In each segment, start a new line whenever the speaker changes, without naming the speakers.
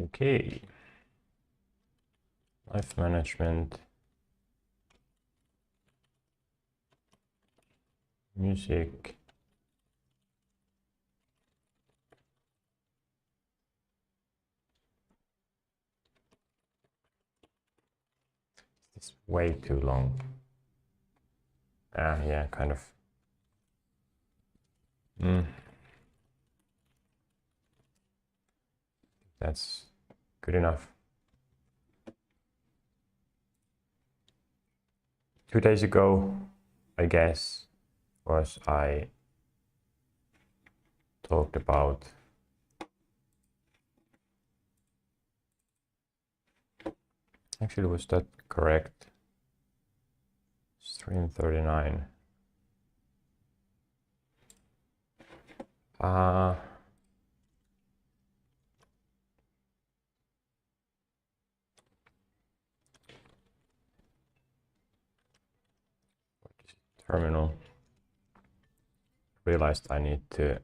Okay. Life management. Music. It's way too long. Yeah, kind of. That's good enough. 2 days ago, I guess, I talked about actually, was that correct? Stream 39. Terminal. Realized I need to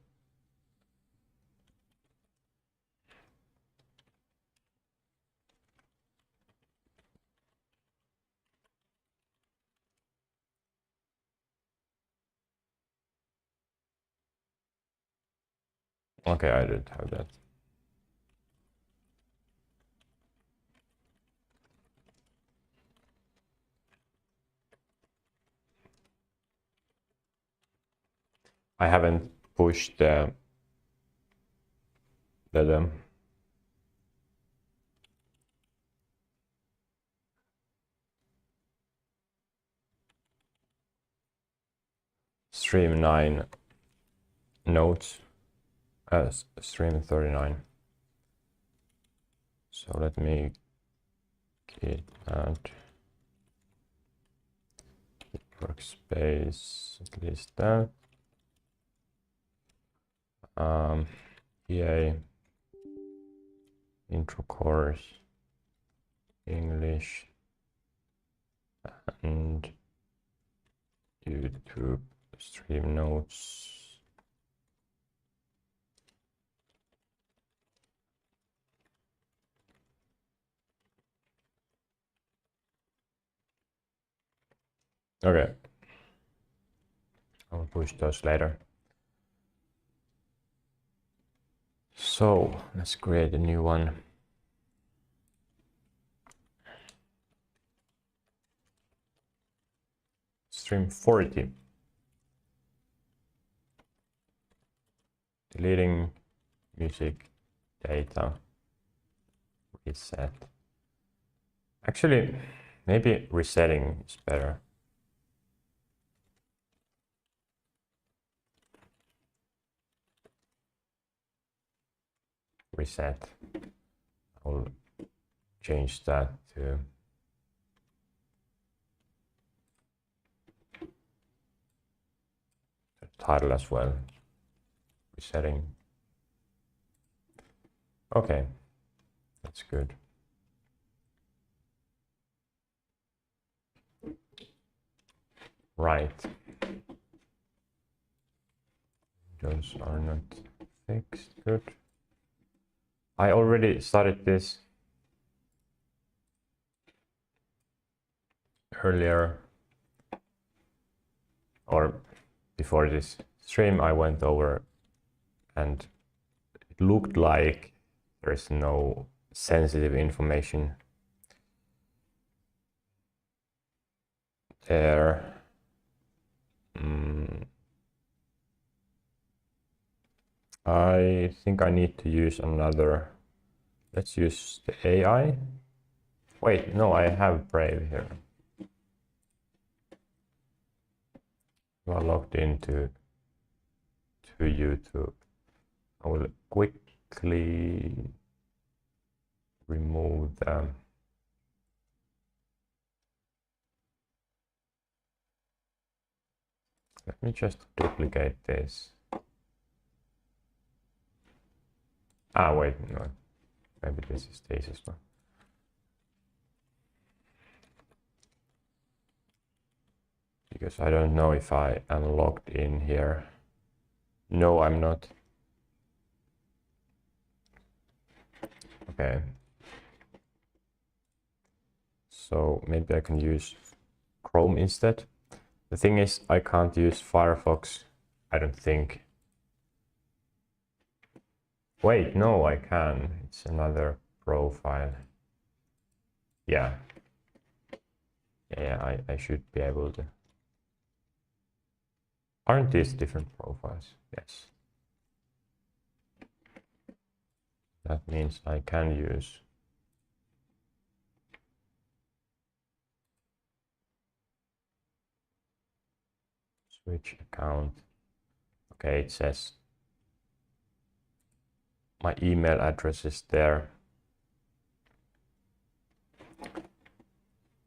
okay, I did have that. I haven't pushed the stream 9 nodes as stream 39. So let me get that workspace, at least that. EA intro course, English, and YouTube stream notes. Okay, I'll push those later. So let's create a new one. Stream 40. Deleting music data. Reset. Actually, maybe resetting is better. Reset. I'll change that to the title as well. Resetting. Okay, that's good. Right. Those are not fixed. Good. I already started this earlier, or before this stream. I went over and it looked like there's no sensitive information there. I think I need to use another. Let's use the AI. Wait, no, I have Brave here. I'm logged into YouTube. I will quickly remove them. Let me just duplicate this. Wait, no. Maybe this is this as well. Because I don't know if I am logged in here. No, I'm not. Okay. So maybe I can use Chrome instead. The thing is, I can't use Firefox, I don't think. Wait, no, I can. It's another profile. Yeah. Yeah, I should be able to. Aren't these different profiles? Yes. That means I can use switch account. Okay, it says my email address is there.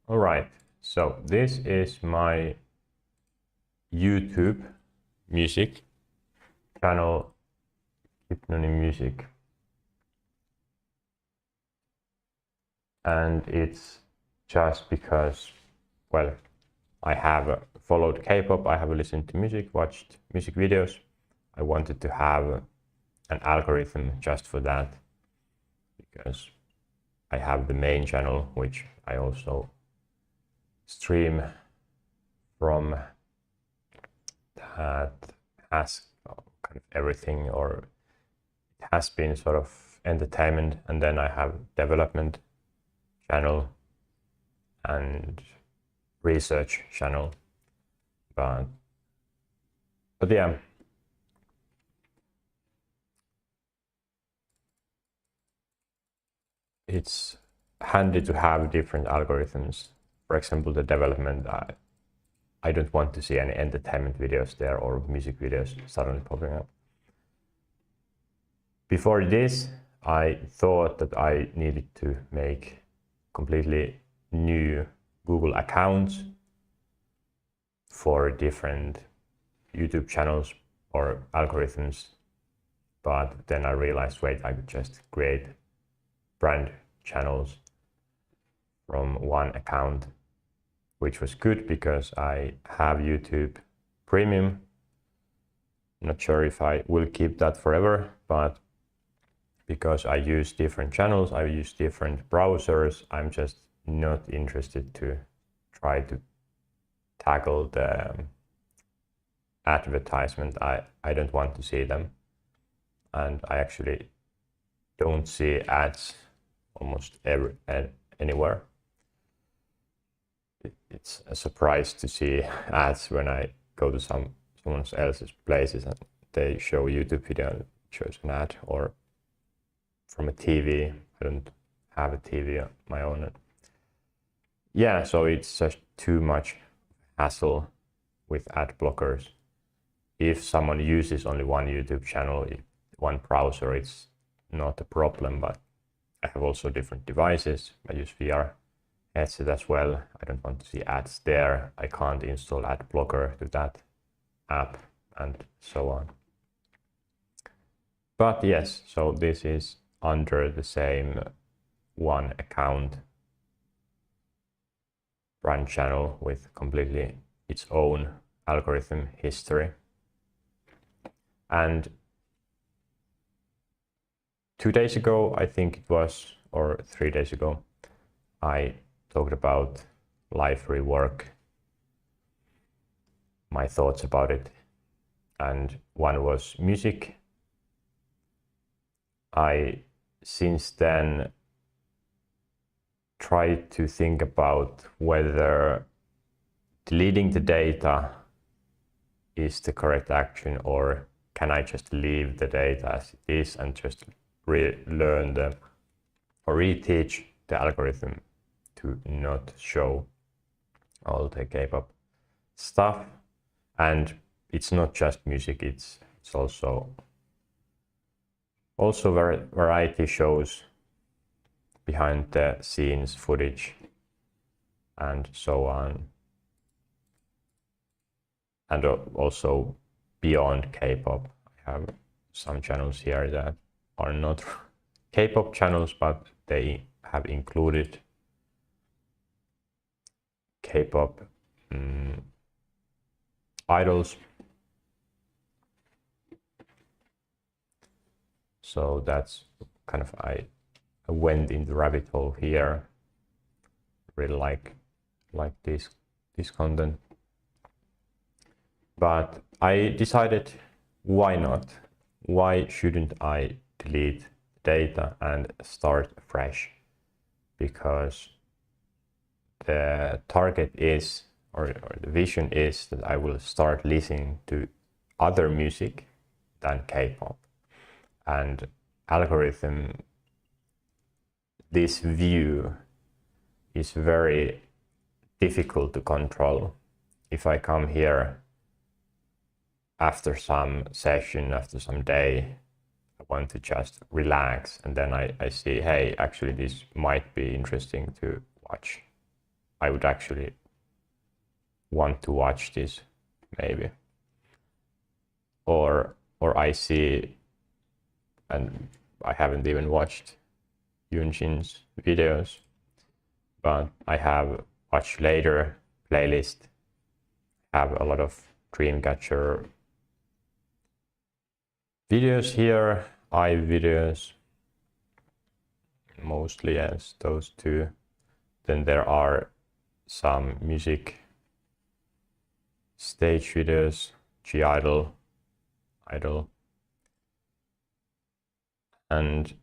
All right, so this is my YouTube music channel, Hypnonym Music. And it's just because, well, I have followed K-pop, I have listened to music, watched music videos. I wanted to have an algorithm just for that, because I have the main channel, which I also stream from, that has kind of everything, or it has been sort of entertainment, and then I have development channel and research channel, but yeah, it's handy to have different algorithms. For example, the development, I don't want to see any entertainment videos there or music videos suddenly popping up. Before this, I thought that I needed to make completely new Google accounts for different YouTube channels or algorithms, but then I realized, wait, I could just create brand channels from one account, which was good because I have YouTube Premium. I'm not sure if I will keep that forever, but because I use different channels, I use different browsers, I'm just not interested to try to tackle the advertisement. I don't want to see them, and I actually don't see ads almost anywhere. It's a surprise to see ads when I go to someone else's places and they show a YouTube video and shows an ad, or from a TV. I don't have a TV on my own. Yeah, so it's just too much hassle with ad blockers. If someone uses only one YouTube channel, one browser, it's not a problem, but I have also different devices. I use VR headset as well. I don't want to see ads there. I can't install ad blocker to that app and so on. But yes, so this is under the same one account brand channel with completely its own algorithm history. And 2 days ago, I think it was, or 3 days ago, I talked about life rework, my thoughts about it. And one was music. I since then tried to think about whether deleting the data is the correct action, or can I just leave the data as it is and just relearn or reteach the algorithm to not show all the K-pop stuff. And it's not just music, it's also variety shows, behind the scenes footage and so on, and also beyond K-pop. I have some channels here that are not K-pop channels, but they have included K-pop idols. So that's kind of, I went in the rabbit hole here. Really like this content. But I decided, why not? Why shouldn't I delete data and start fresh? Because the target is, or the vision is, that I will start listening to other music than K-pop. And algorithm, this view is very difficult to control. If I come here after some session, after some day, I want to just relax, and then I see, hey, actually this might be interesting to watch. I would actually want to watch this, maybe. Or I see, and I haven't even watched Yunshin's videos, but I have watched later playlist, have a lot of Dreamcatcher videos here, videos, mostly, as those two. Then there are some music stage videos, G-Idol, and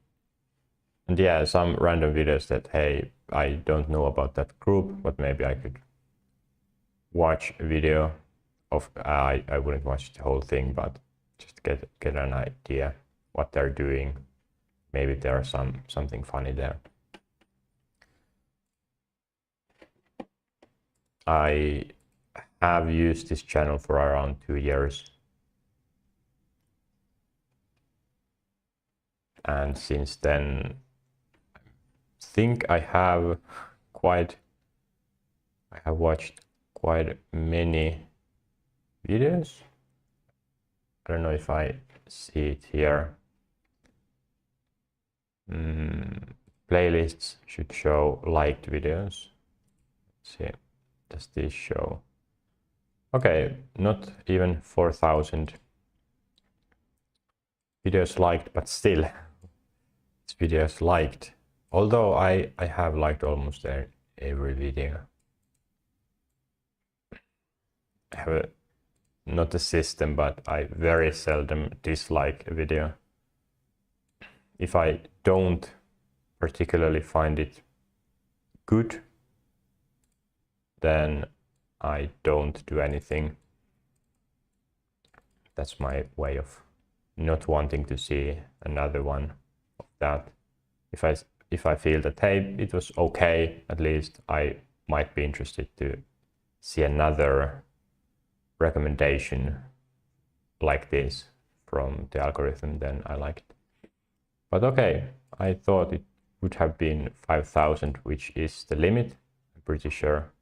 yeah, some random videos that, hey, I don't know about that group, but maybe I could watch a video of, I wouldn't watch the whole thing, but just get an idea what they're doing. Maybe there's something funny there. I have used this channel for around 2 years. And since then, I think I have watched quite many videos. I don't know if I see it here. Playlists should show liked videos. Let's see, does this show? Okay, not even 4,000 videos liked, but still, it's videos liked. Although I have liked almost every video. I have not a system, but I very seldom dislike a video. If I don't particularly find it good, then I don't do anything. That's my way of not wanting to see another one of that. If I feel that, hey, it was okay, at least I might be interested to see another recommendation like this from the algorithm, then I like it. But okay, I thought it would have been 5,000, which is the limit, I'm pretty sure.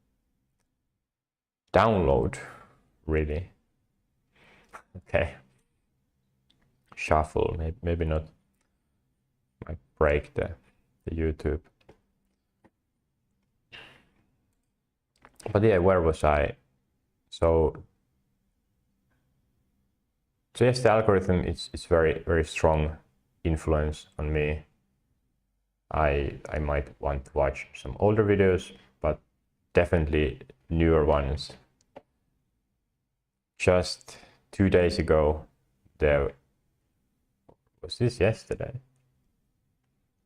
Download, really? Okay. Shuffle, maybe not. Might break the YouTube. But yeah, where was I? So yes, the algorithm is very, very strong influence on me. I might want to watch some older videos, but definitely newer ones. Just 2 days ago, was this yesterday?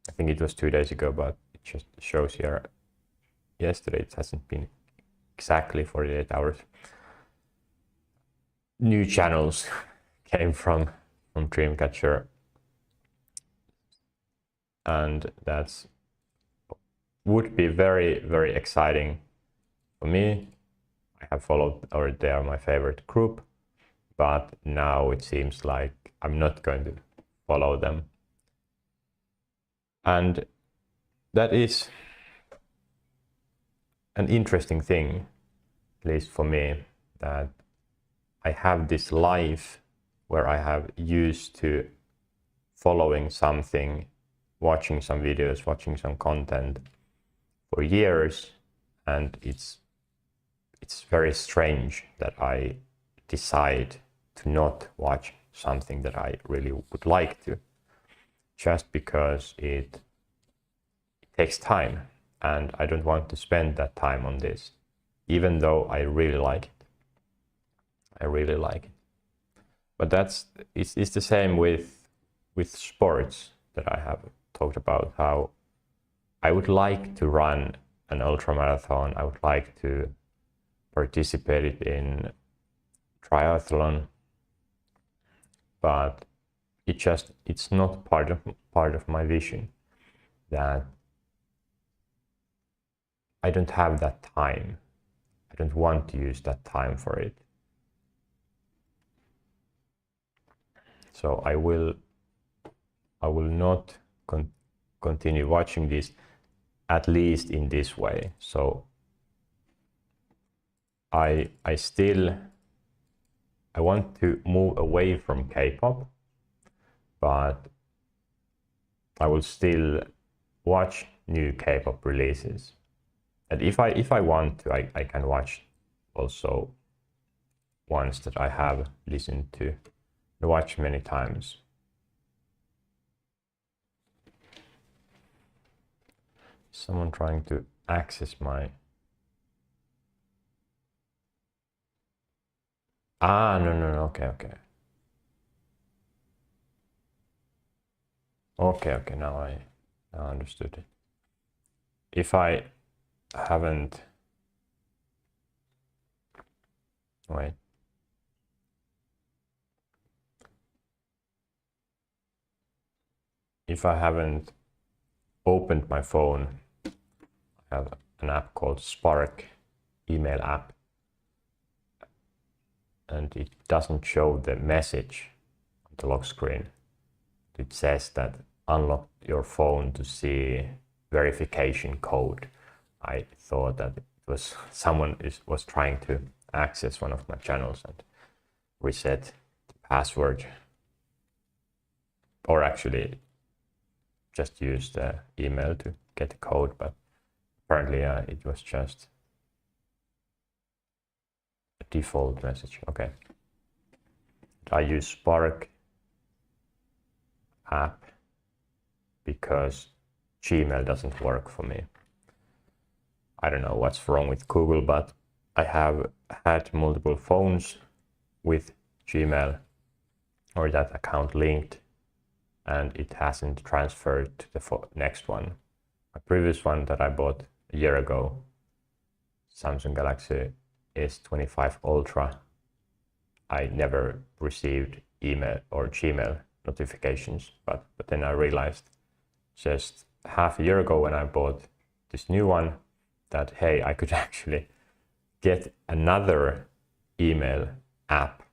I think it was 2 days ago, but it just shows here yesterday. It hasn't been exactly 48 hours. New channels came from Dreamcatcher, and that's would be very, very exciting for me. I have followed, or they are my favorite group, but now it seems like I'm not going to follow them. And that is an interesting thing, at least for me, that I have this life where I have used to following something, watching some videos, watching some content for years, and it's very strange that I decide to not watch something that I really would like to, just because it takes time, and I don't want to spend that time on this, even though I really like it. I really like it. But it's the same with sports that I have talked about, how I would like to run an ultramarathon. I would like to participate in triathlon, but it's not part of my vision, that I don't have that time. I don't want to use that time for it. So I will not continue watching this, at least in this way. So I want to move away from K-pop, but I will still watch new K-pop releases. And if I want to, I can watch also ones that I have listened to and watched many times. Someone trying to access my... No, okay. Okay, now I understood it. If I haven't... Wait. If I haven't opened my phone, I have an app called Spark, email app, and it doesn't show the message on the lock screen. It says that unlock your phone to see verification code. I thought that it was someone was trying to access one of my channels and reset the password, or actually just use the email to get the code, but apparently it was just a default message. Okay. I use Spark app because Gmail doesn't work for me. I don't know what's wrong with Google, but I have had multiple phones with Gmail or that account linked, and it hasn't transferred to the next one. My previous one that I bought a year ago, Samsung Galaxy S25 Ultra, I never received email or Gmail notifications, but then I realized just half a year ago when I bought this new one that, hey, I could actually get another email app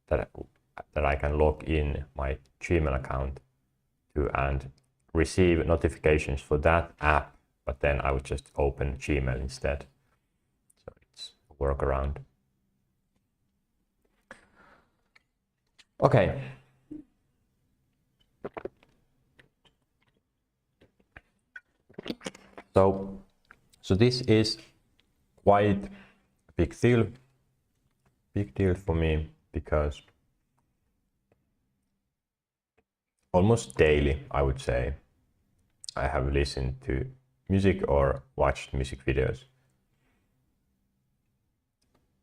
that I can log in my Gmail account to and receive notifications for that app, but then I would just open Gmail instead. So it's a workaround. Okay. So this is quite a big deal for me, because almost daily, I would say, I have listened to music or watched music videos.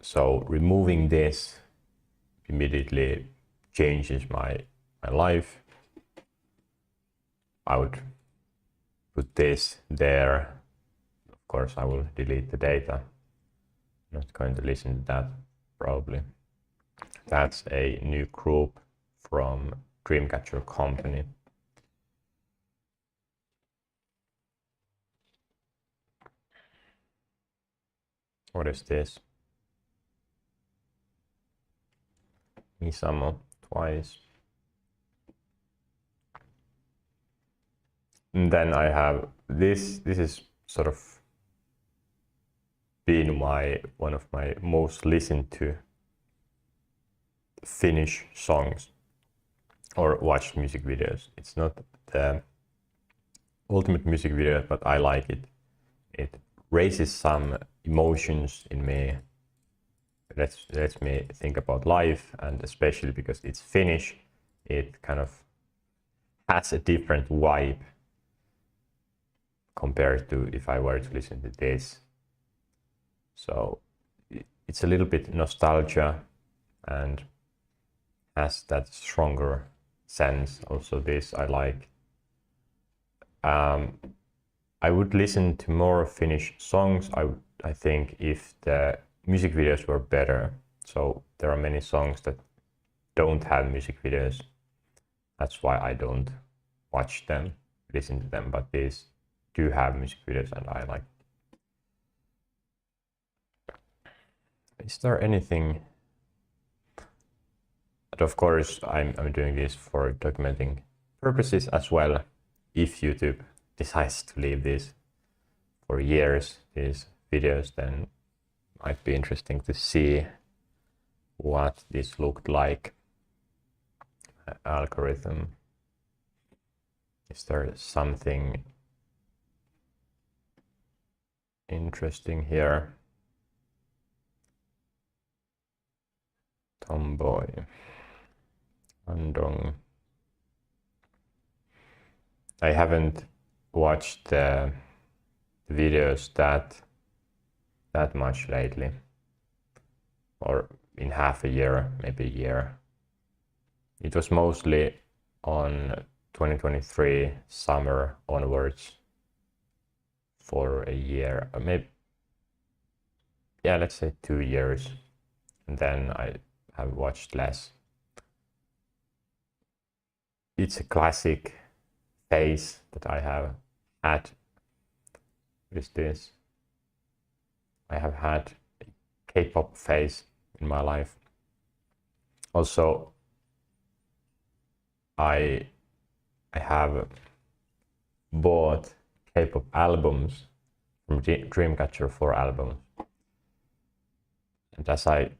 So removing this immediately changes my life. I would put this there. Of course, I will delete the data. I'm not going to listen to that, probably. That's a new group from Dreamcatcher Company. What is this? Misamo twice. And then I have this. This is sort of been one of my most listened to Finnish songs or watched music videos. It's not the ultimate music video, but I like it. It raises some emotions in me. Lets me think about life, and especially because it's Finnish, it kind of has a different vibe. compared to if I were to listen to this. So it's a little bit nostalgia and has that stronger sense. Also this I like. I would listen to more Finnish songs, I think, if the music videos were better. So there are many songs that don't have music videos. That's why I don't watch them, listen to them, but these do have music videos and I like. Is there anything? But of course, I'm doing this for documenting purposes as well. If YouTube decides to leave this for years, these videos, then it might be interesting to see what this looked like. Algorithm. Is there something interesting here? Tomboy. Andong. I haven't watched the videos that much lately, or in half a year, maybe a year. It was mostly on 2023 summer onwards for a year, or maybe, yeah, let's say 2 years, and then I have watched less. It's a classic phase that I have had. What is this? I have had a K-pop phase in my life. Also, I have bought K-pop albums from Dreamcatcher 4 albums. And as I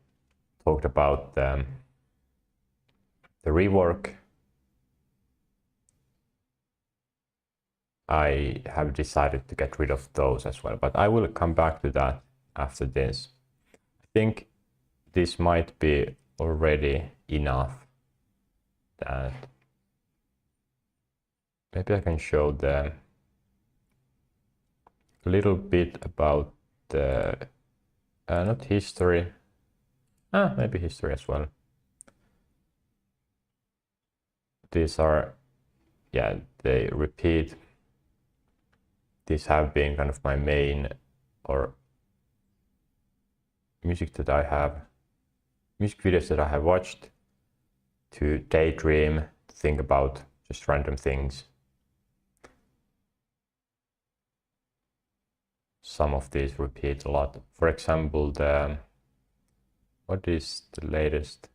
talked about the rework, I have decided to get rid of those as well, but I will come back to that after this. I think this might be already enough that maybe I can show a little bit about the, not history, maybe history as well. These are, yeah, they repeat. These have been kind of my main, or music videos that I have watched to daydream, to think about just random things. Some of these repeat a lot. For example, what is the latest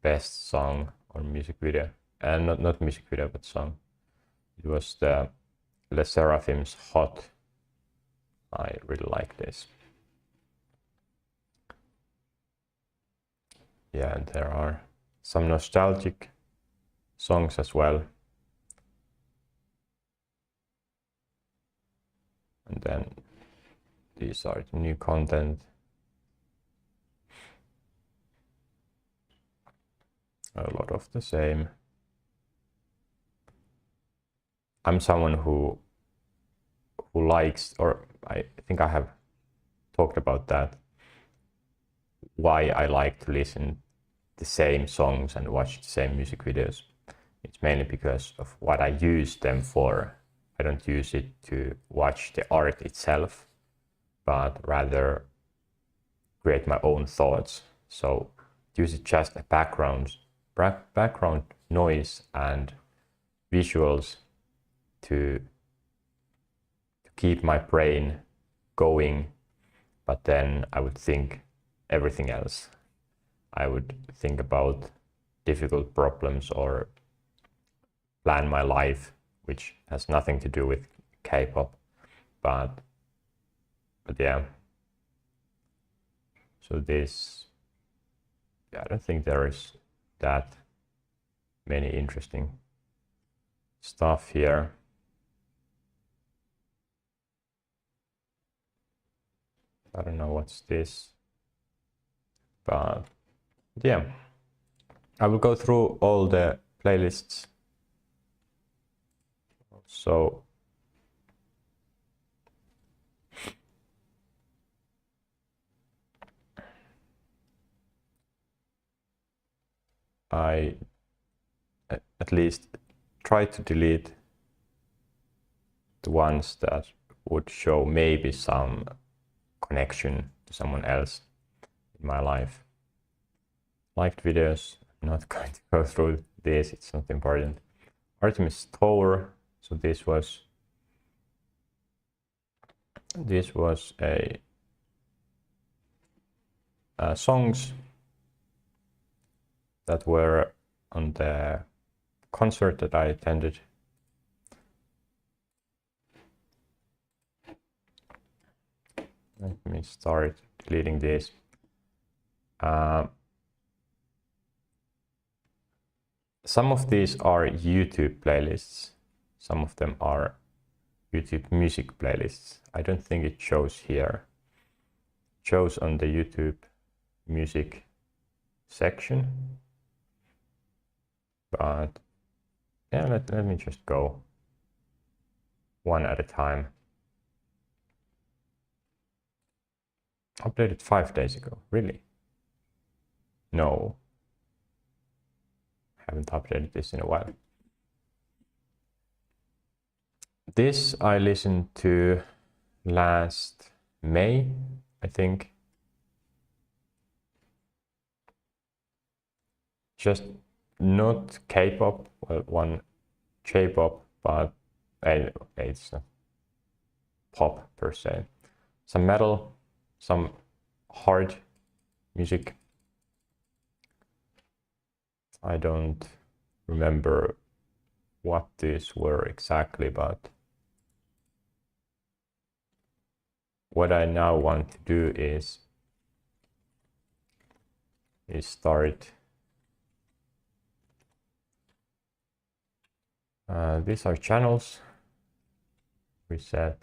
best song or music video? And not music video, but song. It was the Le Seraphim's Hot. I really like this. Yeah, and there are some nostalgic songs as well. And then these are the new content. A lot of the same. I'm someone who likes, or I think I have talked about that, why I like to listen the same songs and watch the same music videos. It's mainly because of what I use them for. I don't use it to watch the art itself, but rather create my own thoughts. So use it just a background noise and visuals to keep my brain going, but then I would think everything else. I would think about difficult problems or plan my life, which has nothing to do with K-pop, but yeah. So this, yeah, I don't think there is that many interesting stuff here. I don't know what's this, but yeah, I will go through all the playlists. So I at least try to delete the ones that would show maybe some connection to someone else in my life. Liked videos, I'm not going to go through this, it's not important. Artemis Tower, so this was a songs that were on the concert that I attended. Let me start deleting this. Some of these are YouTube playlists. Some of them are YouTube music playlists. I don't think it shows here. It shows on the YouTube music section. But yeah, let me just go one at a time. Updated 5 days ago, really? No. Haven't updated this in a while. This I listened to last May, I think. Just not K-pop, well, one J-pop, but it's not pop per se. Some metal, some hard music. I don't remember what these were exactly, but what I now want to do is start. These are channels. Reset.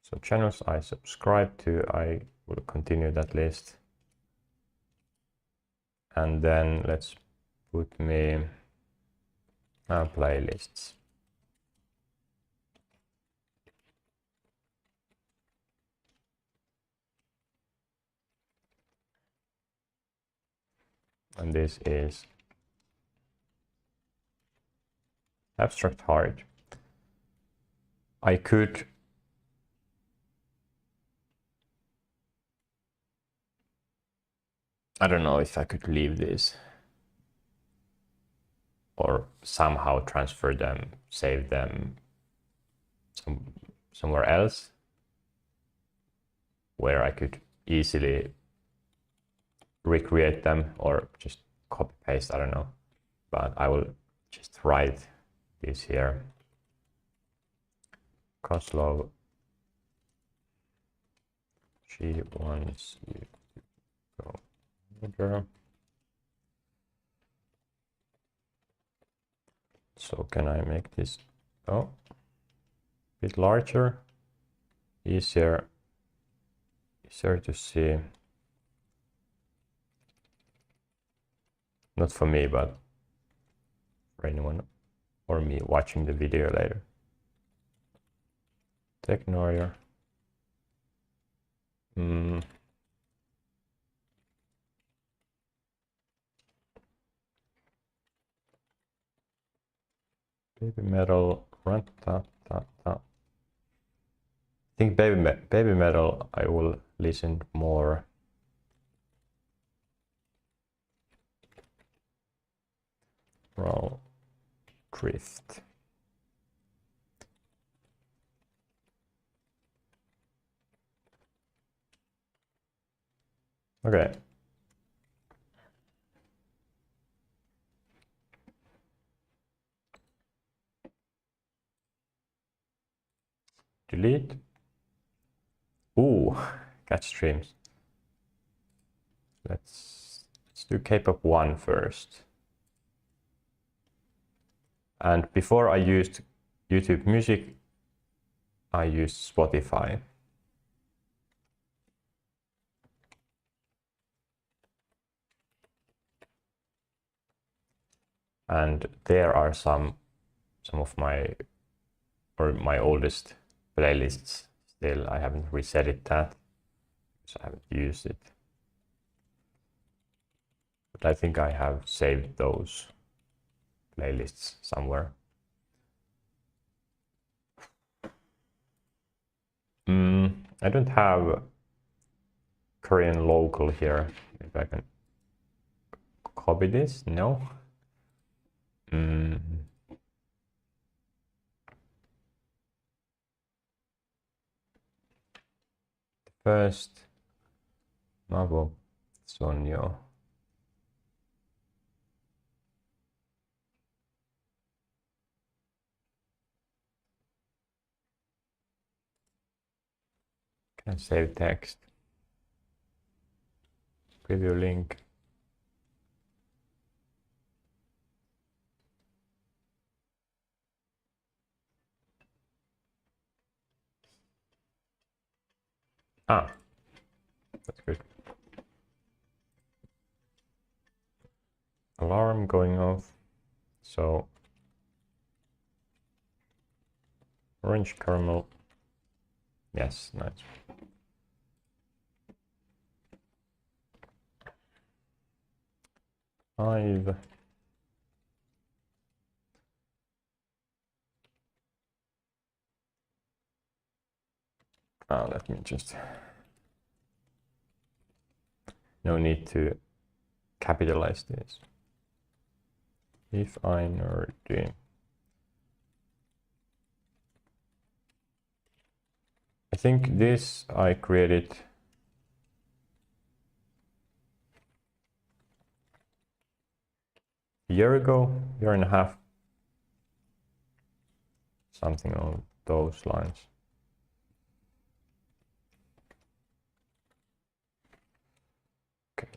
So channels I subscribe to, I will continue that list. And then let's put me playlists. And this is Abstract Hard. I don't know if I could leave this or somehow transfer them, save them somewhere else where I could easily recreate them or just copy paste, I don't know. But I will just write this here. Kozlov, she wants you to go over. So can I make this a bit larger? Easier to see. Not for me, but for anyone or me watching the video later. Technoir. Baby metal. I think baby metal I will listen more. Roll drift. Okay. Delete. Ooh, catch streams. Let's do K-pop 1 first. And before I used YouTube Music, I used Spotify. And there are some of my oldest playlists Still, I haven't reset it that, because I haven't used it. But I think I have saved those playlists somewhere. I don't have Korean local here. If I can copy this, no. First, Mavo Sonyo. Can I save text? Preview link. Ah, that's good. Alarm going off. So orange caramel. Yes, nice. Five. Let me just. No need to capitalize this. If I nerdy. I think this I created a year and a half. Something on those lines. Okay.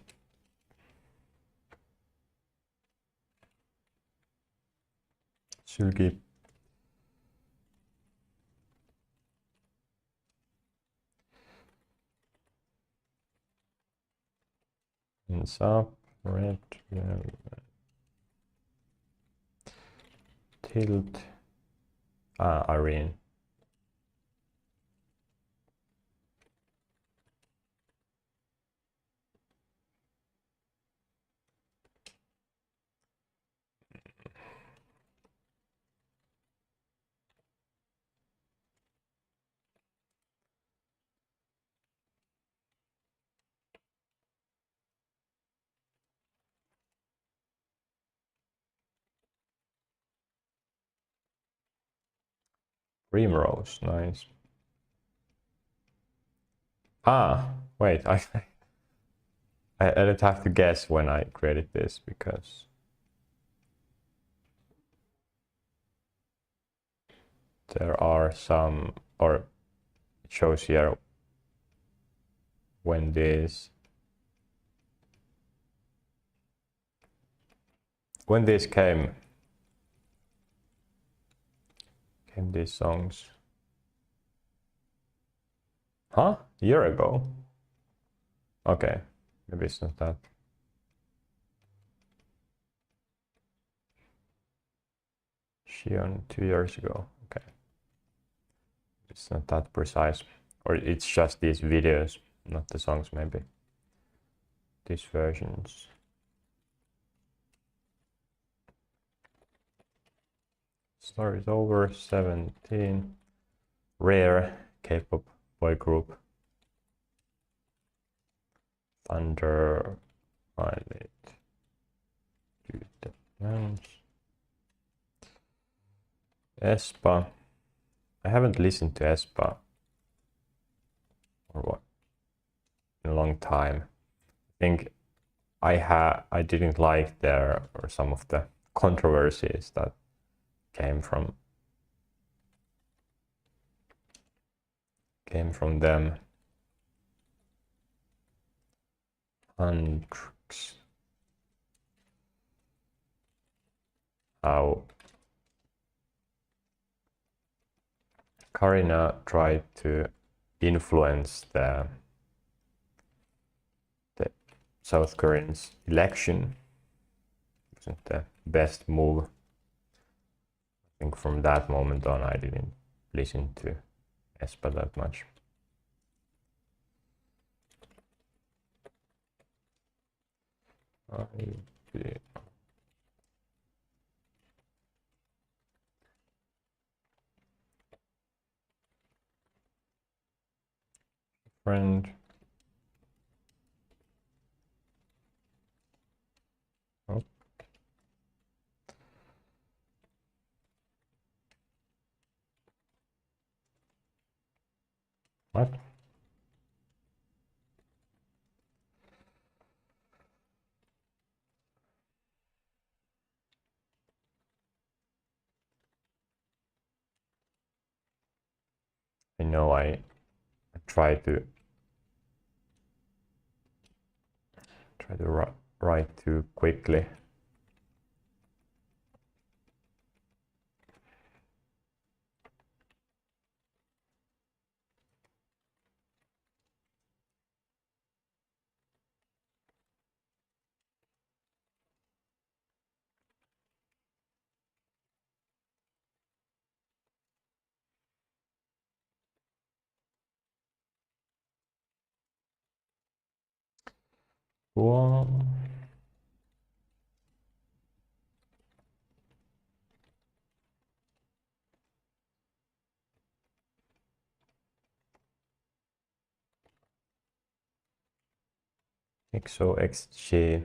Sylgi. Ends up red. Tilt. Irene. Primrose, nice. Wait, I don't have to guess when I created this because there are some, or it shows here when this came these songs. Huh? A year ago? Okay, maybe it's not that. Shion 2 years ago. Okay. It's not that precise. Or it's just these videos, not the songs maybe. These versions. Story is over, 17. Rare K-pop boy group. Thunder Violet. Espa. I haven't listened to Espa or what in a long time. I think I didn't like their or some of the controversies that came from them. Huntrix. How Karina tried to influence the South Koreans election. Wasn't the best move. I think from that moment on I didn't listen to Espa that much. friend. Oh. What? I know I try to write too quickly. Cool. XOXG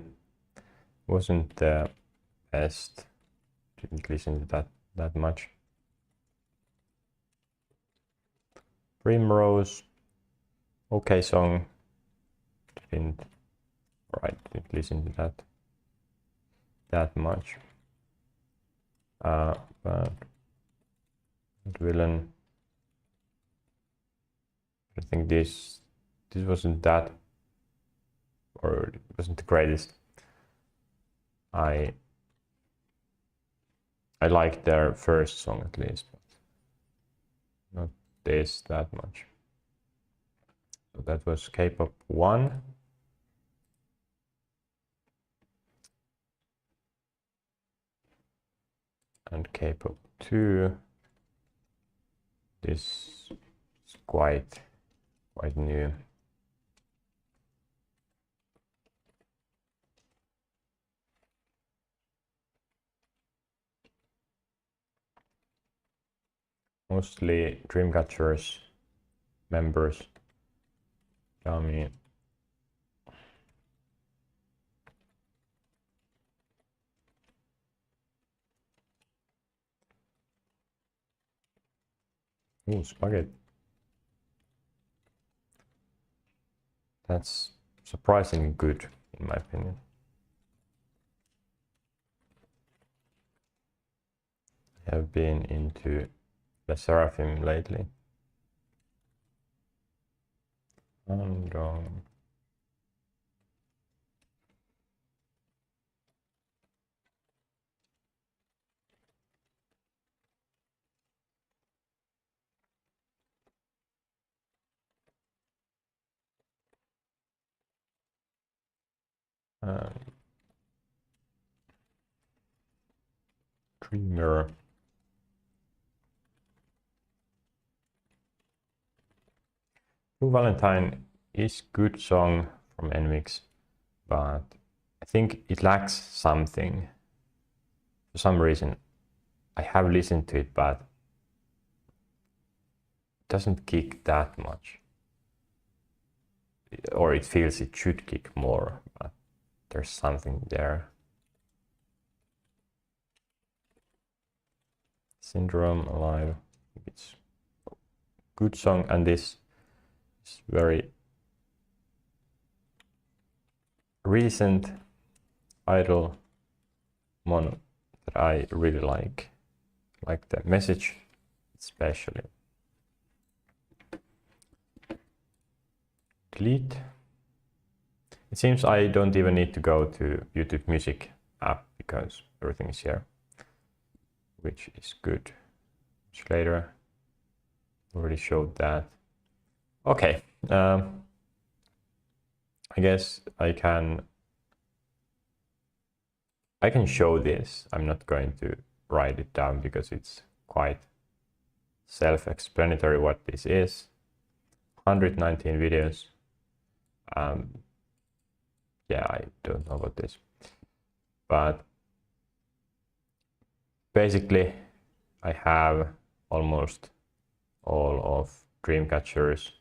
wasn't the best. Didn't listen to that much. Primrose, okay song. Didn't listen to that much. But Villain. I think this wasn't that, or it wasn't the greatest. I liked their first song at least, but not this that much. So that was K-pop 1. And K-pop 2. This is quite new. Mostly Dreamcatcher's members. Yami. Ooh, spaghetti. That's surprisingly good, in my opinion. I have been into the Seraphim lately. And Dreamer. Blue Valentine is good song from NMIX, but I think it lacks something. For some reason, I have listened to it, but it doesn't kick that much. Or it feels it should kick more, but there's something there. Syndrome Alive. It's a good song, and this is very recent idol mono that I really like the message especially. Delete. It seems I don't even need to go to YouTube Music app because everything is here, which is good. Much later, already showed that. Okay, I guess I can show this. I'm not going to write it down because it's quite self-explanatory what this is. 119 videos. yeah, I don't know about this. But basically, I have almost all of Dreamcatcher's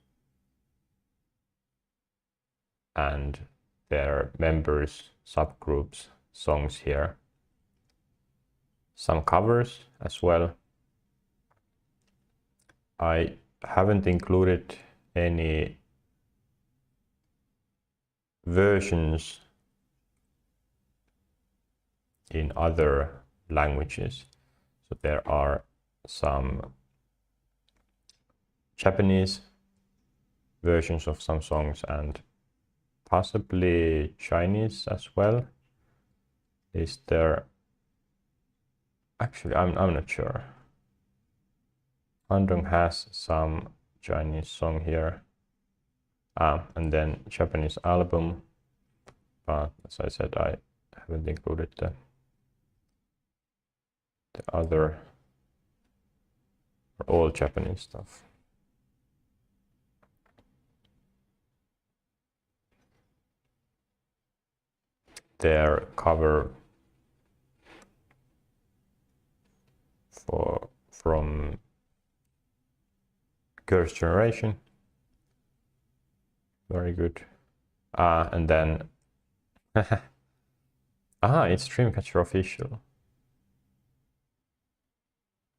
and their members, subgroups, songs here. Some covers as well. I haven't included any versions in other languages. So there are some Japanese versions of some songs and possibly Chinese as well. Is there? Actually, I'm not sure. Andong has some Chinese song here. And then Japanese album. But as I said, I haven't included the other, all Japanese stuff. Their cover from Girls' Generation, very good. And then it's Dreamcatcher official.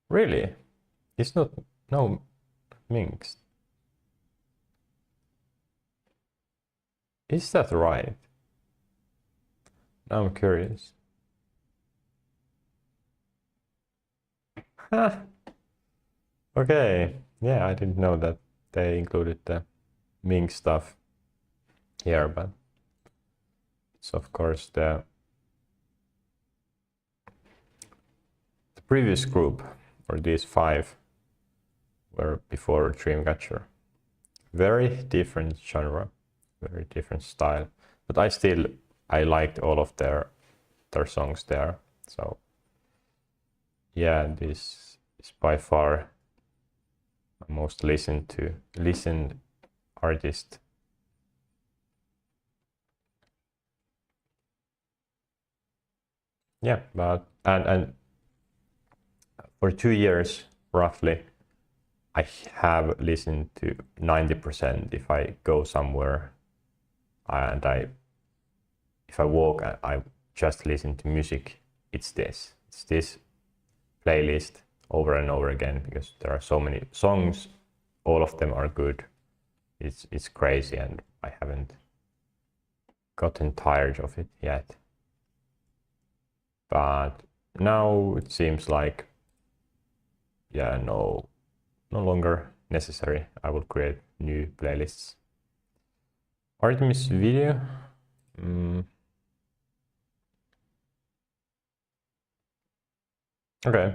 Really? It's not, no mixed. Is that right? Now I'm curious. Okay, yeah, I didn't know that they included the Ming stuff here, but it's of course the previous group, or these 5, were before Dreamcatcher. Very different genre, very different style, but I liked all of their songs there. So yeah, this is by far my most listened artist. Yeah, but and for 2 years roughly, I have listened to 90%. If I go somewhere and if I walk, I just listen to music. It's this playlist over and over again, because there are so many songs. All of them are good. It's crazy, and I haven't gotten tired of it yet. But now it seems like, yeah, no longer necessary. I will create new playlists. Artemis video. Okay,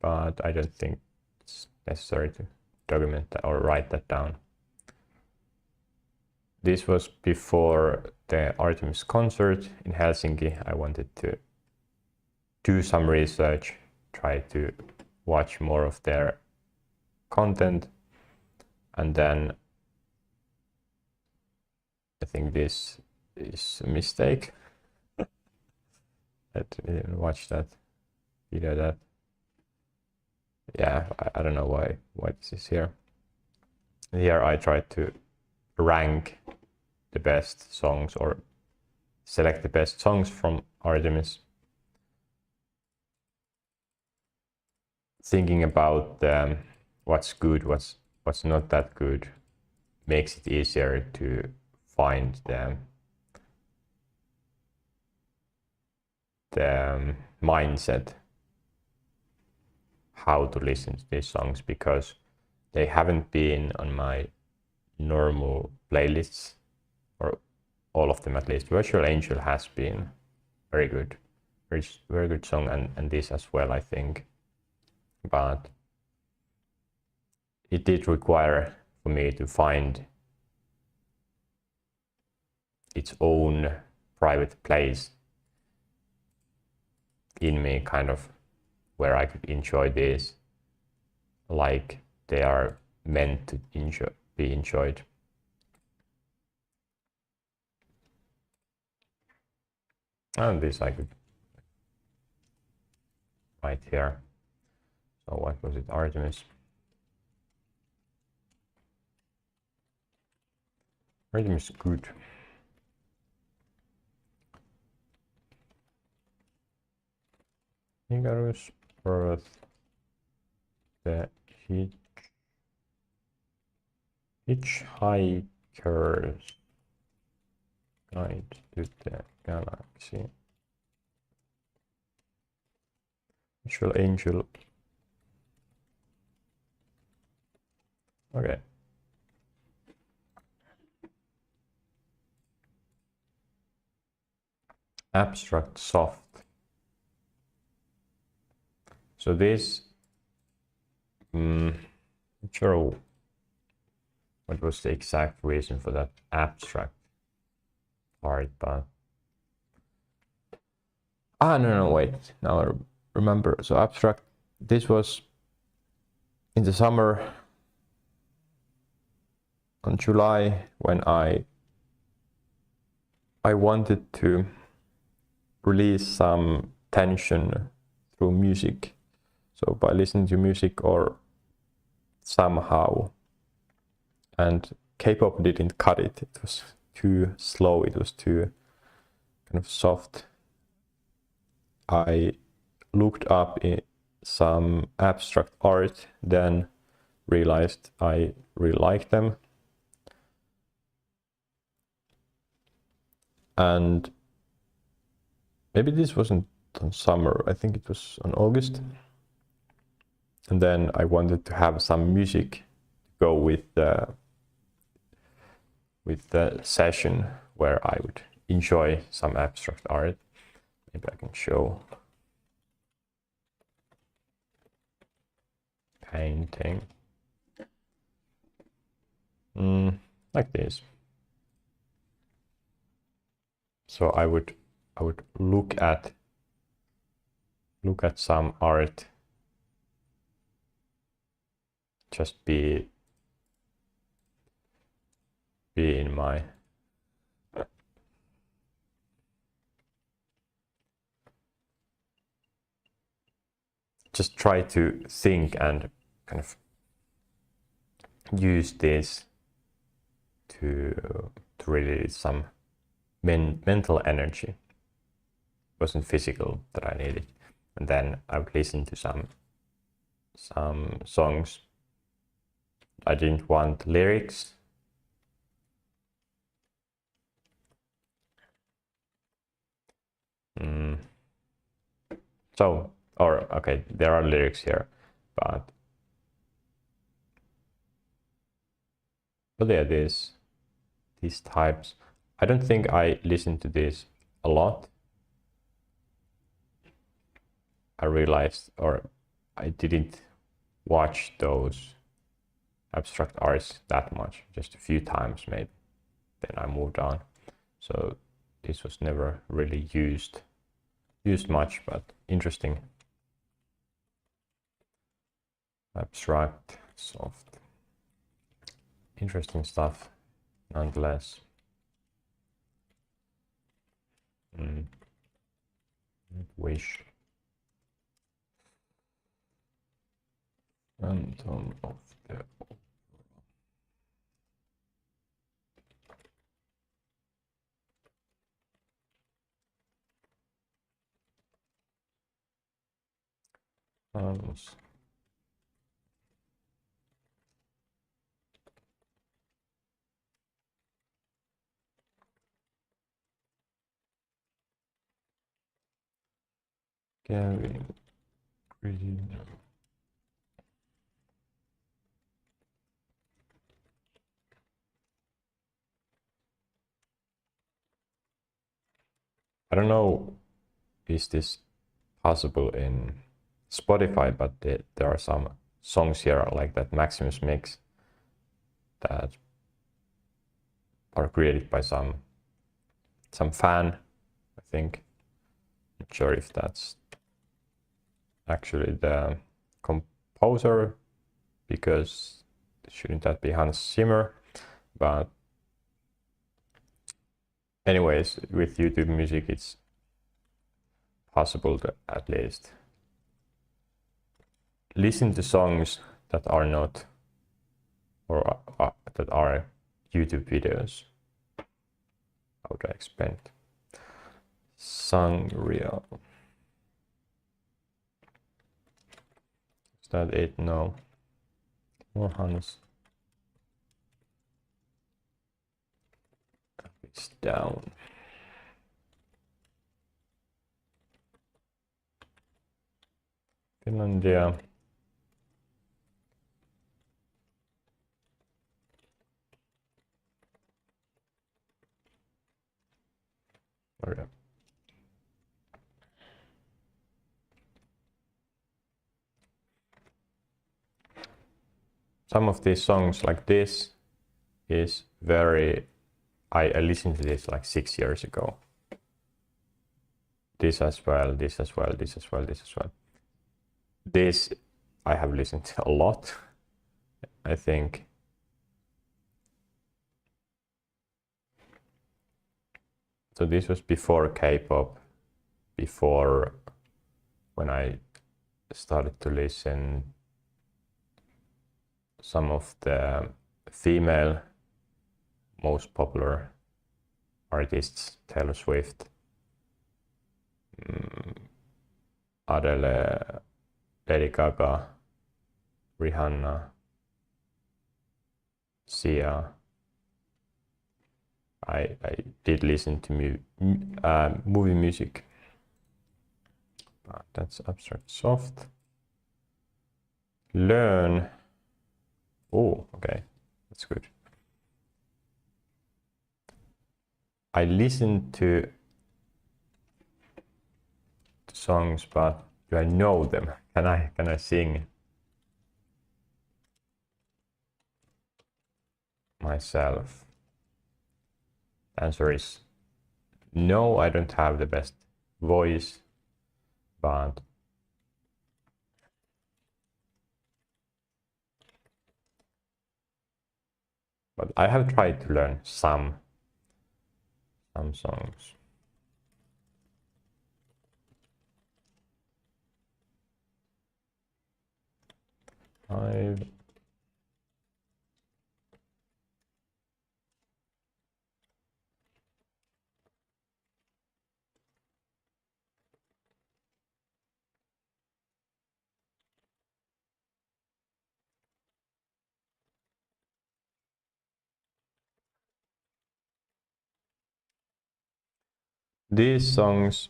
but I don't think it's necessary to document that or write that down. This was before the Artemis concert in Helsinki. I wanted to do some research, try to watch more of their content, and then I think this is a mistake. I didn't watch that video. Yeah, I don't know why this is here. Here I tried to rank the best songs, or select the best songs from Artemis, thinking about what's good, what's not that good, makes it easier to find the mindset how to listen to these songs, because they haven't been on my normal playlists, or all of them at least. Virtual Angel has been very good, very good song, and this as well, I think. But it did require for me to find its own private place in me, kind of, where I could enjoy this like they are meant to be enjoyed. And this I could write here. So what was it? Artemis. Artemis good. Icarus, Earth, the Hitchhiker's Guide to the Galaxy. Visual Angel. Okay. Abstract soft. So this, not sure what was the exact reason for that abstract part, but no, wait, now I remember. So abstract, this was in the summer on July when I wanted to release some tension through music. So by listening to music or somehow, and K-pop didn't cut it. It was too slow. It was too kind of soft. I looked up some abstract art, then realized I really liked them. And maybe this wasn't on summer, I think it was on August. And then I wanted to have some music to go with the session where I would enjoy some abstract art. Maybe I can show. Painting. Like this. So I would look at some art, just be in my just try to think and kind of use this to release some mental energy. It wasn't physical that I needed. And then I would listen to some songs. I didn't want lyrics. So, okay, there are lyrics here, but yeah, these types. I don't think I listened to this a lot. I realized, or I didn't watch those abstract arts that much, just a few times maybe. Then I moved on. So this was never really used much, but interesting. Abstract, soft. Interesting stuff, nonetheless. Wish. Phantom of the Opera. Gavin. I don't know, is this possible in Spotify, but there are some songs here like that Maximus mix that are created by some fan, I think. Not sure if that's actually the composer, because shouldn't that be Hans Zimmer? But anyways, with YouTube music, it's possible to at least listen to songs that are not, or that are YouTube videos. How do I explain it? Sangria. Is that it? No. More Hans. It's down. Finlandia. Okay. Some of these songs like this is very, I listened to this like 6 years ago. This as well, this as well, this as well, this as well. This I have listened to a lot, I think. So this was before K-pop, before when I started to listen some of the female most popular artists, Taylor Swift, Adele, Lady Gaga, Rihanna, Sia. I did listen to movie music, but that's abstract soft. Learn. Oh, okay, that's good. I listen to songs, but do I know them? Can I sing myself? Answer is no. I don't have the best voice, but I have tried to learn some songs. These songs,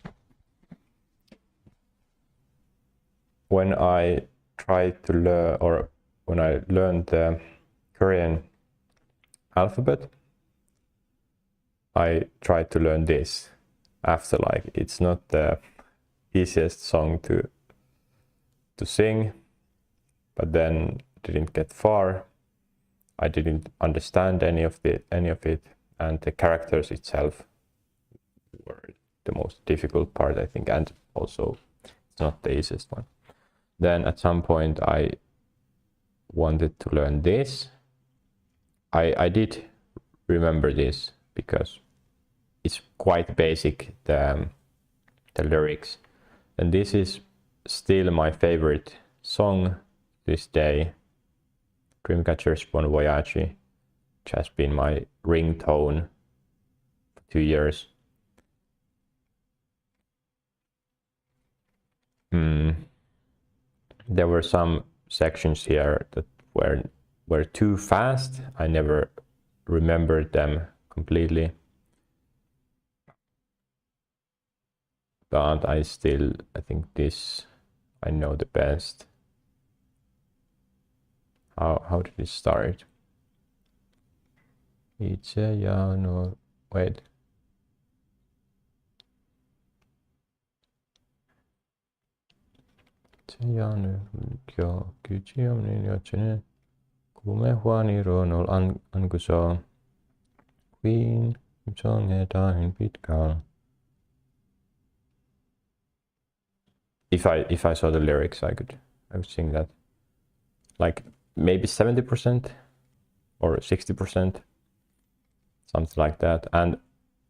when I tried to learn, or when I learned the Korean alphabet, I tried to learn this after, like, it's not the easiest song to sing, but then didn't get far. I didn't understand any of it, and the characters itself were the most difficult part, I think, and also it's not the easiest one. Then at some point I wanted to learn this. I did remember this because it's quite basic, the lyrics, and this is still my favorite song this day, Dreamcatcher's Bon Voyage, which has been my ringtone for 2 years. There were some sections here that were too fast. I never remembered them completely, but I think this I know the best. How did it start? It's a no, wait. Janu kyo kychiam ni yochene kume hwani ronol anguso queen song in pitkal. If I saw the lyrics, I would sing that, like maybe 70% or 60%, something like that. And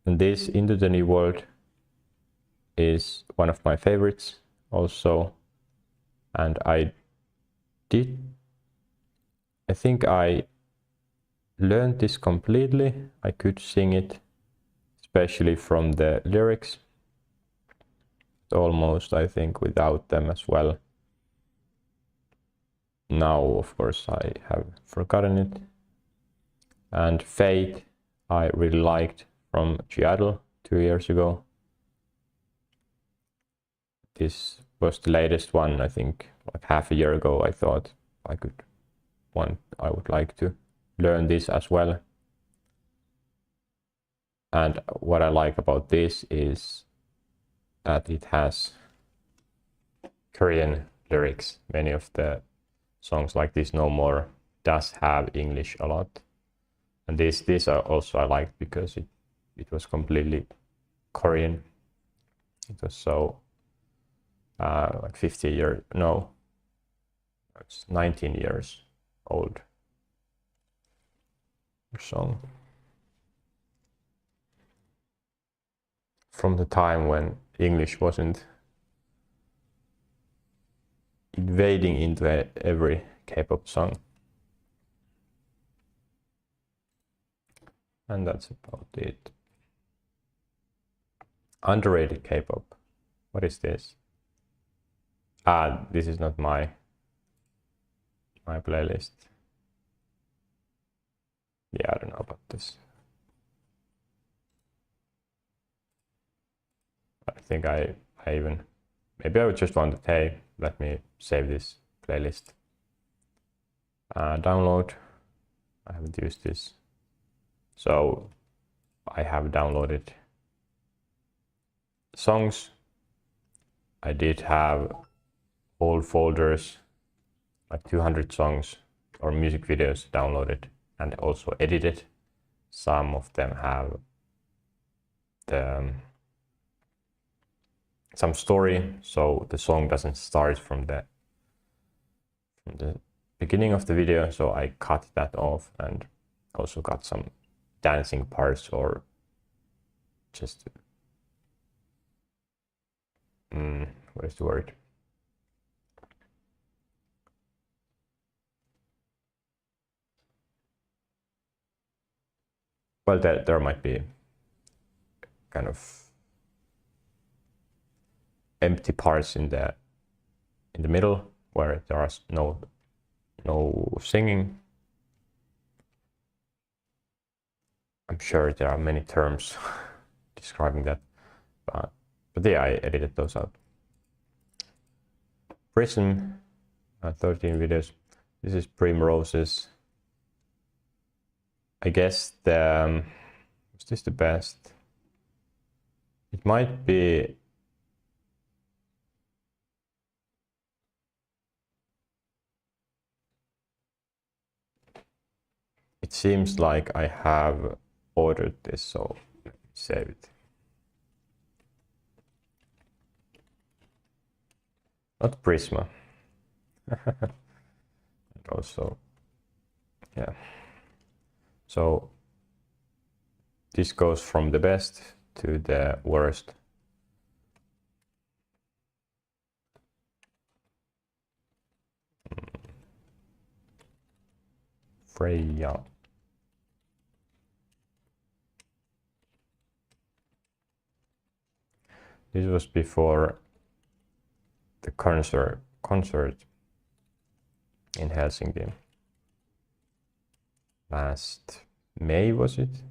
this Into the New World, is one of my favorites also, and I think I learned this completely. I could sing it, especially from the lyrics, almost I think without them as well. Now of course I have forgotten it. And Fate I really liked from G-idle 2 years ago. This was the latest one, I think, like half a year ago. I thought I would like to learn this as well. And what I like about this is that it has Korean lyrics. Many of the songs like this No More does have English a lot. And this also I liked because it was completely Korean. It was so like 50 years, no, it's 19 years old song. From the time when English wasn't invading into every K-pop song. And that's about it. Underrated K-pop. What is this? This is not my playlist. Yeah, I don't know about this. I think I even, maybe I would just want to, hey, let me save this playlist. Download. I haven't used this. So I have downloaded songs. I did have old folders, like 200 songs or music videos downloaded and also edited. Some of them have some story, so the song doesn't start from the beginning of the video, so I cut that off and also got some dancing parts or just what is the word? Well, there might be kind of empty parts in the middle where there are no singing. I'm sure there are many terms describing that, but yeah, I edited those out. Prism, 13 videos. This is Primrose's. I guess is this the best? It might be. It seems like I have ordered this, so let me save it. Not Prisma. And also, yeah. So this goes from the best to the worst. Freya. This was before the concert in Helsinki. Last May, was it?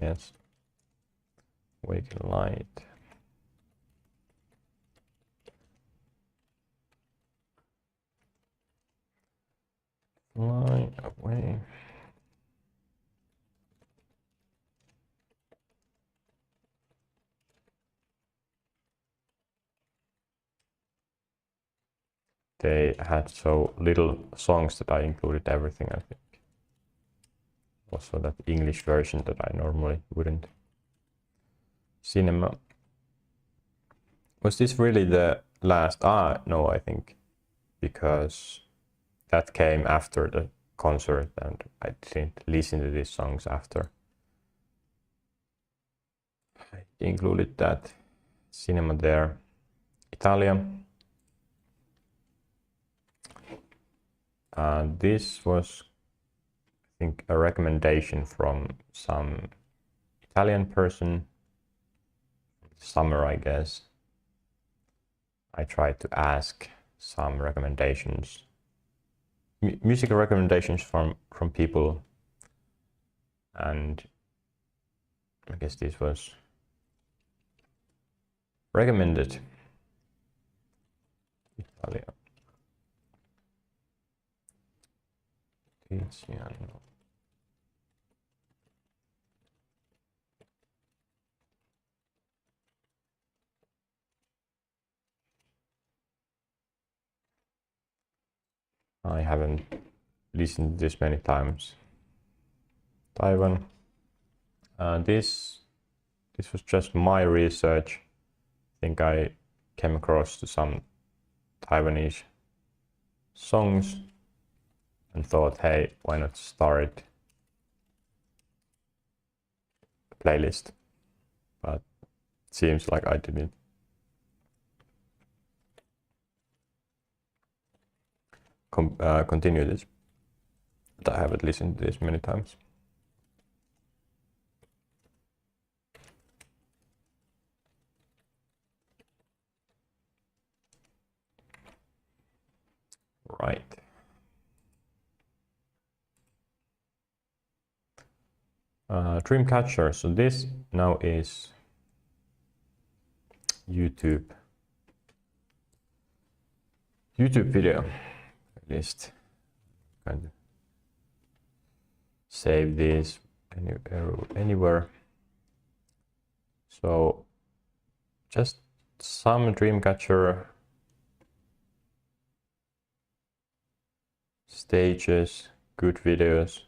Yes. Wake Light. Fly away. They had so little songs that I included everything, I think. Also that English version that I normally wouldn't. Cinema. Was this really the last? No, I think, because that came after the concert and I didn't listen to these songs after I included that. cinema there. Italia. This was, I think, a recommendation from some Italian person. Summer, I guess. I tried to ask some recommendations, music recommendations from people, and I guess this was recommended. Italia. Tiziano. I haven't listened to this many times. Taiwan. This was just my research. I think I came across to some Taiwanese songs and thought, hey, why not start a playlist? But it seems like I didn't continue this, but I haven't listened to this many times. Right. Dreamcatcher. So this now is YouTube video list. Kind of save this anywhere. So just some Dreamcatcher stages, good videos,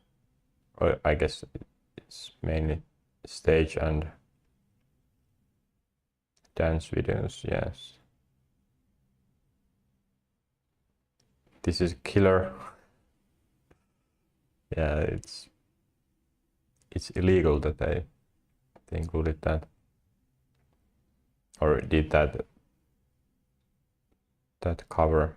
or I guess it's mainly stage and dance videos. Yes, this is killer. Yeah, it's illegal that they included that or did that cover.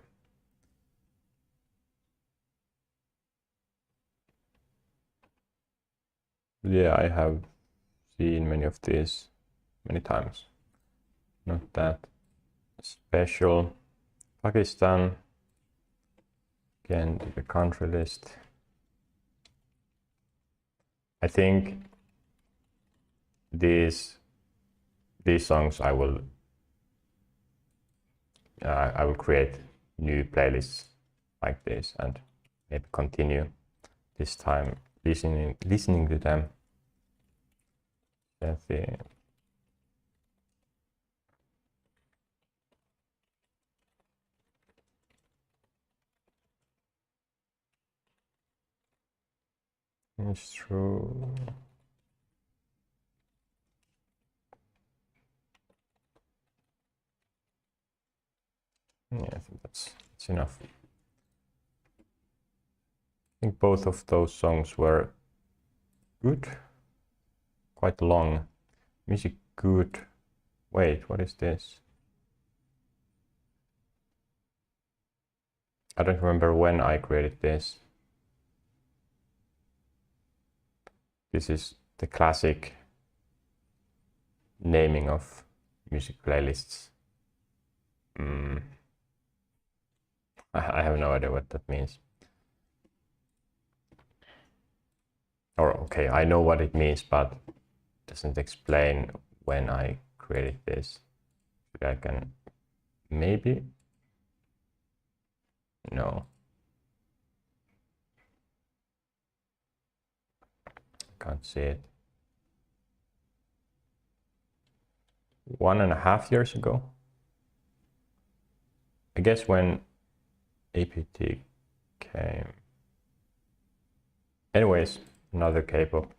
Yeah, I have seen many of these many times. Not that special. Pakistan. Again, the country list. I think these songs I will create new playlists like this and maybe continue this time listening to them. That's the it's true. Yeah, I think that's enough. I think both of those songs were good, quite long. Music good. Wait, what is this? I don't remember when I created this. This is the classic naming of music playlists. I have no idea what that means. Or okay, I know what it means, but it doesn't explain when I created this. I can maybe no. Can't see it. 1.5 years ago. I guess when APT came. Anyways, another K-pop.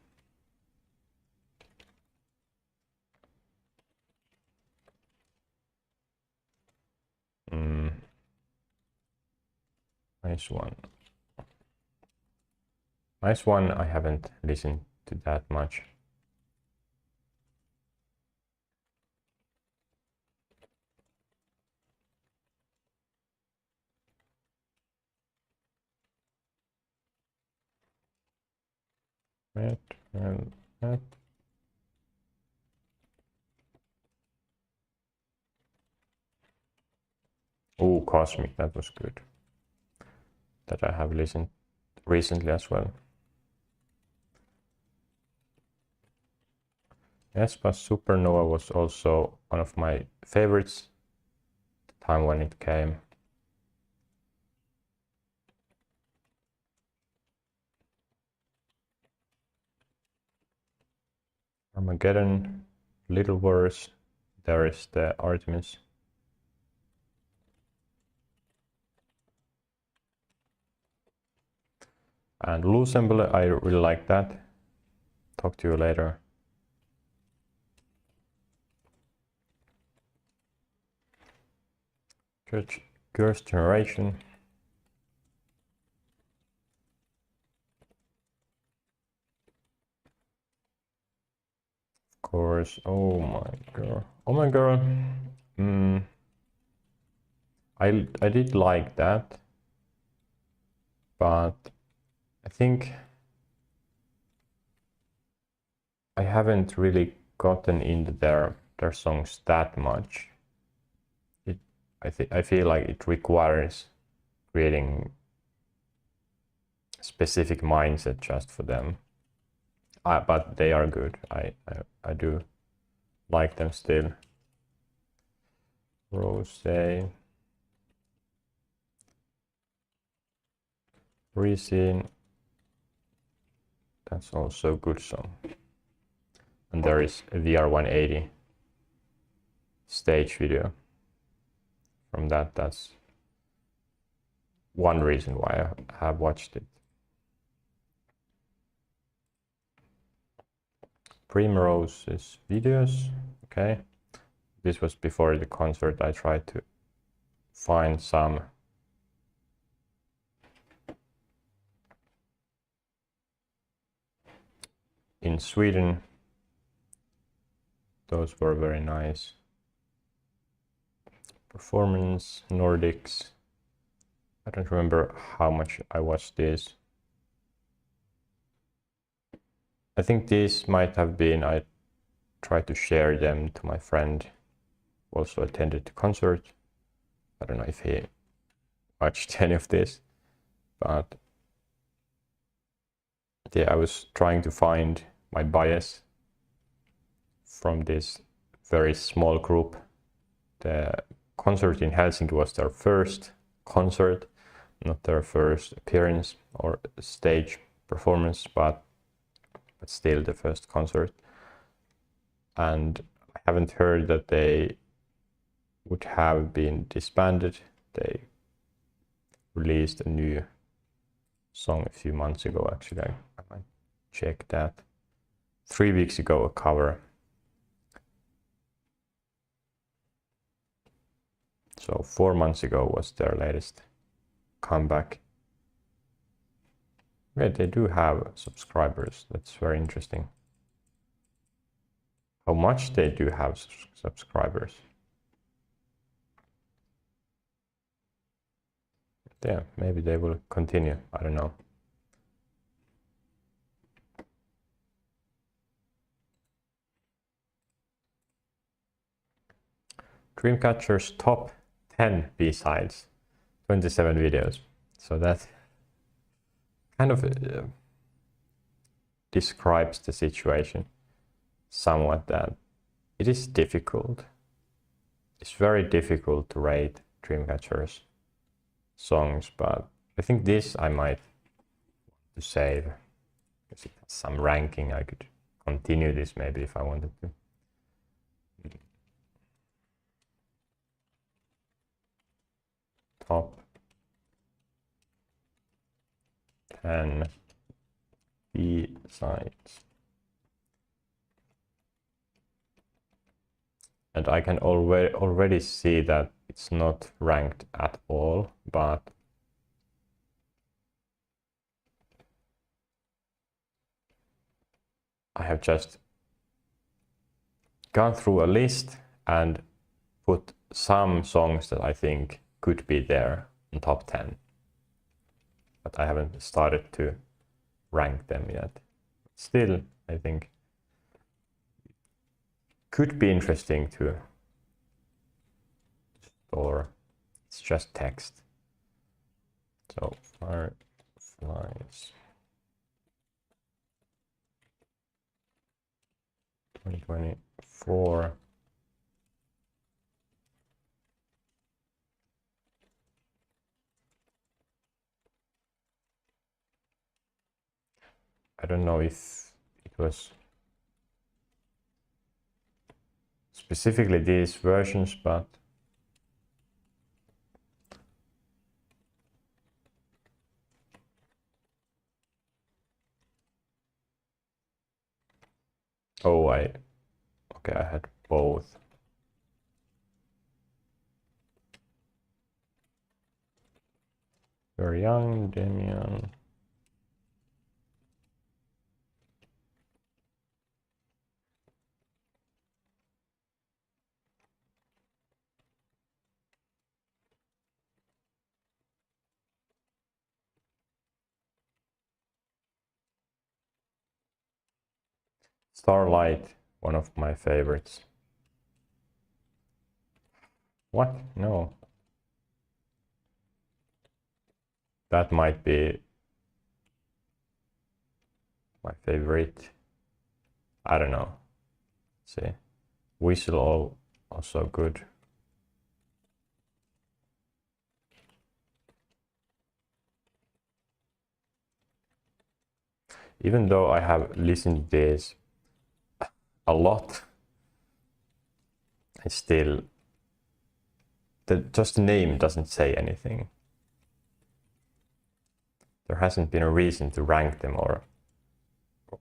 Nice one. Nice one. I haven't listened to that much. Net. Oh, Cosmic, that was good. That I have listened recently as well. Yes, but Supernova was also one of my favorites at the time when it came. Armageddon, little worse. There is the Artemis. And Losemble, I really like that. Talk to you later. Curse Generation. Of course. Oh my god. Oh my god. I did like that, but I think I haven't really gotten into their songs that much. I feel like it requires creating a specific mindset just for them. But they are good. I do like them still. Rose, Resin. That's also a good song. And there is a VR180 stage video from that. That's one reason why I have watched it. Primrose's videos. Okay. This was before the concert. I tried to find some in Sweden. Those were very nice. Performance, Nordics. I don't remember how much I watched this. I think these might have been, I tried to share them to my friend who also attended the concert. I don't know if he watched any of this, but yeah, I was trying to find my bias from this very small group. The concert in Helsinki was their first concert, not their first appearance or stage performance, but still the first concert. And I haven't heard that they would have been disbanded. They released a new song a few months ago, actually. I might check that. 3 weeks ago, a cover. So 4 months ago was their latest comeback. Yeah, they do have subscribers. That's very interesting. How much they do have subscribers. Yeah, maybe they will continue. I don't know. Dreamcatcher's top 10 B-sides, 27 videos. So that kind of describes the situation somewhat, that it is difficult. It's very difficult to rate Dreamcatcher's songs, but I think this I might want to save because it has some ranking. I could continue this maybe if I wanted to. Top 10 B-sides. And I can already see that it's not ranked at all, but I have just gone through a list and put some songs that I think could be there in top 10. But I haven't started to rank them yet. still, I think could be interesting to store. It's just text. So fireflies 2024. I don't know if it was specifically these versions, but oh, I had both. You're young, Damian. Starlight, one of my favorites. What? No. That might be my favorite. I don't know. Let's see. Whistle also good. Even though I have listened to this a lot, I still, just the name doesn't say anything. There hasn't been a reason to rank them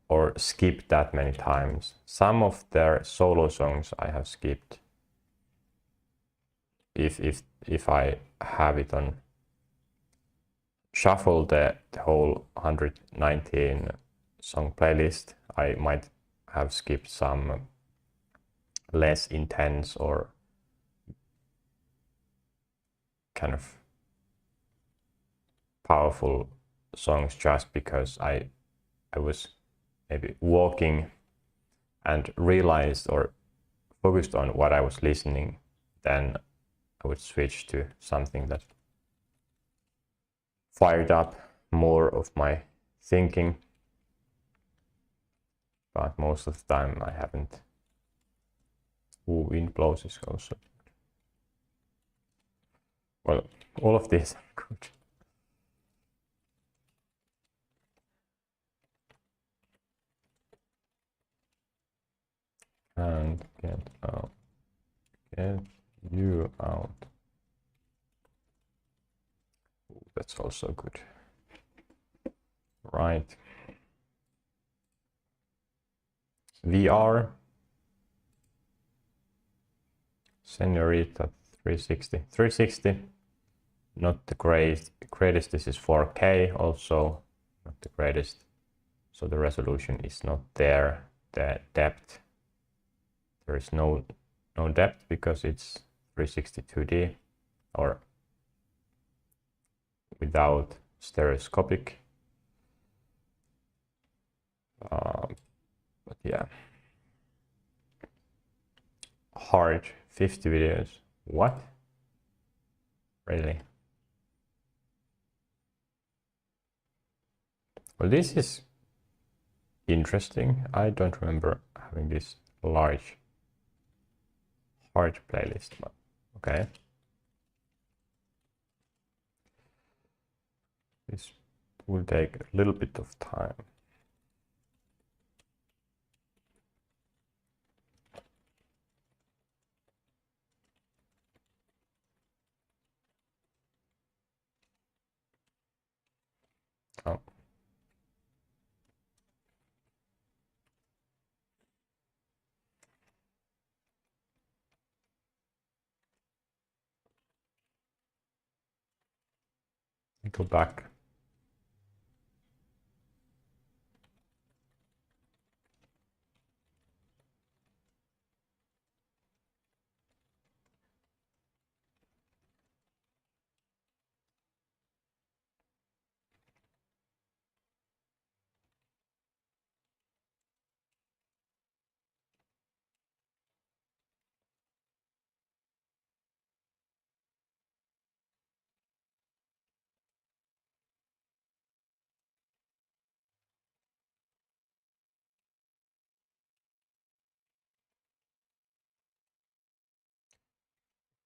or skip that many times. Some of their solo songs I have skipped if I have it on shuffle the whole 119 song playlist. I might have skipped some less intense or kind of powerful songs just because I was maybe walking and realized or focused on what I was listening. Then I would switch to something that fired up more of my thinking, but most of the time I haven't. Ooh, Wind Blows is also good. Well, all of these are good. And get you out. Ooh, that's also good. Right. VR. Senorita 360. 360. Not the greatest. This is 4K also. Not the greatest. So the resolution is not there. The depth. There is no depth because it's 362D or without stereoscopic. But yeah. Hard 50 videos. What? Really? Well, this is interesting. I don't remember having this large hard playlist, but okay. This will take a little bit of time. Oh. Go back.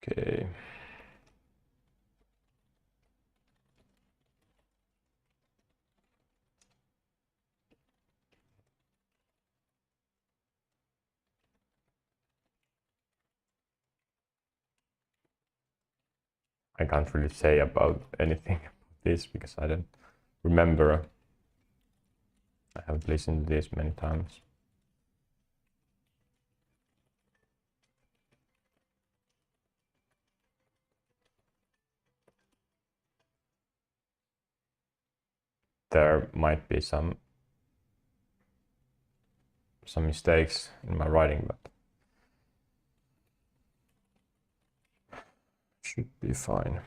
Okay. I can't really say about anything about this because I don't remember. I haven't listened to this many times. There might be some mistakes in my writing, but should be fine.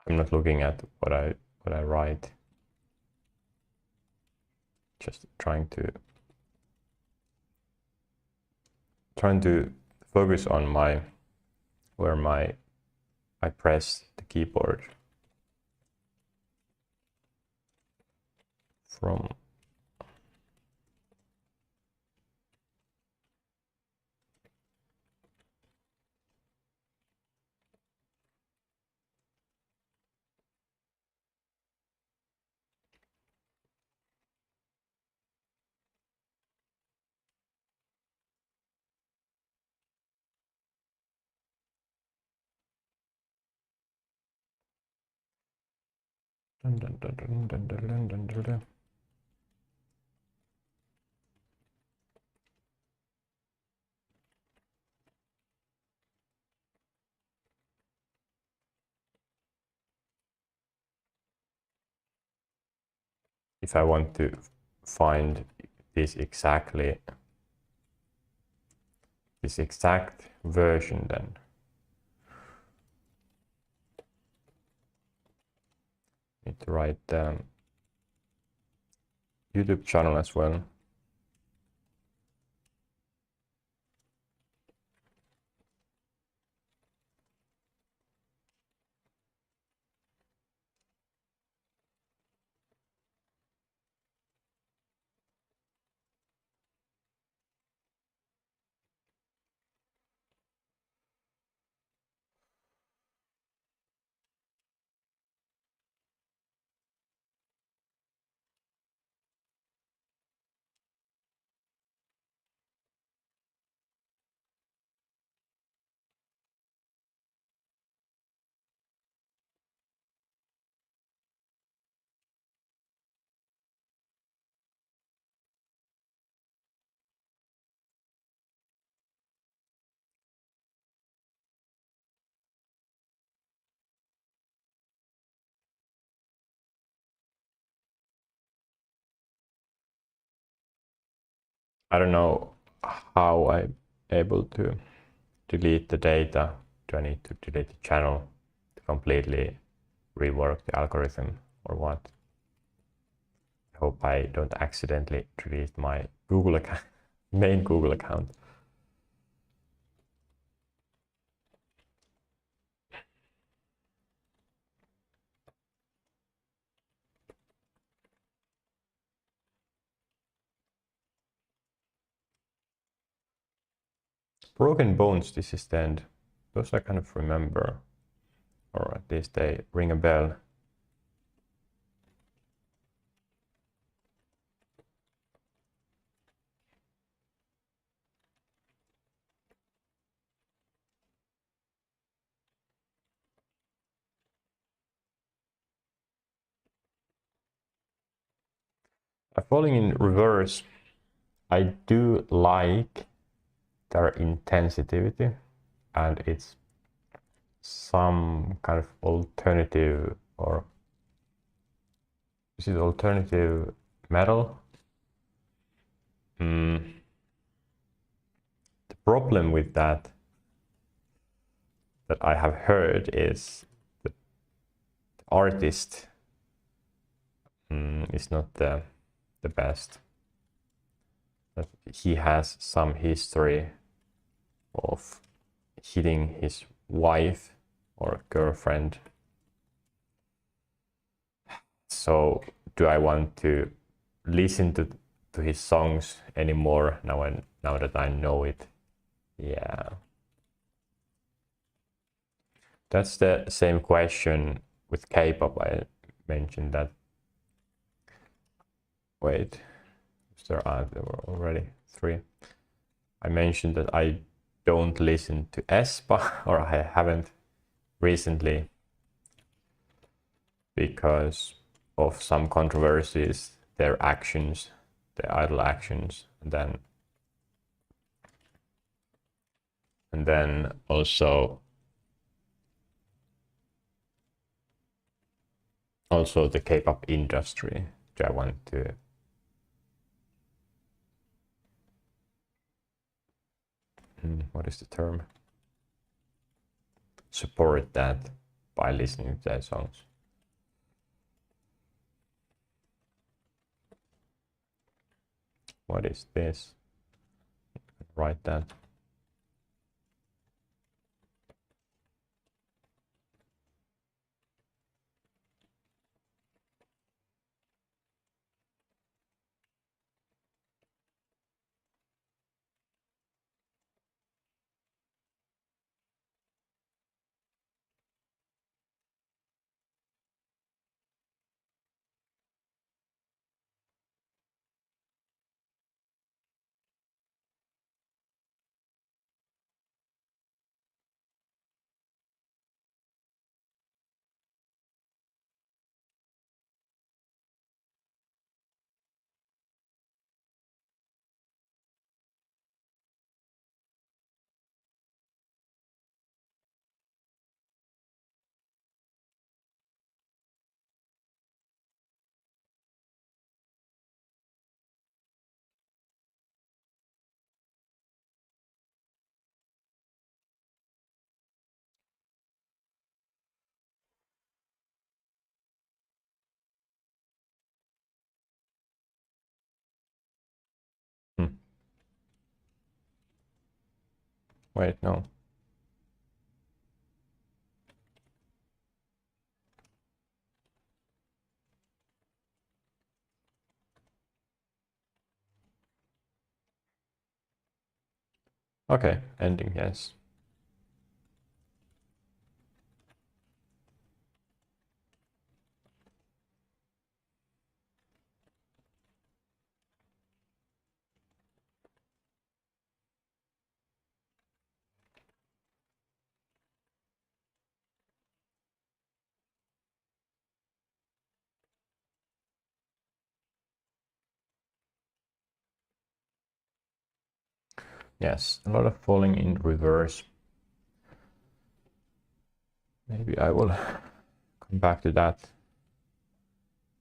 I'm not looking at what I write. Just trying to focus on where I press the keyboard from. Dun, dun, dun, dun, dun, dun, dun, dun, dun. If I want to find this exact version, then need to write the YouTube channel as well. I don't know how I'm able to delete the data. Do I need to delete the channel to completely rework the algorithm or what? I hope I don't accidentally delete my Google account, main Google account. Broken Bones, this is the end. Those I kind of remember, or at least they ring a bell. Falling in reverse, I do like their intensity, and it's some kind of alternative, or is it alternative metal? The problem with that I have heard is the artist is not the best. That he has some history of hitting his wife or girlfriend. So do I want to listen to his songs anymore now that I know it? Yeah. That's the same question with K-pop. I mentioned that. Wait, there were already 3. I mentioned that I don't listen to aespa, or I haven't recently, because of some controversies, their actions, their idol actions, and then also the K-pop industry, which I want to what is the term? Support that by listening to their songs. What is this? Write that. Wait, no. Okay, ending, yes. Yes, a lot of falling in reverse. Maybe I will come back to that.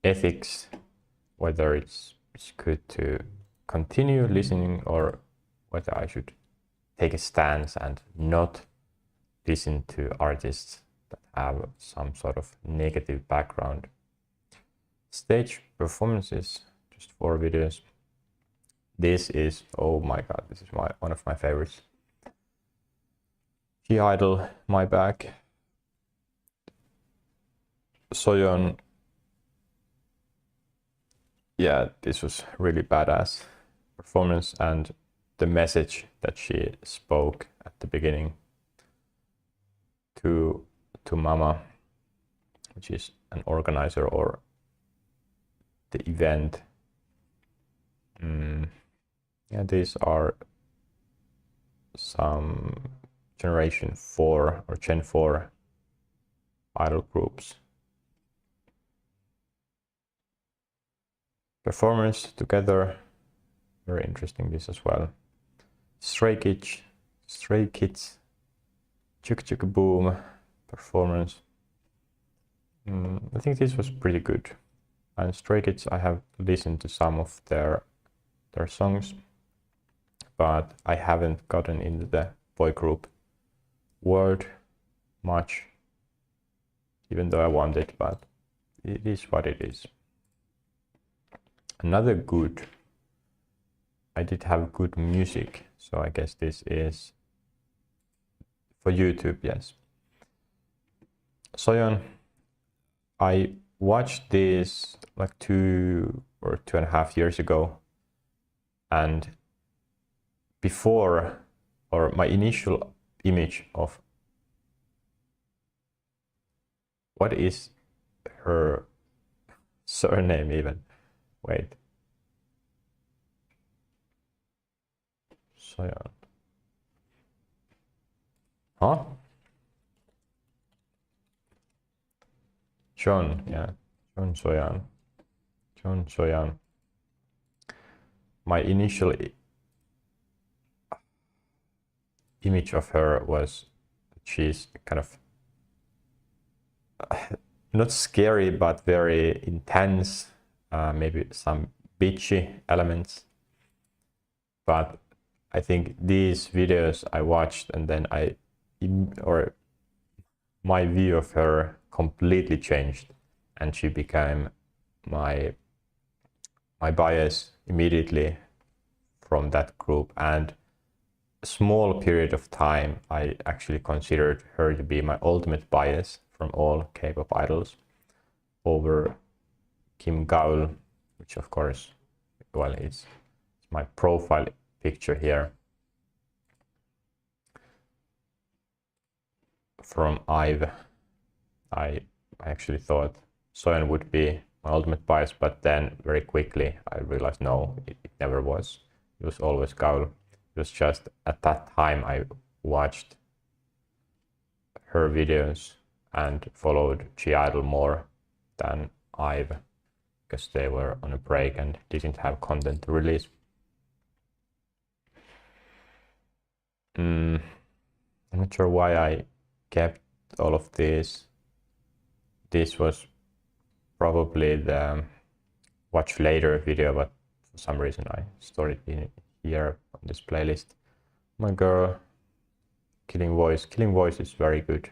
Ethics, whether it's good to continue listening or whether I should take a stance and not listen to artists that have some sort of negative background. Stage performances, just 4 videos. This is, oh my god, this is one of my favorites. G-Idol, My Back. Soyeon. Yeah, this was really badass performance, and the message that she spoke at the beginning to Mama, which is an organizer or the event. Yeah, these are some generation 4 or Gen 4 idol groups. Performance together, very interesting this as well. Stray Kids, Chuk Chuk Boom performance. I think this was pretty good. And Stray Kids, I have listened to some of their songs. but I haven't gotten into the boy group world much, even though I want it, but it is what it is. Another good, I did have good music, so I guess this is for YouTube, yes. Soyeon, I watched this like 2 or 2.5 years ago, and before, or my initial image of what is her surname even? Wait. Soyeon. Huh? John, yeah. John Soyeon. John Soyeon. My initial image of her was she's kind of not scary, but very intense, maybe some bitchy elements. But I think these videos I watched, and then my view of her completely changed, and she became my bias immediately from that group. And a small period of time, I actually considered her to be my ultimate bias from all K-pop idols over Kim Gaul, which of course, well, it's my profile picture here from IVE. I actually thought Soyeon would be my ultimate bias, but then very quickly I realized no, it never was. It was always Gaul. It was just at that time I watched her videos and followed G-Idol more than IVE, because they were on a break and didn't have content to release. I'm not sure why I kept all of this. This was probably the watch later video, but for some reason I stored it in here on this playlist. My girl, Killing Voice. Killing Voice is very good.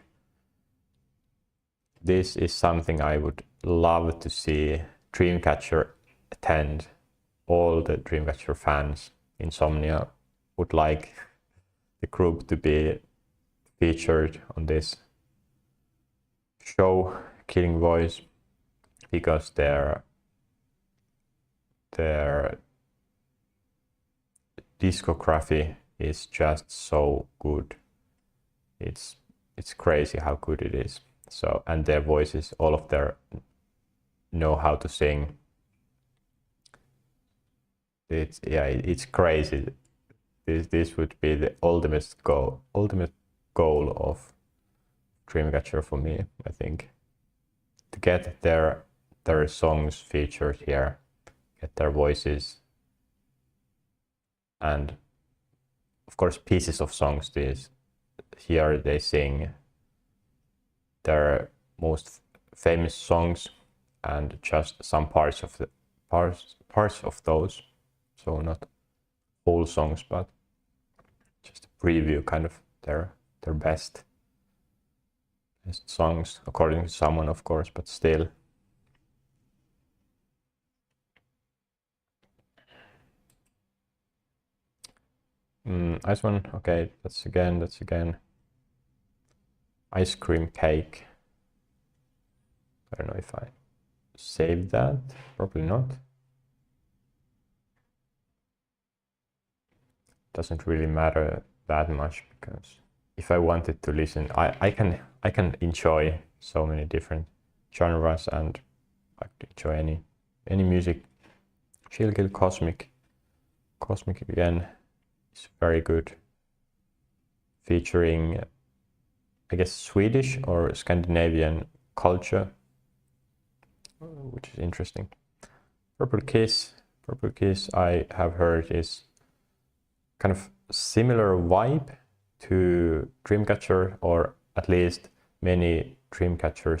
This is something I would love to see Dreamcatcher attend. All the Dreamcatcher fans, Insomnia, would like the group to be featured on this show, Killing Voice, because their discography is just so good. It's crazy how good it is. So, and their voices, all of their know how to sing. It's crazy. This would be the ultimate goal of Dreamcatcher for me, I think. To get their songs featured here, get their voices, and of course pieces of songs. Here they sing their most famous songs and just some parts of those. So not whole songs, but just a preview, kind of their best songs, according to someone, of course, but still. Ice one, okay, that's again. Ice cream cake. I don't know if I saved that, probably not. Doesn't really matter that much, because if I wanted to listen, I can enjoy so many different genres, and I can enjoy any music. Chill Kill Cosmic again is very good, featuring I guess Swedish or Scandinavian culture, which is interesting. Purple Kiss I have heard is kind of similar vibe to Dreamcatcher, or at least many Dreamcatcher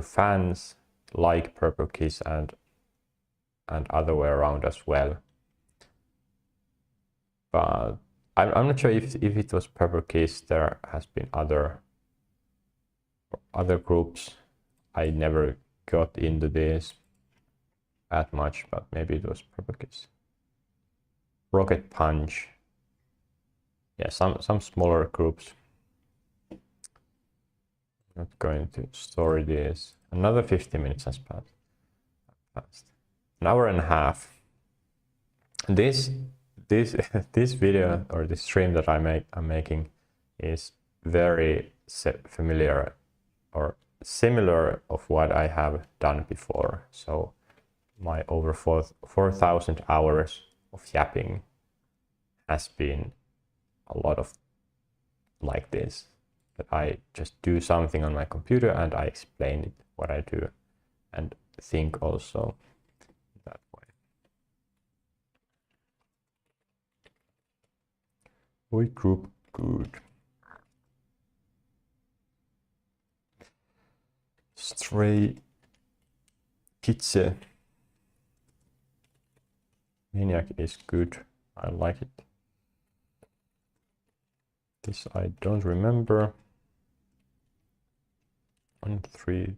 fans like Purple Kiss and other way around as well. but I'm not sure if it was Purple Kiss. There has been other groups. I never got into this that much, but maybe it was Purple Kiss. Rocket Punch. Yeah, some smaller groups. Not going to store this. Another 50 minutes has passed. An hour and a half. This video or this stream that I'm making is very familiar or similar of what I have done before. So my over 4,000 hours of yapping has been a lot of like this, that I just do something on my computer and I explain it, what I do, and think also that way. We group good. Stray Kitse. Maniac is good. I like it. This I don't remember. 1, 3.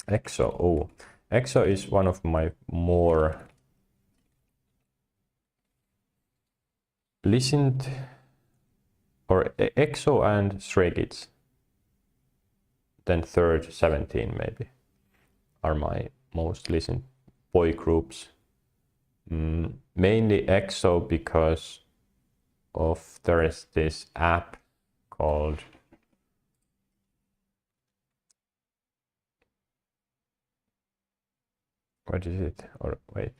EXO. Oh, EXO is one of my more listened, or EXO and Stray Kids. Then third, 17 maybe, are my most listened boy groups. Mainly EXO because of there is this app called what is it? Or wait,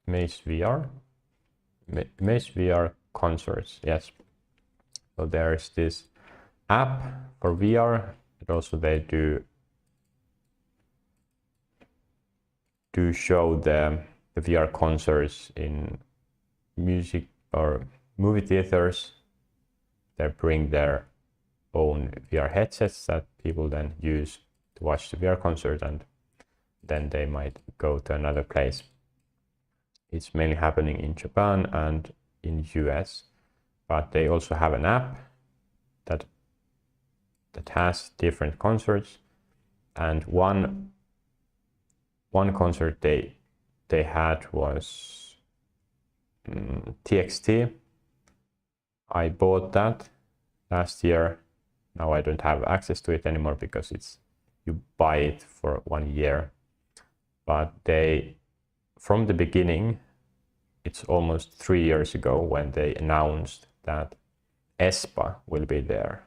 Maze VR. Maze VR concerts. Yes. So there is this app for VR. But also they do show the VR concerts in music or movie theaters. They bring their own VR headsets that people then use to watch the VR concert, and then they might go to another place. It's mainly happening in Japan and in US, but they also have an app that has different concerts, and one concert they had was TXT. I bought that last year. Now I don't have access to it anymore because you buy it for 1 year. But from the beginning, it's almost 3 years ago when they announced that aespa will be there,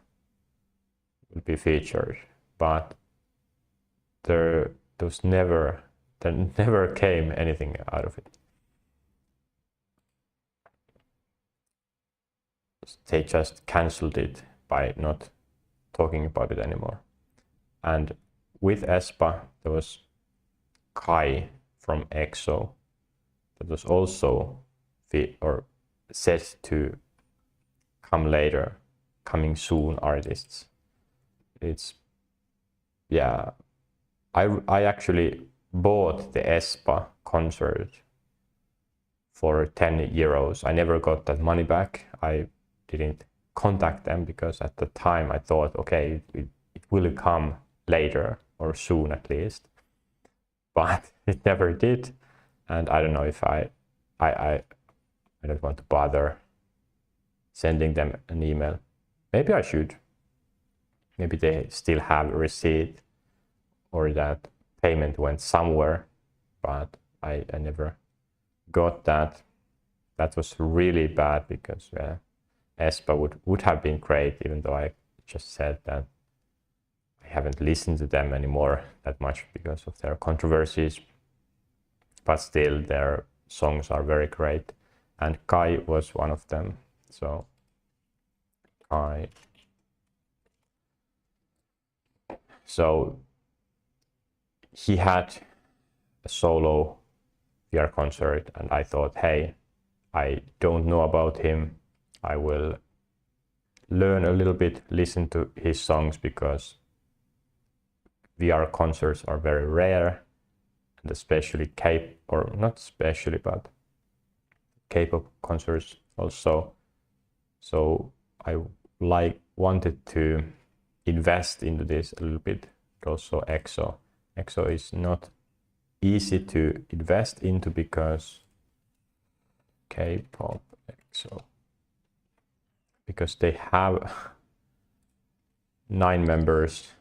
will be featured, but there never came anything out of it. They just cancelled it by not talking about it anymore. And with aespa, there was Kai from EXO that was also set to come later, coming soon artists. It's, yeah, I actually bought the aespa concert for 10 euros. I never got that money back. I didn't contact them because at the time I thought, okay, it will come later or soon at least, but it never did. And I don't know if I don't want to bother sending them an email. Maybe I should. Maybe they still have a receipt or that payment went somewhere, but I never got that. That was really bad because aespa would have been great, even though I just said that I haven't listened to them anymore that much because of their controversies. But still, their songs are very great. And Kai was one of them. So Kai. So he had a solo VR concert, and I thought, hey, I don't know about him. I will learn a little bit, listen to his songs, because VR concerts are very rare, and especially or not especially, but K-pop concerts also. So I wanted to invest into this a little bit. Also EXO. EXO is not easy to invest into because K-pop EXO, because they have 9 members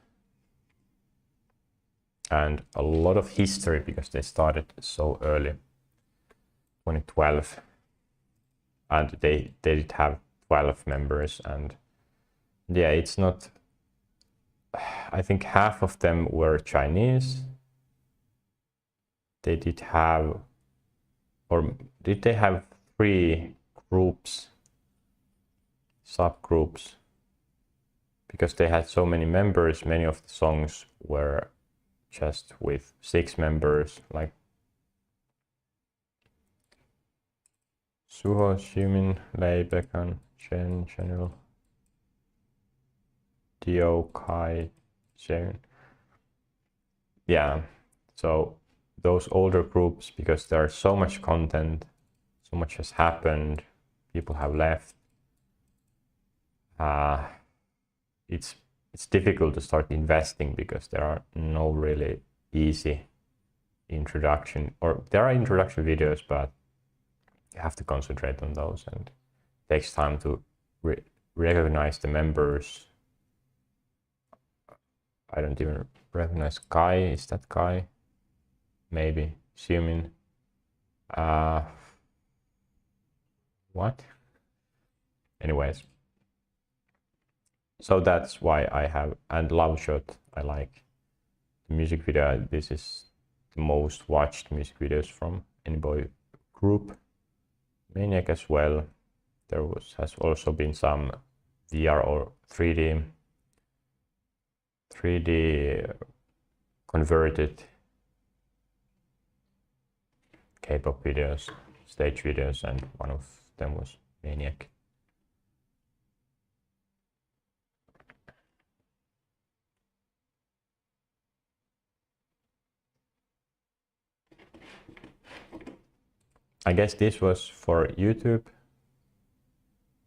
and a lot of history because they started so early, 2012, and they did have 12 members, and yeah, it's not, I think half of them were Chinese. They did have, or did they have 3 groups, subgroups? Because they had so many members, many of the songs were just with 6 members, like Suho, Xiumin, Lei, Bekan, Chen, Chanel, Dio, Kai, Chen. Yeah, so those older groups, because there's so much content, so much has happened, people have left. It's difficult to start investing because there are no really easy introduction, or there are introduction videos, but you have to concentrate on those, and it takes time to recognize the members. I don't even recognize Kai. Is that Kai? Maybe. Xiumin. What? Anyways. So that's why I have, and Love Shot, I like the music video. This is the most watched music videos from any boy group. Maniac as well. There has also been some VR or 3D converted K-pop videos, stage videos, and one of them was Maniac. I guess this was for YouTube.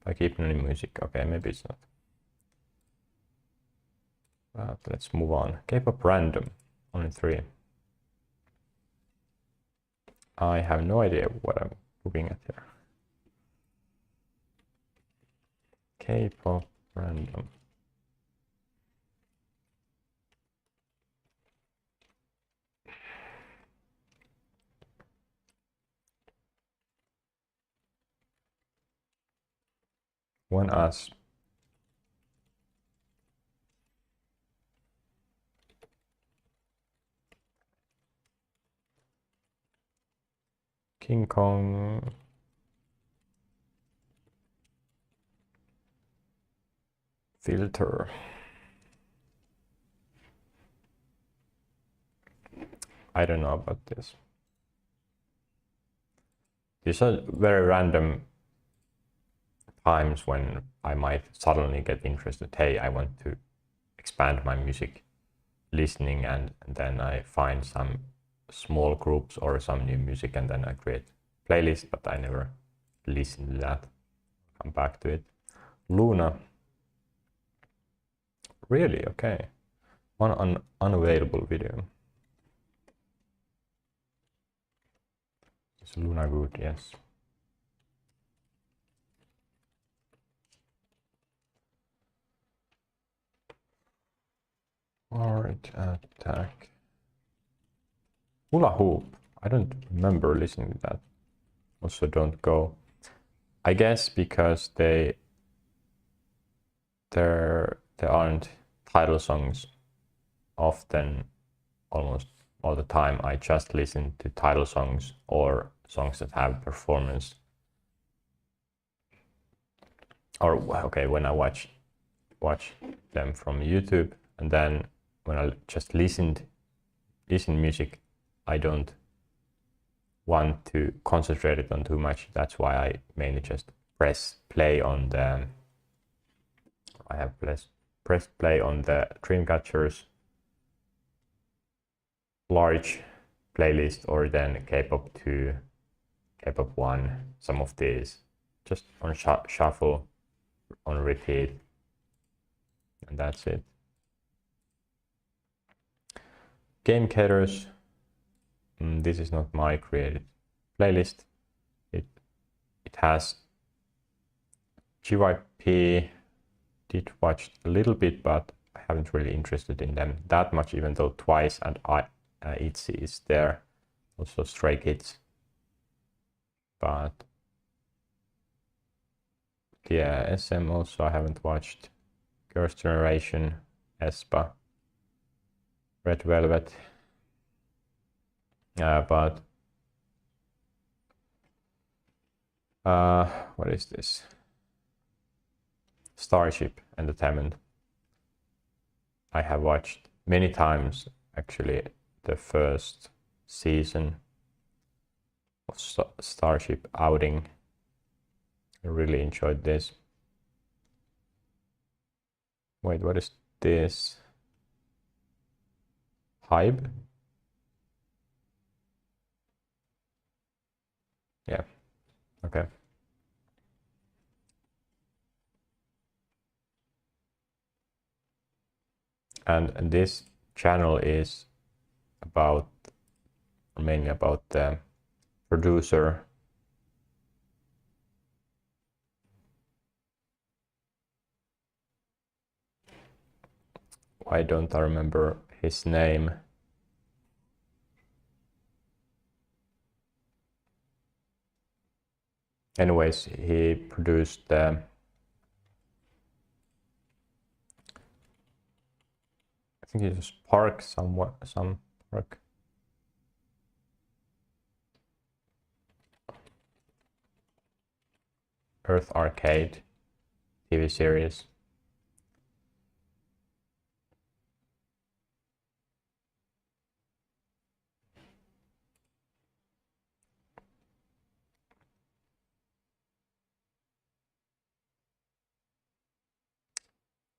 By keeping any music. Okay, maybe it's not. But let's move on. K-pop random. Only 3. I have no idea what I'm looking at here. K-pop random. One us. King Kong. Filter. I don't know about this. These are very random times when I might suddenly get interested. Hey, I want to expand my music listening, and then I find some small groups or some new music, and then I create playlist, but I never listen to that. Come back to it. Luna. Really? Okay. One unavailable video. Is Luna good? Yes. Heart attack. Hula hoop. I don't remember listening to that. Also don't go. I guess because there aren't title songs often, almost all the time. I just listen to title songs or songs that have performance. Or okay, when I watch them from YouTube, and then when I just listen music, I don't want to concentrate it on too much. That's why I mainly just press play on the. I have pressed play on the Dreamcatcher's large playlist, or then K-pop 2, K-pop 1, some of these, just on shuffle, on repeat, and that's it. Game caterers. This is not my created playlist. It has GYP. Did watch a little bit, but I haven't really interested in them that much, even though Twice and ITZY is there. Also Stray Kids. But yeah, SM also I haven't watched. Girls' Generation, aespa, Red Velvet. But what is this? Starship Entertainment. I have watched many times, actually, the first season of Starship Outing. I really enjoyed this. Wait, what is this? Hybe? Yeah, okay. And this channel is about, mainly about the producer. Why don't I remember his name? Anyways, he produced I think it was Park somewhat, some Park. Earth Arcade TV series.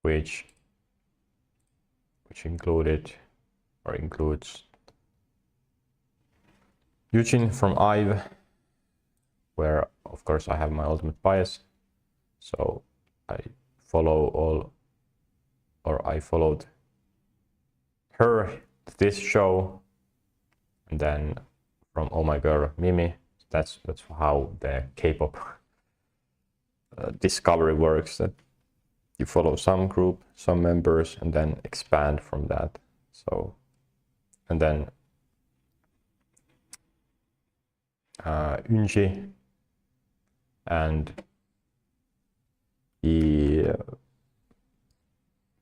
Which included or includes Eugene from IVE, where of course I have my ultimate bias, so I followed her to this show, and then from Oh My Girl Mimi. That's how the K-pop discovery works, that you follow some group, some members, and then expand from that. So, and then Unji and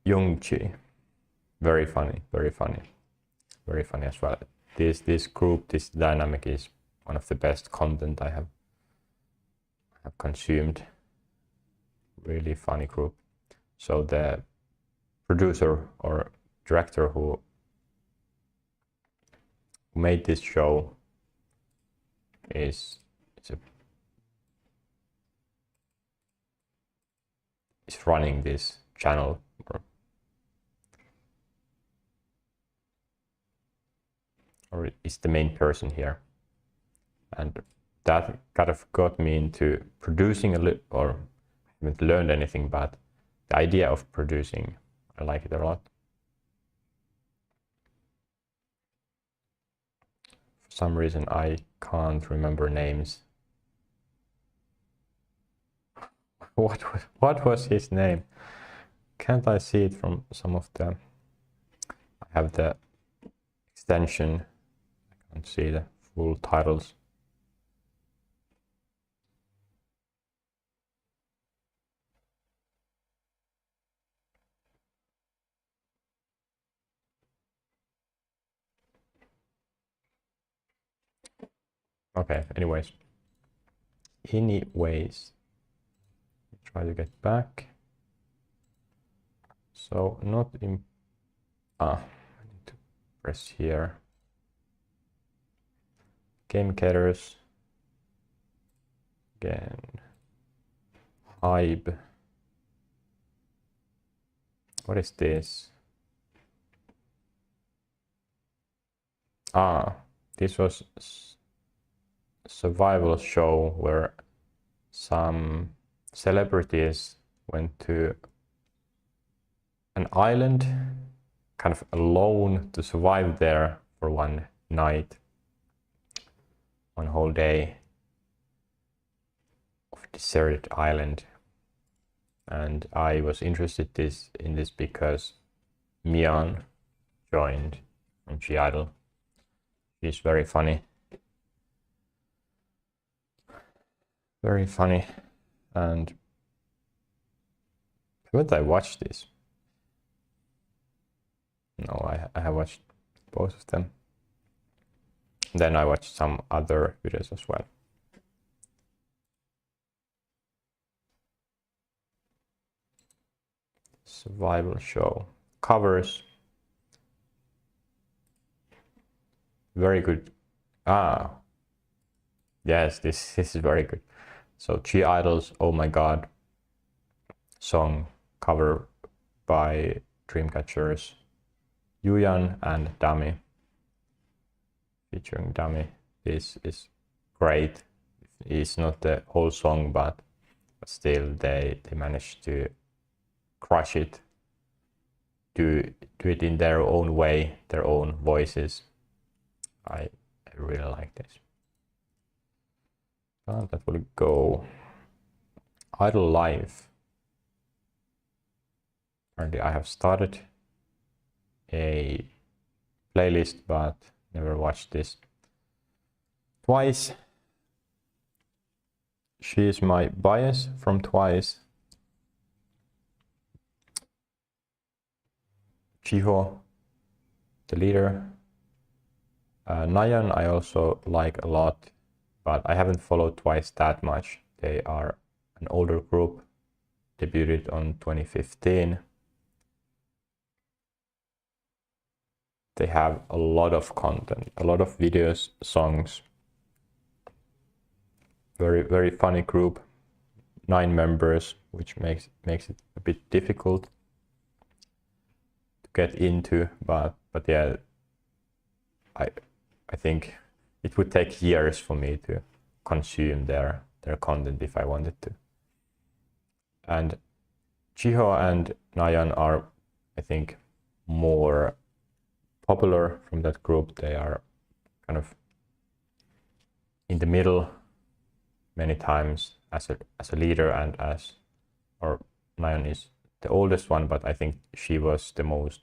Youngji, very funny as well. This group, this dynamic is one of the best content I have consumed. Really funny group. So the producer or director who made this show is running this channel, or is the main person here, and that kind of got me into producing a little, or I haven't learned anything, but the idea of producing, I like it a lot. For some reason I can't remember names. What was his name? Can't I see it from some of the... I have the extension. I can't see the full titles. Okay, anyways, try to get back. So not in, I need to press here. Game caterers, again, Hybe. What is this? this was a survival show where some celebrities went to an island, kind of alone, to survive there for one night, one whole day of deserted island. And I was interested in this because Mian joined from G-Idol. She's very funny. Very funny. And haven't I watched this? No, I have watched both of them. Then I watched some other videos as well. Survival show. Covers. Very good. Ah. Yes, this is very good. So G-Idol's Oh My God song cover by Dreamcatchers, Yuyan and Dummy. Featuring Dummy. This is great. It's not the whole song, but still they managed to crush it, do it in their own way, their own voices. I really like this. That will go. Idol Live. Apparently I have started a playlist but never watched this. Twice. She is my bias from Twice. Chiho, the leader. Nayeon I also like a lot, but I haven't followed Twice that much. They are an older group, debuted on 2015. They have a lot of content, a lot of videos, songs. Very, very funny group. 9 members, which makes it a bit difficult to get into, but yeah, I think it would take years for me to consume their content if I wanted to. And Chiho and Nayeon are, I think, more popular from that group. They are kind of in the middle many times as a leader and or Nayeon is the oldest one, but I think she was the most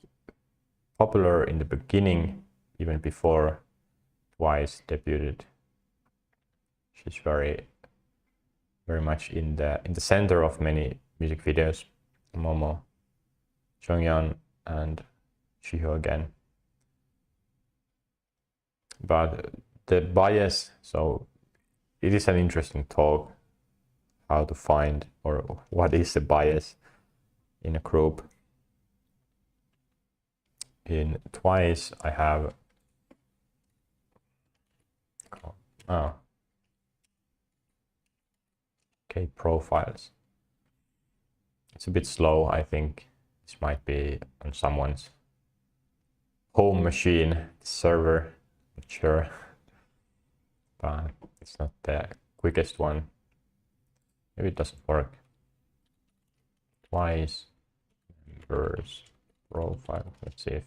popular in the beginning, even before Twice debuted. She's very much in the center of many music videos. Momo, Jonghyun, and Chiho again. But the bias, so it is an interesting talk, how to find or what is the bias in a group. In Twice I have okay, profiles. It's a bit slow. I think this might be on someone's home machine, server, not sure, but it's not the quickest one. Maybe it doesn't work. Twice members profile. Let's see if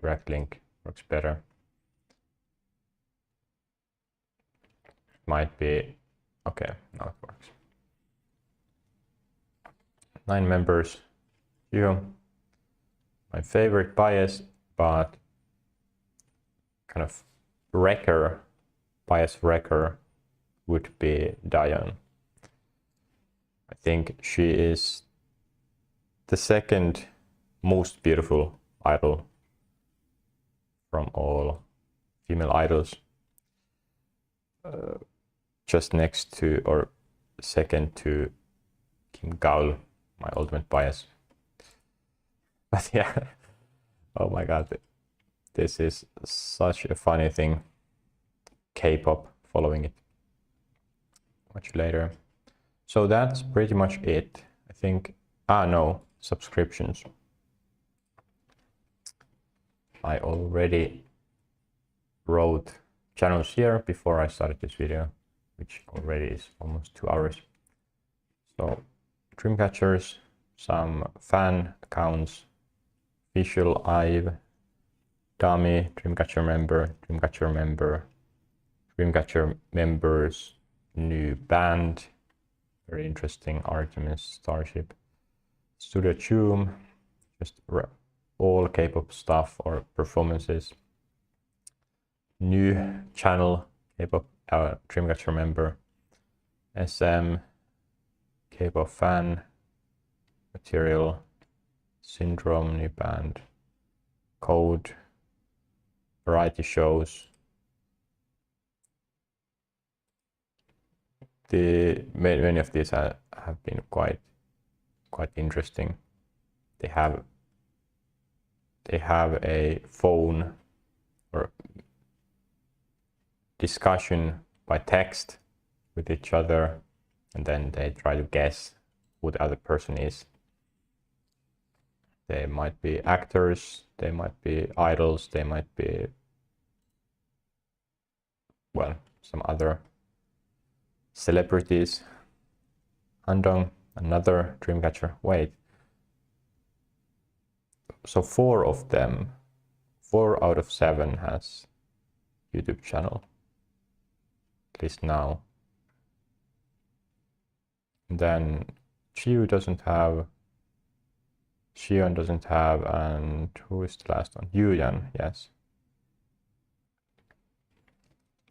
direct link works better. Might be okay. Now it works. 9 members. You. My favorite bias, but kind of bias wrecker would be Dayeon. I think she is the second most beautiful idol from all female idols. Just next to or second to Kim Gaul, my ultimate bias. But yeah, oh my god, this is such a funny thing. K-pop, following it much later. So that's pretty much it. I think, no, subscriptions. I already wrote channels here before I started this video, which already is almost 2 hours. So Dreamcatchers, some fan accounts, official Ive, dummy, Dreamcatcher member, Dreamcatcher members, new band, very interesting, Artemis Starship, Studio Tune, just all K-pop stuff or performances, new channel, K-pop Dreamcatcher member, SM, K-pop fan, material, Syndrome, new band, code, variety shows. Many of these have been quite interesting. They have a phone or discussion by text with each other, and then they try to guess who the other person is. They might be actors, they might be idols, they might be, well, some other celebrities. Handong, another Dreamcatcher. Wait. So 4 of them, 4 out of 7 has YouTube channel. At least now. And then Chiu doesn't have, Xion doesn't have, and who is the last one? Yuyan, yes.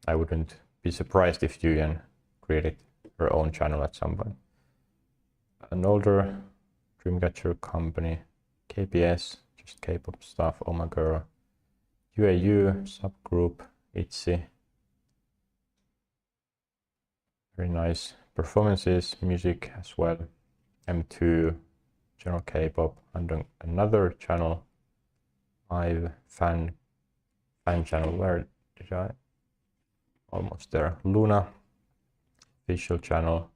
I wouldn't be surprised if Yuyan created her own channel at some point. An older Dreamcatcher company, KPS, just K-pop stuff, Oh My Girl, UAU, subgroup, ITZY. Very nice performances, music as well. M2, general K-pop, and another channel, Ive fan channel. Where did I? Almost there. Luna, official channel.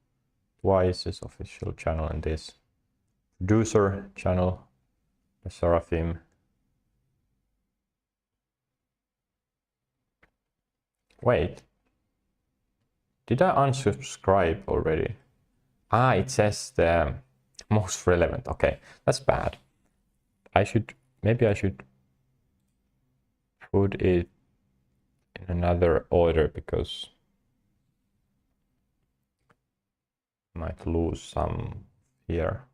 Twice's official channel, and this producer channel, the Seraphim. Wait, did I unsubscribe already? Ah, it says the most relevant. Okay, that's bad. Maybe I should put it in another order, because I might lose some here.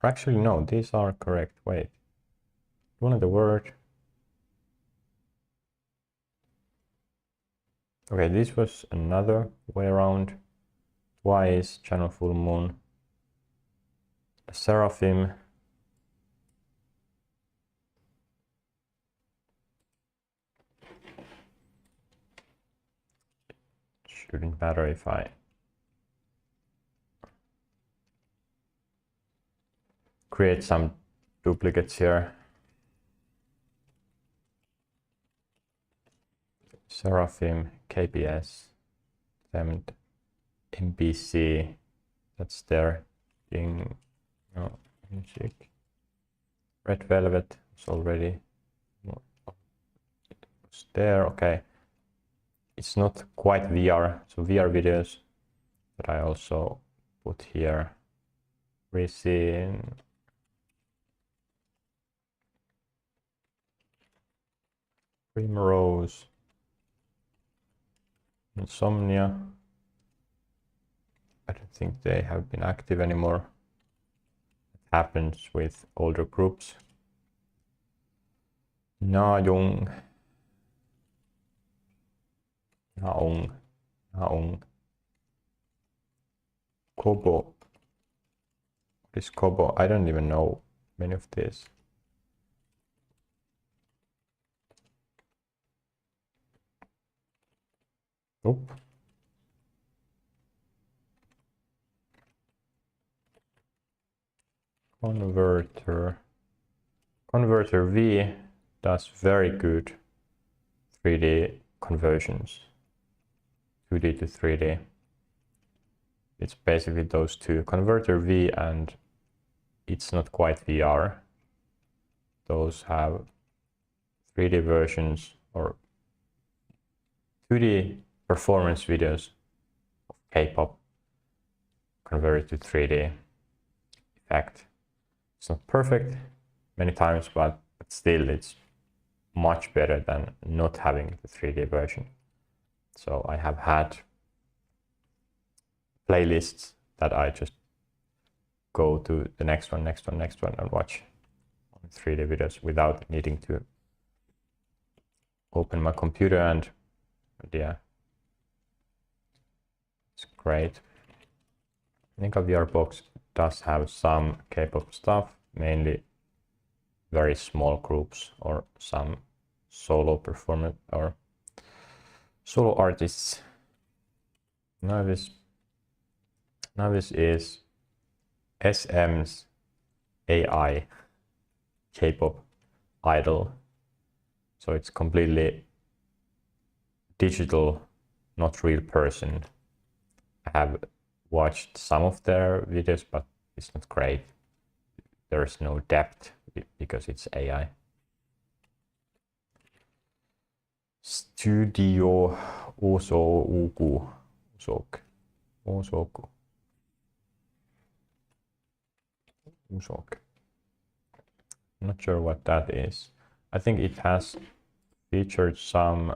Or actually, no, these are correct. Wait, one of the word. Okay, this was another way around. Twice, channel Full Moon, Seraphim, shouldn't matter if I create some duplicates here. Seraphim, KPS, and MBC, that's their thing. No, music. Red Velvet is already, it was there. Okay, it's not quite VR, so VR videos, but I also put here Resin, Primrose, Insomnia. I don't think they have been active anymore. It happens with older groups. Naong, Kobo. What is Kobo? I don't even know many of these. Nope. Converter V does very good 3D conversions, 2D to 3D. It's basically those two, Converter V, and it's not quite VR. Those have 3D versions, or 2D performance videos of K-pop converted to 3D effect. It's not perfect many times, but still it's much better than not having the 3D version. So I have had playlists that I just go to the next one and watch 3D videos without needing to open my computer, and yeah, it's great. Nika VR Box does have some K-pop stuff, mainly very small groups or some solo performance or solo artists. Now this is SM's AI K-pop idol. So it's completely digital, not real person. I have watched some of their videos, but it's not great. There's no depth because it's AI. Studio Osoku. I'm not sure what that is. I think it has featured some.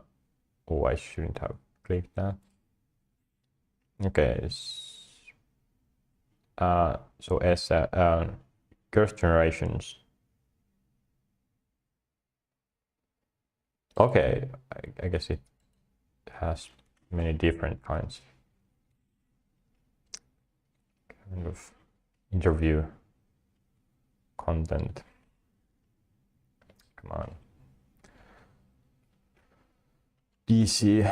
Oh, I shouldn't have clicked that. Okay. So as Girls' Generations. Okay, I guess it has many different kinds of interview content. Come on. DC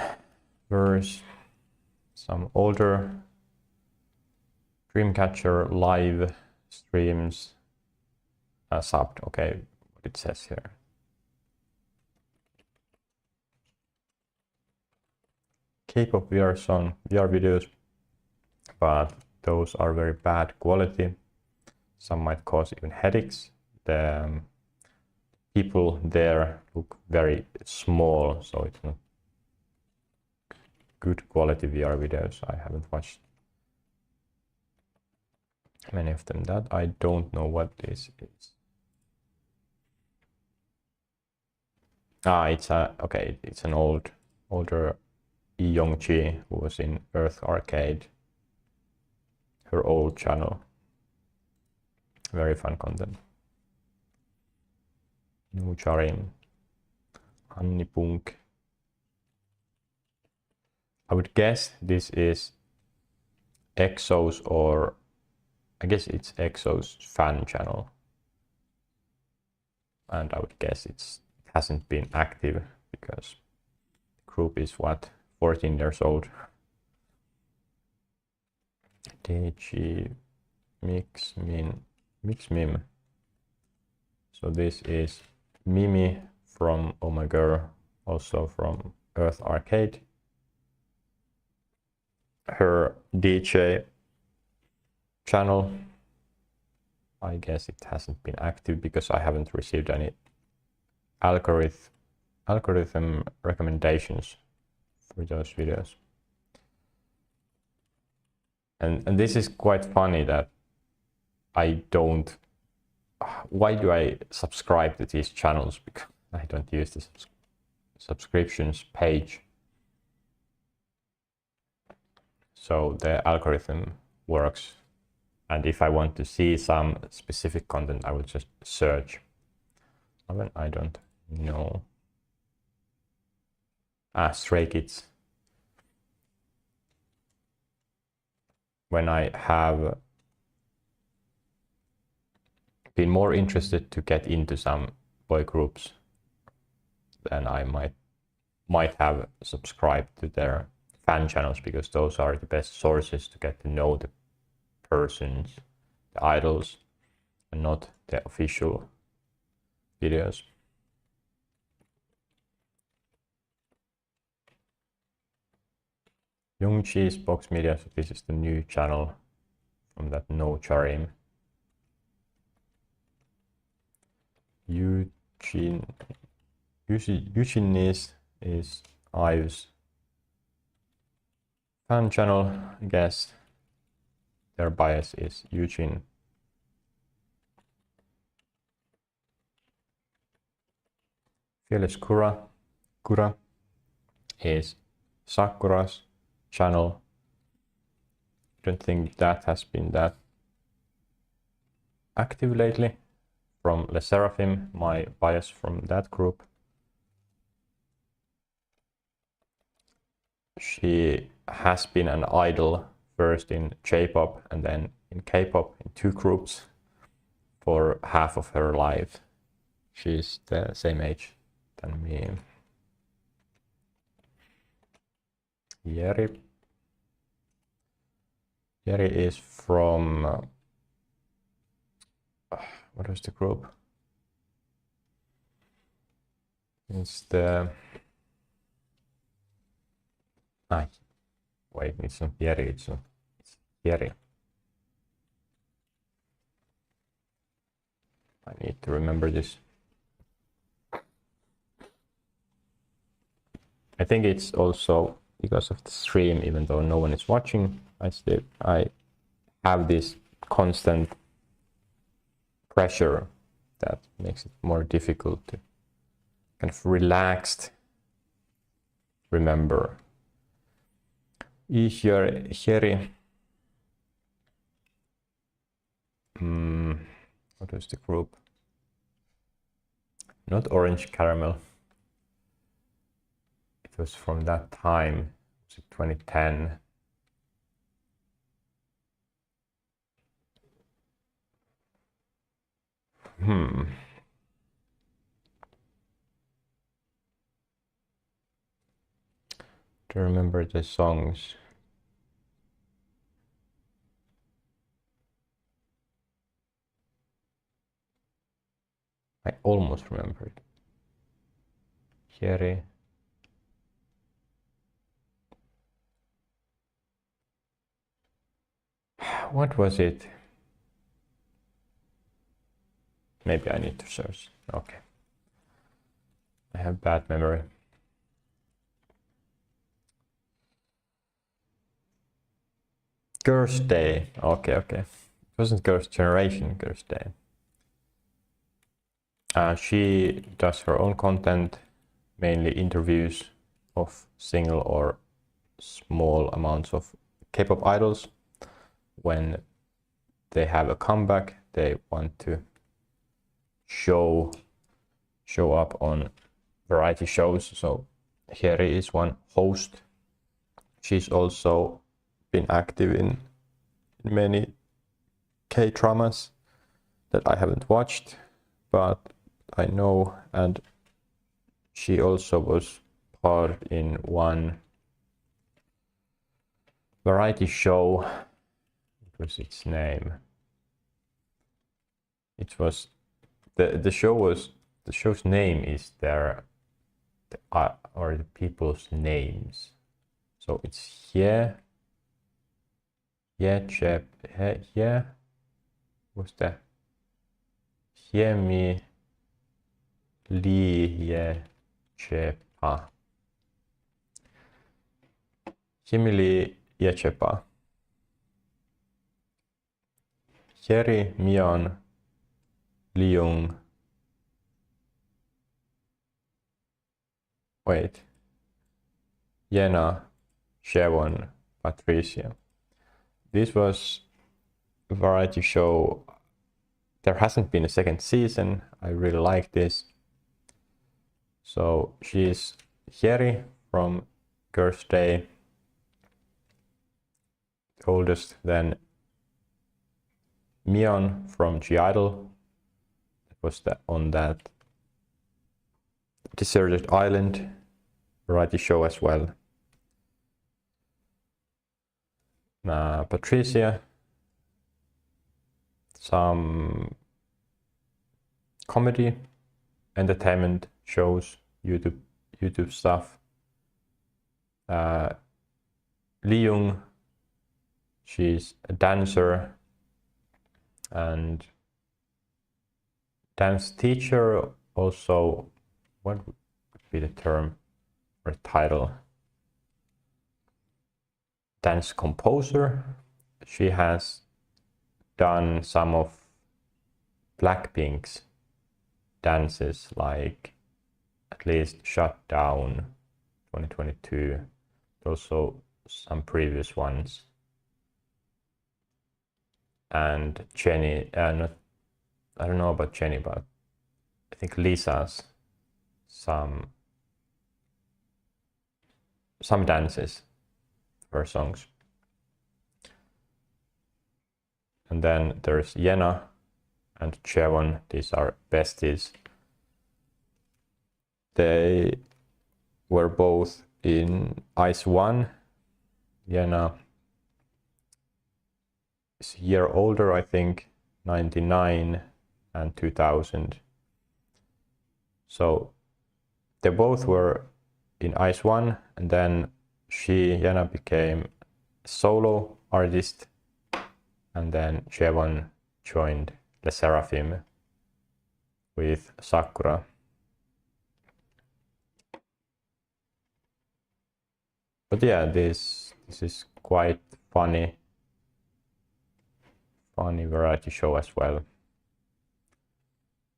verse, some older Dreamcatcher live streams, subbed. Okay, what it says here. K-pop VR song, VR videos, but those are very bad quality. Some might cause even headaches. The people there look very small, so it's not good quality VR videos. I haven't watched many of them. That I don't know what this is. It's okay. It's an older Youngji who was in Earth Arcade. Her old channel. Very fun content. Nucharim, Hanni Punk. I would guess this is EXO's, or I guess it's EXO's fan channel. And I would guess it hasn't been active because the group is what, 14 years old. DG Mix Mim. So this is Mimi from Oh My Girl, also from Earth Arcade. Her DJ channel, I guess it hasn't been active because I haven't received any algorithm recommendations for those videos. And this is quite funny that I don't. Why do I subscribe to these channels? Because I don't use the subscriptions page. So the algorithm works. And if I want to see some specific content, I will just search. I don't know. Stray Kids. When I have been more interested to get into some boy groups, then I might have subscribed to their fan channels, because those are the best sources to get to know the persons, the idols, and not the official videos. Youngji's Box Media, so this is the new channel from that No Charim. Eugene is Ives Fan channel, I guess their bias is Eugene. Fearless Kura is Sakura's channel. Don't think that has been that active lately. From Le Seraphim, my bias from that group. She has been an idol first in J-pop and then in K-pop in 2 groups for half of her life. She's the same age than me. Jeri is from what was the group? It's the wait, it's not Jeri, it's Jeri. I need to remember this. I think it's also because of the stream, even though no one is watching, I have this constant pressure that makes it more difficult to kind of relaxed remember. Jeri. What was the group? Not Orange Caramel. It was from that time. Was it 2010? To remember the songs. I almost remembered. Jeri. What was it? Maybe I need to search. Okay. I have bad memory. Girls' Day. Okay. It wasn't Girls' Generation, Girls' Day. She does her own content, mainly interviews of single or small amounts of K-pop idols. When they have a comeback, they want to show up on variety shows. So Jeri is one host. She's also been active in many K-dramas that I haven't watched, but I know, and she also was part in one variety show. What was its name? It was the show's name is the people's names. So it's what's that? Hiemi Liechepa. Hiemi Liechepa. Jeri, Mion, Leung. Wait. Yena, Shevon, Patricia. This was a variety show. There hasn't been a second season. I really like this. So she's Jeri from Girls' Day, oldest, then Mion from G-Idol. That was on that deserted island variety show as well. Patricia, some comedy, entertainment shows, YouTube stuff. Leung, she's a dancer and dance teacher. Also, what would be the term or title? dance composer. She has done some of Blackpink's dances, like at least Shut Down 2022, also some previous ones. And Jenny, I don't know about Jenny, but I think Lisa's some dances for songs. And then there's Jenna and Chevon. These are besties. They were both in Ice One. Jenna is a year older, I think, 99 and 2000. So they both were in Ice One, and then Jenna became a solo artist, and then Chevon joined Le Seraphim with Sakura. But yeah, this is quite funny variety show as well.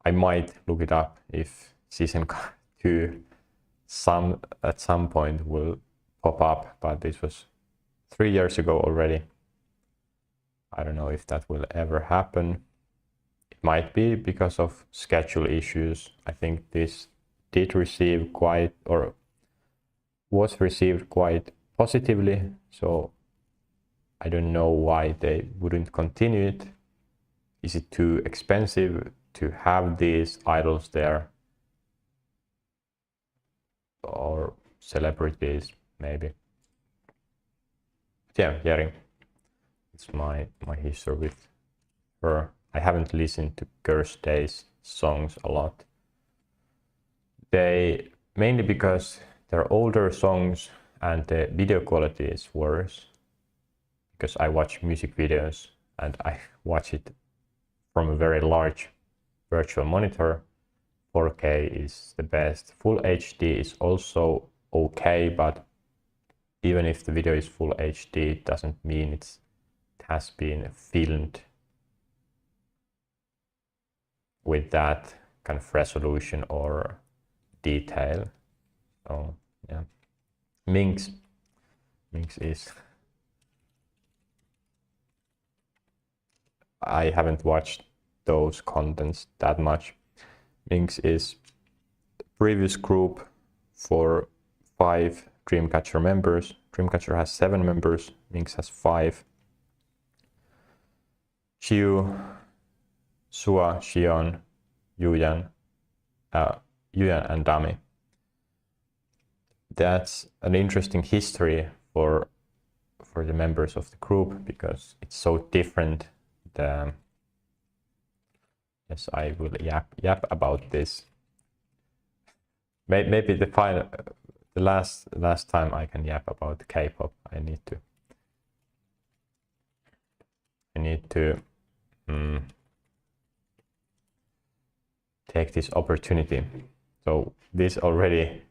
I might look it up if season 2 at some point will pop up, but this was 3 years ago already. I don't know if that will ever happen. It might be because of schedule issues. I think this was received quite positively, so I don't know why they wouldn't continue it. Is it too expensive to have these idols there? Or celebrities, maybe. But yeah, Jeri. It's my history with her. I haven't listened to Girls' Day's songs a lot. They mainly because they're older songs and the video quality is worse. Because I watch music videos and I watch it from a very large virtual monitor. 4K is the best. Full HD is also okay, but even if the video is full HD, it doesn't mean it has been filmed with that kind of resolution or detail. So yeah, Minx is, I haven't watched those contents that much. Minx is the previous group for 5 Dreamcatcher members. Dreamcatcher has 7 members, Minx has 5. Chiu, Sua, Xion, Yuyan and Dami. That's an interesting history for the members of the group because it's so different. Yes, I will yap about this. Maybe the last time I can yap about K-pop. I need to take this opportunity. So this already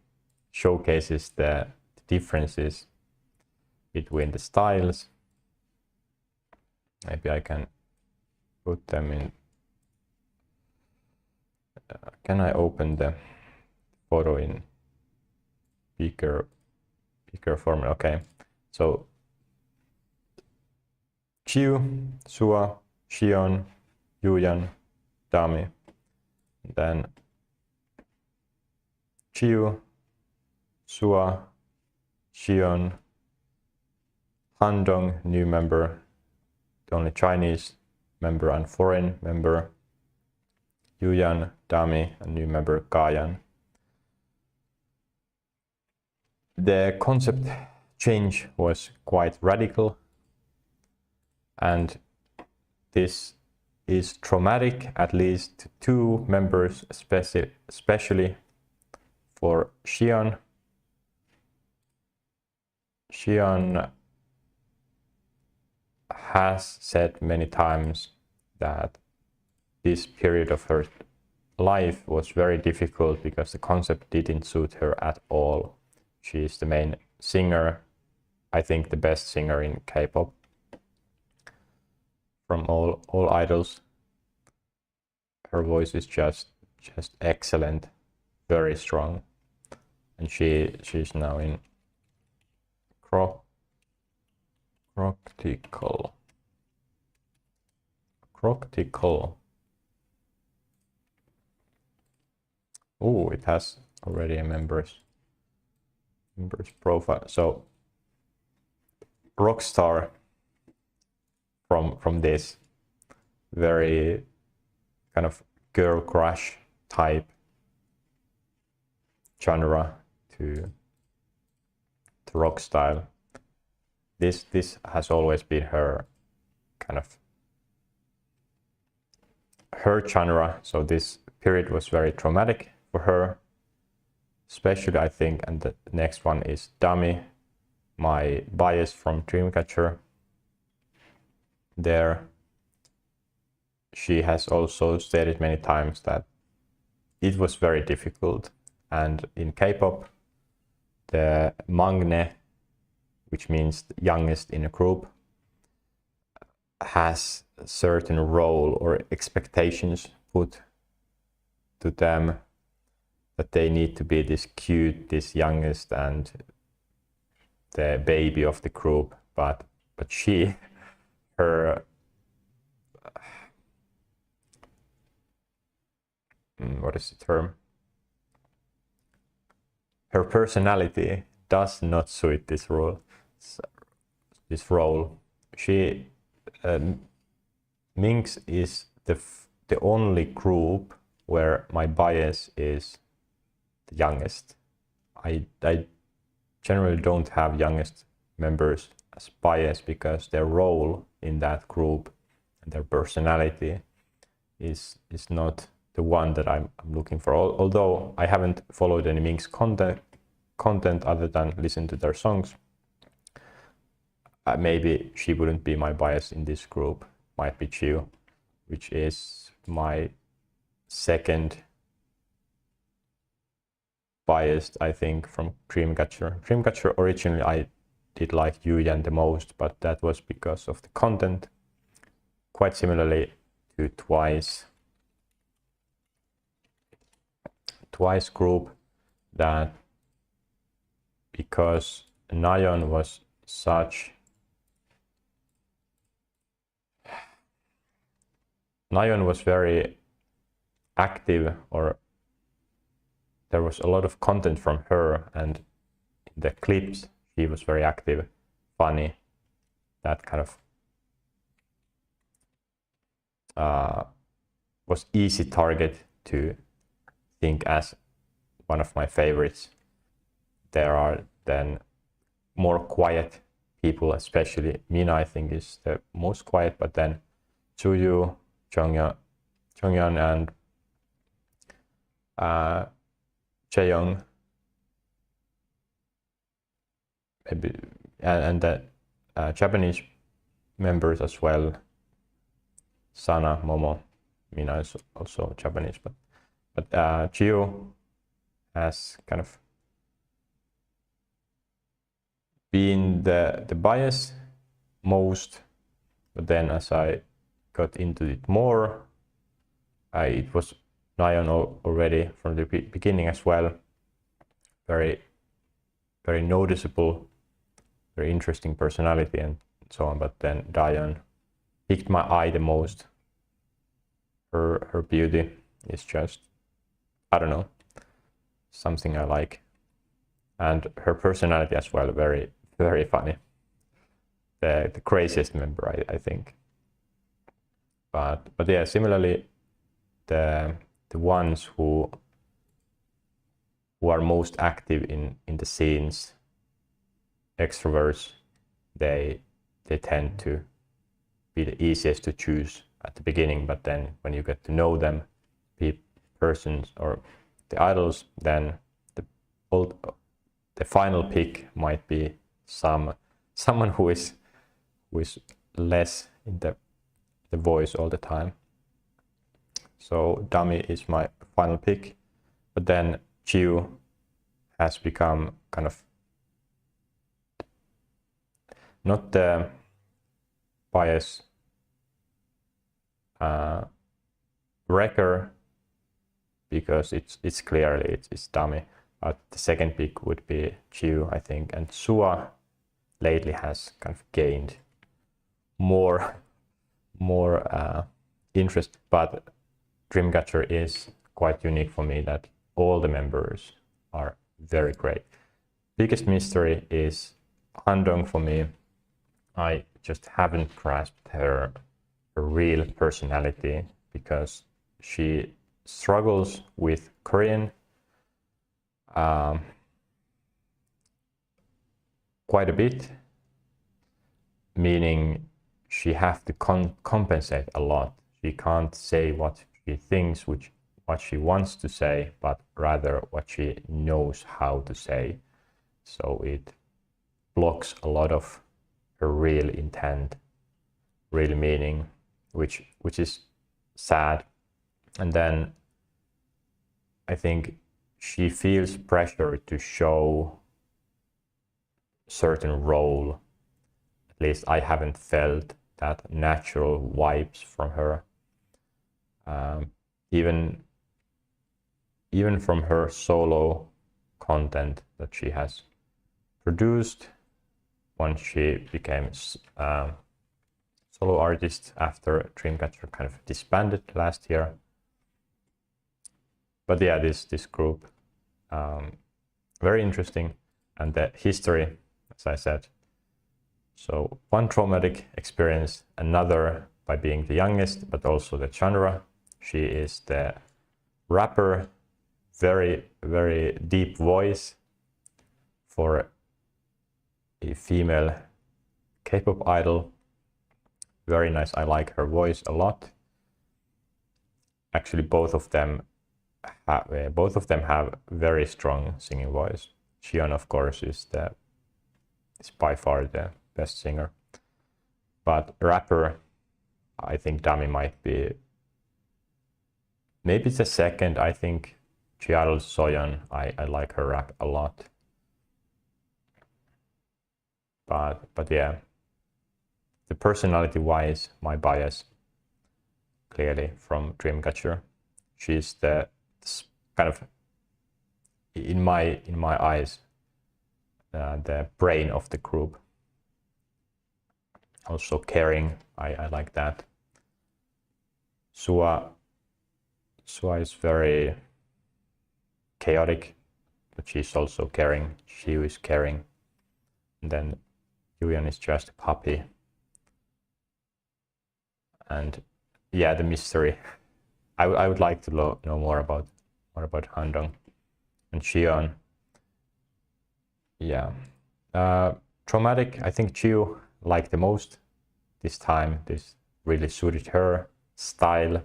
showcases the differences between the styles. Maybe I can put them in. Can I open the photo in bigger format? Okay, so Chiu, Sua, Xion, Yuyan, Dami. Then Chiu, Sua, Xion, Handong, new member, the only Chinese member and foreign member. Yuyan, Dami, and new member Kayan. The concept change was quite radical, and this is traumatic, at least to 2 members, especially for Xion. Xion has said many times that this period of her life was very difficult because the concept didn't suit her at all. She is the main singer. I think, the best singer in K-pop from all idols. Her voice is just excellent, very strong, and she's now in Croctical. Oh, it has already a members profile. So Rockstar from this very kind of girl crush type genre to rock style. This has always been her kind of her genre. So this period was very traumatic for her, especially I think. And the next one is Dummy, my bias from Dreamcatcher. There she has also stated many times that it was very difficult, and in K-pop the Magne, which means the youngest in a group, has a certain role or expectations put to them, that they need to be this cute, this youngest and the baby of the group, but her what is the term? Her personality does not suit this role. She Minx is the only group where my bias is the youngest. I generally don't have youngest members as bias, because their role in that group and their personality is not the one that I'm looking for. Although I haven't followed any Minx content other than listen to their songs, maybe she wouldn't be my bias in this group. Might be Chiu, which is my second biased, I think, from Dreamcatcher. Dreamcatcher originally I did like Yuyan the most, but that was because of the content. Quite similarly to Twice group, that because Nayeon was very active, or there was a lot of content from her, and in the clips she was very active, funny, that kind of was easy target to think as one of my favorites. There are then more quiet people, especially Mina I think is the most quiet, but then Tsuyu, Chongyeon and Chaeyoung, maybe, and the Japanese members as well. Sana, Momo, Mina is also Japanese, but Chiu has kind of been the bias most, but then as I got into it more, it was Nayeon already from the beginning as well. Very, very noticeable, very interesting personality and so on. But then Dayeon picked my eye the most. Her beauty is just, I don't know, something I like, and her personality as well, very, very funny. The craziest member, I think. But yeah, similarly, the ones who are most active in the scenes, extroverts, they tend to be the easiest to choose at the beginning, but then when you get to know them, persons or the idols, then the final pick might be someone who is less in the voice all the time. So Dummy is my final pick, but then Chiu has become kind of not the bias wrecker, because it's clearly it's dummy. But the second pick would be Chiu, I think, and Sua lately has kind of gained more interest. But Dreamcatcher is quite unique for me, that all the members are very great. Biggest mystery is Handong for me. I just haven't grasped her real personality, because she struggles with Korean quite a bit, meaning she has to compensate a lot. She can't say what she thinks, what she wants to say, but rather what she knows how to say. So it blocks a lot of her real intent, real meaning, which is sad. And then I think she feels pressure to show certain role. At least I haven't felt that natural vibes from her. Even from her solo content that she has produced once she became solo artist after Dreamcatcher kind of disbanded last year. But yeah, this group, very interesting, and the history, as I said. So one traumatic experience, another by being the youngest, but also the genre. She is the rapper, very, very deep voice for a female K-pop idol. Very nice. I like her voice a lot. Actually, both of them have very strong singing voice. Xion, of course, is by far the best singer. But rapper, I think Dami might be maybe the second. I think Chiarl Soyeon, I like her rap a lot. But yeah, the personality-wise, my bias clearly from Dreamcatcher. She's the kind of, in my eyes, the brain of the group. Also caring, I like that. Sua is very chaotic, but she's also caring. She is caring. And then Yuyan is just a puppy. And yeah, the mystery. I would like to know more about Handong and Xion. Yeah. Traumatic, I think Chiu liked the most this time. This really suited her style,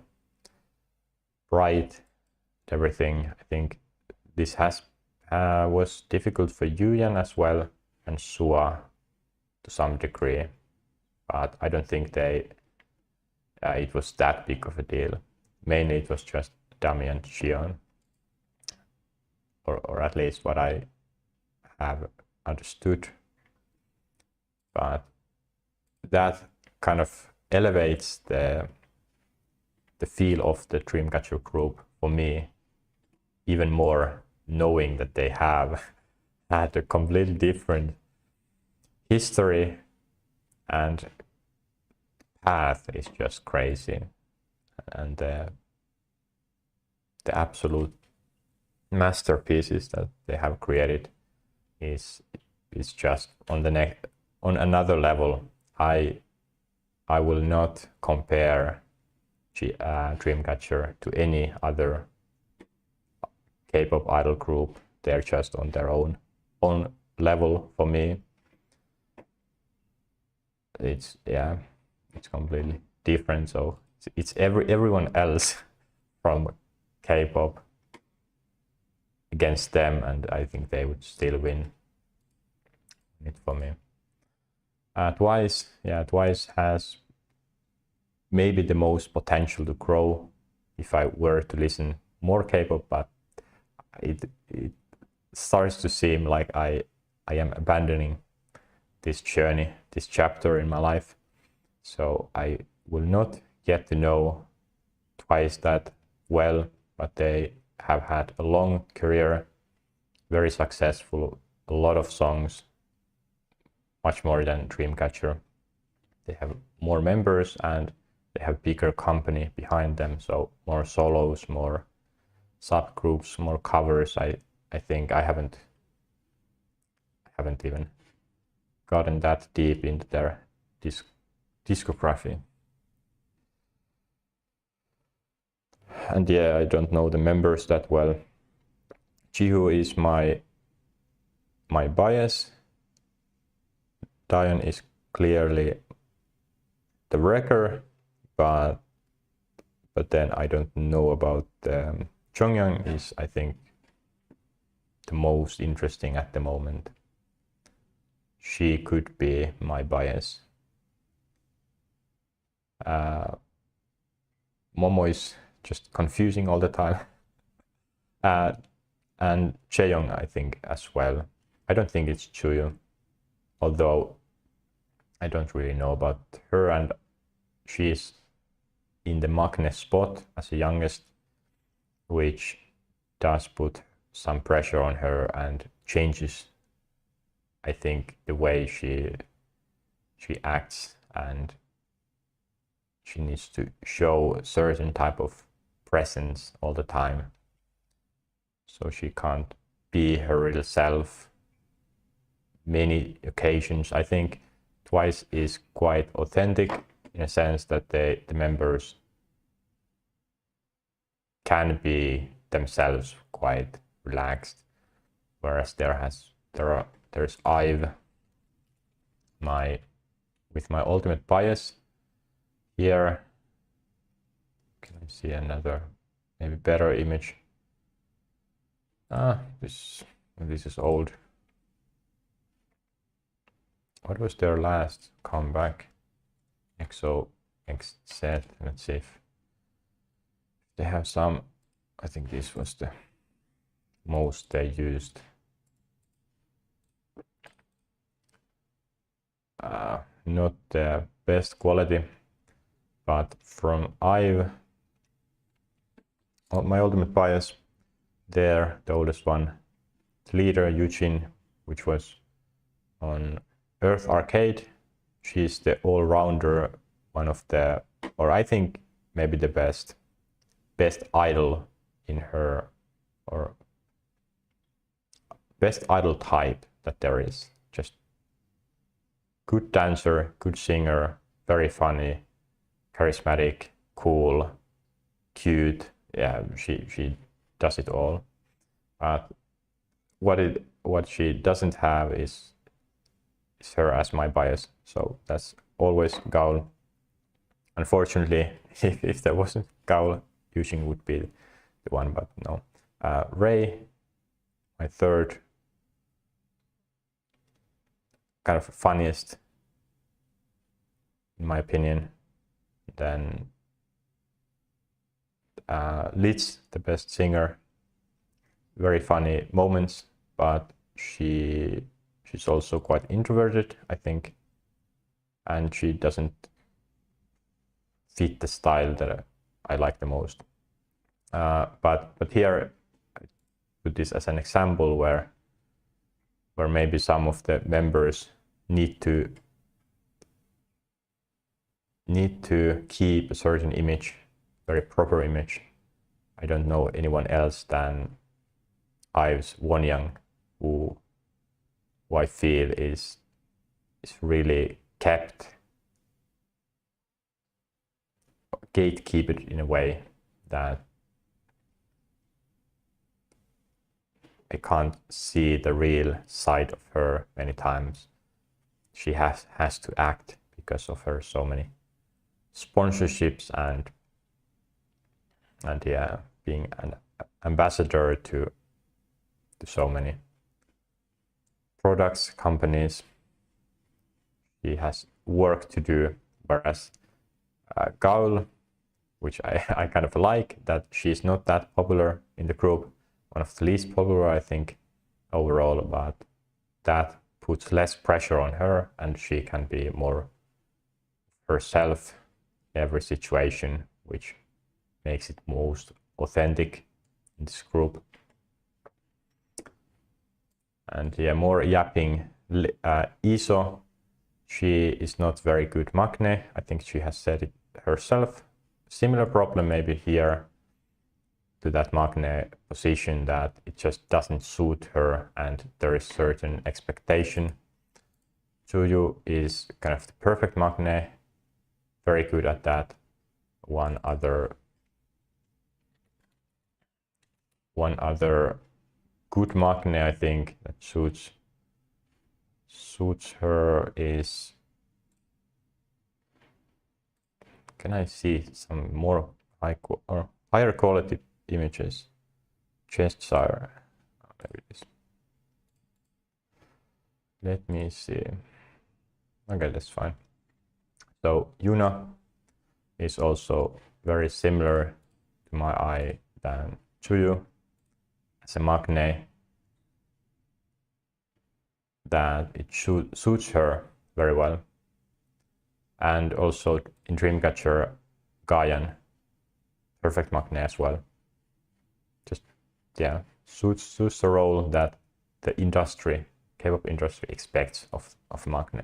bright, everything. I think this was difficult for Yuyan as well, and Sua to some degree, but I don't think it was that big of a deal. Mainly it was just Dami and Xion, or at least what I have understood. But that kind of elevates the feel of the Dreamcatcher group for me even more, knowing that they have had a completely different history, and path is just crazy, and the absolute masterpieces that they have created is just on another level. I will not compare Dreamcatcher to any other K-pop idol group. They're just on their own level for me. It's completely different. So it's everyone else from K-pop against them, and I think they would still win it for me. Twice has maybe the most potential to grow if I were to listen more K-pop, but it starts to seem like I am abandoning this journey, this chapter in my life. So I will not get to know Twice that well, but they have had a long career, very successful, a lot of songs, much more than Dreamcatcher. They have more members and they have bigger company behind them, so more solos, more subgroups, more covers. I think I haven't even gotten that deep into their discography. And yeah, I don't know the members that well. Jihu is my bias. Dion is clearly the wrecker, but then I don't know about Chongyang is, I think, the most interesting at the moment. She could be my bias. Momo is just confusing all the time. And Chaeyoung, I think, as well. I don't think it's Chuyu, although I don't really know about her, and she's in the Magne spot as the youngest, which does put some pressure on her and changes, I think, the way she acts, and she needs to show a certain type of presence all the time. So she can't be her real self many occasions. I think Twice is quite authentic in a sense that the members can be themselves quite relaxed, whereas there's IVE, with my ultimate bias here. Can I see another maybe better image? This is old. What was their last comeback? XO XZ. Let's see if they have some. I think this was the most they used. Not the best quality, but from IVE, my ultimate bias there, the oldest one, the leader Eugene, which was on Earth Arcade. She's the all-rounder, one of the, or I think maybe the best idol in her, or best idol type that there is. Just good dancer, good singer, very funny, charismatic, cool, cute. Yeah, she does it all. But what she doesn't have is her as my bias. So that's always Gaul. Unfortunately, if there wasn't Gaul, Yuxing would be the one, but no. Ray, my third, kind of funniest in my opinion. Then Litz, the best singer, very funny moments, but she's also quite introverted, I think, and she doesn't fit the style that I like the most. But here I put this as an example where maybe some of the members need to keep a certain image, very proper image. I don't know anyone else than IVE's Wonyoung, who I feel is really gatekeeped in a way that I can't see the real side of her many times. She has to act because of her so many sponsorships and yeah, being an ambassador to so many products, companies. She has work to do, whereas Gaul, which I kind of like, that she's not that popular in the group, one of the least popular, I think, overall, but that puts less pressure on her and she can be more herself in every situation, which makes it most authentic in this group. And yeah, more yapping. Iso, she is not very good Magne. I think she has said it herself. Similar problem maybe here to that Magne position, that it just doesn't suit her and there is certain expectation. Tsuyu is kind of the perfect Magne, very good at that. One other good Magne I think that suits her is, can I see some more higher quality images? Cheshire, maybe this. Let me see. Okay, that's fine. So Yuna is also very similar to my eye than Tsuyu as a Magne, that it suits her very well. And also in Dreamcatcher, Gaian, perfect Magne as well. Just, yeah, suits the role that the industry, K-pop industry expects of Magne.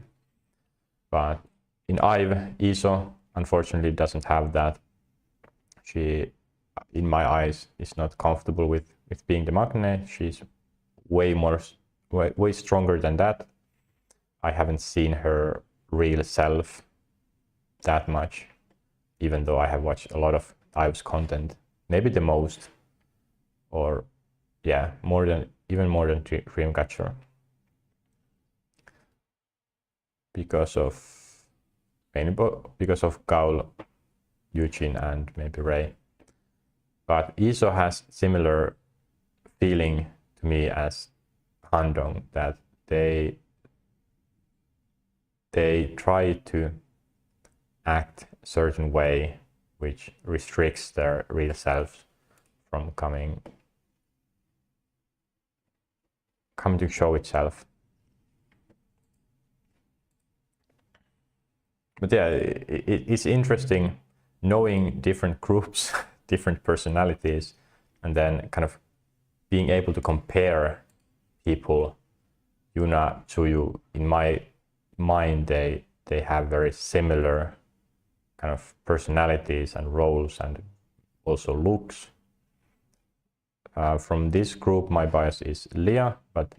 But in IVE, Iso unfortunately doesn't have that. She, in my eyes, is not comfortable with being the Magne. She's way stronger than that. I haven't seen her real self that much, even though I have watched a lot of IVE's content, maybe the most, or yeah, even more than Dreamcatcher, because of Gaul, Eugene, and maybe Ray. But Iso has similar feeling to me as Handong, that they try to act a certain way which restricts their real selves from coming to show itself. But yeah, it's interesting knowing different groups, different personalities, and then kind of being able to compare people. Yuna, Tsuyu, in my mind, they have very similar kind of personalities and roles and also looks. From this group, my bias is Leah, but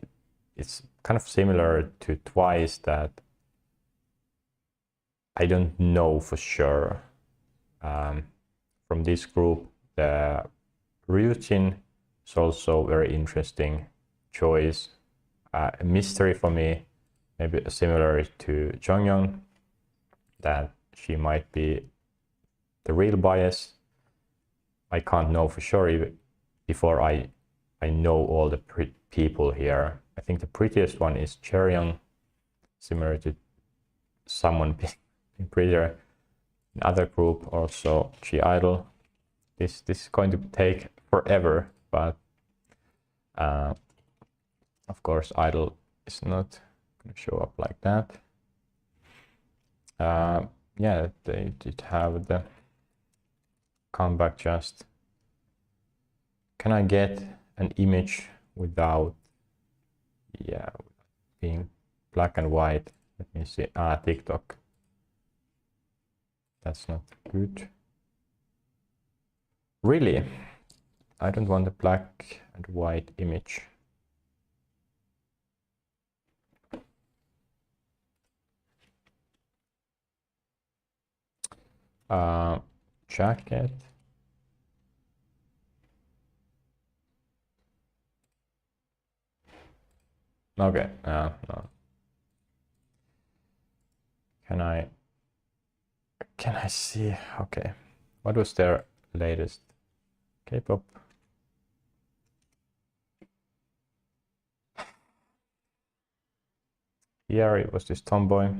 it's kind of similar to Twice, that I don't know for sure. From this group, the Ryujin is also very interesting choice. A mystery for me, maybe similar to Jonghyun, that she might be the real bias. I can't know for sure even before I know all the people here. I think the prettiest one is Cheryong, similar to someone being prettier. Another group also G-Idol. This is going to take forever, but of course Idol is not going to show up like that. Yeah, they did have the comeback. Just, can I get an image without being black and white? Let me see. TikTok. That's not good. Really? I don't want a black and white image. Jacket. Okay, no. Can I see? Okay, what was their latest K-pop? Here it was this tomboy.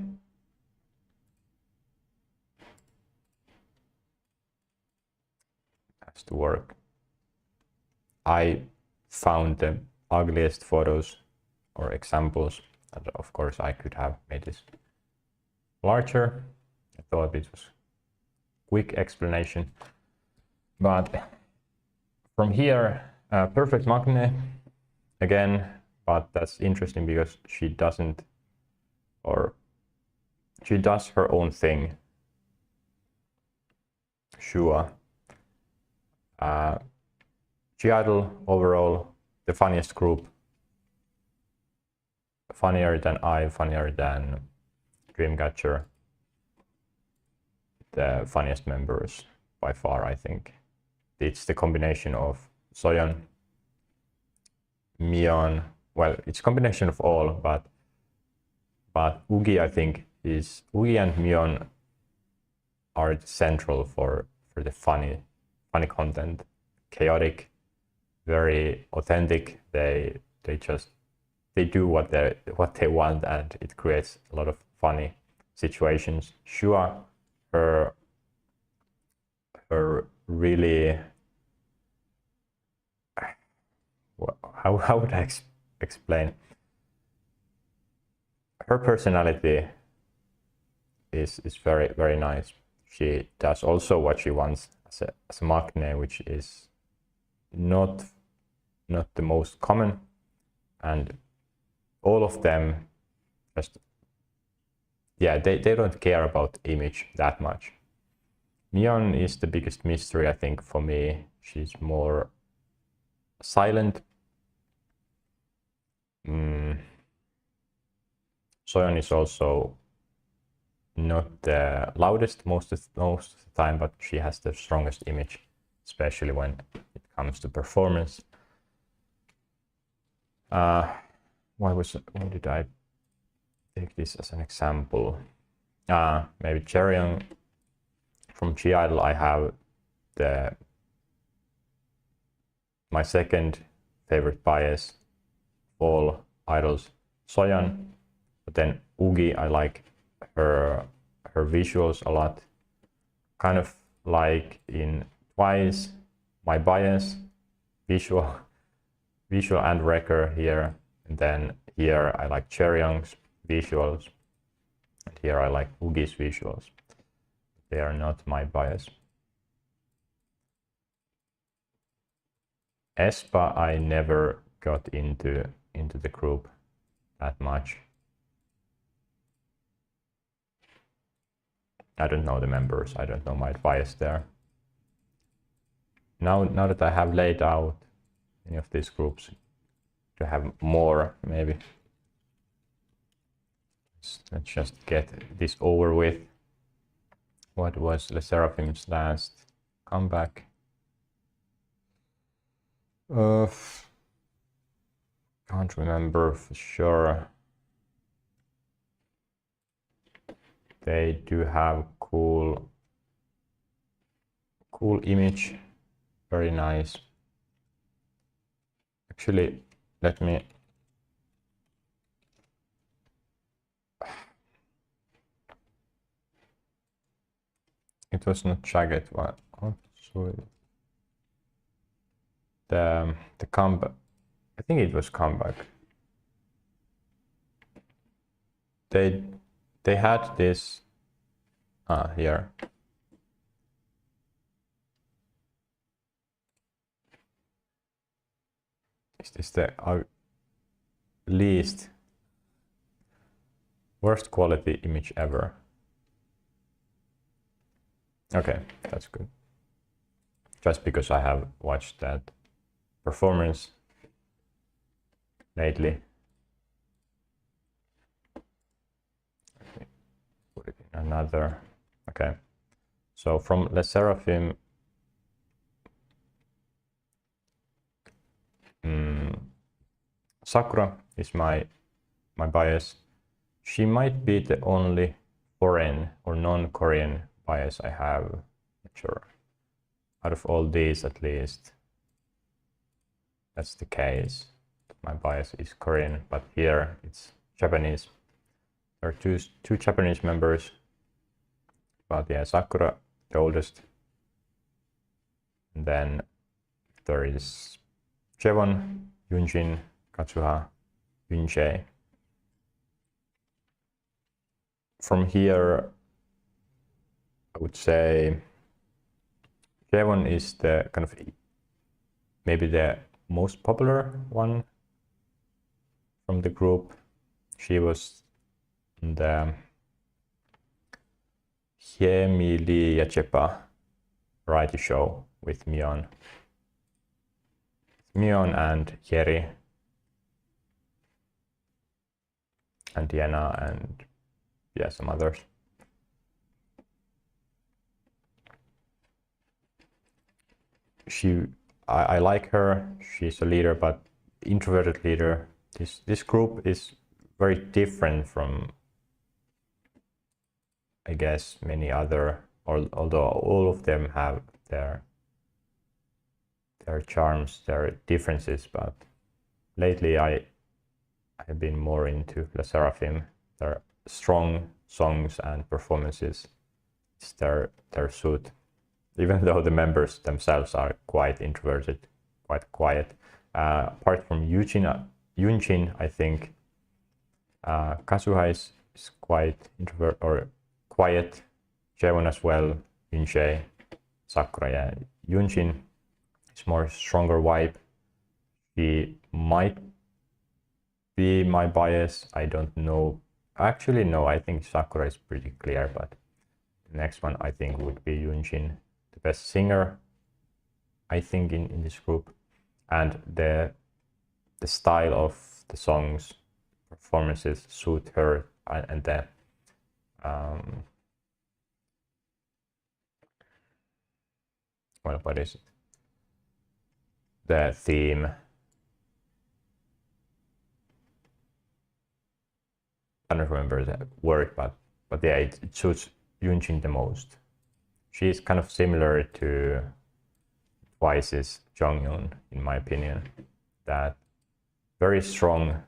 Has to work. I found the ugliest photos or examples And of course, I could have made this larger. I thought it was quick explanation. But from here, perfect Magne again, but that's interesting because she doesn't, or she does her own thing. Shua. G-Idol overall, the funniest group. Funnier than I, funnier than Dreamcatcher. The funniest members by far, I think. It's the combination of Soyeon, Mion, well, it's a combination of all, but Ugi, I think, Ugi and Mion are central for the funny content. Chaotic, very authentic. They do what they want, and it creates a lot of funny situations. Shua, her really, how would I explain? Her personality is very, very nice. She does also what she wants as a Magne, which is not the most common, and all of them just, yeah, they don't care about image that much. Mion is the biggest mystery, I think, for me. She's more silent. Soyeon is also not the loudest most of the time, but she has the strongest image, especially when it comes to performance. Why did I take this as an example? Maybe Cheryong. From G-Idol, I have my second favorite bias, all idols, Soyeon. But then Ugi, I like her visuals a lot. Kind of like in Twice, my bias, visual and wrecker here. And then here I like Cheryong's visuals. And here I like Ugi's visuals. They are not my bias. Espa, I never got into the group that much. I don't know the members. I don't know my bias there. Now that I have laid out any of these groups, to have more maybe. Let's just get this over with. What was Le Seraphim's last comeback? Can't remember for sure. They do have cool image, very nice. Actually, let me. It was not Jagged one. Oh, sorry. The comeback. I think it was comeback. They had this here. Is this the least worst quality image ever? Okay, that's good. Just because I have watched that performance lately. Put it in another. Okay. So from Le Seraphim, Sakura is my bias. She might be the only foreign or non-Korean bias I have. Not sure. Out of all these, at least, that's the case. My bias is Korean, but here it's Japanese. There are two Japanese members, but yeah, Sakura, the oldest. And then there is Jewon, Yunjin, Katsuha, Yunjae. from here, I would say Jevon is the kind of maybe the most popular one from the group. She was in the Hiemili Yachepa variety show with Mion and Jeri and Diana and yeah, some others. I like her. She's a leader, but introverted leader. This group is very different from, I guess, many other, although all of them have their charms, their differences. But lately I have been more into Le Seraphim. Their strong songs and performances, it's their suit. Even though the members themselves are quite introverted, quite quiet. Apart from Yunjin, I think Kazuha is quite introvert or quiet. Jewon as well, Yunjae, Sakura, yeah. Yunjin is more stronger vibe. She might be my bias. I don't know. Actually, no, I think Sakura is pretty clear, but the next one I think would be Yunjin. Best singer, I think, in this group, and the style of the songs, performances suit her, and the well, what is it? The theme. I don't remember the word, but yeah, it suits Yunjin the most. She's kind of similar to Twice's Jonghyun, in my opinion. That very strong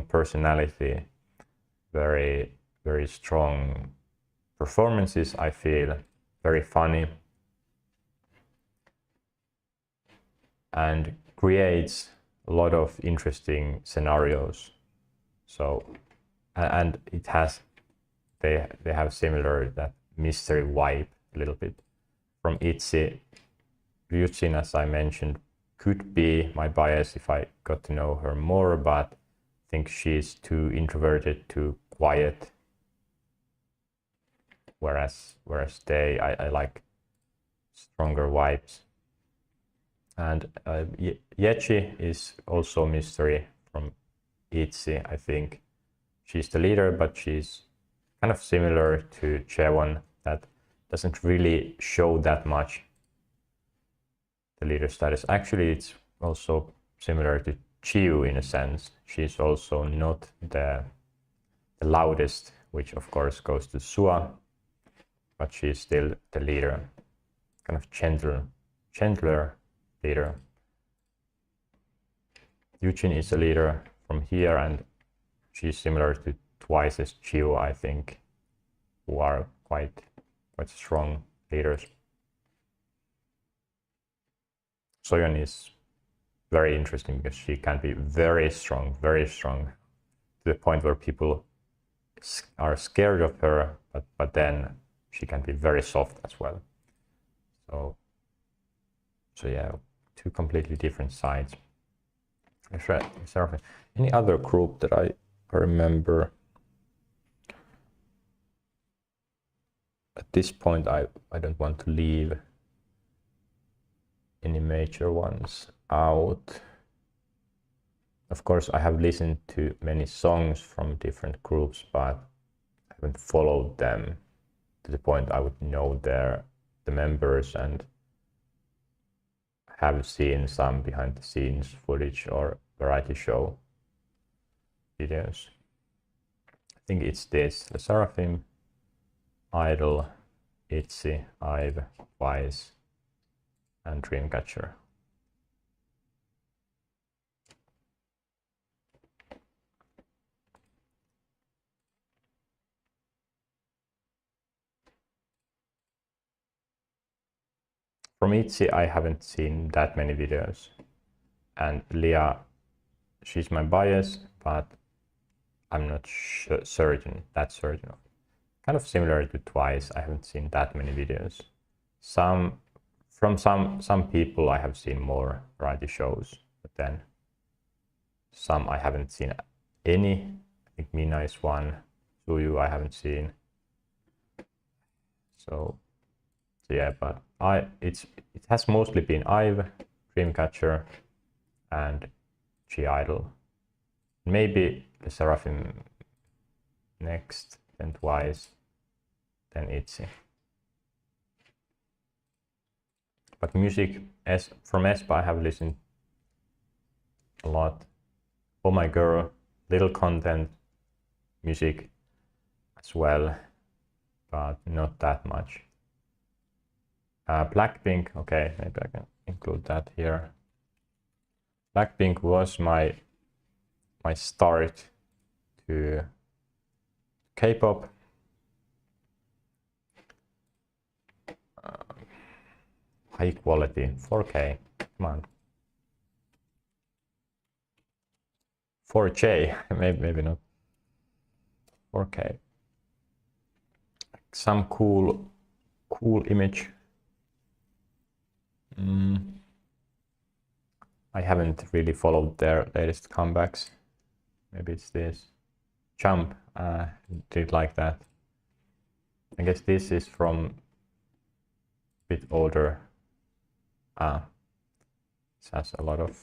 personality, very strong performances. I feel very funny and creates a lot of interesting scenarios. So, and it has they have similar that mystery vibe a little bit. From ITZY, Ryujin, as I mentioned, could be my bias if I got to know her more, but I think she's too introverted, too quiet. Whereas I like stronger vibes. And Yechi is also mystery from ITZY. I think she's the leader, but she's kind of similar to Jewon, that doesn't really show that much the leader status. Actually, it's also similar to Chiyu in a sense. She's also not the loudest, which of course goes to Sua, but she's still the leader, kind of gentler leader. Yujin is a leader from here, and she's similar to Twice's Chiyu, I think, who are quite strong leaders. Soyeon is very interesting because she can be very strong, to the point where people are scared of her, but then she can be very soft as well. So yeah, two completely different sides. Any other group that I remember? At this point, I don't want to leave any major ones out. Of course, I have listened to many songs from different groups, but I haven't followed them to the point I would know the members and have seen some behind the scenes footage or variety show videos. I think it's this: the Seraphim, Idol, ITZY, IVE, Wise, and Dreamcatcher. From ITZY, I haven't seen that many videos, and Leah, she's my bias, but I'm not certain, that certain of. Kind of similar to Twice, I haven't seen that many videos. From some people I have seen more variety shows, but then some I haven't seen any. I think Mina is one, Suyu I haven't seen. So yeah, but it has mostly been IVE, Dreamcatcher, and G-Idol. Maybe the Seraphim next, then Twice, then ITZY. But music, from aespa I have listened a lot. Oh My Girl, little content, music as well, but not that much. Blackpink, okay, maybe I can include that here. Blackpink was my start to K-pop. High quality, 4K, come on. 4J, maybe not. 4K. Some cool image. I haven't really followed their latest comebacks. Maybe it's this. Jump, did like that. I guess this is from a bit older. It has a lot of...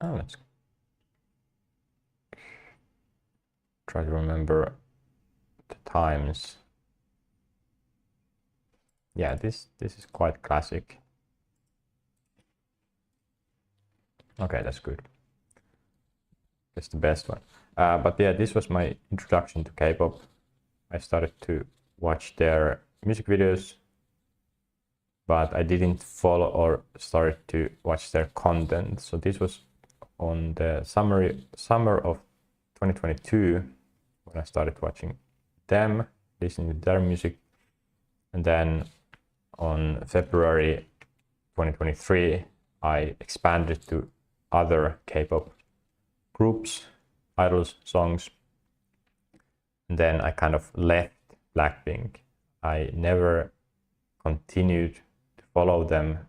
let's try to remember the times. Yeah, this is quite classic. Okay, that's good. It's the best one. But yeah, this was my introduction to K-pop. I started to watch their music videos, but I didn't follow or start to watch their content. So this was on the summer of 2022 when I started watching them, listening to their music, and then on February 2023 I expanded to other K-pop groups, idols, songs, and then I kind of left Blackpink. I never continued to follow them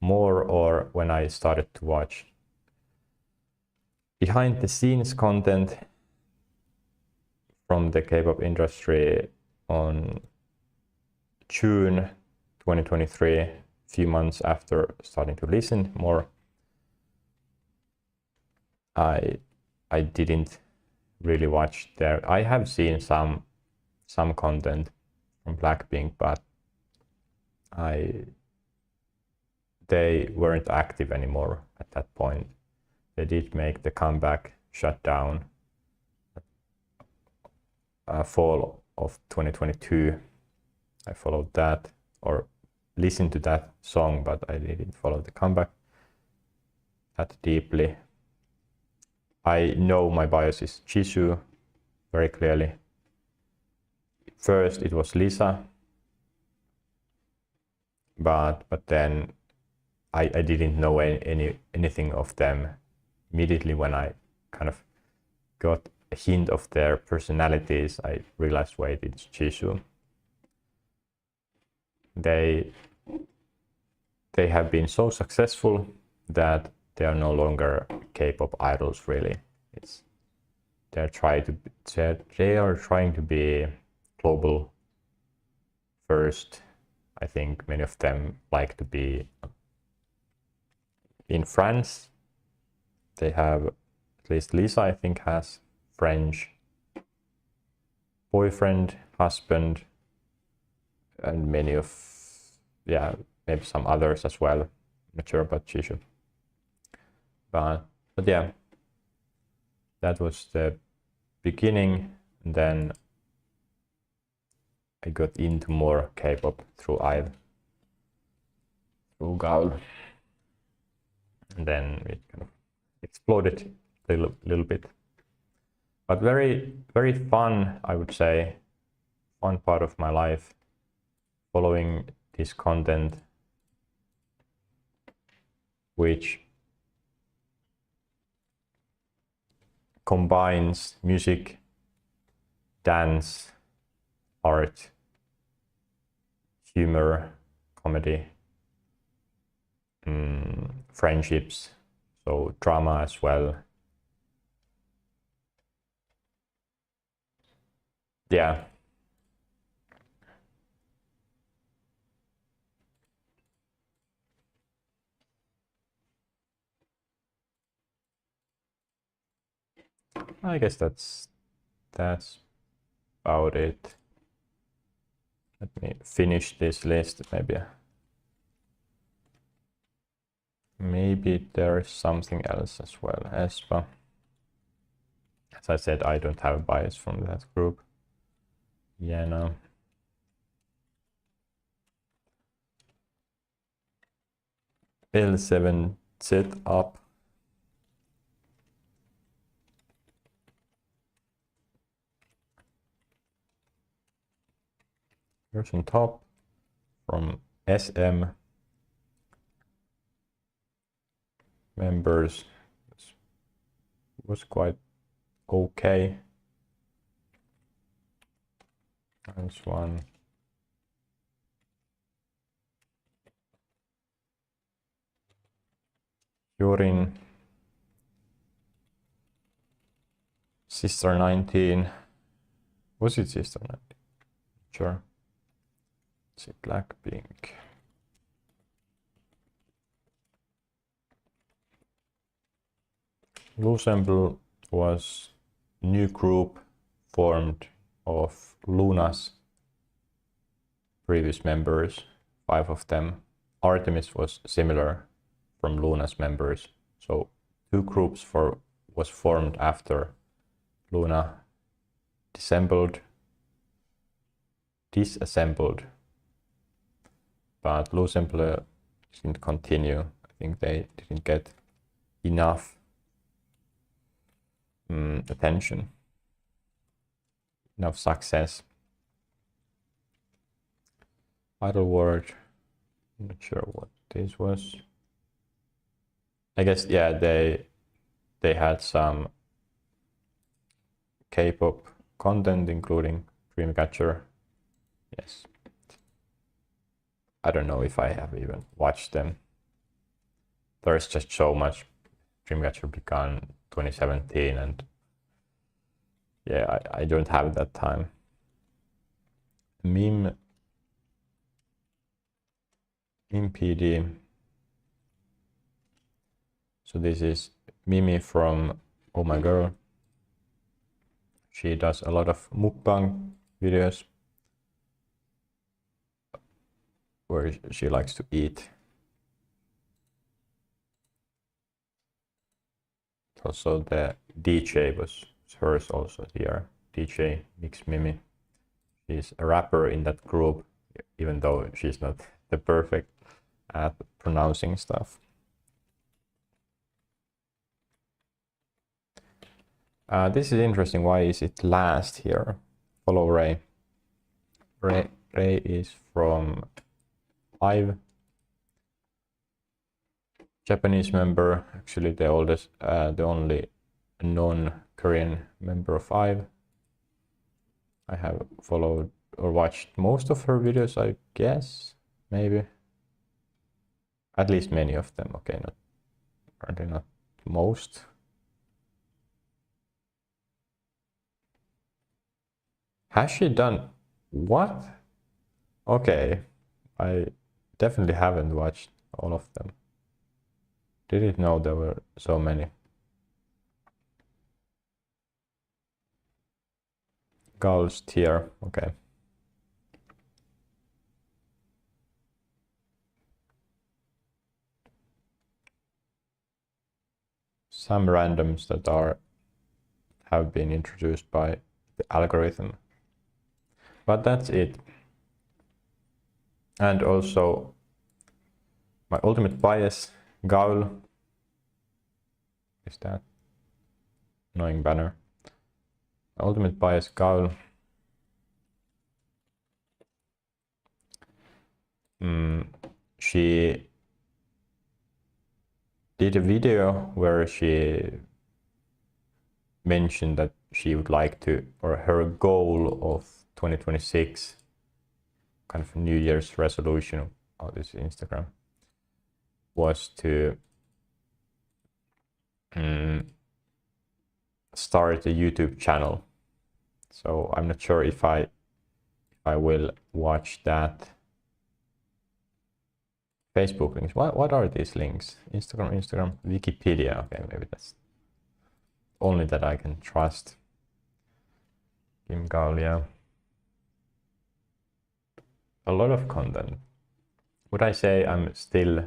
more, or when I started to watch behind the scenes content from the K-pop industry on June 2023, a few months after starting to listen more, I didn't really watch their... I have seen some content from Blackpink, but they weren't active anymore at that point. They did make the comeback, Shut Down, fall of 2022. I followed that, or listened to that song, but I didn't follow the comeback that deeply. I know my bias is Jisoo very clearly. First it was Lisa, but then I didn't know anything of them. Immediately when I kind of got a hint of their personalities, I realized, wait, it's Jisoo. They have been so successful that they are no longer K-pop idols, really. They are trying to be global first. I think many of them like to be in France. They have, at least Lisa, I think, has French boyfriend, husband, and many of, yeah, maybe some others as well. Not sure about Jisoo. But yeah, that was the beginning, and then I got into more K-pop through IVE, through Gaul, and then it kind of exploded a little bit. But very, very fun, I would say, fun part of my life, following this content, which combines music, dance, art, humor, comedy, friendships, so drama as well. Yeah. I guess that's about it. Let me finish this list. Maybe there's something else as well. ESPA. As I said, I don't have a bias from that group. Yeah, no. L7 setup. Here's on top from SM members. Was quite okay. There's one. Yurin. Sister 19. Was it Sister 19? Sure. Let's see, Blackpink. Lusemble was new group formed of Luna's previous members, 5 of them. Artemis was similar from Luna's members. So 2 groups was formed after Luna disassembled, but Lusemble didn't continue. I think they didn't get enough attention, enough success. Idle word, I'm not sure what this was. I guess, yeah, they had some K-pop content, including Dreamcatcher. Yes. I don't know if I have even watched them. There's just so much. Dreamcatcher began 2017, and yeah, I don't have that time. MPD. So this is Mimi from Oh My Girl. She does a lot of mukbang videos where she likes to eat. Also the DJ was hers also here. DJ Mix Mimi. She's a rapper in that group, even though she's not the perfect at pronouncing stuff. This is interesting. Why is it last here? Follow Ray. Ray is from 5. Japanese member, actually the oldest, the only non-Korean member of 5. I have followed or watched most of her videos, I guess, maybe. At least many of them, okay, apparently not most. Has she done what? Okay, I definitely haven't watched all of them. Didn't know there were so many. Gauls tier, okay. Some randoms that have been introduced by the algorithm. But that's it. And also my ultimate bias, Gaul. Is that annoying banner? My ultimate bias, Gaul. She did a video where she mentioned that she would like to, or her goal of 2026, kind of New Year's resolution of this Instagram, was to start a YouTube channel. So I'm not sure if I will watch that. Facebook links. What are these links? Instagram, Wikipedia. Okay, maybe that's only that I can trust. Kim Gaulia. A lot of content. Would I say I'm still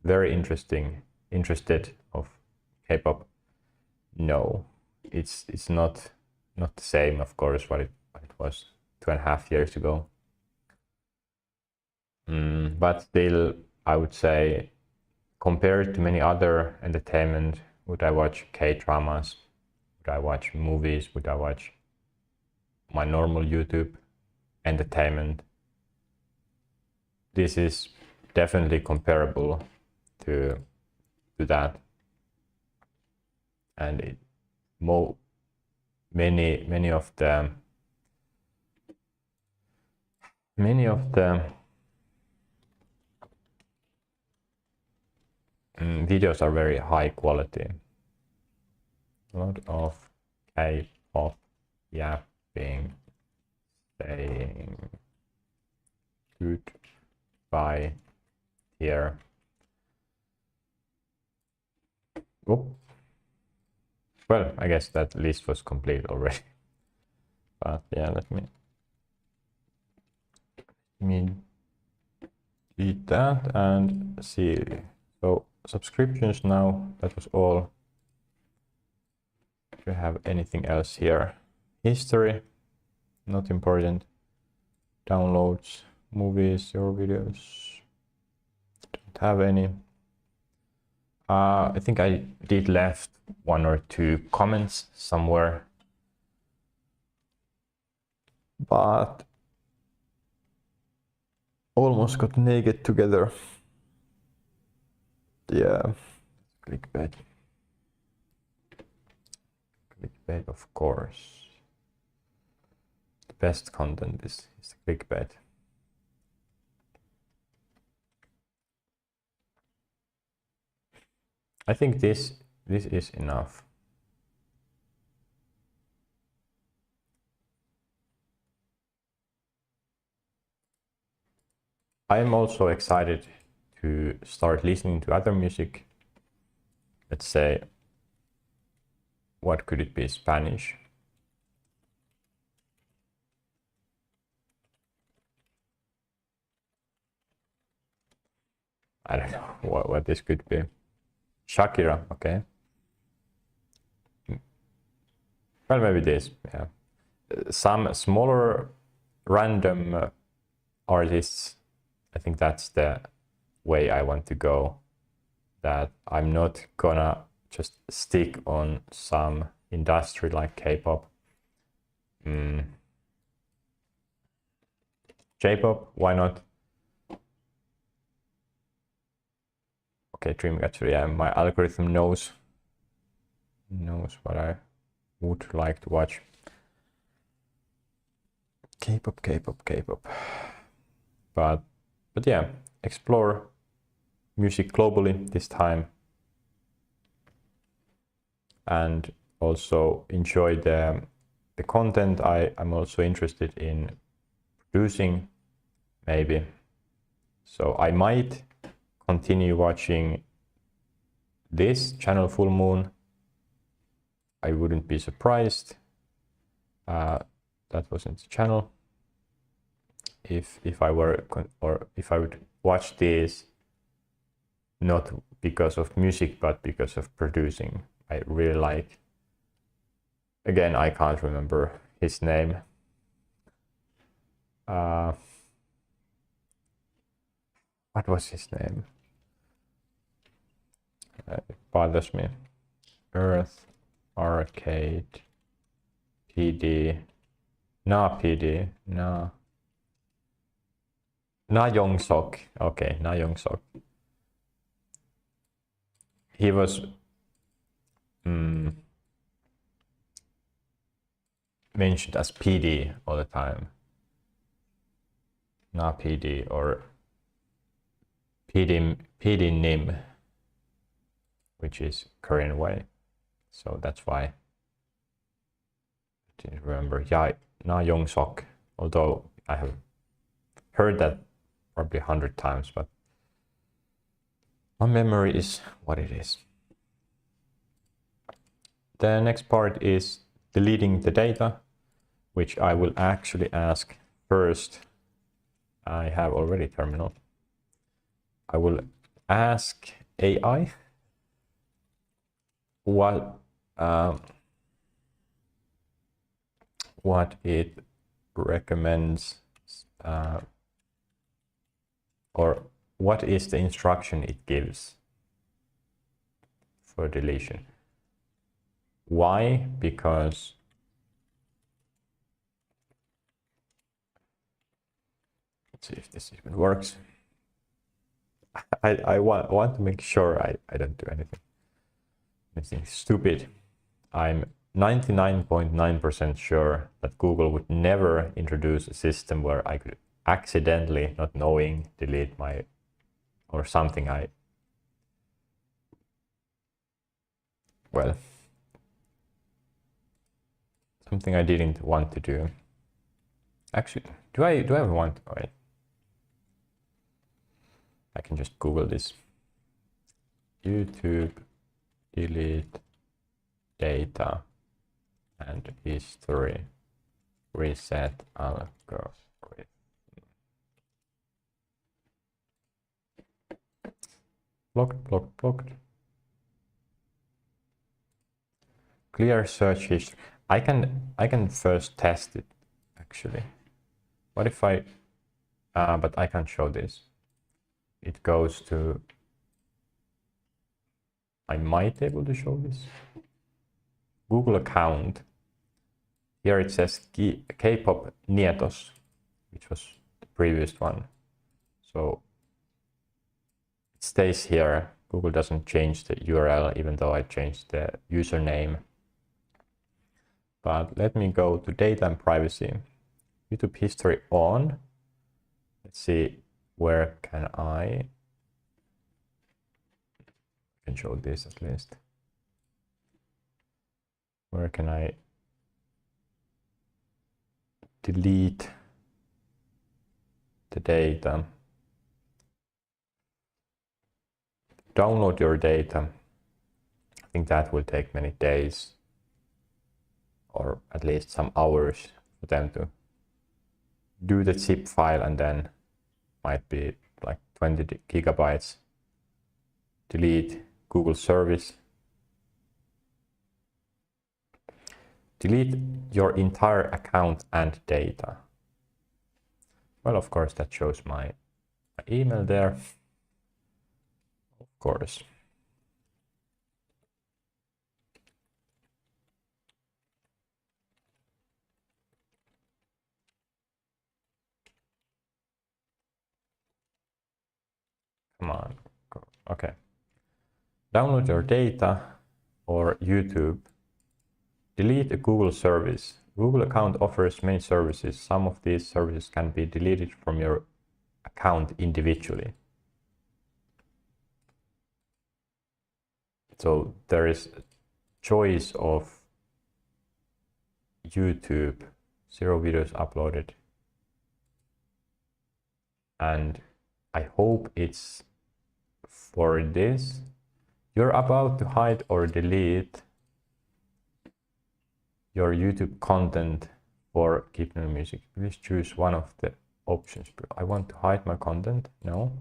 very interested of K-pop? No, it's not the same, of course, what it was 2.5 years ago. But still, I would say, compared to many other entertainment, would I watch K-dramas? Would I watch movies? Would I watch my normal YouTube entertainment? This is definitely comparable to that, and many of the videos are very high quality. A lot of K-pop yapping, saying goodbye here. Oh. Well, I guess that list was complete already. But yeah, let me delete that and see. So subscriptions now, that was all. Do you have anything else here? History, not important. Downloads, movies, your videos. Don't have any. I think I did left 1 or 2 comments somewhere, but almost got naked together. Yeah, clickbait. Clickbait, of course. The best content is clickbait. I think this is enough. I am also excited to start listening to other music. Let's say, what could it be? Spanish. I don't know what this could be. Shakira, okay. Well, maybe this, yeah. Some smaller random artists, I think that's the way I want to go. That I'm not gonna just stick on some industry like K-pop. J-pop, why not? Okay, Dreamcatcher, yeah, my algorithm knows what I would like to watch. K-pop. But yeah, explore music globally this time, and also enjoy the content. I'm also interested in producing, maybe. So I might continue watching this channel Full Moon. I wouldn't be surprised. That wasn't the channel. If I were, or if I would watch this not because of music but because of producing. I really like, again, I can't remember his name. What was his name? It bothers me. Earth Arcade PD. Na Young Sok. Okay, Na Young Sok. He was mentioned as PD all the time. Not PD or PD-nim, which is Korean way. So that's why I didn't remember Na Young Sok, although I have heard that probably 100 times, but my memory is what it is. The next part is deleting the data, which I will actually ask first. I have already terminal. I will ask AI what it recommends or what is the instruction it gives for deletion. Why? Because let's see if this even works. I want to make sure I don't do anything stupid. I'm 99.9% sure that Google would never introduce a system where I could accidentally, not knowing, delete my or something something I didn't want to do. Actually, do I ever want? Oh, wait. I can just Google this. YouTube delete data and history reset algorithm. Blocked. Clear search history. I can first test it actually. What if I but I can't show this. It goes to, I might be able to show this. Google account. Here it says K-pop Nietos, which was the previous one. So it stays here. Google doesn't change the URL, even though I changed the username. But let me go to data and privacy. YouTube history on. Let's see, where can I can show this at least. Where can I delete the data? Download your data. I think that will take many days or at least some hours for them to do the zip file, and then might be like 20 gigabytes. Delete Google service. Delete your entire account and data. Well, of course, that shows my email there. Of course. Come on. Okay. Download your data or YouTube. Delete a Google service. Google account offers many services. Some of these services can be deleted from your account individually. So there is a choice of YouTube, 0 videos uploaded. And I hope it's for this. You're about to hide or delete your YouTube content for keeping the music. Please choose one of the options. I want to hide my content. No.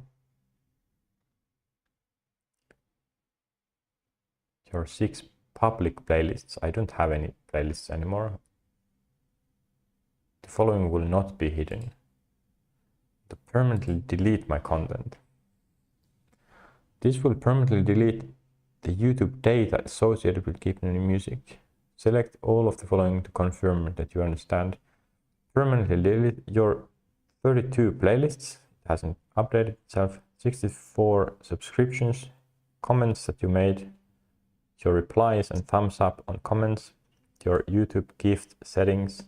Your 6 public playlists. I don't have any playlists anymore. The following will not be hidden. To permanently delete my content. This will permanently delete the YouTube data associated with keeping the music. Select all of the following to confirm that you understand. Permanently delete your 32 playlists. It hasn't updated itself. 64 subscriptions. Comments that you made. Your replies and thumbs up on comments. your YouTube gift settings.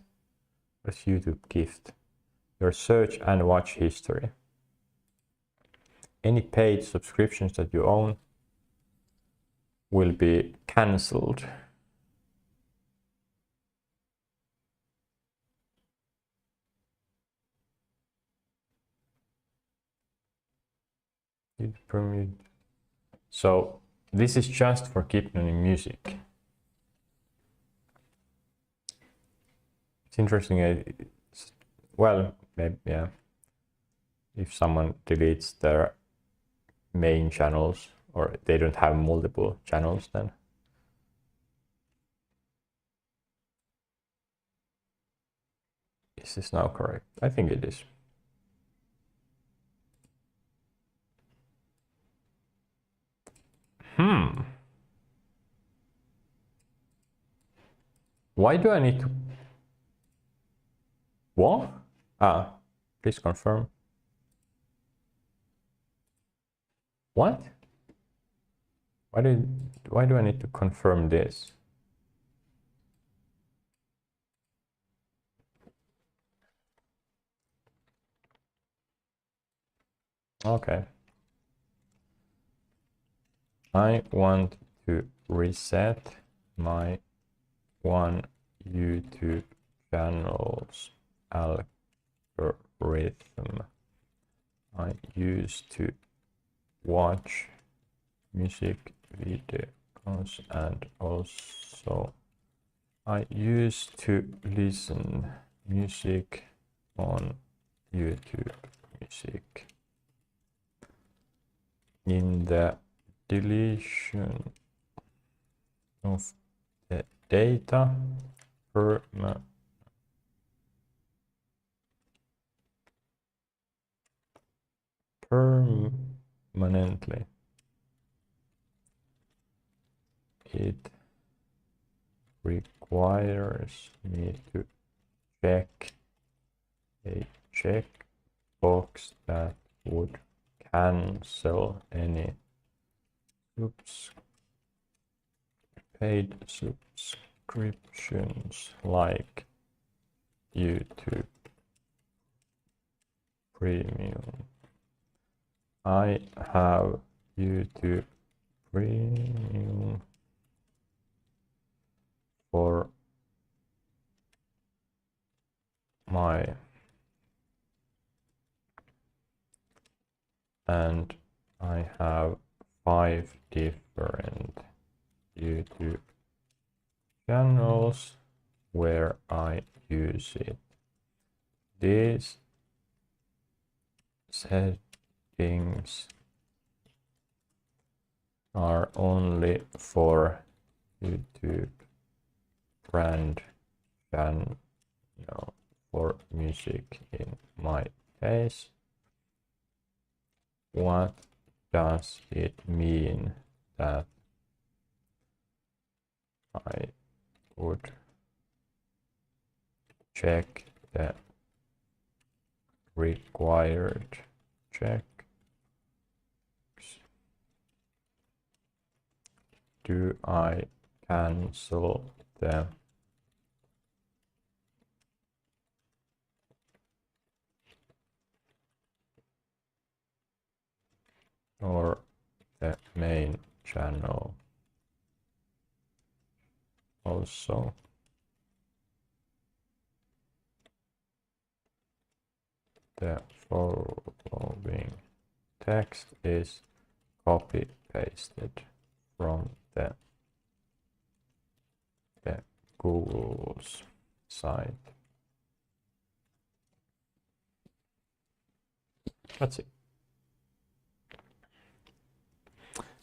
What's YouTube gift? Your search and watch history. Any paid subscriptions that you own will be cancelled. So this is just for keeping music. It's interesting. Well, maybe, yeah. If someone deletes their main channels or they don't have multiple channels, then is this now correct? I think it is. Why do I need to... What? Please confirm. What? Why do I need to confirm this? Okay. I want to reset my one YouTube channel's algorithm. I used to watch music videos and also I used to listen music on YouTube Music. In the deletion of the data permanently, it requires me to check a checkbox that would cancel any paid subscriptions like YouTube Premium. I have YouTube Premium for my and I have 5 different YouTube channels where I use it. These settings are only for YouTube brand channel for music in my case. What does it mean that I would check the required checks? Do I cancel the or the main channel also? The following text is copy pasted from the Google's site. Let's see.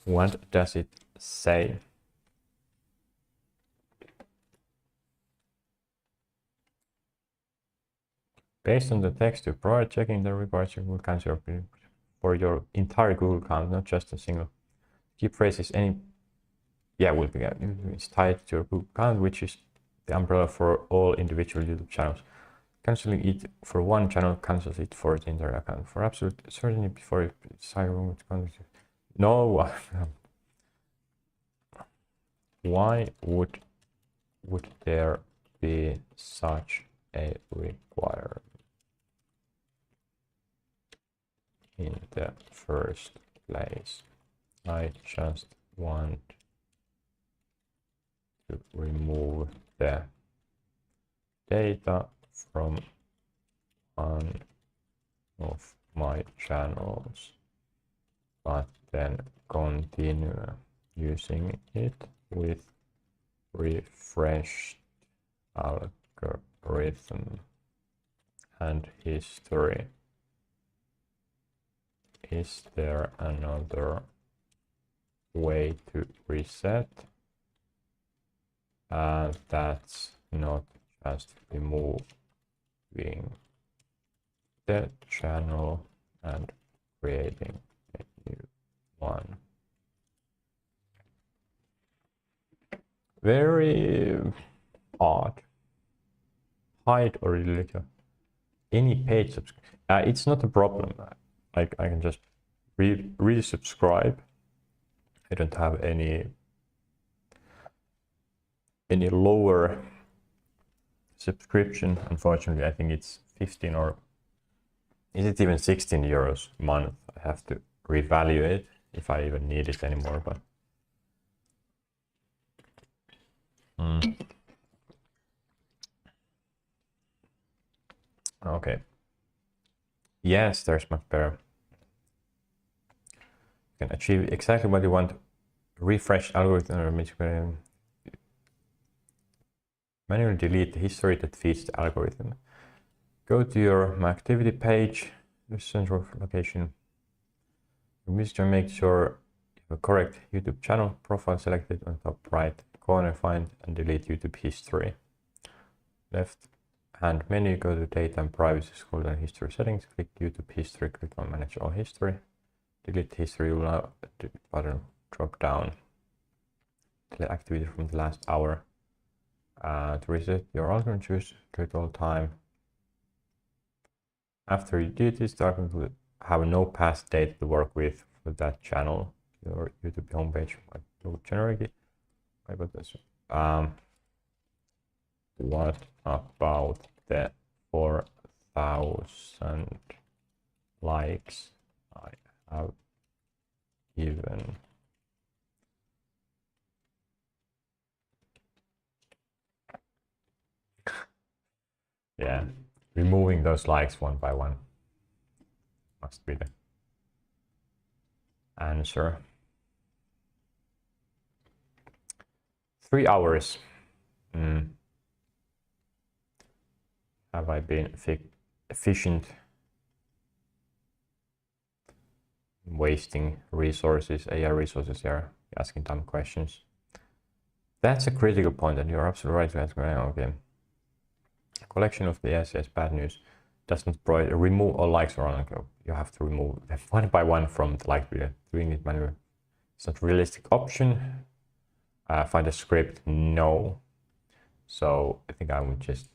What does it say? Based on the text you provide, checking the required Google accounts for your entire Google account, not just a single. Key phrase is any, will be it's tied to your Google account, which is the umbrella for all individual YouTube channels. Canceling it for one channel cancels it for the entire account. For absolute certainty, before you decide with contact. No. Why would would there be such a requirement in the first place? I just want to remove the data from one of my channels, but then continue using it with refreshed algorithm and history. Is there another way to reset? That's not just removing the channel and creating a new one. Very odd. Hide or delete any page subscription. It's not a problem. I can just resubscribe. I don't have any lower subscription, unfortunately. I think it's 15 or is it even 16 euros a month. I have to revalue it if I even need it anymore, but okay. Yes, there's much better. You can achieve exactly what you want. Refresh algorithm or manually delete the history that feeds the algorithm. Go to your activity page, the central location. Make sure you have a correct YouTube channel profile selected on top right corner. Find and delete YouTube history. Left hand menu, go to data and privacy, scroll down history settings, click YouTube history, click on manage all history. Delete history will now button drop down. Delete activity from the last hour. To reset your algorithm, choose delete all time. After you do this, the algorithm will have no past data to work with for that channel. Your YouTube homepage might load generically. About this. What about the 4,000 likes I have given? Yeah, removing those likes one by one must be the answer. 3 hours. Have I been efficient? Wasting resources, AI resources here, asking dumb questions. That's a critical point, and you're absolutely right to ask. Okay. A collection of the yes, bad news doesn't provide remove all likes or unlike. You have to remove them one by one from the like video. Doing it manually. It's not a realistic option. Find a script, no. So I think I would just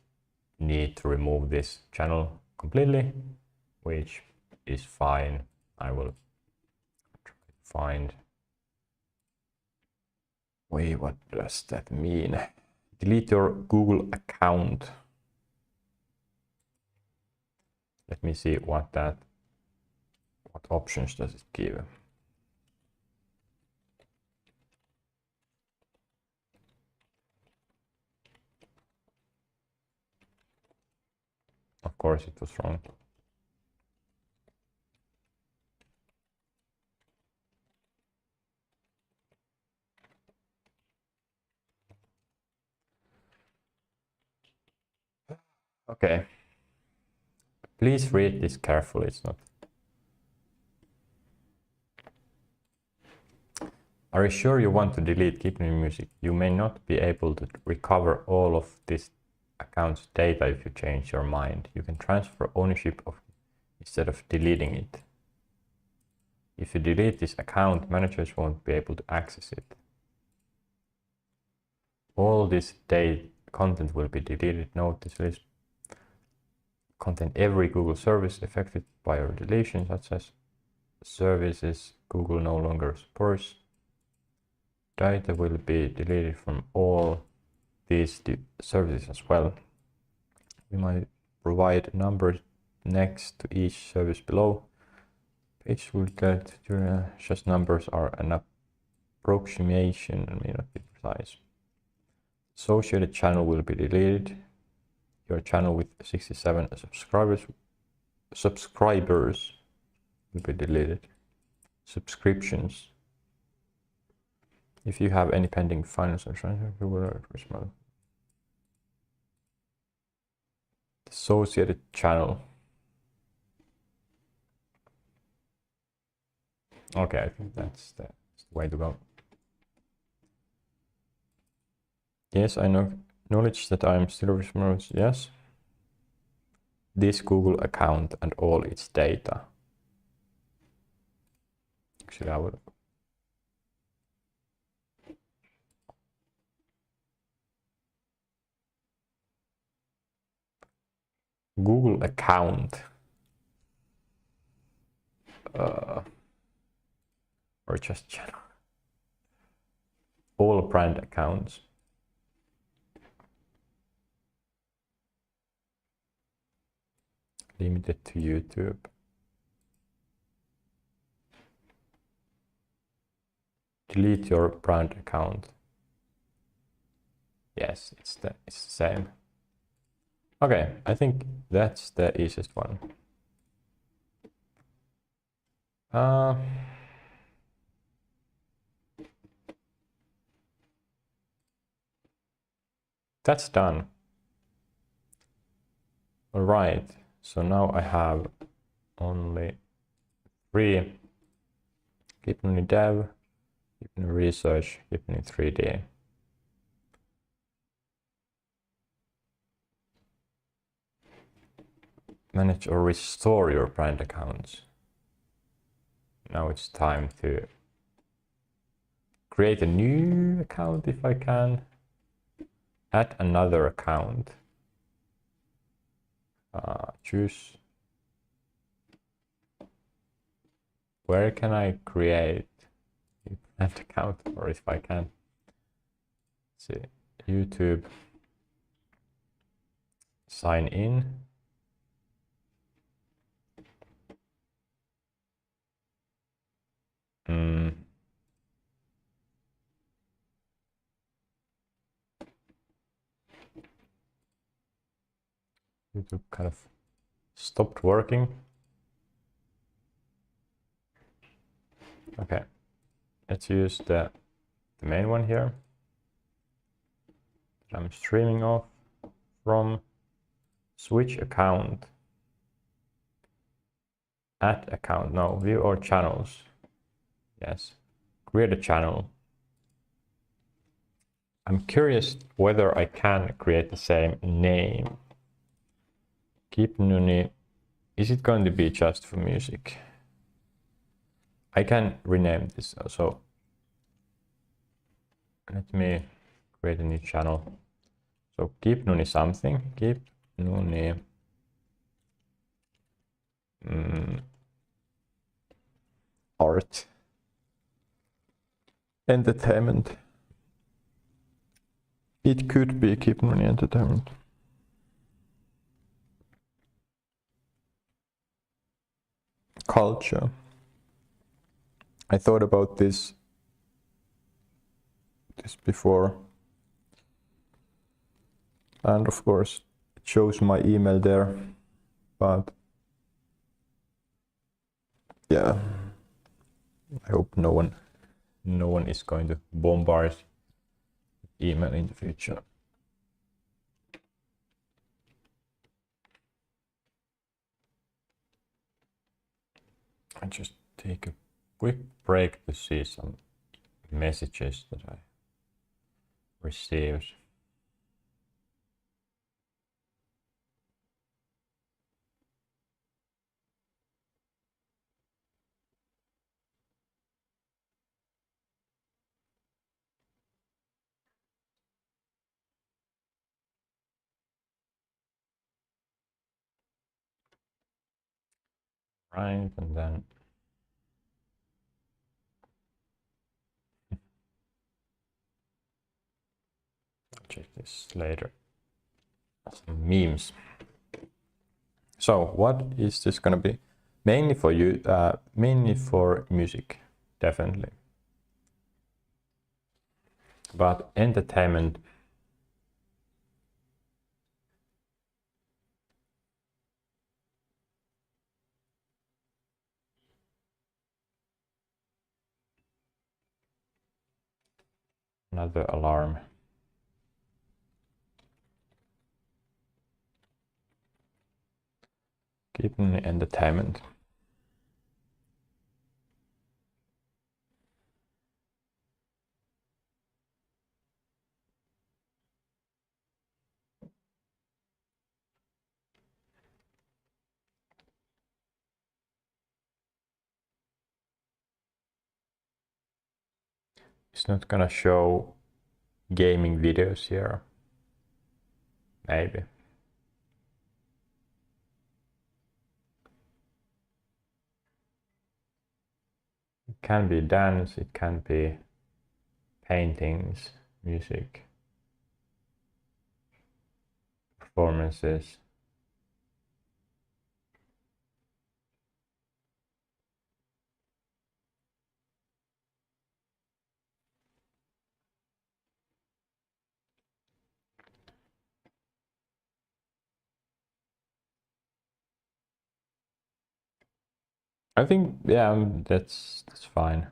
need to remove this channel completely, which is fine. I will try to find. Wait, what does that mean? Delete your Google account. Let me see what options does it give. Of course, it was wrong. Okay. Please read this carefully. It's not. Are you sure you want to delete Github music? You may not be able to recover all of this account's data if you change your mind. You can transfer ownership of instead of deleting it. If you delete this account, managers won't be able to access it. All this content will be deleted. Note this list contain every Google service affected by your deletion, such as services Google no longer supports. Data will be deleted from all these services as well. We might provide numbers next to each service below. Page will get just numbers are an approximation and may not be precise. Associated channel will be deleted. Your channel with 67 subscribers will be deleted. Subscriptions. If you have any pending finance or transactions, you will respond. Associated channel. Okay, I think that's the way to go. Yes, I know. Acknowledge that I am still responsible. Yes. This Google account and all its data. Actually, I would. Google account. Or just channel. All brand accounts. Limited to YouTube. Delete your brand account. Yes, it's the same. Okay, I think that's the easiest one. That's done. All right, so now I have only 3. Github dev, Github research, Github 3D. Manage or restore your brand accounts. Now it's time to create a new account if I can. Add another account. Choose. Where can I create a brand account, or if I can? Let's see, YouTube. Sign in. YouTube kind of stopped working. Okay, let's use the main one here that I'm streaming off from. Switch account. Add account. No, view or channels. Yes, create a channel. I'm curious whether I can create the same name. Keep Nuni. Is it going to be just for music? I can rename this also. Let me create a new channel. So keep Nuni something. Keep Nuni art entertainment. It could be keep Nuni entertainment. Culture. I thought about this before, and of course it shows my email there, but yeah, I hope no one is going to bombard email in the future. I just take a quick break to see some messages that I received. Right, and then check this later. Some memes. So what is this gonna be? Mainly for you, mainly for music, definitely. But entertainment, another alarm. Keeping the entertainment. It's not gonna show gaming videos here. Maybe. It can be dance, it can be paintings, music, performances. I think, yeah, that's fine.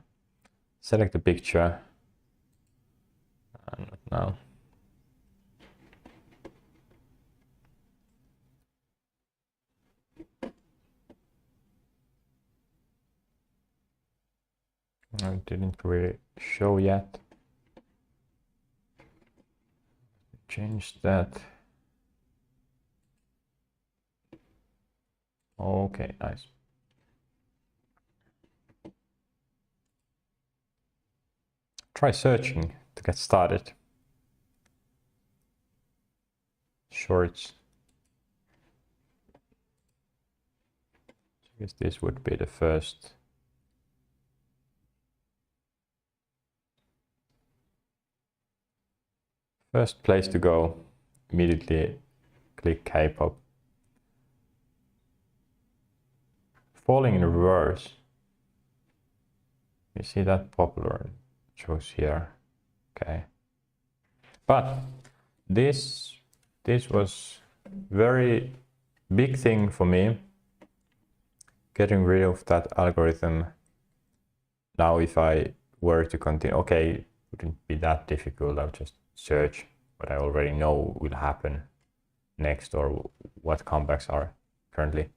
Select the picture. Not now. I didn't really show yet. Change that. Okay, nice. Try searching to get started. Shorts. I guess this would be the first. First place to go. Immediately click K-pop. Falling in reverse. You see that popular shows here. Okay. But this was very big thing for me. Getting rid of that algorithm. Now if I were to continue, okay, it wouldn't be that difficult. I'll just search what I already know will happen next or what comebacks are currently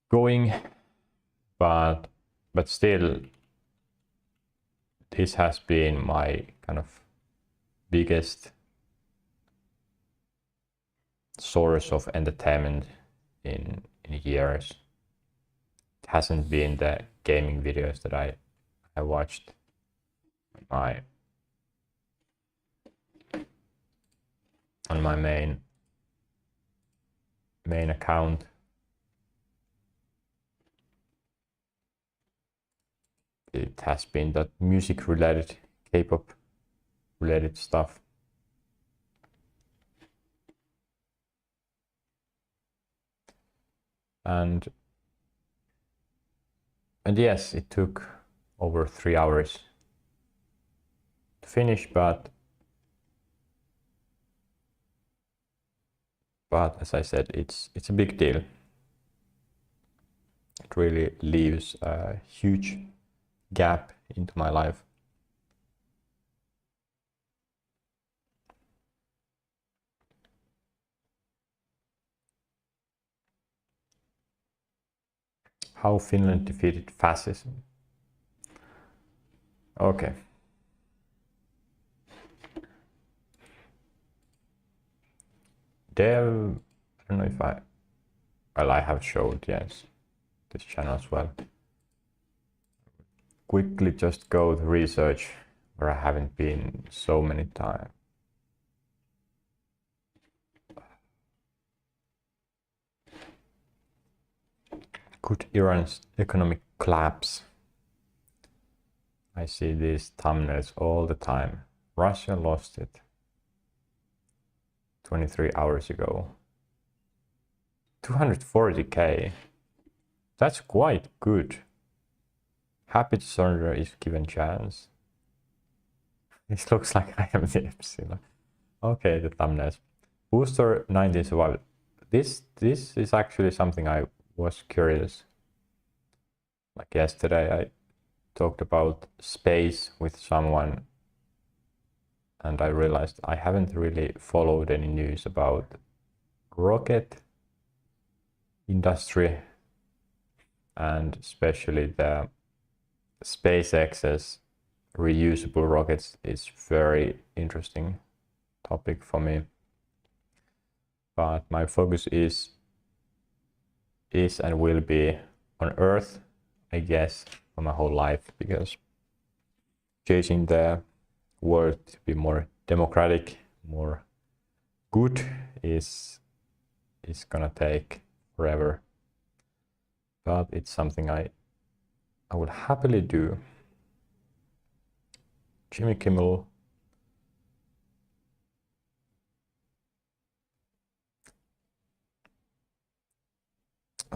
going, but still this has been my kind of biggest source of entertainment in years. It hasn't been the gaming videos that I watched on my main account. It has been that music related, K-pop related stuff. And yes, it took over 3 hours to finish, but as I said, it's a big deal. It really leaves a huge gap into my life. How Finland defeated fascism. Okay. There, I don't know if I have showed, yes, this channel as well. Quickly just go to research where I haven't been so many times. Could Iran's economic collapse? I see these thumbnails all the time. Russia lost it. 23 hours ago. 240k. That's quite good. Happy to surrender if given chance. This looks like I am the Epsilon. Okay, the thumbnails. Booster 19 survival. This is actually something I was curious. Like yesterday I talked about space with someone and I realized I haven't really followed any news about rocket industry and especially the SpaceX's reusable rockets is very interesting topic for me. But my focus is and will be on Earth, I guess, for my whole life, because changing the world to be more democratic, more good is gonna take forever. But it's something I would happily do. Jimmy Kimmel.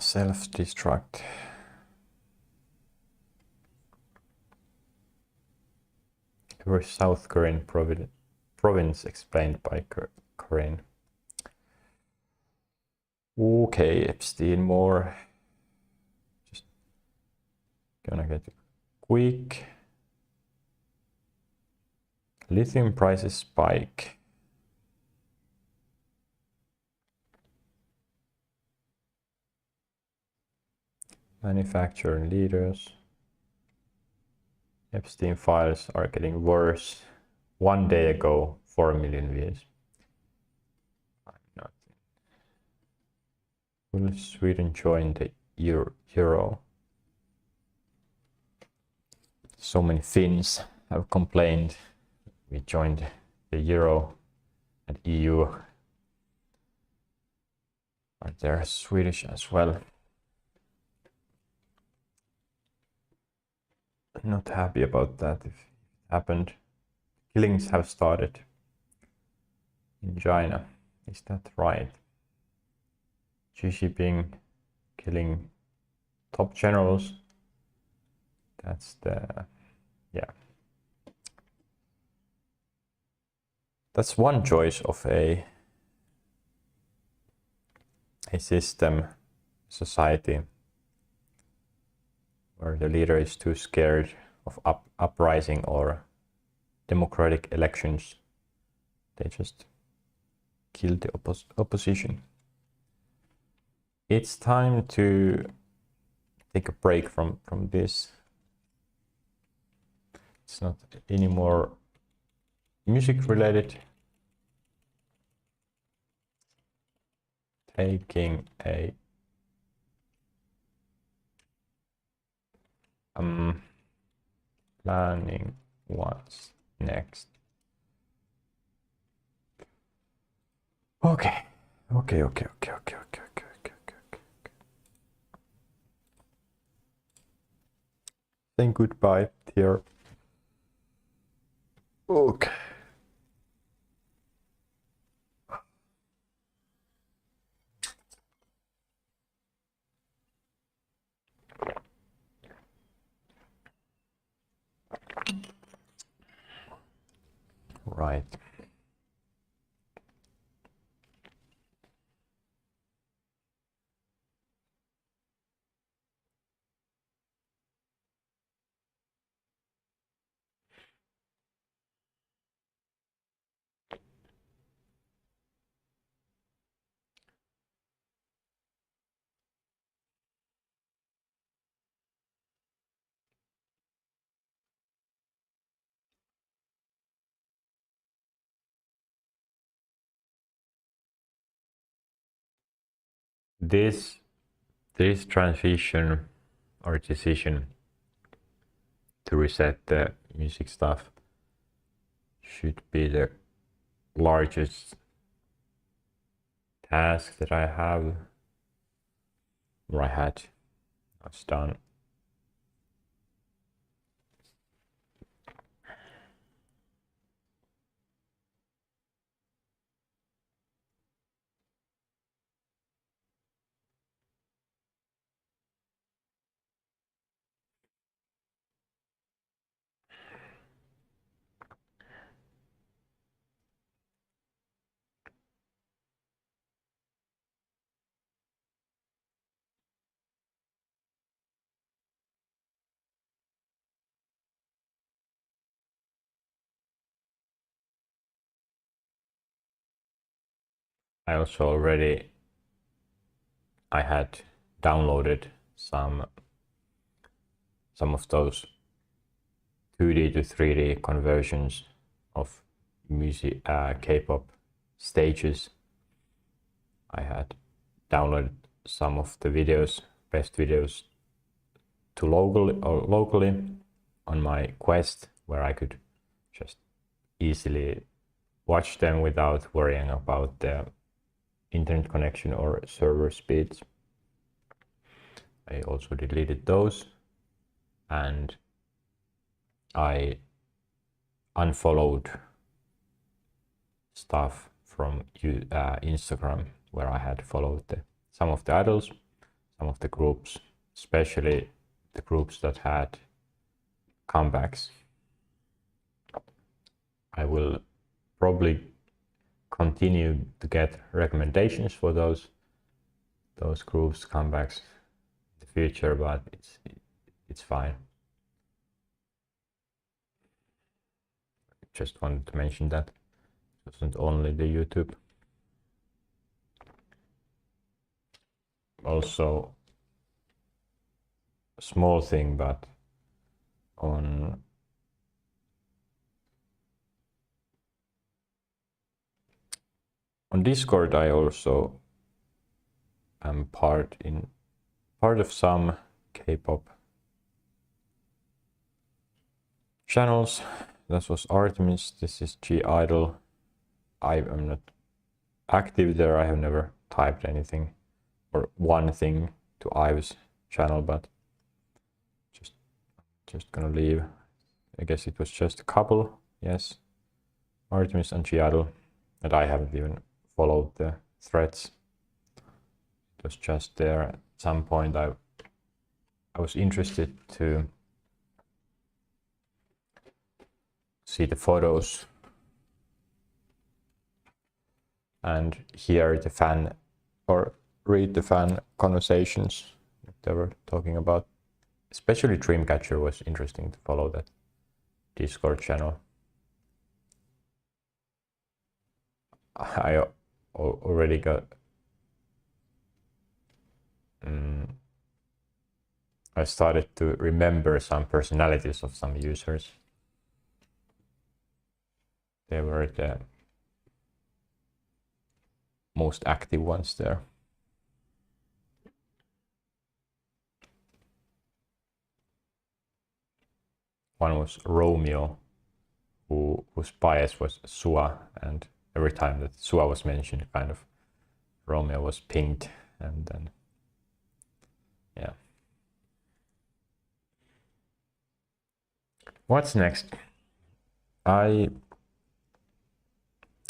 Self-destruct. Every South Korean province explained by Korean. Okay, Epstein more. Just gonna get quick. Lithium prices spike. Manufacturer leaders. Epstein files are getting worse. 1 day ago, 4 million views. Will Sweden join the Euro? So many Finns have complained. We joined the Euro and EU. Are there Swedish as well? Not happy about that if it happened. Killings have started in China. Is that right? Xi Jinping killing top generals. That's the, yeah. That's one choice of a system, society, where the leader is too scared of uprising or democratic elections. They just kill the opposition. It's time to take a break from this. It's not anymore music related. Taking a planning what's next. Okay. Saying goodbye here. Okay. Right. This transition or decision to reset the music stuff should be the largest task that I have, or I had. That's done. I also I had downloaded some of those 2D to 3D conversions of music, K-pop stages. I had downloaded some of the videos, best videos, to locally on my Quest, where I could just easily watch them without worrying about the internet connection or server speeds. I also deleted those, and I unfollowed stuff from Instagram, where I had followed some of the idols, some of the groups, especially the groups that had comebacks. I will probably continue to get recommendations for those groups comebacks in the future, but it's fine. Just wanted to mention that it wasn't only the YouTube. Also, a small thing, but on Discord I also am part of some K-pop channels. This was Artemis, this is G Idol. I am not active there. I have never typed anything or one thing to Ive's channel, but just gonna leave. I guess it was just a couple. Yes, Artemis and G Idol, and I haven't even followed the threads. It was just there. At some point I was interested to see the photos and hear the fan or read the fan conversations that they were talking about. Especially Dreamcatcher was interesting to follow that Discord channel. I already got I started to remember some personalities of some users. They were the most active ones there. One was Romeo, whose bias was Sua, and every time that Sua was mentioned, kind of Romeo was pinged, and then yeah. What's next? I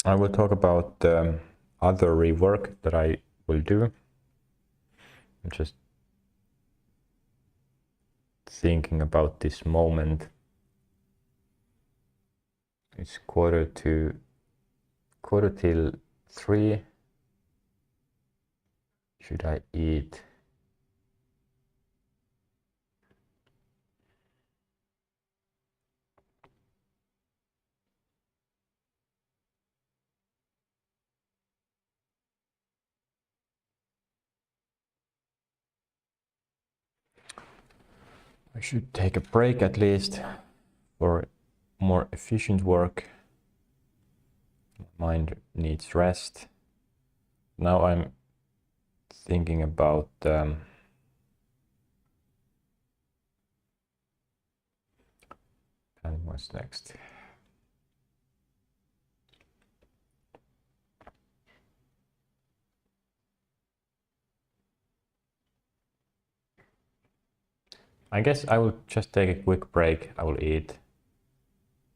will talk about other rework that I will do. I'm just thinking about this moment. It's quarter till 3. Should I eat? I should take a break at least for more efficient work. My mind needs rest. Now I'm thinking about and what's next? I guess I will just take a quick break. I will eat,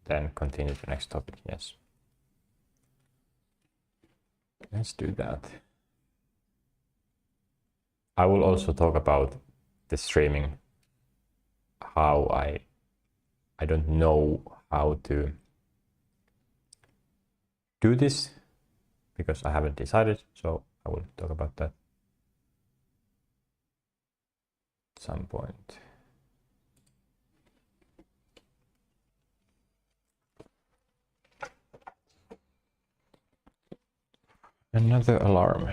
then continue the next topic. Yes. Let's do that. I will also talk about the streaming, how I don't know how to do this because I haven't decided, so I will talk about that at some point. Another alarm.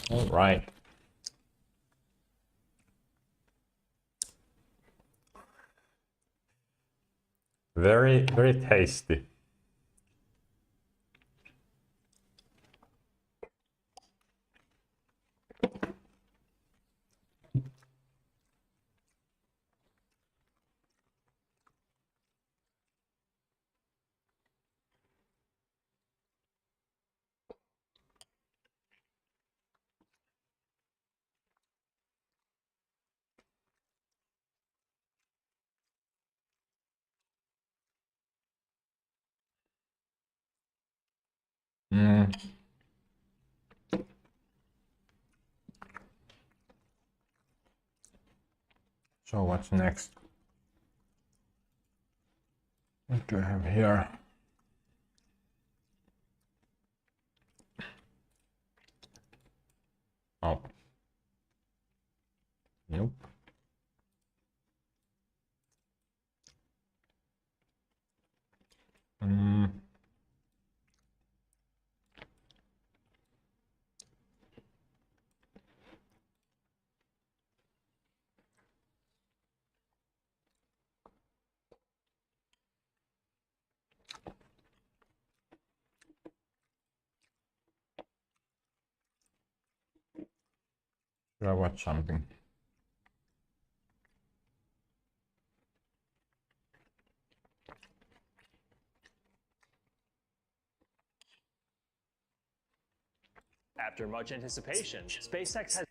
All right. Very, very tasty. Mm. So what's next? What do I have here? Oh. Nope. Mm. Should I watch something?
After much anticipation, SpaceX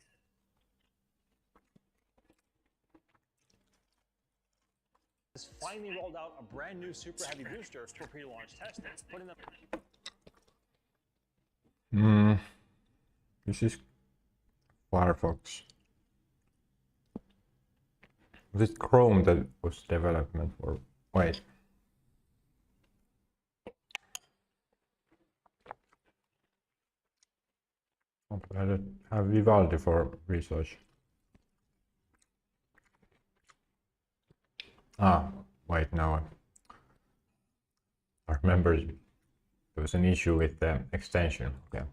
has finally rolled out a brand new Super Heavy booster for pre-launch testing, putting them.
This is Firefox. Was it Chrome that was development for? Wait. I don't have Vivaldi for research. Ah, wait, now I remember there was an issue with the extension. Okay.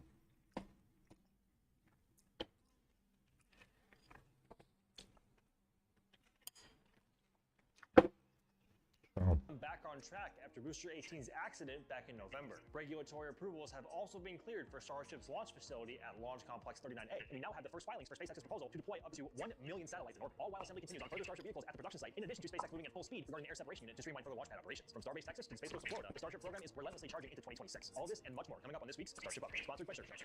Back on track after Booster 18's accident back in November. Regulatory approvals have also been cleared for Starship's launch facility at Launch Complex 39A, and we now have the first filings for SpaceX's proposal to deploy up to 1 million satellites in orbit, all while assembly continues on further Starship vehicles at the production site, in addition to SpaceX moving at full speed regarding the air separation unit to streamline further launch pad operations. From Starbase, Texas to the Space Coast of Florida, the Starship program is relentlessly charging into 2026. All this and much more coming up on this week's Starship Update, sponsored by Surfshark.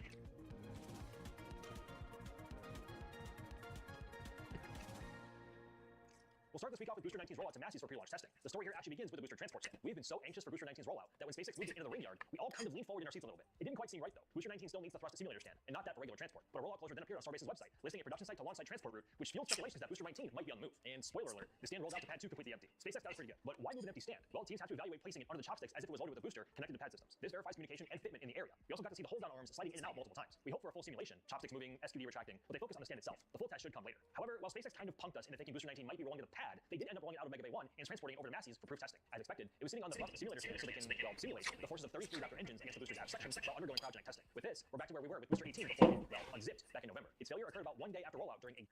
We'll start this week off with Booster 19's rollout to Massey's for pre-launch testing. The story here actually begins with the booster transport stand. We've been so anxious for Booster 19's rollout that when SpaceX moved it into the ring yard, we all kind of leaned forward in our seats a little bit. It didn't quite seem right though. Booster 19 still needs the thrust simulator stand, and not that for regular transport. But a rollout closure then appeared on Starbase's website, listing a production site to launch site transport route, which fueled speculations that Booster 19 might be on the move. And spoiler alert, the stand rolled out to pad 2 completely empty. SpaceX got us pretty good. But why move an empty stand? Well, teams have to evaluate placing it under the chopsticks as if it was loaded with a booster connected to pad systems. This verifies communication and fitment in the area. We also got to see the hold-down arms sliding in and out multiple times. We hope for a full simulation, chopsticks moving, SQD retracting, but they focus on the stand itself. The full test should come later. However, while SpaceX kind of punked us into thinking Booster 19 might be rolling to the pad, they did end up rolling it out of Mega Bay 1 and transporting it over to Massey's for proof testing. As expected, it was sitting on the simulator stand so they can, well, simulate the forces of 33 Raptor engines against the booster's aft sections while undergoing cryogenic testing. With this, we're back to where we were with Booster 18 before it, well, unzipped back in November. Its failure occurred about 1 day after rollout during a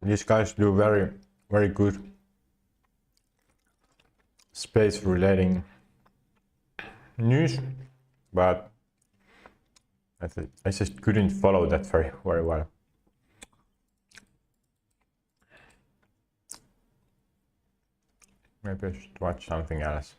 These guys do very, very good space relating news, but I just couldn't follow that very, very well. Maybe I should watch something else.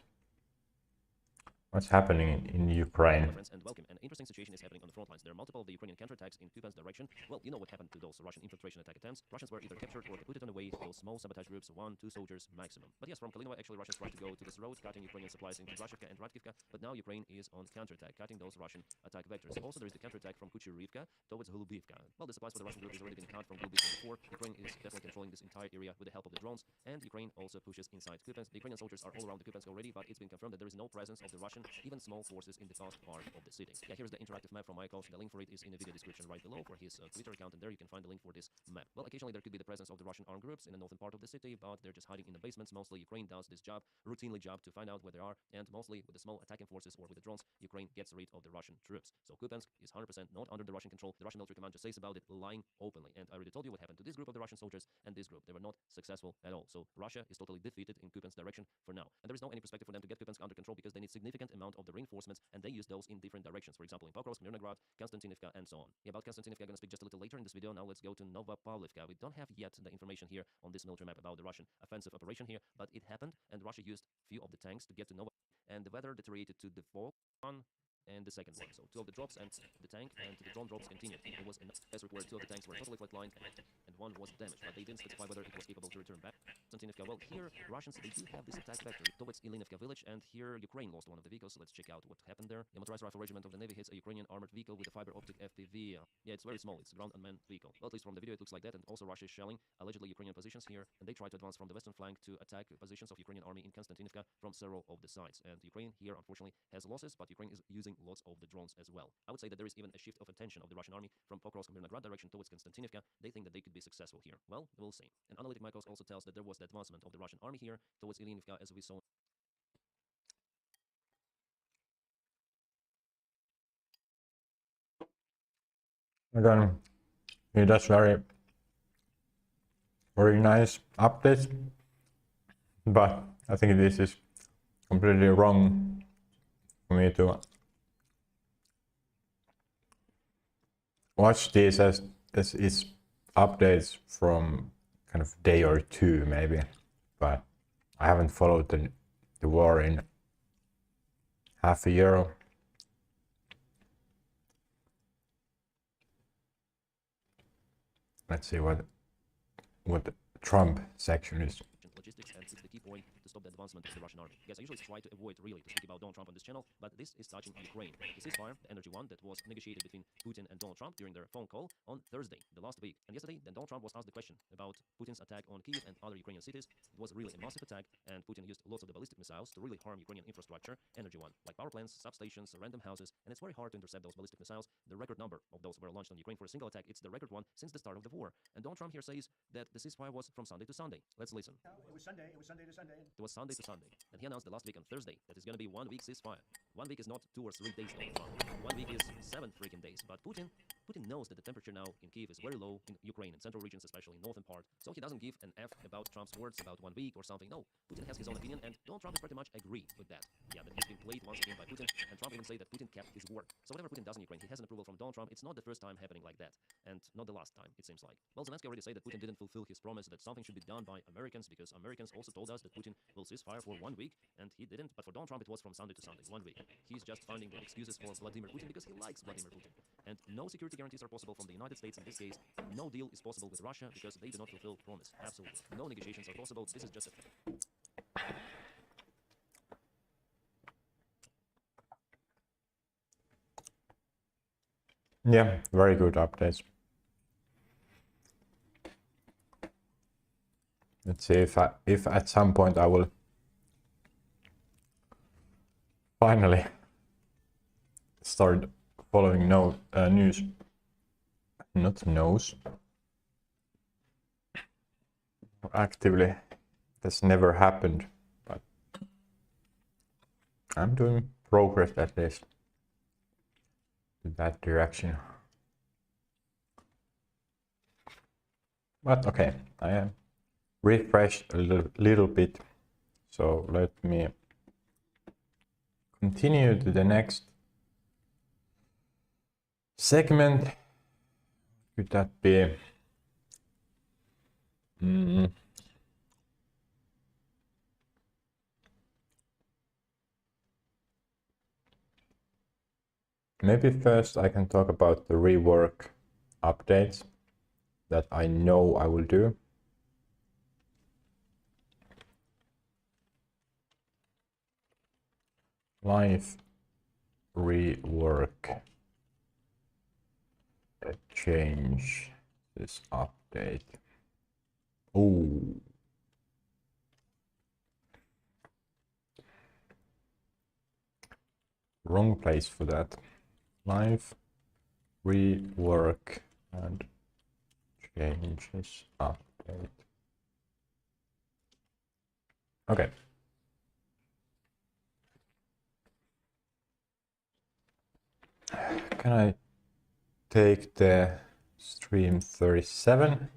What's happening in Ukraine?
Friends and welcome. An interesting situation is happening on the front lines. There are multiple of the Ukrainian counterattacks in Kuban's direction. Well, you know what happened to those Russian infiltration attack attempts. Russians were either captured or put it on the way. Those small sabotage groups, 1-2 soldiers maximum. But yes, from Kalinova, actually Russians tried to go to this road, cutting Ukrainian supplies into Brashivka and Radkivka. But now Ukraine is on counterattack, cutting those Russian attack vectors. Also, there is the counterattack from Kuchurivka towards Holubivka. Well, the supplies for the Russian group is already been cut from Holubivka before. Ukraine is definitely controlling this entire area with the help of the drones, and Ukraine also pushes inside Kupiansk. The Ukrainian soldiers are all around the Kupiansk already, but it's been confirmed that there is no presence of the Russian, even small forces in the south part of the city. Yeah, here's the interactive map from Michael. The link for it is in the video description right below for his Twitter account, and there you can find the link for this map. Well, occasionally there could be the presence of the Russian armed groups in the northern part of the city, but they're just hiding in the basements. Mostly Ukraine does this job, routinely job, to find out where they are, and mostly with the small attacking forces or with the drones, Ukraine gets rid of the Russian troops. So Kupiansk is 100% not under the Russian control. The Russian military command just says about it, lying openly. And I already told you what happened to this group of the Russian soldiers and this group. They were not successful at all. So Russia is totally defeated in Kupiansk's direction for now. And there is no any perspective for them to get Kupiansk under control because they need significant amount of the reinforcements, and they use those in different directions. For example, in Pokrovsk, Mirnograd, Konstantinivka, and so on. Yeah, about Konstantinivka, I'm going to speak just a little later in this video. Now let's go to Novopavlivka. We don't have yet the information here on this military map about the Russian offensive operation here, but it happened, and Russia used few of the tanks to get to Nova, and the weather deteriorated to the fall one and the second one. So two of the drops and the tank and the drone drops continued. It was enough as required. Two of the tanks were totally flatlined and one was damaged, but they didn't specify whether it was capable to return back. Konstantinivka, well, here Russians, they do have this attack vector towards Ilinivka village, and here Ukraine lost one of the vehicles. So let's check out what happened there. The motorized rifle regiment of the Navy hits a Ukrainian armored vehicle with a fiber optic FPV. Yeah, it's very small. It's a ground unmanned vehicle. Well, at least from the video it looks like that. And also Russia is shelling allegedly Ukrainian positions here, and they try to advance from the western flank to attack positions of Ukrainian army in Konstantinivka from several of the sides. And Ukraine here unfortunately has losses, but Ukraine is using lots of the drones as well. I would say that there is even a shift of attention of the Russian army from Pokrovsk and Mirnograd direction towards Konstantinivka. They think that they could be successful here. Well, we'll see. And analytic Michaels also tells that there was the advancement of the Russian army here towards Ilinivka, as we saw.
Again, he does very nice updates, but I think this is completely wrong for me to watch this as it's updates from kind of day or two maybe, but I haven't followed the war in half a year. Let's see what the Trump section is.
Logistics, and it's the key point to stop the advancement of the Russian army. Yes, I usually try to avoid really to speak about Donald Trump on this channel, but this is touching Ukraine. The ceasefire, the energy one that was negotiated between Putin and Donald Trump during their phone call on Thursday, the last week. And yesterday, then Donald Trump was asked the question about Putin's attack on Kyiv and other Ukrainian cities. It was really a massive attack, and Putin used lots of the ballistic missiles to really harm Ukrainian infrastructure, energy one, like power plants, substations, random houses, and it's very hard to intercept those ballistic missiles. The record number of those were launched on Ukraine for a single attack. It's the record one since the start of the war. And Donald Trump here says that the ceasefire was from Sunday to Sunday. Let's listen.
It was Sunday. It was Sunday to Sunday.
It was Sunday to Sunday, and he announced the last week on Thursday that it's going to be 1 week ceasefire. 1 week is not 2 or 3 days, Donald Trump. 1 week is 7 freaking days. But Putin knows that the temperature now in Kyiv is very low, in Ukraine, in central regions, especially in northern part. So he doesn't give an F about Trump's words about 1 week or something. No, Putin has his own opinion, and Donald Trump is pretty much agree with that. Yeah, that he's been played once again by Putin, and Trump even say that Putin kept his word. So whatever Putin does in Ukraine, he has an approval from Donald Trump. It's not the first time happening like that, and not the last time, it seems like. Well, Zelensky already said that Putin didn't fulfill his promise that something should be done by Americans, because Americans also told us that Putin will ceasefire for 1 week, and he didn't. But for Donald Trump, it was from Sunday to Sunday, 1 week. He's just finding the excuses for Vladimir Putin because he likes Vladimir Putin. And no security guarantees are possible from the United States in this case. No deal is possible with Russia because they do not fulfill promise. Absolutely. No negotiations are possible. This is just a fact.
Yeah, very good updates. Let's see if at some point I will finally start following news. Not news. Actively, that's never happened, but I'm doing progress at least in that direction. But okay, I am refreshed a little bit, so let me continue to the next segment. Could that be maybe first I can talk about the rework updates that I know I will do. Live rework change this update. Oh, wrong place for that. live, rework, and changes update. Okay. Can I take the stream 37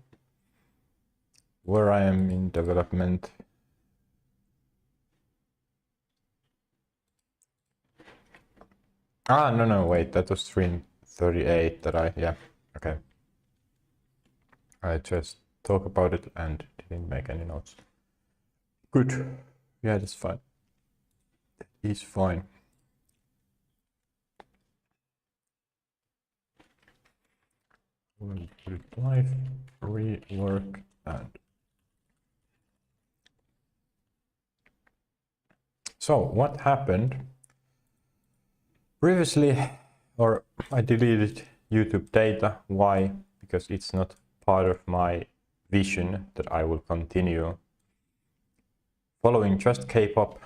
where I am in development? No, wait, that was stream 38 that yeah, okay. I just talk about it and didn't make any notes. Good. Yeah, that's fine. That is fine. We'll put it live, rework, and so what happened previously, or I deleted YouTube data. Why? Because it's not part of my vision that I will continue following just K-pop.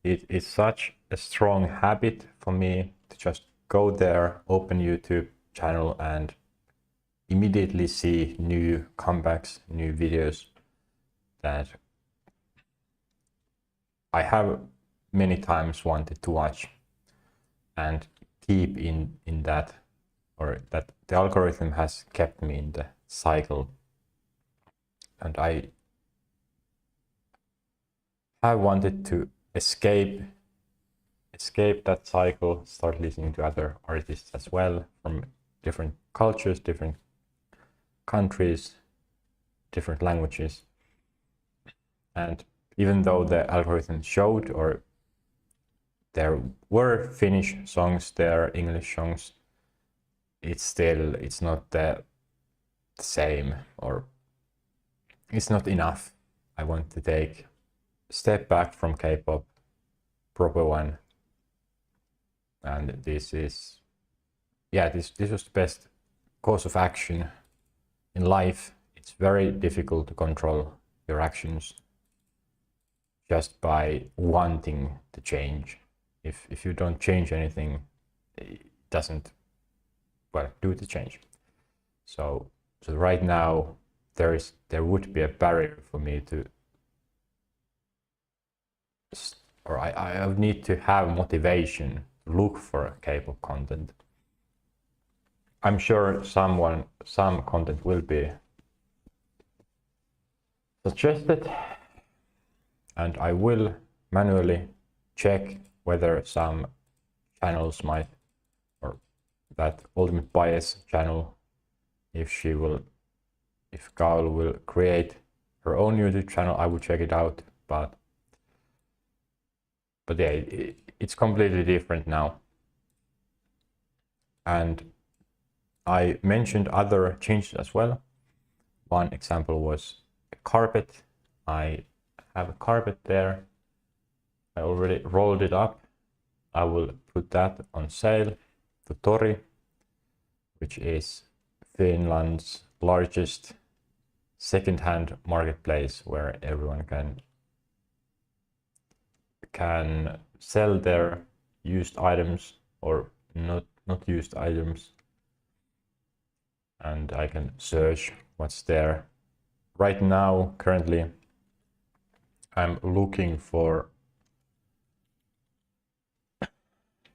It is such a strong habit for me to just go there, open YouTube channel and immediately see new comebacks, new videos that I have many times wanted to watch and keep in that, or that the algorithm has kept me in the cycle. And I have wanted to escape that cycle, start listening to other artists as well from different cultures, different countries, different languages. And even though the algorithm showed, or there were Finnish songs there, English songs, it's not the same, or it's not enough. I want to take a step back from K-pop, proper one. And this is, yeah, this was the best course of action in life. It's very difficult to control your actions just by wanting to change. If you don't change anything, it doesn't, well, do the change. So right now there would be a barrier for me to, or I would need to have motivation to look for K-pop content. I'm sure some content will be suggested, and I will manually check whether some channels might, or that Ultimate Bias channel, if Gaul will create her own YouTube channel, I will check it out. But yeah, it's completely different now. And I mentioned other changes as well. One example was a carpet. I have a carpet there. I already rolled it up. I will put that on sale to Tori, which is Finland's largest second-hand marketplace where everyone can sell their used items or not used items, and I can search what's there. Right now, currently, I'm looking for,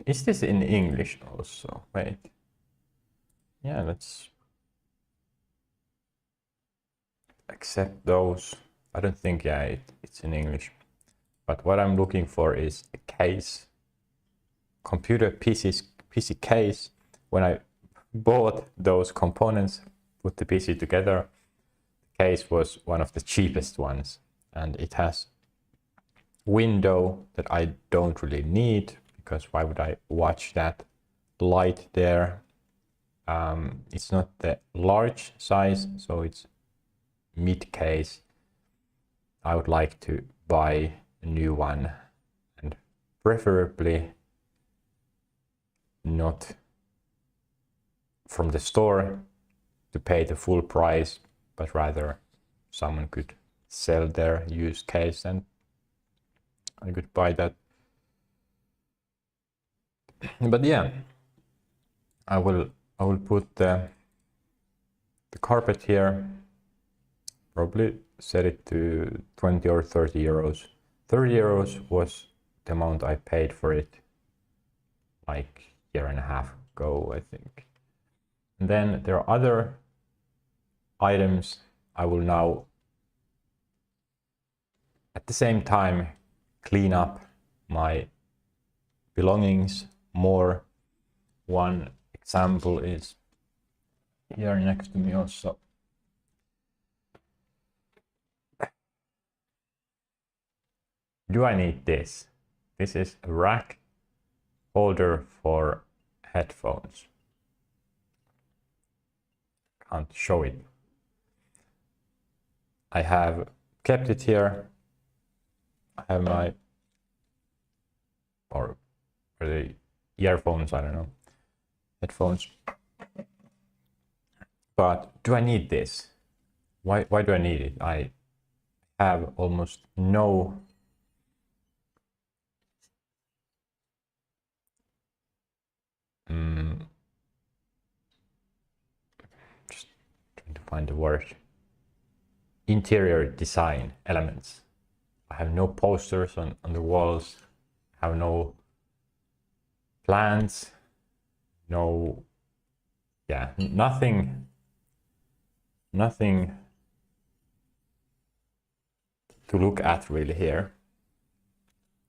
is this in English also? Wait. Yeah, let's accept those. I don't think, yeah, it's in English. But what I'm looking for is a case, computer PC case. When I bought those components, put the PC together, the case was one of the cheapest ones. And it has window that I don't really need, because why would I watch that light there? It's not the large size, so it's mid case. I would like to buy a new one, and preferably not from the store to pay the full price, but rather someone could sell their used case and I could buy that. But yeah, I will put the carpet here, probably set it to 20 or 30 euros. 30 euros was the amount I paid for it like a year and a half ago, I think. And then there are other items I will now at the same time clean up my belongings more. One example is here next to me also. Do I need this? This is a rack holder for headphones. Can't show it. I have kept it here. I have my, or the earphones, I don't know, headphones. But do I need this? Why do I need it? I have almost no just trying to find the word. Interior design elements. I have no posters on the walls. I have no plants. No, yeah, nothing to look at really here.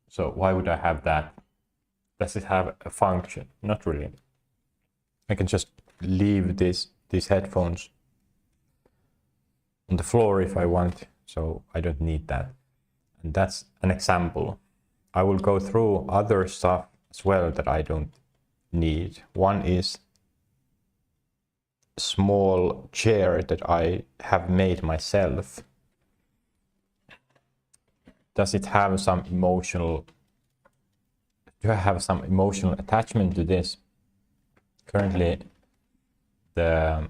So why would I have that? Does it have a function? Not really. I can just leave these headphones on the floor if I want, so I don't need that. And that's an example. I will go through other stuff as well that I don't need. One is a small chair that I have made myself. Does it have some emotional, do I have some emotional attachment to this? Currently the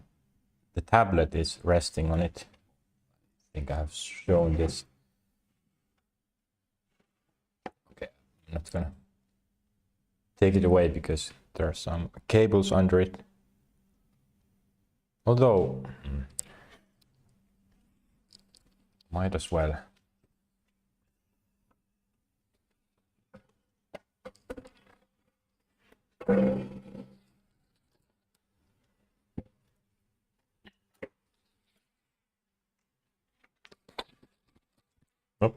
tablet is resting on it. I think I've shown this. Okay, I'm not gonna take it away because there are some cables under it. Although, might as well. Oh,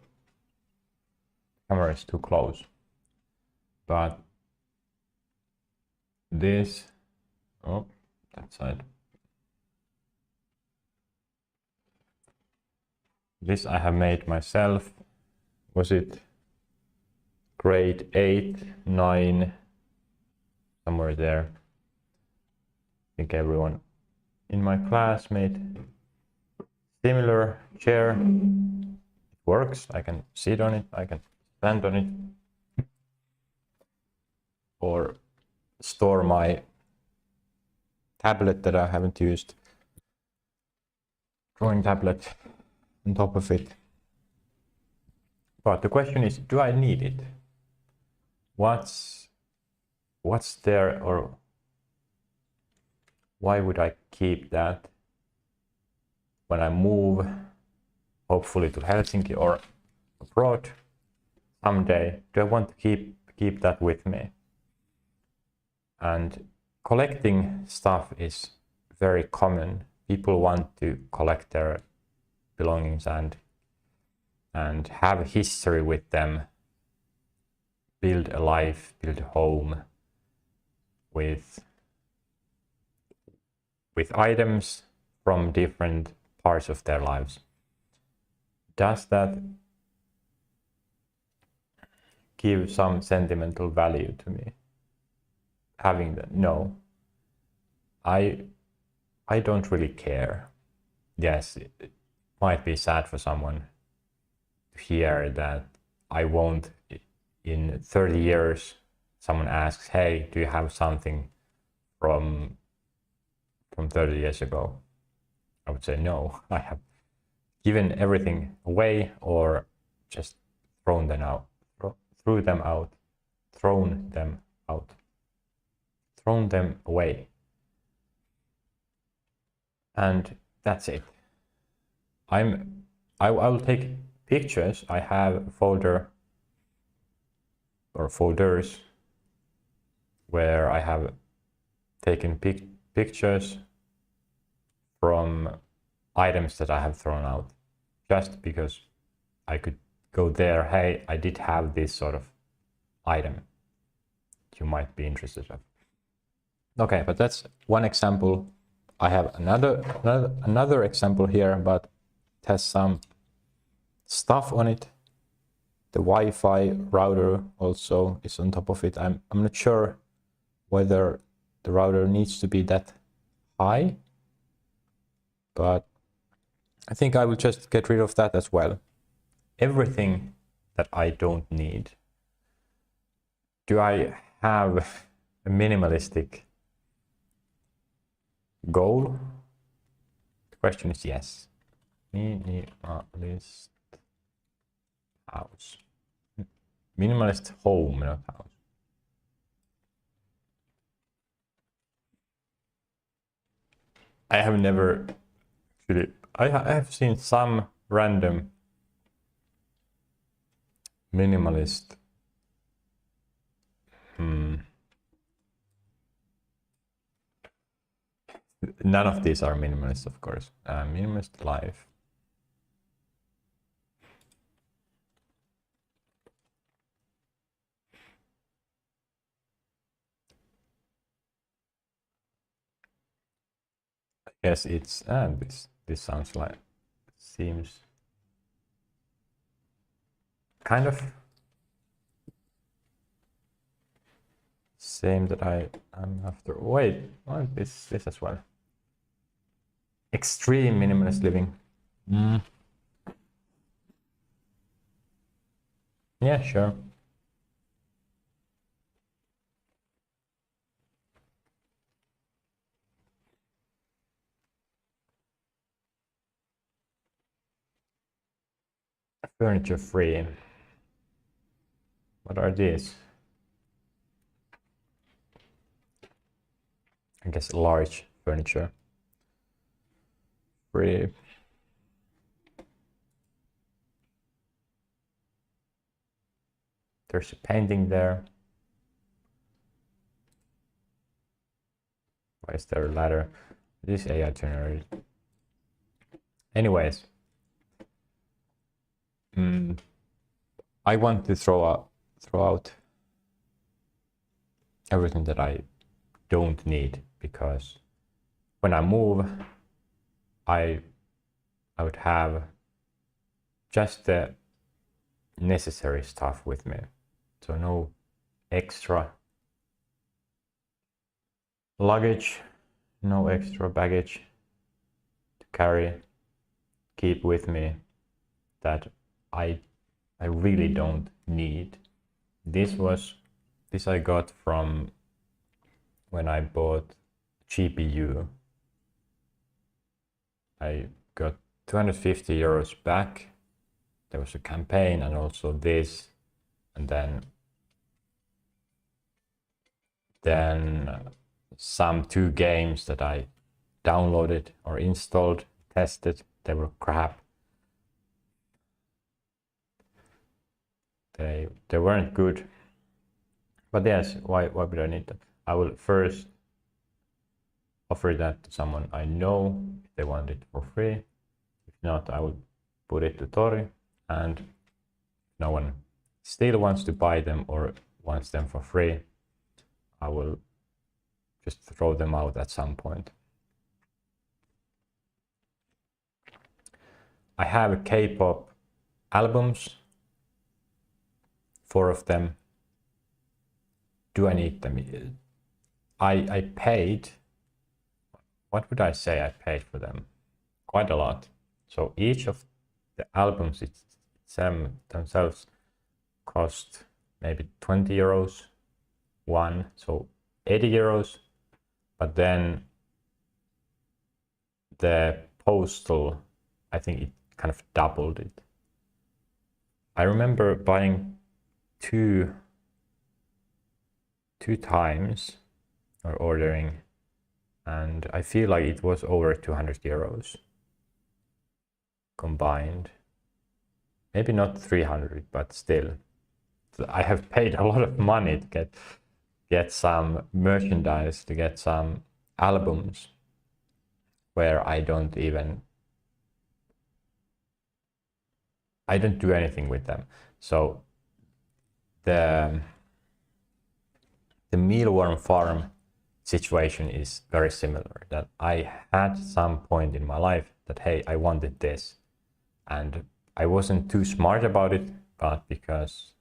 camera is too close. But this, oh, that side. This I have made myself. Was it grade 8, 9, somewhere there? I think everyone in my class made similar chair. It works. I can sit on it. I can stand on it. Or store my tablet that I haven't used. Drawing tablet on top of it. But the question is, do I need it? What's there, or why would I keep that when I move, hopefully to Helsinki or abroad someday? Do I want to keep that with me? And collecting stuff is very common. People want to collect their belongings and have history with them, build a life, build a home with items from different parts of their lives. Does that give some sentimental value to me, having that? No, I don't really care. Yes, it might be sad for someone to hear that I won't, in 30 years, someone asks, hey, do you have something from 30 years ago? I would say no, I have given everything away or just thrown them out, thrown them away. And that's it. I will take pictures. I have a folder or folders where I have taken pictures from items that I have thrown out, just because I could go there. Hey, I did have this sort of item you might be interested in. Okay, but that's one example. I have another example here, but it has some stuff on it. The Wi-Fi router also is on top of it. I'm not sure whether the router needs to be that high, but I think I will just get rid of that as well. Everything that I don't need. Do I have a minimalistic goal? The question is yes. Minimalist house. Minimalist home, not house. I have never actually. I have seen some random minimalist. None of these are minimalist, of course. Minimalist life. Yes, it's this sounds like seems kind of same that I'm after. Wait, what is this as well? Extreme minimalist living. Yeah, sure. Furniture free. What are these? I guess large furniture. Free. There's a painting there. Why is there a ladder? This AI generated. Anyways, I want to throw out everything that I don't need, because when I move, I would have just the necessary stuff with me, so no extra luggage, no extra baggage to carry, keep with me that I really don't need. This I got from when I bought GPU. I got 250 euros back. There was a campaign and also this, and then some 2 games that I downloaded or installed, tested, they were crap. They weren't good. But yes, why would I need that? I will first offer that to someone I know if they want it for free. If not, I will put it to Tori, and if no one still wants to buy them or wants them for free, I will just throw them out at some point. I have K-pop albums, 4 of them. Do I need them? I paid, what would I say I paid for them? Quite a lot. So each of the albums themselves cost maybe 20 euros one, so 80 euros. But then the postal, I think it kind of doubled it. I remember buying two times, or ordering and I feel like it was over 200 euros combined. Maybe not 300, but still. I have paid a lot of money to get some merchandise, to get some albums where I don't do anything with them. So the mealworm farm situation is very similar. That I had some point in my life that, hey, I wanted this, and I wasn't too smart about it, but because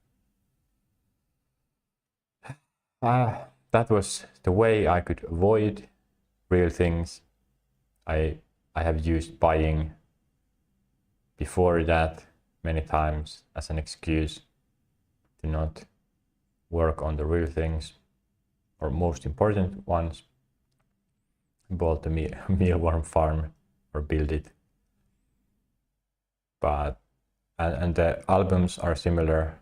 that was the way I could avoid real things. I have used buying before that many times as an excuse to not work on the real things or most important ones. Bought the mealworm farm or build it, but and the albums are similar.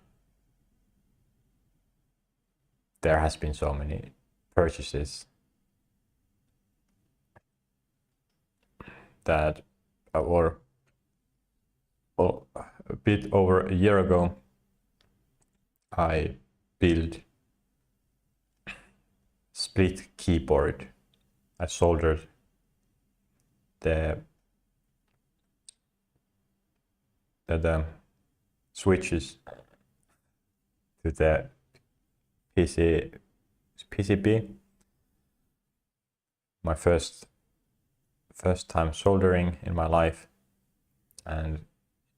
There has been so many purchases that or a bit over a year ago I built split keyboard. I soldered the switches to the PCB. My first time soldering in my life, and it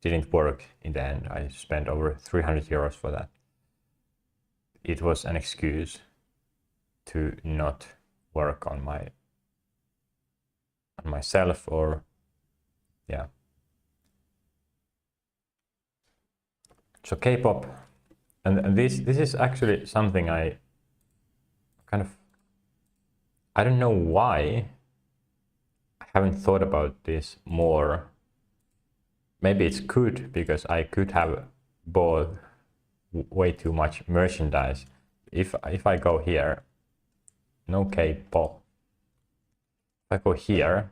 didn't work in the end. I spent over 300 euros for that. It was an excuse to not work on myself, or yeah. So K-pop, and this is actually something I don't know why I haven't thought about this more. Maybe it's good because I could have bought way too much merchandise. If I go here, no K-pop. If I go here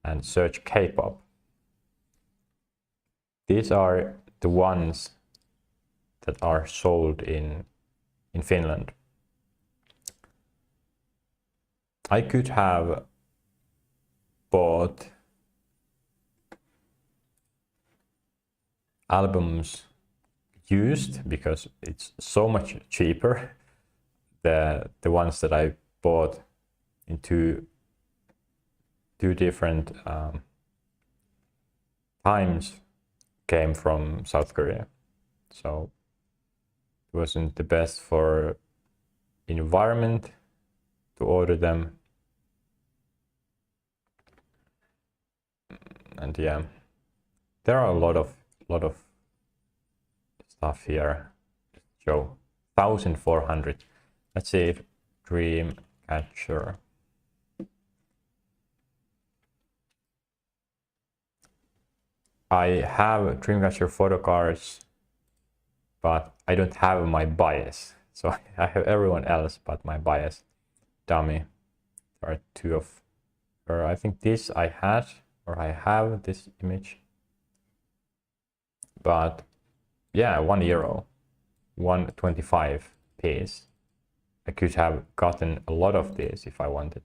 and search K-pop, these are the ones that are sold in Finland. I could have bought albums used because it's so much cheaper. The ones that I bought in two different times came from South Korea, so it wasn't the best for environment to order them. And yeah, there are a lot of stuff here. Show 1,400. Let's see if Dreamcatcher. I have Dreamcatcher photo cards, but I don't have my bias. So I have everyone else but my bias. Dummy. There are two of her. I think this I had, or I have this image. But yeah, €1, 125 piece. I could have gotten a lot of this if I wanted.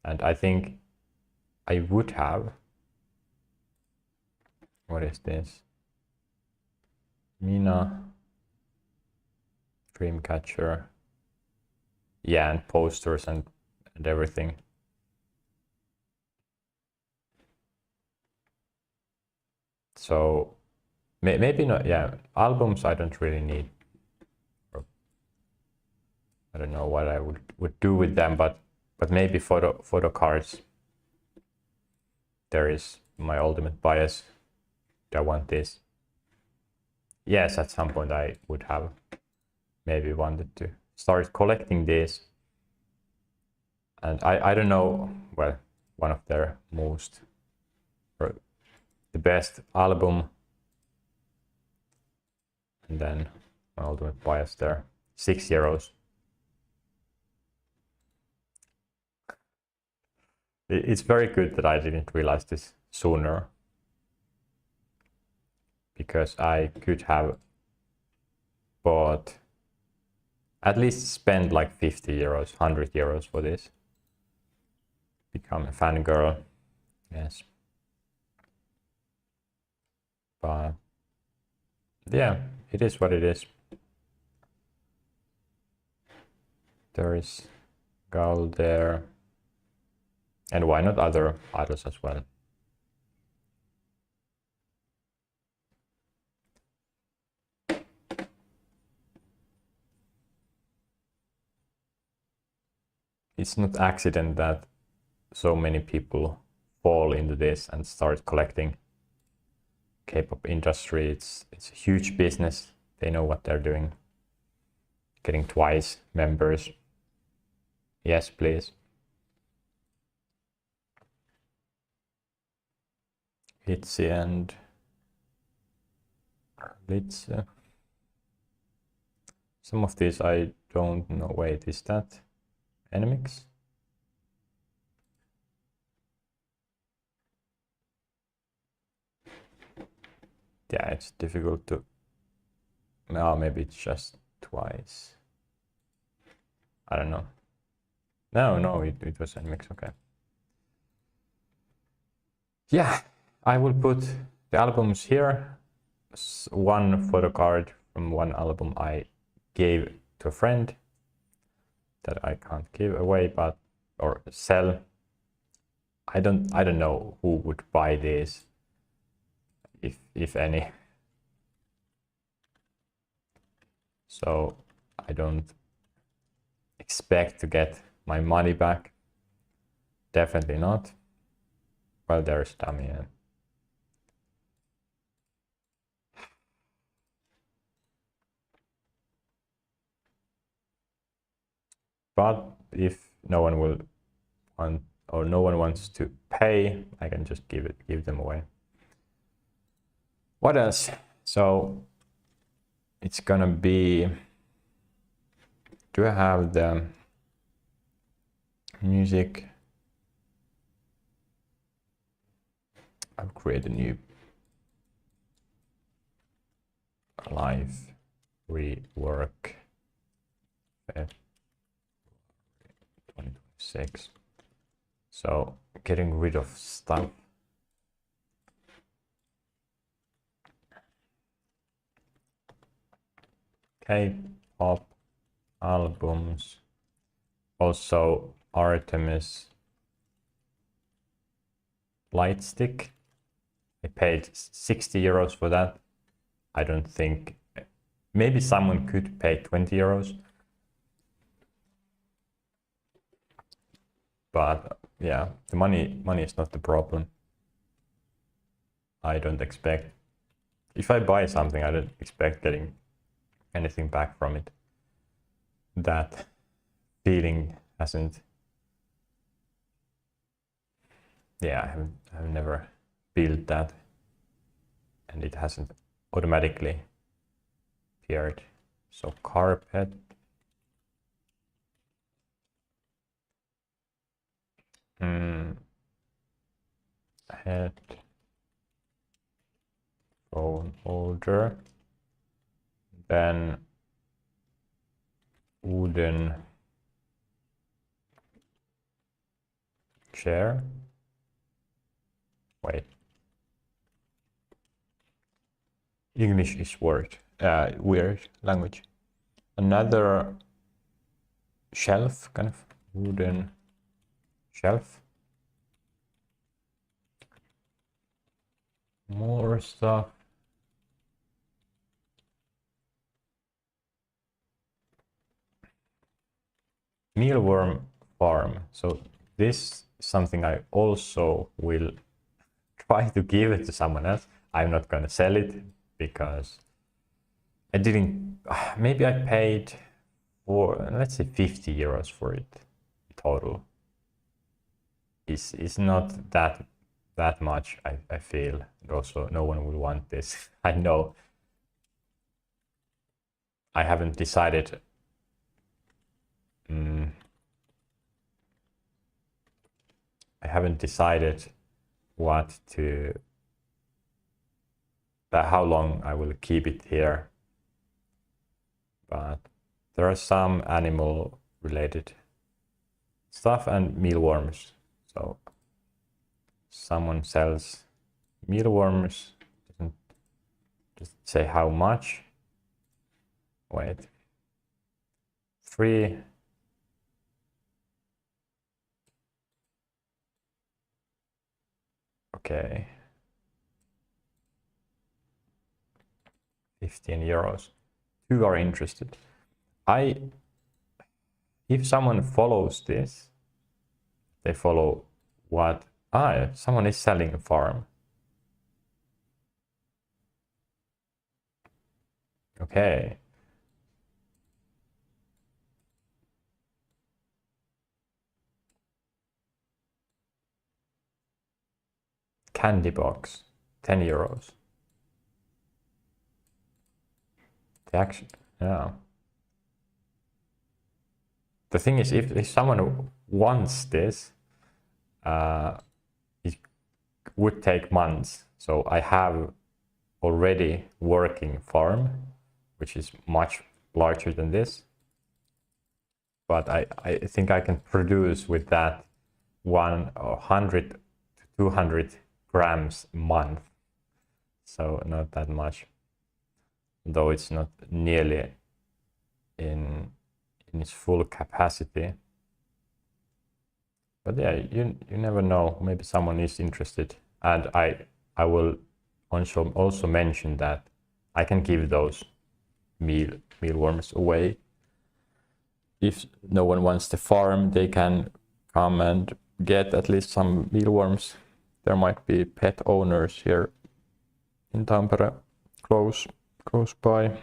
And I think I would have. What is this? Mina. Dreamcatcher. Yeah, and posters and everything. So maybe not. Yeah, albums I don't really need. I don't know what I would do with them, but maybe photo cards. There is my ultimate bias. Do I want this? Yes, at some point I would have maybe wanted to start collecting these. And I don't know, well, one of their most, or the best album. And then my ultimate bias there, €6. It's very good that I didn't realize this sooner, because I could have bought, at least spend like 50 euros, 100 euros for this. Become a fangirl, yes. But yeah, it is what it is. There is gold there. And why not other idols as well? It's not accident that so many people fall into this and start collecting. K-pop industry, it's a huge business. They know what they're doing. Getting twice members. Yes, please. Itzy and let's some of these I don't know. Wait, is that Enemix? Yeah, it's difficult to. No, maybe it's just twice. I don't know. No, it was Enemix. Okay. Yeah, I will put the albums here. One photo card from one album I gave to a friend that I can't give away, but or sell. I don't know who would buy this, if any. So I don't expect to get my money back. Definitely not. Well, there's dummy. Yeah. But if no one will want, or no one wants to pay, I can just give them away. What else? So it's gonna be. Do I have the music? I'll create a new live rework 2026. So getting rid of stuff. K-pop albums. Also Artemis Lightstick. I paid 60 euros for that. I don't think, maybe someone could pay 20 euros. But yeah, the money is not the problem. I don't expect, if I buy something, I don't expect getting anything back from it. That feeling hasn't, yeah, I've never built that, and it hasn't automatically appeared. So carpet. Head. Phone holder. Then wooden chair. Wait. English is weird language. Another shelf, kind of wooden shelf. More stuff. Mealworm farm. So this is something I also will try to give it to someone else. I'm not going to sell it because I didn't. Maybe I paid for, let's say, 50 euros for it total. It's not that much. I feel. And also, no one will want this. I know. I haven't decided. I haven't decided how long I will keep it here. But there are some animal related stuff and mealworms. So someone sells mealworms, doesn't just say how much. Wait. 3. Okay. 15 euros. 2 are interested. If someone follows this, they follow what? Someone is selling a farm. Okay. Candy box, 10 euros. The action, yeah. The thing is, if someone wants this, it would take months. So I have already working farm, which is much larger than this. But I think I can produce with that 100 to 200 grams a month. So not that much, though it's not nearly in its full capacity. But yeah, you never know. Maybe someone is interested, and I will also mention that I can give those mealworms away. If no one wants to farm, they can come and get at least some mealworms. There might be pet owners here in Tampere, close by.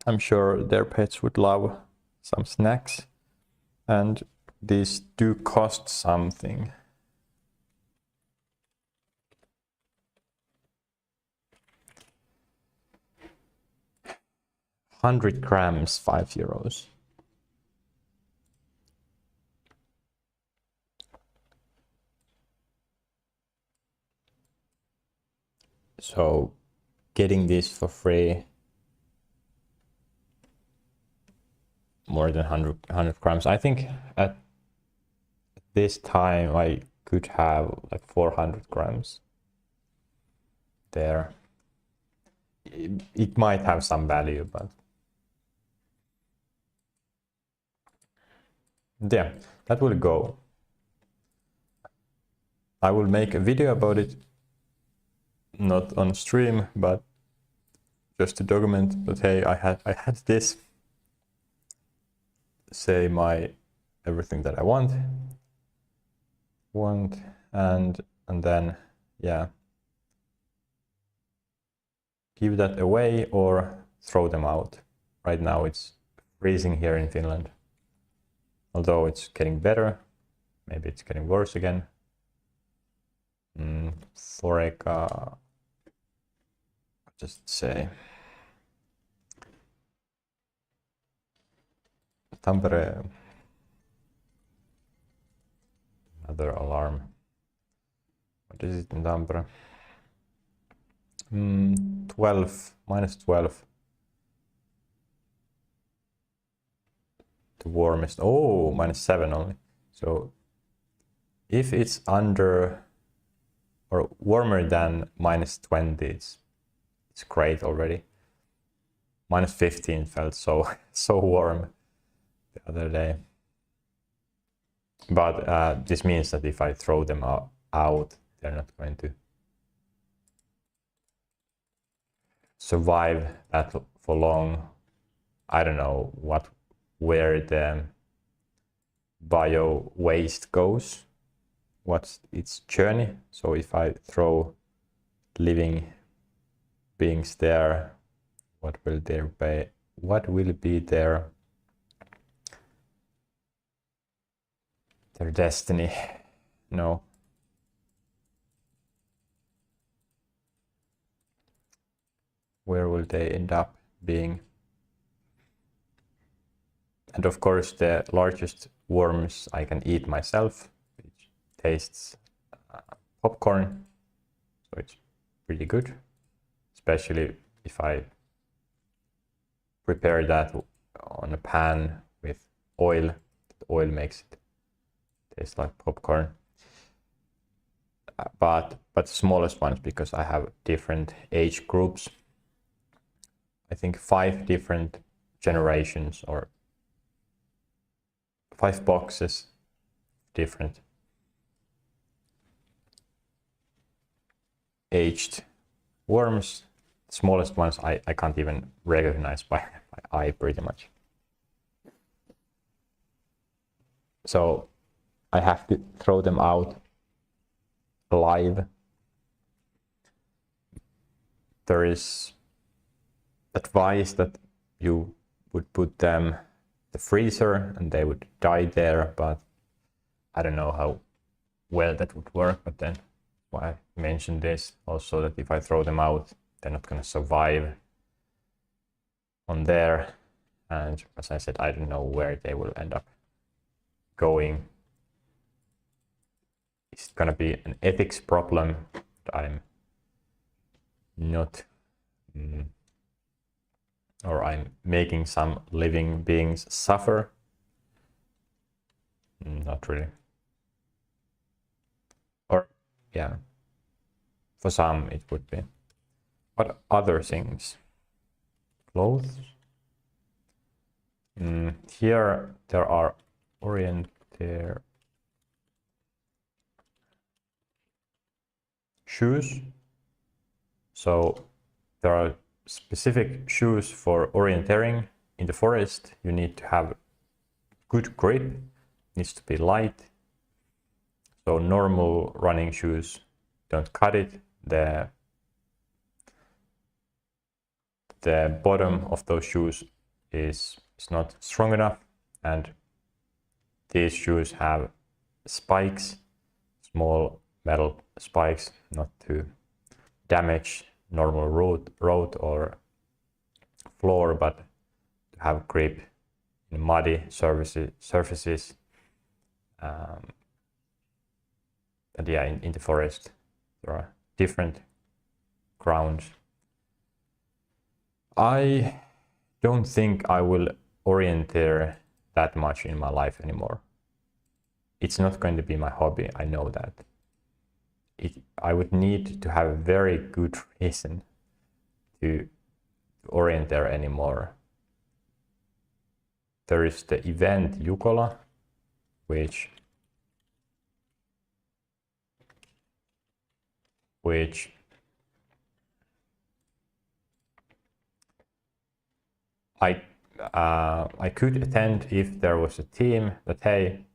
I'm sure their pets would love some snacks, and these do cost something. $100 grams, 5 euros. So getting this for free, more than 100 grams. I think at this time I could have like 400 grams there. It might have some value, but yeah, that will go. I will make a video about it, not on stream, but just to document that, hey, I had this, say everything that I want, and then yeah, give that away or throw them out. Right now it's freezing here in Finland, although it's getting better. Maybe it's getting worse again. Foreca, just say Tampere, another alarm. What is it in Tampere? 12, -12. The warmest, oh, -7 only. So if it's under or warmer than -20, it's great already. -15 felt so warm the other day. But this means that if I throw them out, they're not going to survive that for long. I don't know where the bio waste goes, what's its journey. So if I throw living beings there, what will be their destiny? No. Where will they end up being? And of course, the largest worms I can eat myself, which tastes popcorn, so it's pretty good, especially if I prepare that on a pan with oil. The oil makes it taste like popcorn. But the smallest ones, because I have different age groups. I think 5 different generations or 5 boxes different aged worms. The smallest ones I can't even recognize by eye pretty much. So I have to throw them out alive. There is advice that you would put them in the freezer and they would die there, but I don't know how well that would work. But then why I mentioned this also, that if I throw them out, they're not going to survive on there. And as I said, I don't know where they will end up going. It's going to be an ethics problem that I'm not, or I'm making some living beings suffer. Not really. Or, yeah, for some it would be. What other things? Clothes. Here there are orienteer shoes. So there are specific shoes for orienteering in the forest. You need to have good grip, it needs to be light. So normal running shoes don't cut it. The bottom of those shoes is not strong enough, and these shoes have spikes, small metal spikes, not to damage normal road or floor, but to have grip in muddy surfaces. And yeah, in the forest there are different grounds. I don't think I will orienteer that much in my life anymore. It's not going to be my hobby, I know that. I would need to have a very good reason to orienteer anymore. There is the event Jukola, which I could attend if there was a team that, hey,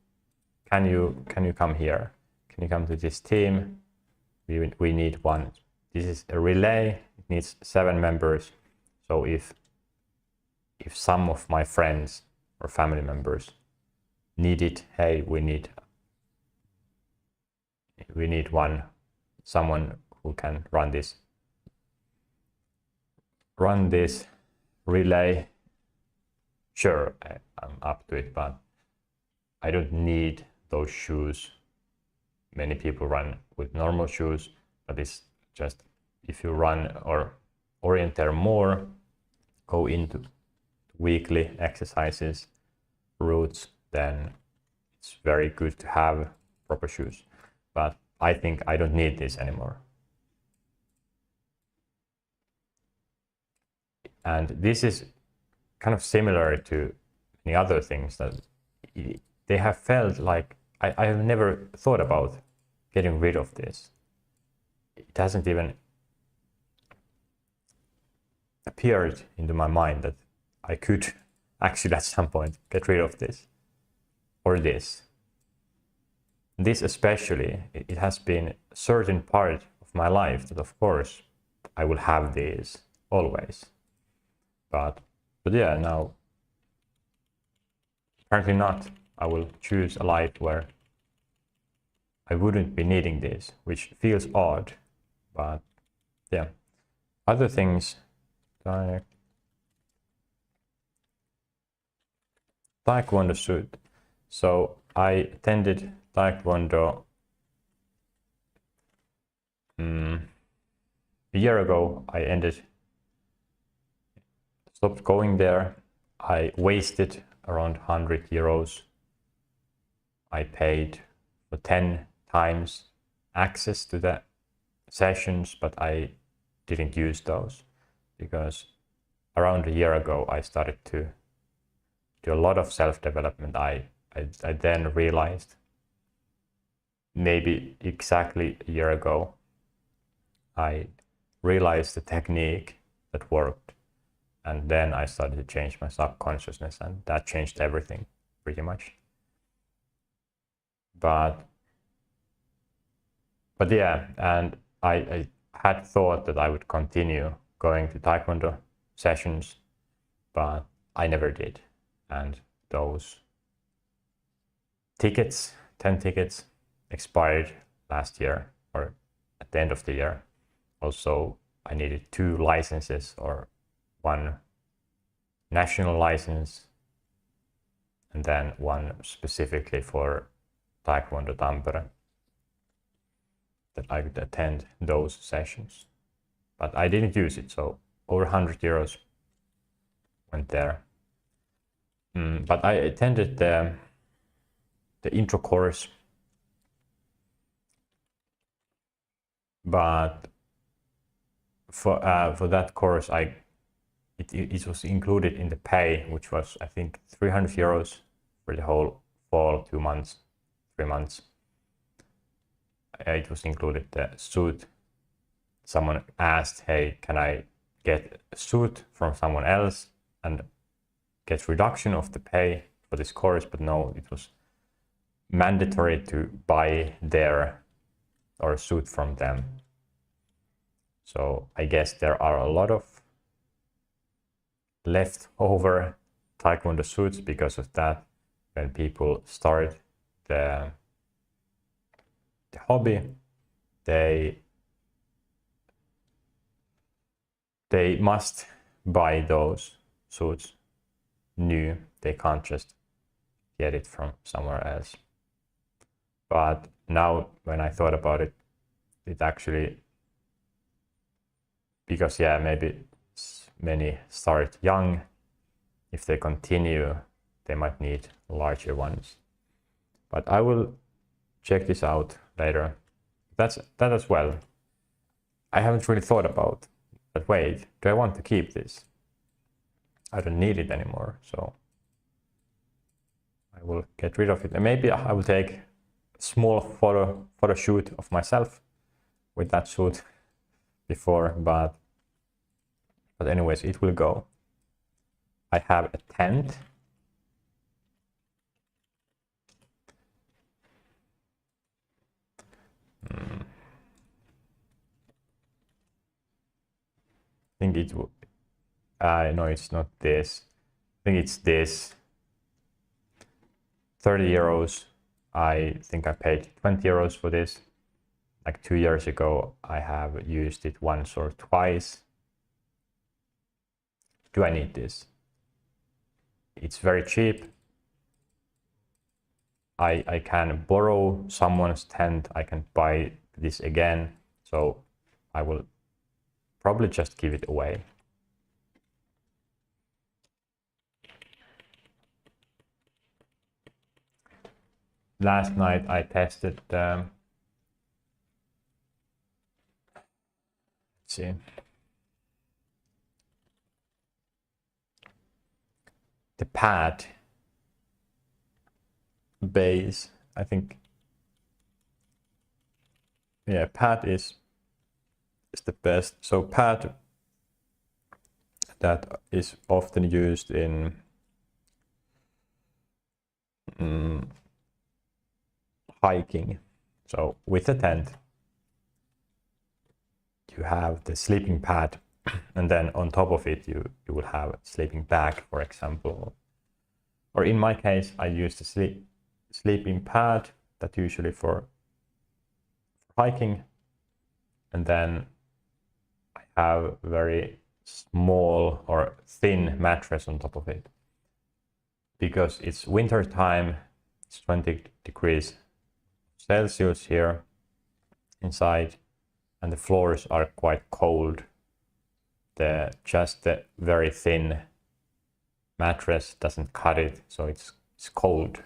can you come here? Can you come to this team? We need one. This is a relay. It needs 7 members. So if some of my friends or family members need it, hey, we need someone who can run this relay. Sure, I'm up to it, but I don't need those shoes. Many people run with normal shoes, but it's just, if you run or orienteer more, go into weekly exercises, routes, then it's very good to have proper shoes. But I think I don't need this anymore. And this is kind of similar to many other things that they have felt like I have never thought about getting rid of this. It hasn't even appeared into my mind that I could actually at some point get rid of this or this. This especially, it has been a certain part of my life that of course I will have these always. But yeah, now apparently not. I will choose a life where I wouldn't be needing this, which feels odd, but yeah. Other things, Taekwondo suit. So I attended Taekwondo a year ago, I stopped going there. I wasted around 100 euros. I paid for 10 times access to the sessions, but I didn't use those because around a year ago I started to do a lot of self-development. I then realized, maybe exactly a year ago, I realized the technique that worked, and then I started to change my subconsciousness, and that changed everything pretty much. But yeah, and I had thought that I would continue going to Taekwondo sessions, but I never did. And those tickets, 10 tickets, expired last year, or at the end of the year. Also, I needed 2 licenses, or 1 national license and then 1 specifically for Taekwondo Tampere, that I could attend those sessions. But I didn't use it, so over 100 euros went there. But I attended the intro course, but for that course, it was included in the pay, which was, I think, 300 euros for the whole fall, 2 months, 3 months. It was included the suit. Someone asked, hey, can I get a suit from someone else and get reduction of the pay for this course? But no, it was mandatory to buy their or a suit from them. So I guess there are a lot of leftover Taekwondo suits because of that. When people start the hobby, they must buy those suits new. They can't just get it from somewhere else. But now when I thought about it, it actually, because yeah, maybe many start young. If they continue, they might need larger ones. But I will check this out later. That as well. I haven't really thought about, but wait, do I want to keep this? I don't need it anymore, so I will get rid of it. And maybe I will take a small photo shoot of myself with that suit before, but anyways, it will go. I have a tent. I think it will. No, it's not this. I think it's this. 30 euros. I think I paid 20 euros for this. Like 2 years ago, I have used it once or twice. Do I need this? It's very cheap. I can borrow someone's tent. I can buy this again. So I will probably just give it away. Last night I tested let's see. The pad base, I think. Yeah, pad is the best. So pad that is often used in hiking. So with the tent, you have the sleeping pad, and then on top of it, you will have a sleeping bag, for example. Or in my case, I use the sleeping pad that usually for hiking, and then I have a very small or thin mattress on top of it. Because it's winter time, it's 20 degrees Celsius here inside, and the floors are quite cold. Just the very thin mattress doesn't cut it, so it's cold,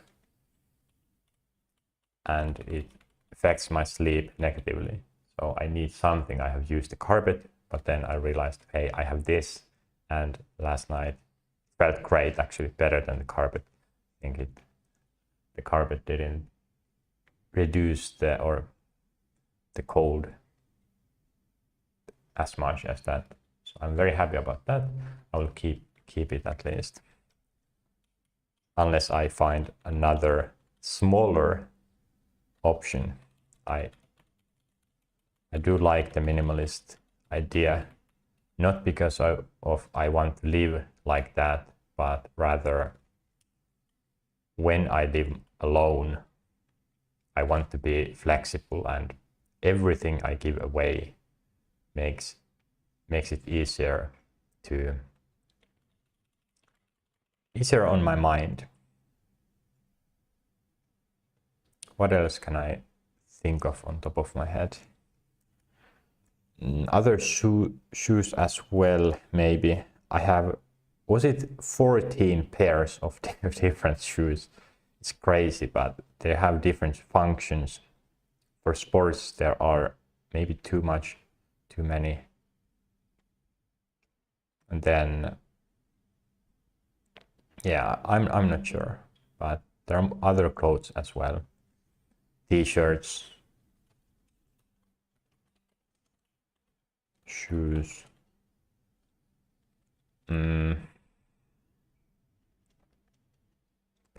and it affects my sleep negatively. So I need something. I have used the carpet, but then I realized, hey, I have this, and last night felt great, actually better than the carpet. I think the carpet didn't reduce the cold as much as that. So I'm very happy about that. I will keep it at least, unless I find another smaller option. I do like the minimalist idea, not because I want to live like that, but rather when I live alone, I want to be flexible, and everything I give away makes it easier on my mind. What else can I think of on top of my head? Other shoes as well, maybe. I have, was it 14 pairs of different shoes? It's crazy, but they have different functions. For sports, there are maybe too many. And then, yeah, I'm not sure, but there are other clothes as well. T-shirts, shoes,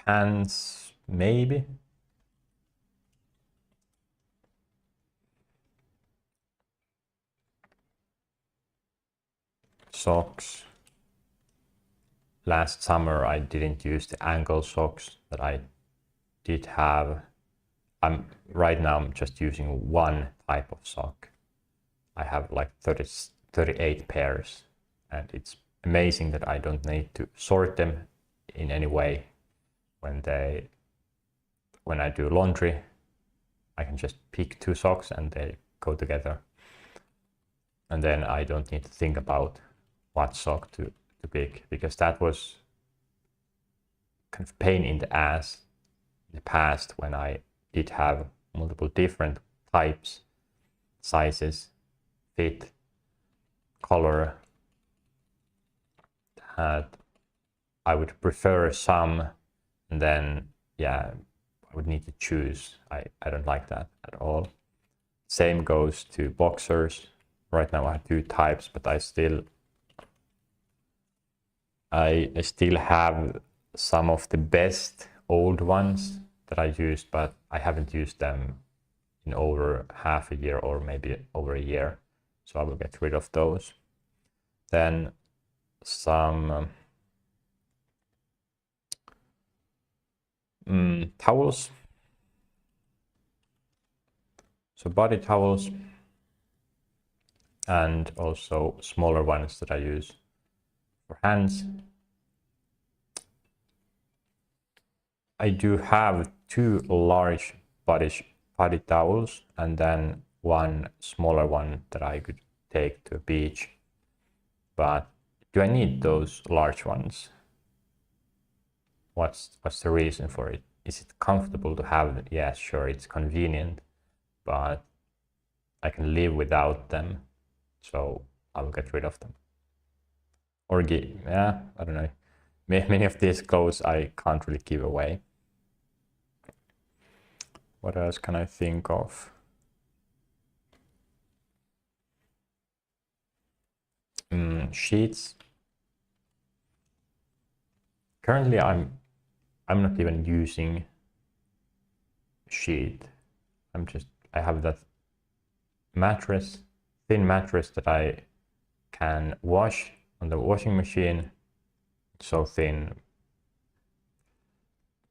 pants, maybe. Socks. Last summer I didn't use the ankle socks that I did have. Right now I'm just using one type of sock. I have like 38 pairs, and it's amazing that I don't need to sort them in any way. When I do laundry, I can just pick 2 socks and they go together. And then I don't need to think about what sock to pick, because that was kind of pain in the ass in the past when I did have multiple different types, sizes, fit, color, that I would prefer some, and then yeah, I would need to choose. I don't like that at all. Same goes to boxers. Right now I have 2 types, but I still have some of the best old ones that I used, but I haven't used them in over half a year or maybe over a year. So I will get rid of those. Then some towels. So body towels, and also smaller ones that I use for hands. I do have 2 large body towels, and then 1 smaller one that I could take to a beach. But do I need those large ones? What's the reason for it? Is it comfortable to have? Yeah, sure, it's convenient, but I can live without them, so I'll get rid of them. Or yeah, I don't know. Many of these clothes I can't really give away. What else can I think of? Sheets. Currently, I'm not even using sheet. I have that mattress, thin mattress that I can wash on the washing machine. It's so thin.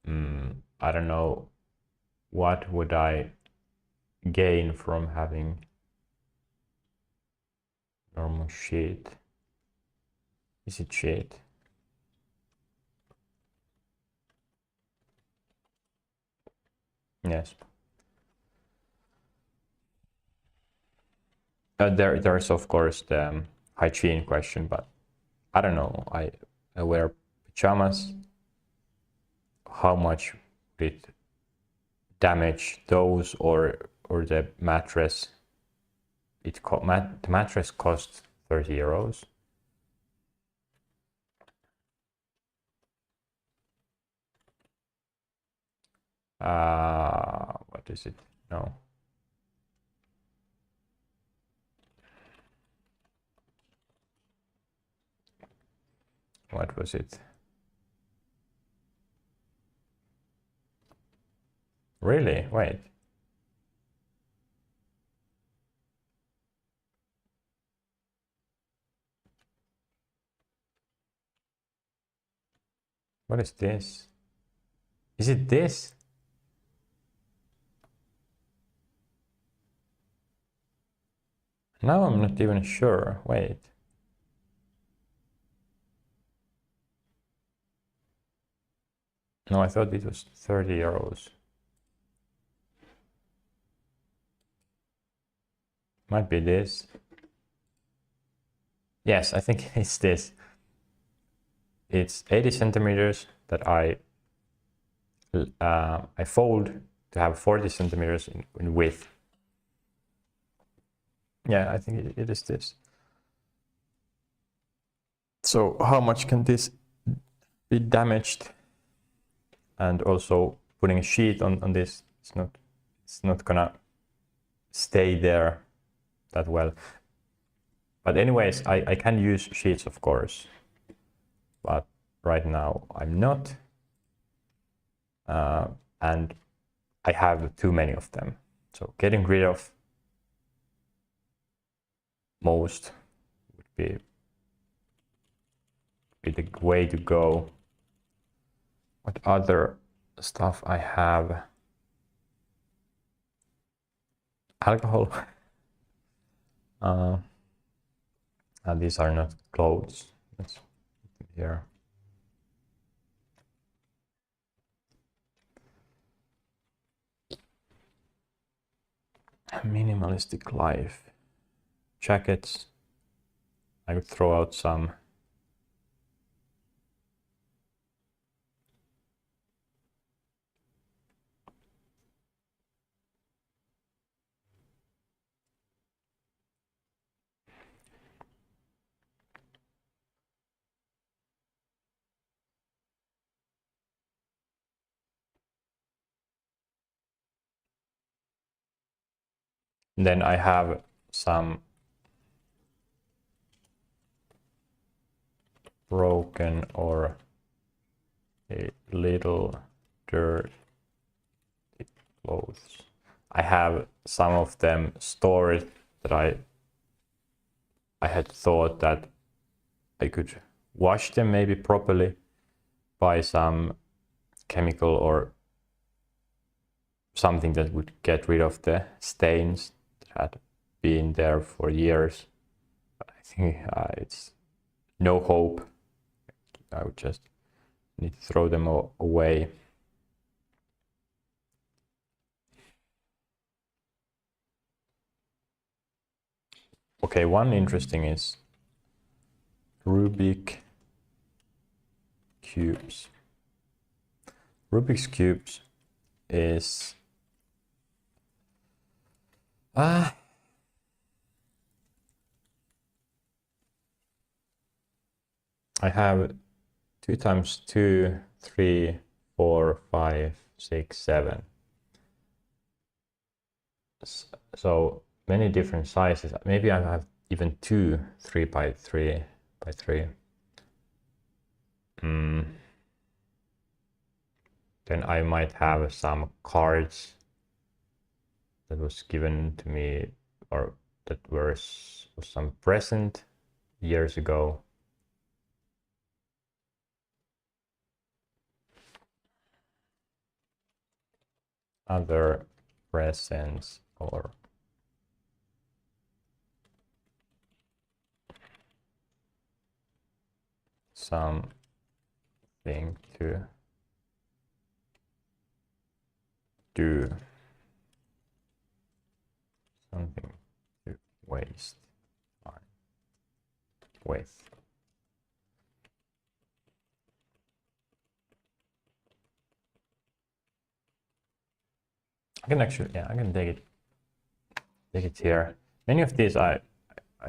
I don't know what would I gain from having normal sheet. Is it sheet? Yes. There's of course the hygiene question, but I don't know. I wear pajamas. How much would it damage those or the mattress? The mattress costs 30 euros. What is it? No. What was it? Really? Wait. What is this? Is it this? Now I'm not even sure. Wait. No, I thought it was 30 euros. Might be this. Yes, I think it's this. It's 80 centimeters that I fold to have 40 centimeters in width. Yeah, I think it is this. So how much can this be damaged? And also putting a sheet on this, it's not gonna stay there that well. But anyways, I can use sheets, of course, but right now I'm not. And I have too many of them. So getting rid of most would be the way to go. What other stuff I have? Alcohol. These are not clothes. Let's put them here. Minimalistic life. Jackets. I would throw out some. Then I have some broken or a little dirty clothes. I have some of them stored that I had thought that I could wash them maybe properly, buy some chemical or something that would get rid of the stains that had been there for years. But I think it's no hope. I would just need to throw them away. Okay, one interesting is Rubik's cubes. Rubik's cubes is I have 2 times 2, 3, 4, 5, 6, 7. So many different sizes. Maybe I have even 2 3 by 3 by 3. Then I might have some cards that was given to me or that was some present years ago. Other presents or something to do. Something to waste time with. I can actually, yeah, I can take it here. Many of these I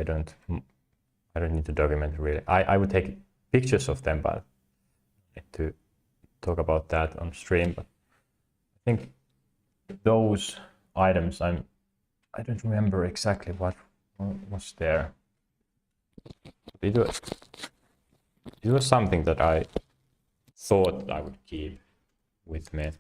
don't need to document really. I would take pictures of them, but I need to talk about that on stream. But I think those items I don't remember exactly what was there. It was something that I thought I would keep with me.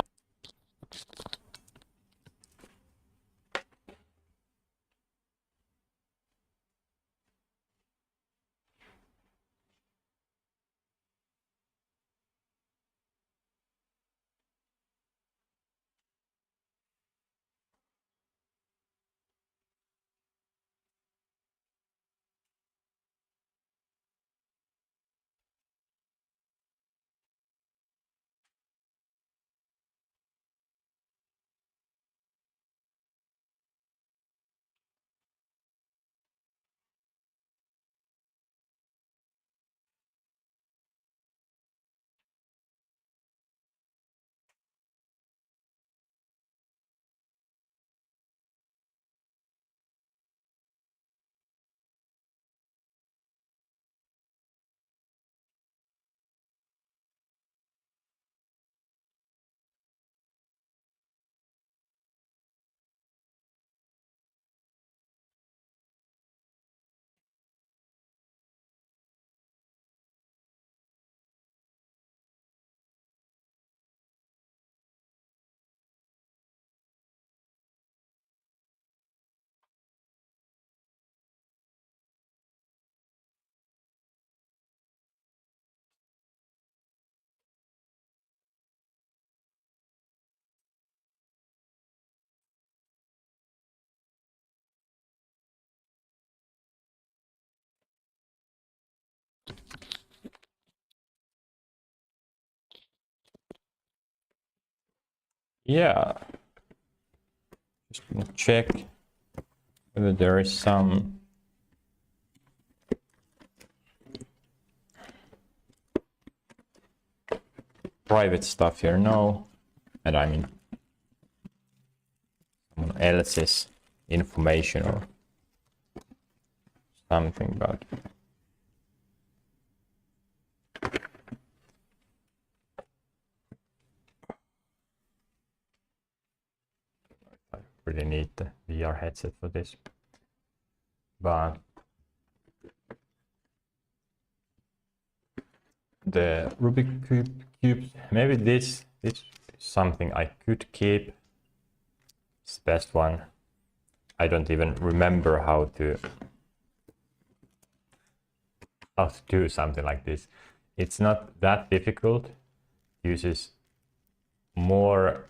Yeah, just gonna check whether there is some private stuff here. No, and I mean someone else's information or something, but I really need the VR headset for this. But the Rubik cubes, maybe this is something I could keep. It's the best one. I don't even remember how to do something like this. It's not that difficult. It uses more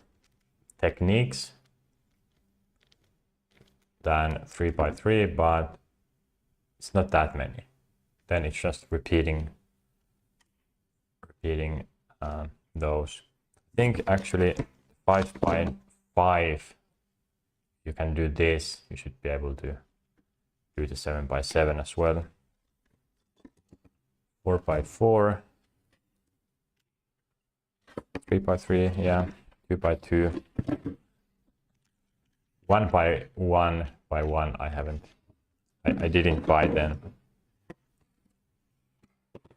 techniques than 3x3, but it's not that many. Then it's just repeating those. I think actually 5x5, you can do this. You should be able to do the 7x7 as well. 4x4, 3x3, yeah, 2x2, 1x1 by 1. I didn't buy them.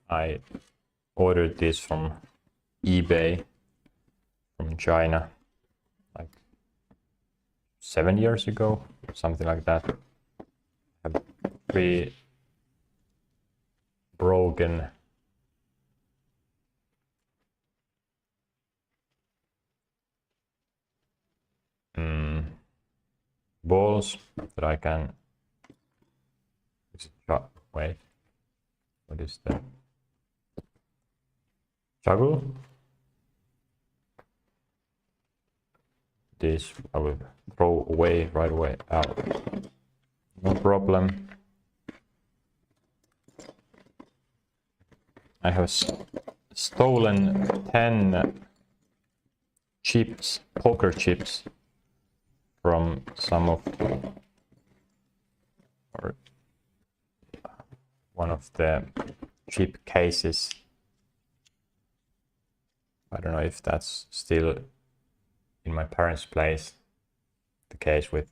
I ordered this from eBay from China like 7 years ago, something like that. I have 3 broken balls that I can wait, what is that? Juggle. This I will throw away right away out. No problem. I have stolen 10 chips, poker chips, from some of, or one of the chip cases. I don't know if that's still in my parents' place, the case with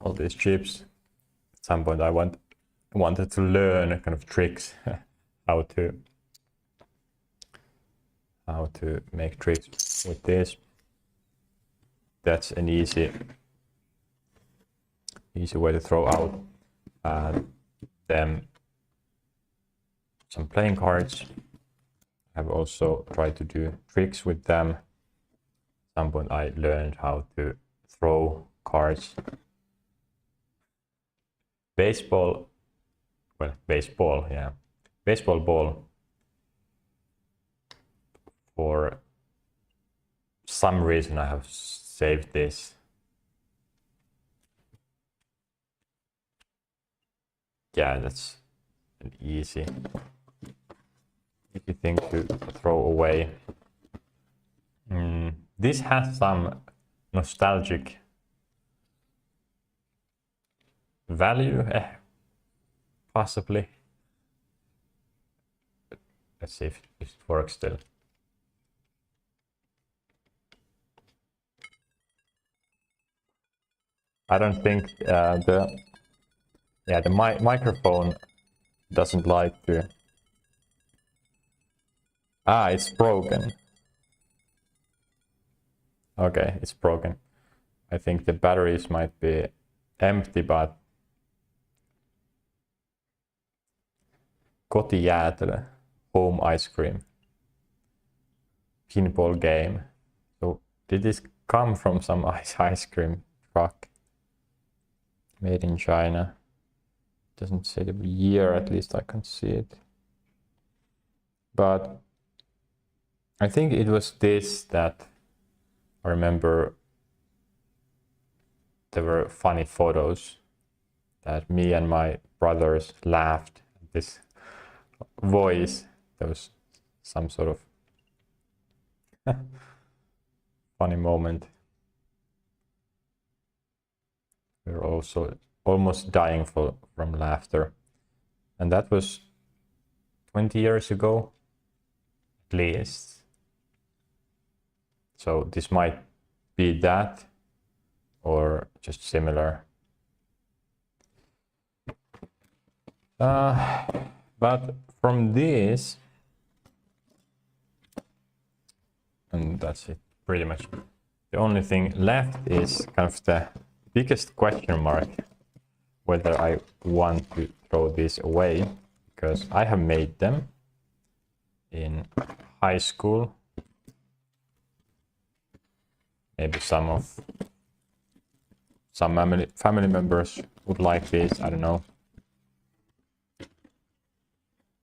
all these chips. At some point I wanted to learn kind of tricks how to make tricks with this. That's an easy way to throw out them some playing cards. I've also tried to do tricks with them. At some point I learned how to throw cards. Baseball ball. For some reason I have saved this. Yeah, that's an easy thing to throw away. This has some nostalgic value, possibly. Let's see if it works still. I don't think the microphone doesn't like to. It's broken. Okay, it's broken. I think the batteries might be empty, but kotijäätelö, home ice cream, pinball game. So did this come from some ice cream truck made in China? Doesn't say the year, at least I can see it. But I think it was this that I remember. There were funny photos that me and my brothers laughed at this voice. There was some sort of funny moment. We were also almost dying from laughter. And that was 20 years ago, at least. So this might be that, or just similar. But from this, and that's it pretty much. The only thing left is kind of the biggest question mark, whether I want to throw this away, because I have made them in high school. Maybe some family members would like this, I don't know.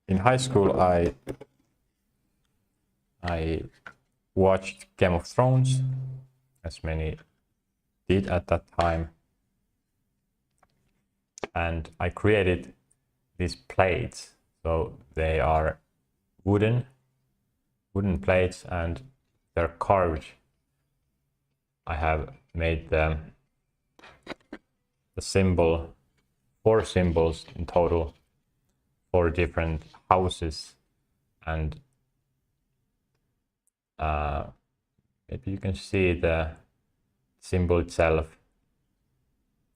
In high school I watched Game of Thrones, as many did at that time, and I created these plates. So they are wooden plates, and they're carved. I have made the symbol, 4 symbols in total, 4 different houses, and maybe you can see the symbol itself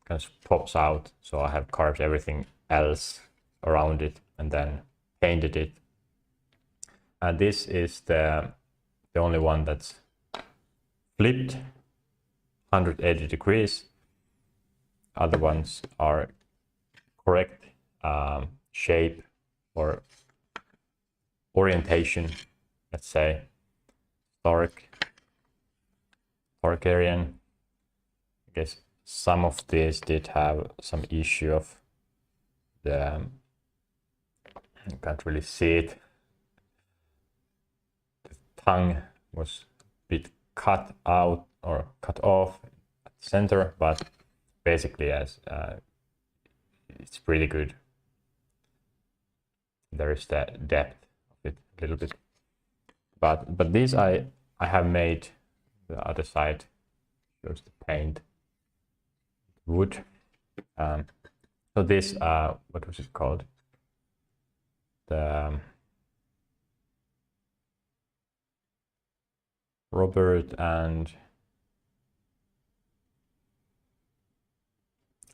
kind of pops out. So I have carved everything else around it and then painted it. And this is the only one that's flipped 180 degrees. Other ones are correct shape or orientation, let's say. Targaryen. I guess some of these did have some issue of the, you can't really see it. The tongue was a bit cut out or cut off at the center, but basically as it's pretty good. There is the depth of it a little bit, but these I have made. The other side shows the paint wood. So this what was it called? the Robert and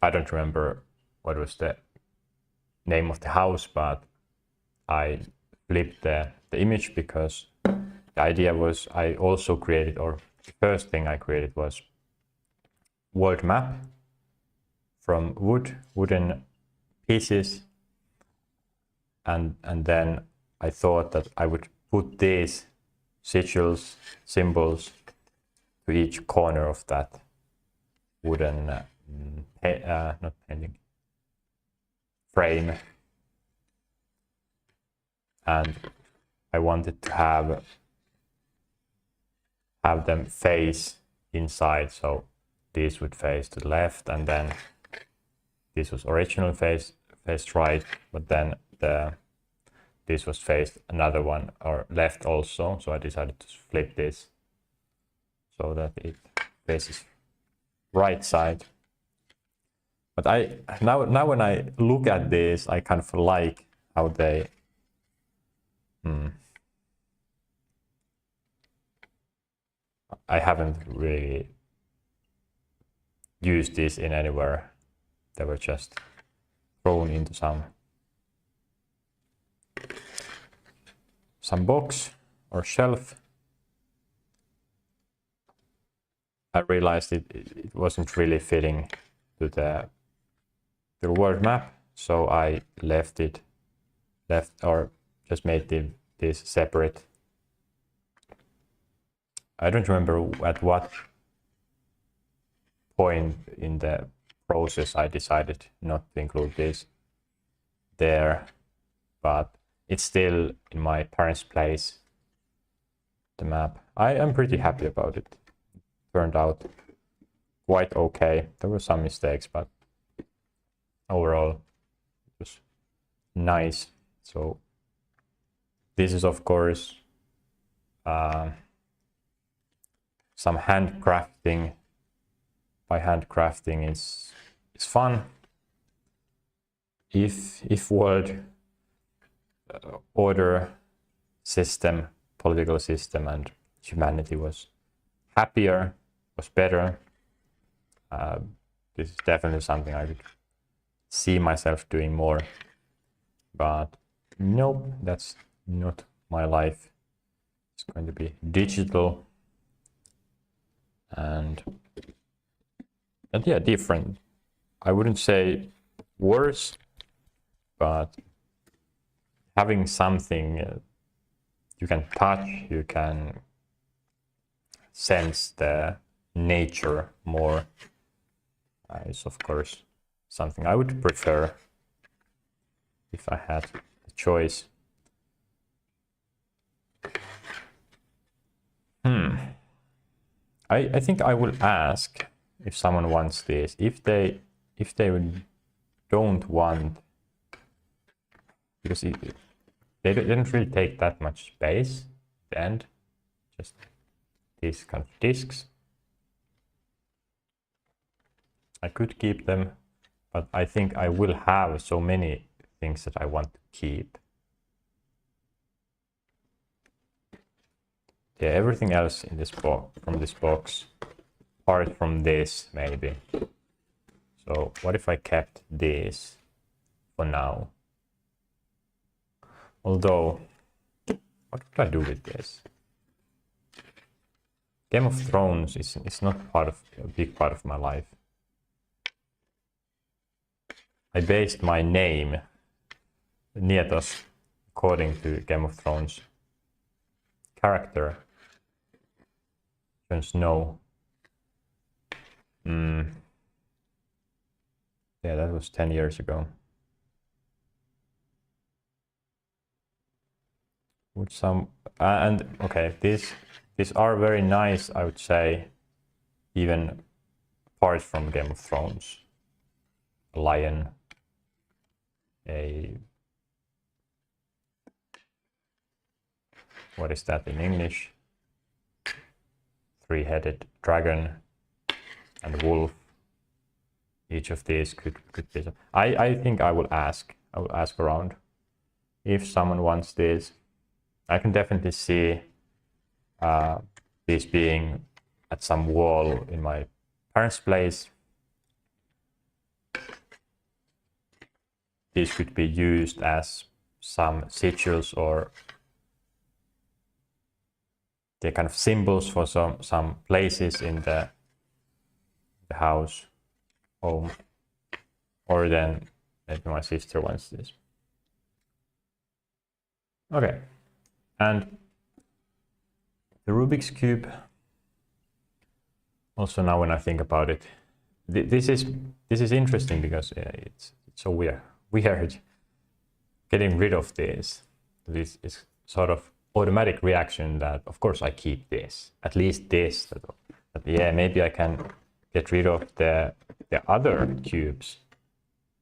I don't remember what was the name of the house, but I flipped the image because the idea was I also created, or the first thing I created was world map from wooden pieces, and then I thought that I would put these sigils, symbols, to each corner of that wooden not painting frame, and I wanted to have them face inside, so this would face to the left, and then this was original faced right, but then this was faced another one or left also, so I decided to flip this so that it faces right side. But now when I look at this, I kind of like how they I haven't really used this in anywhere. They were just thrown into some box or shelf. I realized it wasn't really fitting to the world map, so I left or just made this separate. I don't remember at what point in the process I decided not to include this there, but it's still in my parents' place, the map. I am pretty happy about it. Turned out quite okay. There were some mistakes, but overall it was nice. So this is of course some handcrafting. By handcrafting is fun. If world order system, political system, and humanity was happier, was better, this is definitely something I would see myself doing more. But nope, that's not my life. It's going to be digital and yeah, different. I wouldn't say worse, but having something you can touch, you can sense the nature more is of course something I would prefer if I had a choice. I think I will ask if someone wants this, if they don't want, because they didn't really take that much space at the end, just these kind of discs. I could keep them, but I think I will have so many things that I want to keep. Yeah, everything else in this box, from this box, apart from this maybe. So what if I kept this for now? Although, what could I do with this? Game of Thrones is not a big part of my life. I based my name, Nietos, according to Game of Thrones character. Jon Snow. Yeah, that was 10 years ago. With some and okay, these are very nice, I would say, even apart from Game of Thrones. A lion, what is that in English? Three-headed dragon and wolf. Each of these could be. I think I will ask. I will ask around if someone wants this. I can definitely see this being at some wall in my parents' place. This could be used as some sigils or the kind of symbols for some places in the house, home, or then maybe my sister wants this. Okay, and the Rubik's Cube, also now when I think about it, this is interesting because it's so weird getting rid of this. This is sort of automatic reaction that of course I keep this, at least this, that yeah, maybe I can get rid of the other cubes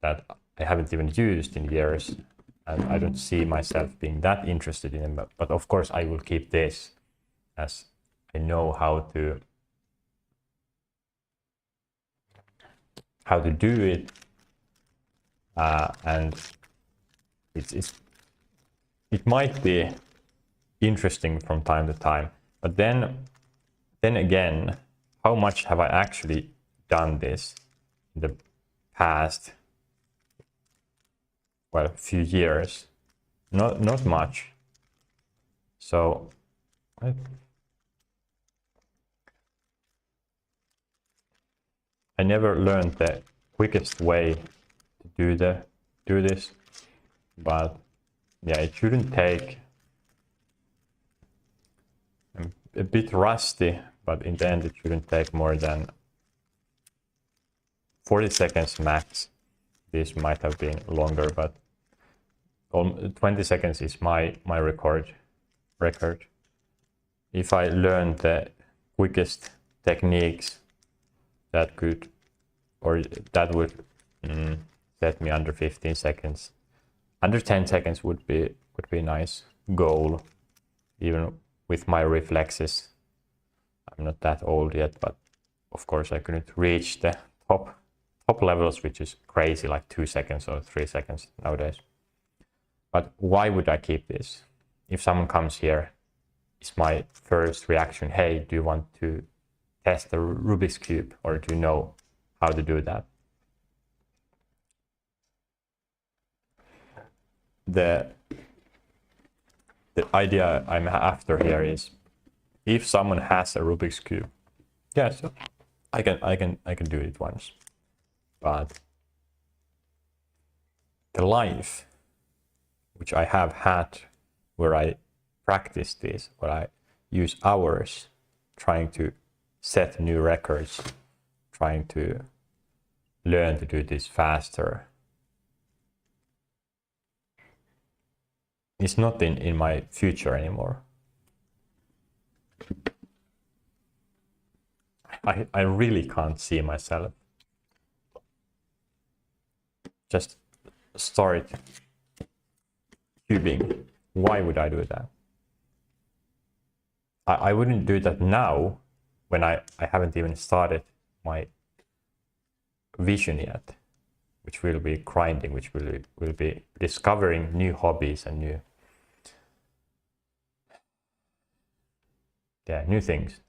that I haven't even used in years, and I don't see myself being that interested in them, but of course I will keep this, as I know how to do it, and it might be interesting from time to time, but then again, how much have I actually done this in the past, well, few years? Not much. So I never learned the quickest way to do this, but yeah, it shouldn't take. I'm a bit rusty, but in the end it shouldn't take more than 40 seconds max. This might have been longer, but 20 seconds is my record. If I learned the quickest techniques, that would set me under 15 seconds. Under 10 seconds would be a nice goal, even with my reflexes. I'm not that old yet, but of course I couldn't reach the top levels, which is crazy, like 2 seconds or 3 seconds nowadays. But why would I keep this? If someone comes here, it's my first reaction, hey, do you want to test the Rubik's Cube, or do you know how to do that? The idea I'm after here is, if someone has a Rubik's Cube, yeah, so I can do it once, but the life which I have had, where I practice this, where I use hours trying to set new records, trying to learn to do this faster, it's not in my future anymore. I really can't see myself just start cubing. Why would I do that? I wouldn't do that now, when I haven't even started my vision yet, which will be grinding, which will be discovering new hobbies and new things.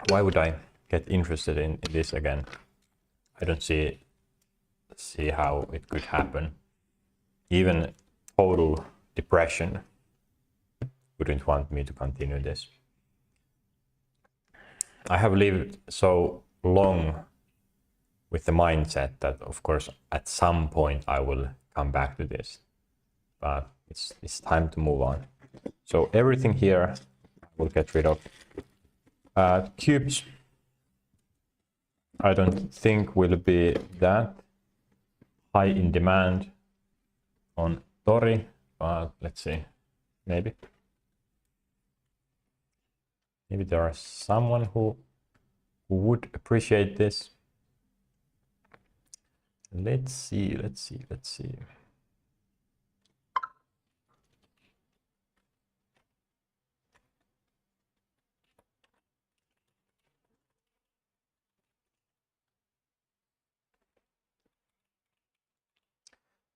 Why would I get interested in this again? I don't see how it could happen. Even total depression wouldn't want me to continue this. I have lived so long with the mindset that, of course, at some point I will come back to this, but it's time to move on. So everything here we'll get rid of. Cubes, I don't think will be that high in demand on Tori, but let's see, maybe there are someone who would appreciate this. Let's see.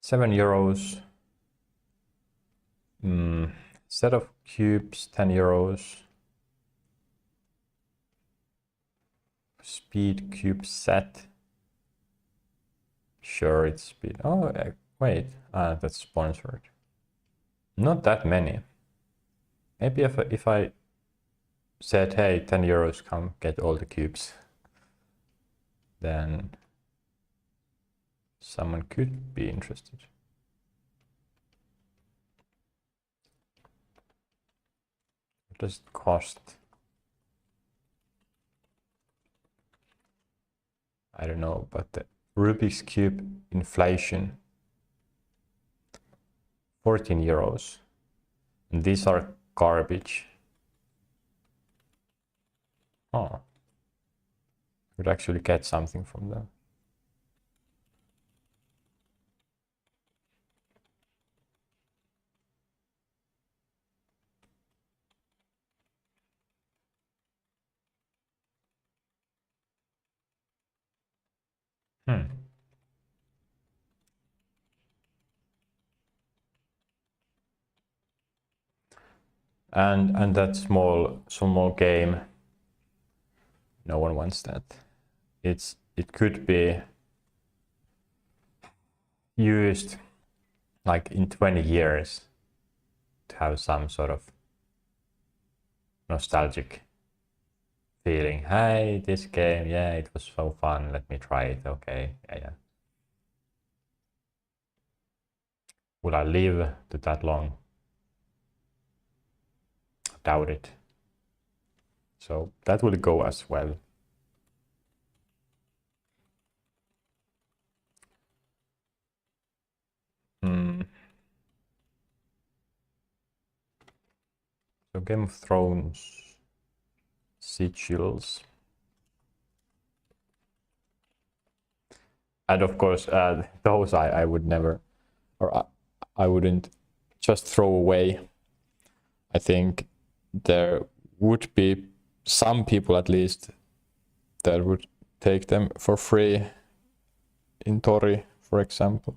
€7. Set of cubes, €10. Speed cube set. Sure, it's speed. Oh, wait, that's sponsored. Not that many. Maybe if I said, hey, €10, come get all the cubes, then someone could be interested. What does it cost? I don't know, but the Rubik's Cube inflation, €14. And these are garbage. Oh, could actually get something from them. And that small game, no one wants that. It could be used like in 20 years to have some sort of nostalgic feeling. Hey, this game, yeah, it was so fun, let me try it. Okay, yeah. Will I live to that long? Doubt it. So that will go as well. So Game of Thrones sigils. And of course, those I would never, or I wouldn't just throw away. I think there would be some people at least that would take them for free in Tori, for example.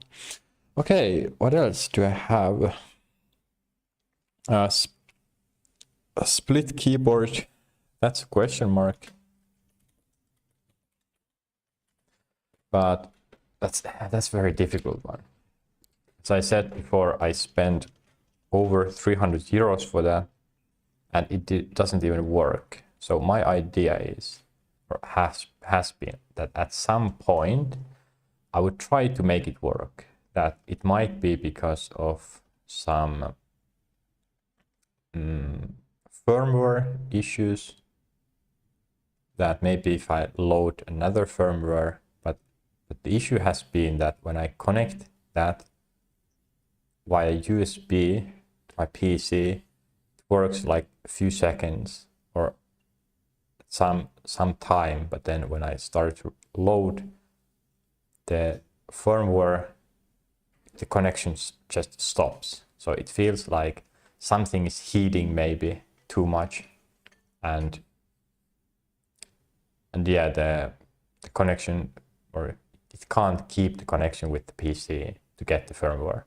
Okay, what else do I have? A split keyboard, that's a question mark. But that's a very difficult one. As I said before, I spent over €300 for that, and it doesn't even work. So my idea is, or has been, that at some point I would try to make it work. That it might be because of some firmware issues, that maybe if I load another firmware, but the issue has been that when I connect that via USB to my PC, it works like a few seconds or some time, but then when I start to load the firmware, the connection just stops. So it feels like something is heating maybe too much, and yeah, the connection, or it can't keep the connection with the PC to get the firmware.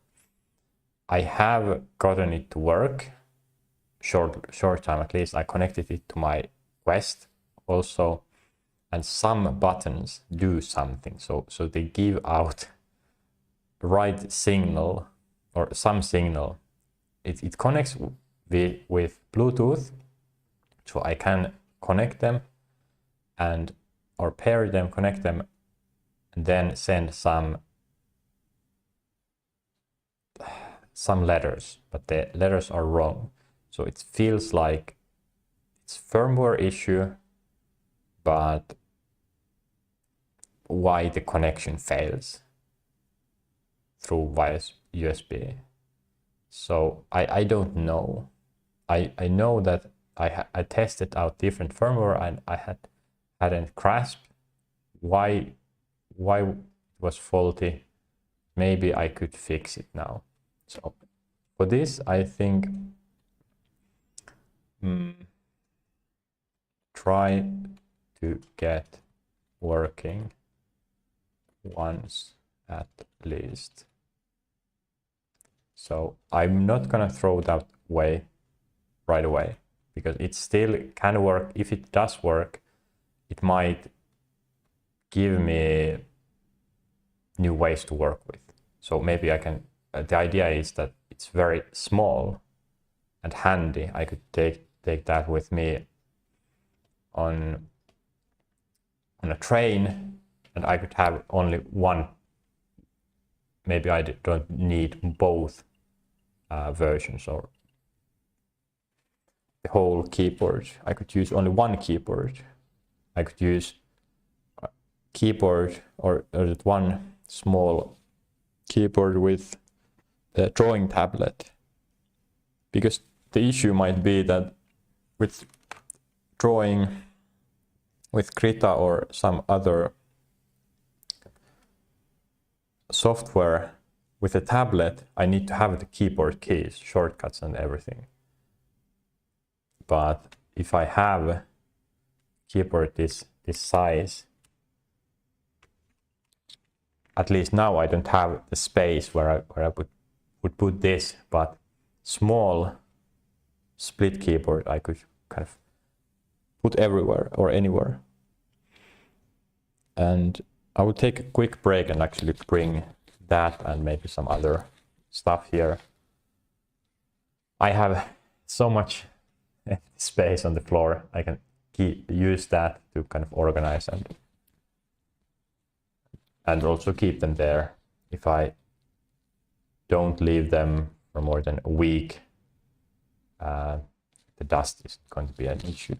I have gotten it to work, short time at least. I connected it to my Quest also, and some buttons do something. So they give out right signal or some signal. It connects with Bluetooth, so I can connect them and or pair them, connect them, and then send some letters, but the letters are wrong. So it feels like it's firmware issue, but why the connection fails through via USB. So I don't know. I know that I tested out different firmware and I hadn't grasped why it was faulty. Maybe I could fix it now. So for this, I think try to get working once at least. So I'm not gonna throw that away right away, because it still can work. If it does work, it might give me new ways to work with. So maybe I can, the idea is that it's very small and handy. I could take that with me on a train, and I could have only one. Maybe I don't need both versions, or the whole keyboard. I could use only one keyboard. I could use a keyboard or one small keyboard with the drawing tablet, because the issue might be that with drawing with Krita or some other software, with a tablet I need to have the keyboard keys, shortcuts and everything. But if I have a keyboard this size, at least now I don't have the space where I would put this, but small split keyboard I could kind of put everywhere or anywhere. And I will take a quick break and actually bring that and maybe some other stuff here. I have so much space on the floor. I can use that to kind of organize and also keep them there. If I don't leave them for more than a week, the dust is going to be an issue.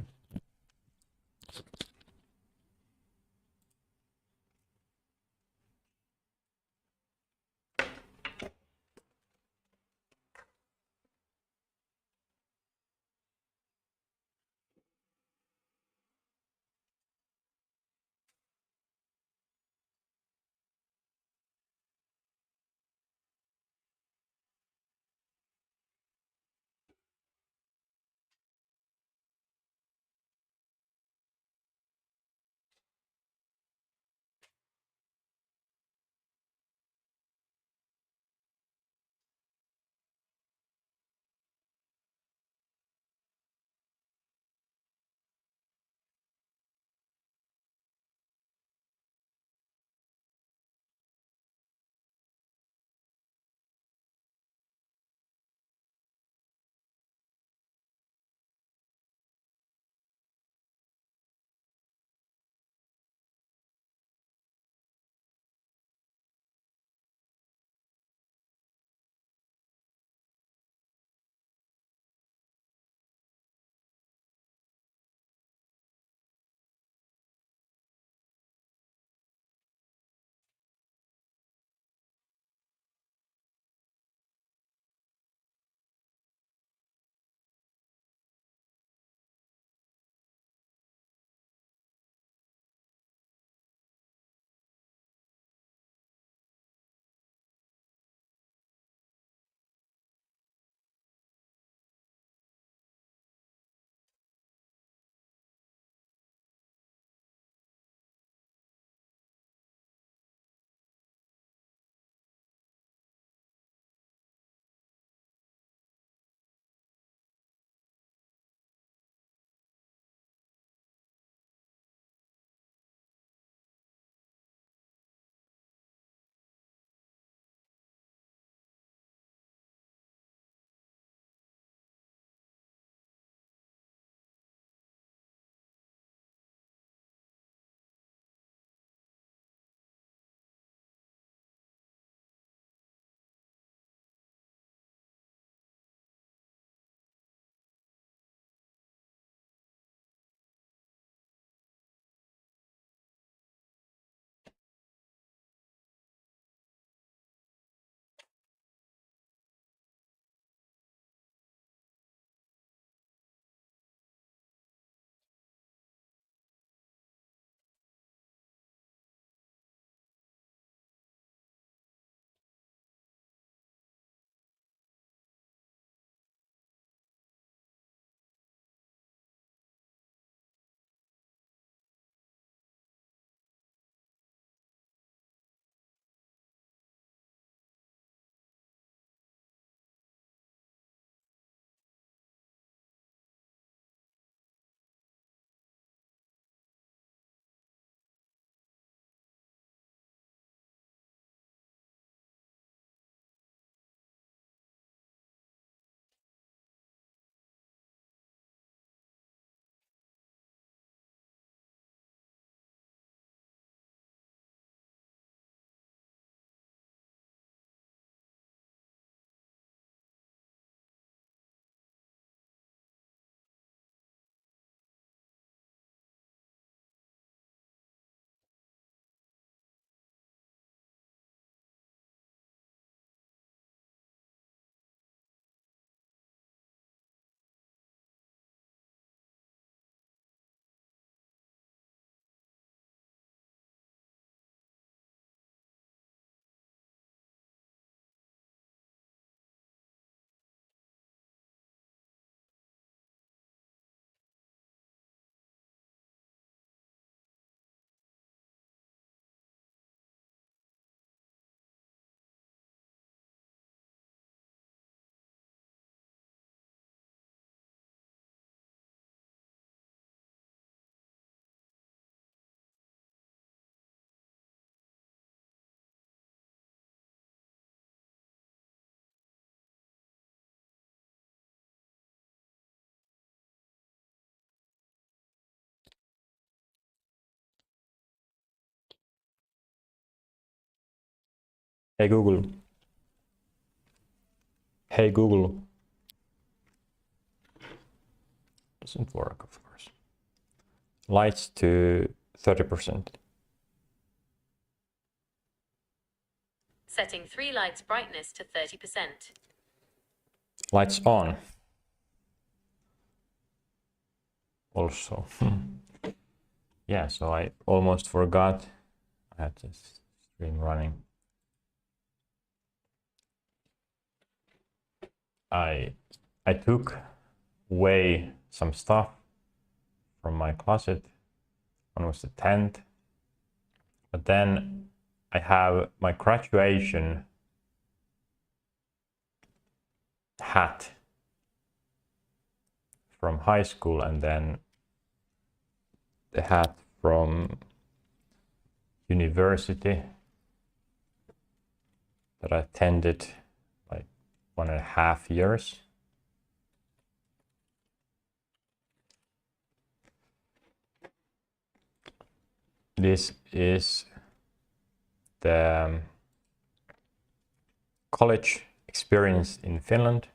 Hey Google. Hey Google. Doesn't work, of course. Lights to 30%.
Setting 3 lights brightness to 30%.
Lights on. Also. Yeah, so I almost forgot. I had this stream running. I took away some stuff from my closet. One was the tent. But then I have my graduation hat from high school, and then the hat from university that I attended like 1.5 years. This is the college experience in Finland.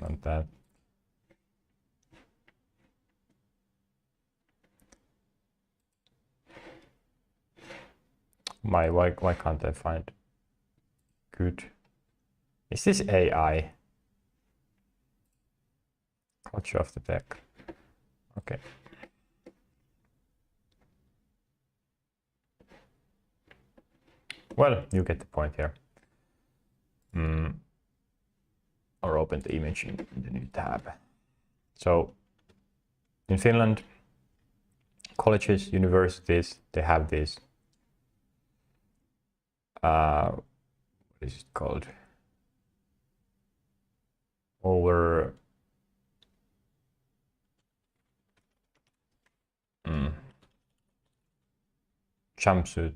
Not that. Why can't I find good? Is this AI? Culture of the deck. Okay. Well, you get the point here. Or open the image in the new tab. So in Finland, colleges, universities, they have this what is it called? Over jumpsuit.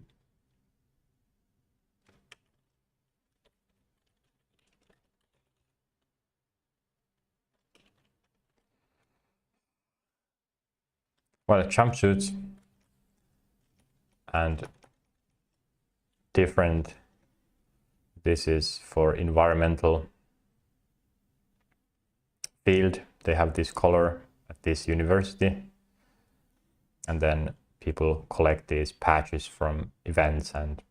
Well, jumpsuits and different. This is for environmental field. They have this color at this university, and then people collect these patches from events and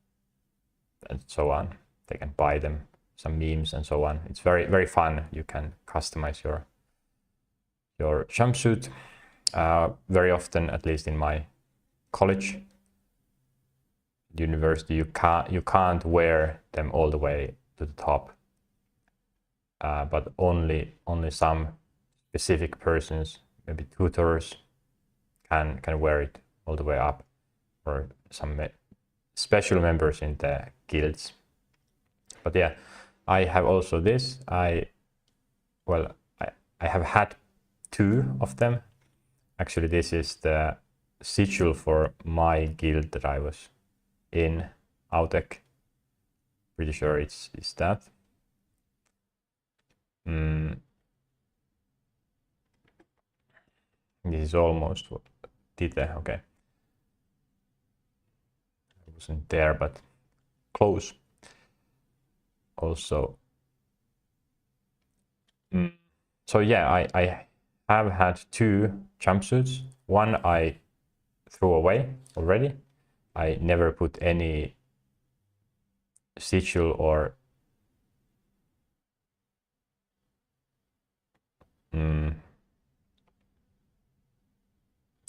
so on. They can buy them, some memes and so on. It's very, very fun. You can customize your jumpsuit. Very often, at least in my college, university, you can't wear them all the way to the top, but only some specific persons, maybe tutors, can wear it all the way up, or some special members in the guilds. But yeah, I have also this. I have had 2 of them. Actually, this is the sigil for my guild that I was in, Autec. Pretty sure it's that. This is almost what did there. Okay, I wasn't there, but close. Also, so yeah, I have had 2 jumpsuits. One I threw away already. I never put any sigil or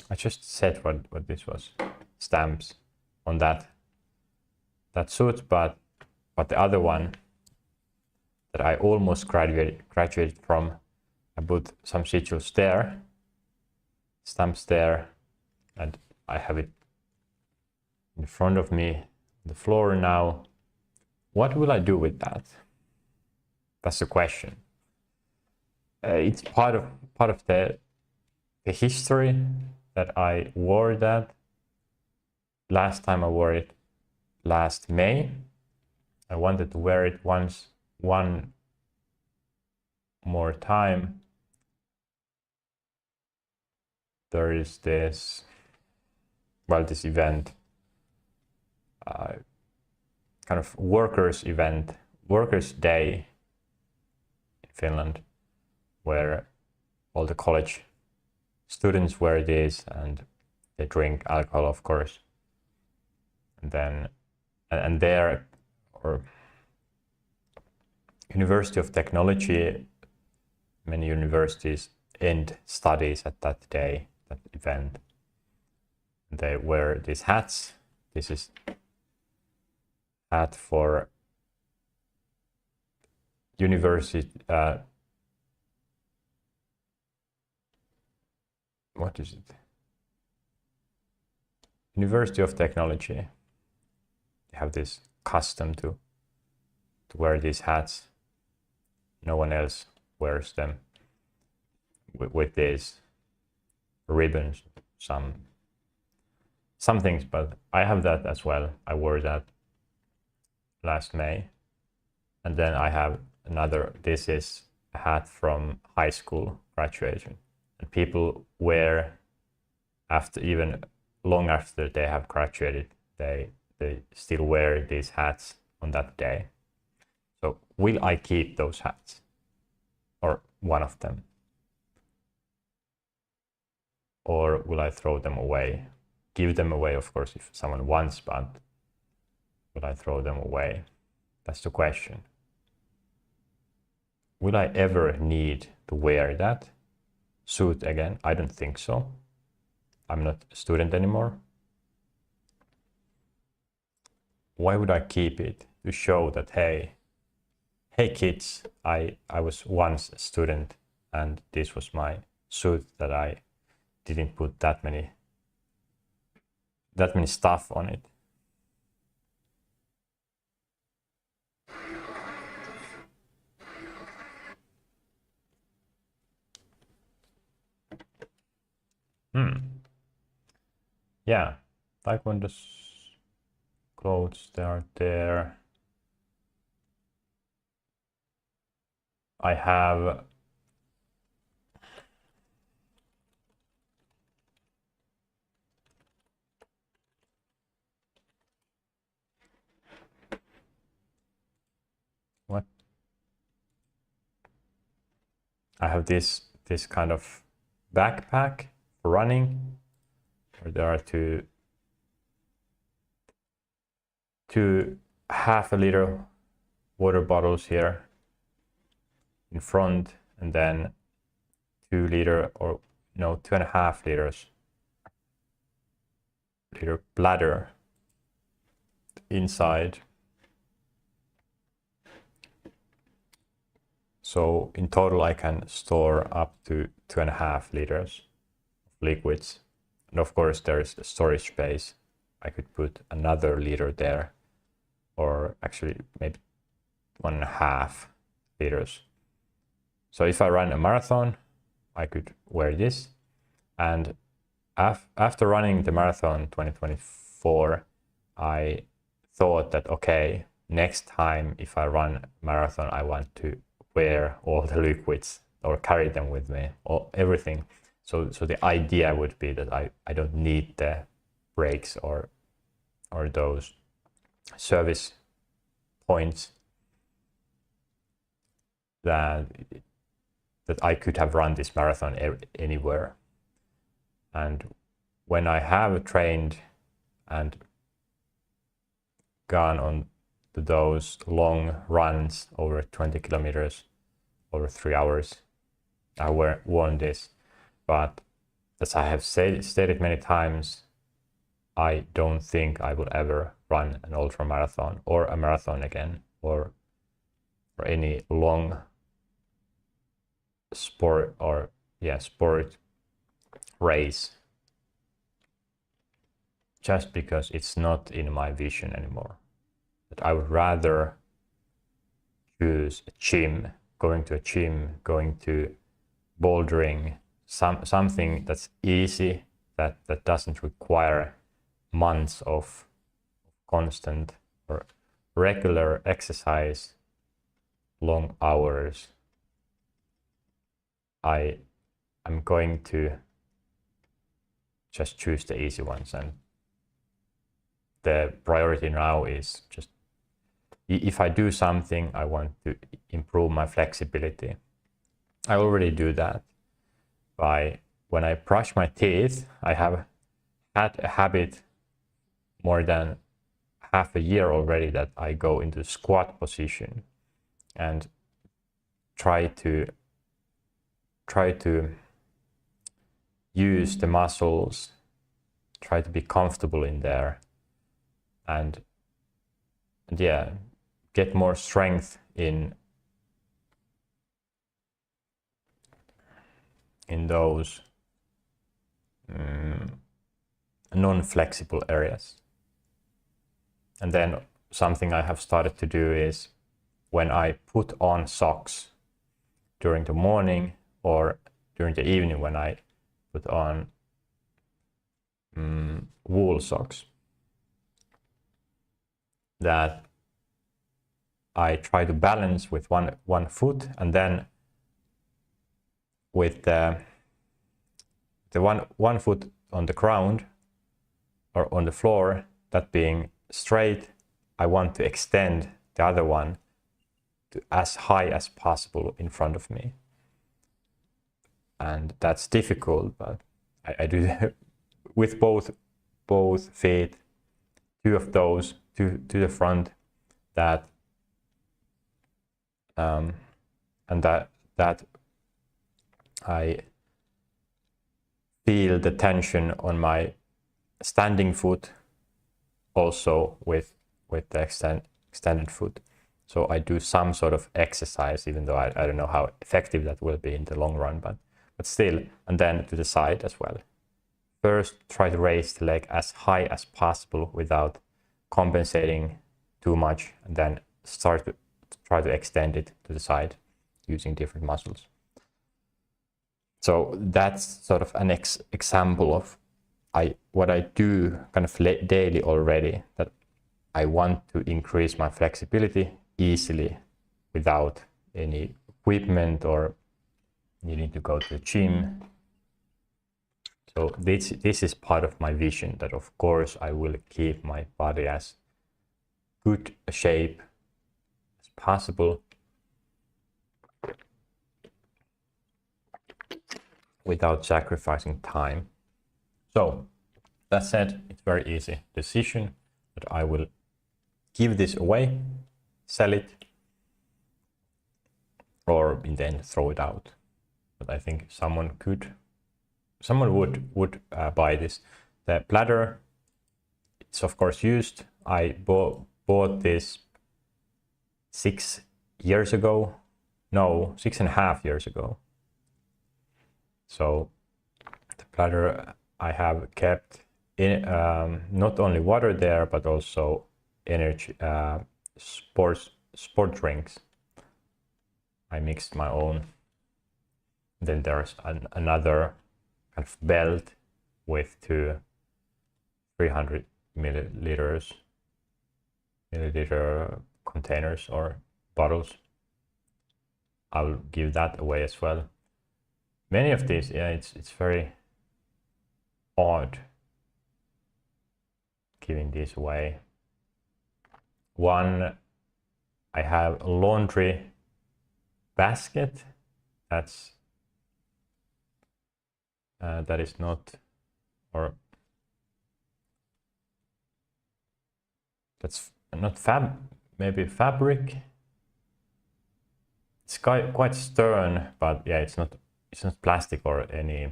I just said what this was, stamps on that suit, but the other one that I almost graduated from, I put some sigils there, stamps there, and I have it in front of me on the floor now. What will I do with that? That's the question. It's part of the history that I wore that. Last time I wore it last May. I wanted to wear it one more time. There is this well, this event, kind of workers event, workers day in Finland, where all the college students wear this and they drink alcohol, of course. And then, and there, or University of Technology, many universities end studies at that day, that event. They wear these hats. This is hat for university, what is it? University of Technology. They have this custom to wear these hats. No one else wears them with these ribbons, some things, but I have that as well. I wore that last May. And then I have another, this is a hat from high school graduation. And people wear, after, even long after they have graduated, they still wear these hats on that day. So will I keep those hats? Or one of them? Or will I throw them away? Give them away, of course, if someone wants, but will I throw them away? That's the question. Will I ever need to wear that suit again? I don't think so. I'm not a student anymore. Why would I keep it? To show that, hey kids, I was once a student and this was my suit that I didn't put that many stuff on it. Yeah, Taekwondo's clothes, they are there. I have what? I have this kind of backpack for running, where there are two 1/2 liter water bottles here in front, and then 2 liter, or no, 2.5 liter bladder inside. So in total I can store up to 2.5 liters of liquids. And of course there is a storage space. I could put another liter there, or actually maybe 1.5 liters. So if I run a marathon, I could wear this. And after running the marathon 2024, I thought that, okay, next time if I run a marathon, I want to wear all the liquids or carry them with me, or everything. So the idea would be that I don't need the breaks or those service points, that I could have run this marathon anywhere. And when I have trained and gone on to those long runs over 20 kilometers, over 3 hours, I worn this. But as I have stated many times, I don't think I will ever run an ultra marathon or a marathon again, or any long sport race, just because it's not in my vision anymore. That I would rather choose a gym, going to bouldering, something that's easy, that doesn't require months of constant or regular exercise, long hours. I'm going to just choose the easy ones, and the priority now is just, if I do something, I want to improve my flexibility. I already do that by, when I brush my teeth, I have had a habit more than half a year already that I go into squat position and try to use the muscles, try to be comfortable in there, and yeah, get more strength in those non-flexible areas. And then something I have started to do is, when I put on socks during the morning or during the evening, when I put on wool socks, that I try to balance with one foot, and then with the one foot on the ground or on the floor, that being straight, I want to extend the other one to as high as possible in front of me. And that's difficult, but I do with both feet, two of those to the front, that and that I feel the tension on my standing foot also with the extended foot. So I do some sort of exercise, even though I don't know how effective that will be in the long run, but still. And then to the side as well. First, try to raise the leg as high as possible without compensating too much, and then start to try to extend it to the side using different muscles. So that's sort of an example of what I do kind of daily already, that I want to increase my flexibility easily without any equipment or needing to go to the gym. So this is part of my vision, that of course I will keep my body as good a shape as possible without sacrificing time. So that said, it's very easy decision that I will give this away, sell it, or in the end throw it out. But I think someone would buy this. The bladder, it's of course used. I bought this 6 years ago. No, 6.5 years ago. So the bladder I have kept in not only water there, but also energy sport drinks. I mixed my own. Then there's another kind of belt with two 300 milliliter containers or bottles. I'll give that away as well. Many of these, yeah, it's very odd giving these away. One, I have a laundry basket. That is not, or that's not maybe fabric. It's quite stern, but yeah, it's not plastic or any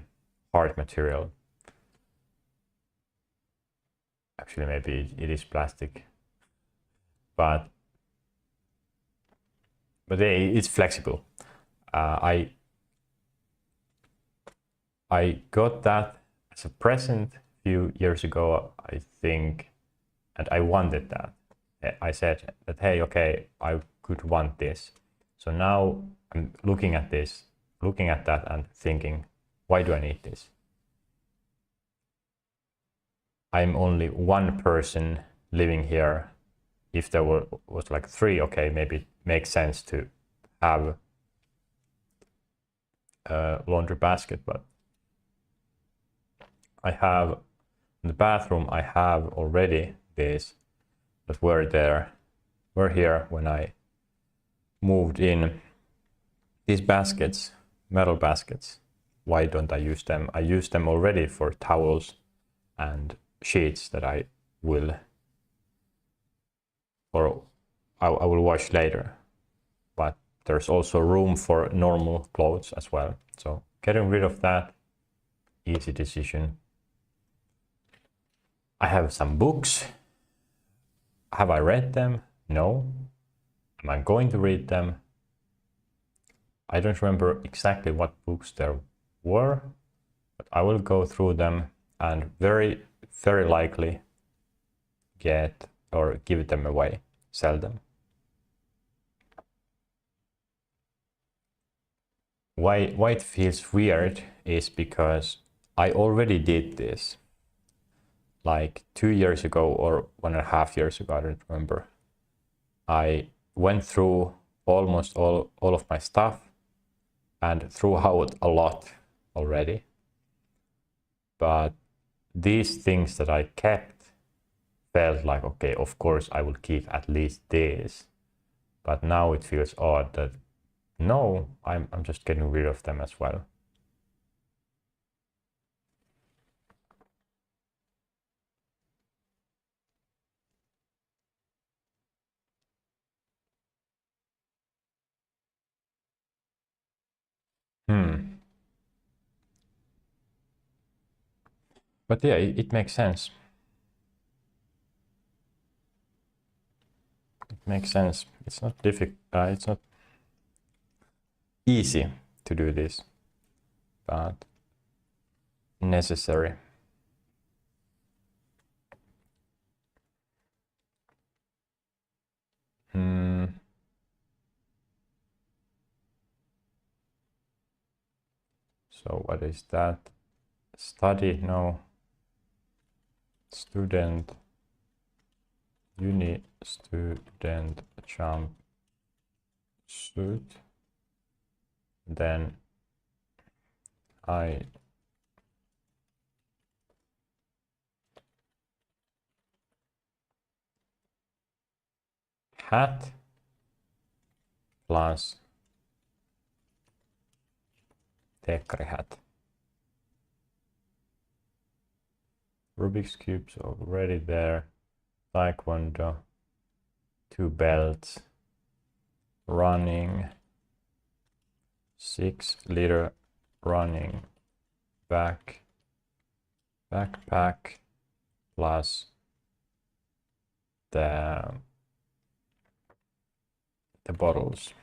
hard material. Actually, maybe it is plastic, but it's flexible. I got that as a present a few years ago, I think, and I wanted that. I said that, hey, okay, I could want this. So now I'm looking at that and thinking, why do I need this? I'm only one person living here. If there was like 3, okay, maybe it makes sense to have a laundry basket, but I have in the bathroom, I have already these that were here when I moved in. These baskets, metal baskets, why don't I use them? I use them already for towels and sheets that I will wash later. But there's also room for normal clothes as well. So getting rid of that, easy decision. I have some books. Have I read them? No. Am I going to read them? I don't remember exactly what books there were, but I will go through them and very, very likely get or give them away, sell them. Why it feels weird is because I already did this like 2 years ago or 1.5 years ago, I don't remember. I went through almost all of my stuff and threw out a lot already. But these things that I kept felt like, okay, of course I will keep at least this. But now it feels odd that no, I'm just getting rid of them as well. But yeah, it makes sense. It makes sense. It's not difficult. It's not easy to do this, but necessary. So what is that? Study? No. Student. Uni student jump suit. Then I hat plus Tekkari hat. Rubik's Cube's already there. Taekwondo. 2 belts. Running. 6-liter running backpack plus the bottles.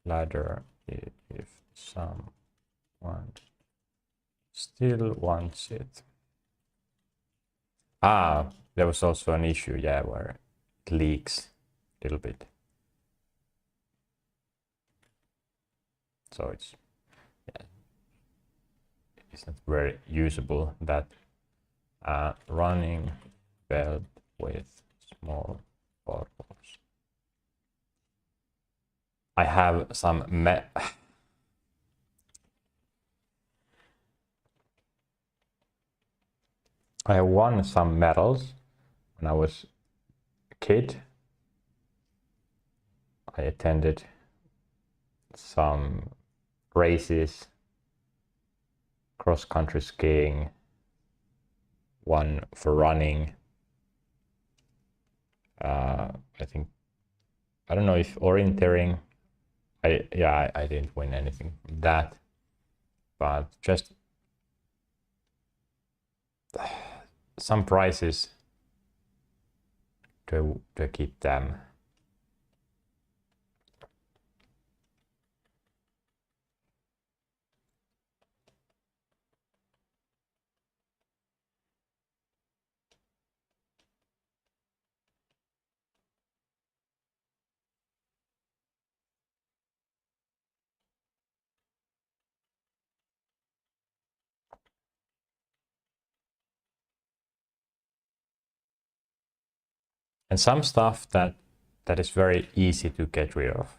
Ladder if someone still wants it. There was also an issue, yeah, where it leaks a little bit. So it's not very usable, that running belt with small bottles. I have some I won some medals when I was a kid. I attended some races, cross-country skiing, one for running. I think, I don't know if orienteering. I didn't win anything from that, but just some prizes to keep them. And some stuff that is very easy to get rid of,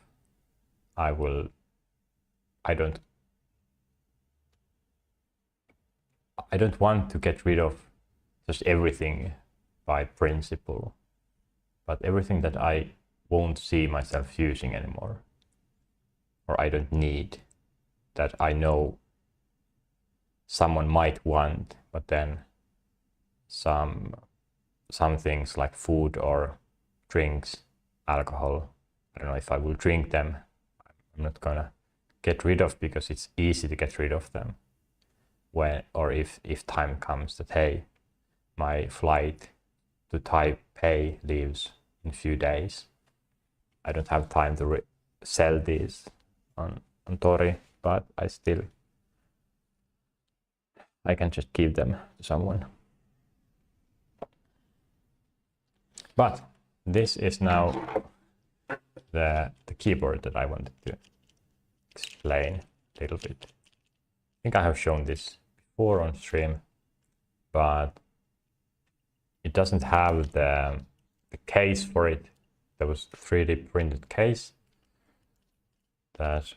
I don't want to get rid of just everything by principle, but everything that I won't see myself using anymore, or I don't need, that I know someone might want, but then some things like food or drinks, alcohol, I don't know if I will drink them. I'm not gonna get rid of because it's easy to get rid of them. When, or if time comes that, hey, my flight to Taipei leaves in a few days, I don't have time to sell these on Tori, but I can just give them to someone. But this is now the keyboard that I wanted to explain a little bit. I think I have shown this before on stream, but it doesn't have the case for it. There was a 3D printed case that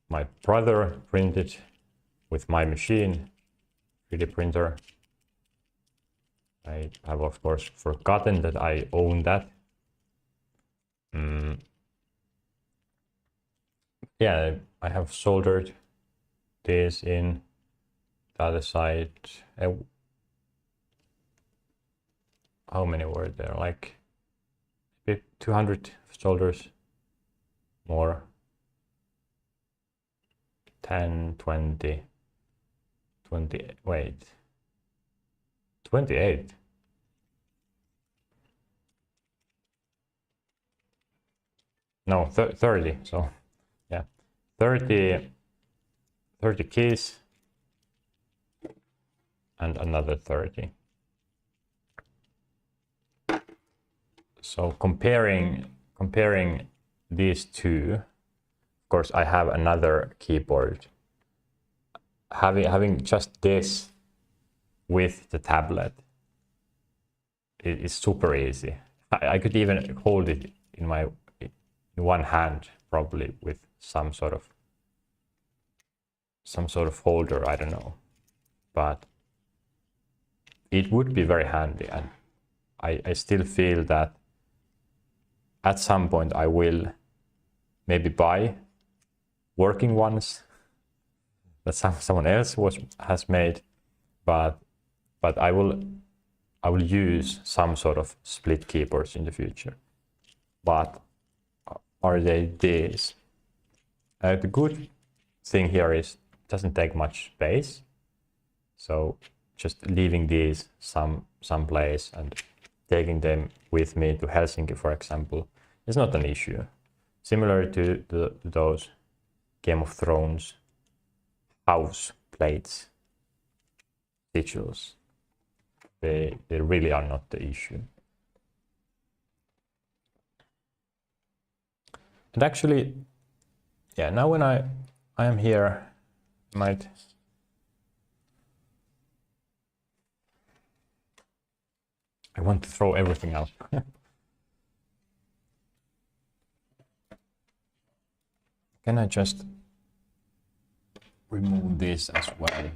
my brother printed with my machine 3D printer. I have of course forgotten that I own that. Yeah, I have soldered this in the other side. How many were there? Like 200 solders more. 10, 20, 20, wait. 28. No, 30. So yeah, 30 keys and another 30. So comparing these two, of course, I have another keyboard. Having just this with the tablet, it is super easy. I could even hold it in one hand, probably with some sort of holder, I don't know, but it would be very handy. And I still feel that at some point I will maybe buy working ones that someone else has made, but I will use some sort of split keyboards in the future. But are they these? The good thing here is it doesn't take much space, so just leaving these someplace and taking them with me to Helsinki, for example, is not an issue. Similar to those Game of Thrones house plates, sigils. They really are not the issue. And actually, yeah, now when I am here, I want to throw everything out. Can I just remove this as well?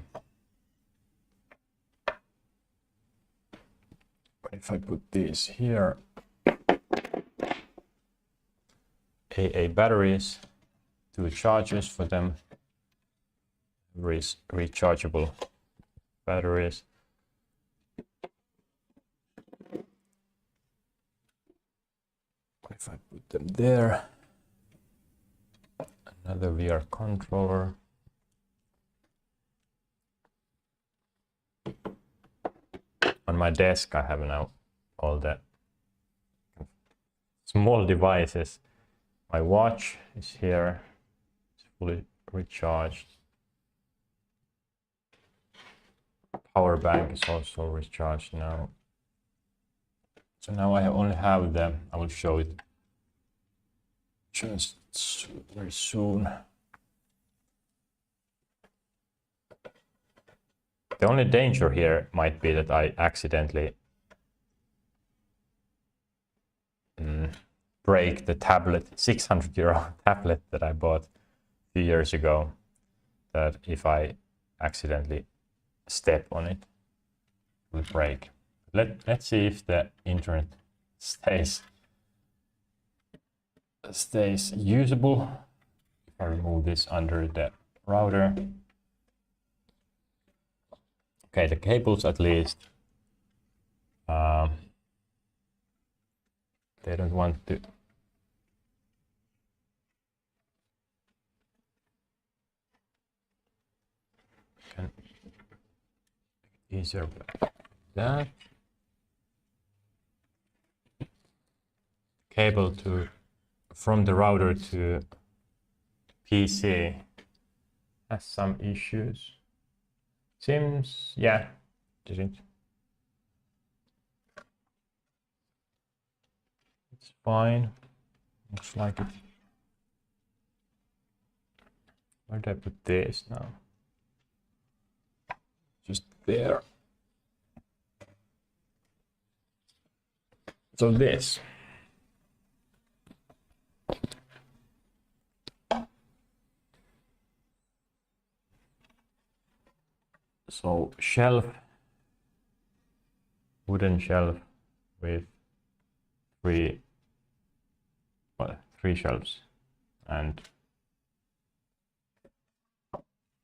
But if I put this here, AA batteries, 2 chargers for them, rechargeable batteries. If I put them there, another VR controller. On my desk I have now all the small devices. My watch is here, it's fully recharged. Power bank is also recharged now. So now I only have them. I will show it just very soon. The only danger here might be that I accidentally break the tablet, 600 euro tablet that I bought a few years ago. That if I accidentally step on it will break. Let's see if the internet stays usable. If I remove this under the router. Okay, the cables at least. They don't want to. Can easier like that. Cable to from the router to PC has some issues. Seems, yeah, didn't. It's fine. Looks like it. Where did I put this now? Just there. So this. So shelf, wooden shelf with three shelves, and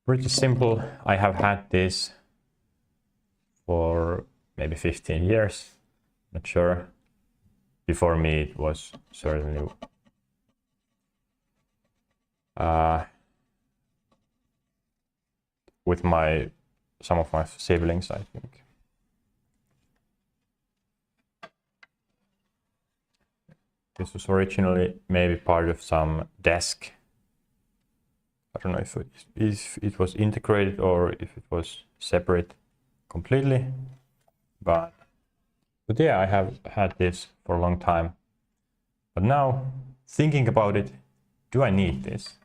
pretty simple. I have had this for maybe 15 years, not sure. Before me it was certainly with some of my siblings, I think. This was originally maybe part of some desk. I don't know if it was integrated or if it was separate completely, but yeah, I have had this for a long time. But now, thinking about it, do I need this?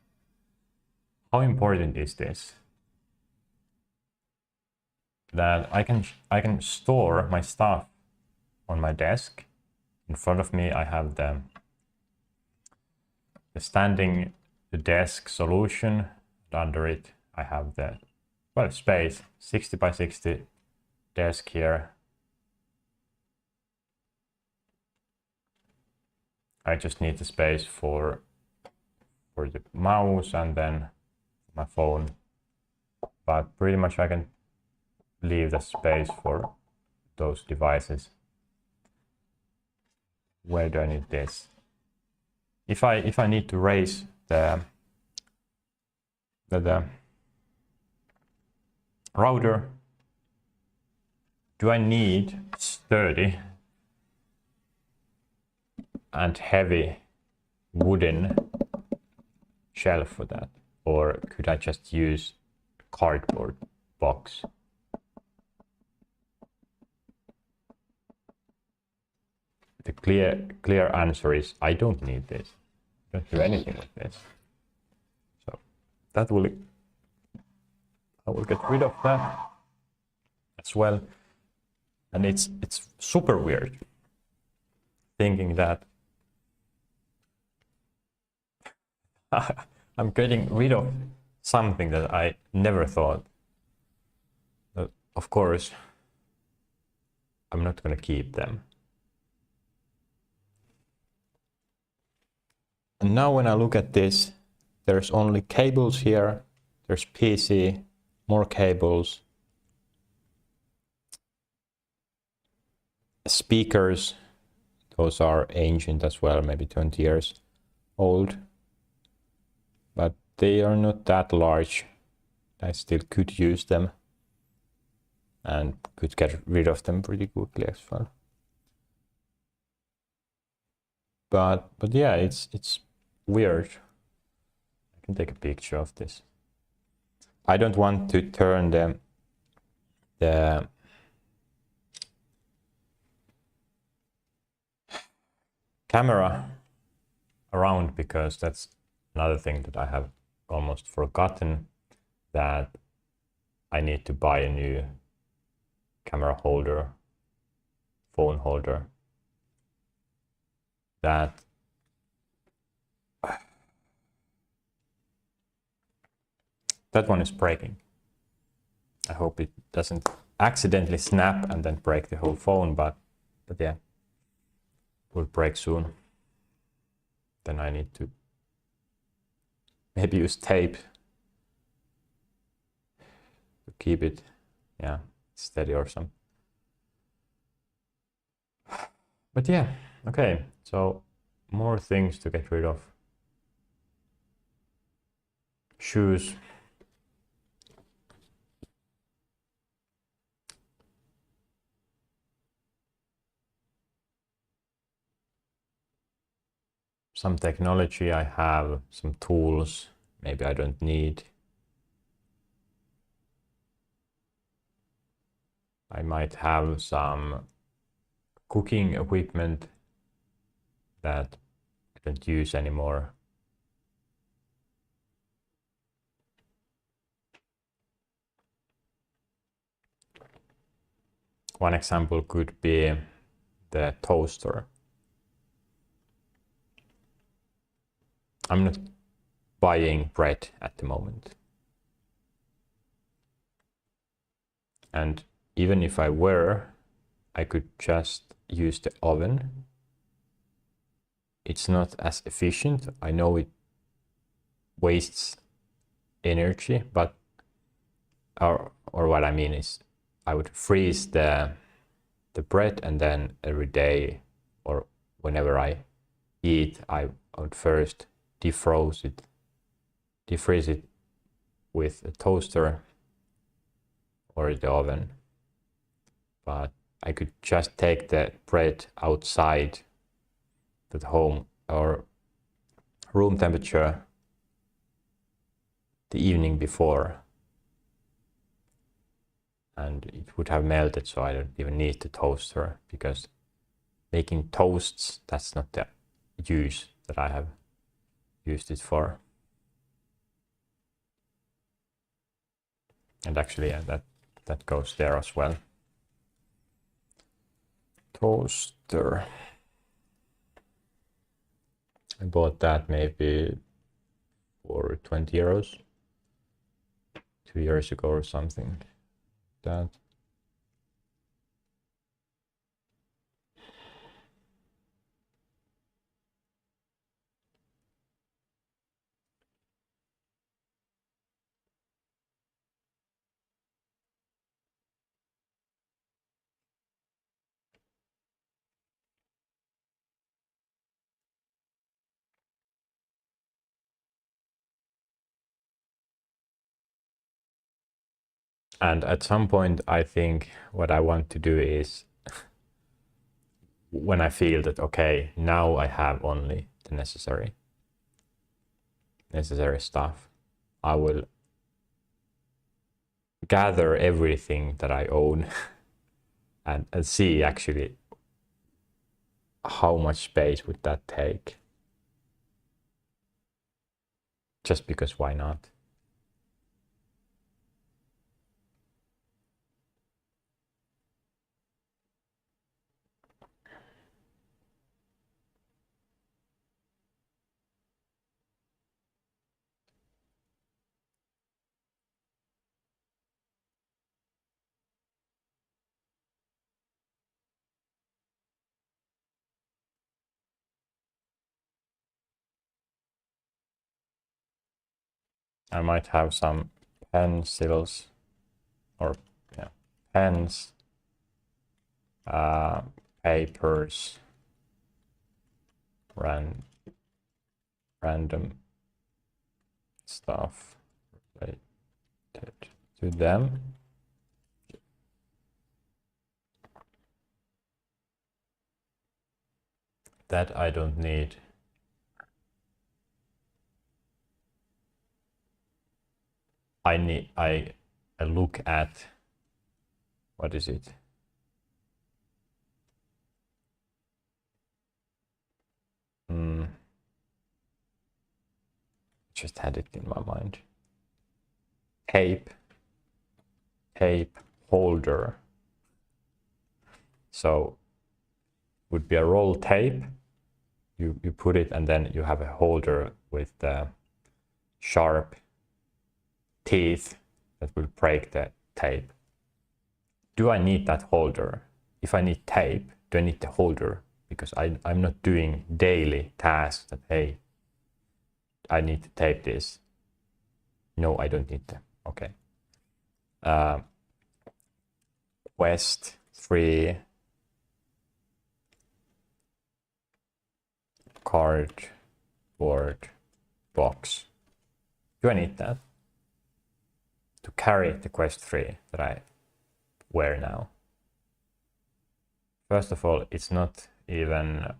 How important is this? That I can store my stuff on my desk. In front of me, I have the standing desk solution. Under it, I have the space 60 by 60 desk here. I just need the space for the mouse and then my phone, but pretty much I can leave the space for those devices. Where do I need this? If I need to raise the router, do I need sturdy and heavy wooden shelf for that, or could I just use a cardboard box? The clear answer is I don't need this. I don't do anything with this. So I will get rid of that as well. And it's super weird thinking that I'm getting rid of something that I never thought. Of course, I'm not going to keep them. And now when I look at this, there's only cables here, there's PC, more cables, speakers, those are ancient as well, maybe 20 years old, but they are not that large. I still could use them and could get rid of them pretty quickly as well. But yeah, it's weird. I can take a picture of this. I don't want to turn the camera around, because that's another thing that I have almost forgotten, that I need to buy a new camera holder, phone holder, that one is breaking. I hope it doesn't accidentally snap and then break the whole phone, but yeah, it will break soon. Then I need to maybe use tape to keep it, yeah, steady or something. But yeah, okay, so more things to get rid of. Shoes. Some technology I have, some tools maybe I don't need. I might have some cooking equipment that I don't use anymore. One example could be the toaster. I'm not buying bread at the moment. And even if I were, I could just use the oven. It's not as efficient. I know it wastes energy, but or what I mean is I would freeze the bread, and then every day or whenever I eat, I would first defreeze it with a toaster or the oven. But I could just take the bread outside at home or room temperature the evening before, and it would have melted, so I don't even need the toaster, because making toasts, that's not the use that I have used it for. And actually, yeah, that goes there as well. Toaster. I bought that maybe for 20 euros 2 years ago or something. That. And at some point, I think what I want to do is, when I feel that, okay, now I have only the necessary stuff, I will gather everything that I own and see actually how much space would that take. Just because why not? I might have some pencils or pens, papers, random stuff related to them. That I don't need. I look at, what is it? Just had it in my mind. Tape holder. So would be a roll tape. You put it, and then you have a holder with the sharp teeth that will break the tape. Do I need that holder? If I need tape, do I need the holder? Because I'm not doing daily tasks that, hey, I need to tape this. No, I don't need them. Okay. Quest 3 cardboard box. Do I need that to carry the Quest 3 that I wear now? First of all, it's not even...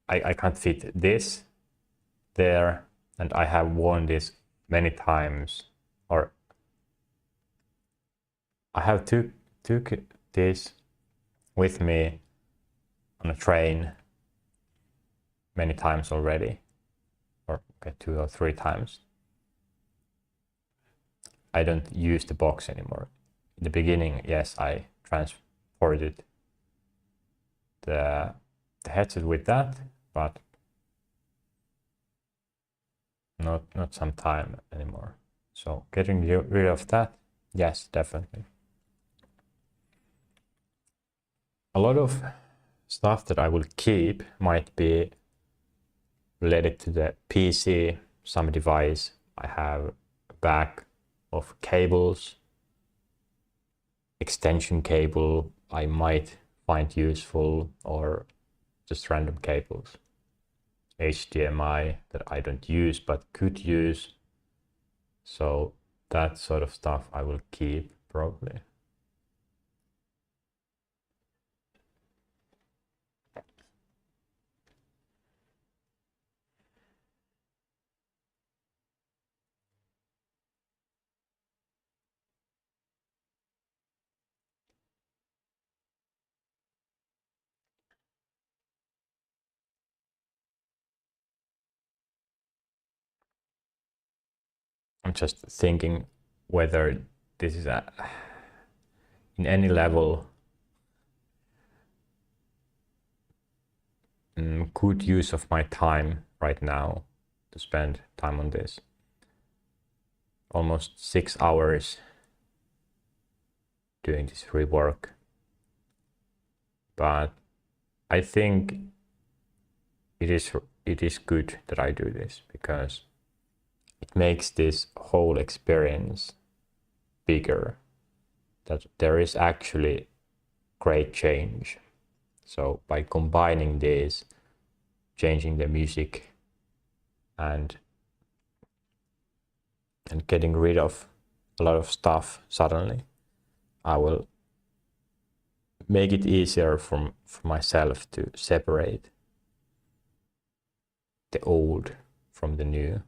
I can't fit this there, and I have worn this many times, or I have took this with me on a train many times already, or okay, 2 or 3 times. I don't use the box anymore. In the beginning, yes, I transported the headset with that, but not some time anymore. So getting rid of that, yes, definitely. A lot of stuff that I will keep might be related to the PC, some device. I have a bag of cables, extension cable I might find useful, or just random cables. HDMI that I don't use but could use. So that sort of stuff I will keep probably. I'm just thinking whether this is in any level good use of my time right now to spend time on this. Almost 6 hours doing this rework. But I think it is good that I do this, because it makes this whole experience bigger, that there is actually great change. So by combining this, changing the music and getting rid of a lot of stuff suddenly, I will make it easier for myself to separate the old from the new.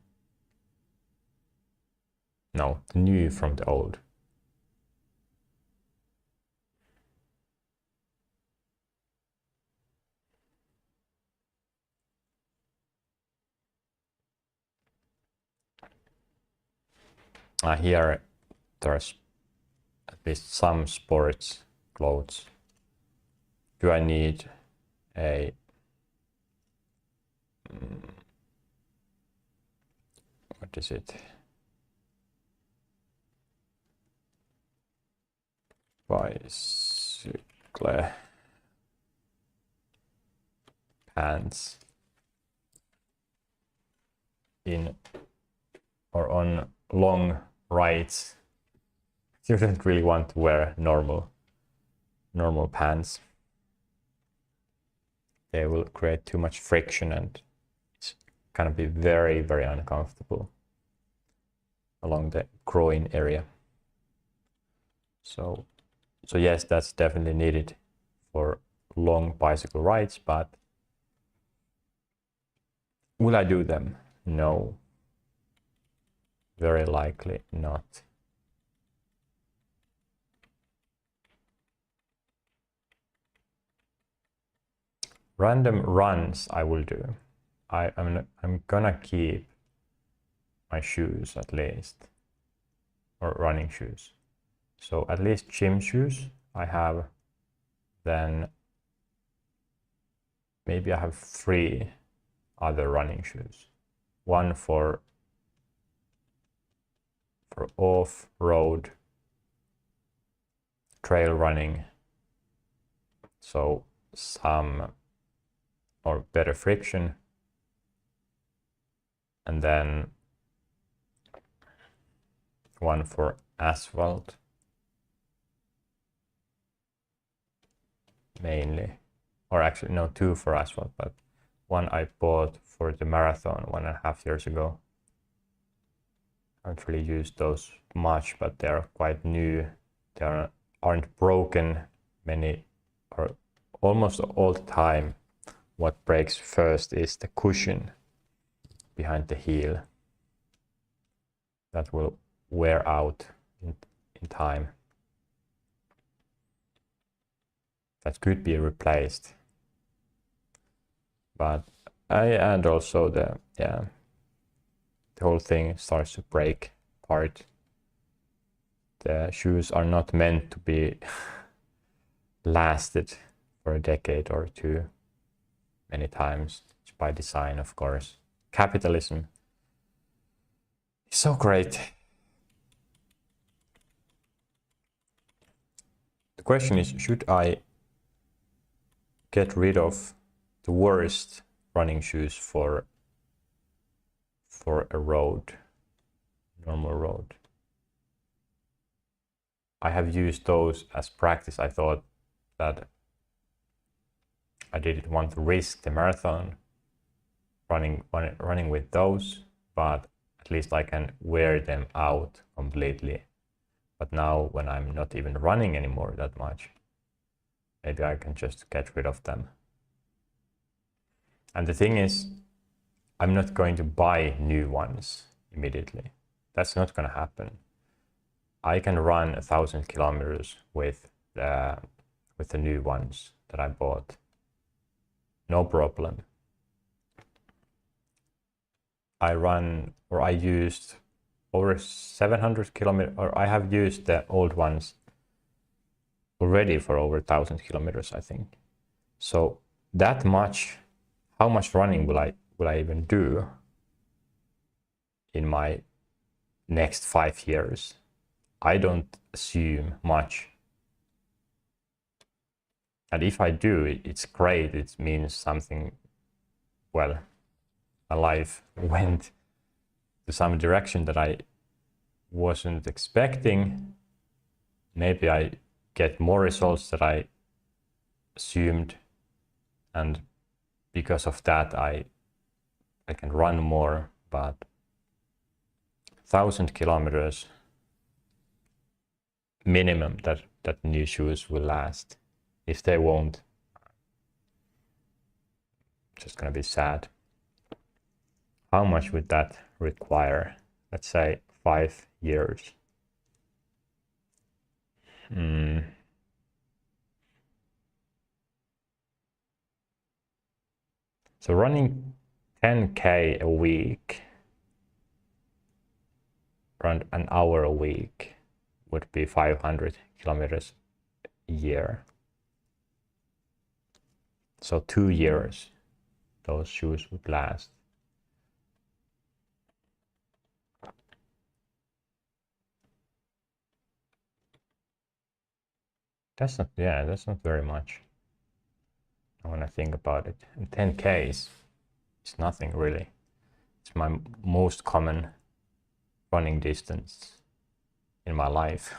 No, the new from the old. Here there's at least some sports clothes. Do I need a what is it? Bicycle pants in or on long rides? You don't really want to wear normal pants. They will create too much friction and it's gonna be very, very uncomfortable along the groin area. So yes, that's definitely needed for long bicycle rides, but will I do them? No. Very likely not. Random runs I will do. I'm gonna keep my shoes at least, or running shoes. So at least gym shoes I have. Then maybe I have 3 other running shoes. One for or off-road trail running, so some or better friction, and then one for asphalt mainly, or actually no, two for asphalt, but one I bought for the marathon 1.5 years ago. I haven't really used those much, but they're quite new. They aren't broken many, or almost all the time. What breaks first is the cushion behind the heel. That will wear out in time. That could be replaced. But and also the whole thing starts to break apart. The shoes are not meant to be lasted for a decade or two many times. It's by design, of course. Capitalism is so great. The question is, should I get rid of the worst running shoes for a road, normal road? I have used those as practice. I thought that I didn't want to risk the marathon running with those, but at least I can wear them out completely. But now when I'm not even running anymore that much, maybe I can just get rid of them. And the thing is, I'm not going to buy new ones immediately. That's not going to happen. I can run 1,000 kilometers with the new ones that I bought. No problem. I used over 700 kilometers, or I have used the old ones already for over 1,000 kilometers, I think. So that much, how much running will I even do in my next 5 years? I don't assume much. And if I do, it's great. It means something, well, my life went to some direction that I wasn't expecting. Maybe I get more results than I assumed, and because of that I can run more. But 1,000 kilometers minimum that new shoes will last. If they won't, it's just gonna be sad. How much would that require? Let's say 5 years. So running 10K a week, around an hour a week, would be 500 kilometers a year. So 2 years those shoes would last. That's not very much when I think about it. And 10K is nothing really. It's my most common running distance in my life.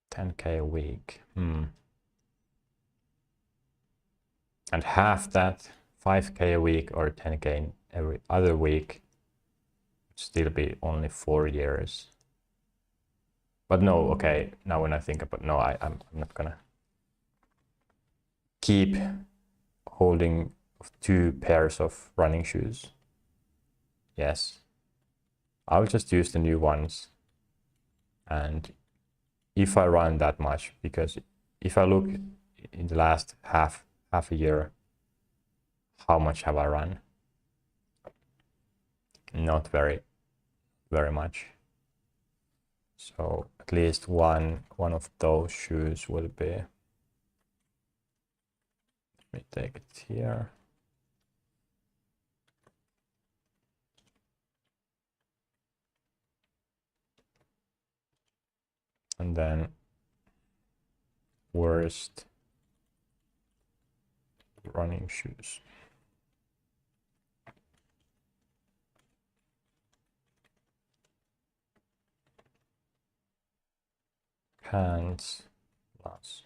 $10K a week. And half that, 5K a week or 10K every other week, would still be only 4 years. But no, okay, now when I think about, no, I'm not gonna keep holding 2 pairs of running shoes. Yes, I'll just use the new ones. And if I run that much, because if I look in the last half a year, how much have I run? Not very much. So at least one of those shoes will be, let me take it here. And then worst running shoes. Pants plus.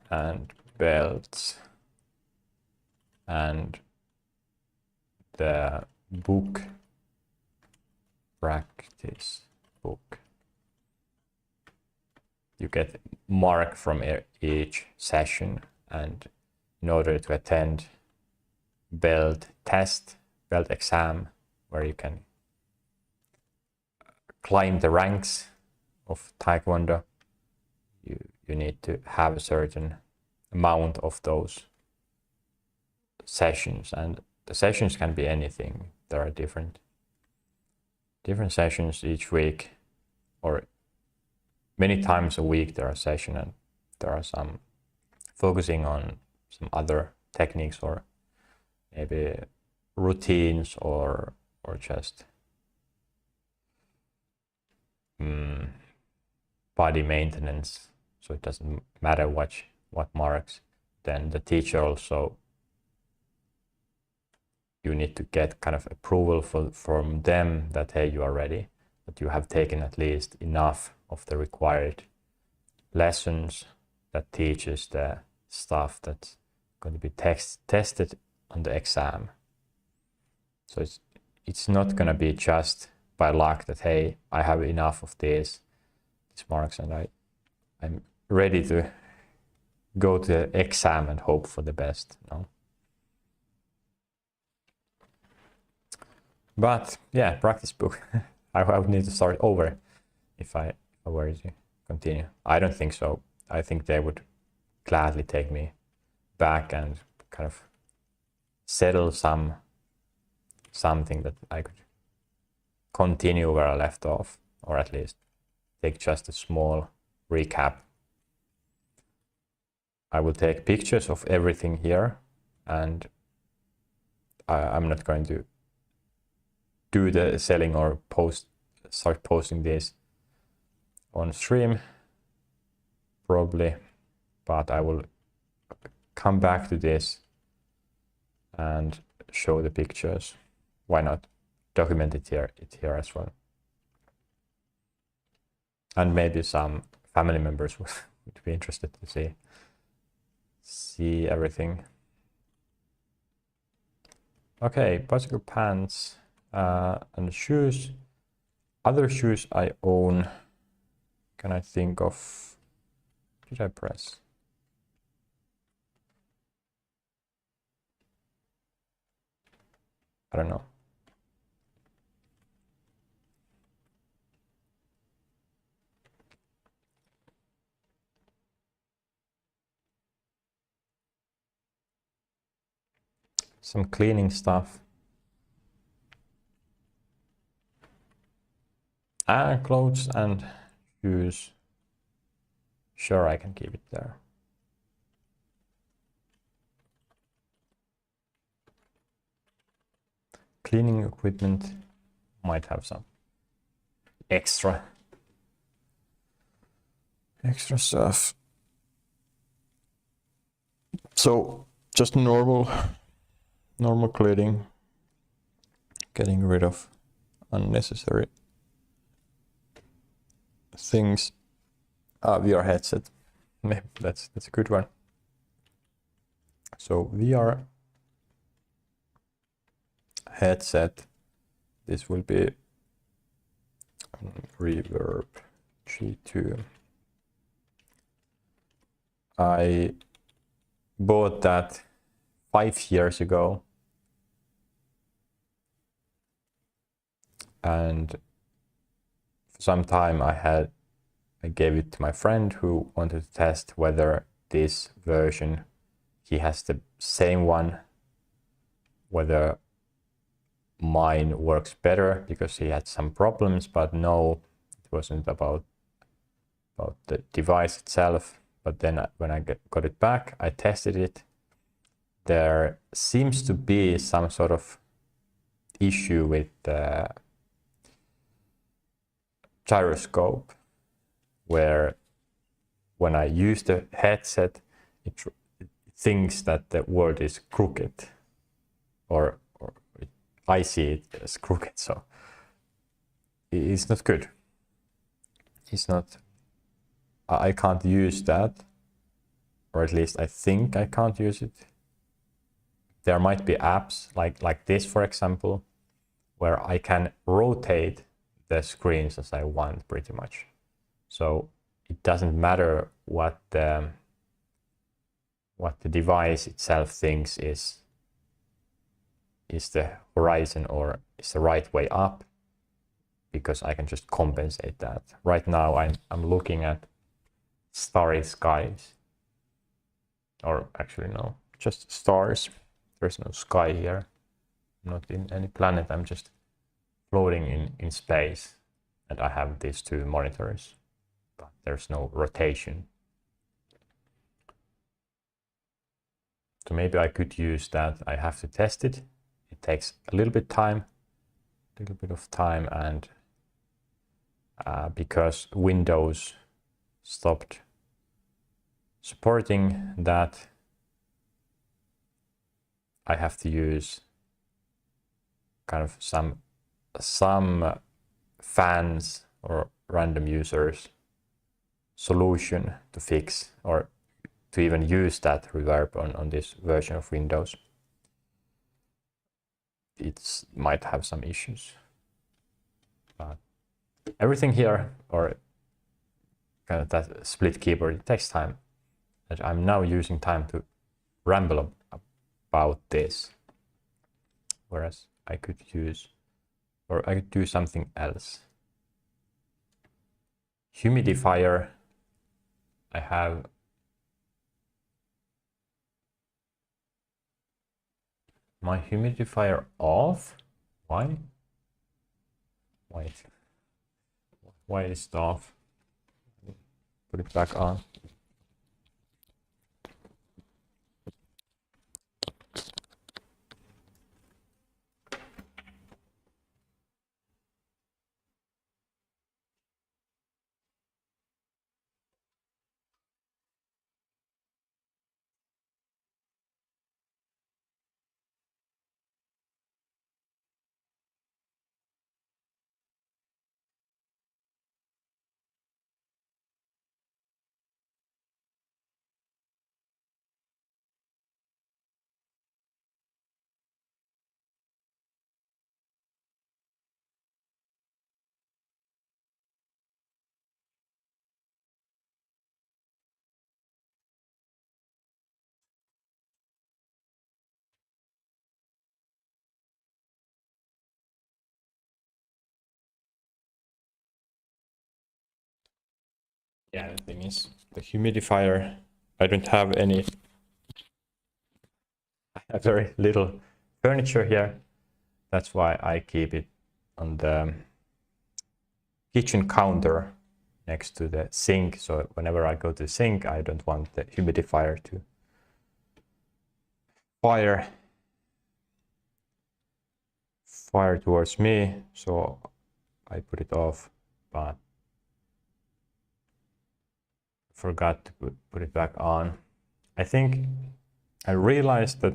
And belts. And the book practice book. You get mark from each session, and in order to attend belt test, belt exam, where you can climb the ranks of Taekwondo, you need to have a certain amount of those sessions, and the sessions can be anything. There are different sessions each week, or many times a week there are sessions, and there are some focusing on some other techniques, or maybe routines, or just body maintenance. So it doesn't matter what marks. Then the teacher also, you need to get kind of approval from them that, hey, you are ready, that you have taken at least enough of the required lessons that teaches the stuff that's going to be tested on the exam. So it's not going to be just by luck that, hey, I have enough of these marks and I'm ready to go to the exam and hope for the best. No. But yeah, practice book. I would need to start over if I were to continue. I don't think so. I think they would gladly take me back and kind of settle something that I could continue where I left off, or at least take just a small recap. I will take pictures of everything here, and I'm not going to do the selling or start posting this on stream probably, but I will come back to this and show the pictures. Why not document it here as well? And maybe some family members would be interested to see everything. Okay, bicycle pants and shoes. Other shoes I own. Can I think of? Did I press? I don't know. Some cleaning stuff. Clothes and shoes. Sure, I can keep it there. Cleaning equipment might have some extra stuff. So just normal cleaning, getting rid of unnecessary things. VR headset, maybe that's a good one. So VR headset, this will be Reverb G2. I bought that 5 years ago, and for some time I gave it to my friend who wanted to test whether this version, he has the same one, whether mine works better, because he had some problems, but no, it wasn't about the device itself. But then when I got it back, I tested it. There seems to be some sort of issue with the gyroscope, where when I use the headset, it thinks that the world is crooked, or I see it as crooked, so it's not good. It's not, I can't use that, or at least I think I can't use it. There might be apps like this, for example, where I can rotate the screens as I want pretty much. So it doesn't matter what the device itself thinks is the horizon or is the right way up, because I can just compensate that. Right now I'm looking at starry skies, or actually no, just stars. There's no sky here. I'm not in any planet, I'm just floating in space, and I have these two monitors, but there's no rotation. So maybe I could use that. I have to test it. It takes a little bit of time, and because Windows stopped supporting that, I have to use kind of some fans or random users solution to fix, or to even use that reverb on this version of Windows. It might have some issues, but everything here, or kind of that split keyboard, it takes time, and I'm now using time to ramble about this, whereas I could use, or I could do something else. Humidifier, I have my humidifier off. Why? Why is it off? Put it back on. Yeah, the thing is, the humidifier, I don't have any, I have very little furniture here. That's why I keep it on the kitchen counter next to the sink. So whenever I go to the sink, I don't want the humidifier to fire towards me. So I put it off, but forgot to put it back on. I think I realized that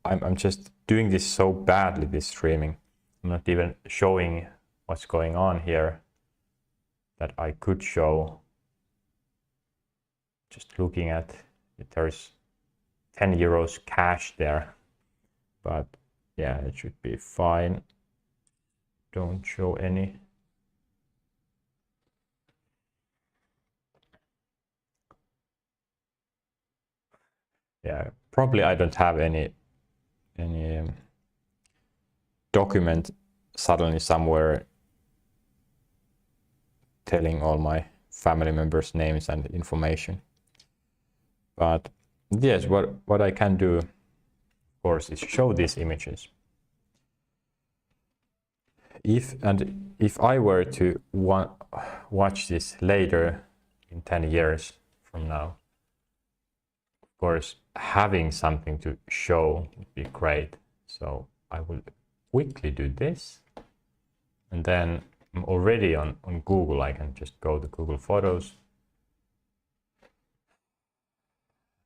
I'm just doing this so badly, this streaming. I'm not even showing what's going on here that I could show. Just looking at it, there's 10 euros cash there, but yeah, it should be fine. Don't show any. Yeah, probably I don't have any document suddenly somewhere telling all my family members' names and information. But yes, what I can do, of course, is show these images. If I were to watch this later in 10 years from now, of course, having something to show would be great. So I will quickly do this, and then I'm already on Google. I can just go to Google Photos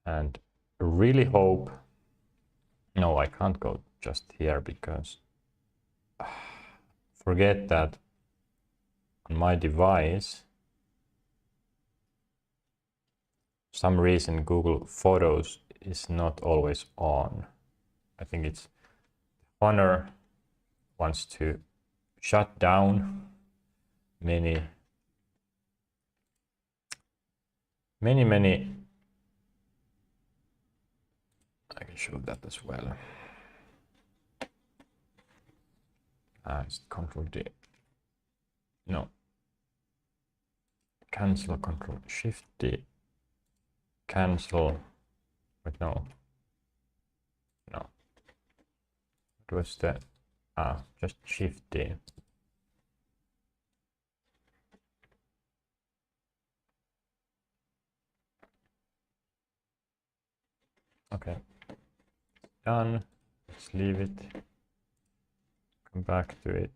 and really hope. No, I can't go just here because forget that on my device, some reason Google Photos is not always on. I think it's Honor wants to shut down many I can show that as well. It's Control D. No. Cancel, Control Shift D. Cancel. But no. No. What was that? Just Shift D. Okay. Done. Let's leave it. Come back to it.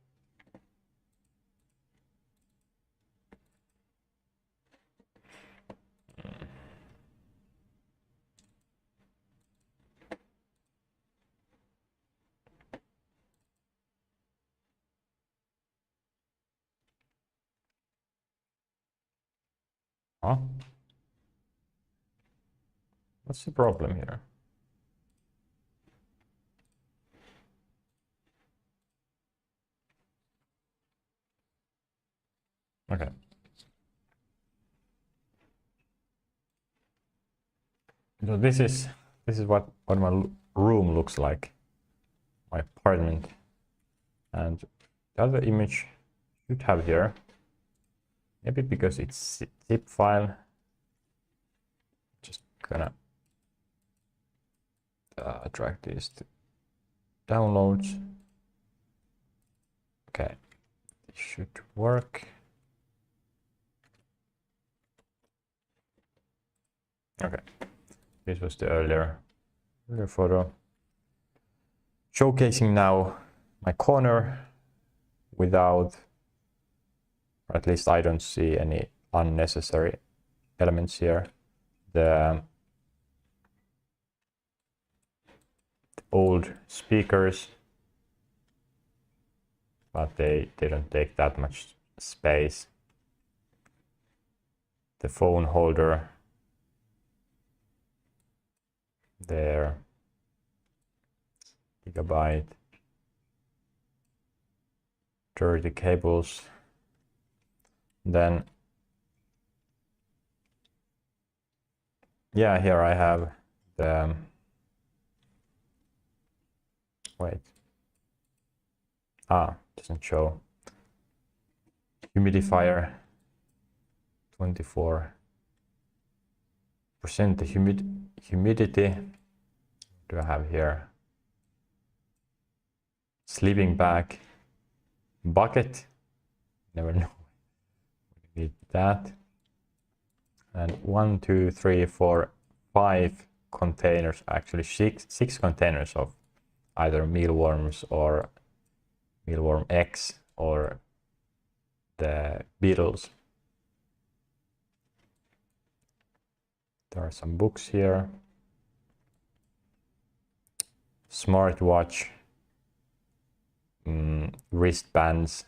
Huh? What's the problem here? Okay. So this is what my room looks like, my apartment, and the other image should have here. Maybe because it's zip file. Just gonna drag this to downloads. Okay, it should work. Okay, this was the earlier photo. Showcasing now my corner without, or at least I don't see any unnecessary elements here. The old speakers, but they didn't take that much space. The phone holder there, gigabyte, dirty cables. Then yeah, here I have the doesn't show humidifier, 24% the humidity. What do I have here? Sleeping bag, bucket, never know. We need that. And 1, 2, 3, 4, 5 containers, actually six containers of either mealworms or mealworm eggs or the beetles. There are some books here. Smartwatch, wristbands,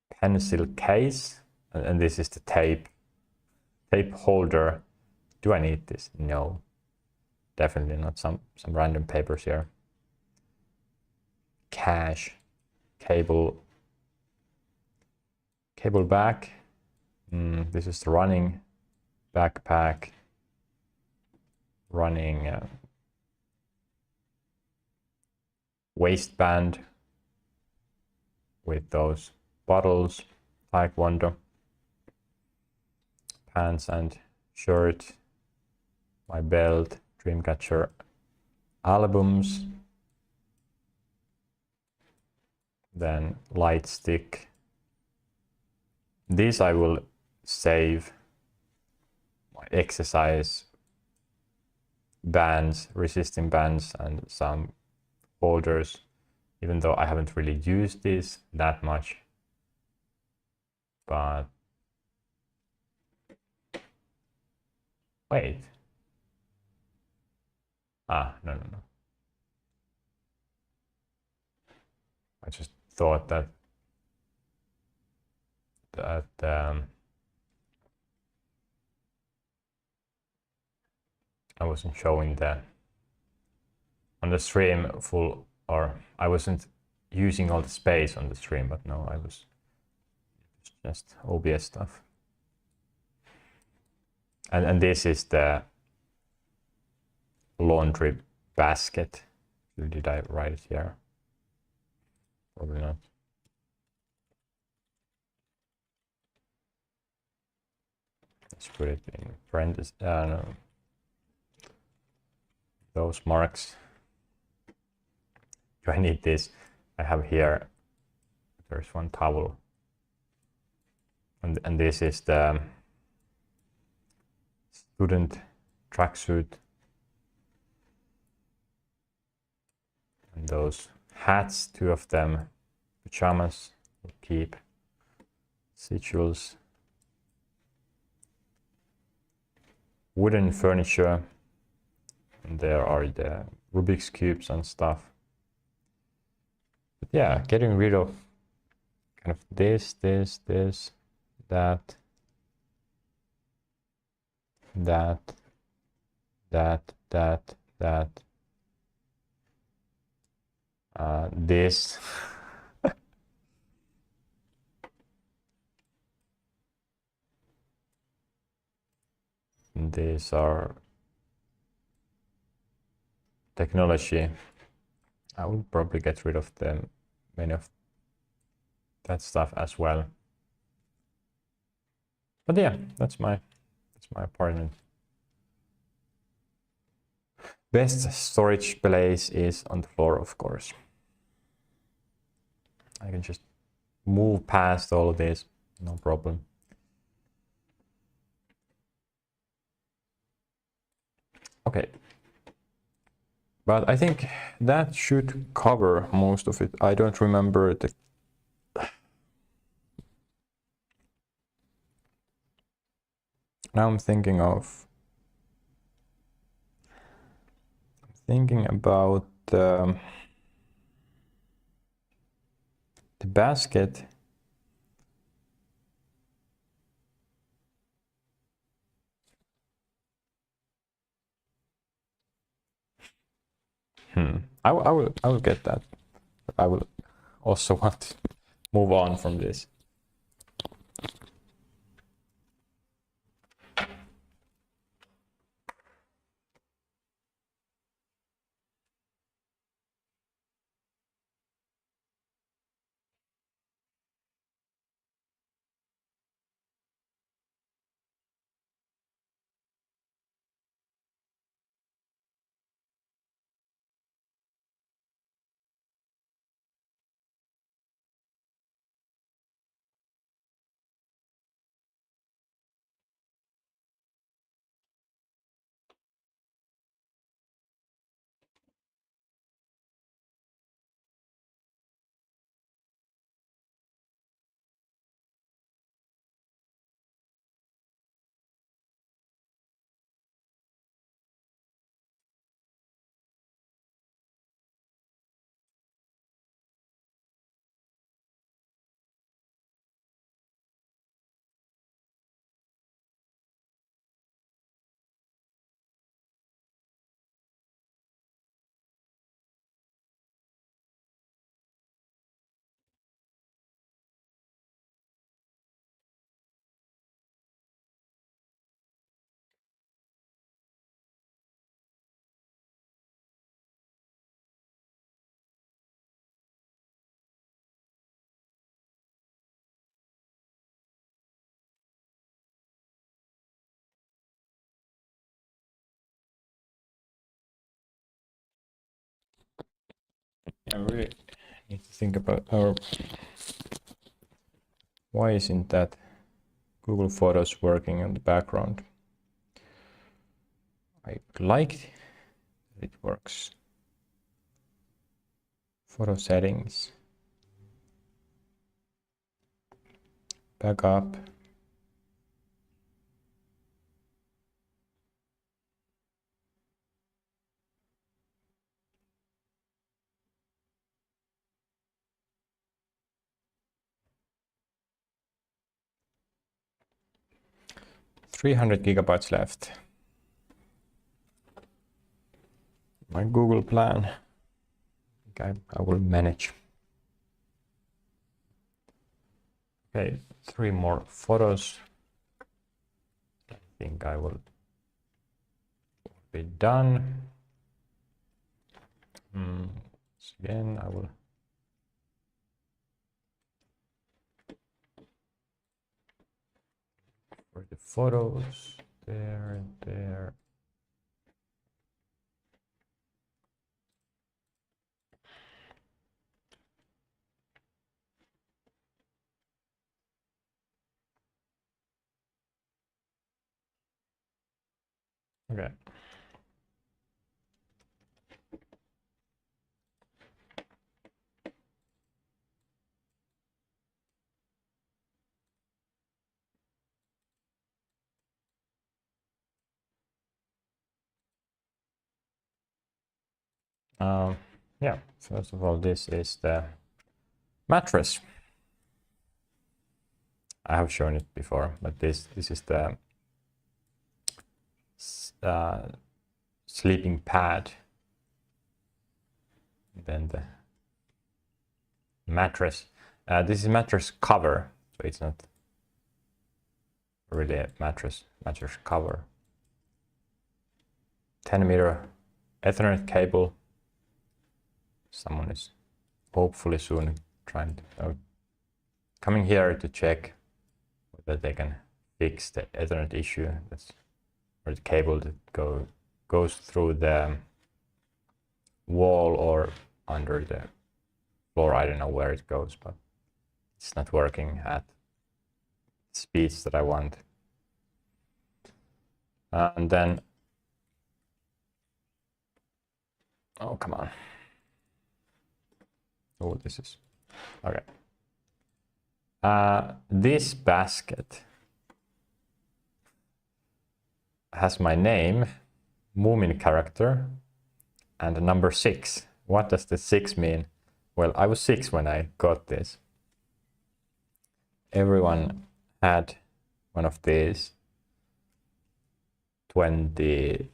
pencil case, and this is the tape holder. Do I need this? No, definitely not. Some random papers here. Cash, cable back. This is the running backpack, running waistband with those bottles, taekwondo, pants and shirt, my belt, Dreamcatcher albums, then light stick. These I will save my exercise bands, resisting bands, and some folders, even though I haven't really used this that much. But wait. No. I just thought that I wasn't showing the on the stream full, or I wasn't using all the space on the stream, but no, I was just OBS stuff. And this is the laundry basket. Did I write it here? Probably not. Let's put it in parentheses. No. Those marks. Do I need this? I have here, there's one towel. And this is the student tracksuit. And those hats, 2 of them, pajamas, we'll keep. Sigils. Wooden furniture. And there are the Rubik's cubes and stuff. But yeah, getting rid of kind of this, that, this. These are technology. I will probably get rid of many of that stuff as well. But yeah, that's my apartment. Best storage place is on the floor, of course. I can just move past all of this, no problem. Okay. But I think that should cover most of it. I don't remember the... Now I'm thinking about the basket. I will get that. But I will also want to move on from this. I really need to think about why isn't that Google Photos working in the background? I liked It works. Photo settings. Backup. $300 gigabytes left. My Google plan. I will manage. Okay, 3 more photos. I think I will be done. Again, I will for the photos there and there. Okay. Yeah, first of all, this is the mattress. I have shown it before, but this is the sleeping pad. Then the mattress. This is a mattress cover, so it's not really a mattress cover. 10-meter Ethernet cable. Someone is hopefully soon coming here to check whether they can fix the Ethernet issue. That's where the cable that goes through the wall or under the floor. I don't know where it goes, but it's not working at speeds that I want. And then, oh, come on. Oh, this is, okay. This basket has my name, Moomin character, and number 6. What does the 6 mean? Well, I was 6 when I got this. Everyone had one of these 21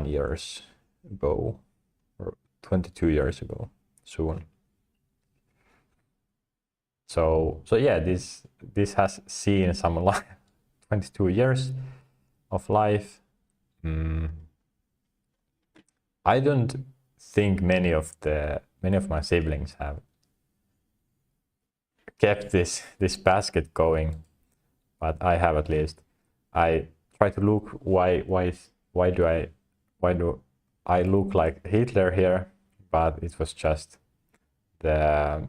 years ago, or 22 years ago, soon. So yeah, this has seen some life, 22 years of life. I don't think many of my siblings have kept this basket going, but I have at least. I try to look why do I look like Hitler here, but it was just the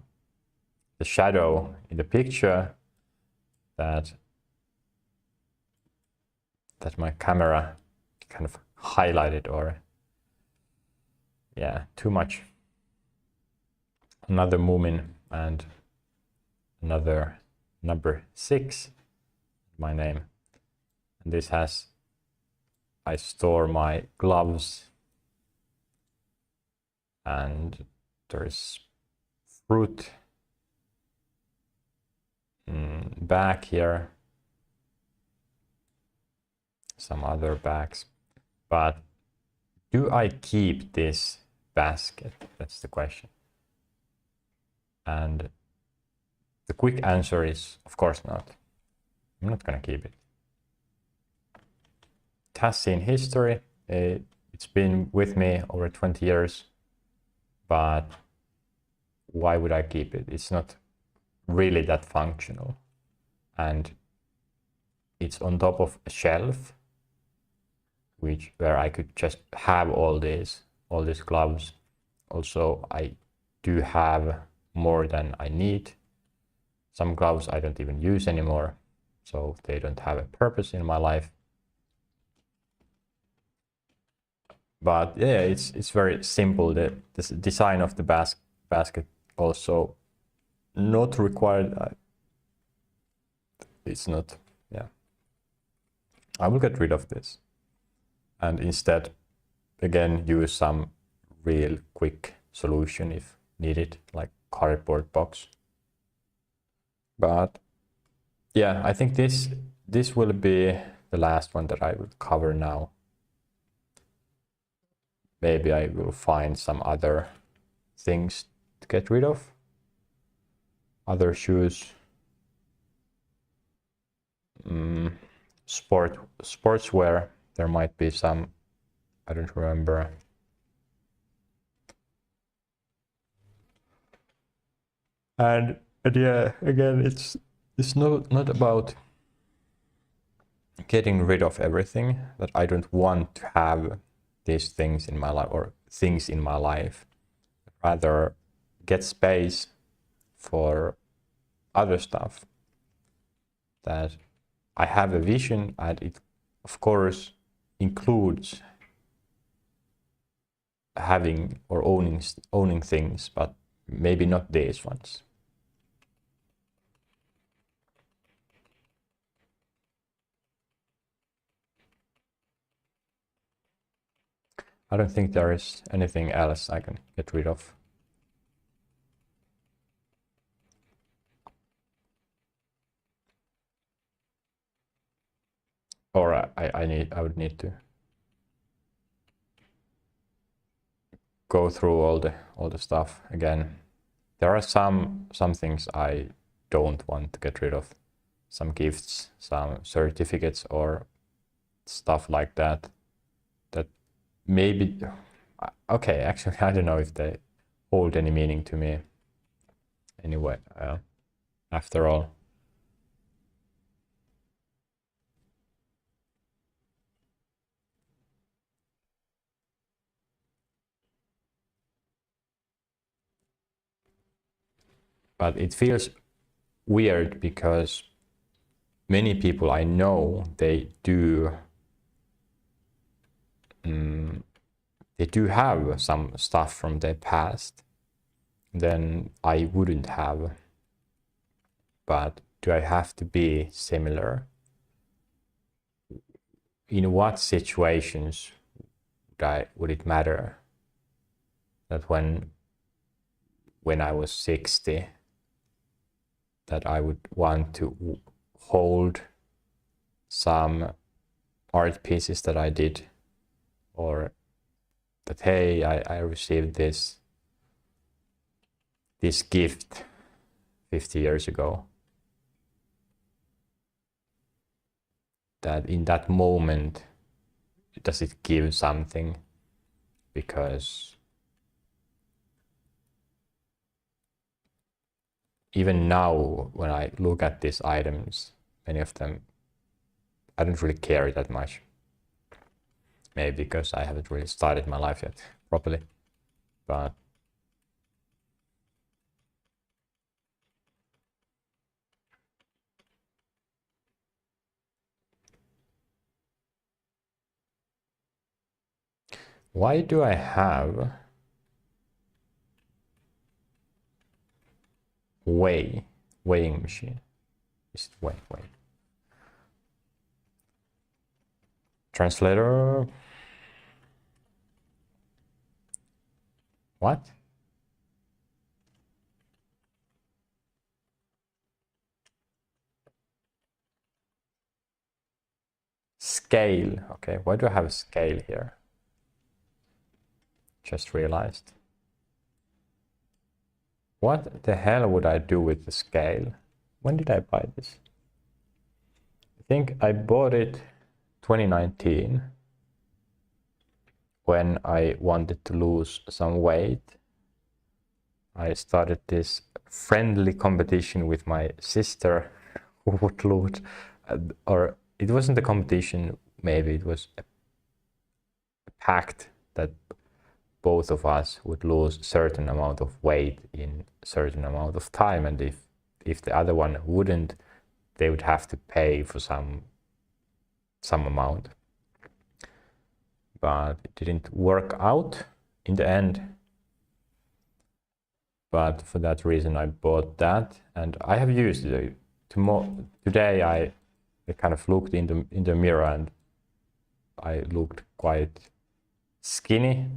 shadow in the picture that my camera kind of highlighted, or yeah, too much. Another Moomin and another number 6, my name. And this has, I store my gloves, and there's fruit back here, some other bags. But do I keep this basket? That's the question. And the quick answer is, of course not. I'm not gonna keep it. It has seen history. It's been with me over 20 years, but why would I keep it? It's not really that functional, and it's on top of a shelf, where I could just have all these gloves. Also, I do have more than I need. Some gloves I don't even use anymore, so they don't have a purpose in my life. But yeah, it's very simple. The design of the basket also not required. It's not. Yeah, I will get rid of this and instead again use some real quick solution if needed, like cardboard box. But yeah, I think this will be the last one that I will cover now. Maybe I will find some other things to get rid of. Other shoes. Sportswear. There might be some. I don't remember. And yeah, again, it's not about getting rid of everything, that I don't want to have these things in my life or things in my life. Rather get space for other stuff. That I have a vision, and it of course includes having or owning things, but maybe not these ones. I don't think there is anything else I can get rid of. Or I would need to go through all the stuff again. There are some things I don't want to get rid of. Some gifts, some certificates or stuff like that. That maybe, okay, actually I don't know if they hold any meaning to me. Anyway, after all. But it feels weird because many people I know, they do have some stuff from their past then I wouldn't have. But do I have to be similar? In what situations would it matter that when I was 60 that I would want to hold some art pieces that I did, or that, hey, I received this gift 50 years ago, that in that moment does it give something? Because even now when I look at these items, many of them I don't really care that much. Maybe because I haven't really started my life yet properly. But why do I have weighing machine? Is it weigh? Translator. What? Scale. Okay, why do I have a scale here? Just realized. What the hell would I do with the scale? When did I buy this? I think I bought it 2019 when I wanted to lose some weight. I started this friendly competition with my sister who would lose, or it wasn't a competition, maybe it was a pact that both of us would lose certain amount of weight in certain amount of time, and if the other one wouldn't, they would have to pay for some amount. but it didn't work out in the end. But for that reason I bought that, and I have used it. Today I kind of looked in the mirror and I looked quite skinny.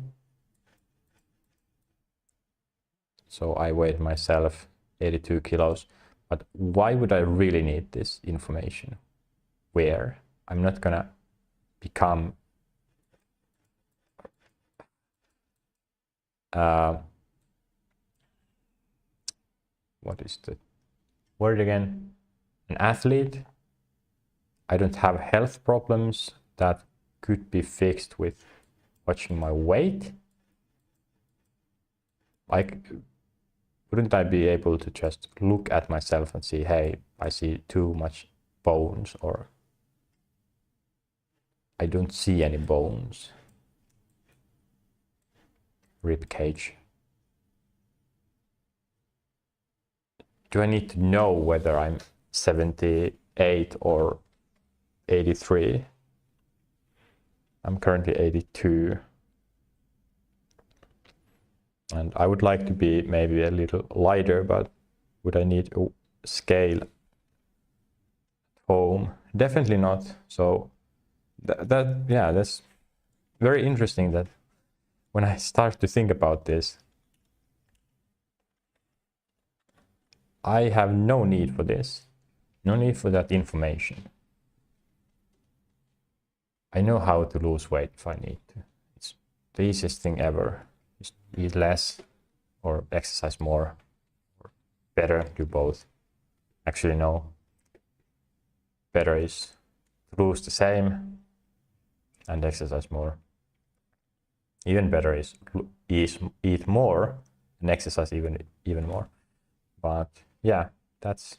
So I weighed myself 82 kilos. But why would I really need this information? Where? I'm not gonna become what is the word again? An athlete. I don't have health problems that could be fixed with watching my weight. Like, wouldn't I be able to just look at myself and see, hey, I see too much bones, or I don't see any bones. Rib cage. Do I need to know whether I'm 78 or 83? I'm currently 82. And I would like to be maybe a little lighter, but would I need a scale at home? Definitely not. So that's very interesting that when I start to think about this, I have no need for this, no need for that information. I know how to lose weight if I need to. It's the easiest thing ever. Just eat less or exercise more, or better, do both. Actually, no. Better is to lose the same and exercise more. Even better is eat more and exercise even more. But yeah, that's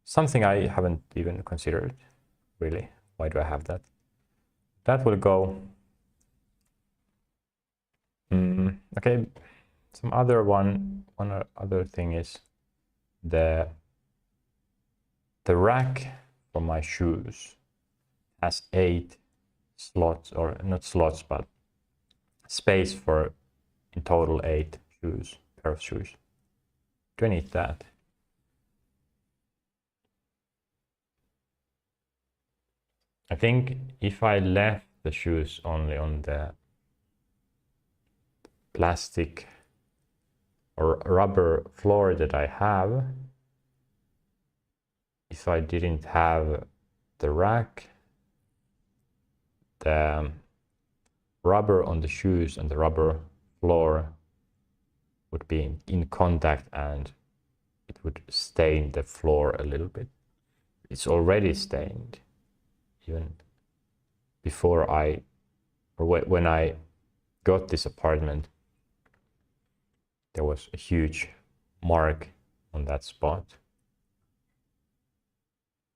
something I haven't even considered, really. Why do I have that? That will go. Okay, some other one other thing is the rack for my shoes has 8 slots, or not slots, but space for in total 8 pair of shoes. Do I need that? I think if I left the shoes only on the plastic or rubber floor that I have, if I didn't have the rack, the rubber on the shoes and the rubber floor would be in contact and it would stain the floor a little bit. It's already stained even before when I got this apartment. There was a huge mark on that spot.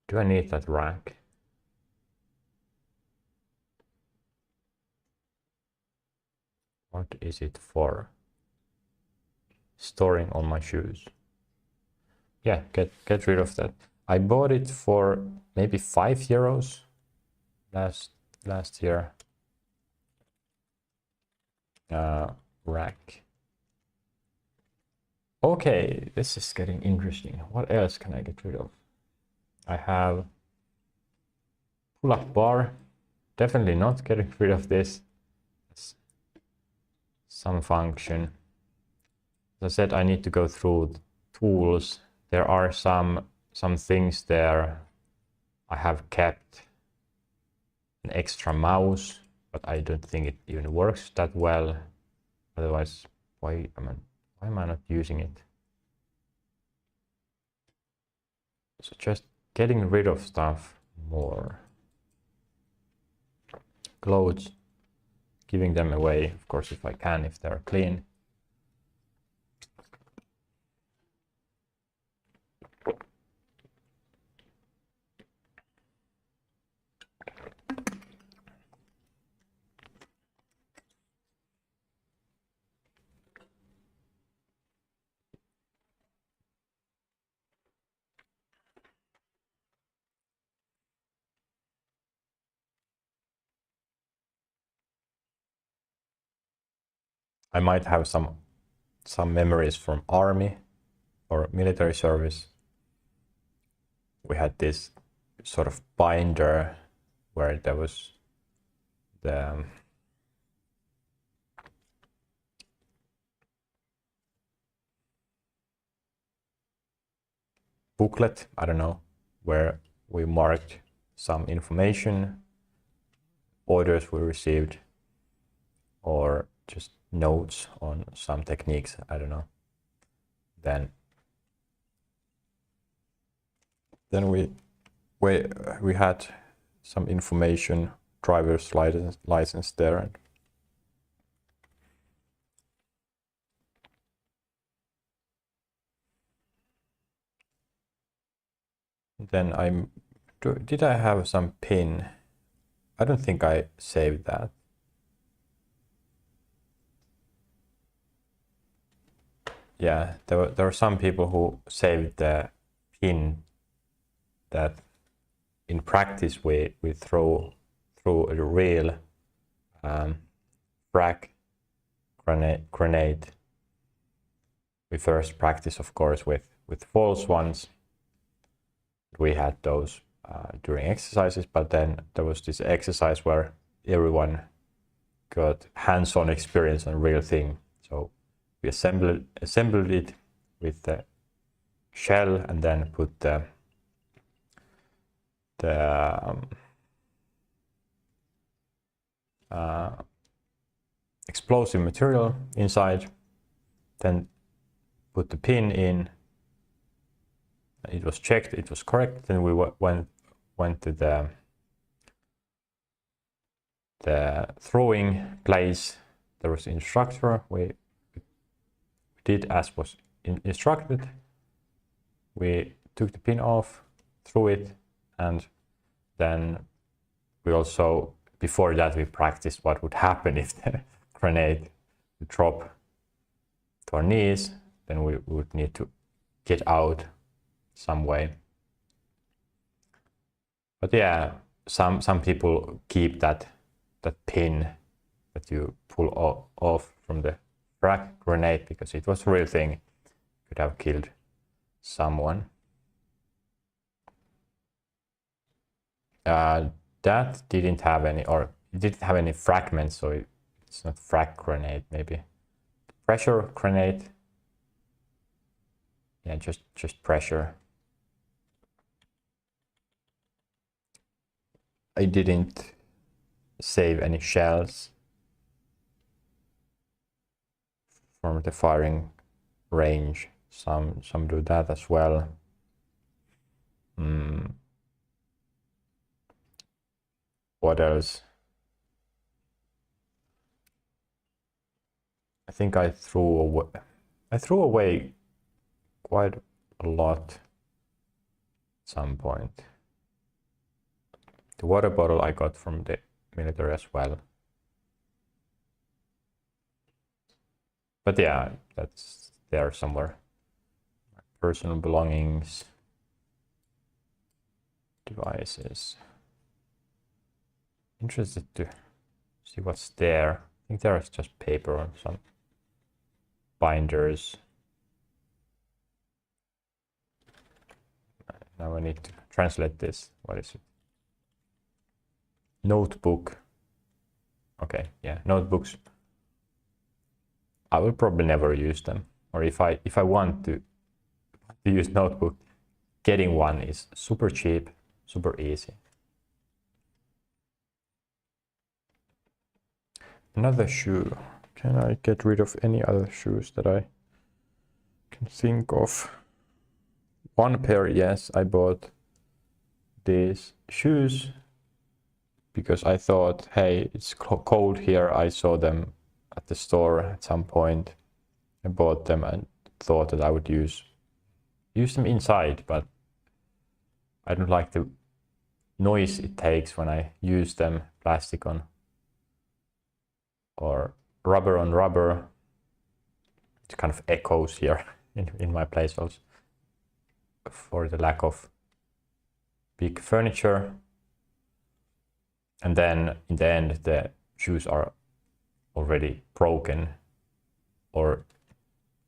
Do I need that rack? What is it for? Storing all my shoes. Yeah, get rid of that. I bought it for maybe €5 last year. Rack. Okay, this is getting interesting. What else can I get rid of? I have pull-up bar. Definitely not getting rid of this. It's some function. As I said, I need to go through the tools. There are some things there. I have kept an extra mouse, but I don't think it even works that well. Otherwise, why am I not using it? So just getting rid of stuff more. Clothes, giving them away, of course, if I can, if they're clean. I might have some memories from army or military service. We had this sort of binder where there was the booklet, I don't know, where we marked some information, orders we received, or just notes on some techniques, I don't know. Then we had some information, driver's license there. Then did I have some pin? I don't think I saved that. Yeah, there were some people who saved the pin that in practice we throw through a real frag grenade. We first practice, of course, with false ones. We had those during exercises, but then there was this exercise where everyone got hands-on experience on real thing. So we assembled it with the shell and then put the explosive material inside, then put the pin in. It was checked, it was correct. Then we went to the throwing place. There was an instructor. We did as was instructed. We took the pin off, threw it, and then we also, before that, we practiced what would happen if the grenade would drop to our knees. Then we would need to get out some way. But yeah, some people keep that pin that you pull off from the frag grenade because it was a real thing. Could have killed someone. That didn't have any, or it didn't have any fragments, so it's not frag grenade. Maybe pressure grenade. Yeah, just pressure. I didn't save any shells from the firing range. Some do that as well. What else? I think I threw away quite a lot at some point. The water bottle I got from the military as well. But yeah, that's there somewhere. My personal belongings, devices. Interested to see what's there. I think there is just paper and some binders. Now I need to translate this. What is it? Notebook. Okay, yeah, notebooks. I will probably never use them. Or if I want to use notebook, getting one is super cheap, super easy. Another shoe. Can I get rid of any other shoes that I can think of? One pair, yes, I bought these shoes because I thought, hey, it's cold here. I saw them at the store at some point. I bought them and thought that I would use them inside, but I don't like the noise it takes when I use them, plastic on or rubber on rubber. It kind of echoes here in my place also for the lack of big furniture. And then in the end, the shoes are already broken or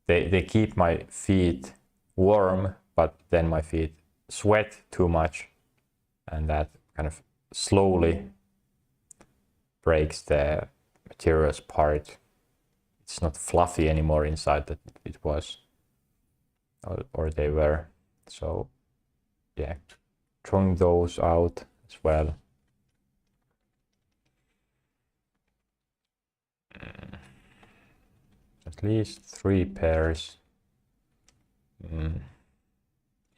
they keep my feet warm, but then my feet sweat too much, and that kind of slowly breaks the materials apart. It's not fluffy anymore inside that it was, or they were. So yeah, throwing those out as well. At least 3 pairs.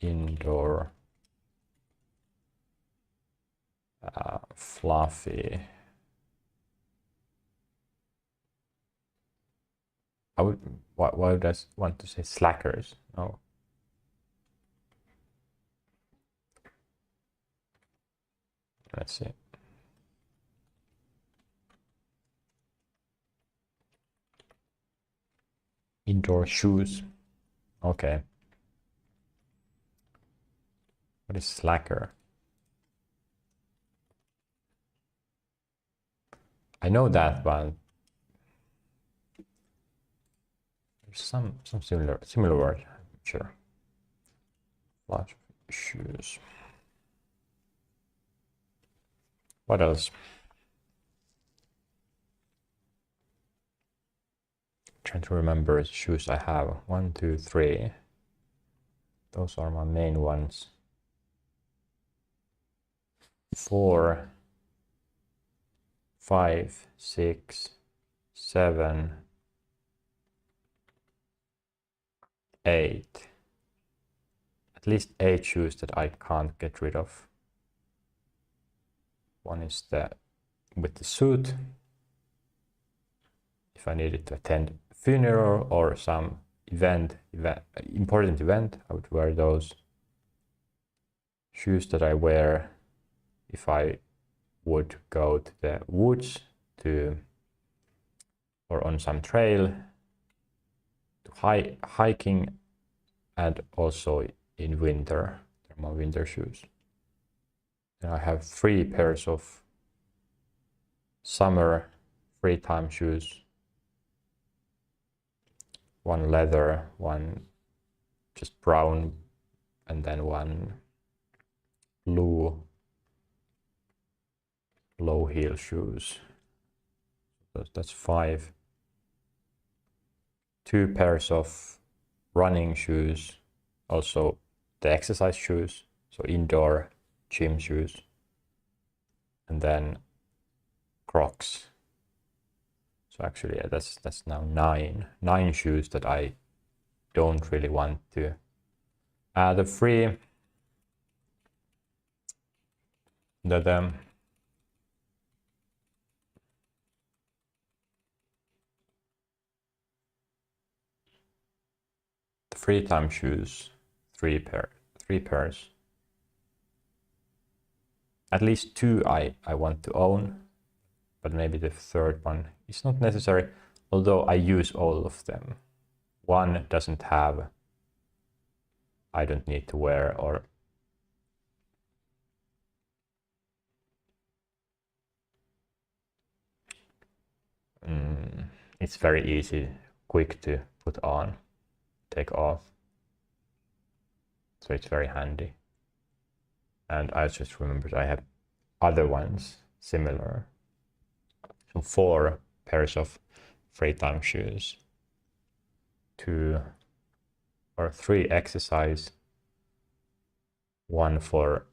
Indoor fluffy. Why would I want to say slackers? No. Let's see. Indoor shoes. Okay. What is slacker? I know that, but there's some similar word. I'm sure. Flush shoes. What else? Trying to remember the shoes I have. 1, 2, 3. Those are my main ones. 4, 5, 6, 7, 8. At least 8 shoes that I can't get rid of. One is with the suit. If I needed to attend a funeral or some important event, I would wear those. Shoes that I wear if I would go to the woods or on some trail to hiking, and also in winter. They're my winter shoes. And I have 3 pairs of summer free time shoes. 1 leather, 1 just brown, and then 1 blue low heel shoes. That's 5. 2 pairs of running shoes, also the exercise shoes, so indoor gym shoes, and then Crocs. So actually, yeah, that's now 9 shoes that I don't really want to. The 3 that the free time shoes, 3 pairs. At least 2 I want to own, but maybe the 3rd one is not necessary, although I use all of them. 1 doesn't have, I don't need to wear, or it's very easy, quick to put on, take off. So it's very handy. And I just remembered I have other ones similar. So 4 pairs of free time shoes, 2 or 3 exercise, 1 for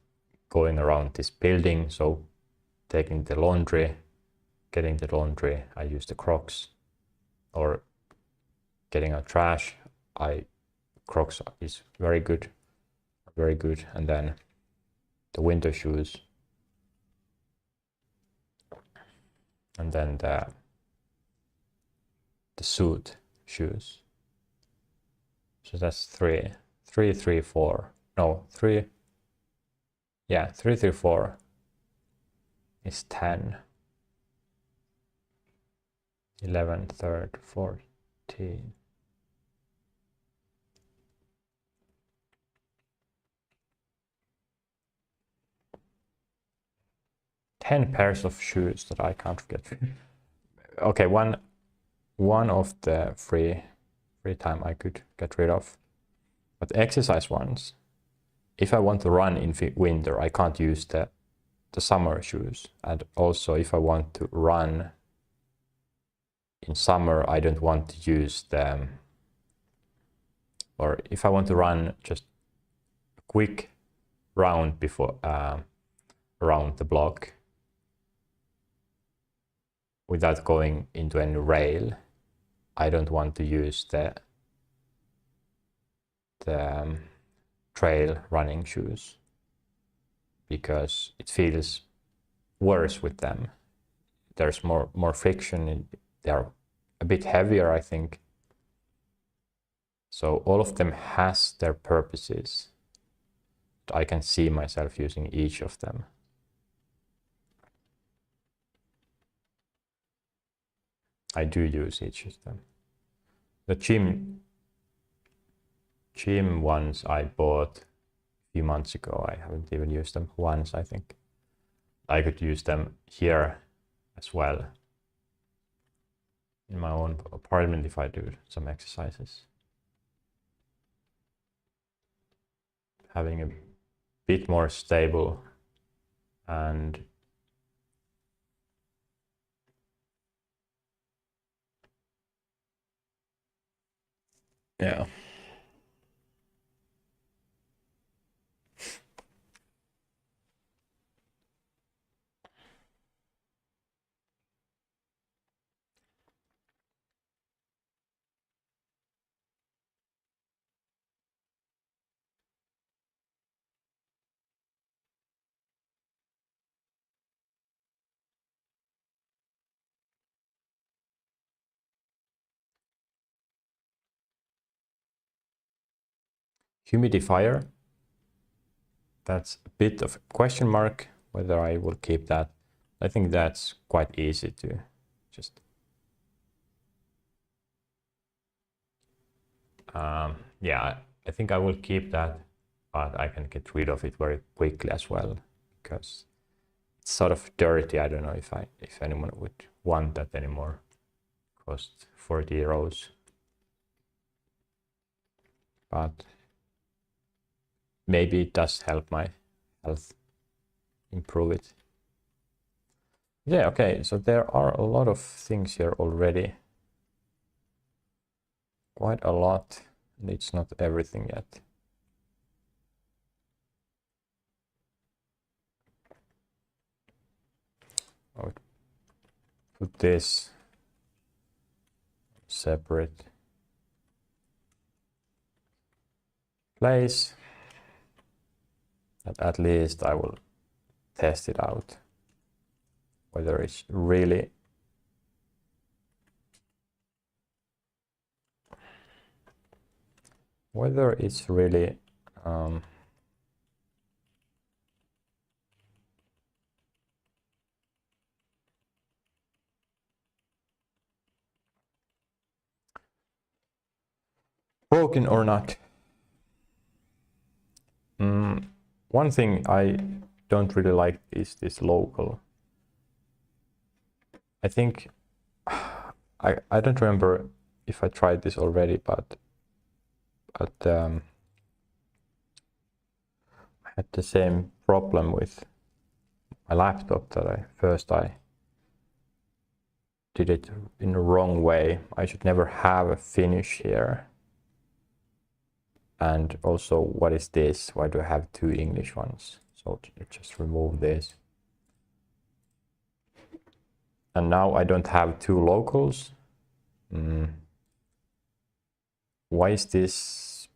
going around this building, so taking the laundry, getting the laundry, I use the Crocs, or getting out trash, Crocs is very good, and then the winter shoes, and then the suit shoes. So that's 3, 4. No, 3. Yeah, 3, 4 is 10. 11, 13, 14. 10 pairs of shoes that I can't get. Okay, one of the 3 free time I could get rid of. But exercise ones, if I want to run in winter, I can't use the summer shoes. And also if I want to run in summer, I don't want to use them. Or if I want to run just a quick round before around the block without going into any rail, I don't want to use the trail running shoes because it feels worse with them. There's more friction. They're a bit heavier, I think. So all of them has their purposes. I can see myself using each of them. I do use each of them. The gym ones I bought a few months ago. I haven't even used them once, I think. I could use them here as well in my own apartment if I do some exercises. Having a bit more stable and yeah. Humidifier, that's a bit of a question mark whether I will keep that. I think that's quite easy to just yeah, I think I will keep that, but I can get rid of it very quickly as well because it's sort of dirty. I don't know if anyone would want that anymore. Cost 40 euros, but maybe it does help my health, improve it. Yeah, okay, so there are a lot of things here already. Quite a lot, and it's not everything yet. I would put this separate place. At least I will test it out whether it's really broken or not. One thing I don't really like is this local. I think I don't remember if I tried this already, but I had the same problem with my laptop that I did it in the wrong way. I should never have a finish here. And also, what is this? Why do I have two English ones? So just remove this. And now I don't have two locals. Why is this?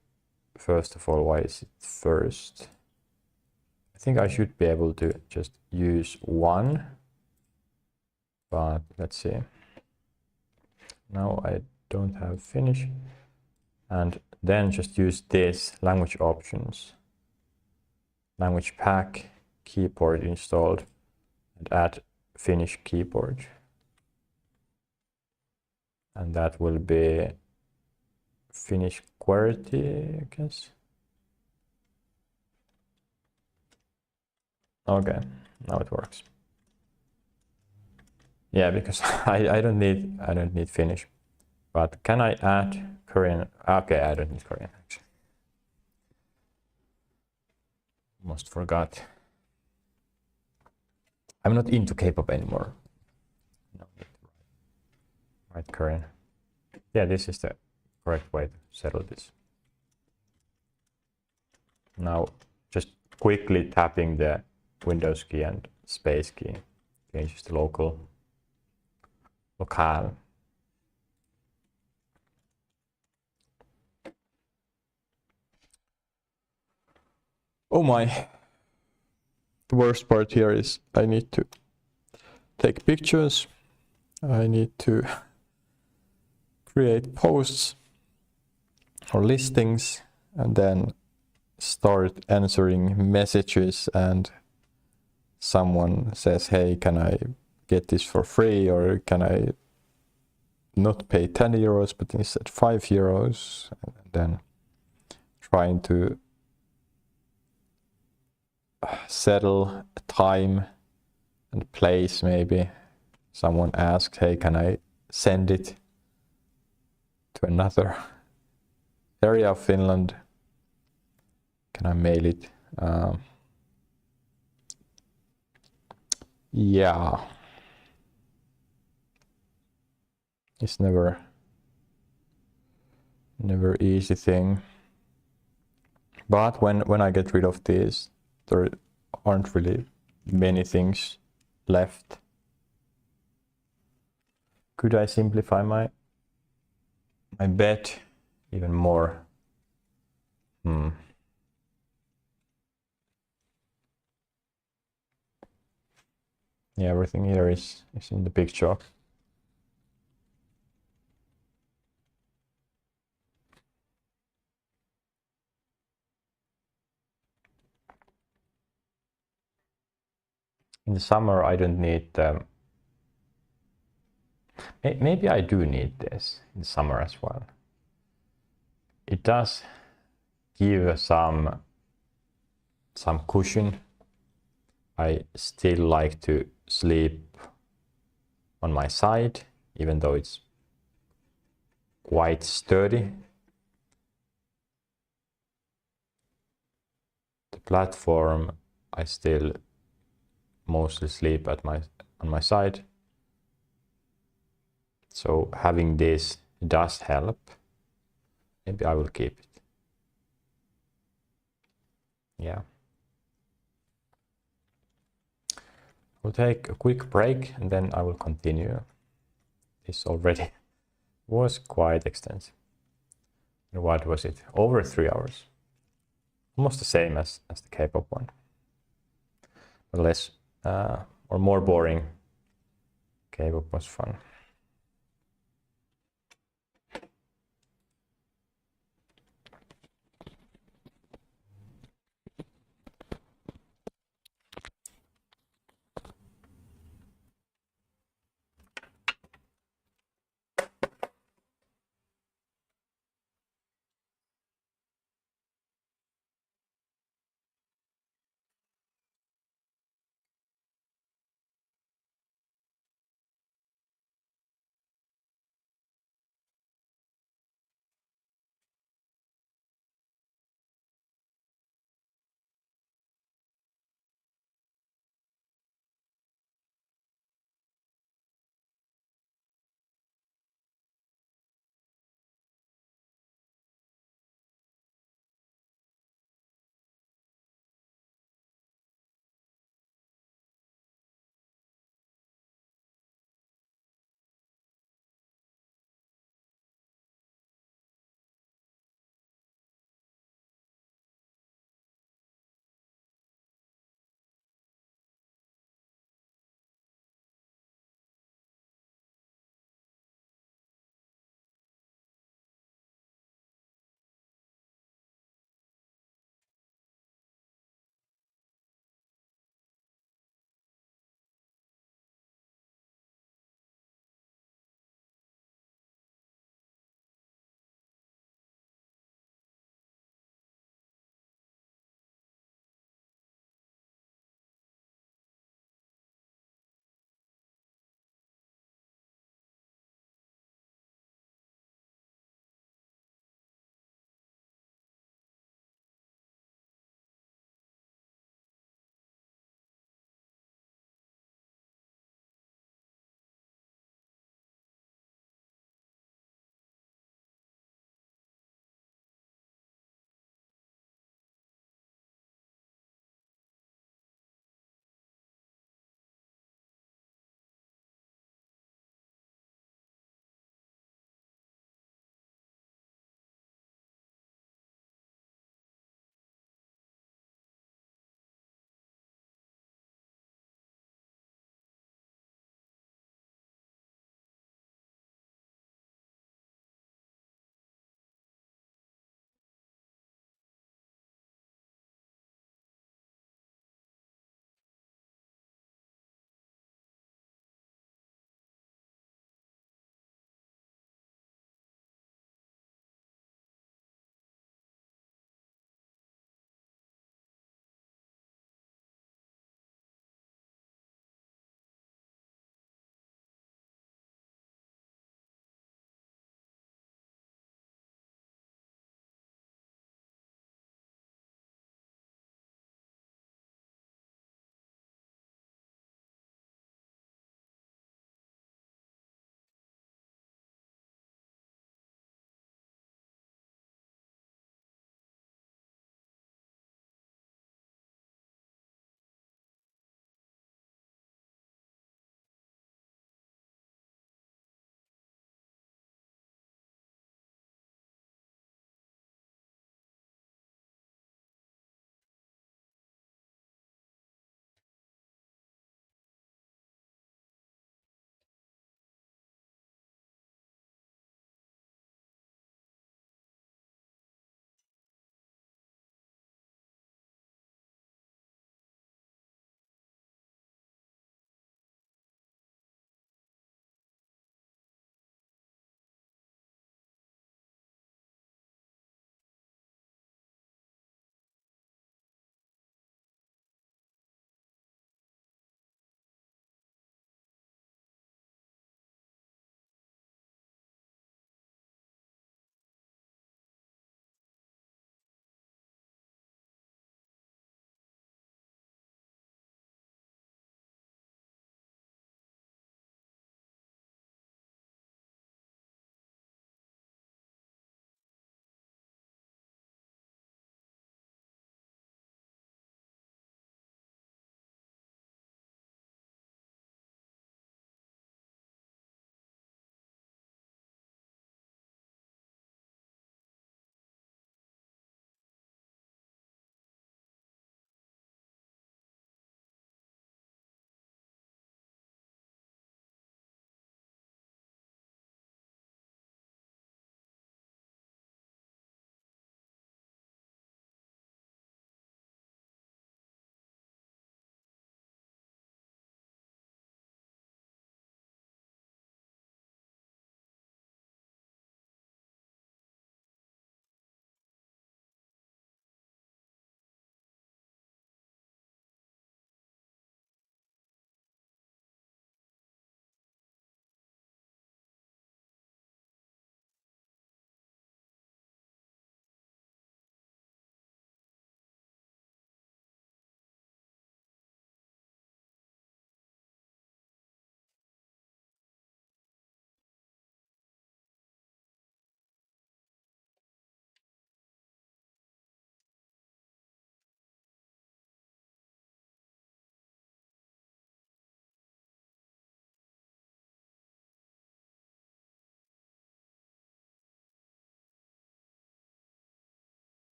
First of all, why is it first? I think I should be able to just use one. But let's see. Now I don't have finish. And then just use this language options, language pack, keyboard installed, and add Finnish keyboard. And that will be Finnish QWERTY, I guess. Okay, now it works. Yeah, because I don't need Finnish. But can I add Korean? Okay, I don't need Korean actually. Almost forgot. I'm not into K-pop anymore. No, right, Korean. Yeah, this is the correct way to settle this. Now, just quickly tapping the Windows key and space key changes the locale. Oh my. The worst part here is I need to take pictures. I need to create posts or listings and then start answering messages, and someone says, hey, can I get this for free, or can I not pay 10 euros but instead 5 euros, and then trying to settle a time and place. Maybe someone asks, hey, can I send it to another area of Finland? Can I mail it? Yeah, it's never easy thing. But when I get rid of this, there aren't really many things left. Could I simplify my bed even more? Yeah, everything here is in the picture. In the summer, I don't need. Maybe I do need this in the summer as well. It does give some cushion. I still like to sleep on my side, even though it's quite sturdy. The platform, I still mostly sleep on my side. So having this does help. Maybe I will keep it. Yeah. We'll take a quick break and then I will continue. This already was quite extensive. And what was it? Over 3 hours. Almost the same as the K-pop one. But less or more boring. K-pop was fun.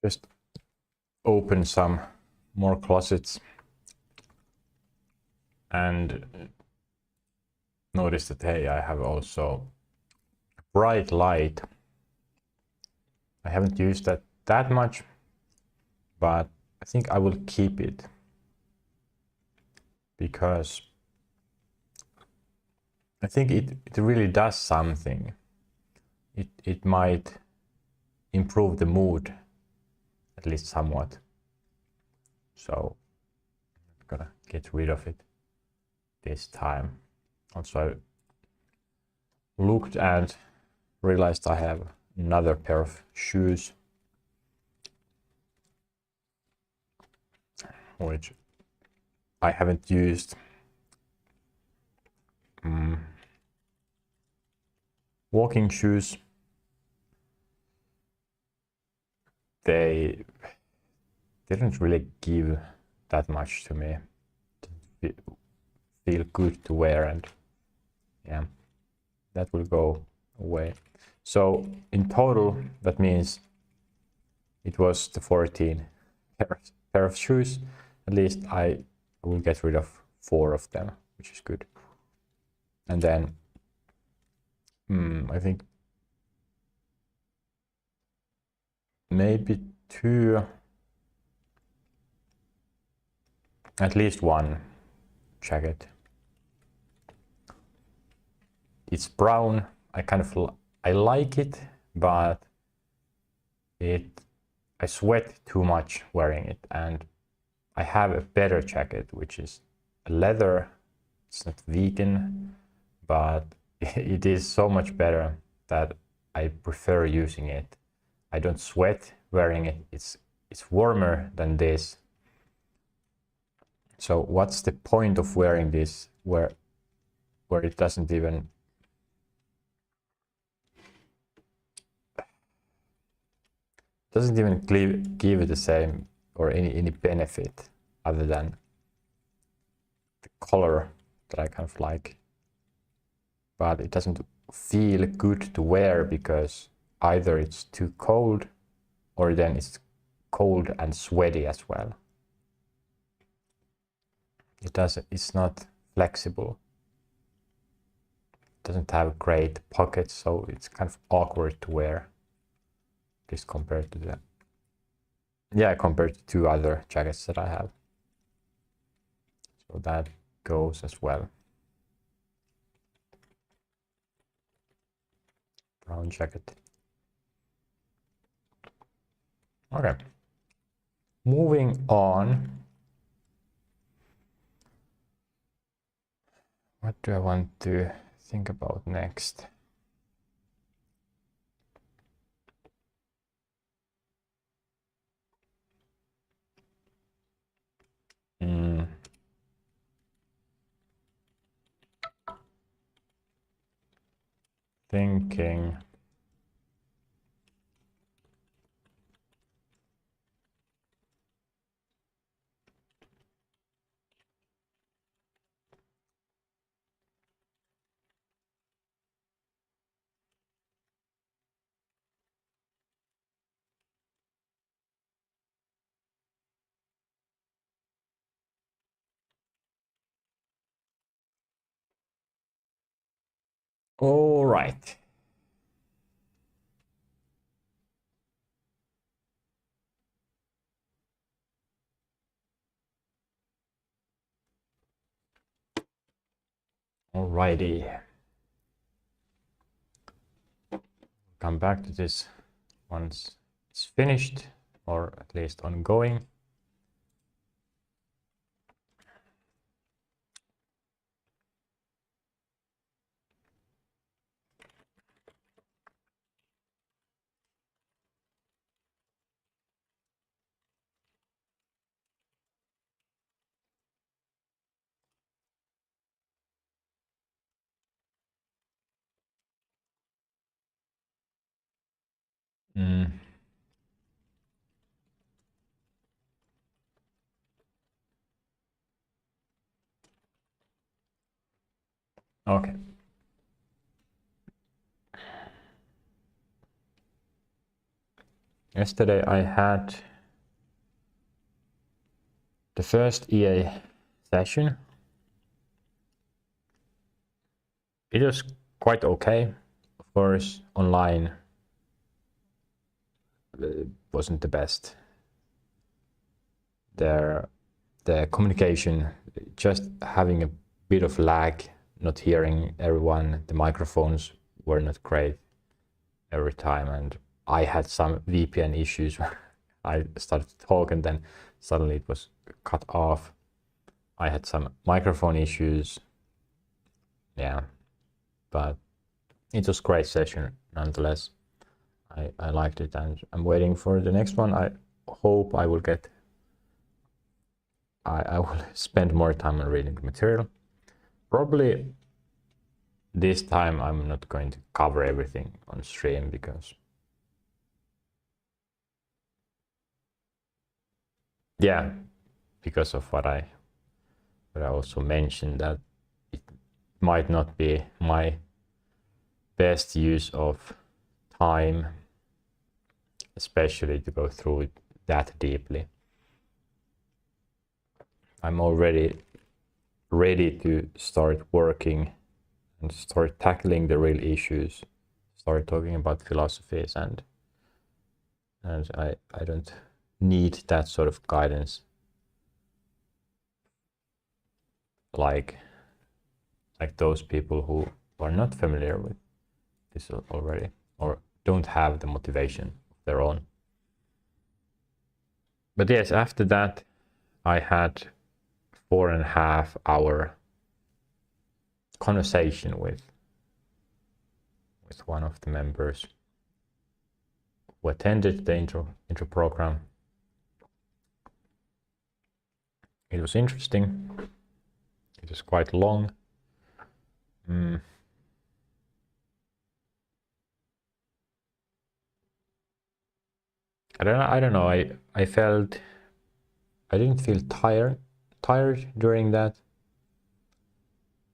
just open some more closets and notice that, hey, I have also bright light. I haven't used that much, but I think I will keep it because I think it really does something. It might improve the mood at least somewhat. So I'm gonna get rid of it this time. Also, I looked and realized I have another pair of shoes which I haven't used. Walking shoes, they didn't really give that much to me. Feel good to wear, and yeah, that will go away. So in total, that means it was the 14 pair of shoes. At least I will get rid of 4 of them, which is good. And then I think maybe 2, at least 1 jacket. It's brown. I like it, but I sweat too much wearing it, and I have a better jacket which is leather. It's not vegan, but it is so much better that I prefer using it. I don't sweat wearing it. It's warmer than this. So what's the point of wearing this where it doesn't even give the same or any benefit other than the color that I kind of like. But it doesn't feel good to wear because either it's too cold or then it's cold and sweaty as well. It's not flexible. It doesn't have great pockets, so it's kind of awkward to wear. Just compared to that. Yeah, compared to 2 other jackets that I have. So that goes as well. Brown jacket. Okay. Moving on. What do I want to think about next? Thinking. All right. Alrighty. Come back to this once it's finished, or at least ongoing. Okay. Yesterday I had the first EA session. It was quite okay. Of course, online wasn't the best. The communication, just having a bit of lag, not hearing everyone, the microphones were not great every time, and I had some VPN issues. I started to talk and then suddenly it was cut off. I had some microphone issues. Yeah, but it was a great session nonetheless. I liked it, and I'm waiting for the next one. I hope I will get I will spend more time on reading the material. Probably this time I'm not going to cover everything on stream because because of what I also mentioned, that it might not be my best use of time, especially to go through it that deeply. I'm already ready to start working and start tackling the real issues, start talking about philosophies, and I don't need that sort of guidance like those people who are not familiar with this already or don't have the motivation of their own. But yes, after that I had 4.5 hour conversation with one of the members who attended the intro program. It was interesting. It was quite long. I don't know. I didn't feel tired during that,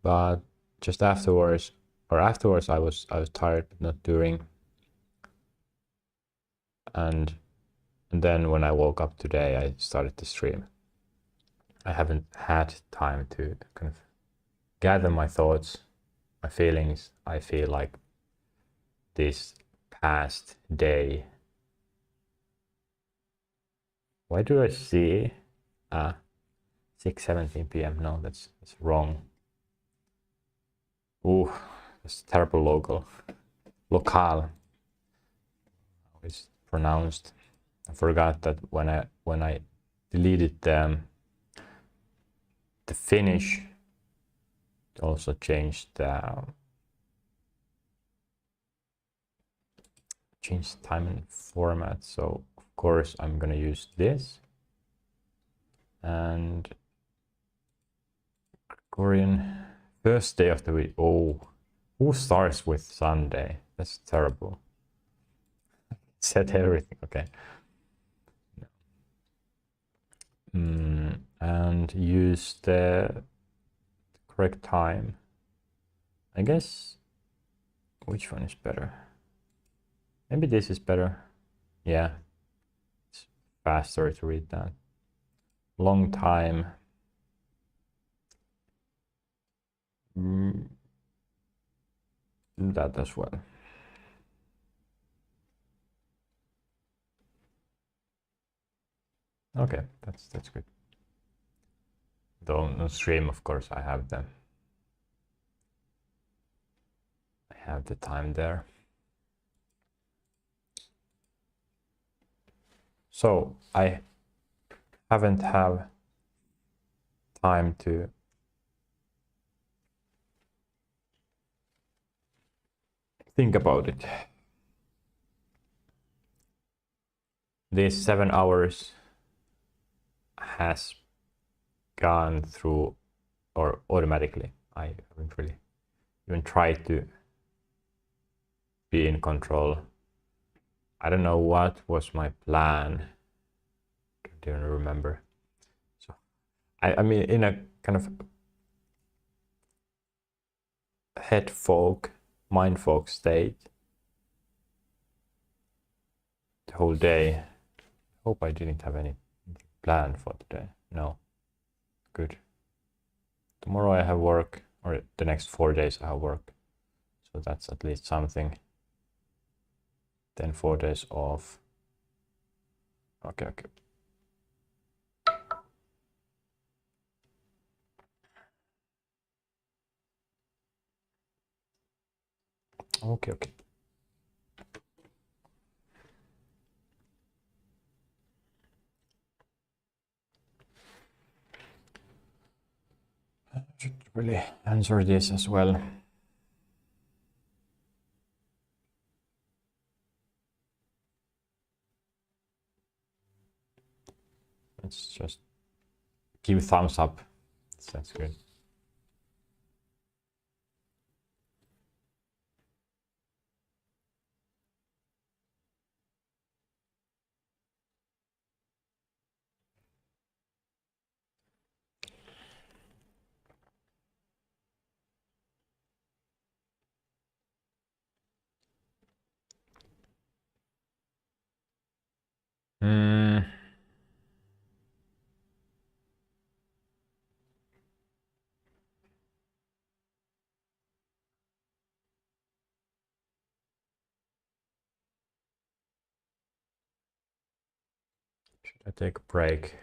but just afterwards I was tired, but not during. And then when I woke up today, I started to stream. I haven't had time to kind of gather my thoughts, my feelings. I feel like this past day. Why do I see 6:17 p.m.? No, that's wrong. Ooh, that's terrible locale. How it's pronounced. I forgot that when I deleted the Finnish, it also changed the time and format. So of course I'm gonna use this. And Gregorian first day of the week. Oh, who starts with Sunday? That's terrible. Set everything. Okay. And use the correct time. I guess, which one is better? Maybe this is better. Yeah, it's faster to read that. Long time. That as well. Okay, that's good. Though on stream, of course, I have the time there. So I haven't have time to think about it. These 7 hours has gone through or automatically. I haven't really even tried to be in control. I don't know what was my plan. I don't remember. So I mean, in a kind of mind fog state, to whole day. Hope I didn't have any plan for today. No. Good. Tomorrow I have work, or the next 4 days I have work. So that's at least something. Then 4 days off. Okay. Okay. I should really answer this as well. Let's just give thumbs up. That's good. Should I take a break?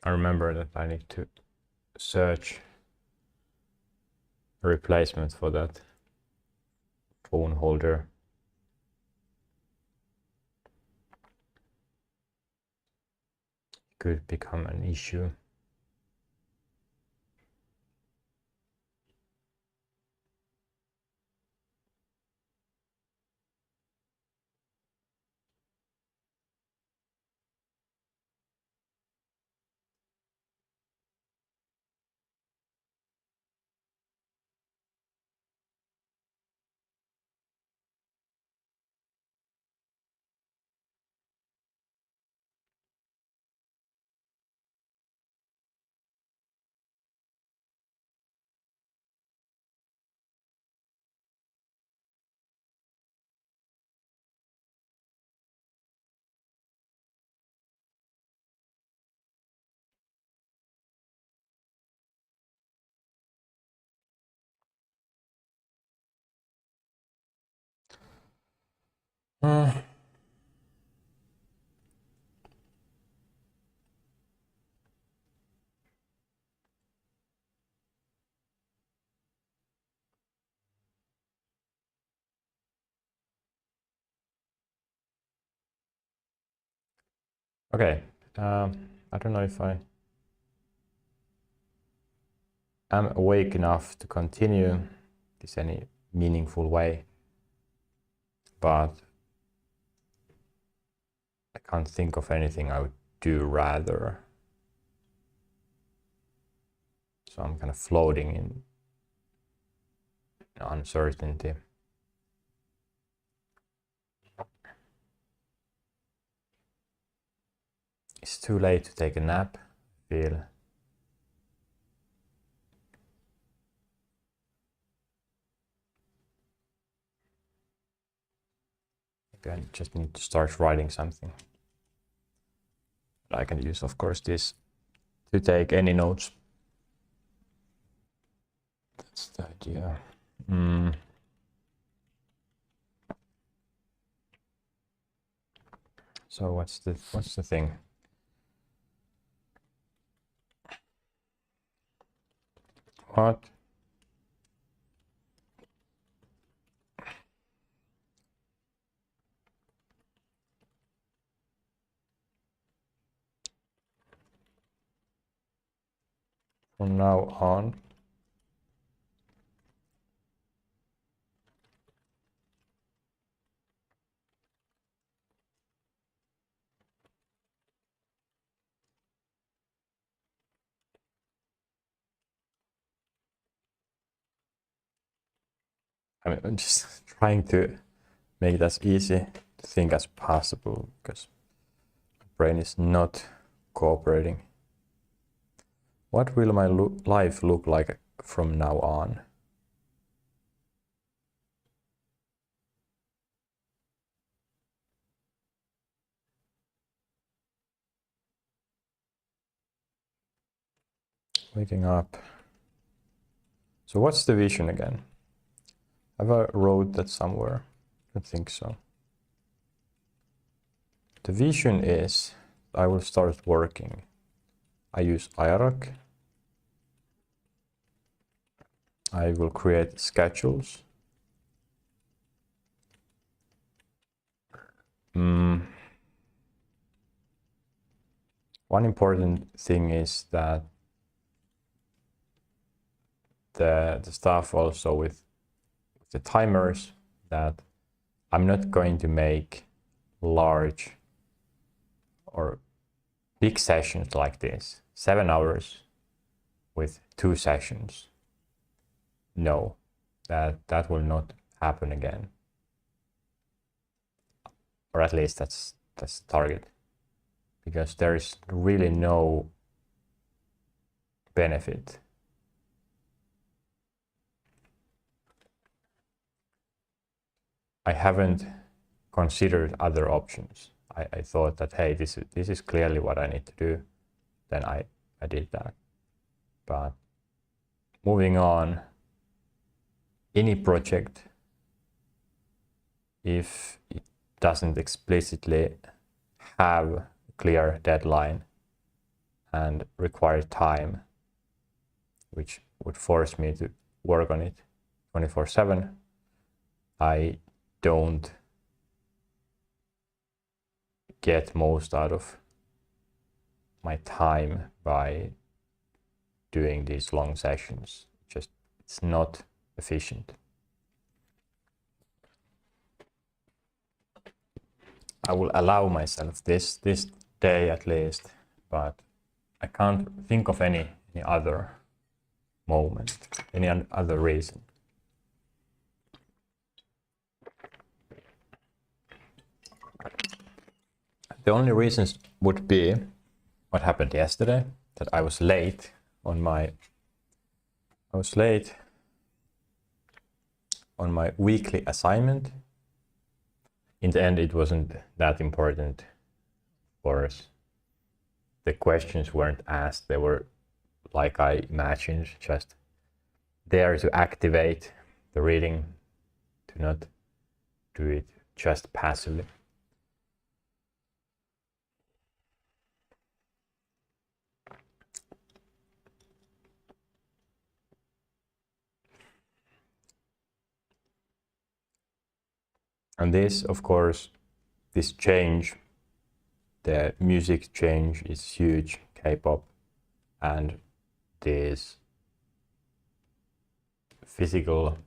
I remember that I need to search a replacement for that phone holder. Could become an issue. Okay, I don't know if I am awake enough to continue this any meaningful way, but I can't think of anything I would do rather. So I'm kind of floating in uncertainty. It's too late to take a nap, I feel. I just need to start writing something. I can use, of course, this to take any notes. That's the idea. So what's the thing? What? From now on, I'm just trying to make it as easy to think as possible because my brain is not cooperating. What will my life look like from now on? Waking up. So what's the vision again? Have I wrote that somewhere? I don't think so. The vision is I will start working. I use IROC. I will create schedules. One important thing is that the stuff also with the timers, that I'm not going to make large or big sessions like this, 7 hours with 2 sessions. No, that will not happen again. Or at least that's the target, because there is really no benefit. I haven't considered other options. I thought that, hey, this is clearly what I need to do. Then I did that. But moving on, any project, if it doesn't explicitly have a clear deadline and require time, which would force me to work on it 24/7, I don't get most out of my time by doing these long sessions. Just, it's not efficient. I will allow myself this day at least, but I can't think of any other moment, any other reason. The only reasons would be what happened yesterday, that I was late on my weekly assignment. In the end, it wasn't that important, of course. The questions weren't asked, they were, like I imagined, just there to activate the reading, to not do it just passively. And this, of course, this change, the music change is huge, K-pop, and these physical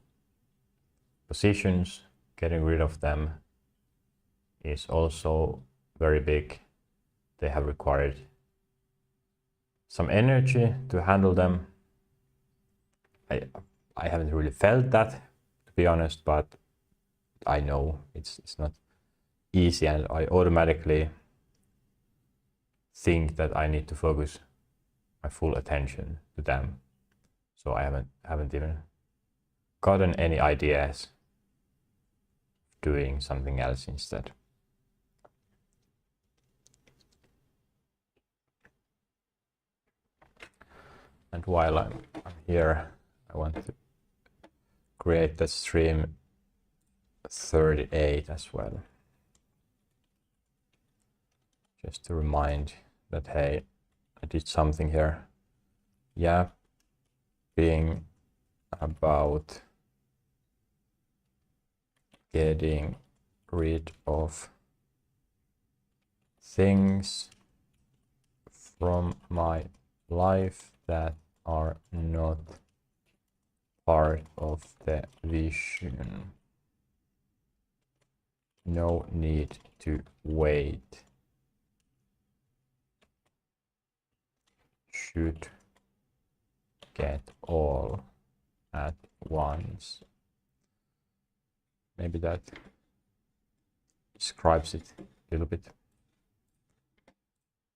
positions, getting rid of them is also very big. They have required some energy to handle them. I haven't really felt that, to be honest, but I know it's not easy, and I automatically think that I need to focus my full attention to them. So I haven't even gotten any ideas doing something else instead. And while I'm here, I want to create the stream 38 as well. Just to remind that, hey, I did something here. Yeah, being about getting rid of things from my life that are not part of the vision. No need to wait. Should get all at once. maybe that describes it a little bit.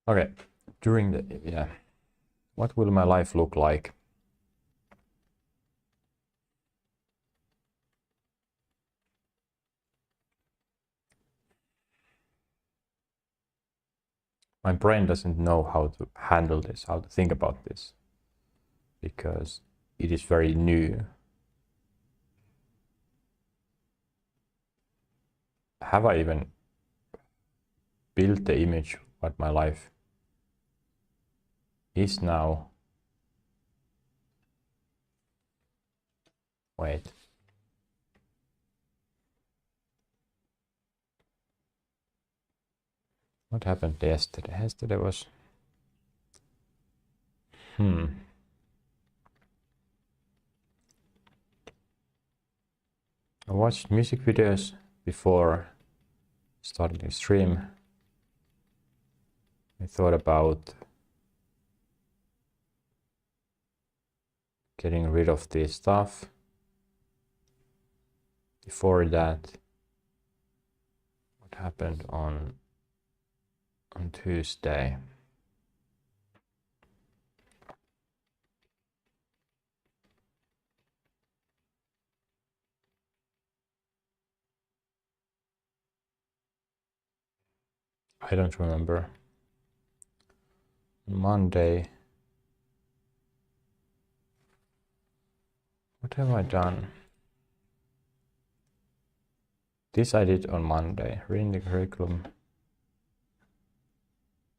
Okay, during the, yeah, what will my life look like? My brain doesn't know how to handle this, how to think about this, because it is very new. Have I even built the image what my life is now? Wait. What happened yesterday? Yesterday was... I watched music videos before starting the stream. I thought about getting rid of this stuff. Before that, what happened on Tuesday? I don't remember. Monday. What have I done? This I did on Monday. Reading the curriculum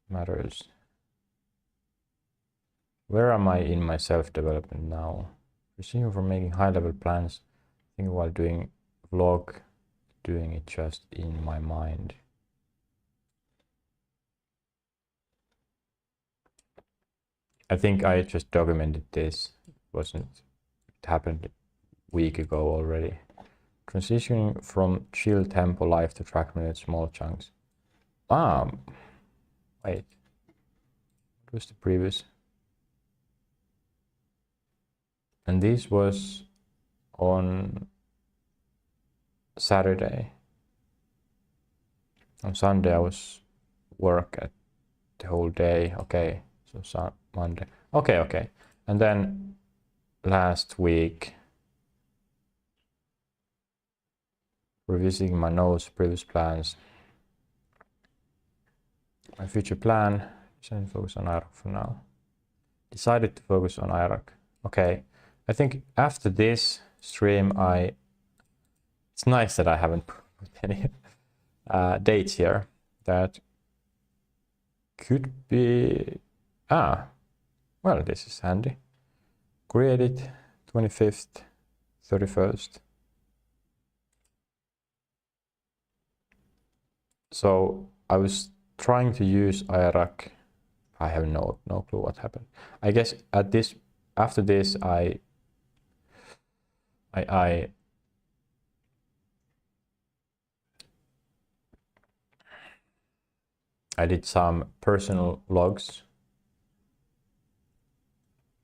matters. Where am I in my self-development now? Receiving for making high-level plans. Think while doing vlog, doing it just in my mind. I think I just documented this. It happened a week ago already. Transitioning from chill tempo life to track minutes, small chunks. Wait. What was the previous? And this was on Saturday. On Sunday I was work at the whole day. Okay, so Monday. Okay. And then last week, revisiting my notes, previous plans. My future plan, decided to focus on IROC for now. Decided to focus on IROC. Okay, I think after this stream, it's nice that I haven't put any dates here. That could be, well, this is handy. Created 25th, 31st. So I was trying to use IROC. I have no clue what happened. I guess after this I did some personal logs.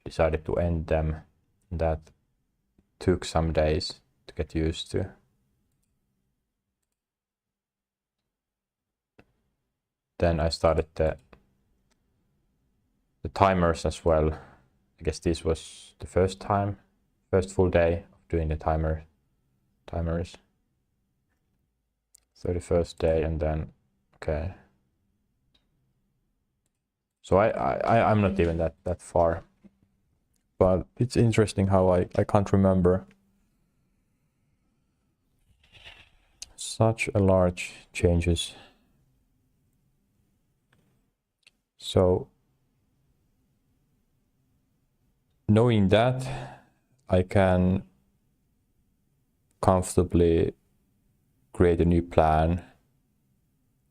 Decided to end them. That took some days to get used to. Then I started the timers as well. I guess this was the first full day of doing the timers. 31st day, and then okay. So I'm not even that far, but it's interesting how I can't remember such a large changes. So knowing that, I can comfortably create a new plan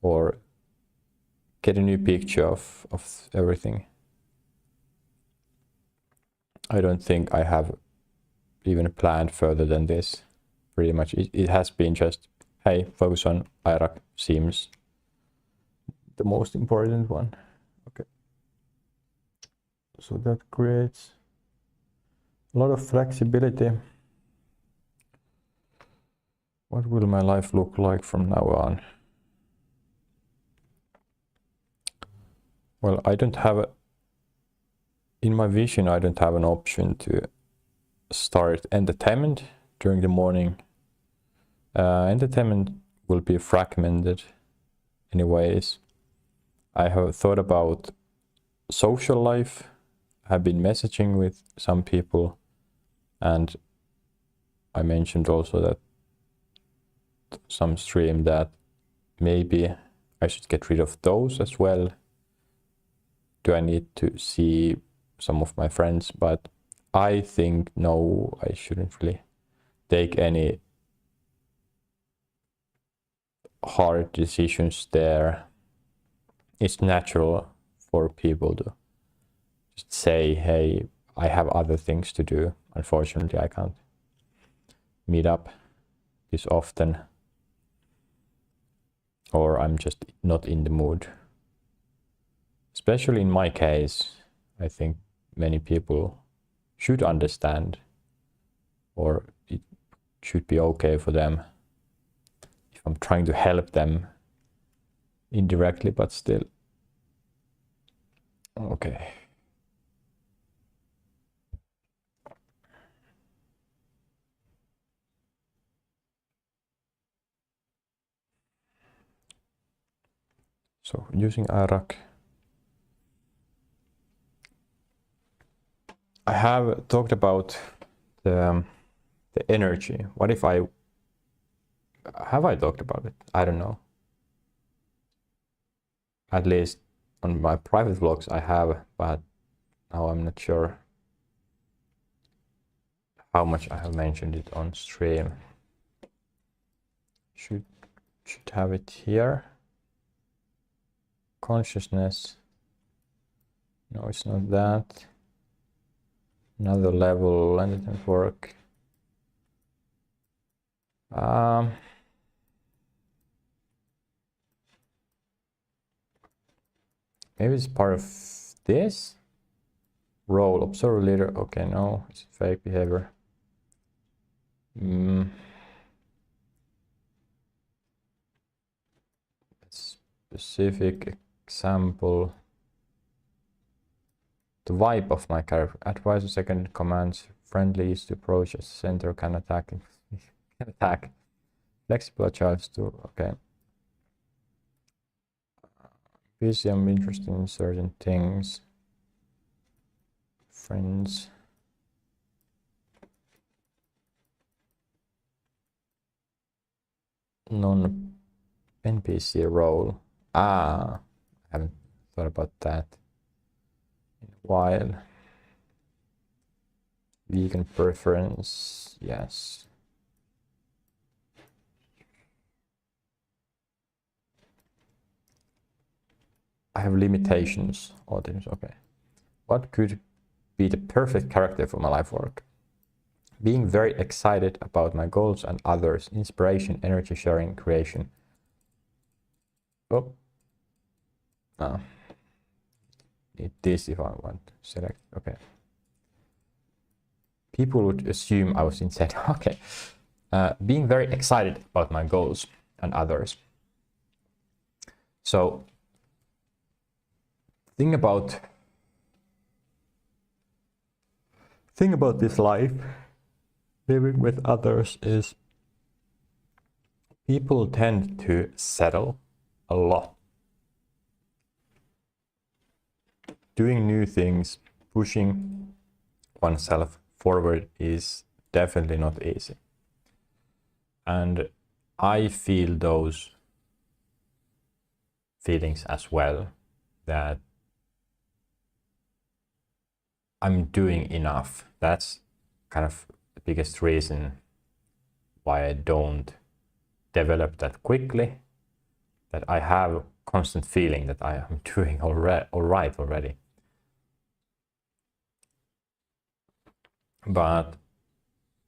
or get a new picture of everything. I don't think I have even planned further than this. Pretty much it has been just, hey, focus on IROC seems the most important one. Okay. So that creates a lot of flexibility. What will my life look like from now on? Well, I don't have in my vision, I don't have an option to start entertainment during the morning. Entertainment will be fragmented anyways. I have thought about social life. I've been messaging with some people, and I mentioned also that some stream that maybe I should get rid of those as well. Do I need to see some of my friends? But I think no, I shouldn't really take any hard decisions there. It's natural for people to just say, hey, I have other things to do. Unfortunately, I can't meet up this often, or I'm just not in the mood. Especially in my case, I think many people should understand, or it should be okay for them if I'm trying to help them indirectly, but still. Okay. So using Iraq, I have talked about the energy. What if I talked about it? I don't know. At least on my private vlogs I have, but now I'm not sure how much I have mentioned it on stream. Should have it here. Consciousness. No, it's not that. Another level, and it didn't work. Maybe it's part of this role. Observer leader. Okay, no, it's fake behavior. Specific example. The vibe of my character. Advisor second commands. Friendly is to approach as center can attack. Can attack. Flexible agile to okay. Busy, I'm interested in certain things. Friends. Non-NPC role. I haven't thought about that in a while. Vegan preference, yes. I have limitations. Okay. What could be the perfect character for my life work? Being very excited about my goals and others, inspiration, energy sharing, creation. Oh, need this if I want to select. Okay. People would assume I was insane. Okay. Being very excited about my goals and others. So, thing about this life, living with others, is people tend to settle a lot. Doing new things, pushing oneself forward is definitely not easy. And I feel those feelings as well, that I'm doing enough. That's kind of the biggest reason why I don't develop that quickly, that I have a constant feeling that I am doing all right already. But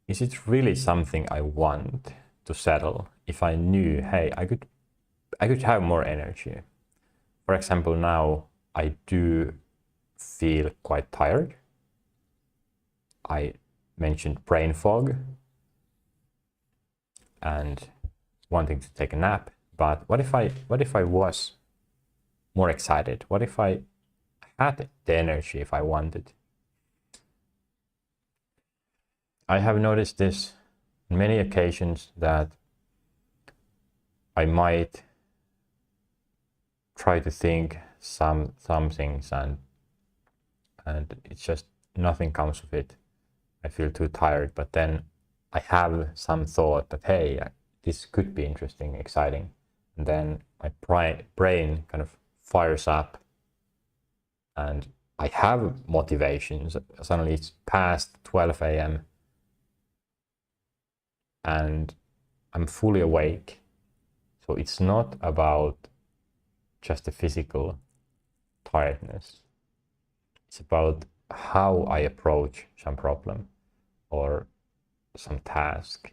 is it really something I want to settle if I knew, hey, I could have more energy? For example, now I do feel quite tired. I mentioned brain fog. and wanting to take a nap. But what if I was more excited? What if I had the energy if I wanted? I have noticed this on many occasions that I might try to think some things and it's just nothing comes of it. I feel too tired, but then I have some thought that, hey, this could be interesting, exciting. And then my brain kind of fires up and I have motivations. Suddenly it's past 12 a.m. and I'm fully awake. So it's not about just the physical tiredness. It's about how I approach some problem or some task,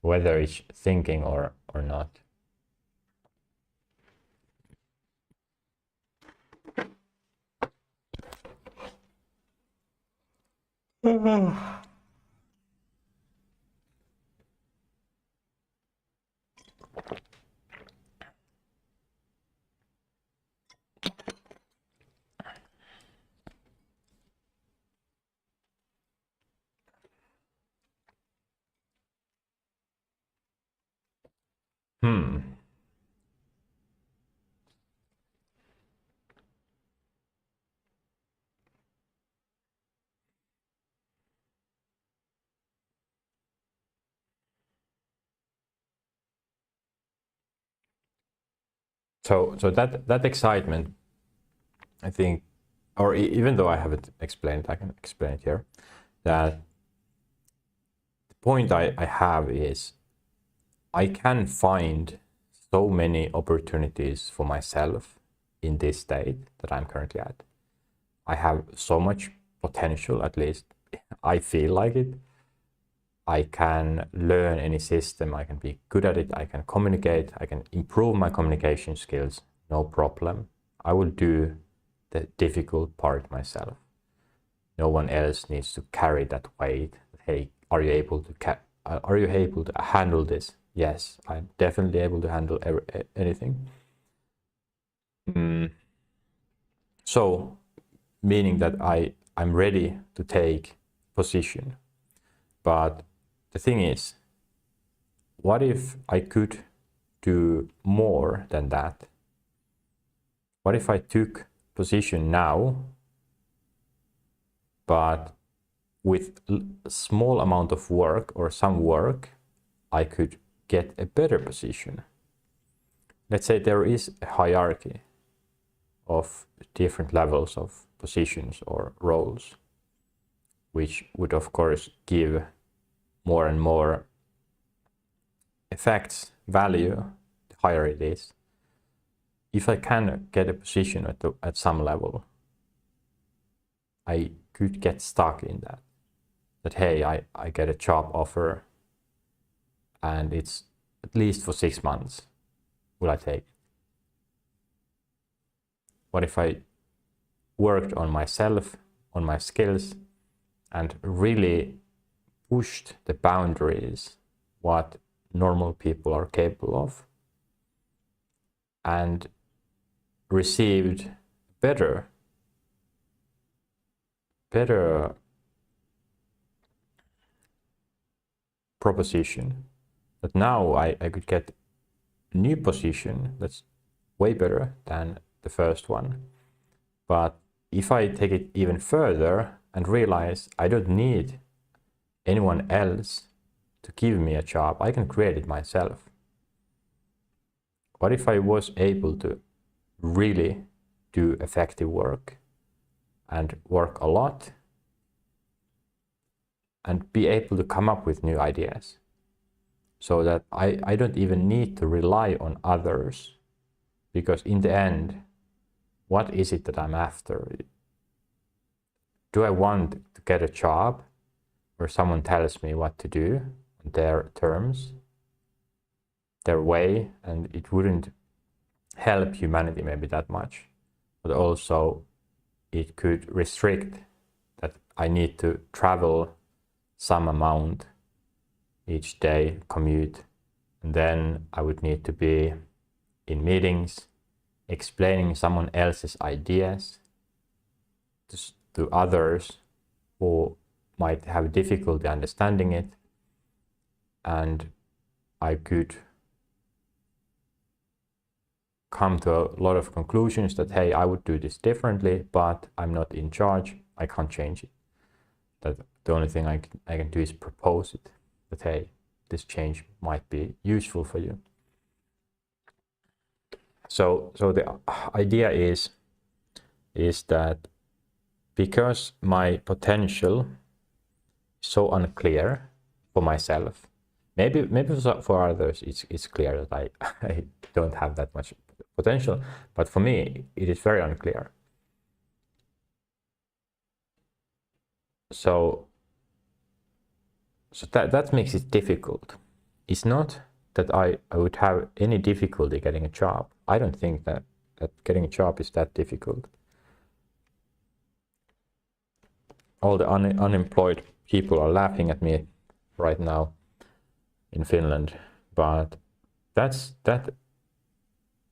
whether it's thinking or not. So that excitement, I think, or even though I haven't explained it, I can explain it here, that the point I have is I can find so many opportunities for myself in this state that I'm currently at. I have so much potential, at least I feel like it. I can learn any system, I can be good at it, I can communicate, I can improve my communication skills, no problem. I will do the difficult part myself. No one else needs to carry that weight. Hey, are you able to handle this? Yes, I'm definitely able to handle anything. So, meaning that I'm ready to take position. But the thing is, what if I could do more than that? What if I took position now, but with a small amount of work or some work, I could get a better position? Let's say there is a hierarchy of different levels of positions or roles, which would of course give more and more effects, value, the higher it is. If I can get a position at some level, I could get stuck in that. That, hey, I get a job offer and it's at least for 6 months. Will I take it? What if I worked on myself, on my skills, and really pushed the boundaries what normal people are capable of and received better proposition, that now I could get a new position that's way better than the first one. But if I take it even further and realize I don't need anyone else to give me a job, I can create it myself. What if I was able to really do effective work and work a lot and be able to come up with new ideas, so that I don't even need to rely on others? Because in the end, what is it that I'm after? Do I want to get a job where someone tells me what to do on their terms, their way, and it wouldn't help humanity maybe that much, but also it could restrict that I need to travel some amount each day commute, and then I would need to be in meetings explaining someone else's ideas to others who might have difficulty understanding it, and I could come to a lot of conclusions that, hey, I would do this differently, but I'm not in charge, I can't change it. That the only thing I can do is propose it, that, hey, this change might be useful for you. So the idea is that because my potential is so unclear for myself, maybe for others it's clear that I don't have that much potential, but for me it is very unclear. So that makes it difficult. It's not that I would have any difficulty getting a job. I don't think that getting a job is that difficult. All the unemployed people are laughing at me right now in Finland, but that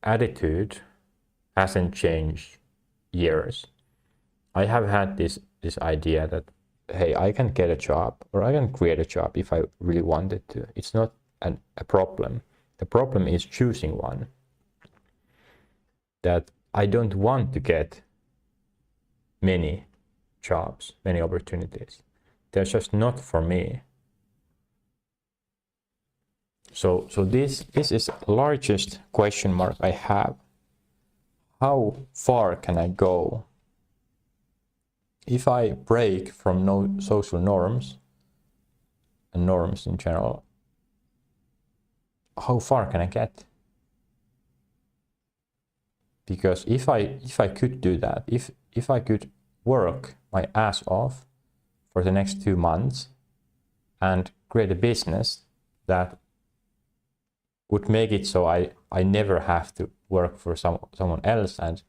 attitude hasn't changed years. I have had this idea that, hey, I can get a job or I can create a job if I really wanted to. It's not a problem. The problem is choosing one. That I don't want to get many jobs, many opportunities. They're just not for me. So this is the largest question mark I have. How far can I go? If I break from no social norms and norms in general, how far can I get? Because if I could do that, if I could work my ass off for the next 2 months and create a business that would make it so I never have to work for someone else, and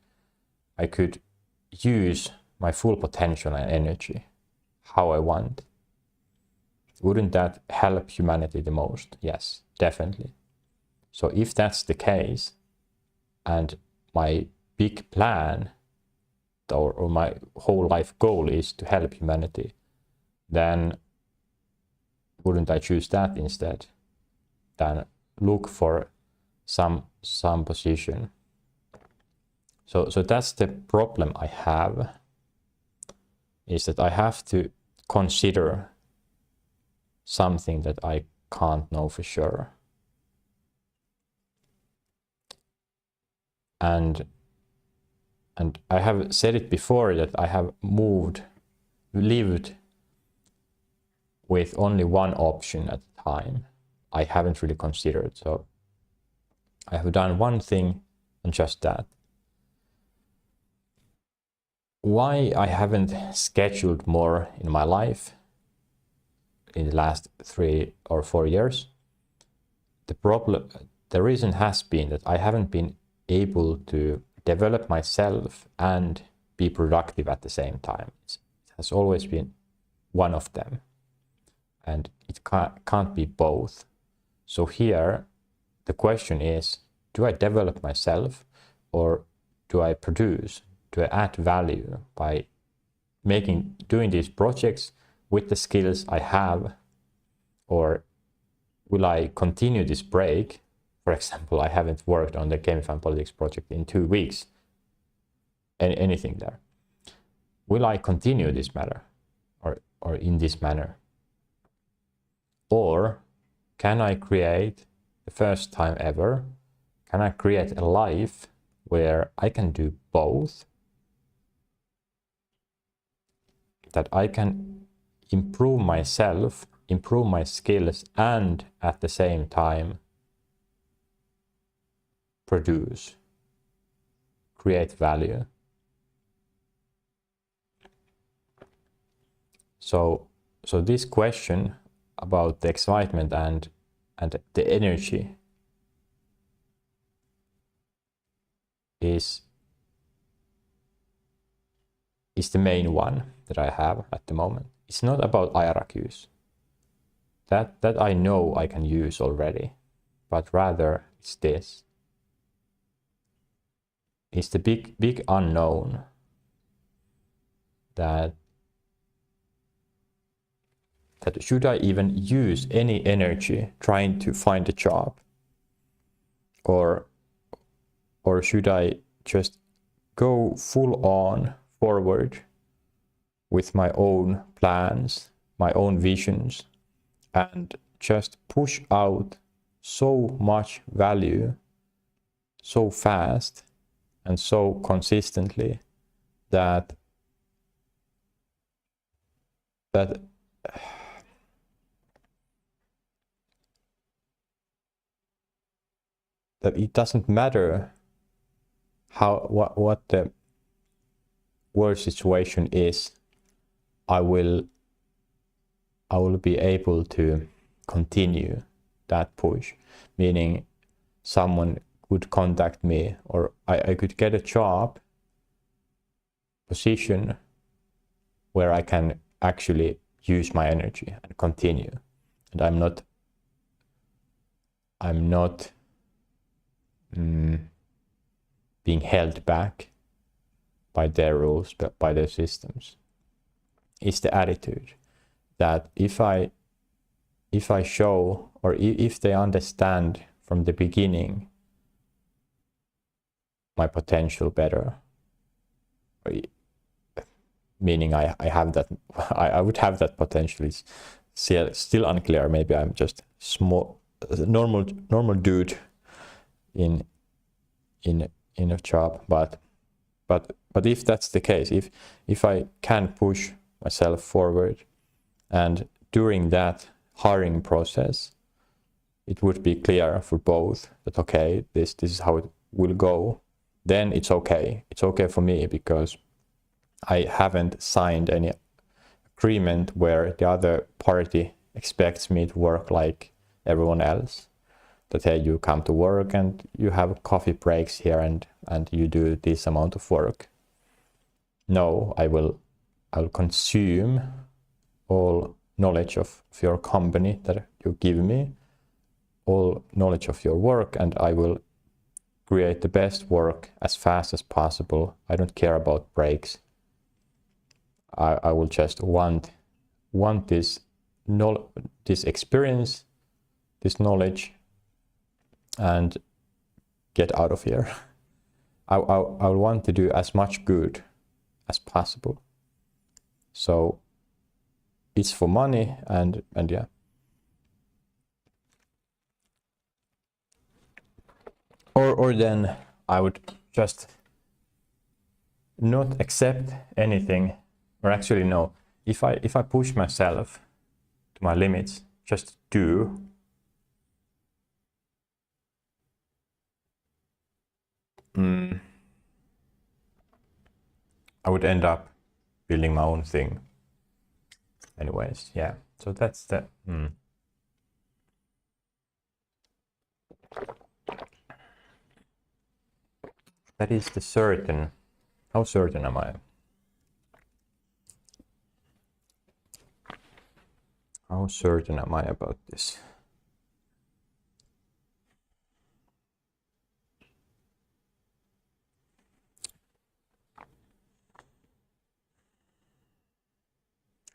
I could use my full potential and energy how I want, wouldn't that help humanity the most? Yes, definitely. So if that's the case, and my big plan or my whole life goal is to help humanity, then wouldn't I choose that instead than look for some position? So that's the problem I have, is that I have to consider something that I can't know for sure. And I have said it before that I have lived with only one option at a time. I haven't really considered. So I have done one thing and just that. Why I haven't scheduled more in my life in the last 3 or 4 years, the reason has been that I haven't been able to develop myself and be productive at the same time. It has always been one of them, and it can't be both. So here the question is, do I develop myself or do I produce? Do I add value by doing these projects with the skills I have? Or will I continue this break? For example, I haven't worked on the Gamify Politics project in 2 weeks. Anything there. Will I continue this matter or in this manner? Or can I create, the first time ever, can I create a life where I can do both? That I can improve myself, improve my skills, and at the same time produce, create value. So this question about the excitement and the energy is the main one that I have at the moment. It's not about IRQs. that I know I can use already, but rather it's this. It's the big unknown that should I even use any energy trying to find a job, or should I just go full on forward with my own plans, my own visions, and just push out so much value so fast and so consistently that it doesn't matter what the world situation is, I will be able to continue that push, meaning someone could contact me, or I could get a job position where I can actually use my energy and continue, and I'm not being held back by their rules, but by their systems. It's the attitude that if I show, or if they understand from the beginning my potential better, meaning I have that, I would have that potential. It's still unclear. Maybe I'm just normal dude in a job, but if that's the case, if I can push myself forward, and during that hiring process it would be clear for both that okay, this is how it will go, then it's okay for me, because I haven't signed any agreement where the other party expects me to work like everyone else, that hey, you come to work and you have coffee breaks here and you do this amount of work. No, I'll consume all knowledge of your company that you give me, all knowledge of your work, and I will create the best work as fast as possible. I don't care about breaks. I will just want this experience, this knowledge, and get out of here. I want to do as much good as possible. So it's for money, and yeah. Or then I would just not accept anything, or actually no, if I push myself to my limits, just do, I would end up building my own thing anyways. Yeah, so that's the that is the certain. How certain am I? How certain am I about this?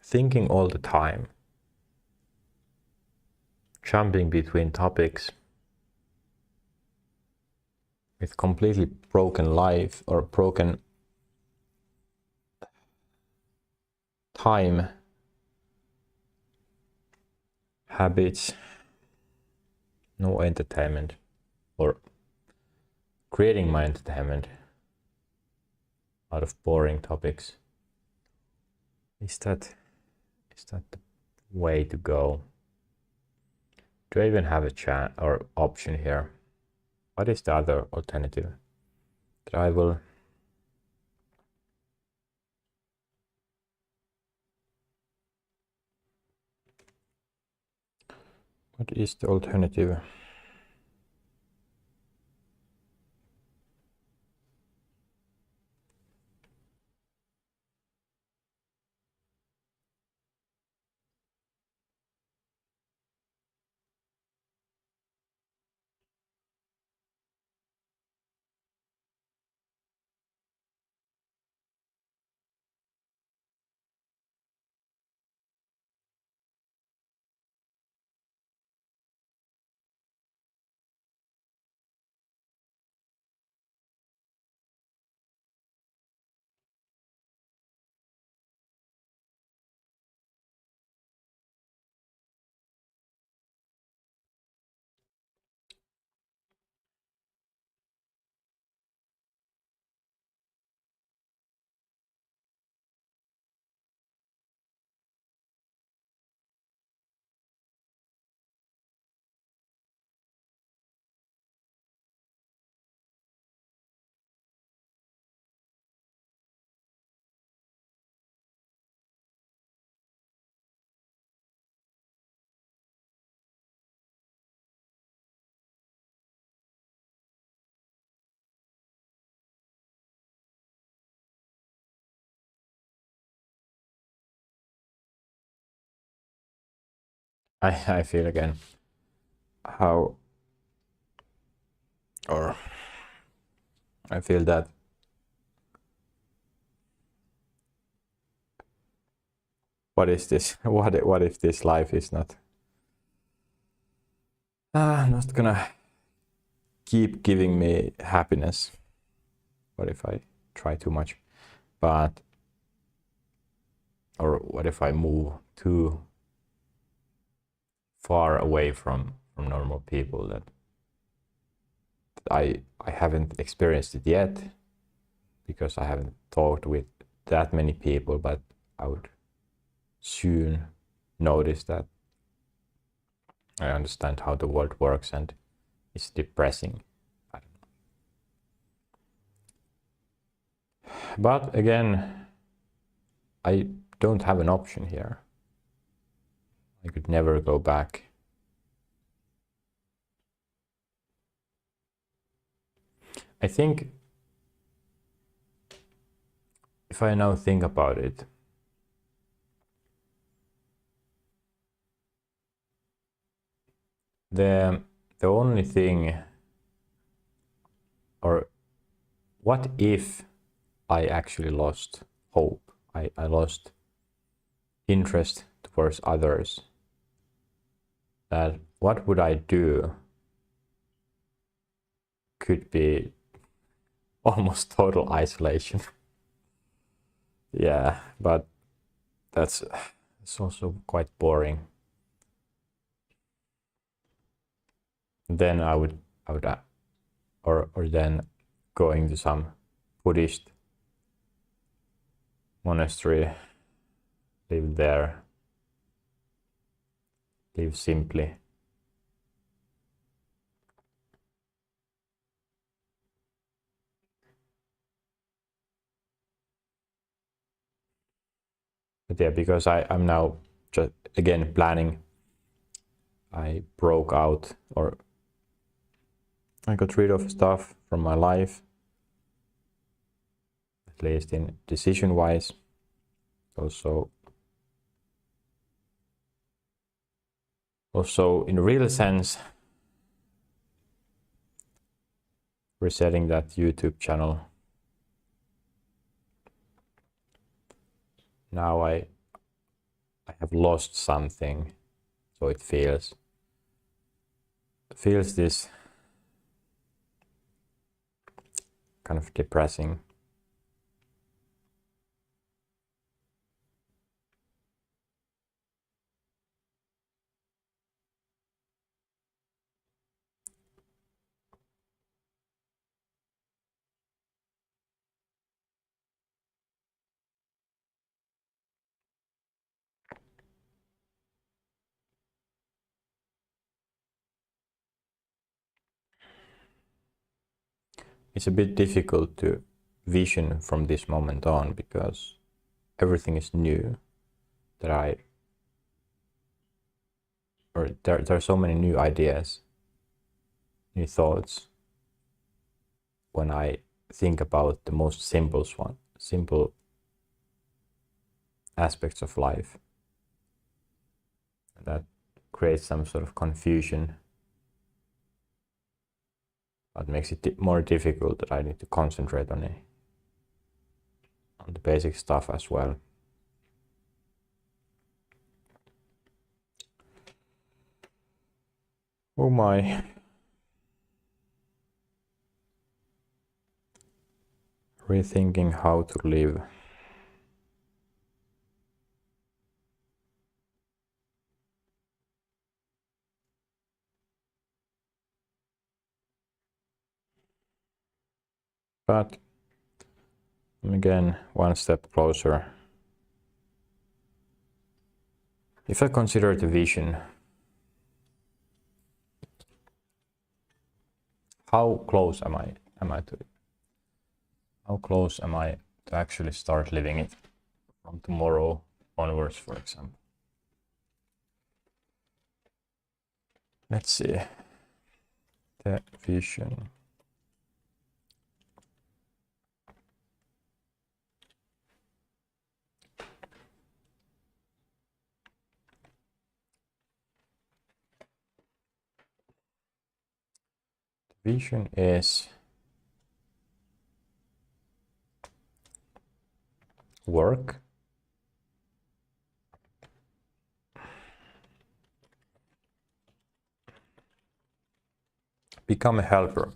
Thinking all the time, jumping between topics with completely broken life or broken time habits, no entertainment, or creating my entertainment out of boring topics. Is that the way to go? Do I even have a chat or option here? What is the other alternative that I will? What is the alternative? I feel again how, or I feel that what is this? What if this life is not gonna keep giving me happiness? What if I try too much? But or what if I move too far away from normal people that I haven't experienced it yet because I haven't talked with that many people, but I would soon notice that I understand how the world works and it's depressing. I don't know. But again, I don't have an option here. I could never go back. I think if I now think about it, the only thing, or what if I actually lost hope? I lost interest towards others. That what would I do could be almost total isolation. Yeah, but it's also quite boring. Then I would or then going to some Buddhist monastery, live there, live simply. But yeah, because I'm now just again planning. I broke out, or I got rid of stuff from my life, at least in decision wise. Also in real sense, resetting that YouTube channel. Now I have lost something, so it feels this kind of depressing. It's a bit difficult to vision from this moment on because everything is new. There are so many new ideas, new thoughts when I think about the most simple aspects of life. That creates some sort of confusion. But makes it more difficult that I need to concentrate on the basic stuff as well. Oh my. Rethinking how to live. But again, one step closer. If I consider the vision, how close am I to it? How close am I to actually start living it from tomorrow onwards, for example? Let's see. The vision. Vision is work. Become a helper.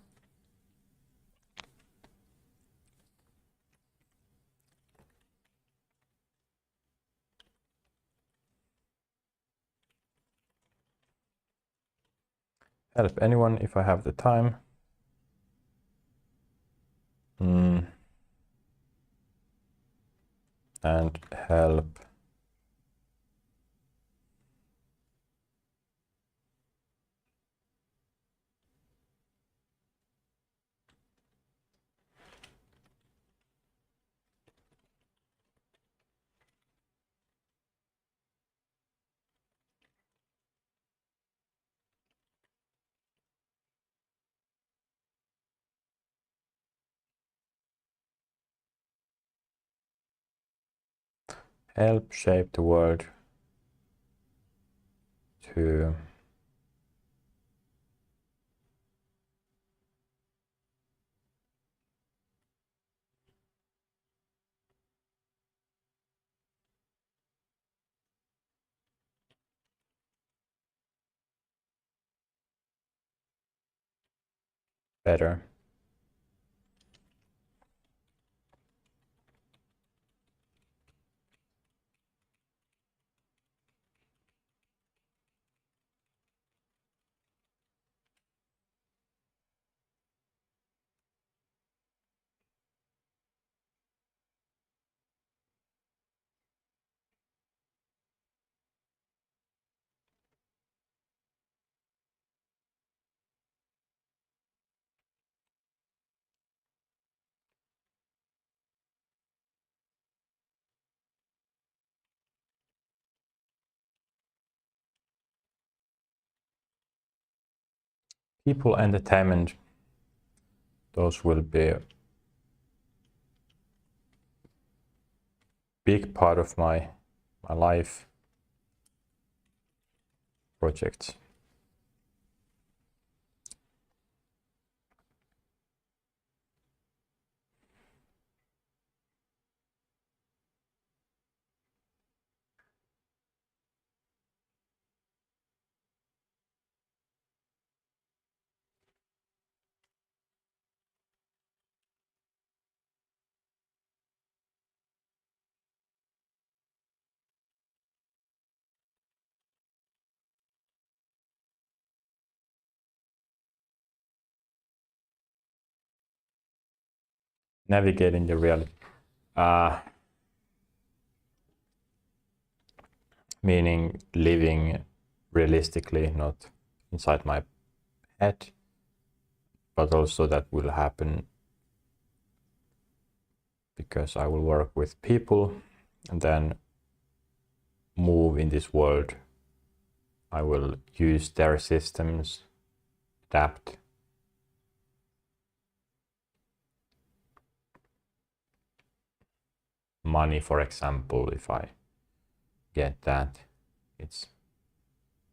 Help anyone if I have the time. And help shape the world to better. People entertainment, those will be a big part of my life projects. Navigating the reality. Meaning living realistically, not inside my head, but also that will happen because I will work with people and then move in this world. I will use their systems, adapt. Money, for example, if I get that, it's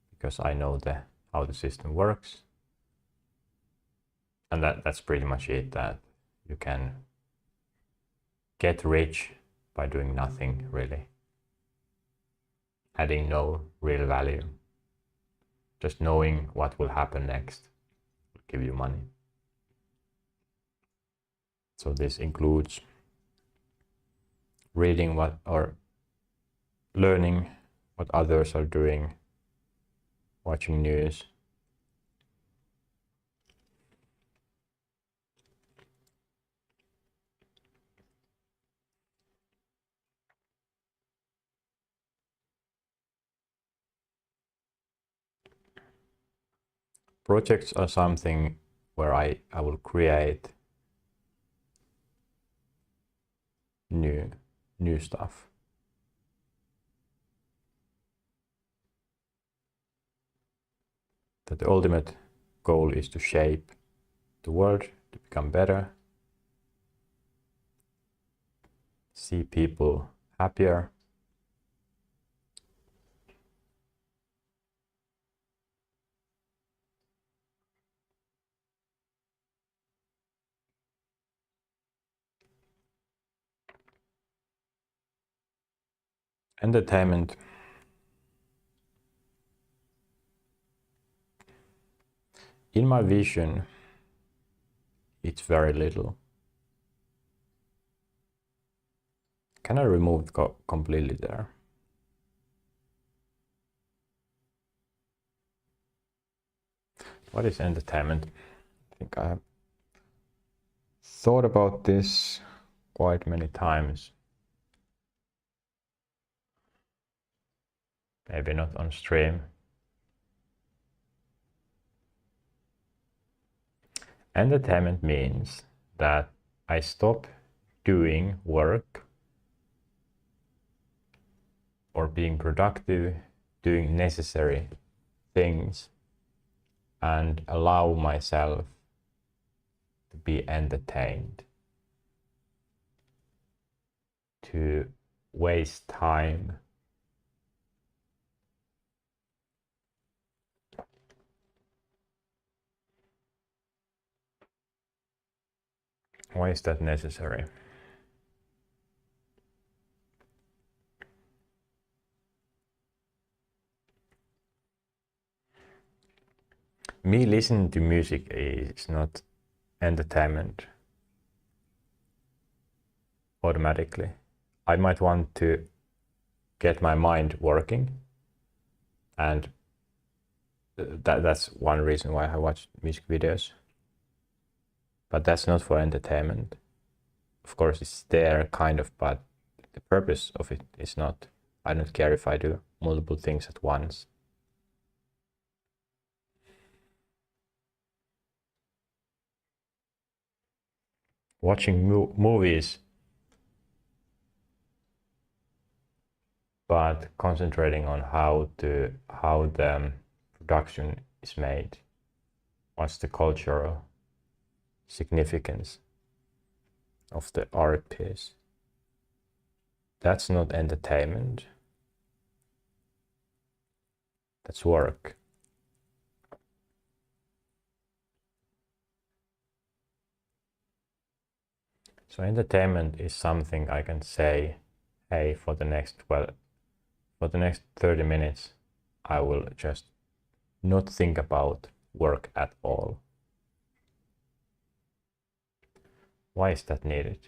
because I know how the system works. And that's pretty much it, that you can get rich by doing nothing really, adding no real value. Just knowing what will happen next will give you money. So this includes reading or learning what others are doing, watching news. Projects are something where I will create new stuff. That the ultimate goal is to shape the world, to become better, see people happier, Entertainment. In my vision, it's very little. Can I remove it completely there? What is entertainment? I think I have thought about this quite many times. Maybe not on stream. Entertainment means that I stop doing work or being productive, doing necessary things, and allow myself to be entertained, to waste time. Why is that necessary? Me listening to music is not entertainment automatically. I might want to get my mind working, and that's one reason why I watch music videos. But that's not for entertainment. Of course, it's there kind of, but the purpose of it is not. I don't care if I do multiple things at once. Watching movies, but concentrating on how the production is made. What's the cultural significance of the art piece? That's not entertainment. That's work. So entertainment is something I can say, hey, for the next 30 minutes, I will just not think about work at all. Why is that needed?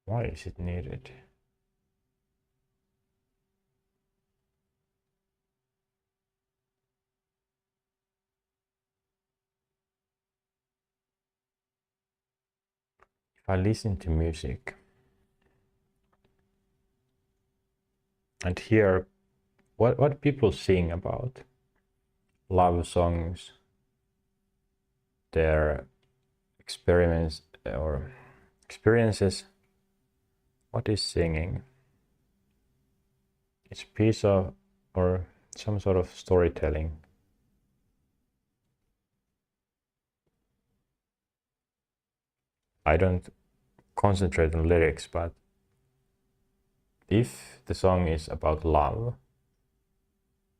Why is it needed? If I listen to music and hear what people sing about, love songs, their experiments or experiences, what is singing? It's a piece of or some sort of storytelling. I don't concentrate on lyrics, but if the song is about love,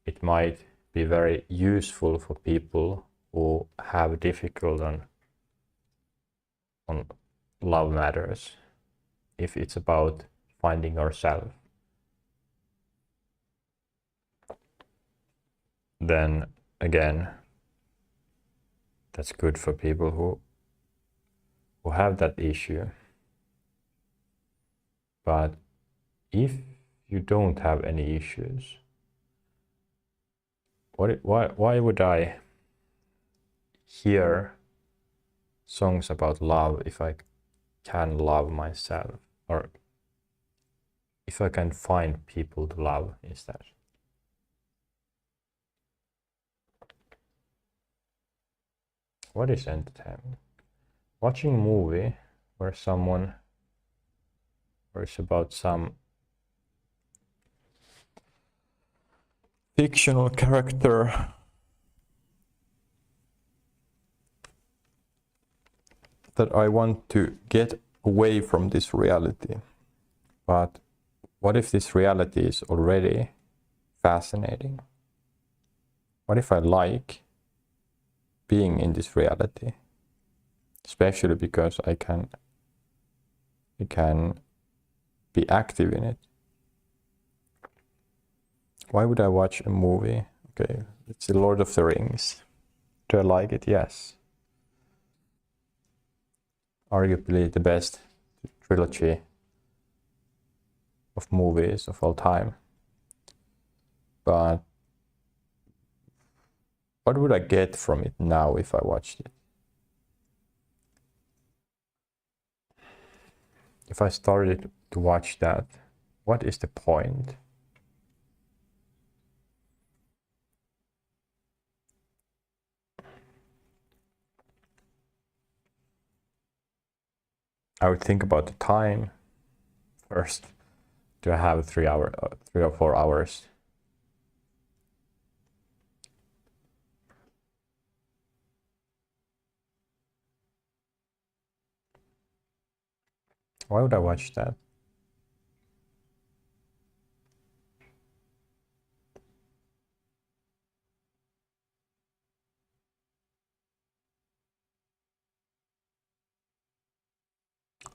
it might be very useful for people who have difficulty on love matters. If it's about finding yourself, then again, that's good for people who have that issue. But if you don't have any issues, why would I hear songs about love if I can love myself, or if I can find people to love instead? What is entertainment? Watching a movie where it's about some fictional character that I want to get away from this reality. But what if this reality is already fascinating? What if I like being in this reality? especially because I can be active in it. Why would I watch a movie? Okay, it's The Lord of the Rings. Do I like it? Yes. Arguably the best trilogy of movies of all time. But what would I get from it now if I watched it? If I started to watch that, what is the point? I would think about the time first. Do I have 3 or 4 hours? Why would I watch that?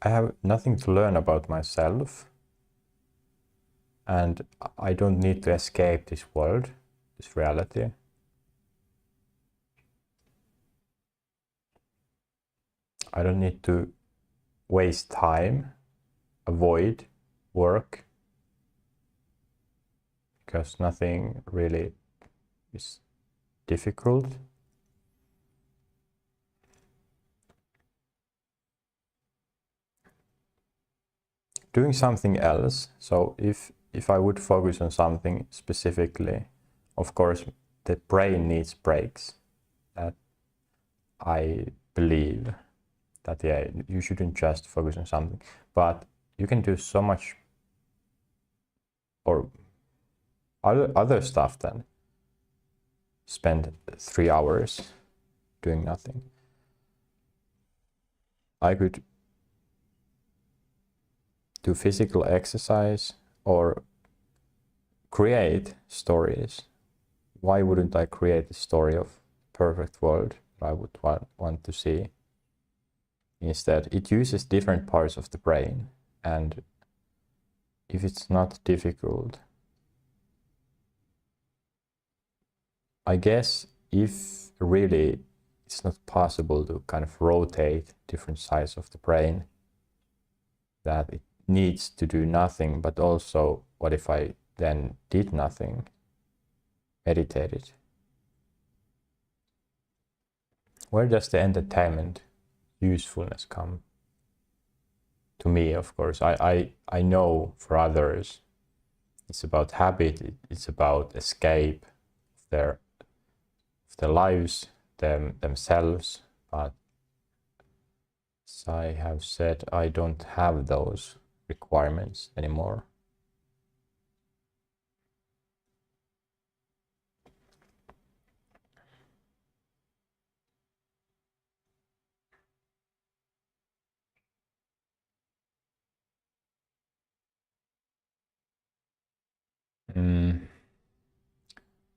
I have nothing to learn about myself, and I don't need to escape this world, this reality. I don't need to waste time, avoid work, because nothing really is difficult. Doing something else, so if I would focus on something specifically, of course the brain needs breaks. That I believe that, yeah, you shouldn't just focus on something, but you can do so much or other stuff than spend 3 hours doing nothing. I could do physical exercise or create stories. Why wouldn't I create a story of perfect world I would want to see? Instead, it uses different parts of the brain, and if it's not difficult, I guess if really it's not possible to kind of rotate different sides of the brain, that it needs to do nothing, but also what if I then did nothing, meditated? Where does the entertainment usefulness come? To me, of course, I know for others it's about habit, it's about escape of their lives, themselves, but as I have said, I don't have those requirements anymore.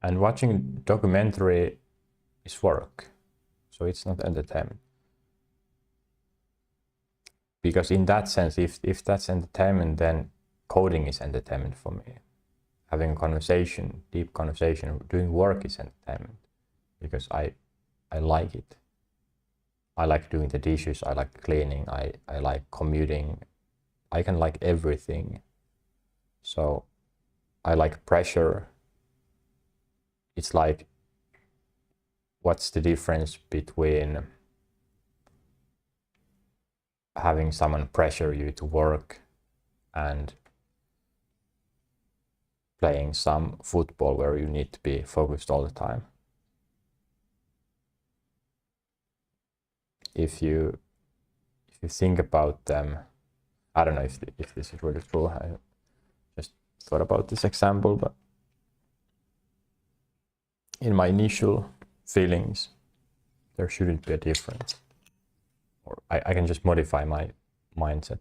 And watching documentary is work, so it's not entertainment. Because in that sense, if that's entertainment, then coding is entertainment for me. Having a conversation, deep conversation, doing work is entertainment, because I like it. I like doing the dishes, I like cleaning, I like commuting, I can like everything. So I like pressure. It's like, what's the difference between having someone pressure you to work and playing some football where you need to be focused all the time? If you think about them, I don't know if this is really true. I just thought about this example, but in my initial feelings, there shouldn't be a difference. Or I can just modify my mindset.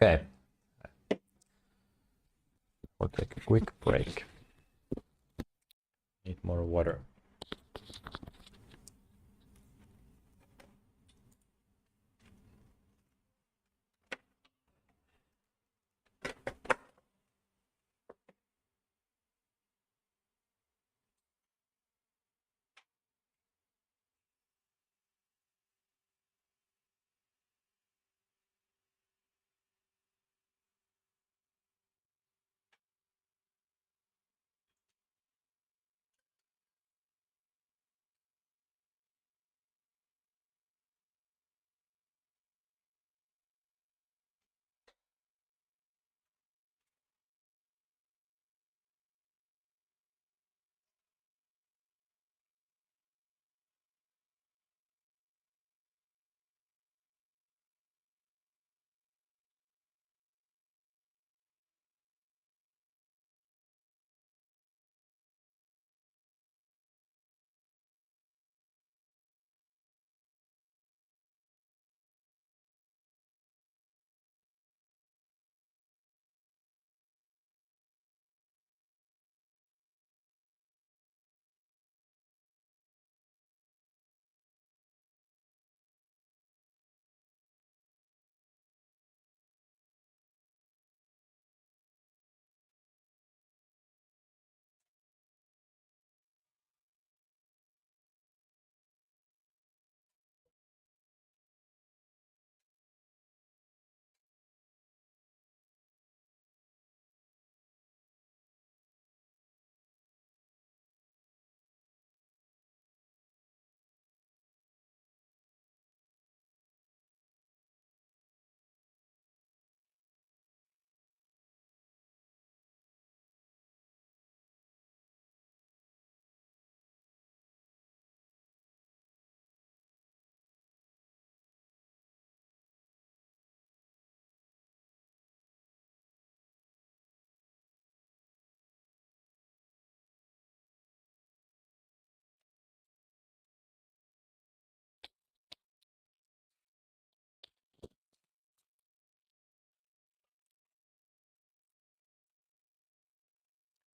Okay. We'll take a quick break. Need more water.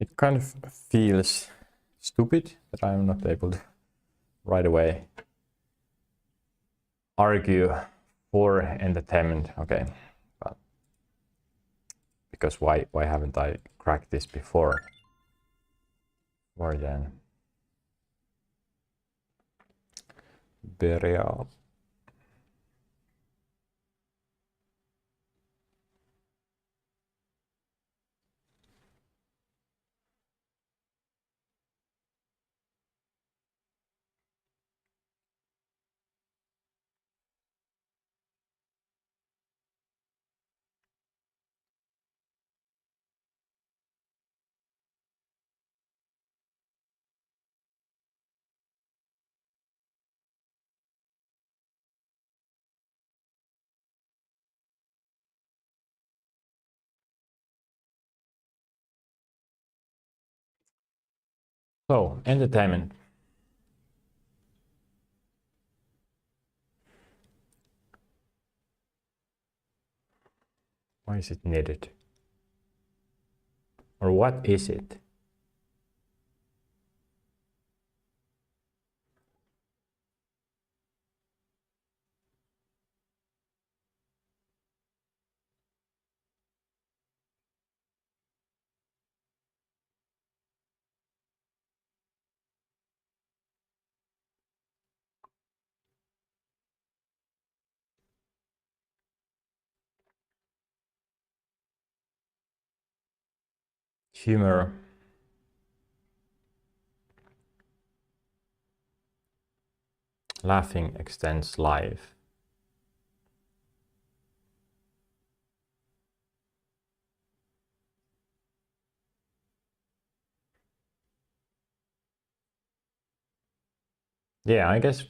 It kind of feels stupid that I'm not able to right away argue for entertainment. Okay, but because why haven't I cracked this before? Or then burial. So, entertainment. Why is it needed? Or what is it? Humor. Laughing extends life. Yeah, I guess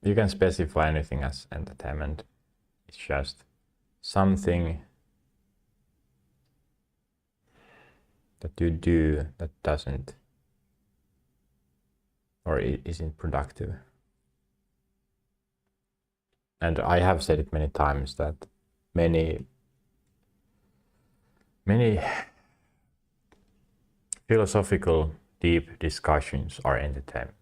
you can specify anything as entertainment. It's just something that you do that doesn't or isn't productive. And I have said it many times that many philosophical deep discussions are entertainment.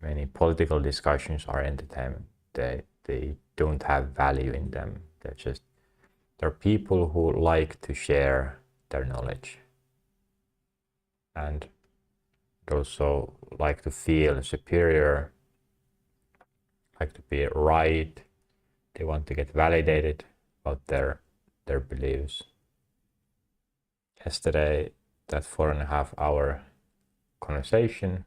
Many political discussions are entertainment. They don't have value in them. They're people who like to share their knowledge and also like to feel superior, like to be right. They want to get validated about their beliefs. Yesterday, that 4.5 hour conversation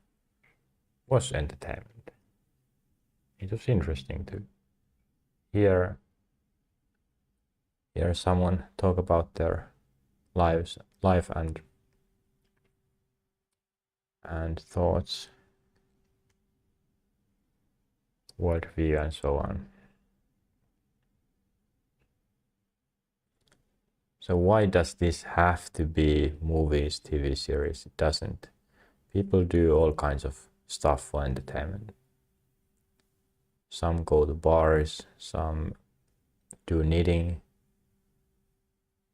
was entertainment. It was interesting to hear someone talk about their life and thoughts, worldview, and so on. So why does this have to be movies, TV series? It doesn't. People do all kinds of stuff for entertainment. Some go to bars, some do knitting,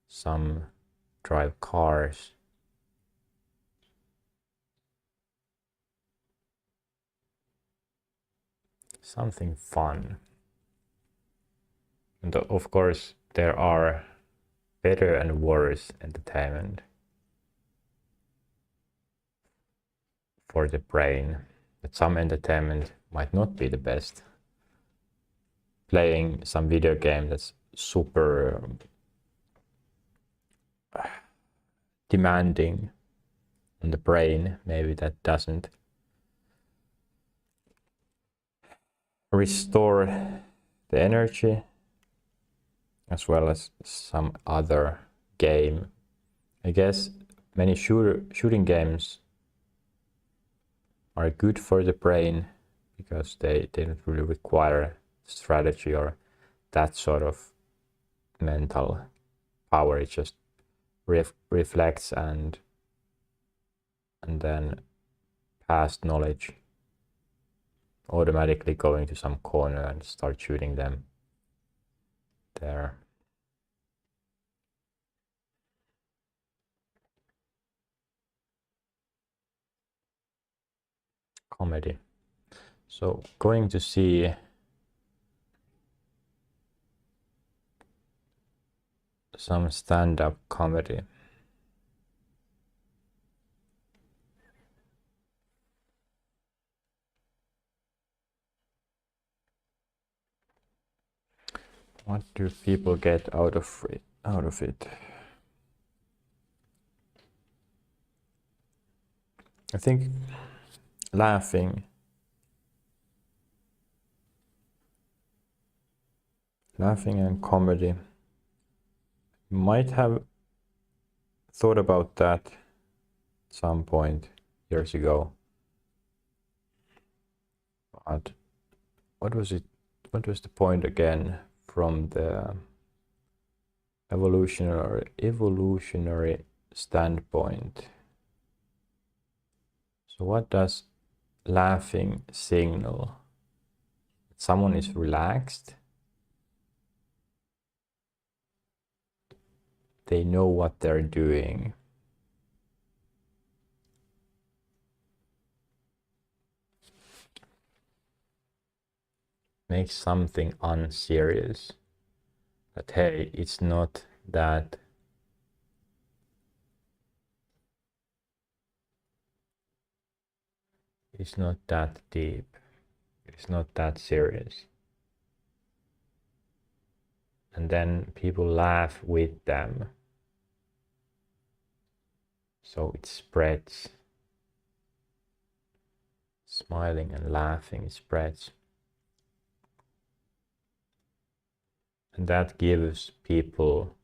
some drive cars. Something fun. And of course, there are better and worse entertainment for the brain. But some entertainment might not be the best. Playing some video game that's super demanding on the brain, maybe that doesn't restore the energy, as well as some other game. I guess many shooting games are good for the brain because they don't really require strategy or that sort of mental power. It just reflects and then past knowledge automatically going to some corner and start shooting them there. comedy. So going to see some stand-up comedy. What do people get out of it? I think laughing and comedy. Might have thought about that at some point years ago. But what was it? What was the point again from the evolutionary standpoint? So what does laughing signal? Someone is relaxed. They know what they're doing. Makes something unserious. But hey, it's not that deep. It's not that serious. And then people laugh with them. So it spreads. Smiling and laughing, it spreads. And that gives people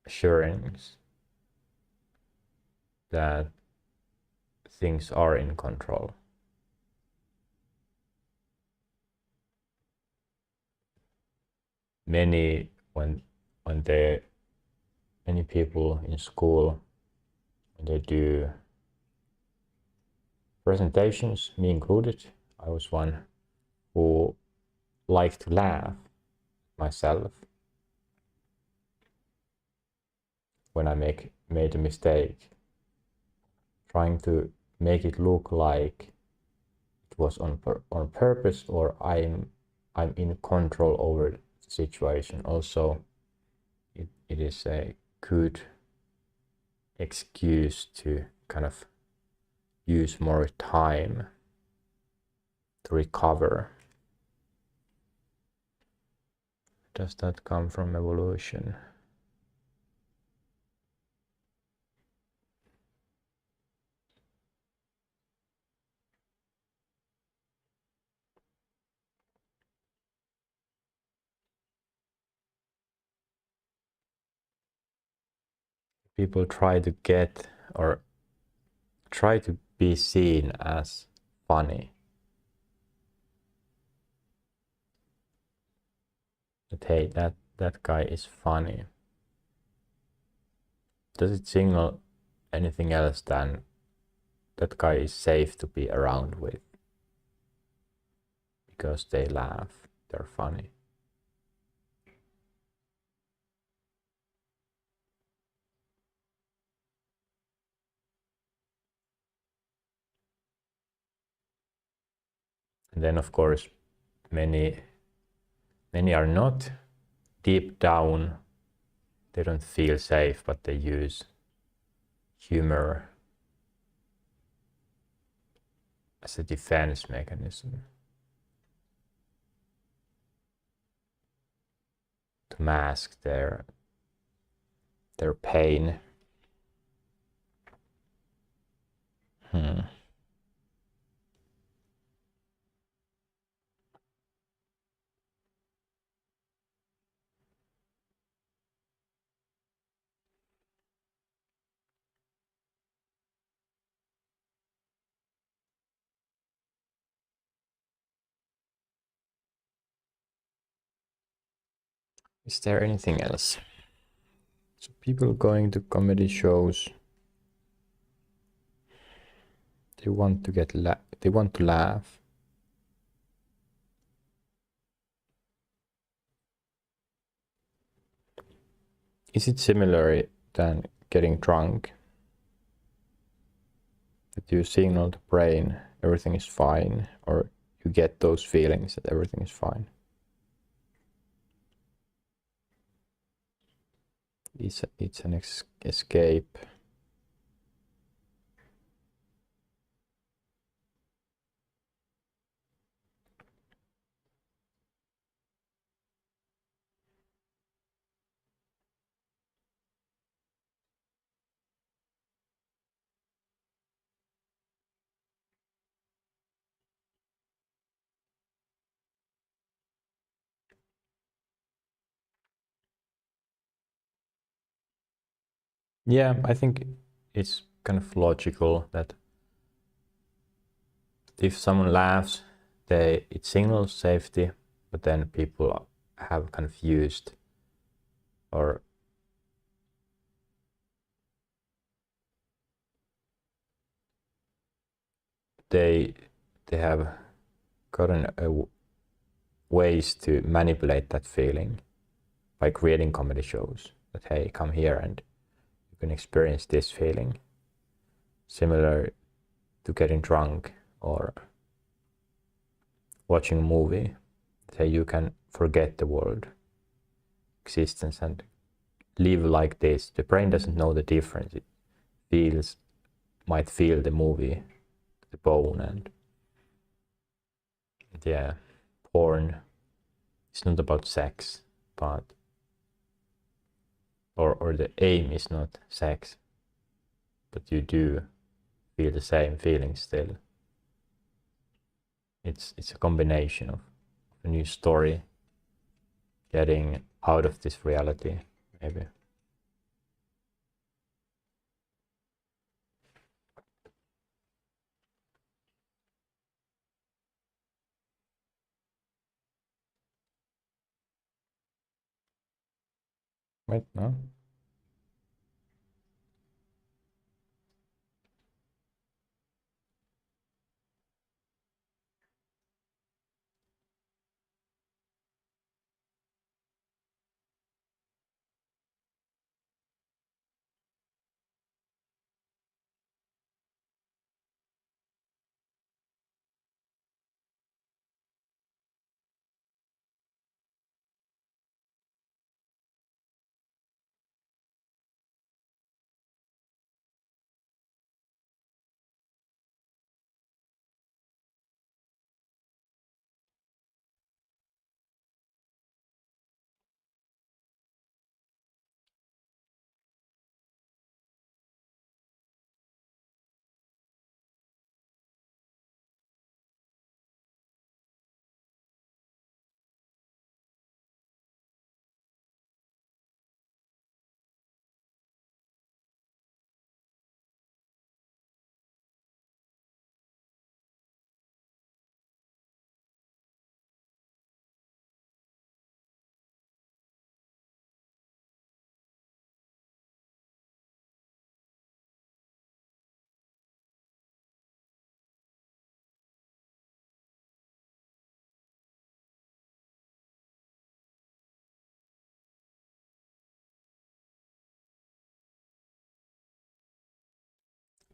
assurance that things are in control. Many people in school, when they do presentations, me included, I was one who liked to laugh myself when I made a mistake, trying to make it look like it was on purpose, or I'm in control over the situation. Also, it is a good excuse to kind of use more time to recover. Does that come from evolution? People try to be seen as funny. But hey, that guy is funny. Does it signal anything else than that guy is safe to be around with? Because they laugh, they're funny. And then of course many are not. Deep down they don't feel safe, but they use humor as a defense mechanism to mask their pain. Is there anything else? So people going to comedy shows, they want to laugh. Is it similar than getting drunk? that you signal the brain everything is fine, or you get those feelings that everything is fine. It's an escape. Yeah, I think it's kind of logical that if someone laughs, it signals safety, but then people have kind of used or they have gotten ways to manipulate that feeling by creating comedy shows that, hey, come here and you can experience this feeling, similar to getting drunk or watching a movie. Say you can forget the world existence and live like this. The brain doesn't know the difference. It might feel the movie, the bone, and yeah, porn. It's not about sex, but or the aim is not sex, but you do feel the same feelings still. It's a combination of a new story, getting out of this reality, maybe. Wait, no.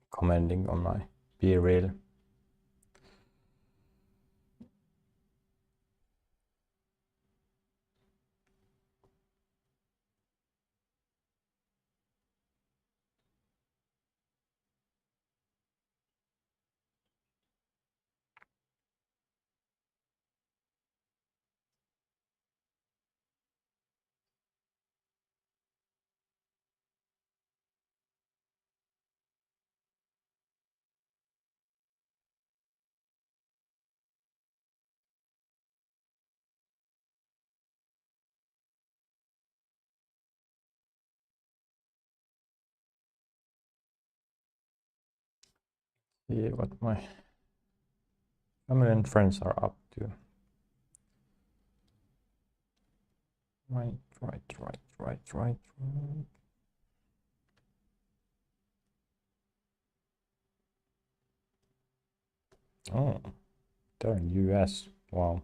Commenting on my Be Real. See what my family and friends are up to. Right. Oh, they're in US. Wow.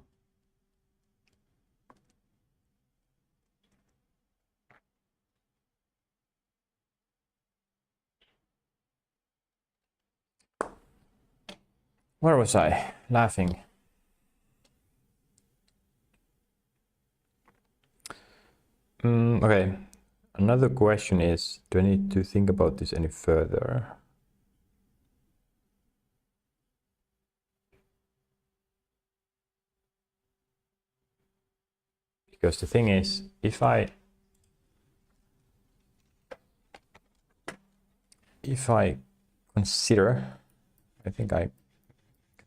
Where was I? Laughing. Okay. Another question is, do I need to think about this any further? Because the thing is, if I consider, I think I can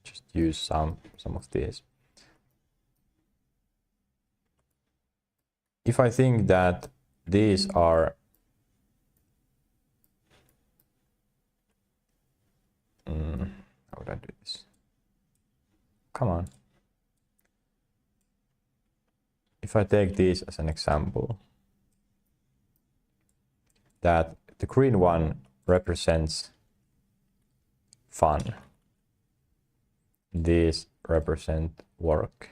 just use some of these. If I think that these are how would I do this? Come on. If I take these as an example, that the green one represents fun. These represent work.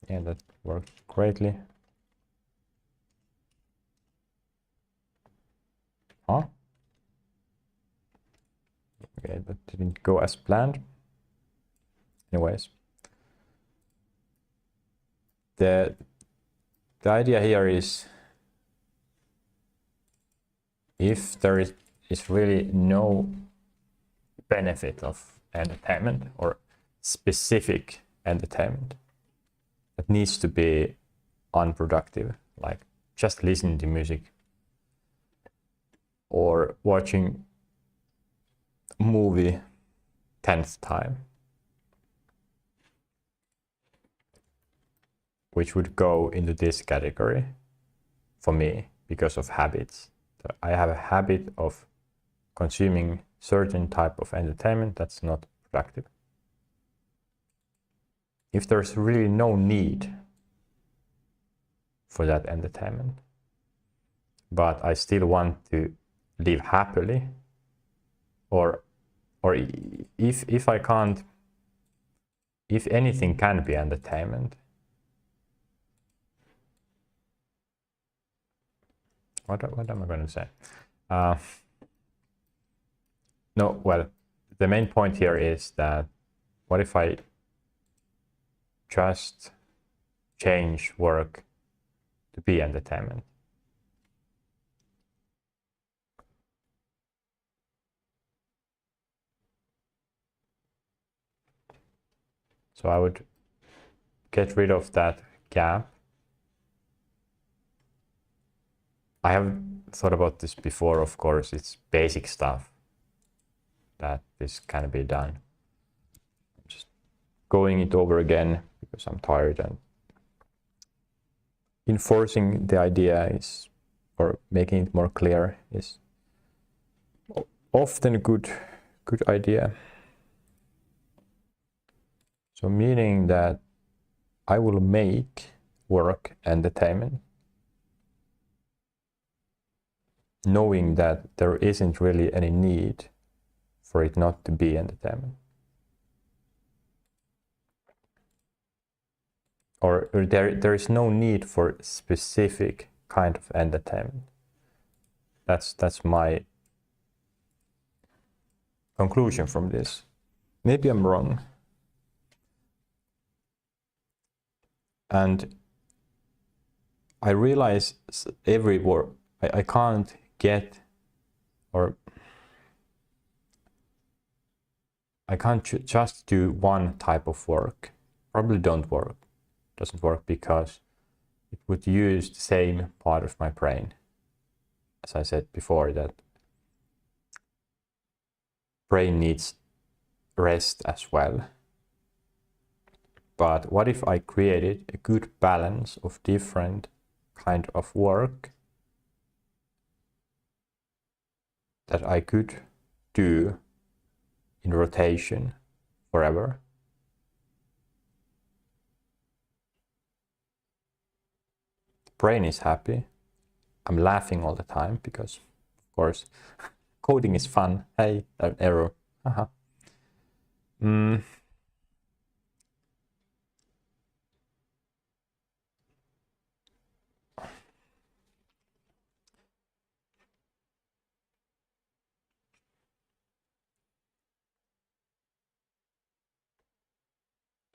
Yeah, that worked greatly. Huh? Okay, that didn't go as planned. Anyways, the idea here is, if there is really no benefit of entertainment or specific entertainment that needs to be unproductive, like just listening to music or watching a movie 10th time, which would go into this category for me because of habits. I have a habit of consuming certain type of entertainment that's not productive. If there's really no need for that entertainment, but I still want to live happily, or if I can't, if anything can be entertainment, what am I going to say? No, well, the main point here is that what if I just change work to be entertainment? So I would get rid of that gap. I have thought about this before, of course. It's basic stuff that this can be done. I'm just going it over again because I'm tired, and enforcing the idea is, or making it more clear, is often a good idea. So meaning that I will make work entertainment, knowing that there isn't really any need for it not to be entertainment. Or there is no need for specific kind of entertainment. That's my conclusion from this. Maybe I'm wrong. And I realize every work, I can't get, or I can't just do one type of work. Probably doesn't work because it would use the same part of my brain. As I said before, that brain needs rest as well. But what if I created a good balance of different kind of work that I could do in rotation forever? The brain is happy. I'm laughing all the time because, of course, coding is fun. Hey, an error.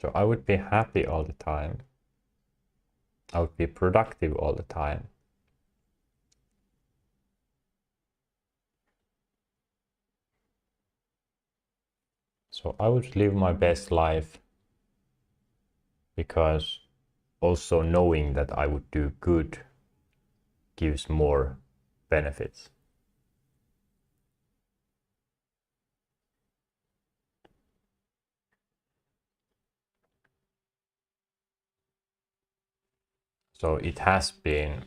So I would be happy all the time. I would be productive all the time. So I would live my best life because also knowing that I would do good gives more benefits. So it has been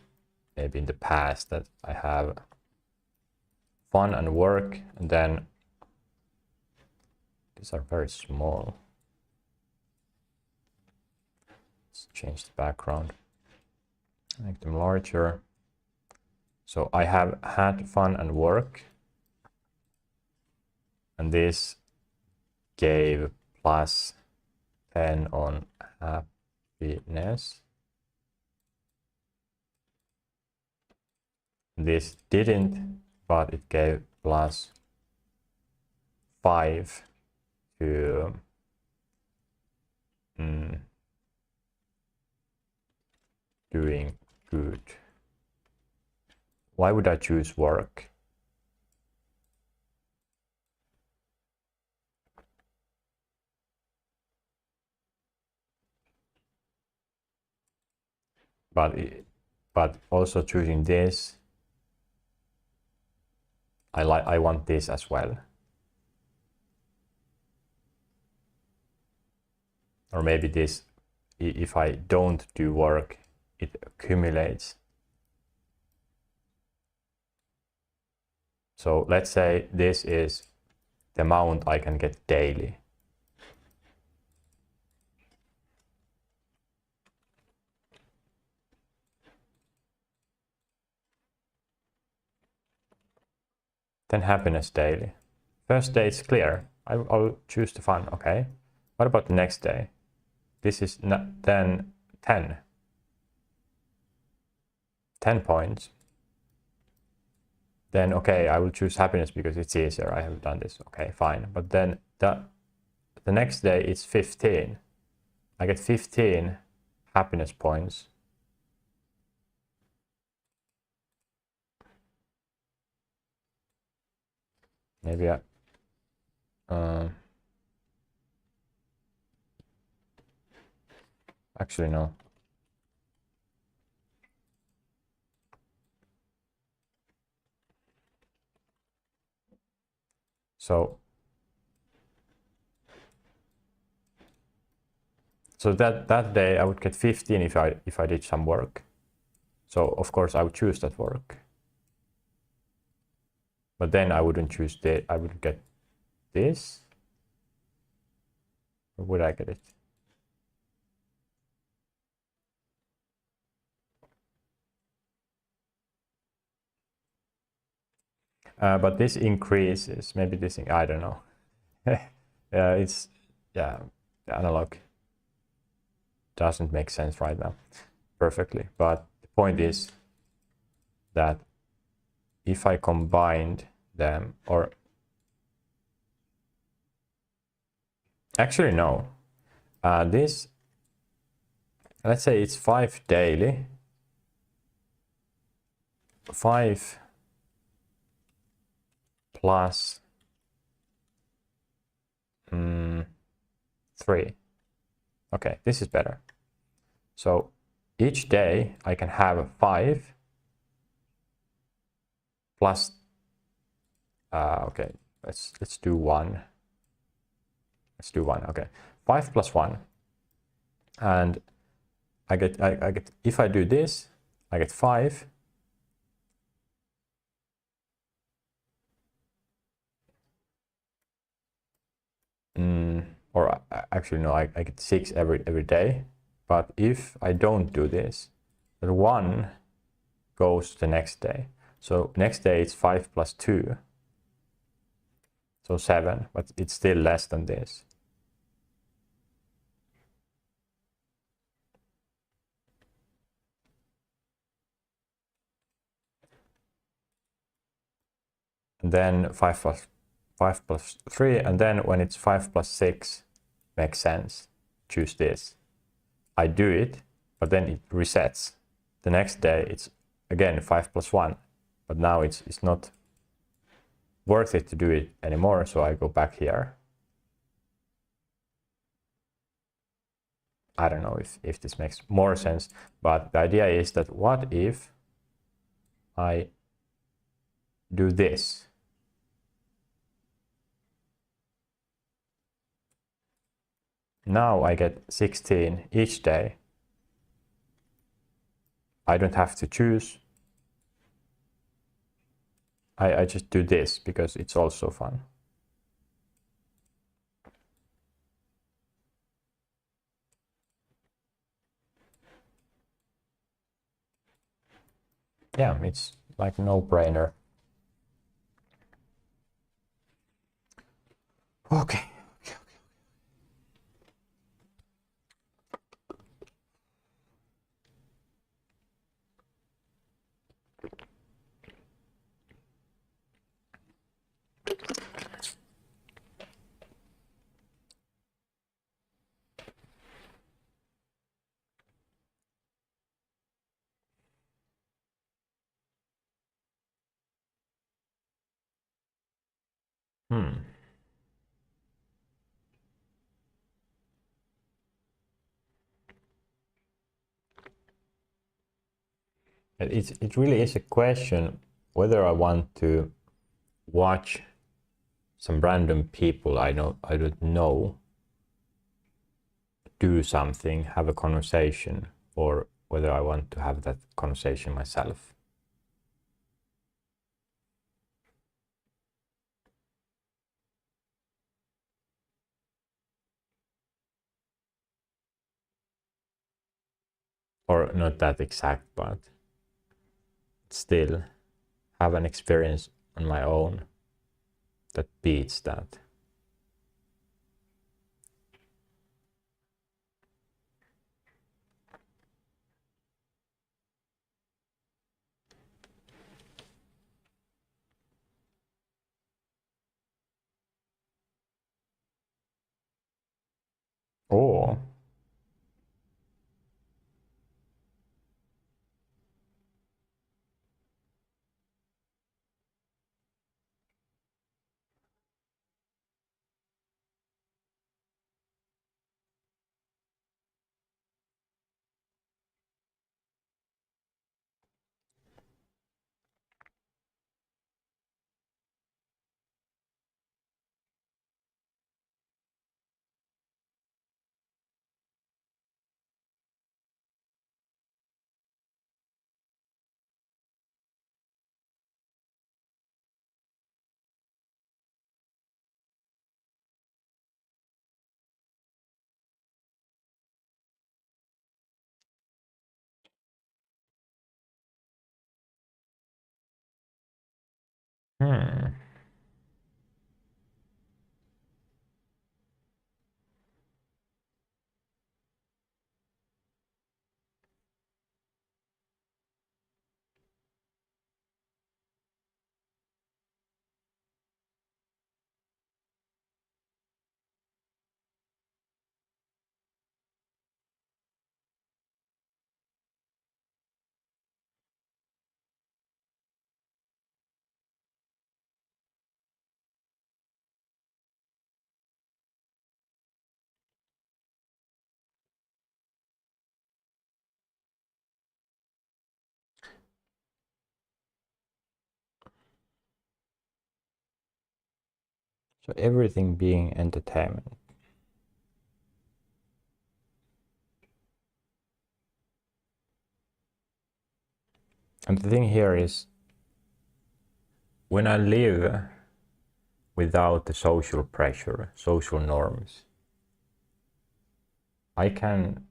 maybe in the past that I have fun and work, and then these are very small. Let's change the background, make them larger. So I have had fun and work, and this gave plus 10 on happiness. This didn't, but it gave plus 5 to doing good. Why would I choose work? But also choosing this, I want this as well. Or maybe this, if I don't do work, it accumulates. So let's say this is the amount I can get daily. Then happiness daily. First day it's clear. I'll choose the fun, okay. What about the next day? This is then 10. 10 points. Then, okay, I will choose happiness because it's easier. I have done this. Okay, fine. But then the next day it's 15. I get 15 happiness points. Maybe actually no. So that day I would get 15 if I did some work. So of course I would choose that work. But then I wouldn't choose I would get this. Or would I get it? But this increases, maybe this thing, I don't know. It's, yeah, the analog doesn't make sense right now perfectly. But the point is that if I combined them, or actually no, this, let's say it's 5 daily, 5 plus 3. Okay, this is better. So each day I can have 5 plus, okay, let's do 1. Let's do 1, okay. 5 plus 1. And I get, if I do this, I get 5. Or actually no, I get 6 every day. But if I don't do this, the 1 goes the next day. So next day it's 5 plus 2. So 7, but it's still less than this. And then 5 plus 3, and then when it's 5 plus 6, makes sense. choose this. I do it, but then it resets. The next day it's again 5 + 1, but now it's not worth it to do it anymore, so I go back here. I don't know if this makes more sense, but the idea is that what if I do this? Now I get 16 each day. I don't have to choose. I just do this because it's also fun. Yeah, it's like no-brainer. Okay. It really is a question whether I want to watch some random people I don't know do something, have a conversation, or whether I want to have that conversation myself. Or not that exact, but still have an experience on my own that beats that. Or so everything being entertainment. And the thing here is, when I live without the social pressure, social norms, I can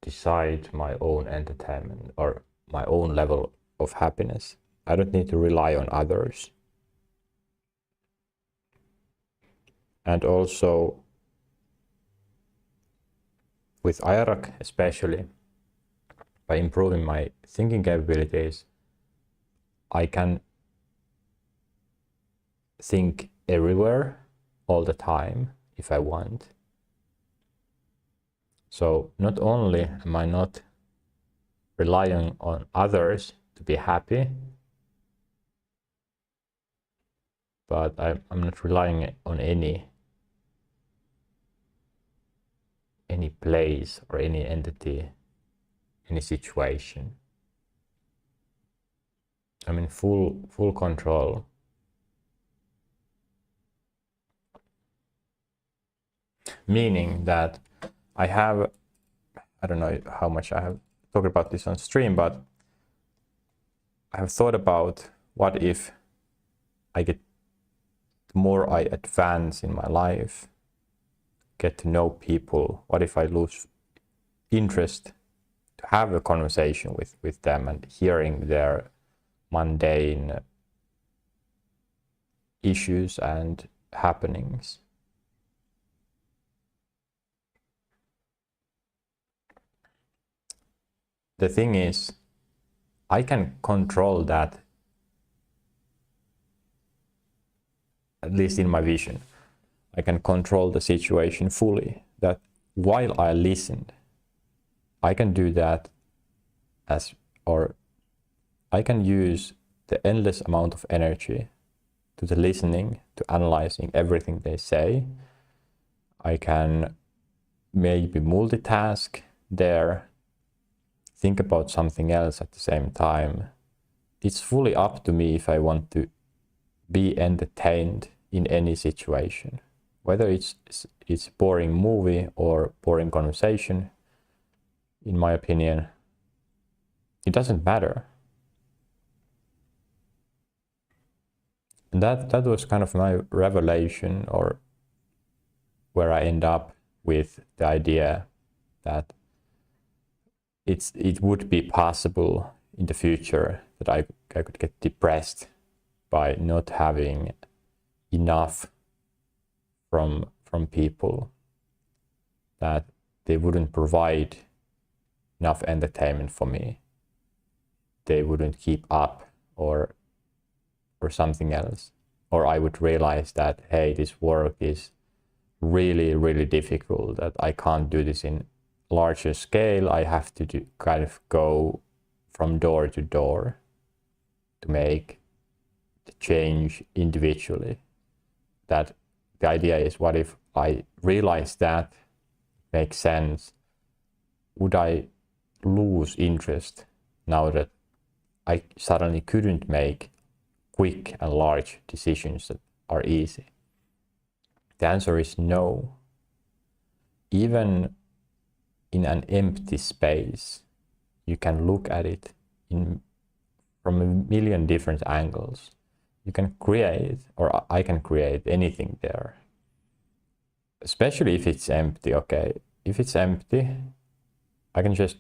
decide my own entertainment or my own level of happiness. I don't need to rely on others. And also with IRAC especially, by improving my thinking capabilities, I can think everywhere all the time if I want. So not only am I not relying on others to be happy, but I'm not relying on any place or any entity, any situation. I'm in full control. Meaning that I don't know how much I have talked about this on stream, but I have thought about what if the more I advance in my life, get to know people, what if I lose interest to have a conversation with them and hearing their mundane issues and happenings. The thing is, I can control that, at least in my vision. I can control the situation fully, that while I listened, I can do that or I can use the endless amount of energy to the listening, to analyzing everything they say. I can maybe multitask there, think about something else at the same time. It's fully up to me if I want to be entertained in any situation. Whether it's boring movie or boring conversation, in my opinion, it doesn't matter. And that was kind of my revelation, or where I end up with the idea that it would be possible in the future that I could get depressed by not having enough from people, that they wouldn't provide enough entertainment for me, they wouldn't keep up, or something else. Or I would realize that, hey, this work is really, really difficult, that I can't do this in larger scale. I have to kind of go from door to door to make the change individually. That the idea is, what if I realize that makes sense? Would I lose interest now that I suddenly couldn't make quick and large decisions that are easy? The answer is no. Even in an empty space, you can look at it from a million different angles. You can create, or I can create anything there. Especially if it's empty, okay? If it's empty, I can just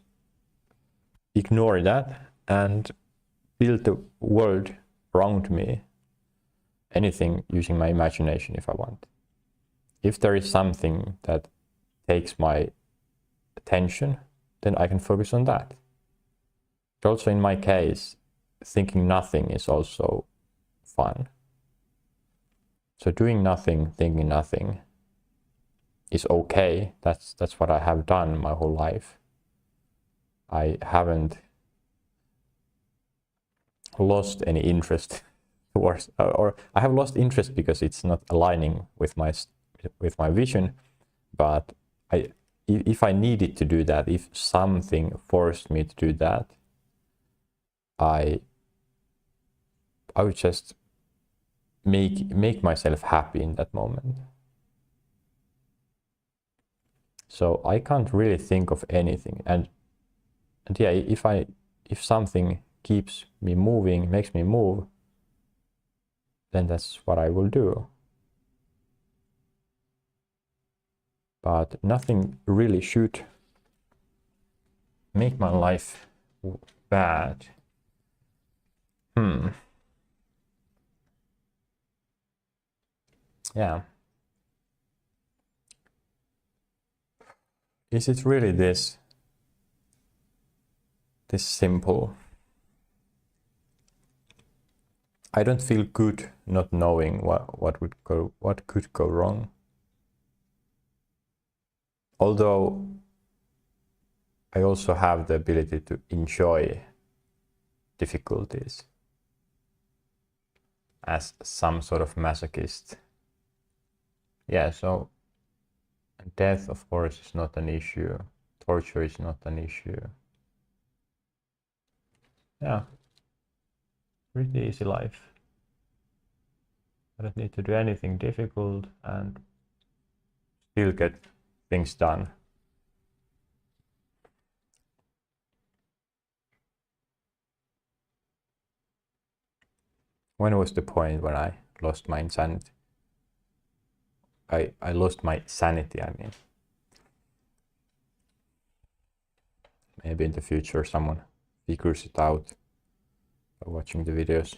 ignore that and build the world around me, anything using my imagination if I want. If there is something that takes my attention, then I can focus on that. But also in my case, thinking nothing is also fun. So doing nothing, thinking nothing is okay. That's what I have done my whole life. I haven't lost any interest towards, or I have lost interest because it's not aligning with my vision. But if I needed to do that, if something forced me to do that, I would just make myself happy in that moment. So I can't really think of anything. And yeah, if something keeps me moving, makes me move, then that's what I will do. But nothing really should make my life bad. Yeah. Is it really this simple? I don't feel good not knowing what could go wrong. Although I also have the ability to enjoy difficulties as some sort of masochist. Yeah, so death, of course, is not an issue. Torture is not an issue. Yeah, pretty easy life. I don't need to do anything difficult and still get things done. When was the point when I lost my insanity? I lost my sanity, I mean. Maybe in the future someone figures it out by watching the videos.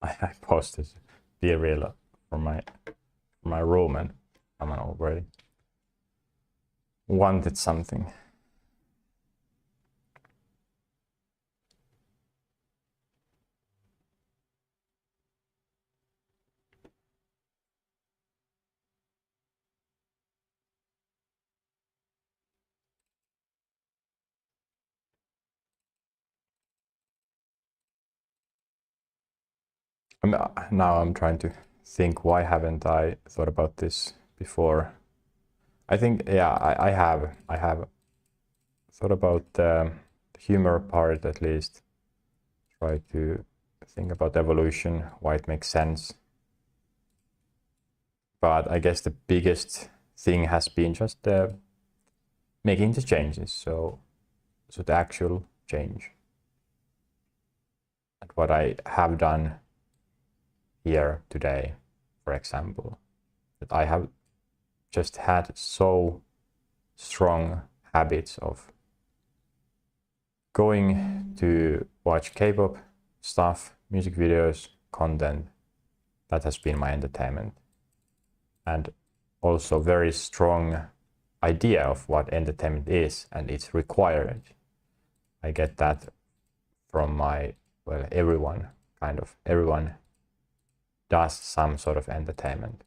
I posted beer reel from my room and I'm already wanted something. Now I'm trying to think, why haven't I thought about this before? I think, yeah, I have thought about the humor part at least. Try to think about evolution, why it makes sense. But I guess the biggest thing has been just making the changes, so the actual change. And what I have done here today, for example, that I have just had so strong habits of going to watch K-pop stuff, music videos, content. That has been my entertainment. And also very strong idea of what entertainment is, and it's required. I get that from my, well, everyone does some sort of entertainment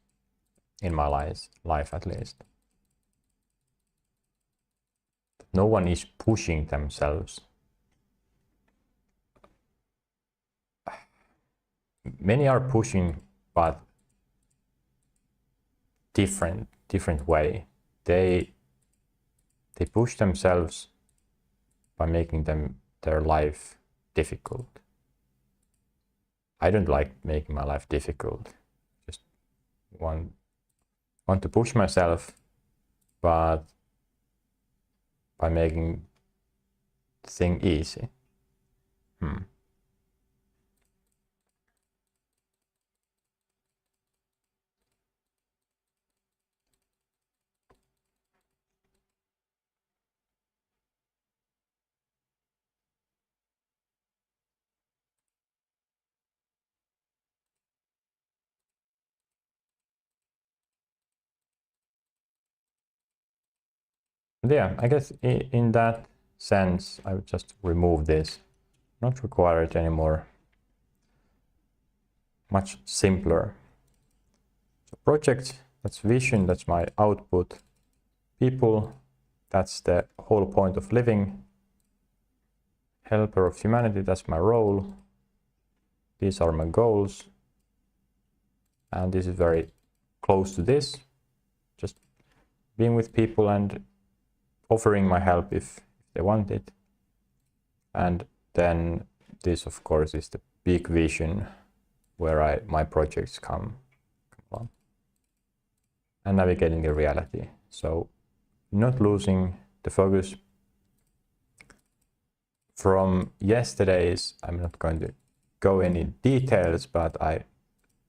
in my life at least. No one is pushing themselves. Many are pushing, but different way. They push themselves by making their life difficult. I don't like making my life difficult. Just want to push myself, but by making the thing easy. Yeah, I guess in that sense, I would just remove this. Not require it anymore. Much simpler. So project, that's vision, that's my output. People, that's the whole point of living. Helper of humanity, that's my role. These are my goals. And this is very close to this. Just being with people and offering my help if they want it. And then this, of course, is the big vision where my projects come from. And navigating the reality. So not losing the focus. From yesterday's, I'm not going to go any details, but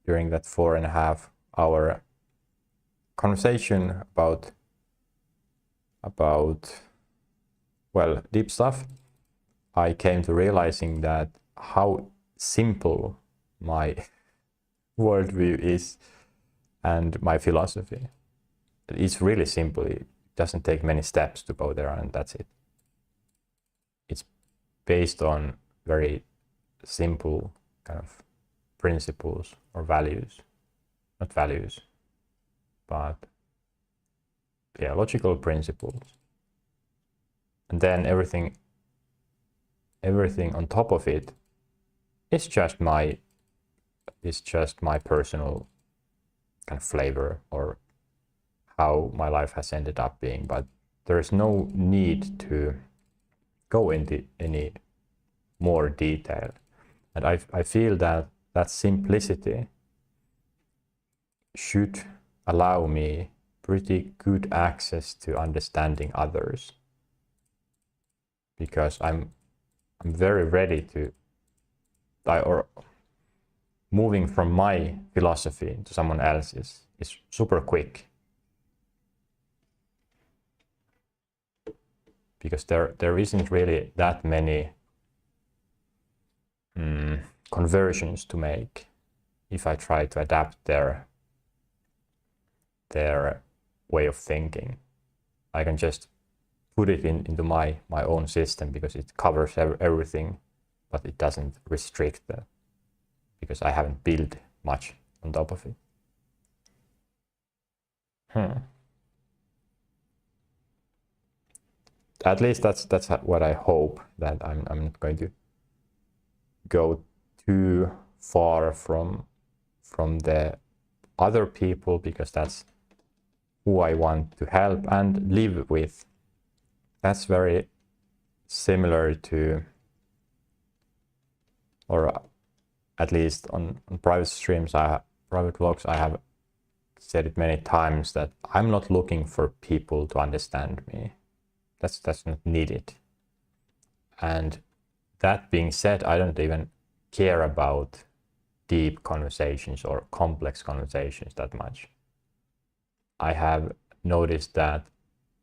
during that 4.5 hour conversation about well, deep stuff, I came to realizing that how simple my worldview is and my philosophy. It's really simple. It doesn't take many steps to go there, and that's it. It's based on very simple kind of principles or values. Not values, but yeah, logical principles. And then everything on top of it is just my personal kind of flavor or how my life has ended up being. But there is no need to go into any more detail. And I feel that simplicity should allow me pretty good access to understanding others, because I'm very ready to or moving from my philosophy to someone else's is super quick, because there isn't really that many conversions to make if I try to adapt their way of thinking. I can just put it into my own system because it covers everything, but it doesn't restrict that, because I haven't built much on top of it. At least that's what I hope, that I'm not going to go too far from the other people, because that's who I want to help and live with. That's very similar to, or at least on private streams, private vlogs, I have said it many times that I'm not looking for people to understand me. That's not needed. And that being said, I don't even care about deep conversations or complex conversations that much. I have noticed that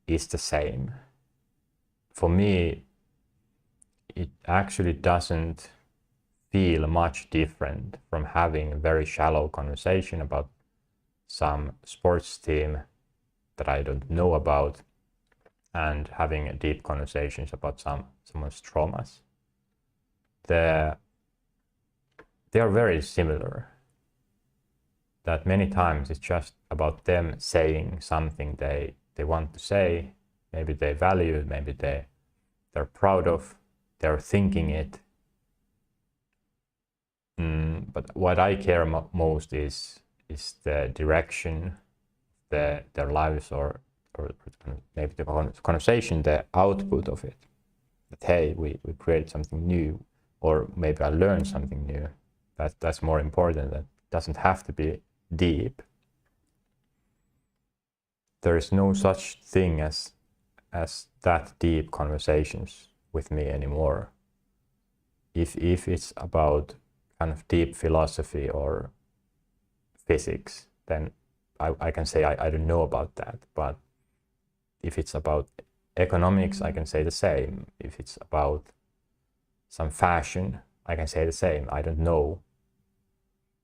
it's the same. For me, it actually doesn't feel much different from having a very shallow conversation about some sports team that I don't know about and having deep conversations about someone's traumas. They are very similar. That many times it's just about them saying something they want to say, maybe they value, maybe they're proud of, they're thinking it. But what I care most is the direction, their lives, or maybe the conversation, the output of it. That hey, we create something new, or maybe I learned something new. That's more important. That doesn't have to be deep. There is no such thing as that deep conversations with me anymore. If it's about kind of deep philosophy or physics, then I can say I don't know about that. But if it's about economics, I can say the same. If it's about some fashion, I can say the same. I don't know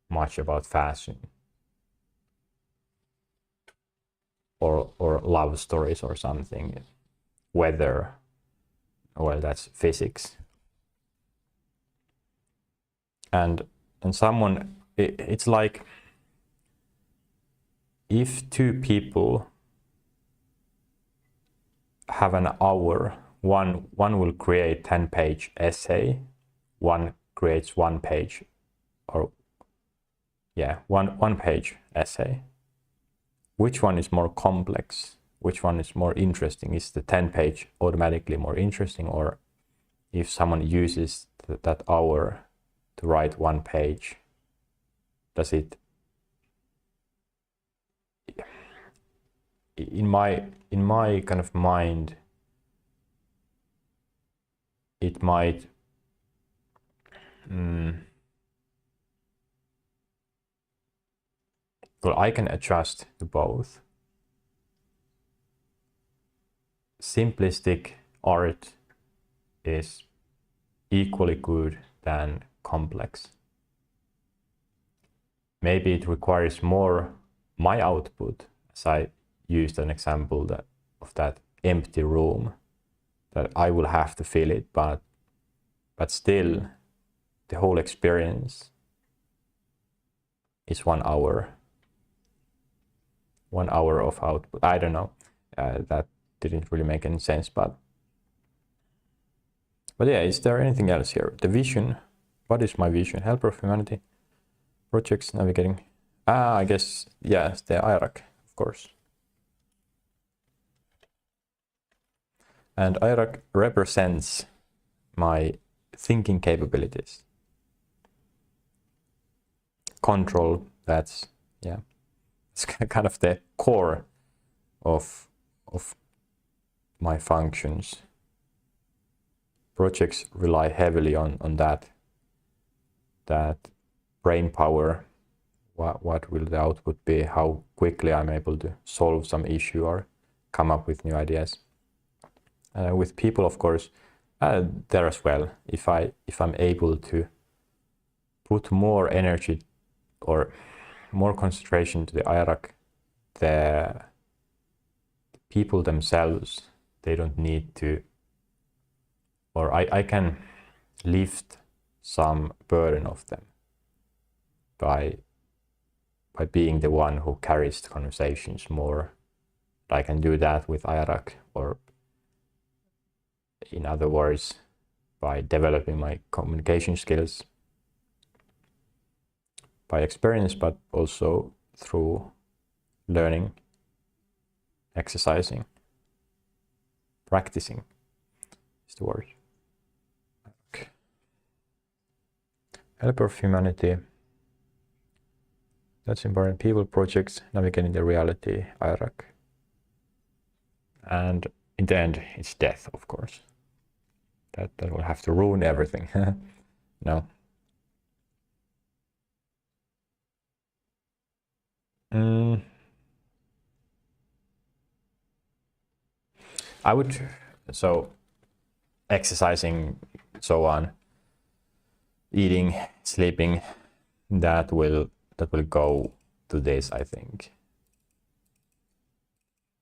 much about fashion or love stories or something. Weather, well, that's physics. And someone, it's like if two people have an hour, one will create 10-page essay, one creates 1 page, or one page essay. Which one is more complex? Which one is more interesting? Is the 10-page automatically more interesting, or if someone uses that hour to write one page, does it, in my kind of mind, it might well, I can adjust to both. Simplistic art is equally good than complex. Maybe it requires more my output, as I used an example of that empty room, that I will have to fill it, but still the whole experience is 1 hour. 1 hour of output. I don't know. That didn't really make any sense, but yeah, is there anything else here? The vision. What is my vision? Helper of humanity. Projects, navigating. I guess, yes, the IRAC, of course. And IRAC represents my thinking capabilities. Control, that's, yeah, it's kind of the core of my functions. Projects rely heavily on that brain power. What will the output be? How quickly I'm able to solve some issue or come up with new ideas. With people, of course, there as well. If I'm able to put more energy or more concentration to the IRAC, the people themselves, they don't need to, or I can lift some burden of them by being the one who carries the conversations more. I can do that with IRAC, or in other words, by developing my communication skills by experience, but also through learning, exercising, practicing is the word. Okay. Helper of humanity. That's important. People, projects, navigating the reality, IRAC. And in the end, it's death, of course. That will have to ruin everything. No. I would, so exercising, so on, eating, sleeping, that will go to this, I think.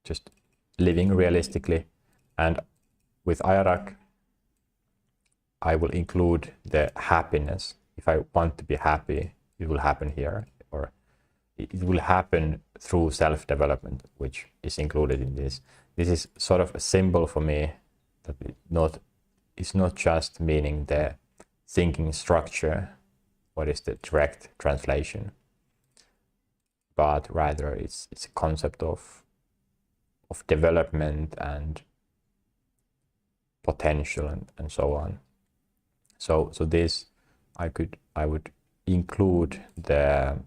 Just living realistically. And with IRAC, I will include the happiness. If I want to be happy, it will happen here, or it will happen through self-development, which is included in this. This is sort of a symbol for me that it's not just meaning the thinking structure, what is the direct translation, but rather it's a concept of development and potential and so on. So this I would include the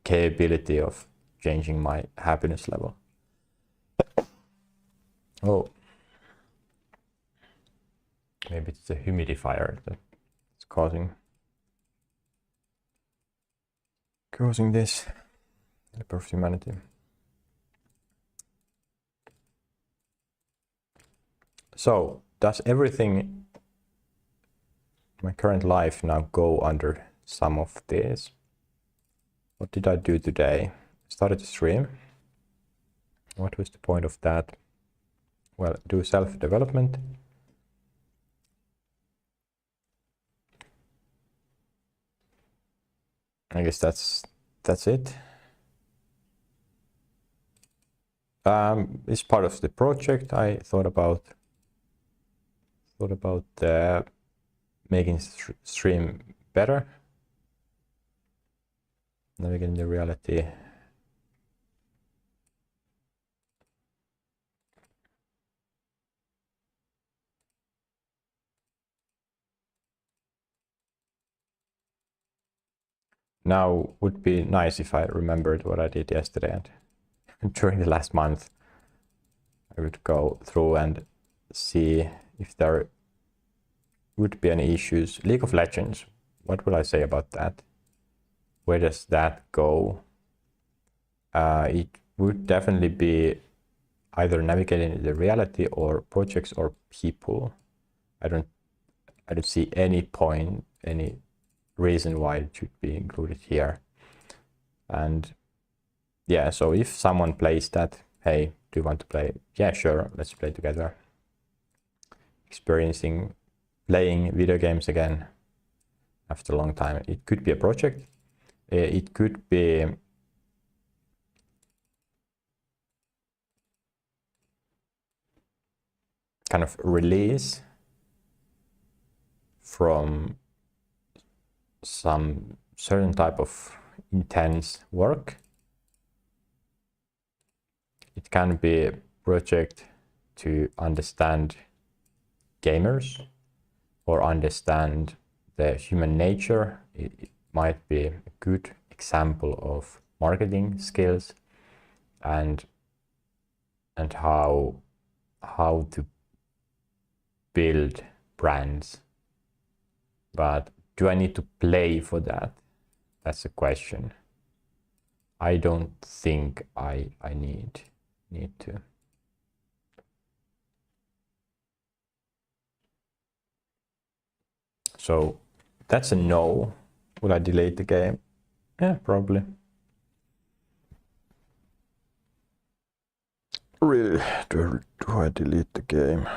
capability of changing my happiness level. Oh, maybe it's the humidifier that's causing this. Helper of humanity. So does everything my current life now go under some of this? What did I do today? Started to stream. What was the point of that? Well, do self-development. I guess that's it. It's part of the project. I thought about making stream better. Navigating the reality. now would be nice if I remembered what I did yesterday, and during the last month I would go through and see if there would be any issues. League of Legends, what would I say about that? Where does that go? It would definitely be either navigating the reality or projects or people. I don't see any point, any reason why it should be included here. And yeah, so if someone plays that, hey, do you want to play? Yeah, sure, let's play together. Experiencing playing video games again after a long time. It could be a project. It could be kind of release from some certain type of intense work. It can be a project to understand gamers or understand the human nature. It might be a good example of marketing skills and how to build brands. But do I need to play for that? That's a question. I don't think I need to. So that's a no. Will I delete the game? Yeah, probably. Really, do I delete the game?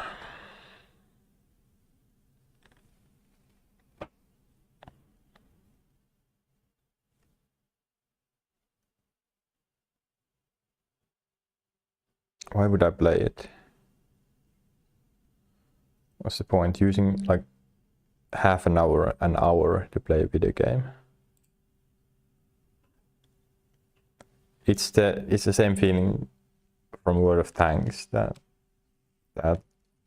Why would I play it? What's the point using like half an hour to play a video game? It's the same feeling from Word of Thanks that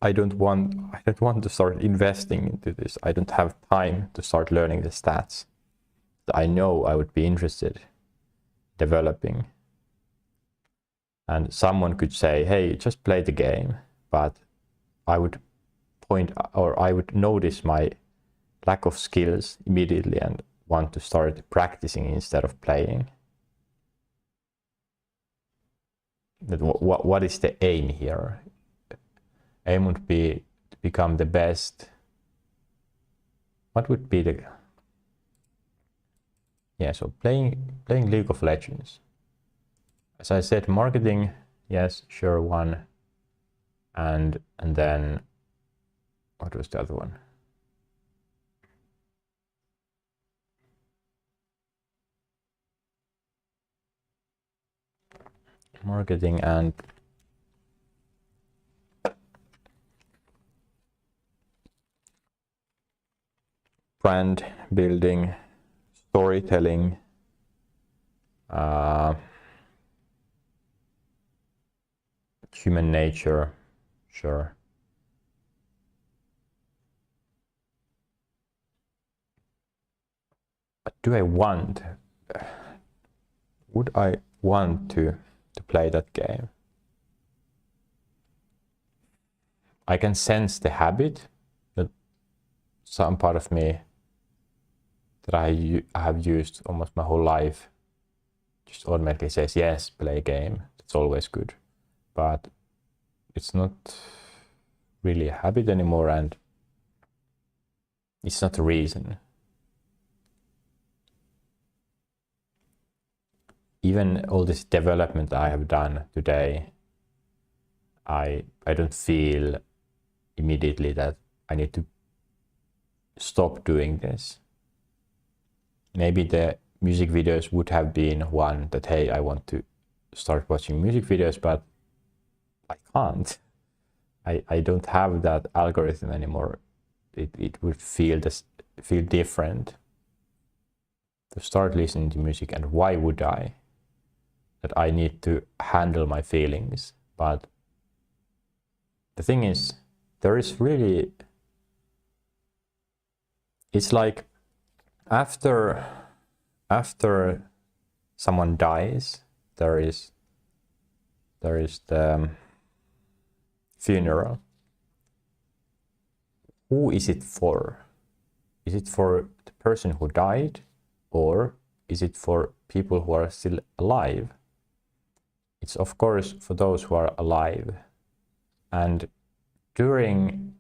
I don't want to start investing into this. I don't have time to start learning the stats that I know I would be interested developing. And someone could say, hey, just play the game, but I would notice my lack of skills immediately and want to start practicing instead of playing. What is the aim here? Aim would be to become the best. What would be the... Yeah, so playing League of Legends. As I said, marketing, yes, sure, one. And then, what was the other one? Marketing and brand building, storytelling, human nature, sure. But do I want? Would I want to play that game? I can sense the habit that some part of me that I have used almost my whole life just automatically says, yes, play a game. It's always good. But it's not really a habit anymore, and it's not a reason. Even all this development I have done today, I don't feel immediately that I need to stop doing this. Maybe the music videos would have been one that, hey, I want to start watching music videos, but I can't. I don't have that algorithm anymore. It would feel different to start listening to music. And why would I? That I need to handle my feelings. But the thing is, there is really, it's like after after someone dies, there is the funeral. Who is it for? Is it for the person who died, or is it for people who are still alive? It's of course for those who are alive. And during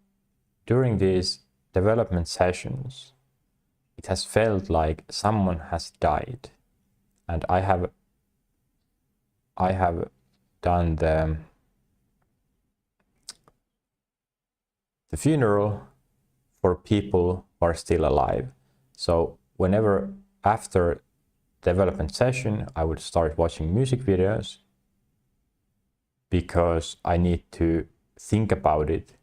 these development sessions, it has felt like someone has died. And I have done the funeral for people who are still alive. So whenever after development session, I would start watching music videos because I need to think about it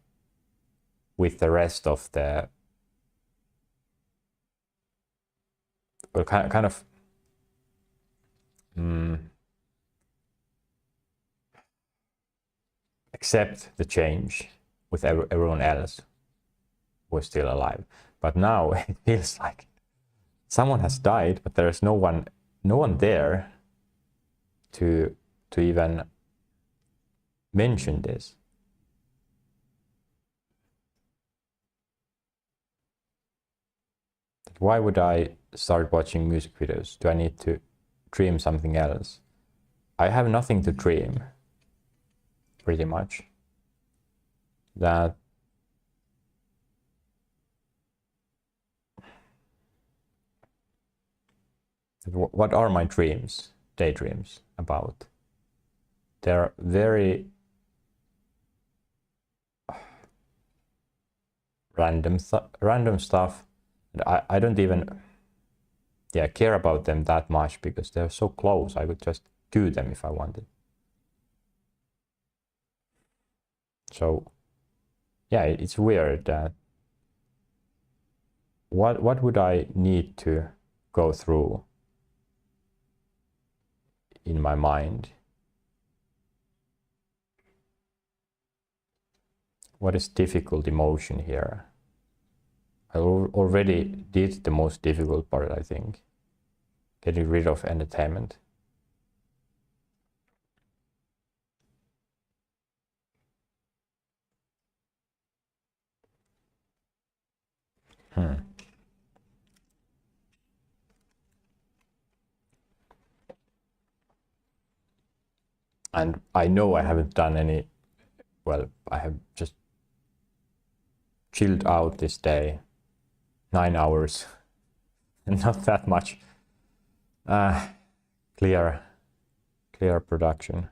with the rest of the kind of accept the change with everyone else who is still alive. But now it feels like someone has died, but there is no one there to even mention this. Why would I start watching music videos? Do I need to dream something else? I have nothing to dream, pretty much. That what are my dreams, daydreams about? They're very random stuff. And I don't even care about them that much because they're so close. I could just do them if I wanted. So yeah, it's weird that what would I need to go through in my mind? What is difficult emotion here? I already did the most difficult part, I think. Getting rid of entertainment. And I know I haven't done any, well, I have just chilled out this day, 9 hours, and not that much clear production.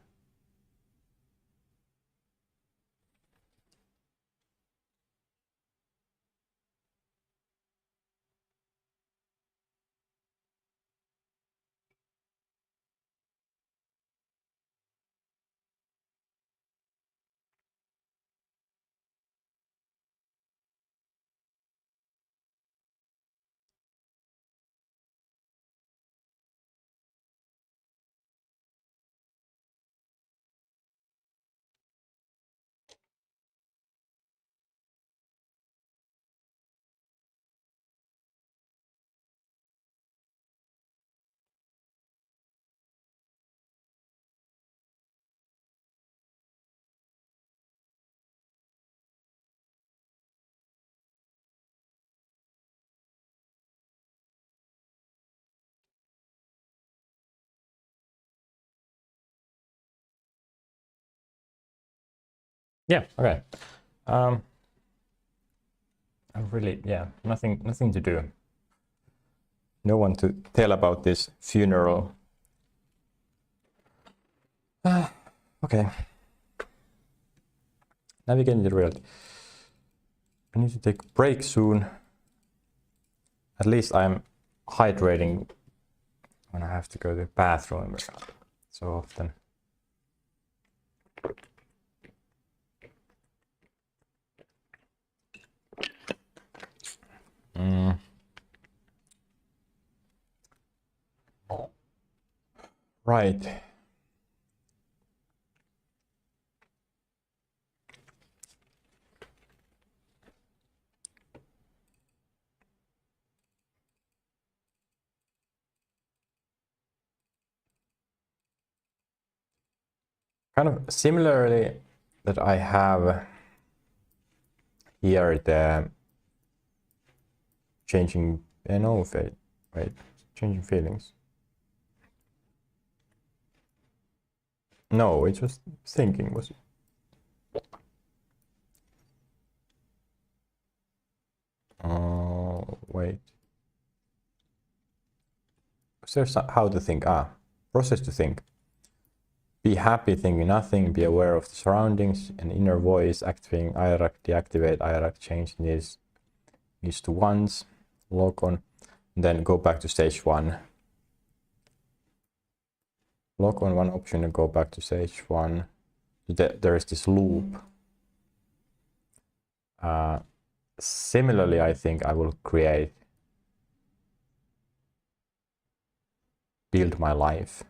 Yeah, okay. I'm really, nothing to do. No one to tell about this funeral. Okay. Now we get into reality. I need to take a break soon. At least I'm hydrating when I have to go to the bathroom so often. Right. kind of similarly that I have here the changing, no, wait, changing feelings. No, it was thinking, was it? Oh, wait. So there's how to think. Process to think. Be happy thinking nothing, be aware of the surroundings, an inner voice, activating IRAC, deactivate IRAC, change needs to ones, log on, then go back to stage 1. Log on one option and go back to stage 1. There is this loop. Similarly, I think I will build my life.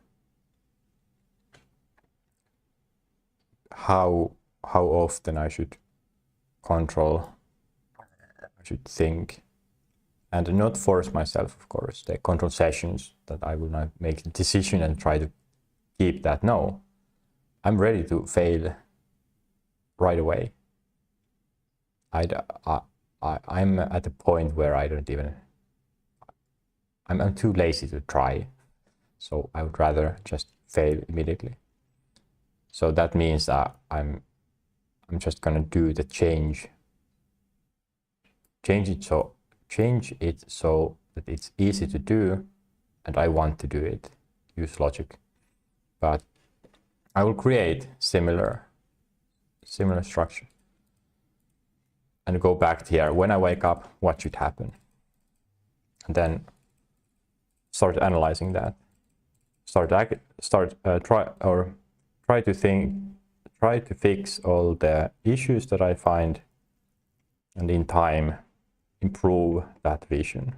How often I should control, I should think, and not force myself, of course. The control sessions that I will not make the decision and try to keep that. No, I'm ready to fail right away. I'm at the point where I don't even, I'm too lazy to try. So I would rather just fail immediately. So that means that I'm just gonna do the change it so that it's easy to do, and I want to do it. Use logic, but I will create similar structure and go back here. When I wake up, what should happen? And then start analyzing that. Try to fix all the issues that I find, and in time improve that vision.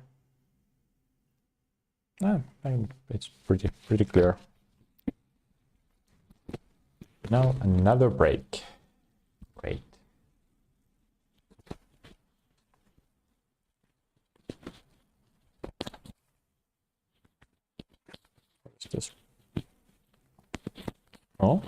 I think it's pretty clear. Now another break. Great. What's this? Oh.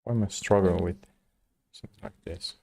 Why am I struggling with something like this?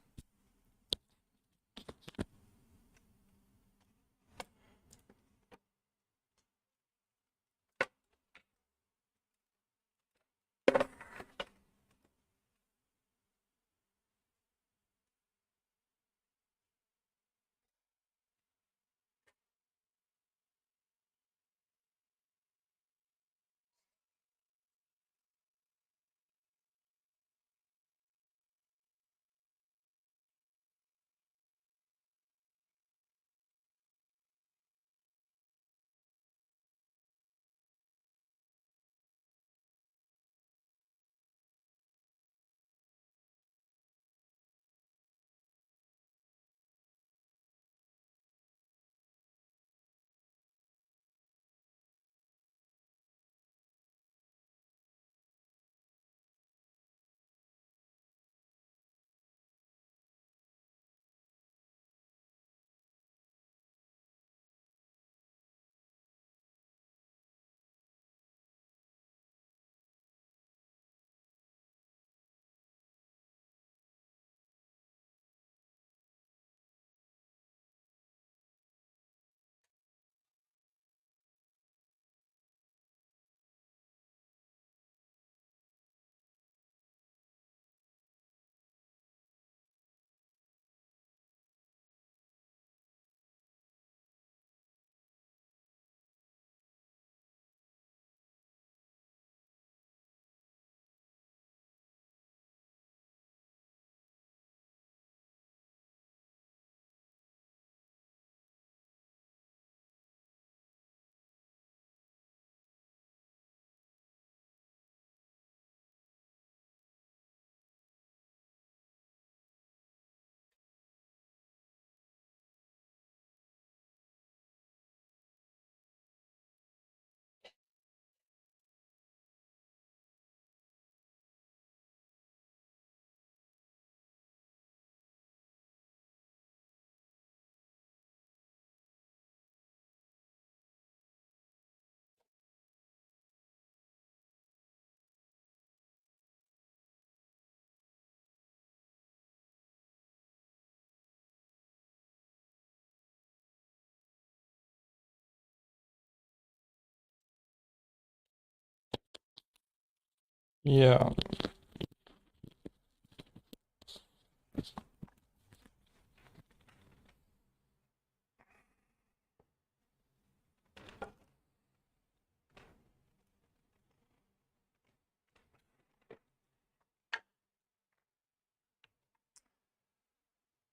Yeah.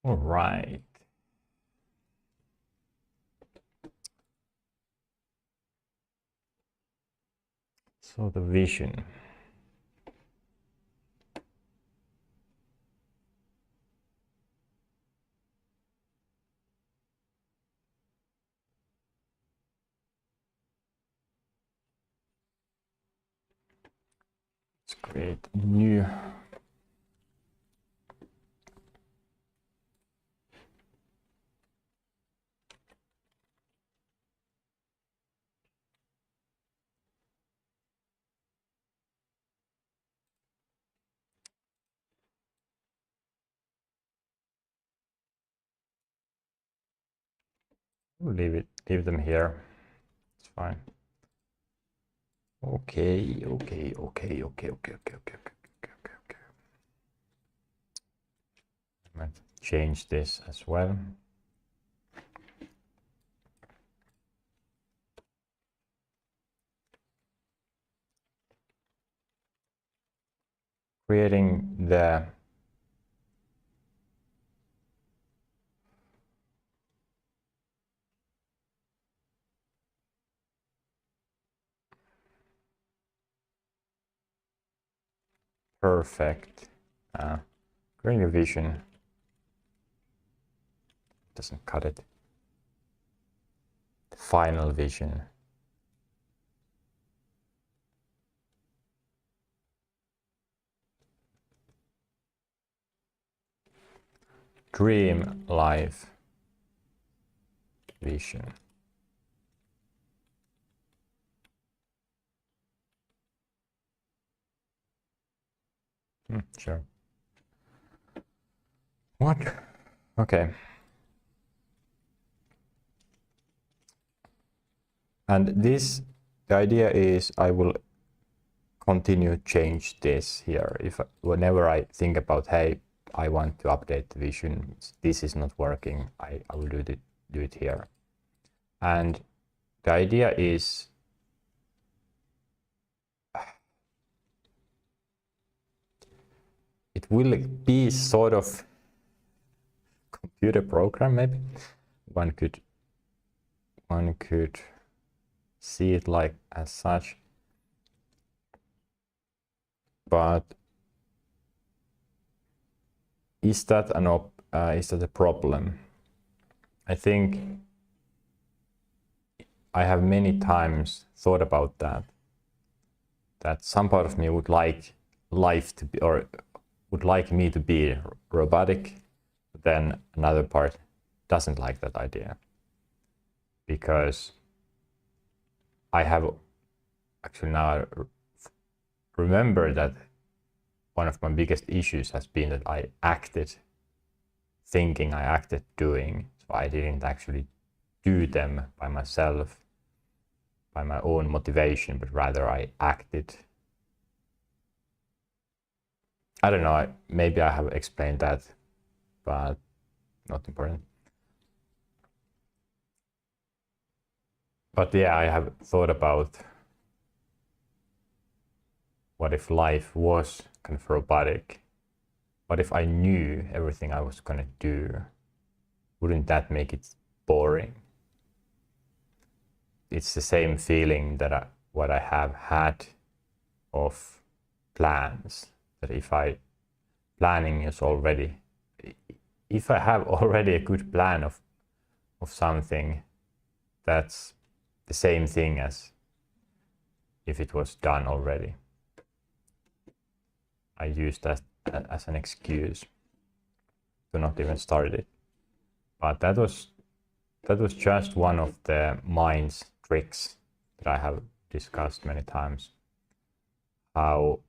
All right. So the vision. Let's create a new. We'll leave them here. It's fine. Okay. I might change this as well. Creating the perfect creating a vision doesn't cut it. The final vision. Dream life vision. Sure. What? Okay. And this, the idea is I will continue change this here. If whenever I think about, hey, I want to update the vision, this is not working, I will do it here. And the idea is it will be sort of computer program, maybe. One could see it like as such. But is that a problem? I think I have many times thought about that some part of me would like life to be, or would like me to be robotic, but then another part doesn't like that idea, because I have actually now remember that one of my biggest issues has been that I acted thinking, I acted doing, so I didn't actually do them by myself, by my own motivation, but rather I acted. I don't know, maybe I have explained that, but not important. But yeah, I have thought about what if life was kind of robotic? What if I knew everything I was gonna do? Wouldn't that make it boring? It's the same feeling that what I have had of plans, that if planning is already, if I have already a good plan of something, that's the same thing as if it was done already. I use that as an excuse to not even start it. But that was just one of the mind's tricks that I have discussed many times. How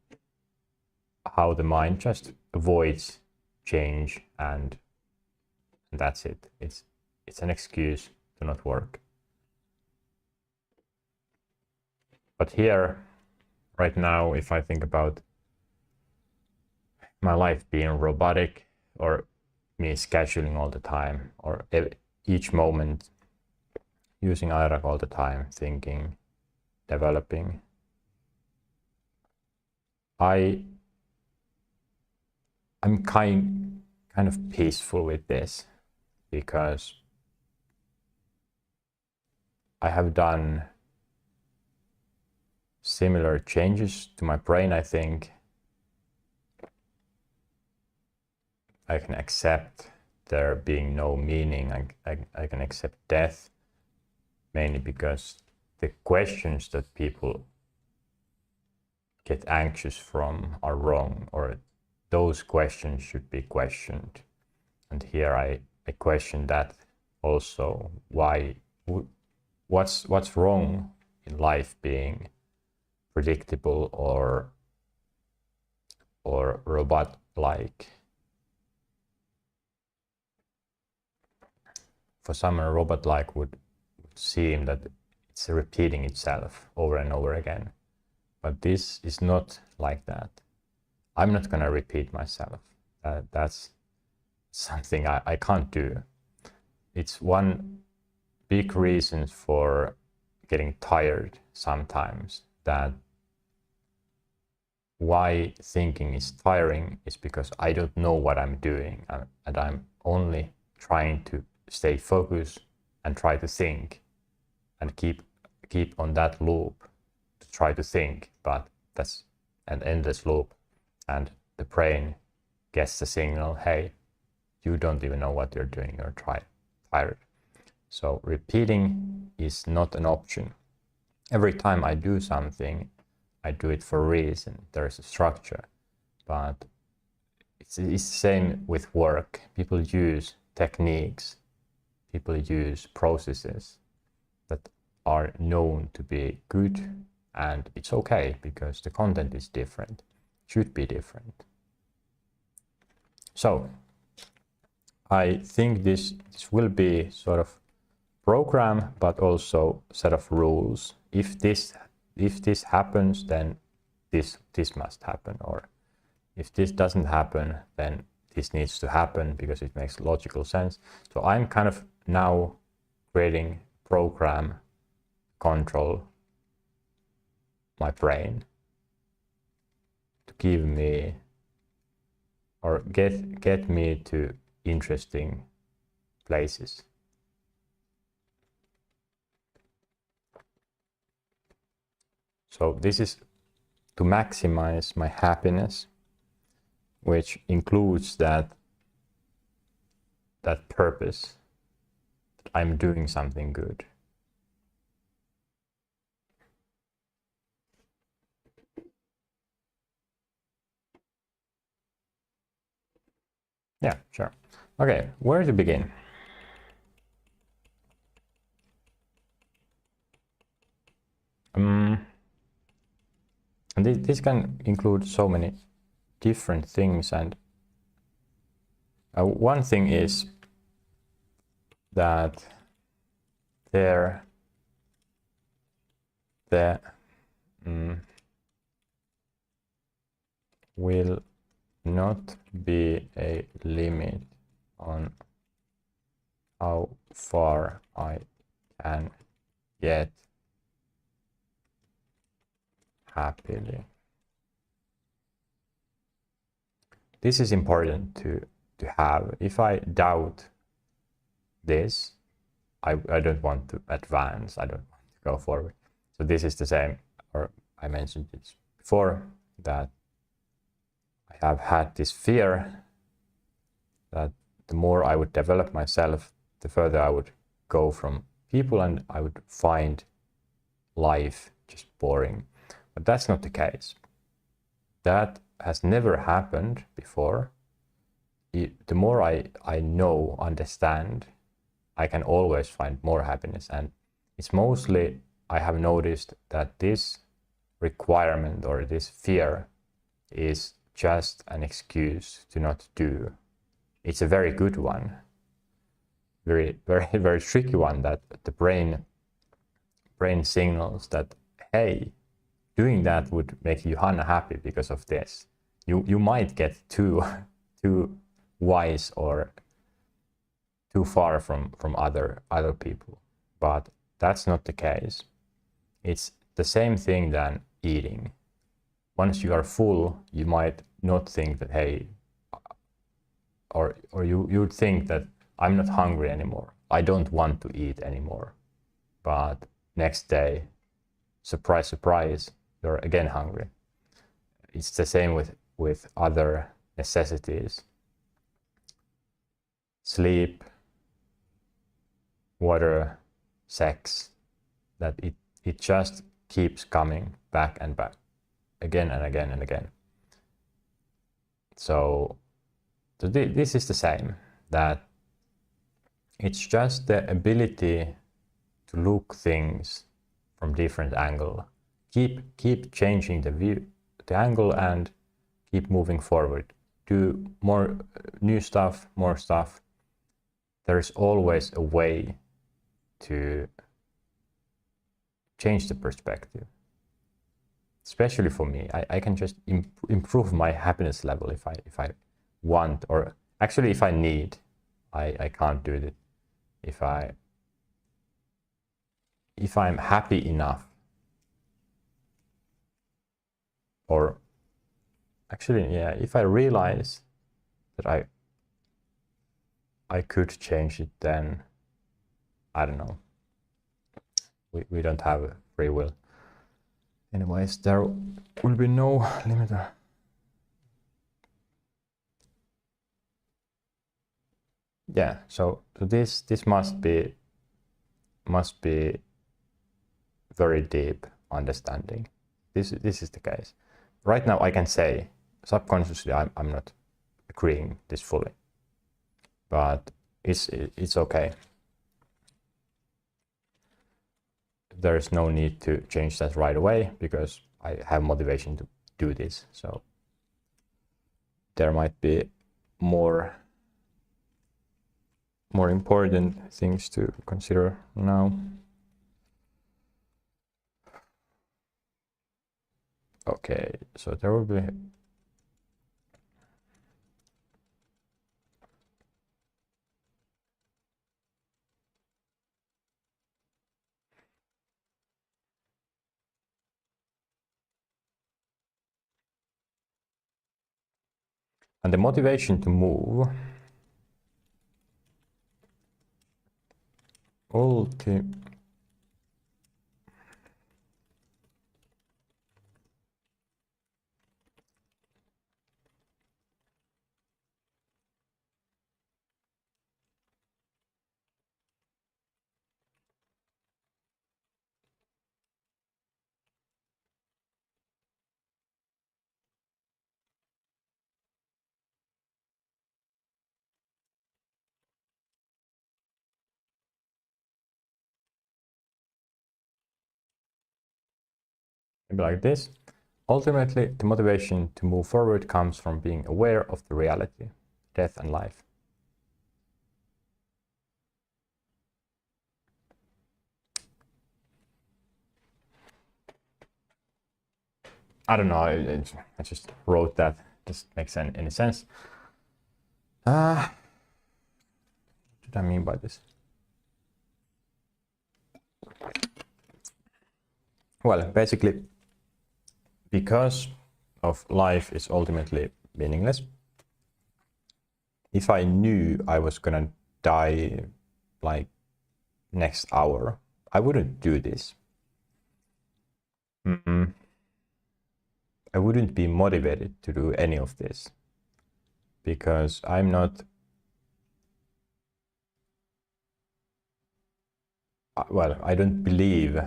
the mind just avoids change, and that's it. It's an excuse to not work. But here, right now, if I think about my life being robotic, or me scheduling all the time, or each moment using IRAC all the time, thinking, developing. I'm kind of peaceful with this, because I have done similar changes to my brain. I think I can accept there being no meaning. I can accept death, mainly because the questions that people get anxious from are wrong, or those questions should be questioned. And here I question that also. What's wrong in life being predictable or robot-like? For some, a robot-like would seem that it's repeating itself over and over again. But this is not like that. I'm not going to repeat myself. That's something I can't do. It's one big reason for getting tired sometimes, that why thinking is tiring is because I don't know what I'm doing, and I'm only trying to stay focused and try to think and keep on that loop to try to think, but that's an endless loop, and the brain gets the signal, hey, you don't even know what you're doing, you're tired. So repeating is not an option. Every time I do something, I do it for a reason. There's a structure, but it's the same with work. People use techniques, people use processes that are known to be good, and it's okay because the content is different, should be different. So I think this will be sort of program, but also set of rules. If this happens, then this must happen, or if this doesn't happen, then this needs to happen because it makes logical sense. So I'm kind of now creating program control my brain to give me or get me to interesting places. So this is to maximize my happiness, which includes that purpose, that I'm doing something good. Yeah, sure. Okay, where to begin? And this can include so many different things, and one thing is that there will not be a limit on how far I can get happily. This is important to have. If I doubt this, I don't want to advance, I don't want to go forward. So this is the same, or I mentioned it before, that I have had this fear that the more I would develop myself, the further I would go from people, and I would find life just boring. But that's not the case. That has never happened before. The more I know, understand, I can always find more happiness. And it's mostly, I have noticed that this requirement or this fear is just an excuse to not do. It's a very good one, very, very, very tricky one, that the brain signals that, hey, doing that would make you unhappy because of this. you might get too too wise or too far from other people, but that's not the case. It's the same thing than eating. Once you are full, you might not think that, hey, or you'd think that I'm not hungry anymore. I don't want to eat anymore. But next day, surprise, surprise, you're again hungry. It's the same with other necessities. Sleep, water, sex, that it just keeps coming back and back, again and again and again. So this is the same, that it's just the ability to look things from different angle, keep changing the angle, and keep moving forward. Do more new stuff, more stuff. There's always a way to change the perspective. Especially for me, I can just improve my happiness level if I want, or actually if I need. I can't do it if I'm happy enough, or actually, yeah, if I realize that I could change it, then I don't know. We don't have free will. Anyways, there will be no limiter. Yeah, so this must be very deep understanding. This is the case. Right now I can say subconsciously I'm not agreeing this fully, but it's okay. There's no need to change that right away because I have motivation to do this. So there might be more important things to consider now. Okay, so there will be and the motivation to move maybe like this. Ultimately, the motivation to move forward comes from being aware of the reality, death and life. I don't know, I just wrote that. Doesn't make any sense. What did I mean by this? Well, basically, because of life is ultimately meaningless, if I knew I was gonna die like next hour, I wouldn't do this. I wouldn't be motivated to do any of this because I'm not, well, I don't believe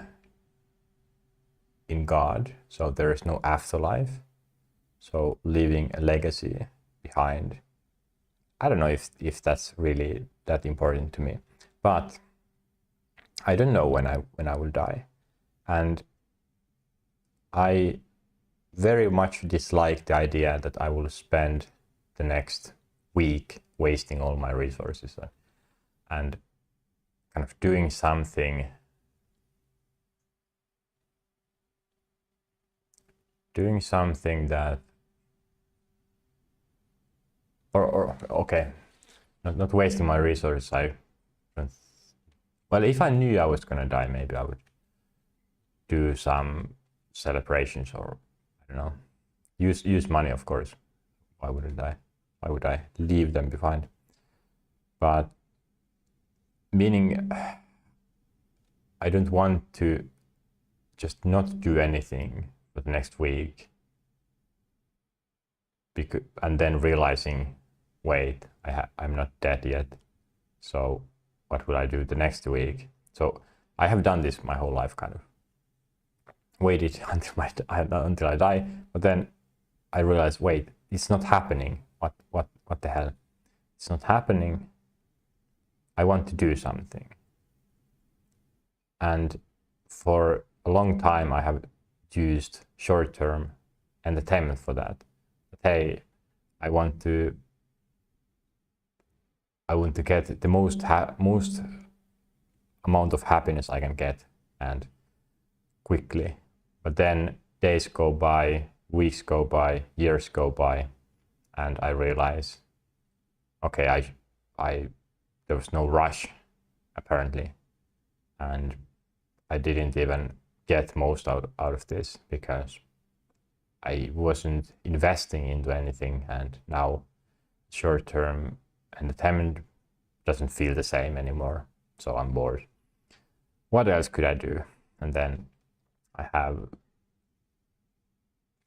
in God, so there is no afterlife. So leaving a legacy behind, I don't know if that's really that important to me, but I don't know when I will die, and I very much dislike the idea that I will spend the next week wasting all my resources and kind of doing something that or okay, not wasting my resources. Well, if I knew I was gonna die, maybe I would do some celebrations, or I don't know, use money, of course. Why would I die? Why would I leave them behind? But meaning, I don't want to just not do anything for the next week, and then realizing, wait, I'm not dead yet. So what will I do the next week? So I have done this my whole life, kind of waited until I die, but then I realized, wait, it's not happening. What the hell? It's not happening. I want to do something. And for a long time, I have used short-term entertainment for that. But hey, I want to get the most amount of happiness I can get, and quickly. But then days go by, weeks go by, years go by, and I realize, okay, there was no rush, apparently, and I didn't even get most out of this because I wasn't investing into anything, and now short-term entertainment doesn't feel the same anymore, so I'm bored. What else could I do? And then I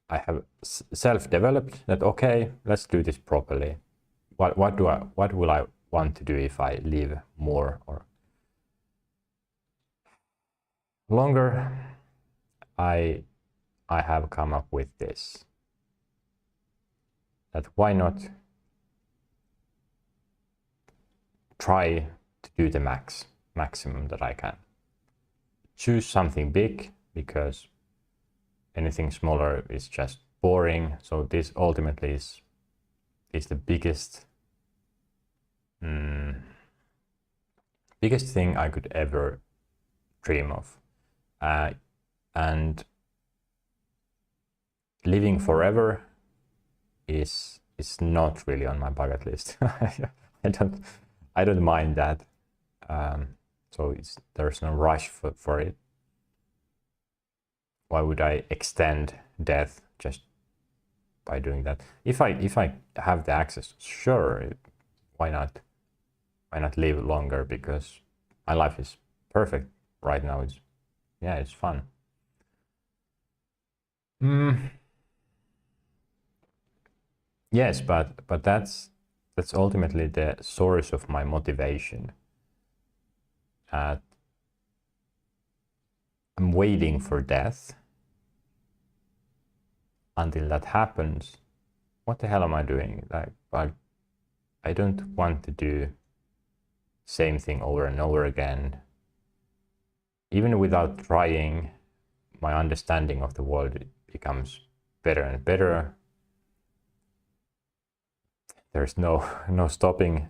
have self-developed that, okay, let's do this properly. What will I want to do if I live more or longer? I have come up with this, that why not try to do the maximum that I can. Choose something big, because anything smaller is just boring. So this ultimately is the biggest thing I could ever dream of. And living forever is not really on my bucket list. I don't mind that. So there's no rush for it. Why would I extend death just by doing that? If I have the access, sure, why not? Why not live longer? Because my life is perfect right now. It's fun. Yes, but that's ultimately the source of my motivation. I'm waiting for death. Until that happens, what the hell am I doing? Like, I don't want to do same thing over and over again. Even without trying, my understanding of the world becomes better and better. There's no stopping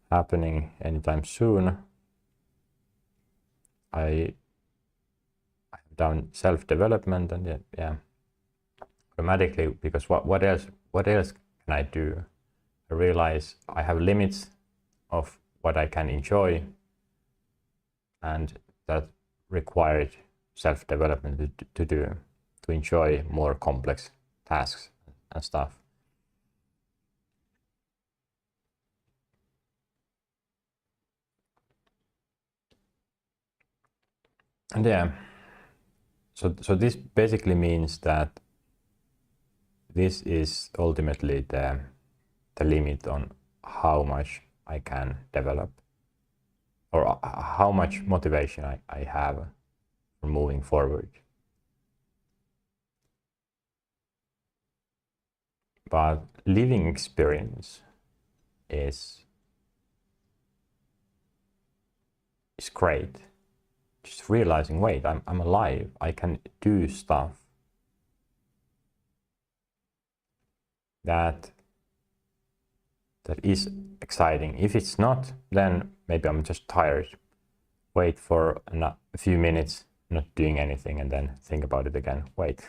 happening anytime soon. I have done self-development, and yeah, automatically, because what else can I do? I realize I have limits of what I can enjoy, and that required self-development to enjoy more complex tasks and stuff. And yeah, so this basically means that this is ultimately the limit on how much I can develop, or how much motivation I have for moving forward. But living experience is great. Just realizing, wait, I'm alive. I can do stuff that is exciting. If it's not, then maybe I'm just tired. Wait for a few minutes, not doing anything, and then think about it again. Wait,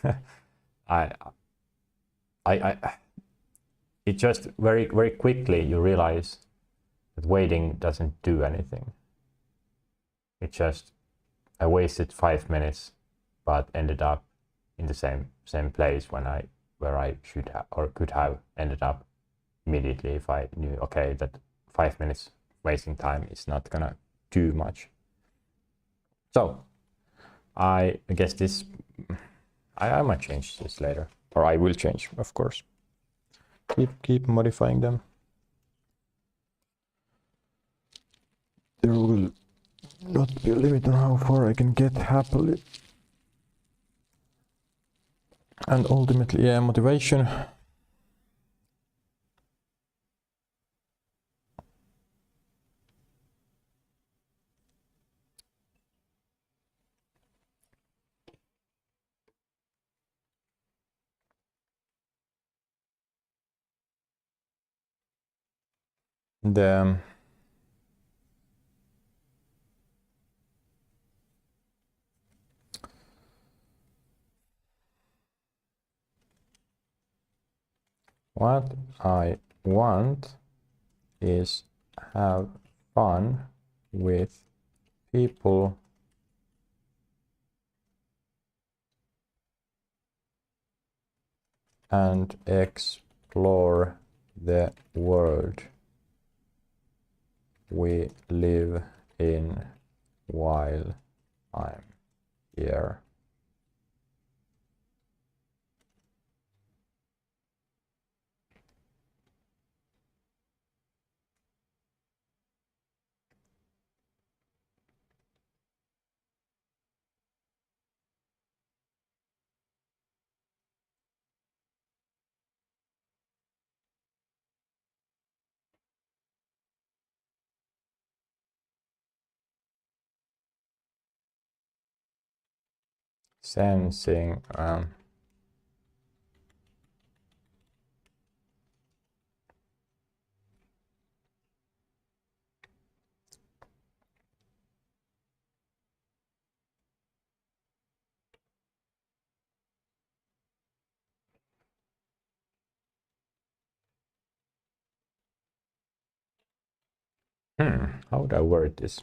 it just very, very quickly you realize that waiting doesn't do anything. It just, I wasted 5 minutes, but ended up in the same place where I should have or could have ended up immediately if I knew, okay, that 5 minutes wasting time is not gonna do much. So I guess this, I might change this later, or I will change, of course. Keep modifying them. There will not be a limit on how far I can get happily. And ultimately, yeah, motivation. The what I want is have fun with people and explore the world we live in while I'm here. Sensing how would I word this?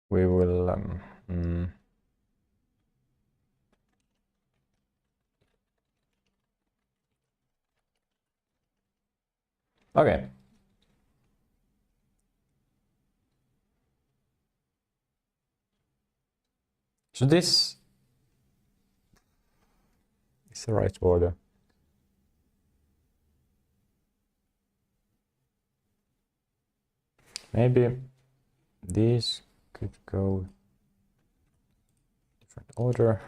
We will okay. So this is the right order. Maybe these could go different order.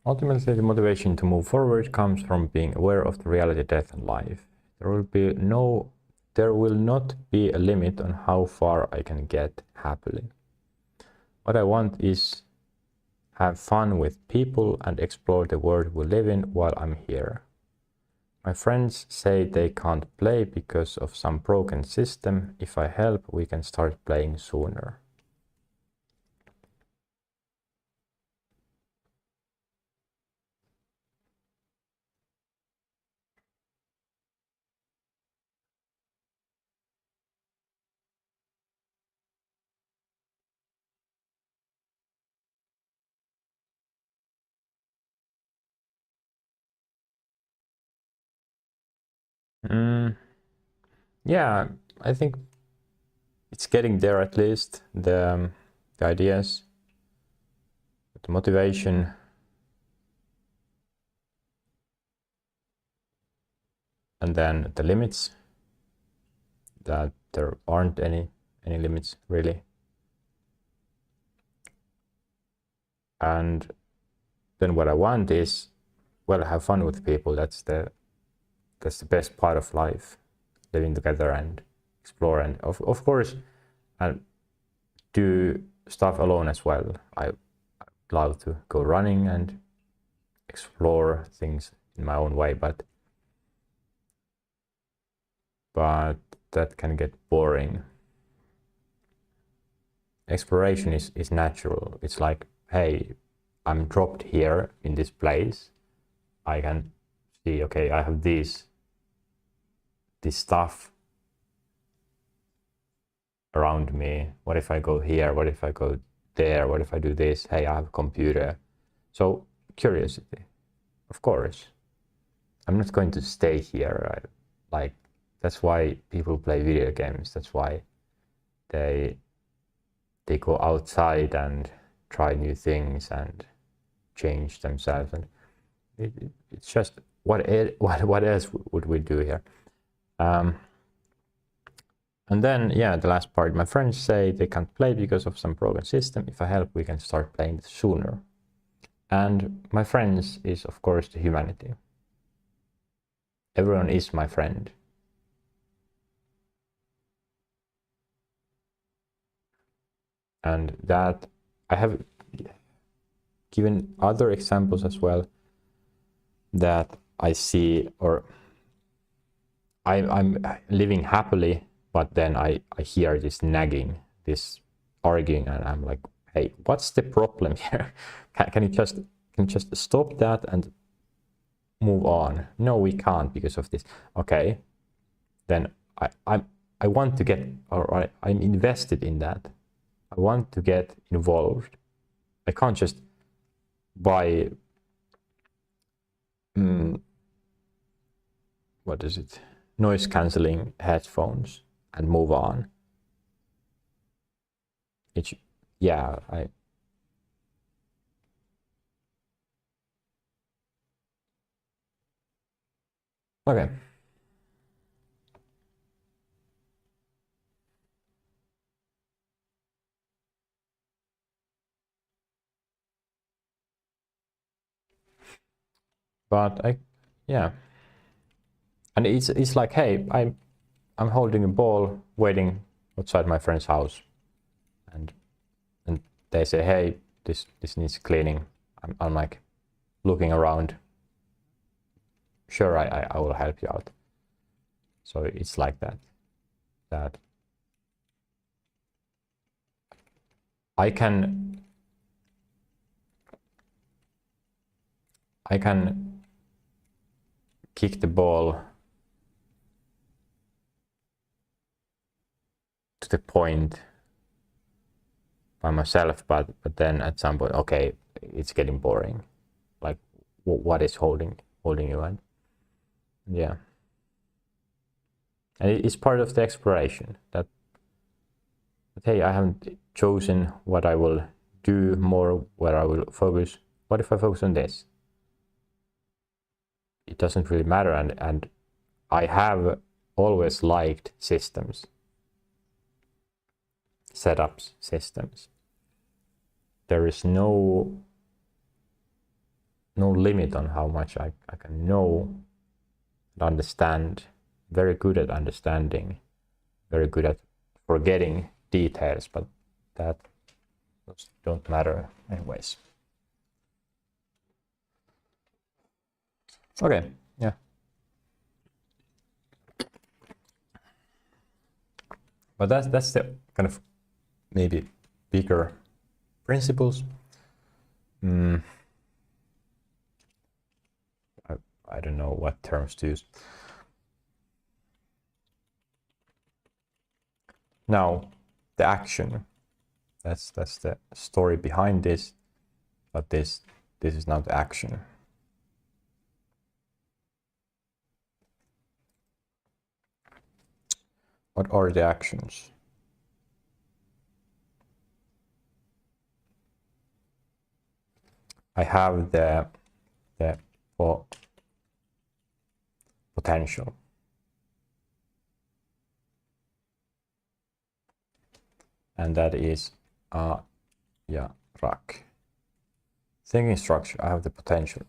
Ultimately, the motivation to move forward comes from being aware of the reality, death, and life. There will not be a limit on how far I can get happily. What I want is have fun with people and explore the world we live in while I'm here. My friends say they can't play because of some broken system. If I help, we can start playing sooner. Yeah, I think it's getting there at least. The ideas, the motivation. And then the limits, that there aren't any limits really. And then what I want is, well, have fun with people. That's the best part of life, living together and explore, and of course and do stuff alone as well. I love to go running and explore things in my own way, but that can get boring. Exploration is natural. It's like, hey, I'm dropped here in this place. I can see, okay, I have this stuff around me. What if I go here? What if I go there? What if I do this? Hey, I have a computer. So curiosity, of course. I'm not going to stay here. Like, that's why people play video games. That's why they go outside and try new things and change themselves. And it's just, what else would we do here? And then, yeah, the last part, my friends say they can't play because of some broken system. If I help, we can start playing sooner. And my friends is, of course, the humanity. Everyone is my friend. And that I have given other examples as well that I see, or I'm living happily, but then I hear this nagging, this arguing, and I'm like, hey, what's the problem here? Can you just stop that and move on? No, we can't because of this. Okay, then I want to get, or I'm invested in that. I want to get involved. I can't just buy what is it, noise cancelling headphones and move on. It's, yeah, okay. But yeah, and it's like, hey, I'm holding a ball waiting outside my friend's house, and they say, hey, this needs cleaning. I'm like looking around. Sure, I will help you out. So it's like that I can kick the ball to the point by myself, but then at some point, okay, it's getting boring. Like, what is holding you in? Yeah, and it's part of the exploration that hey, I haven't chosen what I will do more, where I will focus. What if I focus on this? It doesn't really matter, and I have always liked systems, setups, systems. There is no no limit on how much I can know and understand. Very good at understanding, very good at forgetting details, but that don't matter anyways. Okay, yeah. But that's the kind of maybe bigger principles. I don't know what terms to use. Now, the action. That's the story behind this, but this is not the action. What are the actions? I have the potential. And that is rack. Thinking structure, I have the potential.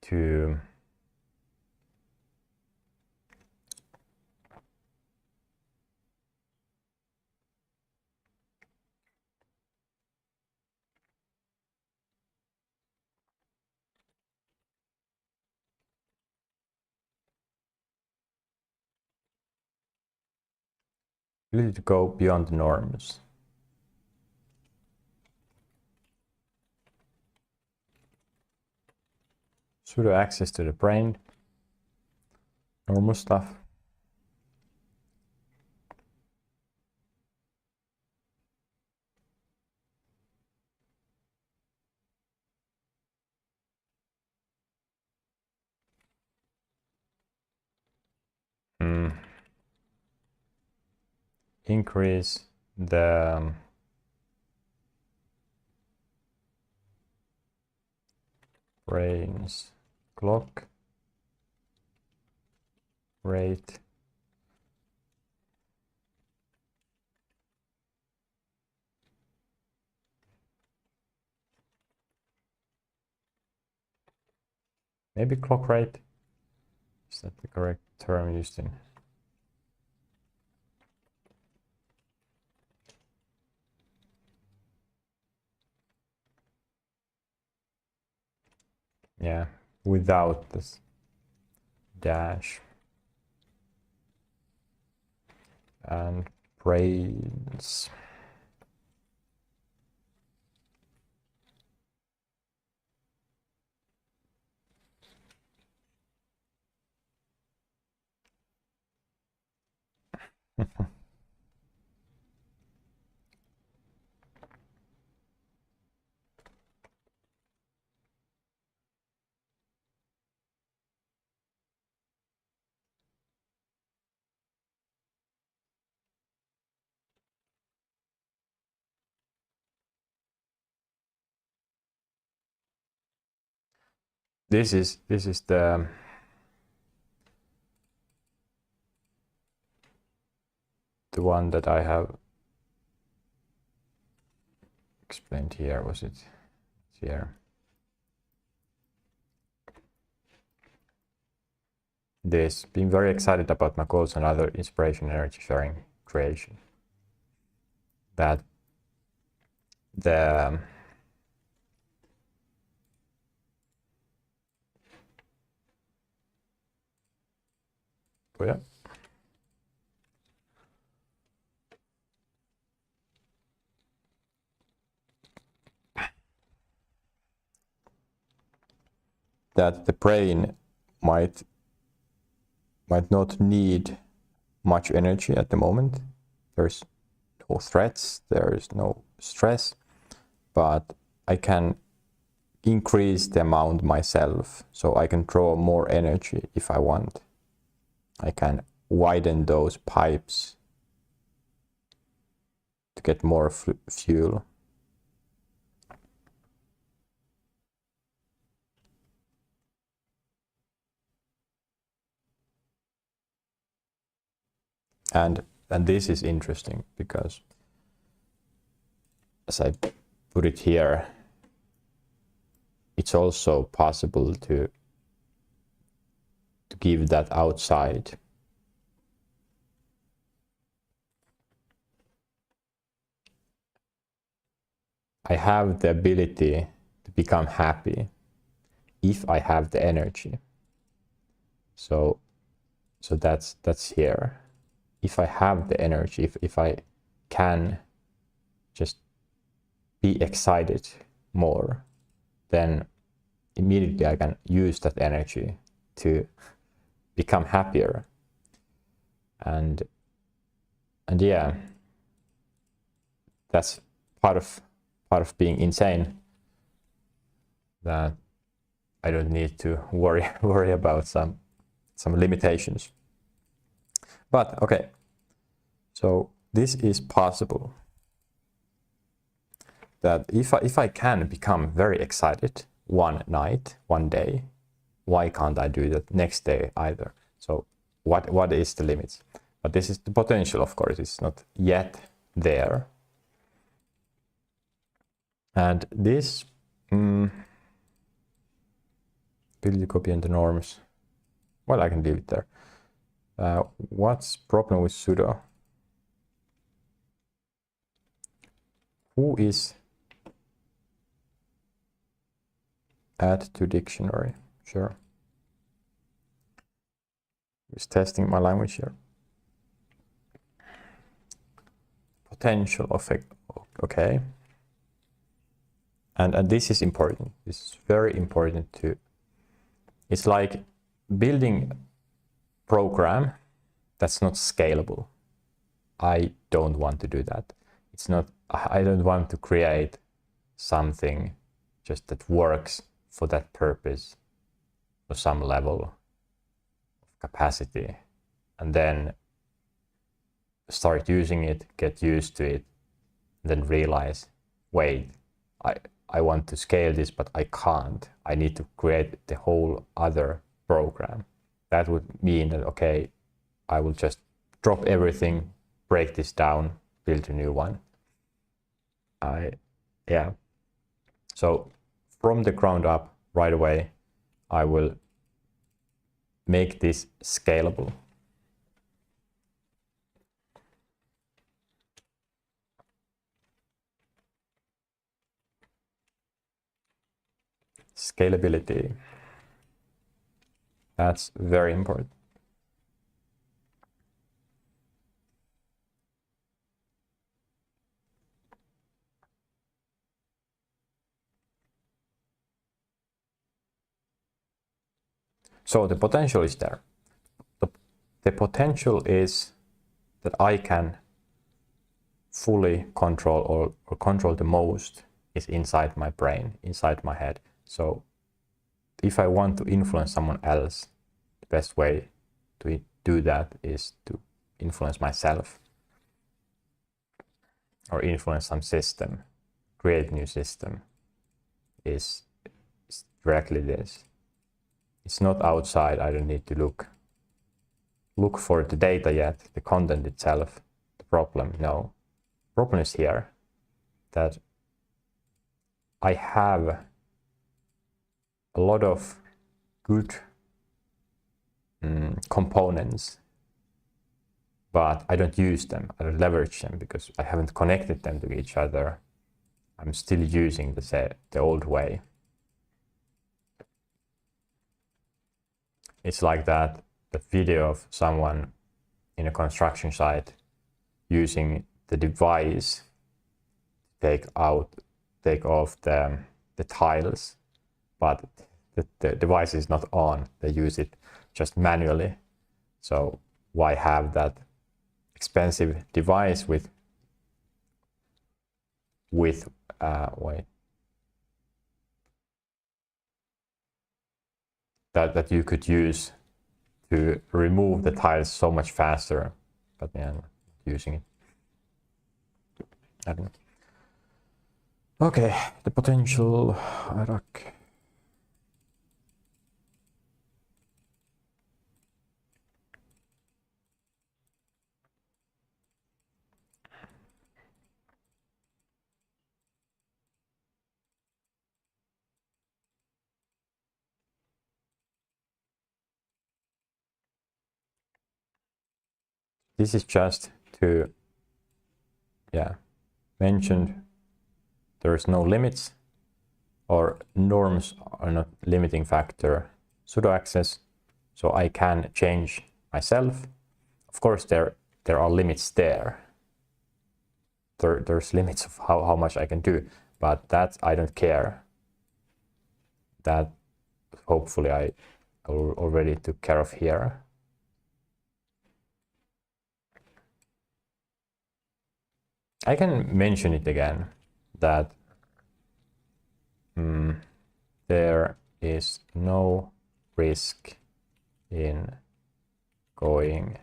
To ability to go beyond the norms. Pseudo access to the brain. Normal stuff. Increase the brain's clock rate. Maybe clock rate. Is that the correct term used in? Yeah, without this dash. And brains. This is the one that I have explained here. Was it here? This, being very excited about my goals and other inspiration, energy sharing, creation. That the oh yeah. That the brain might not need much energy at the moment. There's no threats, there is no stress, but I can increase the amount myself, so I can draw more energy if I want. I can widen those pipes to get more fuel. And And this is interesting because, as I put it here, it's also possible to give that outside. I have the ability to become happy if I have the energy. So that's here. If I have the energy, if I can just be excited more, then immediately I can use that energy to become happier. And yeah, that's part of being insane, that I don't need to worry about some limitations. But okay, so this is possible, that if I can become very excited one night, one day, why can't I do that next day either? So what is the limits? But this is the potential, of course. It's not yet there. And this ability copy and the norms, well, I can leave it there. What's problem with sudo? Who is add to dictionary? Sure. Just testing my language here. Potential effect, okay. And this is important. This is very important too. It's like building program that's not scalable. I don't want to do that. It's not, I don't want to create something just that works for that purpose to some level of capacity, and then start using it, get used to it, then realize, wait, I want to scale this, but I can't. I need to create the whole other program. That would mean that, okay, I will just drop everything, break this down, build a new one. Yeah. So from the ground up, right away, I will make this scalable. Scalability. That's very important. So the potential is there. The potential is that I can fully control or control the most is inside my brain, inside my head. So if I want to influence someone else, the best way to do that is to influence myself or influence some system, create new system is directly this. It's not outside. I don't need to look for the data yet, the content itself, the problem. No, problem is here, that I have a lot of good components, but I don't use them, I don't leverage them because I haven't connected them to each other. I'm still using the old way. It's like that video of someone in a construction site using the device to take off the tiles, but the device is not on. They use it just manually. So why have that expensive device with that you could use to remove the tiles so much faster, but yeah, not using it. I don't know. Okay, the potential Iraq. this is just to, yeah, mention there is no limits, or norms are not limiting factor sudo access, so I can change myself. Of course, there are limits there. There's limits of how much I can do, but that I don't care. That hopefully I already took care of here. I can mention it again that there is no risk in going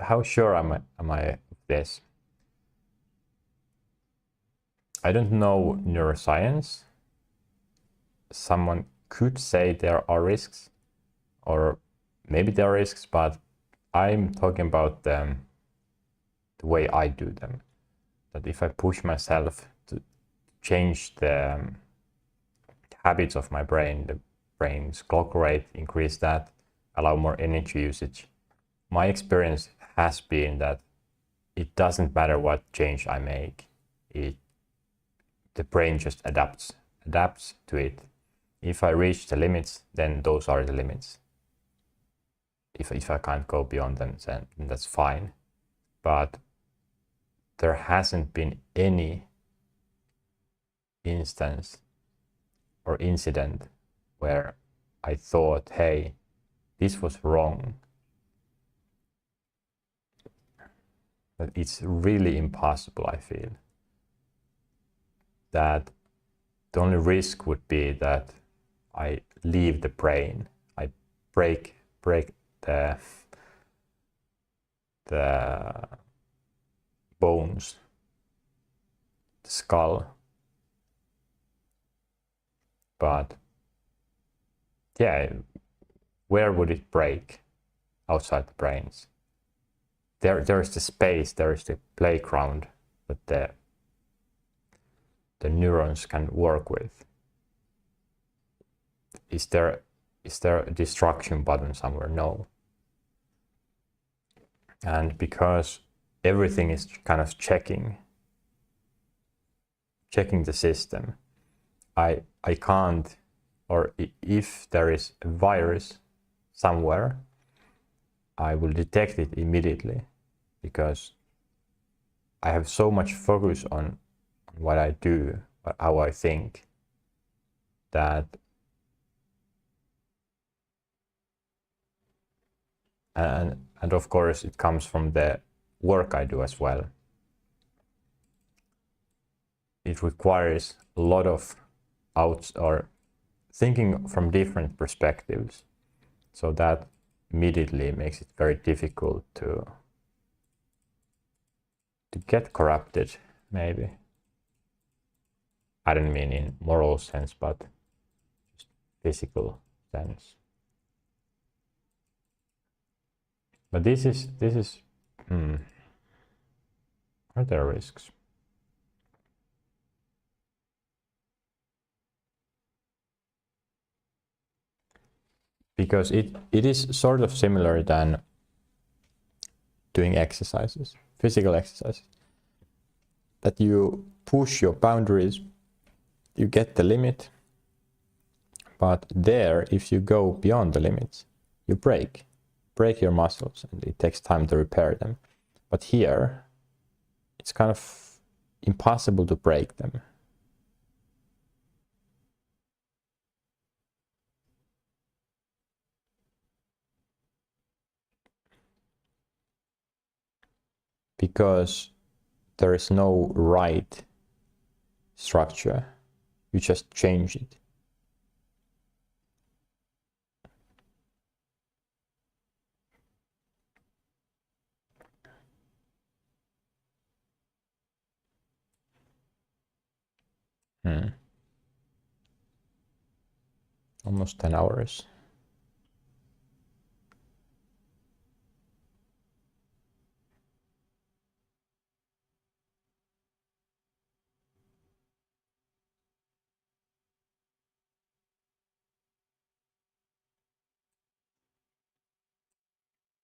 how sure am I of this? I don't know neuroscience. Someone could say there are risks, or maybe there are risks, but I'm talking about the way I do them. That if I push myself to change the habits of my brain, the brain's clock rate, increase that, allow more energy usage, my experience has been that it doesn't matter what change I make. The brain just adapts to it. If I reach the limits, then those are the limits. If I can't go beyond them, then that's fine. But there hasn't been any instance or incident where I thought, hey, this was wrong. But it's really impossible, I feel. That the only risk would be that I leave the brain, I break the bones, the skull. But yeah, where would it break outside the brains? There is the space, there is the playground that the neurons can work with. Is there a destruction button somewhere? No. And because everything is kind of checking the system, I can't, or if there is a virus somewhere, I will detect it immediately, because I have so much focus on what I do, how I think, that and of course it comes from the work I do as well. It requires a lot of thinking from different perspectives, so that immediately makes it very difficult to get corrupted, maybe. I don't mean in moral sense, but just physical sense. But this is are there risks? Because it is sort of similar than doing exercises, physical exercises, that you push your boundaries, you get the limit, but there, if you go beyond the limits, you break your muscles, and it takes time to repair them. But here, it's kind of impossible to break them. Because there is no right structure, you just change it. Almost 10 hours.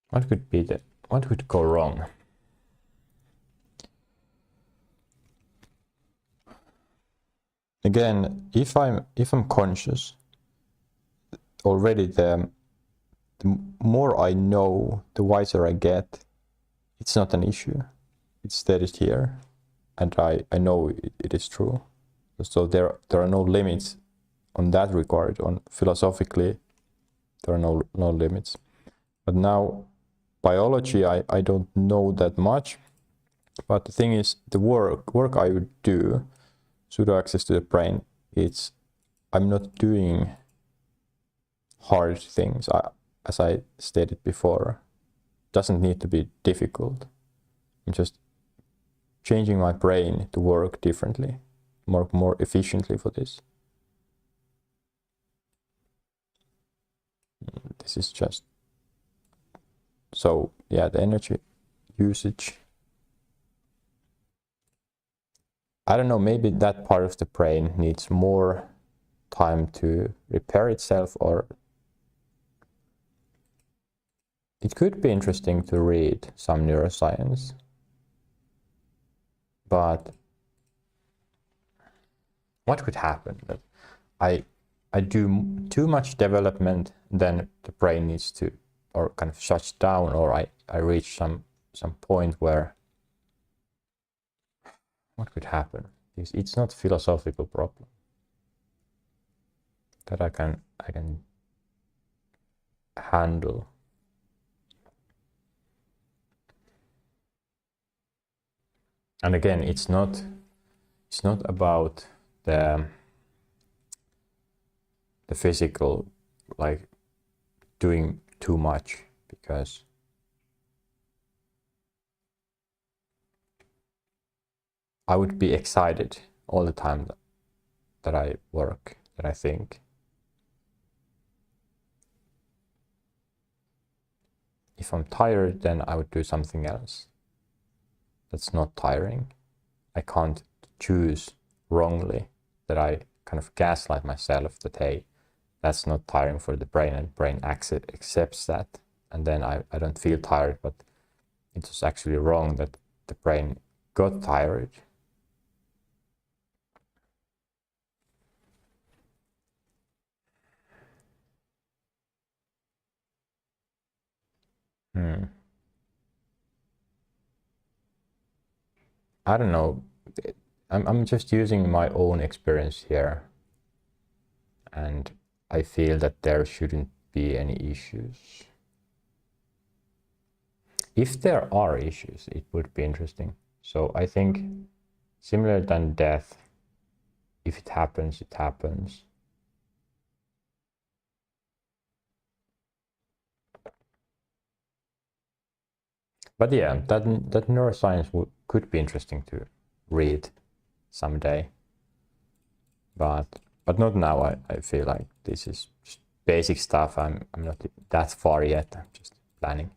What could go wrong? Again, if I'm conscious, already the more I know, the wiser I get. It's not an issue. It's stated here, and I know it is true. So there are no limits on that regard. On philosophically, there are no limits. But now, biology, I don't know that much. But the thing is, the work I would do, pseudo access to the brain, I'm not doing hard things. As I stated before, doesn't need to be difficult. I'm just changing my brain to work differently, more efficiently for this. This is just so, yeah, the energy usage. I don't know, maybe that part of the brain needs more time to repair itself, or it could be interesting to read some neuroscience, but what could happen? That I do too much development, then the brain needs to, or kind of shuts down, or I reach some point where, what could happen? It's not a philosophical problem that I can handle. And again, it's not about the physical, like doing too much, because I would be excited all the time that I work, that I think. If I'm tired, then I would do something else. That's not tiring. I can't choose wrongly, that I kind of gaslight myself that, hey, that's not tiring for the brain, and brain accepts that, and then I don't feel tired, but it was actually wrong that the brain got tired. I don't know. I'm just using my own experience here, and I feel that there shouldn't be any issues. If there are issues, it would be interesting. So I think similar than death, if it happens, it happens. But yeah, that neuroscience could be interesting to read someday. But not now. I feel like this is just basic stuff. I'm not that far yet. I'm just planning.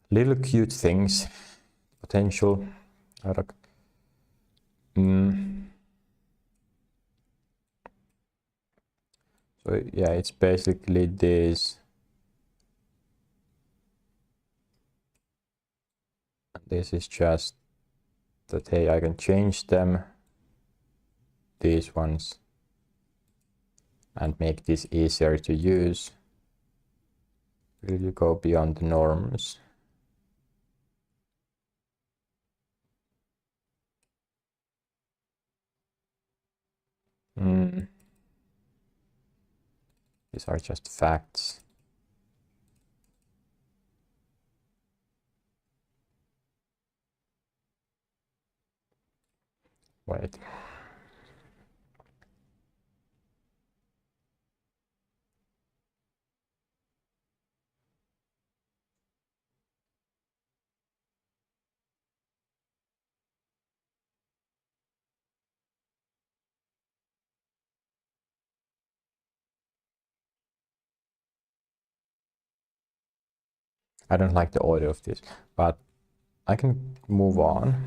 Little cute things, potential. So yeah, it's basically this. This is just that, hey, I can change them, these ones, and make this easier to use. Will you go beyond the norms? These are just facts. Wait. I don't like the audio of this, but I can move on.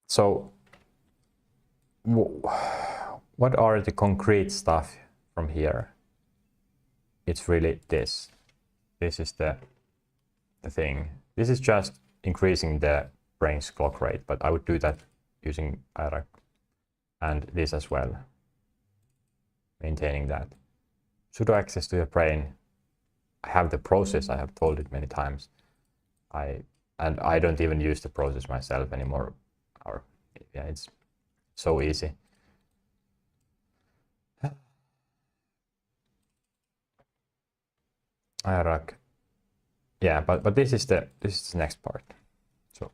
So what are the concrete stuff from here? It's really this. This is the thing. This is just increasing the brain's clock rate, but I would do that using IRAC and this as well, maintaining that. Sudo access to your brain. I have the process, I have told it many times. And I don't even use the process myself anymore. Or yeah, it's so easy. IRAC. Yeah, but this is the next part. So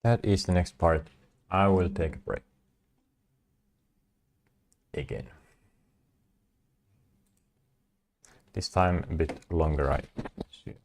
that is the next part. I will take a break again. This time a bit longer, I assume.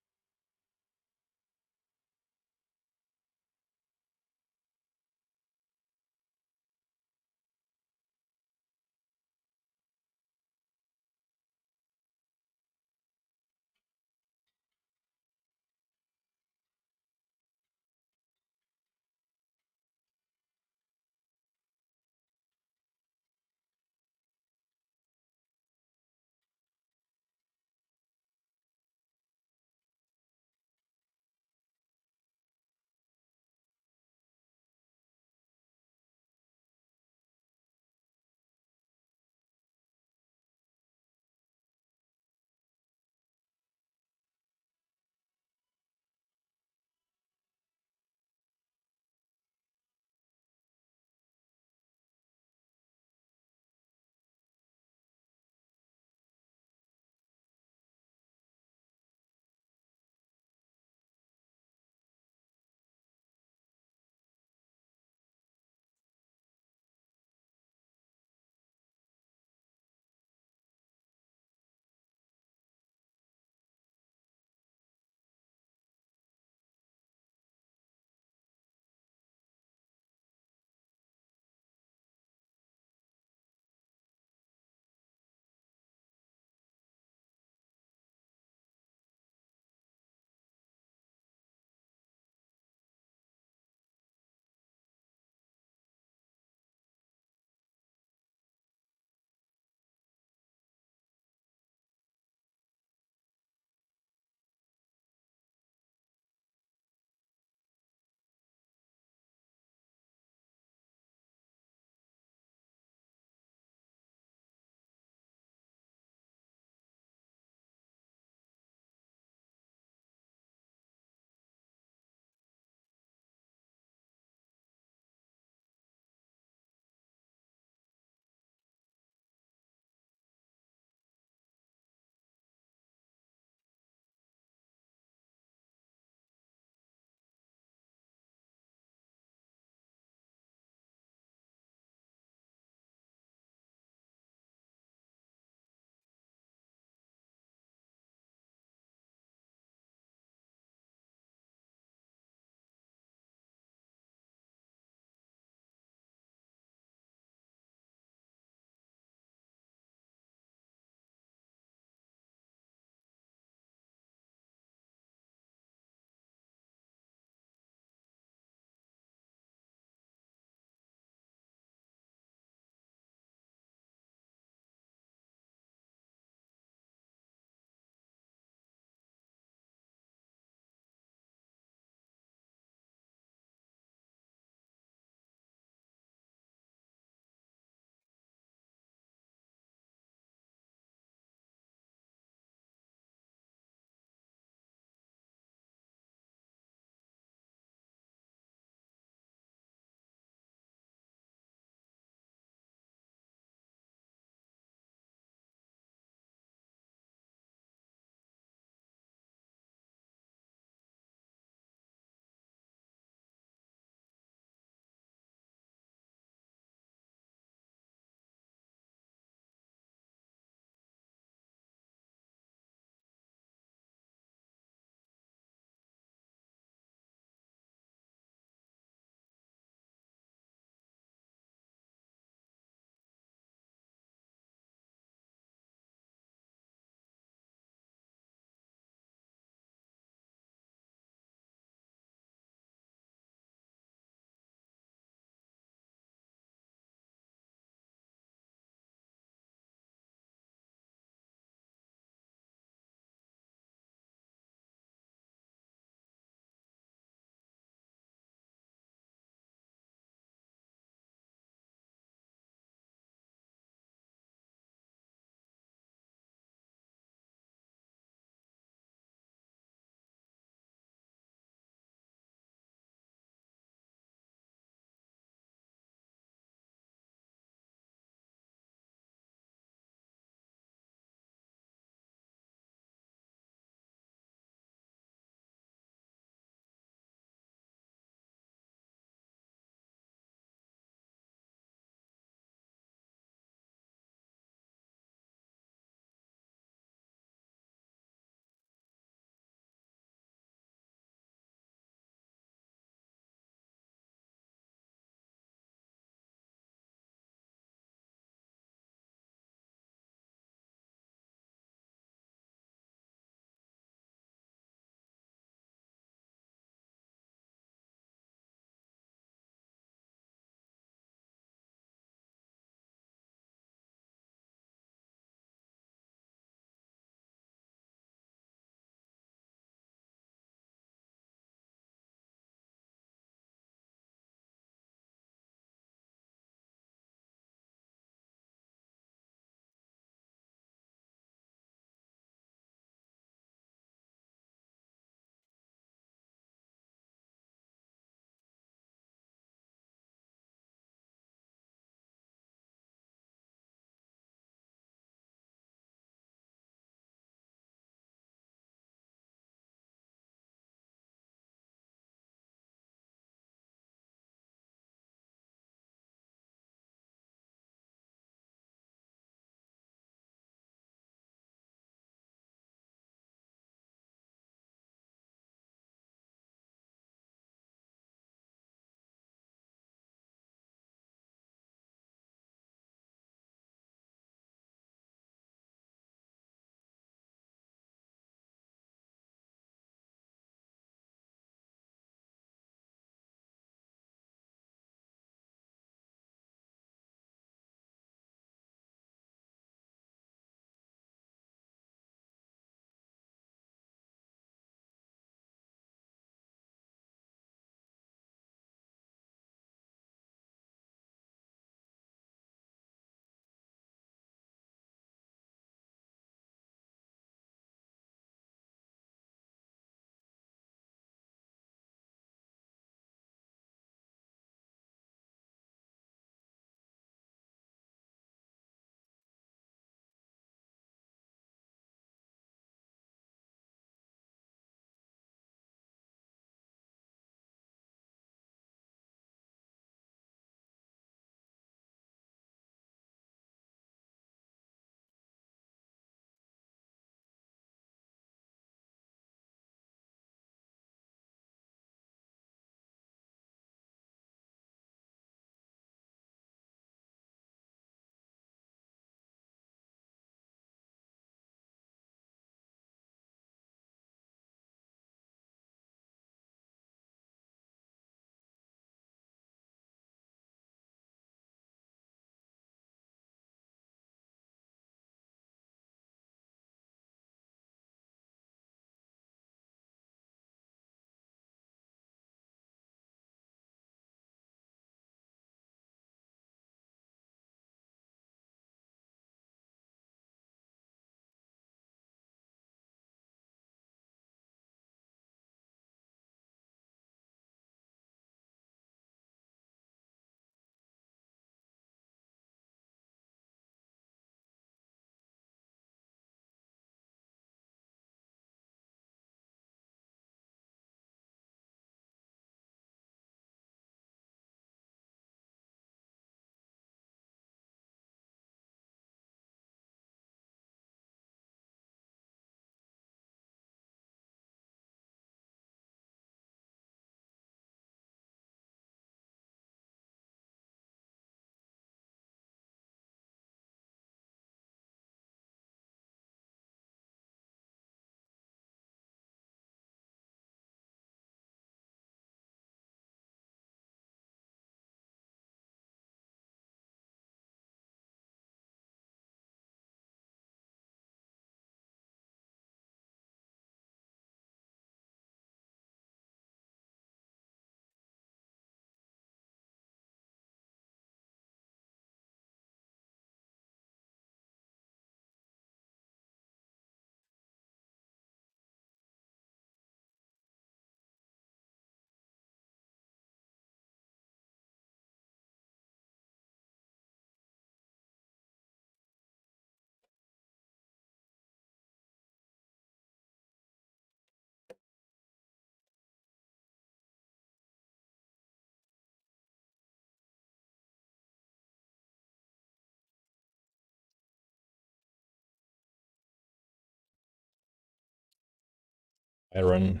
iron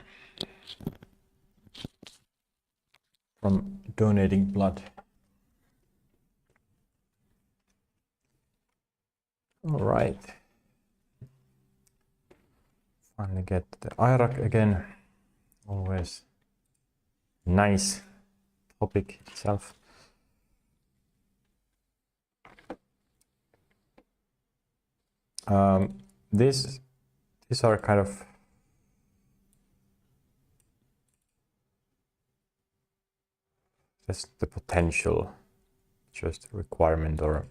from donating blood. All right. Finally get the Iraq again. Always nice topic itself. These are kind of just the potential, just requirement, or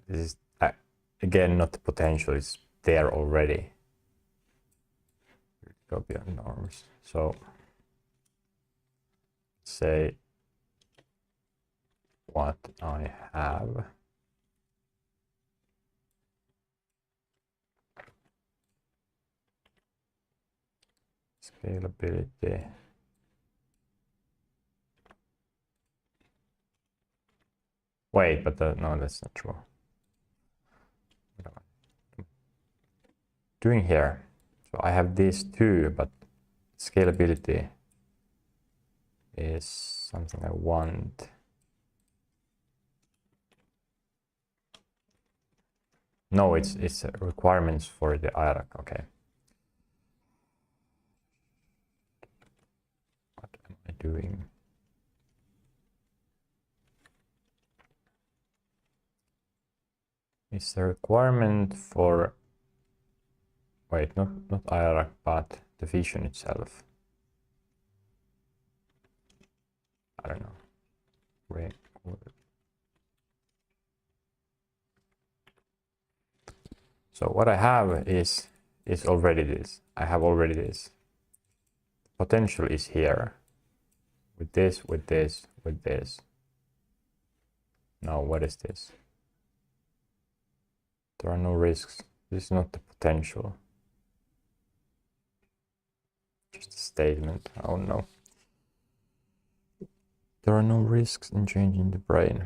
this is again not the potential, it's there already. Go beyond norms. So say what I have. Scalability. Wait, but no, that's not true. What am I doing here? So I have these two, but scalability is something I want. No, it's requirements for the IRAC. Okay. What am I doing? It's a requirement for, wait, not IRAC, but the vision itself. I don't know. Wait. So what I have is already this. I have already this. Potential is here. With this, with this, with this. Now what is this? There are no risks. This is not the potential. Just a statement. Oh no. There are no risks in changing the brain.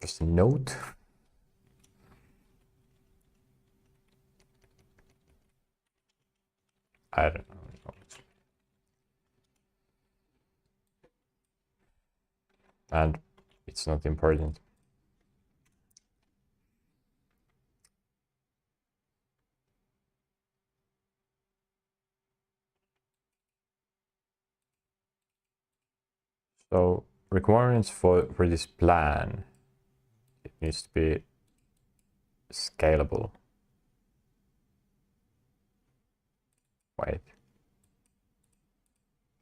Just a note. I don't know. And it's not important. So requirements for this plan, it needs to be scalable. Wait.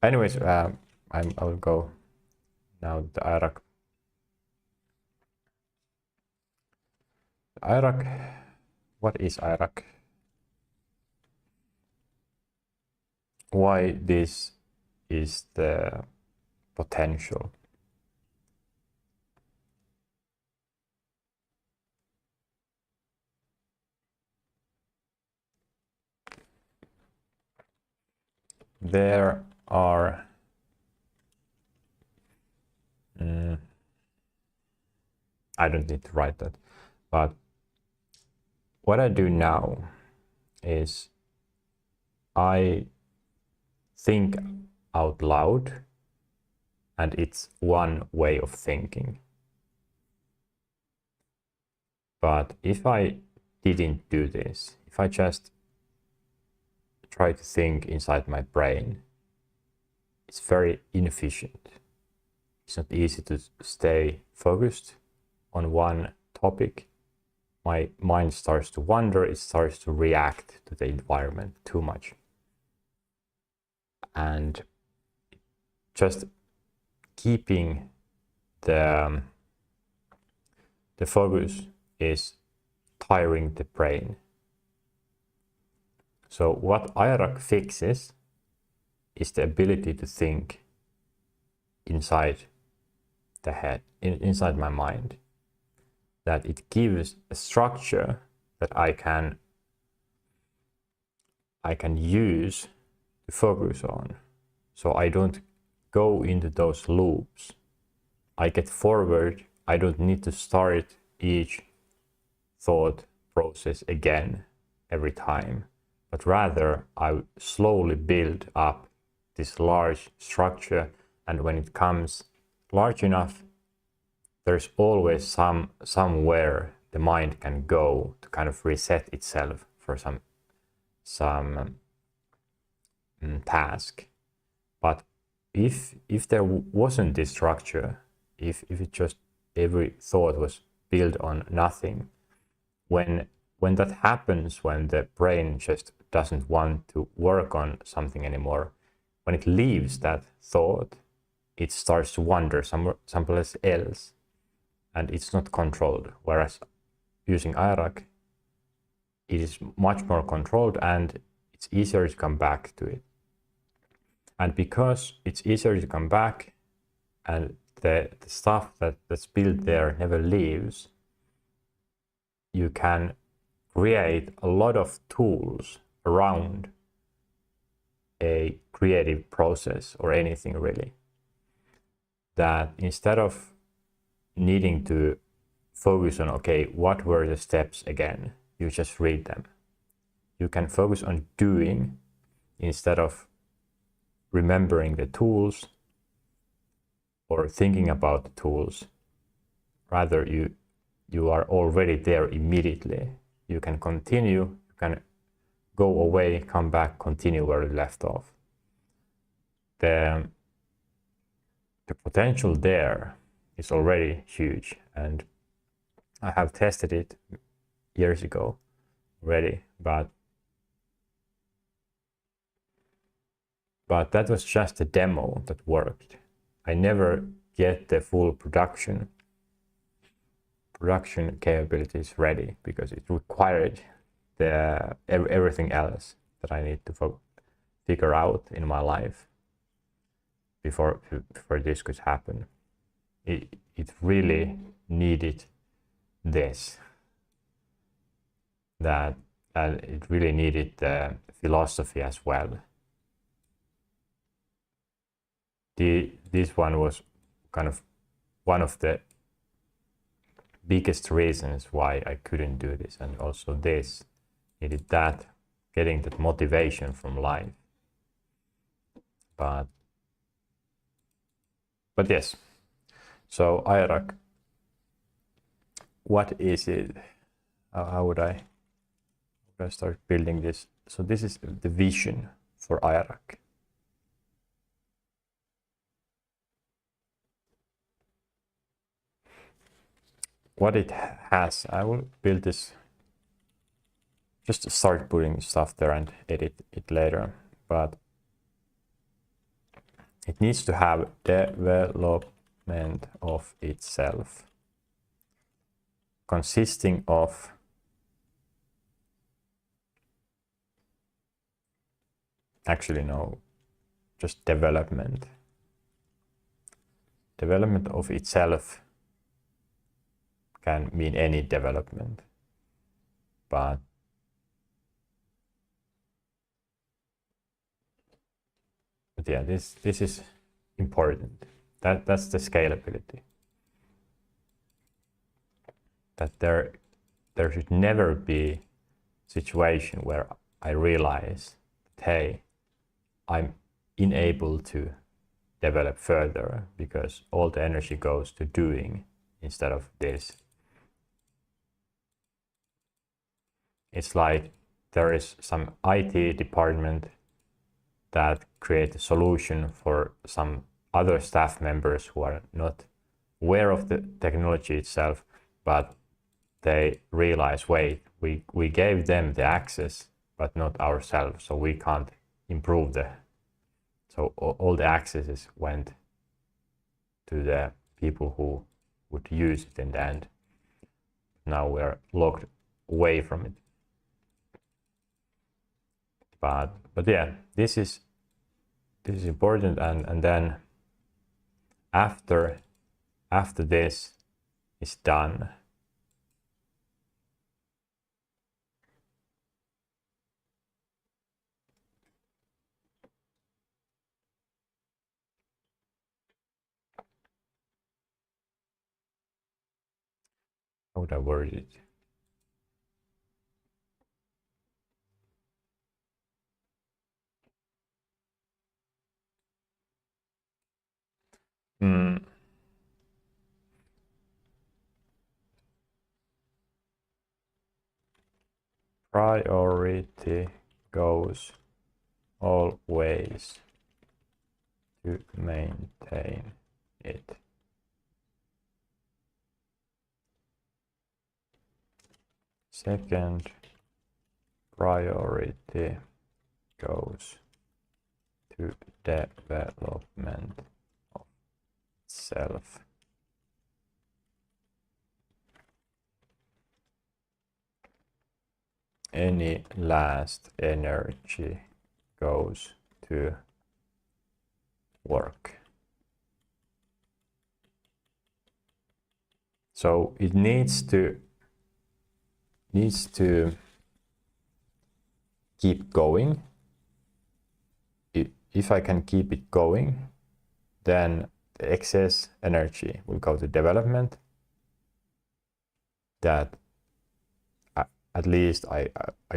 Anyways, I will go now the IRAC. IRAC, what is IRAC? Why this is the potential? There are I don't need to write that, but what I do now is I think out loud, and it's one way of thinking. But if I didn't do this, if I just try to think inside my brain, it's very inefficient. It's not easy to stay focused on one topic. My mind starts to wander, it starts to react to the environment too much. And just keeping the focus is tiring the brain. So what IRAC fixes is the ability to think inside the head, inside my mind. that it gives a structure that I can use to focus on. So I don't go into those loops. I get forward. I don't need to start each thought process again every time, but rather I slowly build up this large structure, and when it comes large enough, there's always somewhere the mind can go to kind of reset itself for some task. But if there wasn't this structure, if it just every thought was built on nothing, when that happens, when the brain just doesn't want to work on something anymore, when it leaves that thought, it starts to wander someplace else, and it's not controlled. Whereas using IRAC, it is much more controlled, and it's easier to come back to it. And because it's easier to come back, and the stuff that's built there never leaves, you can create a lot of tools around a creative process or anything really, that instead of needing to focus on, okay, what were the steps again, you just read them. You can focus on doing instead of remembering the tools or thinking about the tools. Rather, you are already there immediately. You can continue, you can go away, come back, continue where you left off. The potential there is already huge, and I have tested it years ago already, but that was just a demo that worked. I never get the full production capabilities ready because it required everything else that I need to figure out in my life before this could happen. It really needed this, that it really needed the philosophy as well. This one was kind of one of the biggest reasons why I couldn't do this, and also this needed that, getting that motivation from life. But yes, so IRAC, what is it? How would I start building this? So this is the vision for IRAC. What it has, I will build this, just start putting stuff there and edit it later, but it needs to have development of itself, consisting of just development of itself. Can mean any development, but yeah, this is important. That's the scalability. That there should never be a situation where I realize that, hey, I'm unable to develop further because all the energy goes to doing instead of this. It's like there is some IT department that create a solution for some other staff members who are not aware of the technology itself, but they realize, wait, we gave them the access, but not ourselves, so we can't improve so all the accesses went to the people who would use it in the end. Now we're locked away from it. But yeah, this is important, and then after this is done, would I word it? Priority goes always to maintain it. Second priority goes to development of self. Any last energy goes to work. So it needs to keep going. If I can keep it going, then the excess energy will go to development. That at least I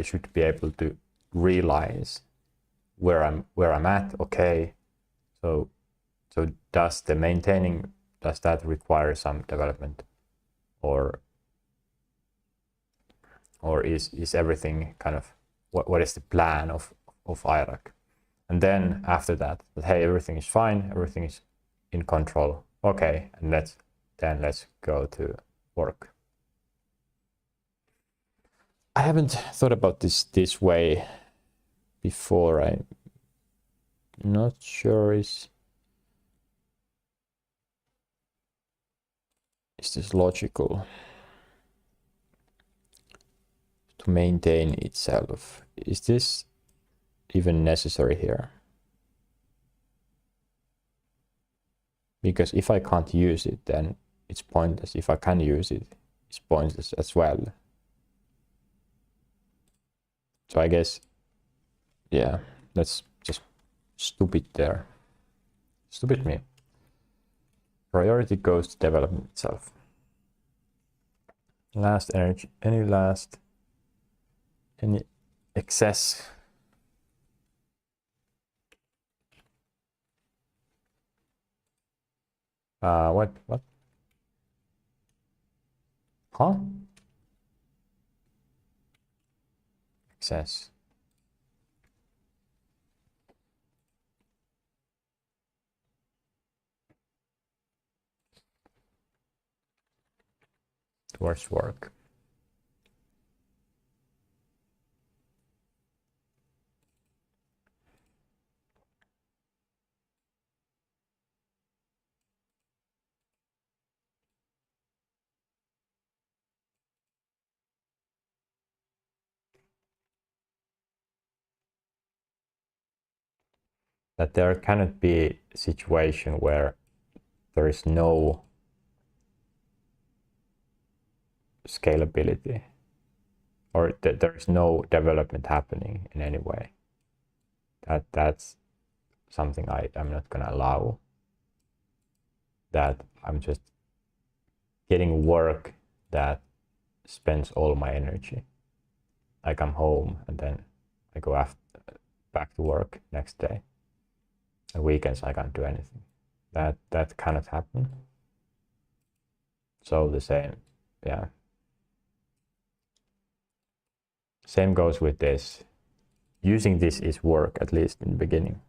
should be able to realize where I'm at. Okay, so does the maintaining, does that require some development, or is everything kind of what is the plan of IRAC? And then after that, hey, everything is fine, everything is in control. Okay, and let's go to work. I haven't thought about this way before. I'm not sure is this logical to maintain itself? Is this even necessary here? Because if I can't use it, then it's pointless. If I can use it, it's pointless as well. So I guess, yeah, let's just stupid there. Stupid me. Priority goes to development itself. Last energy, any excess. What? Huh? Excess. Towards work. That there cannot be a situation where there is no scalability, or that there is no development happening in any way. That's something I'm not gonna allow. That I'm just getting work that spends all my energy. I come home and then I go back to work next day. And weekends I can't do anything. That cannot happen. So the same, yeah. Same goes with this. Using this is work, at least in the beginning,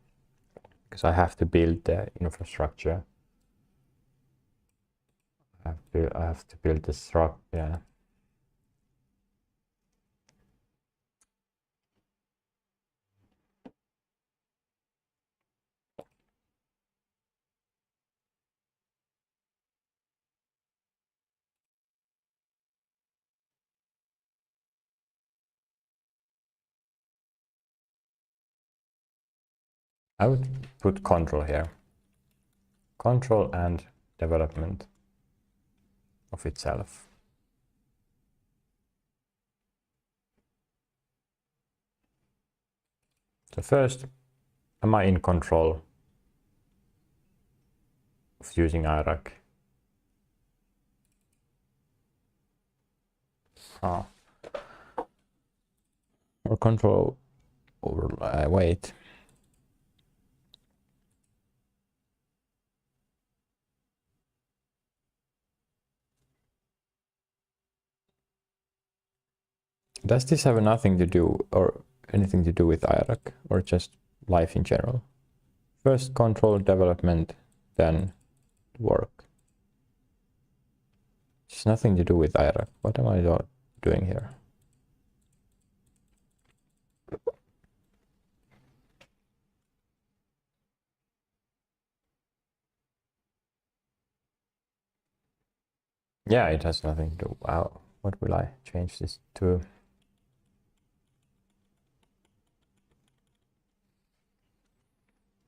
because I have to build the infrastructure. I have to build the structure. Yeah. I would put control here. Control and development of itself. So first, am I in control of using IRAC? or control over, wait. Does this have nothing to do or anything to do with IRAC or just life in general? First control development, then work. It's nothing to do with IRAC. What am I doing here? Yeah, it has nothing to do. Wow, what will I change this to?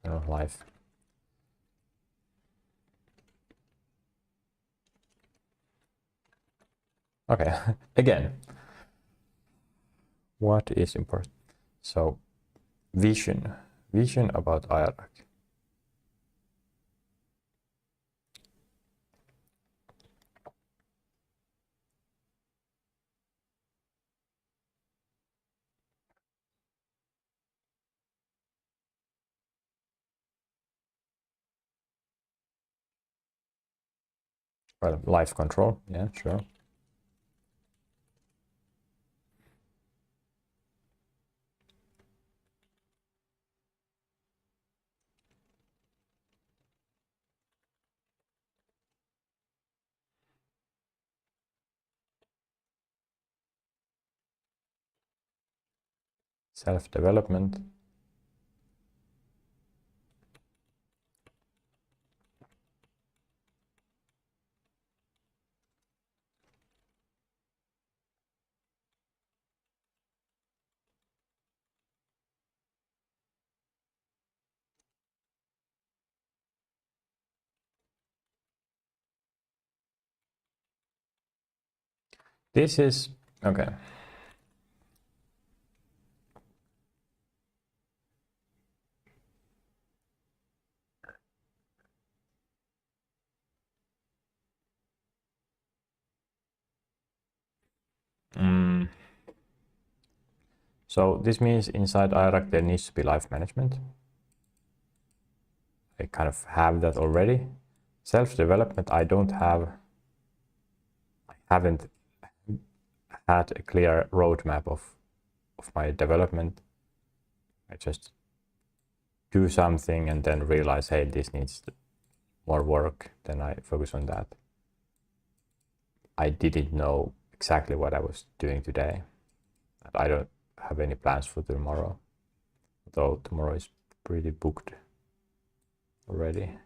Oh, life. Okay, again, what is important? So, vision about IRAC. Well, life control, yeah, sure. Self-development. This is, okay. So this means inside IRAC there needs to be life management. I kind of have that already. Self-development, I don't have, I haven't had a clear roadmap of my development. I just do something and then realize, hey, this needs more work, then I focus on that. I didn't know exactly what I was doing today. I don't have any plans for tomorrow, though tomorrow is pretty booked already.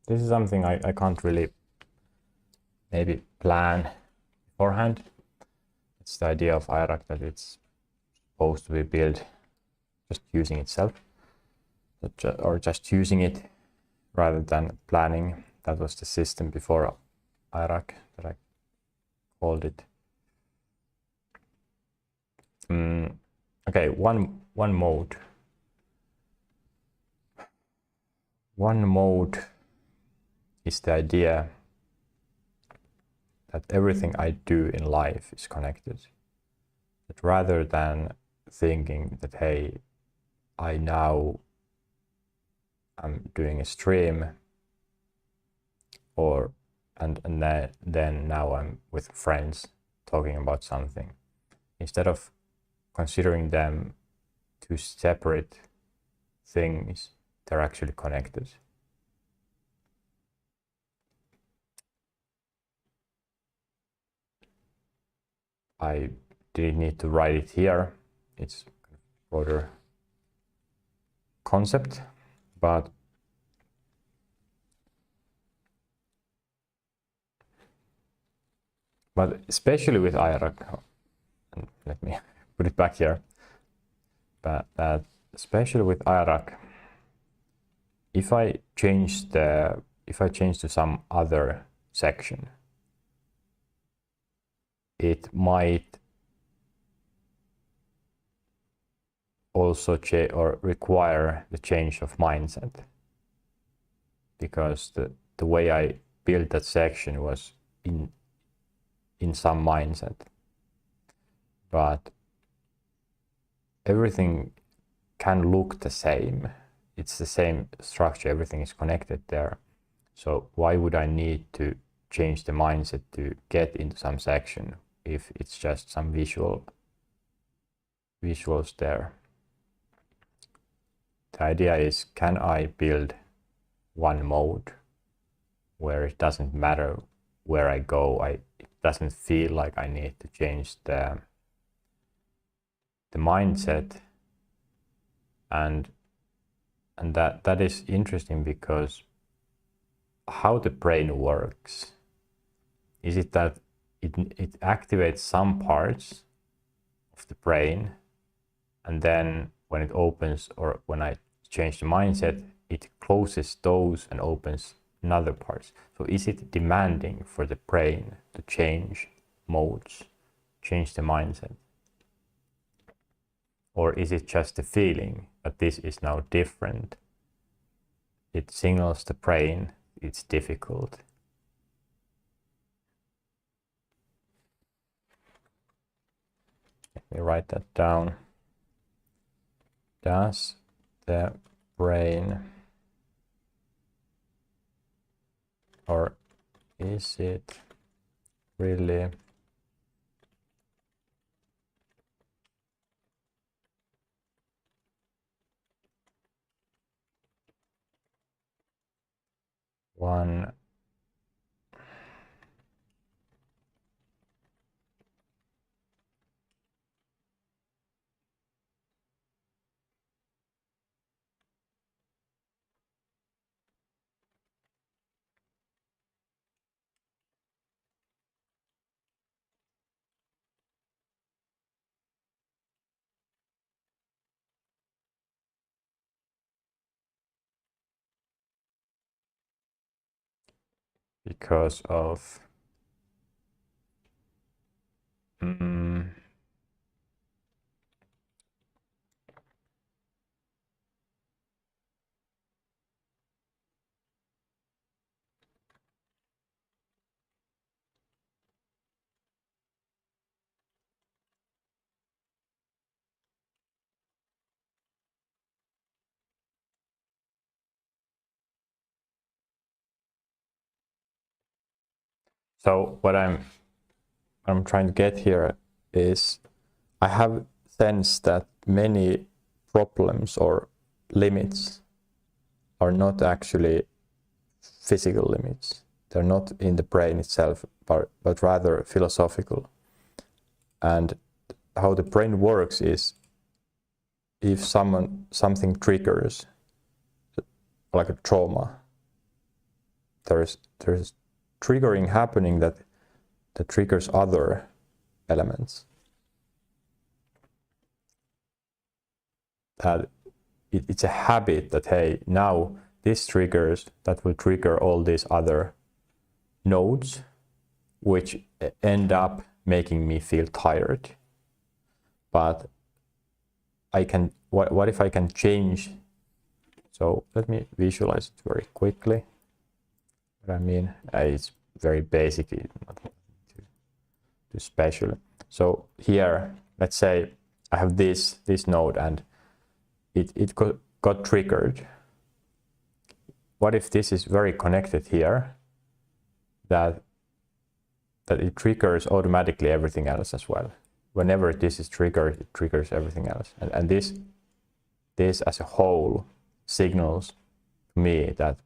This is something I can't really maybe plan beforehand. It's the idea of IRAC that it's supposed to be built just using itself, or just using it rather than planning. That was the system before IRAC that I called it. Okay, one mode. One mode is the idea that everything I do in life is connected. That rather than thinking that, hey, I now am doing a stream, or and then now I'm with friends talking about something, instead of considering them two separate things, they're actually connected. I didn't need to write it here. It's a broader concept, but especially with IRAC, and let me put it back here, but especially with IRAC, if I change to some other section, it might also require the change of mindset, because the way I built that section was in some mindset, but everything can look the same. It's the same structure, everything is connected there. So why would I need to change the mindset to get into some section if it's just some visuals there? The idea is, can I build one mode where it doesn't matter where I go, it doesn't feel like I need to change the mindset, and that is interesting, because how the brain works is it that it activates some parts of the brain, and then when it opens, or when I change the mindset, it closes those and opens another parts. So is it demanding for the brain to change modes, change the mindset? Or is it just a feeling that this is now different? It signals the brain it's difficult. Let me write that down. Does the brain, or is it really one because of so what I'm trying to get here is, I have sensed that many problems or limits are not actually physical limits. They're not in the brain itself, but rather philosophical. And how the brain works is, if something triggers, like a trauma, there's triggering happening that triggers other elements. That it's a habit that, hey, now this triggers, that will trigger all these other nodes, which end up making me feel tired. But what if I can change? So let me visualize it very quickly. What I mean, it's very basic, not special. So here, let's say I have this node and it got triggered. What if this is very connected here, that it triggers automatically everything else as well? Whenever this is triggered, it triggers everything else. And this as a whole signals to me that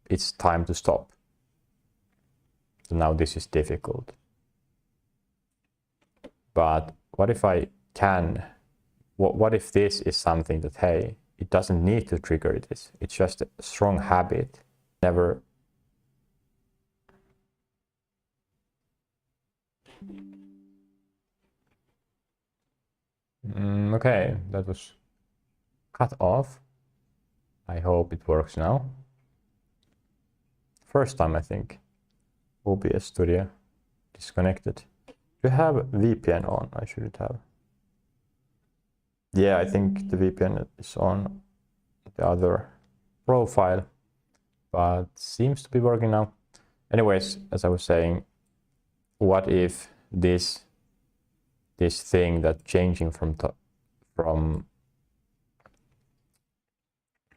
it's time to stop. So now this is difficult. But what if I can, what if this is something that, hey, it doesn't need to trigger this. It's just a strong habit. Never. Okay, that was cut off. I hope it works now. First time, I think. OBS Studio disconnected. Do you have VPN on? I shouldn't have. Yeah, I think the VPN is on the other profile, but seems to be working now. Anyways, as I was saying, what if this thing that changing from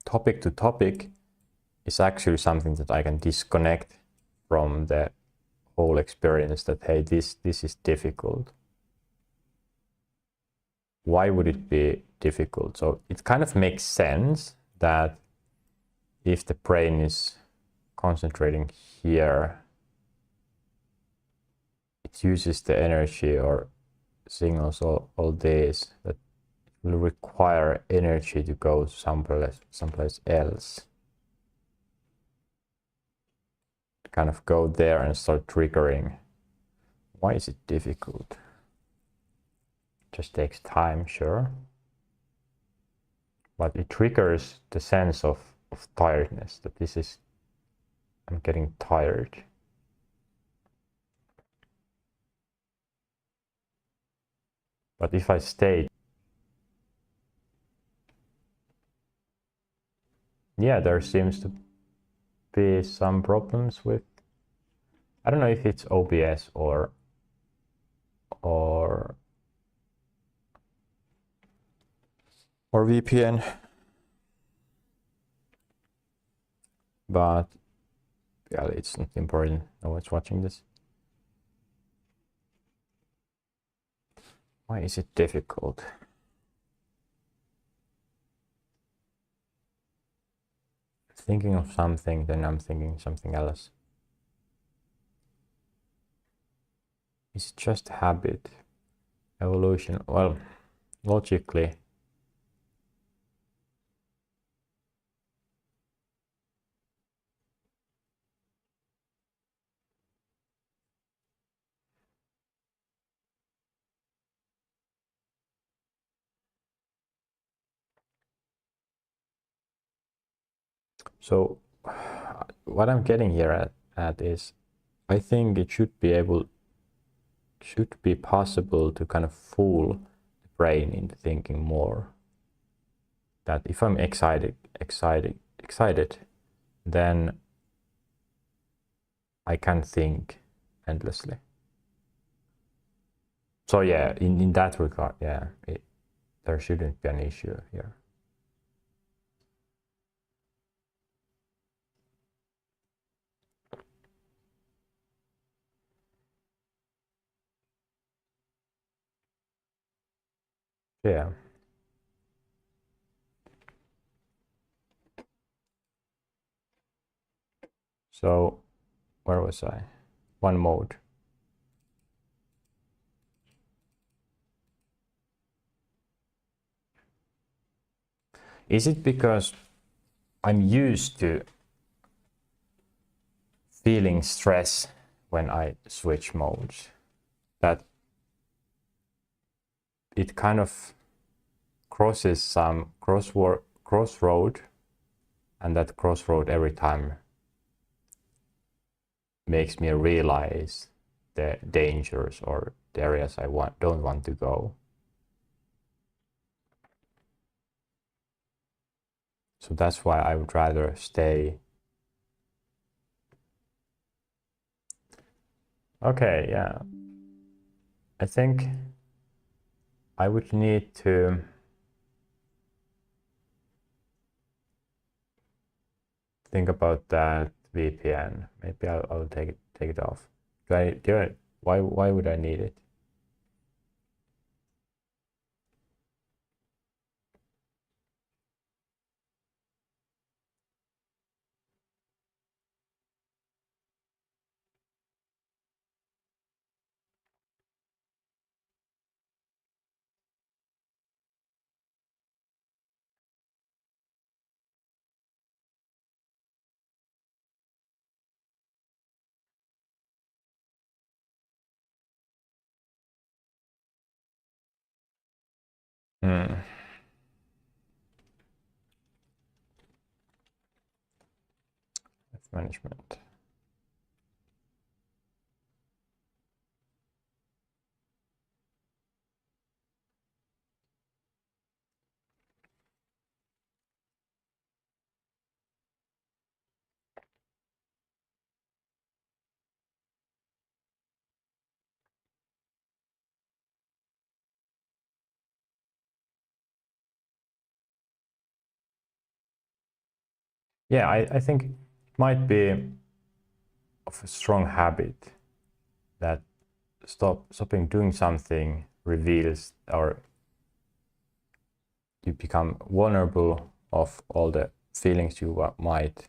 topic to topic is actually something that I can disconnect from the whole experience, that hey, this is difficult. Why would it be difficult? So it kind of makes sense that if the brain is concentrating here, it uses the energy or signals, all this, that will require energy to go someplace else. Kind of go there and start triggering. Why is it difficult? Just takes time, sure, but it triggers the sense of tiredness, that this is, I'm getting tired. But if I stay, yeah, there seems to be some problems with, I don't know if it's OBS or VPN, but yeah, it's not important. No one's watching this. Why is it difficult? Thinking of something, then I'm thinking something else. Is it just habit? Evolution? Well, logically, so what I'm getting here at is, I think it should be possible to kind of fool the brain into thinking more. That if I'm excited, then I can think endlessly. So yeah, in that regard, yeah, there shouldn't be an issue here. Yeah. So where was I? One mode. Is it because I'm used to feeling stress when I switch modes, that it kind of crosses some crossroad, and that crossroad every time makes me realize the dangers or the areas I don't want to go. So that's why I would rather stay. Okay, yeah. I think I would need to think about that VPN. Maybe I'll take it off. Why would I need it? Management. Yeah, I think it might be of a strong habit that stopping doing something reveals, or you become vulnerable of all the feelings you might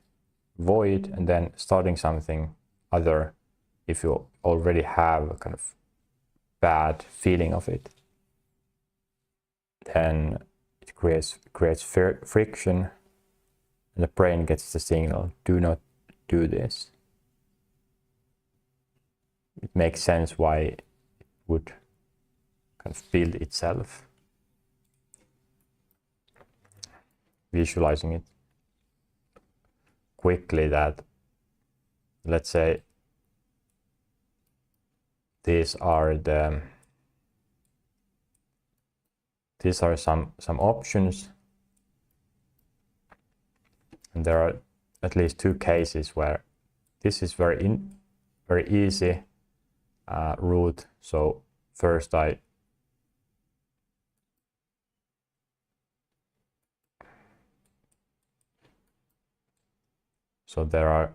void, and then starting something other if you already have a kind of bad feeling of it, then it creates friction, and the brain gets the signal, do not do this. It makes sense why it would kind of build itself. Visualizing it quickly, that let's say these are some options, and there are at least two cases where this is very easy route. So first so there are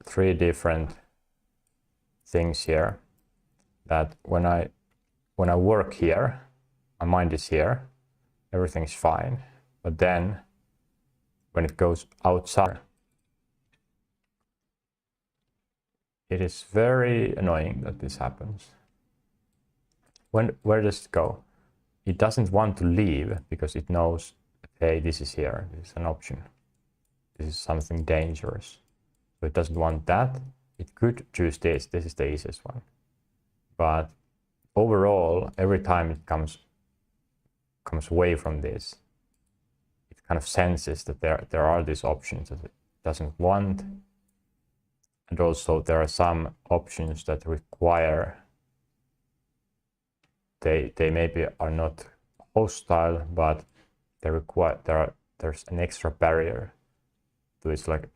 three different things here, that when I work here, my mind is here, everything's fine. But then when it goes outside, it is very annoying that this happens. Where does it go? It doesn't want to leave because it knows, hey, this is here, this is an option, this is something dangerous. So it doesn't want that. It could choose this is the easiest one. But overall, every time it comes away from this, it kind of senses that there are these options that it doesn't want. And also there are some options that require, they maybe are not hostile, but they require, there's an extra barrier. So it's like,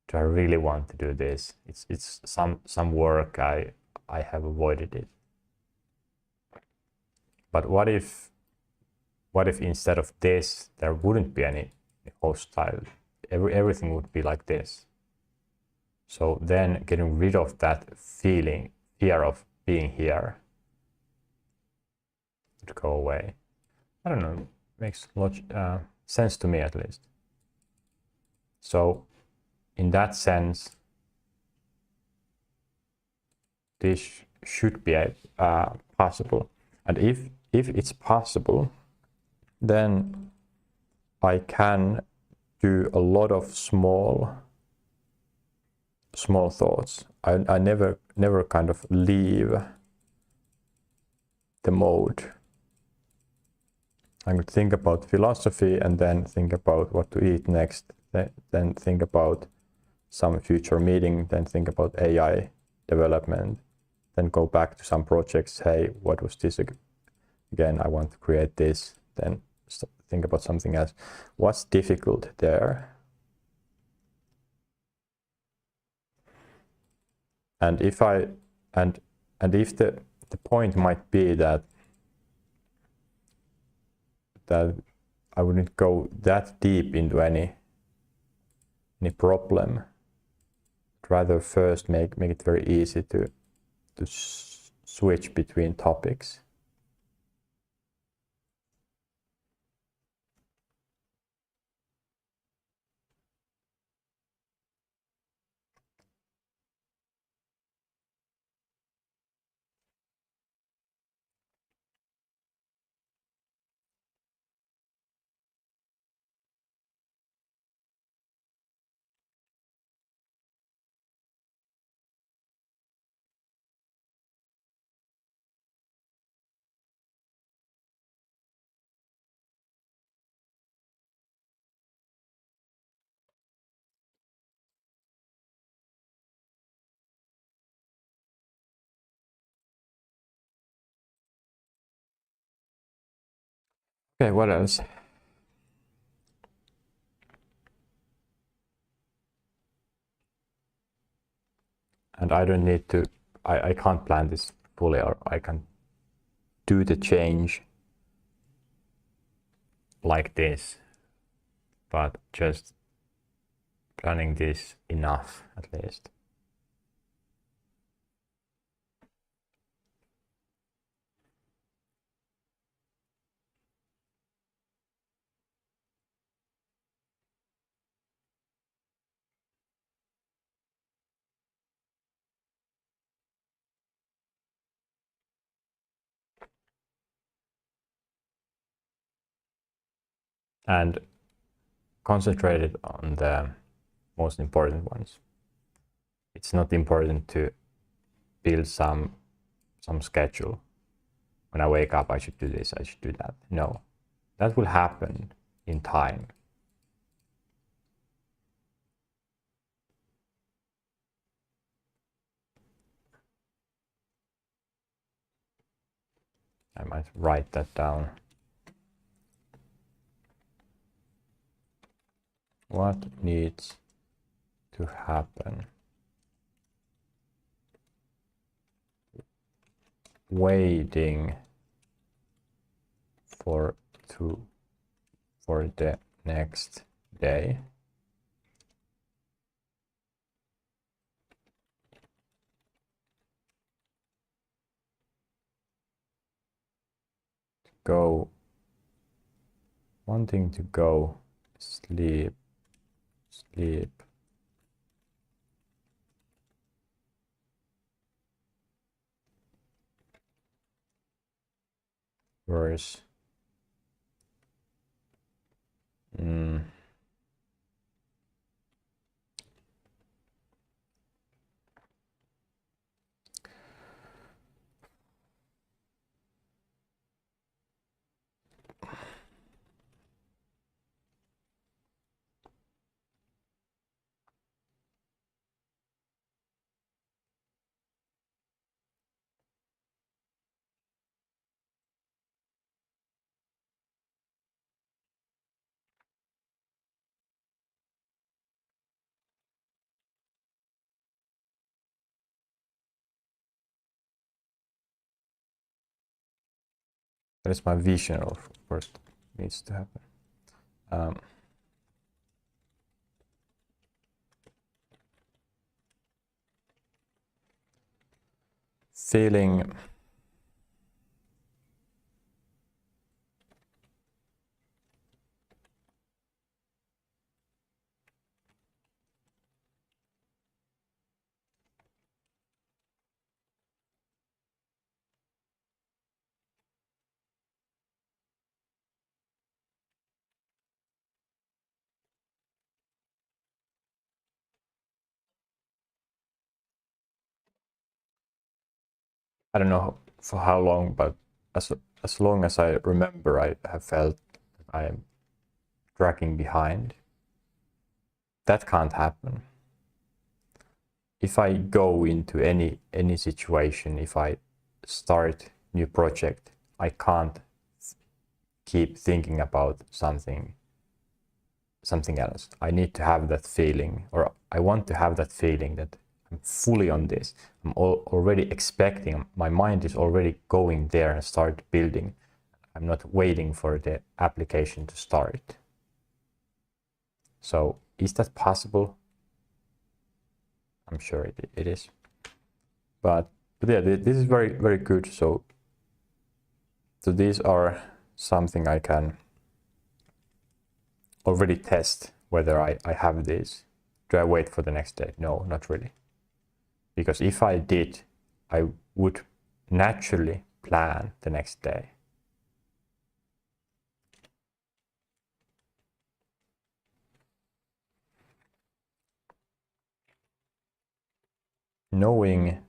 do I really want to do this? It's some work, I have avoided it. But what if instead of this there wouldn't be any hostile, everything would be like this? So then getting rid of that fear of being here would go away. I don't know, makes sense to me at least. So in that sense, this should be possible. And if it's possible, then I can do a lot of small thoughts. I never kind of leave the mode. I would think about philosophy, and then think about what to eat next, then think about some future meeting, then think about AI development, then go back to some projects. Hey, what was this again? I want to create this. Then think about something else. What's difficult there? And if the point might be that I wouldn't go that deep into any problem, rather first make it very easy to switch between topics. Okay, what else? And I don't need to, I can't plan this fully, or I can do the change like this, but just planning this enough at least. And concentrated on the most important ones. It's not important to build some schedule. When I wake up, I should do this, I should do that. No, that will happen in time. I might write that down. What needs to happen? Waiting for the next day. Wanting to go sleep. Verse. That is my vision of what needs to happen. Feeling I don't know for how long, but as long as I remember, I have felt I am dragging behind. That can't happen. If I go into any situation, if I start new project, I can't keep thinking about something else. I need to have that feeling, or I want to have that feeling that I'm fully on this. I'm already expecting, my mind is already going there and start building. I'm not waiting for the application to start. So is that possible? I'm sure it is. But yeah, this is very, very good. So these are something I can already test whether I have this. Do I wait for the next day? No, not really. Because if I did, I would naturally plan the next day. Knowing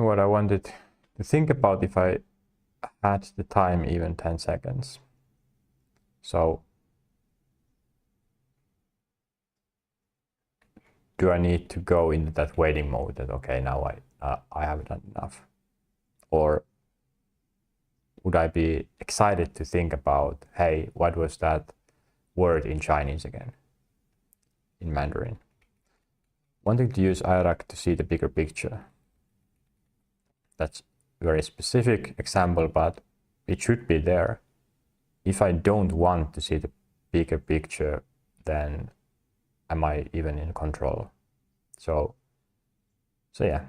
what I wanted to think about if I had the time, even 10 seconds. So do I need to go into that waiting mode that, okay, now I have done enough? Or would I be excited to think about, hey, what was that word in Chinese again, in Mandarin? Wanting to use IRAC to see the bigger picture. That's a very specific example, but it should be there. If I don't want to see the bigger picture, then am I even in control? So yeah.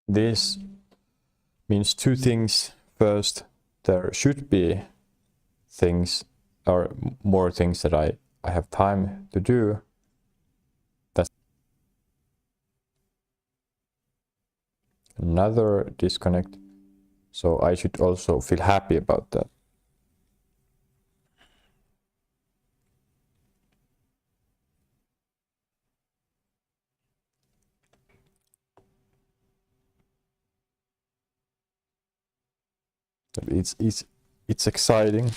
This means two things. First, there should be things or more things that I have time to do. That's another disconnect. So I should also feel happy about that. It's exciting.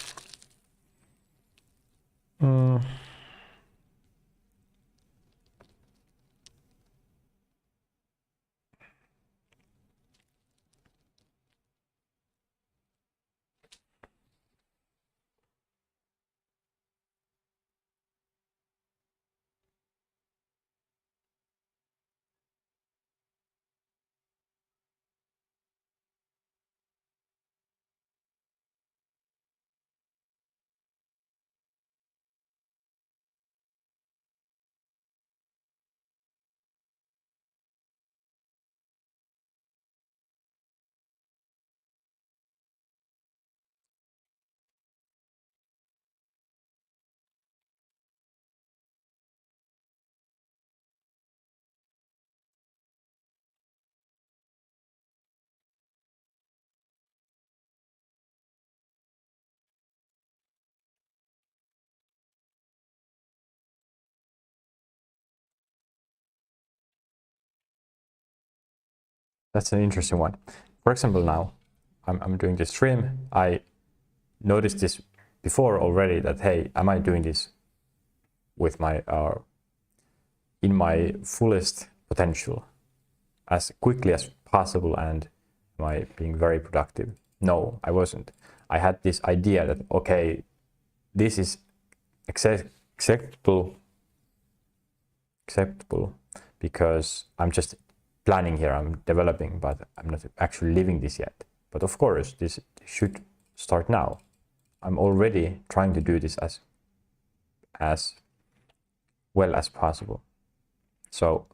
That's an interesting one. For example, now I'm doing this stream. I noticed this before already that, hey, am I doing this with my in my fullest potential as quickly as possible, and am I being very productive? No, I wasn't. I had this idea that, okay, this is acceptable because I'm just planning here, I'm developing, but I'm not actually living this yet. But of course, this should start now. I'm already trying to do this as well as possible. So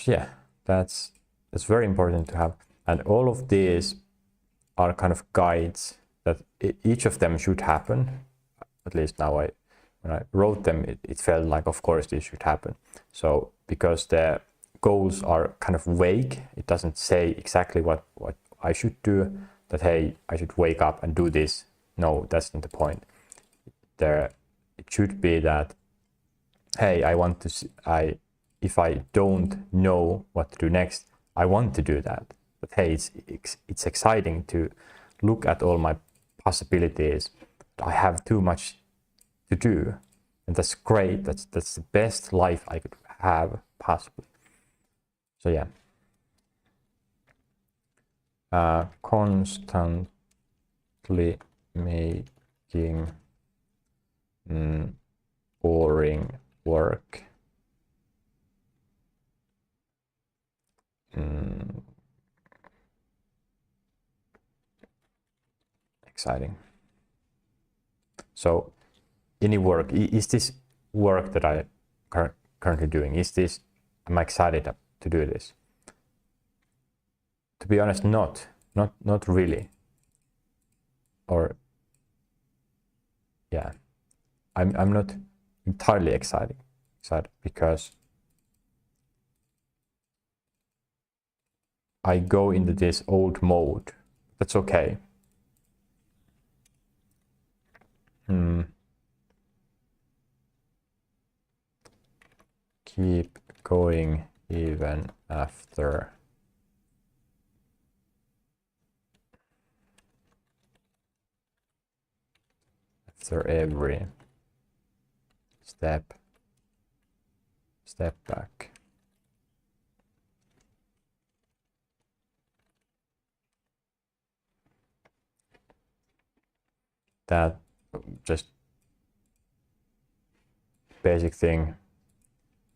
yeah, that's very important to have. And all of these are kind of guides that each of them should happen. At least now, when I wrote them, it felt like, of course, this should happen. So because the goals are kind of vague, it doesn't say exactly what I should do, that, hey, I should wake up and do this. No, that's not the point. It should be that, hey, I want to, if I don't know what to do next, I want to do that. But hey, it's exciting to look at all my possibilities. I have too much to do, and that's great. That's the best life I could have possibly. So yeah, constantly making boring work exciting. So any work, is this work that I currently doing, am I excited to do this? To be honest, not really. Or yeah, I'm not entirely excited because I go into this old mode. That's okay. Keep going even after every step back. That just basic thing,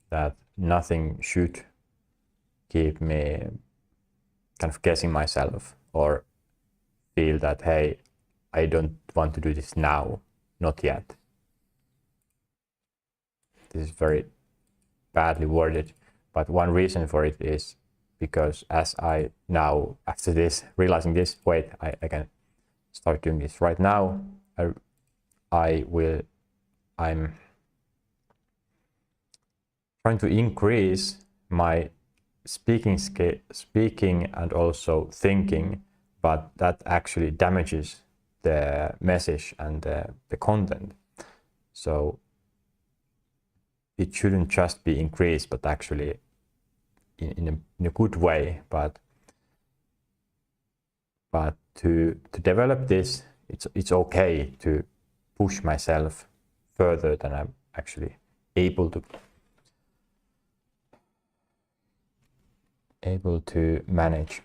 that nothing should keep me kind of guessing myself or feel that, hey, I don't want to do this now, not yet. This is very badly worded, but one reason for it is because as I now, after this, realizing this, wait, I can start doing this right now. I'm trying to increase my speaking and also thinking, but that actually damages the message and the content. So it shouldn't just be increased, but actually in a good way. But to develop this, it's okay to push myself further than I'm actually able to manage.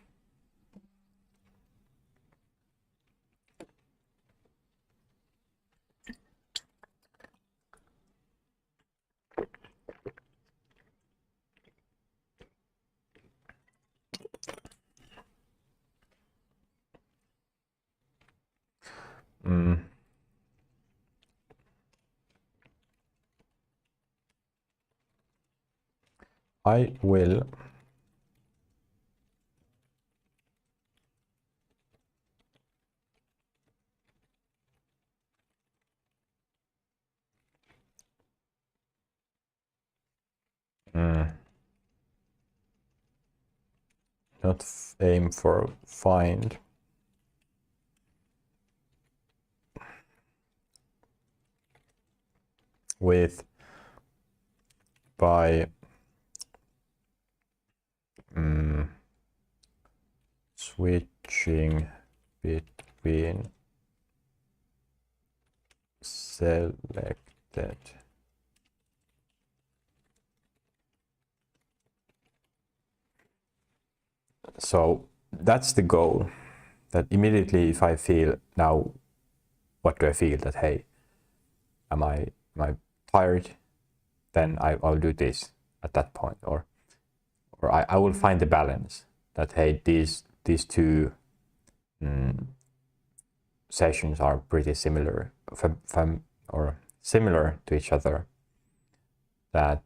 I will not aim for find with by switching between selected so that's the goal, that immediately if I feel now, what do I feel, that hey, am I tired, then I'll do this at that point, or I will find the balance that hey, these two sessions are pretty similar, or similar to each other, that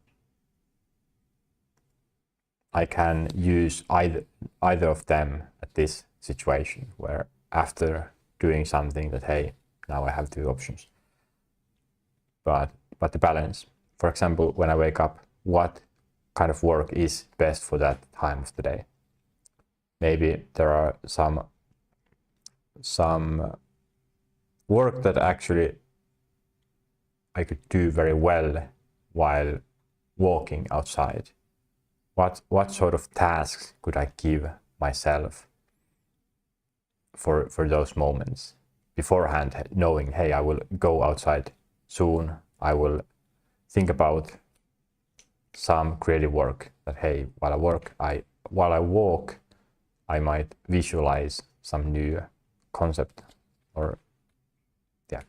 I can use either of them at this situation, where after doing something that hey, now I have two options. But the balance, for example, when I wake up, what kind of work is best for that time of the day? Maybe there are some work that actually I could do very well while walking outside. What sort of tasks could I give myself for those moments beforehand, knowing hey, I will go outside soon, I will think about some creative work, that hey, while I walk I might visualize some new concept, or yeah.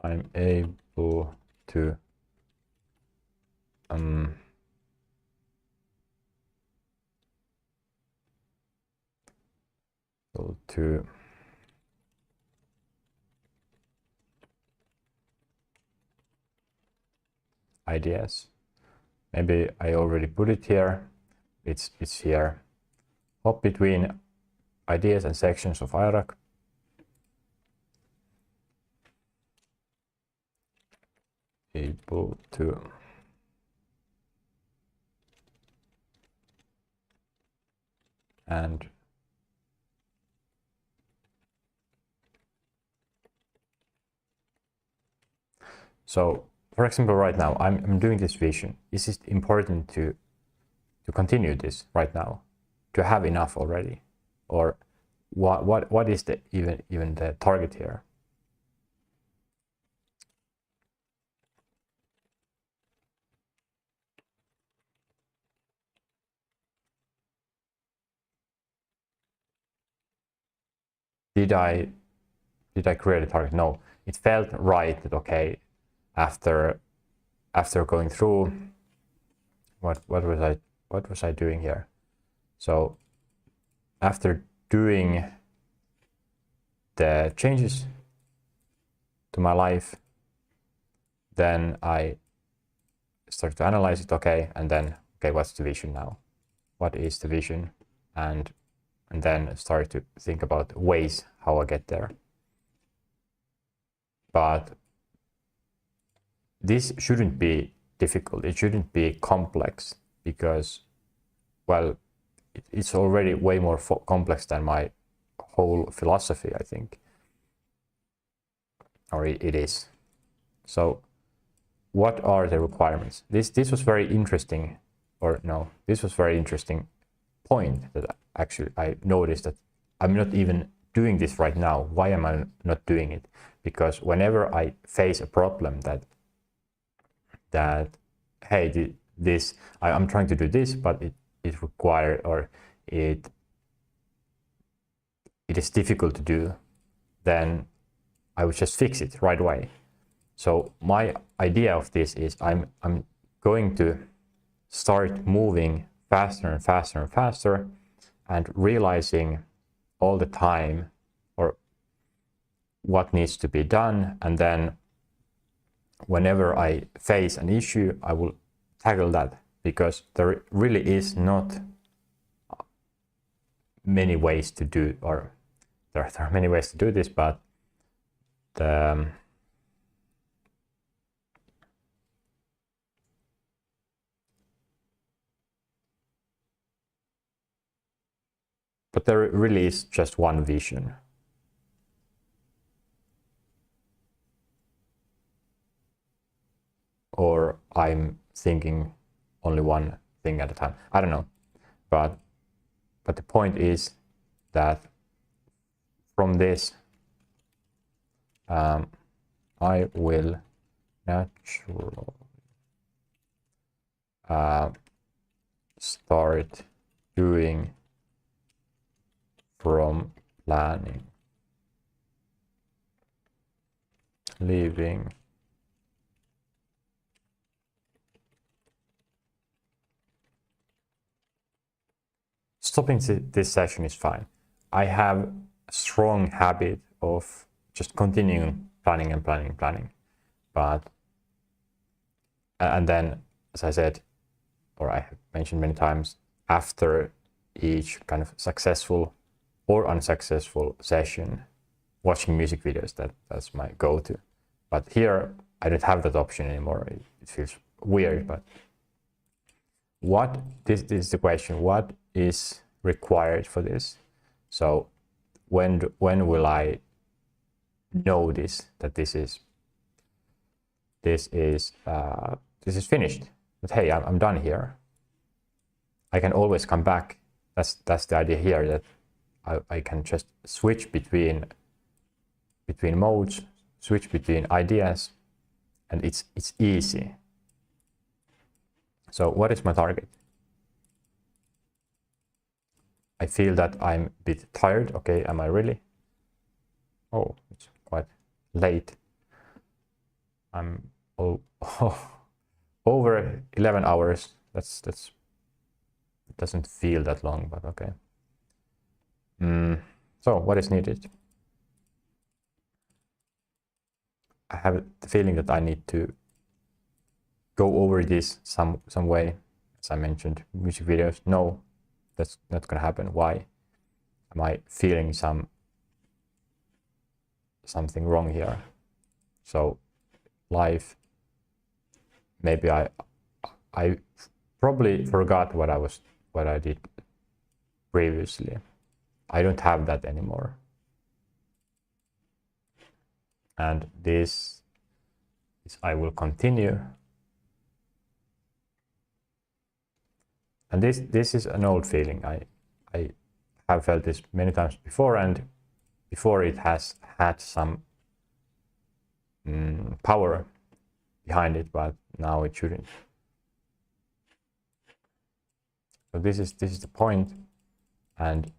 I'm able to ideas. Maybe I already put it here. It's here. Hop between ideas and sections of IRAC. Able to and so, for example, right now I'm doing this vision. Is it important to continue this right now, to have enough already, or what is the even the target here? Did I create a target? No, it felt right that okay, after going through what was I doing here? So after doing the changes to my life, then I start to analyze it, okay, and then okay, what's the vision now? What is the vision? And then start to think about ways how I get there. But this shouldn't be difficult, it shouldn't be complex, because, well, it's already way more complex than my whole philosophy, I think. Or it is. So what are the requirements? This was very interesting, or no, this was very interesting point that actually I noticed that I'm not even doing this right now. Why am I not doing it? Because whenever I face a problem that hey, I'm trying to do this, but it requires, or it is difficult to do, then I would just fix it right away. So my idea of this is I'm going to start moving faster and faster and faster, and realizing all the time or what needs to be done, and then whenever I face an issue, I will tackle that, because there really is not many ways to do, or there are many ways to do this, but there really is just one vision. Or I'm thinking only one thing at a time. I don't know. But the point is that from this, I will naturally start doing from planning, leaving stopping this session is fine. I have a strong habit of just continuing planning and planning and planning, but and then, as I said, or I have mentioned many times, after each kind of successful or unsuccessful session, watching music videos, that's my go-to. But here I don't have that option anymore. It feels weird, but this is the question, what is required for this? So when will I know that this is finished, that hey, I'm done here? I can always come back. That's the idea here, that I can just switch between modes, switch between ideas, and it's easy. So what is my target? I feel that I'm a bit tired. Okay, am I really? Oh, it's quite late. I'm over 11 hours. It doesn't feel that long, but okay. So what is needed? I have the feeling that I need to go over this some way. As I mentioned, music videos. No, that's not gonna happen. Why? Am I feeling something wrong here? So life. Maybe I probably forgot what I did previously. I don't have that anymore. And this is, I will continue. And this is an old feeling. I have felt this many times before, and before it has had some power behind it, but now it shouldn't. So this is the point, and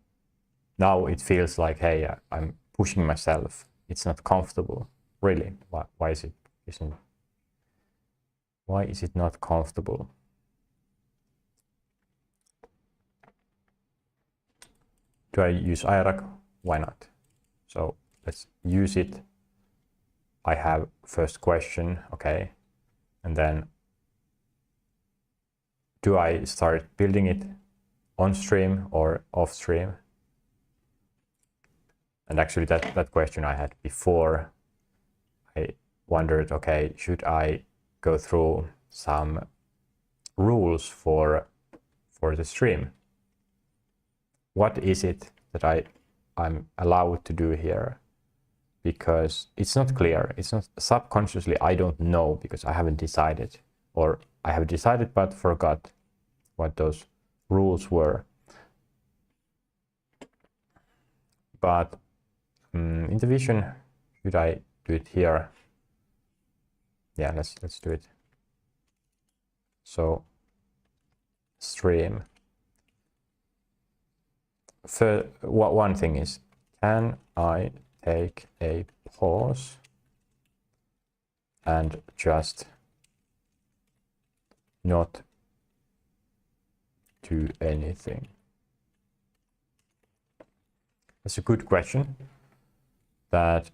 now it feels like, hey, I'm pushing myself. It's not comfortable, really. Why is it not comfortable? Do I use IRAC? Why not? So let's use it. I have first question, okay, and then do I start building it on stream or off stream? And actually that question I had before. I wondered, okay, should I go through some rules for the stream? What is it that I'm allowed to do here? Because it's not clear. It's not subconsciously. I don't know because I haven't decided, or I have decided but forgot what those rules were. But in the vision, should I do it here? Yeah, let's do it. So stream. One thing is, can I take a pause and just not do anything? That's a good question that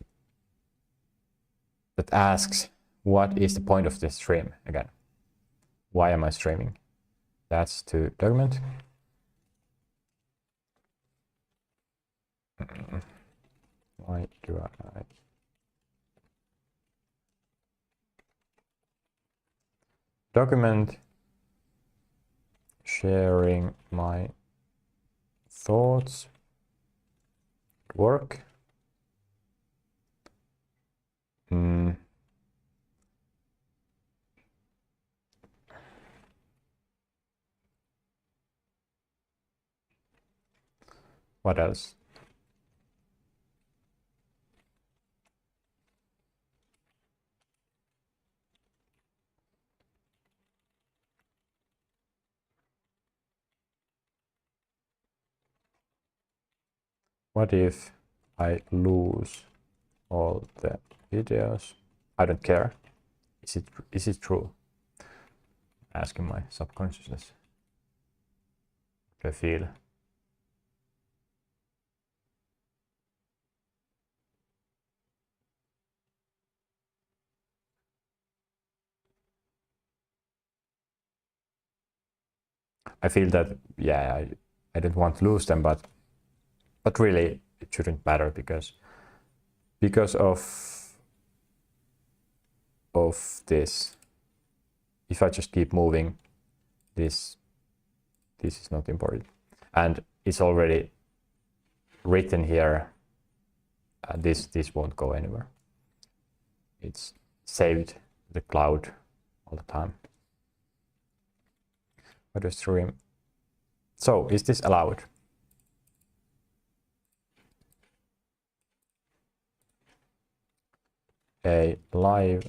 asks, what is the point of this stream again? Why am I streaming? That's to document. Why do I document sharing my thoughts at work? What else? What if I lose all the videos? I don't care. Is it true? Asking my subconsciousness. What do I feel? I feel that, yeah, I don't want to lose them, but really it shouldn't matter because of this. If I just keep moving, this is not important, and it's already written here. This won't go anywhere. It's saved to the cloud all the time. What is stream? So is this allowed? A live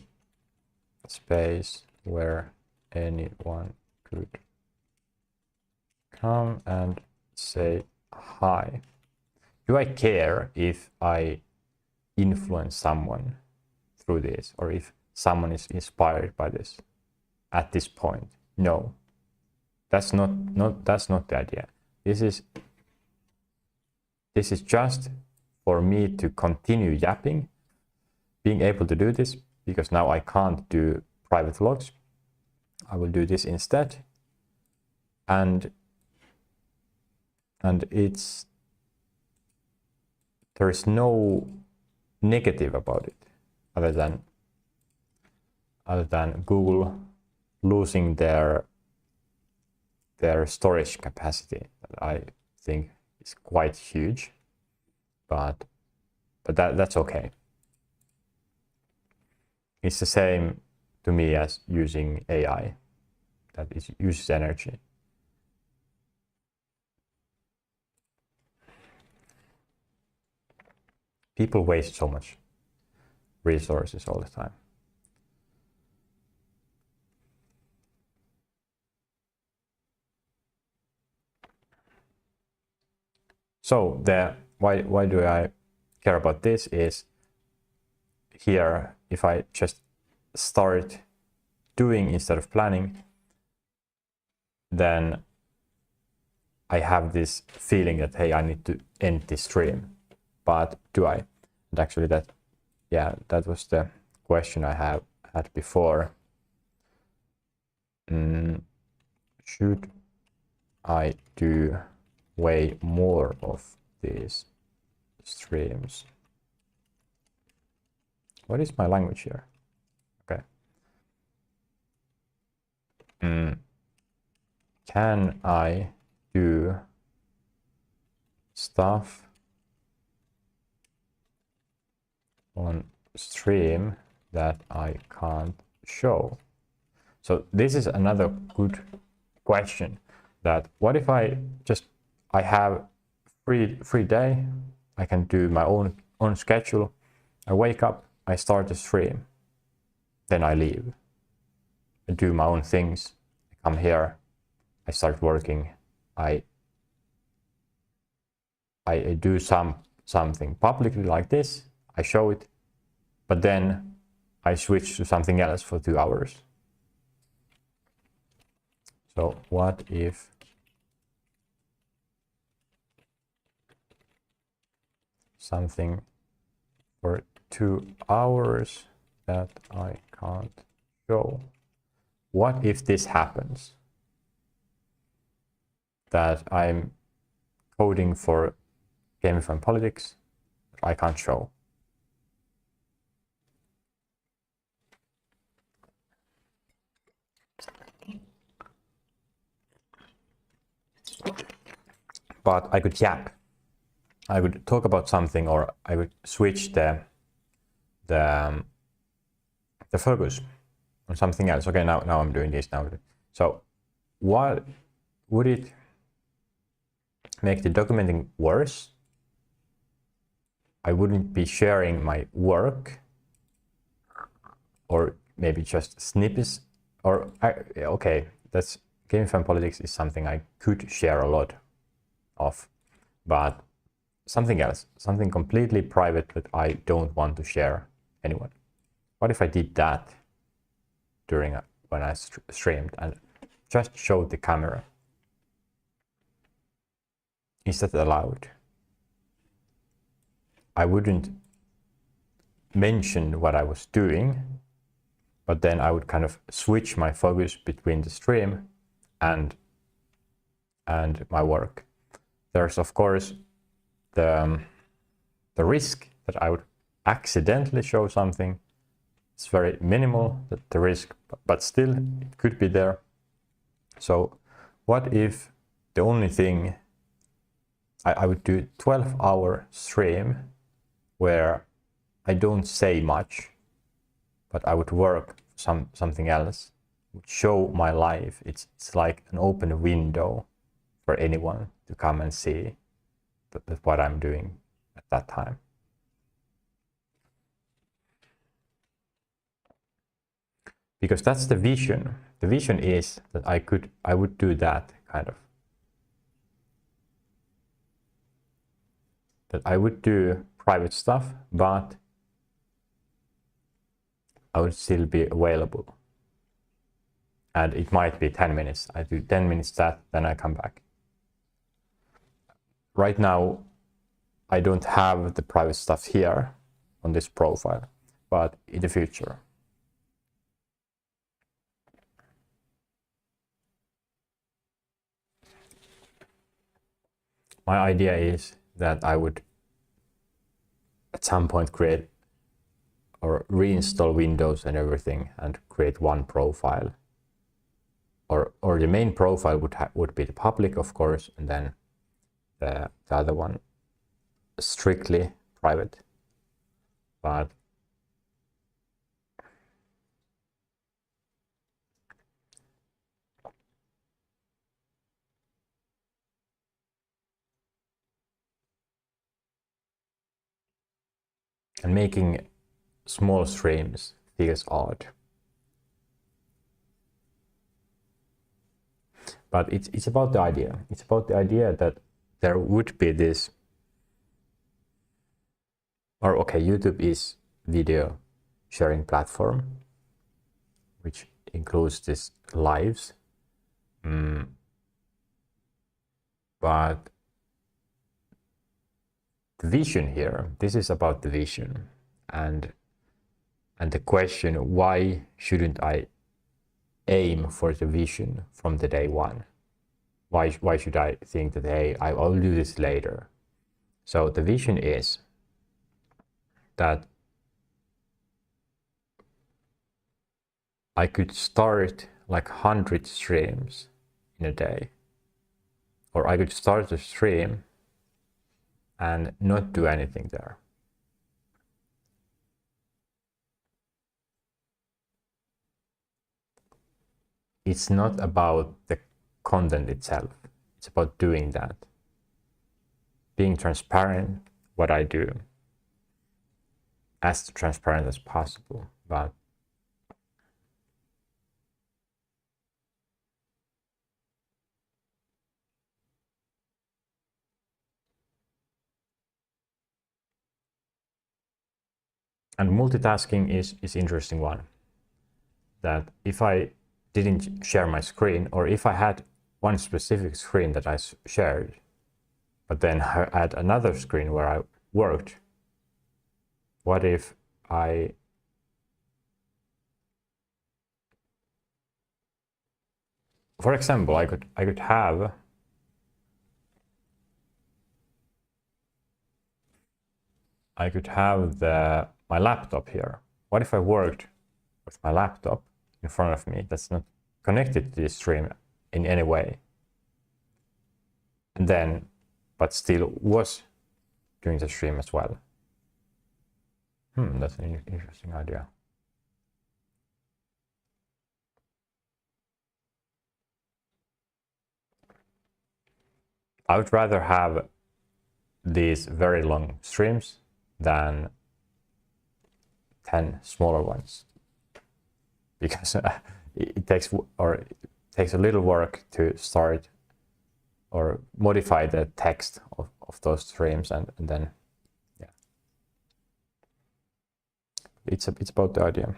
space where anyone could come and say hi. Do I care if I influence someone through this, or if someone is inspired by this at this point? No, that's not the idea. This is just for me to continue yapping, being able to do this, because now I can't do private vlogs. I will do this instead, and there is no negative about it, other than Google losing their storage capacity that I think is quite huge, but that's okay. It's the same to me as using AI, that it uses energy. People waste so much resources all the time. So why do I care about this is, here, if I just start doing instead of planning, then I have this feeling that, hey, I need to end this stream. But do I? And actually that was the question I had before. Should I do way more of these streams? What is my language here? Okay. Can I do stuff on stream that I can't show? So this is another good question, that what if I have free day, I can do my own schedule. I wake up, I start the stream, then I leave. I do my own things. I come here, I start working. I do something publicly like this. I show it, but then I switch to something else for 2 hours. So what if something for 2 hours that I can't show? What if this happens? That I'm coding for Gamify Politics that I can't show. But I could yap. I would talk about something, or I would switch the focus on something else. Okay, now I'm doing this now. So what would it make the documenting worse? I wouldn't be sharing my work, or maybe just snippets, or okay, that's Gamify Politics is something I could share a lot of, but something else, something completely private that I don't want to share anyone. What if I did that during when I streamed and just showed the camera? Is that allowed? I wouldn't mention what I was doing, but then I would kind of switch my focus between the stream and my work. There's of course the risk that I would accidentally show something. It's very minimal, the risk, but still it could be there. So what if the only thing I would do 12-hour stream where I don't say much, but I would work something else, would show my life. It's like an open window for anyone to come and see that what I'm doing at that time. Because that's the vision. The vision is that I would do that kind of. That I would do private stuff, but I would still be available. And it might be 10 minutes. I do 10 minutes that, then I come back. Right now, I don't have the private stuff here on this profile, but in the future. My idea is that I would at some point create or reinstall Windows and everything and create one profile. Or the main profile would be the public, of course, and then the other one strictly private. But and making small streams feels odd. But it's about the idea. It's about the idea that there would be this, or okay, YouTube is video sharing platform, which includes this lives. But the vision here, this is about the vision and the question, why shouldn't I aim for the vision from the day one? Why should I think that, hey, I'll do this later? So the vision is that I could start like 100 streams in a day, or I could start a stream and not do anything there. It's not about the content itself. It's about doing that. Being transparent, what I do, as transparent as possible. But and multitasking is interesting one. That if I didn't share my screen, or if I had one specific screen that I shared, but then I had another screen where I worked, what if I for example, I could have my laptop here. What if I worked with my laptop in front of me that's not connected to the stream in any way, and then but still was doing the stream as well? That's an interesting idea. I would rather have these very long streams than 10 smaller ones, because it takes a little work to start or modify the text of of those streams, and then yeah, it's about the idea.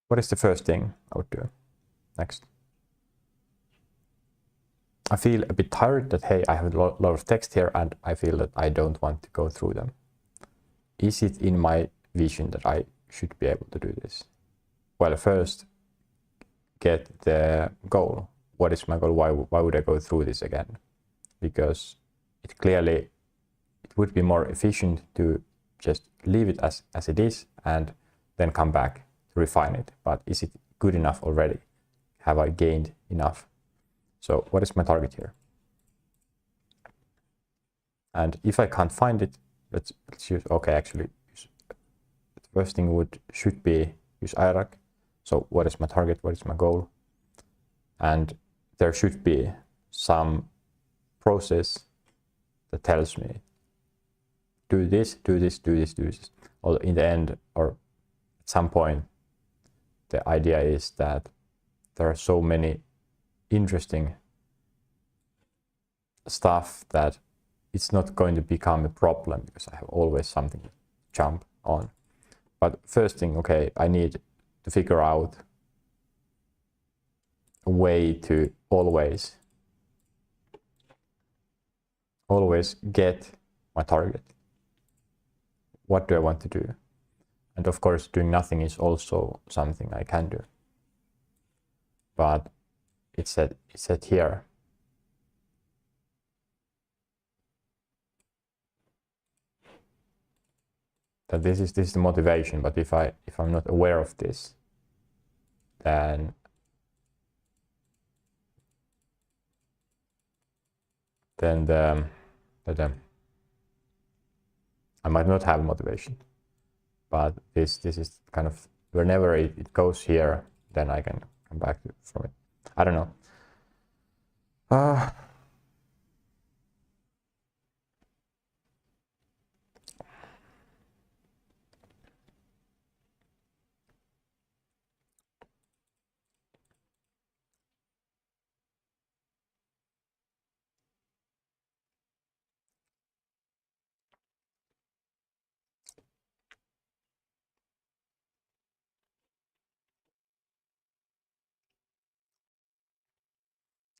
What is the first thing I would do next? I feel a bit tired that, hey, I have a lot of text here and I feel that I don't want to go through them. Is it in my vision that I should be able to do this? Well, first, get the goal. What is my goal? Why would I go through this again? Because it would be more efficient to just leave it as it is and then come back to refine it. But is it good enough already? Have I gained enough? So what is my target here? And if I can't find it, let's use, okay, actually, the first thing should be use IRAC. So what is my target? What is my goal? And there should be some process that tells me, do this, do this, do this, do this. Or in the end, or at some point, the idea is that there are so many interesting stuff that it's not going to become a problem because I have always something to jump on. But first thing, okay, I need to figure out a way to always get my target. What do I want to do? And of course, doing nothing is also something I can do. But it's said here. That this is the motivation, but if I'm not aware of this, then I might not have motivation. But this is kind of, whenever it goes here, then I can come back from it. I don't know.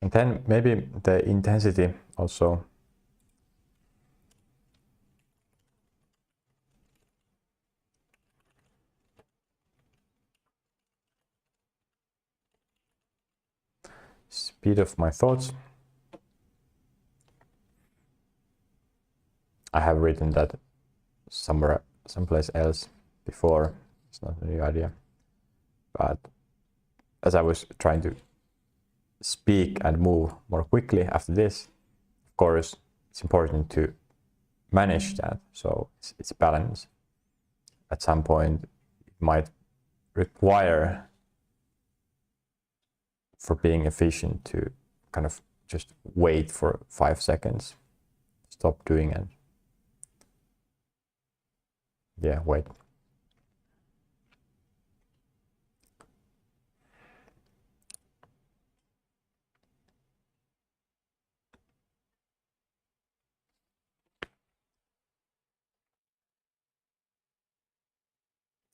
And then maybe the intensity also. Speed of my thoughts. I have written that someplace else before. It's not a new idea. But as I was trying to speak and move more quickly after this, of course, it's important to manage that. So it's a balance. At some point, it might require, for being efficient, to kind of just wait for 5 seconds, stop doing it. Yeah, wait.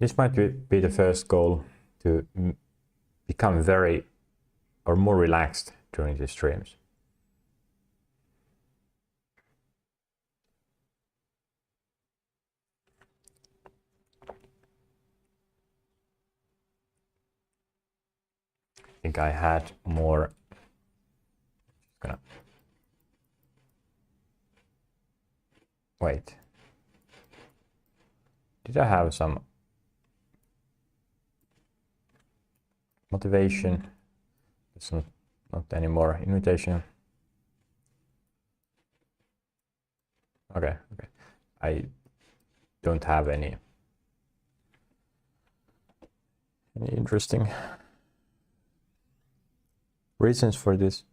This might be the first goal, to become more relaxed during the streams. I think I had more. Wait. Did I have some motivation? It's not anymore. Invitation. Okay. I don't have any interesting reasons for this.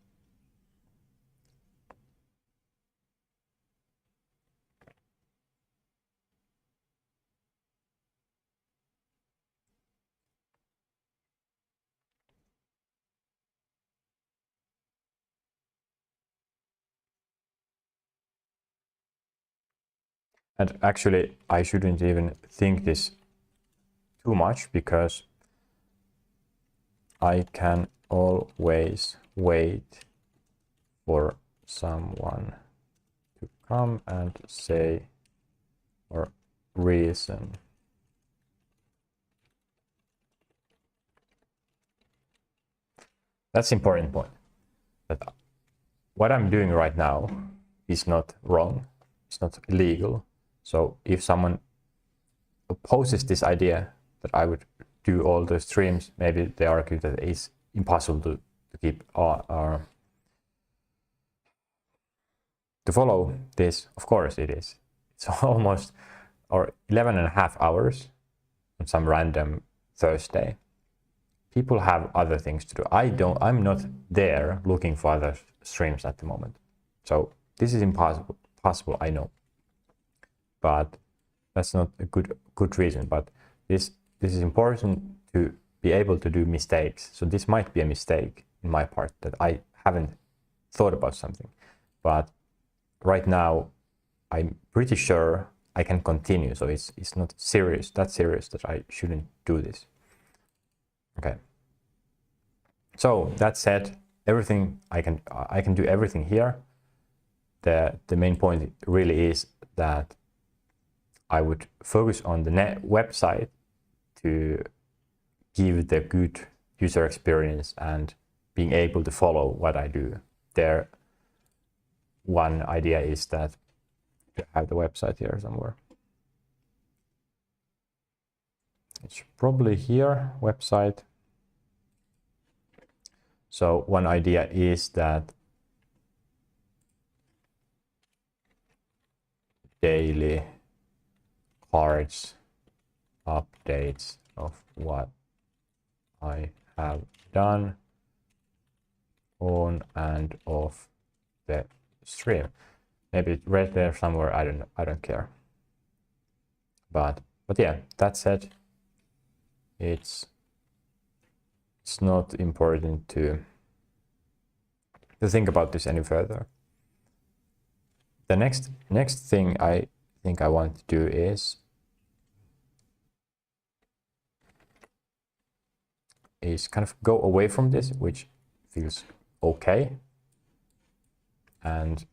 And actually, I shouldn't even think this too much, because I can always wait for someone to come and say or reason. That's the important point. That what I'm doing right now is not wrong. It's not illegal. So if someone opposes this idea that I would do all the streams, maybe they argue that it's impossible to keep to follow this. Of course it is. It's almost 11.5 hours on some random Thursday. People have other things to do. I'm not there looking for other streams at the moment. So this is impossible, I know. But that's not a good reason. But this is important to be able to do mistakes. So this might be a mistake in my part that I haven't thought about something. But right now, I'm pretty sure I can continue. So it's not serious, that serious that I shouldn't do this. Okay. So that said, everything I can do everything here. The main point really is that I would focus on the website to give the good user experience and being able to follow what I do. There, one idea is that you have the website here somewhere. It's probably here, website. So one idea is that daily cards updates of what I have done on and off the stream. Maybe it's right there somewhere. I don't know. I don't care. But yeah, that said, it's not important to think about this any further. The next thing I think I want to do is kind of go away from this, which feels okay. And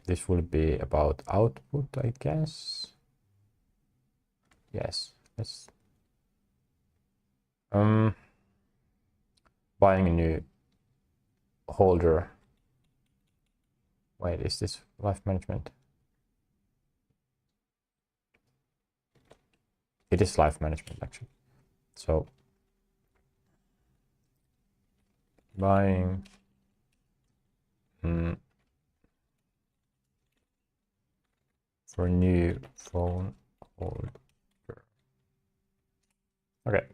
this will be about output, I guess. Yes, let's buying a new holder. Wait, is this life management? It is life management actually. So buying for new phone holder. Okay.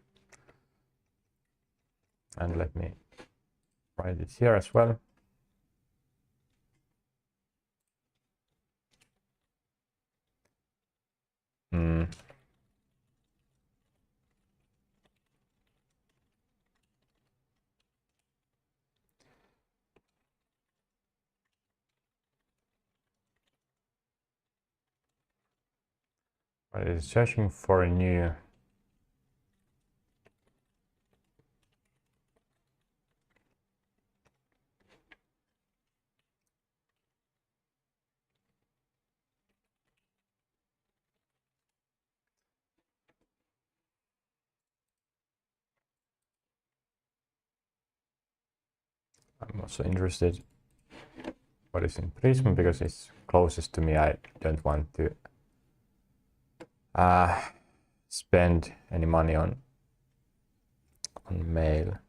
And let me write it here as well. It is searching for a new I'm also interested what is in Prism because it's closest to me. I don't want to spend any money on mail.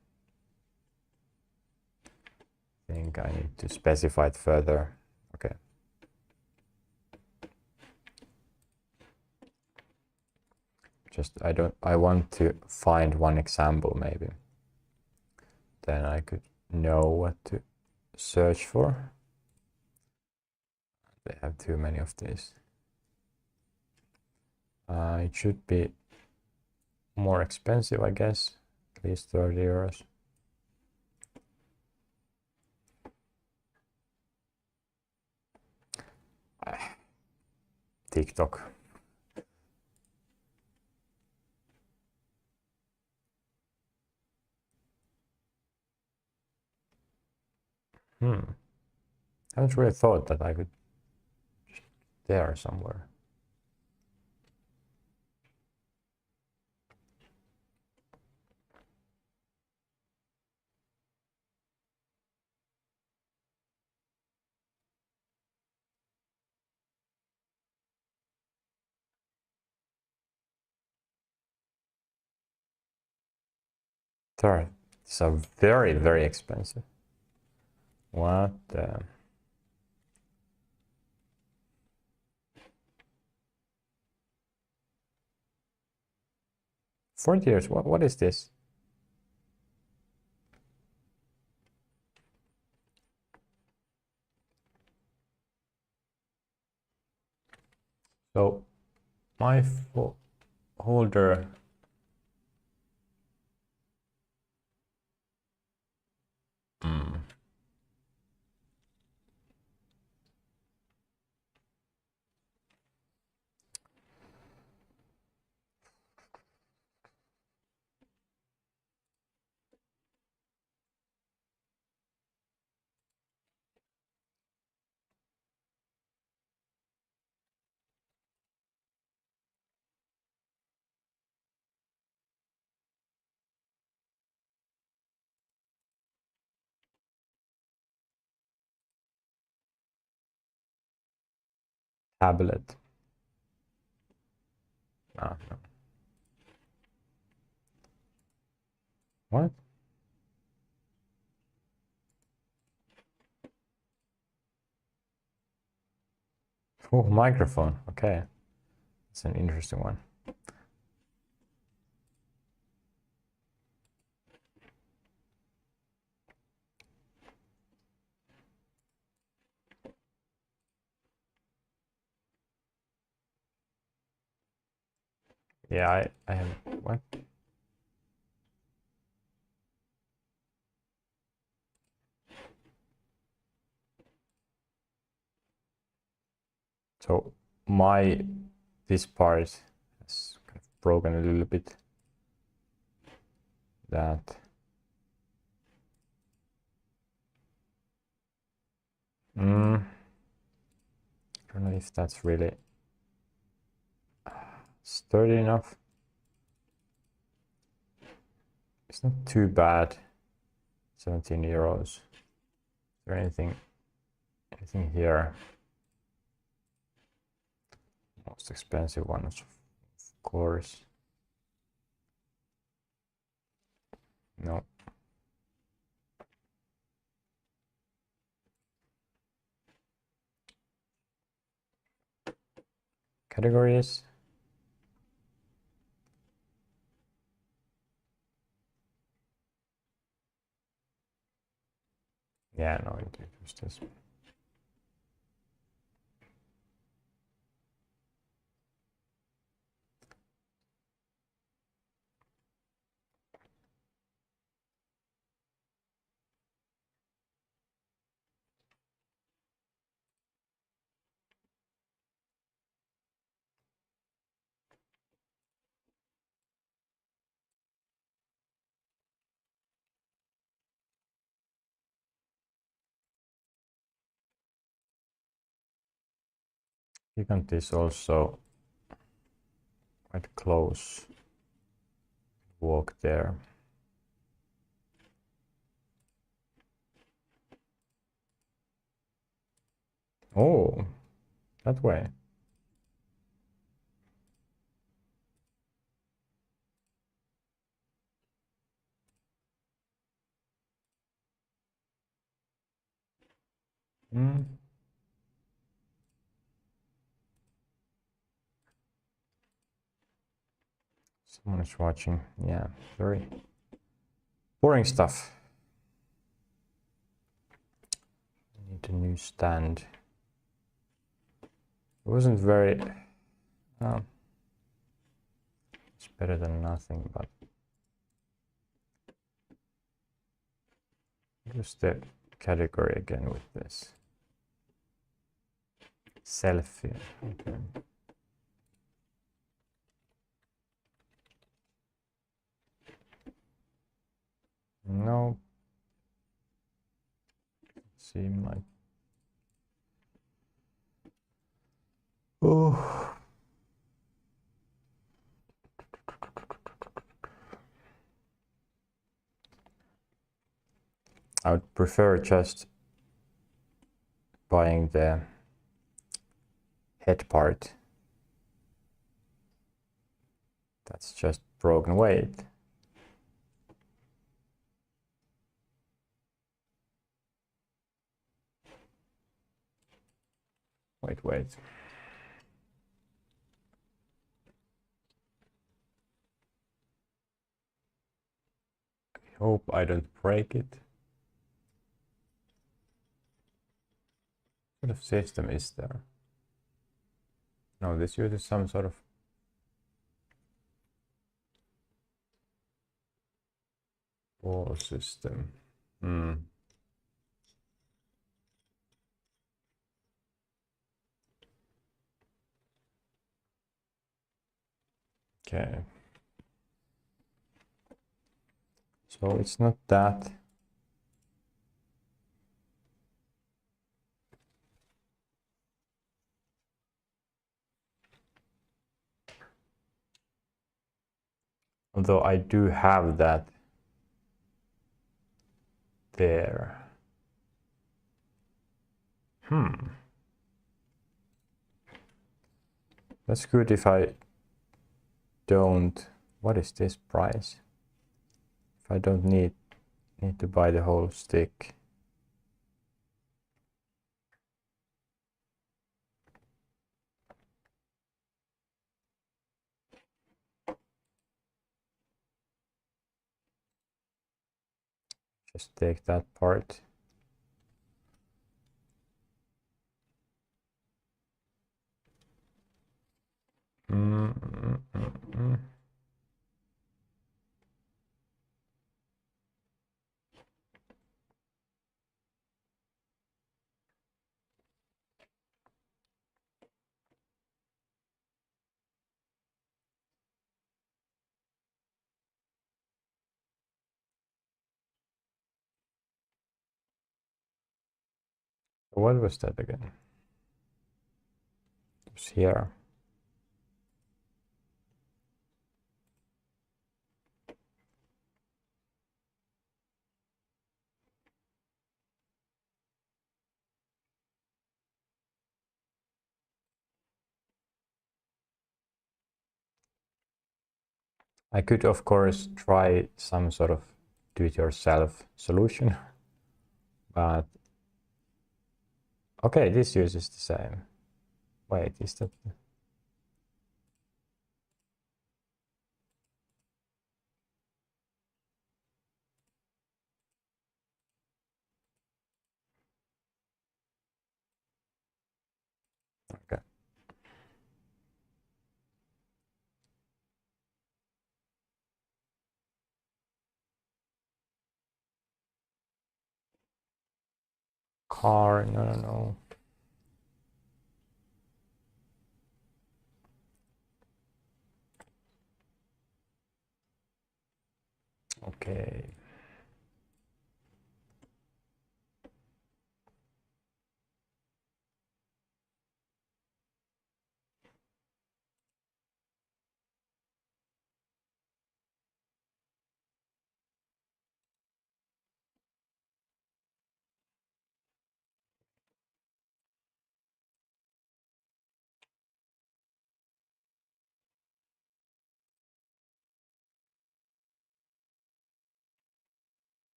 I think I need to specify it further. Okay. I want to find one example maybe then I could know what to search for. They have too many of these. It should be more expensive, I guess, at least 30 euros. TikTok. I haven't really thought that I could there somewhere. Third, these are very, very expensive. What the? $40. What is this? So my holder tablet. No. What? Oh, microphone. Okay. It's an interesting one. Yeah, I have what? So this part has kind of broken a little bit. That I don't know if that's really sturdy enough. It's not too bad. 17 euros. Is there anything here? Most expensive ones, of course. No. Categories. Yeah, no, it was this. Gigant is also quite close. Walk there. Oh, that way. Someone is watching. Yeah, very boring stuff. need a new stand. It wasn't very... it's better than nothing, but... use the category again with this. Selfie. Okay. No. Seem like... oh. I would prefer just buying the head part. That's just broken weight. Wait. I hope I don't break it. What sort of system is there? No, this uses some sort of wall system. Okay. So it's not that. Although I do have that there. That's good if I don't... what is this price? If I don't need to buy the whole stick. Just take that part. What was that again? It was here. I could, of course, try some sort of do-it-yourself solution, but okay, this uses the same. Wait, is that... okay. Car, no. Okay.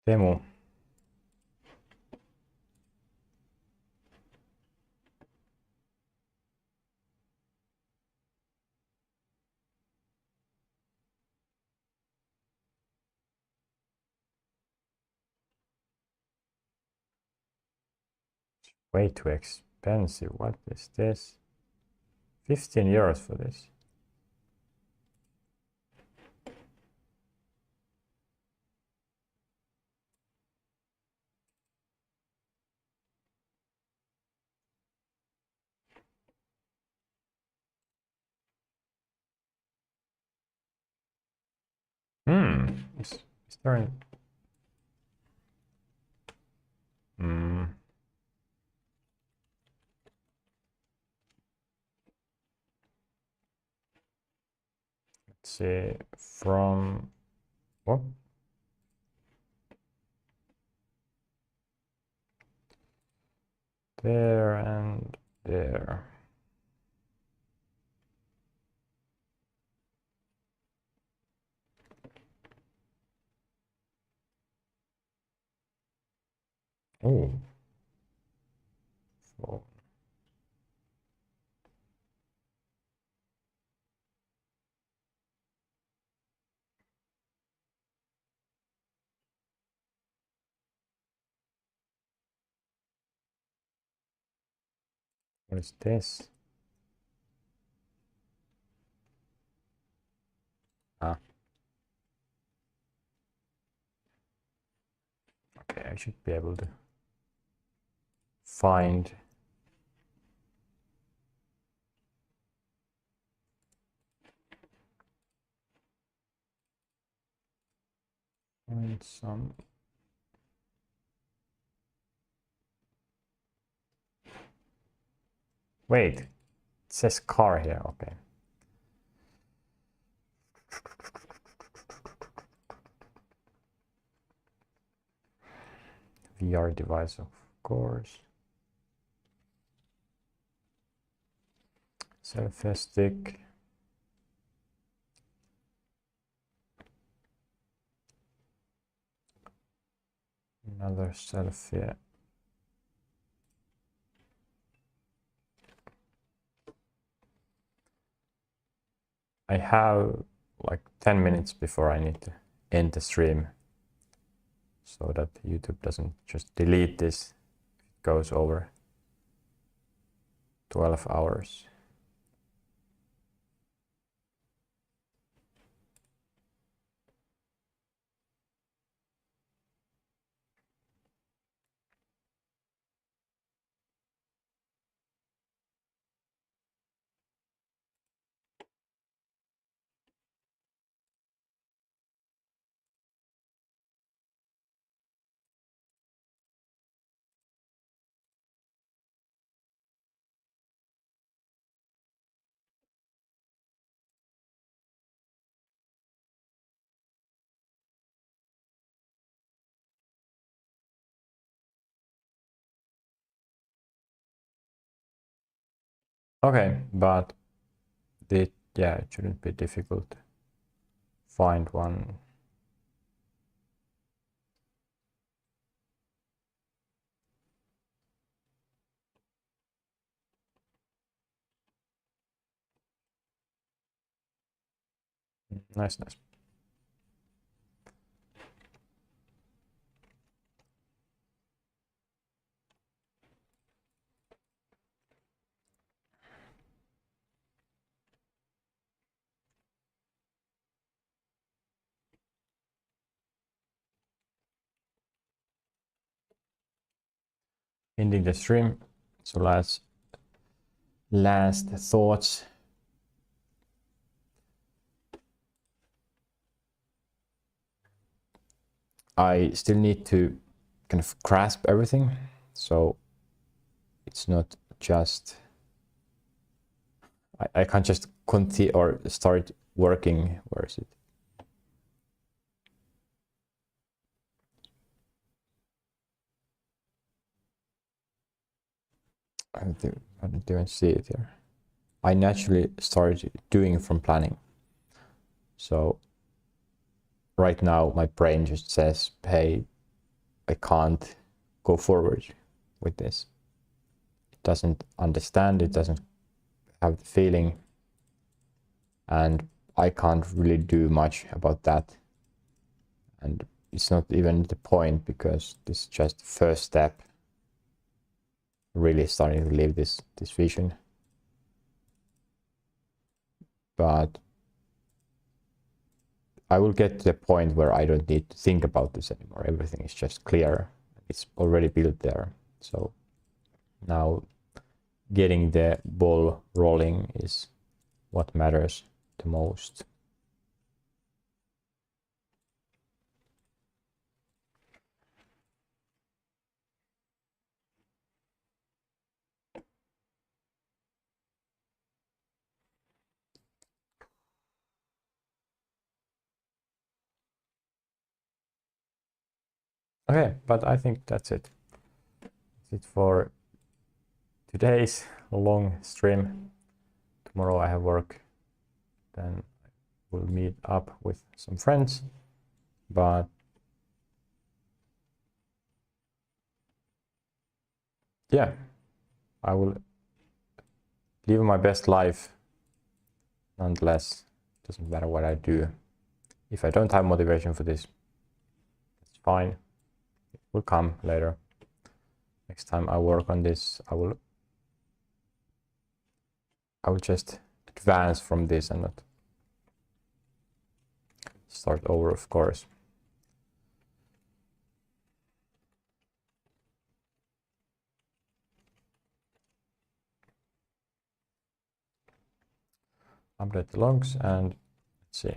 Demo. Way too expensive. What is this? 15 euros for this. Is there an... Let's see, from... What? There and there. Oh. So, what is this? Ah. Okay, I should be able to find some. Wait, it says car here. Okay. VR device, of course. Selfie stick. Another selfie. I have like 10 minutes before I need to end the stream so that YouTube doesn't just delete this if it goes over 12 hours. Okay, but yeah, it shouldn't be difficult to find one. Nice. Ending the stream. So last thoughts. I still need to kind of grasp everything, so it's not just I can't just continue or start working. Where is it? I didn't even see it here. I naturally started doing from planning. So right now my brain just says, hey, I can't go forward with this. It doesn't understand, it doesn't have the feeling, and I can't really do much about that. And it's not even the point, because this is just the first step, really starting to live this vision. But I will get to the point where I don't need to think about this anymore. Everything is just clear. It's already built there. So now getting the ball rolling is what matters the most. Okay, but I think that's it. That's it for today's long stream. Tomorrow I have work. Then we'll meet up with some friends. But yeah, I will live my best life nonetheless. Doesn't matter what I do. If I don't have motivation for this, it's fine. It will come later. Next time I work on this, I will just advance from this and not start over, of course. Update the logs and let's see.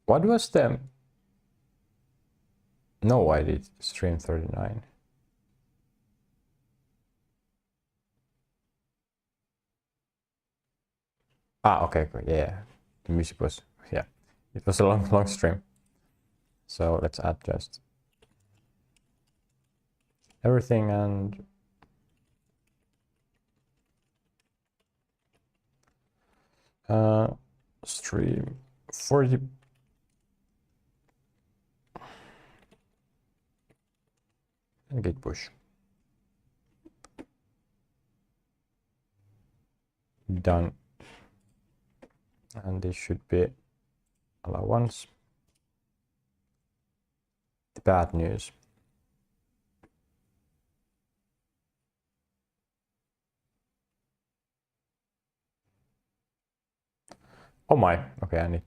What was the... No, I did stream 39. Ah, okay, great. Yeah, the music was... Yeah, it was a long stream. So let's add just everything and... stream 40... and git push. Done. And this should be allow once. The bad news. Oh my, okay, I need...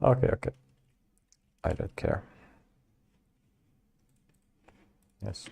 Okay. I don't care. Yes.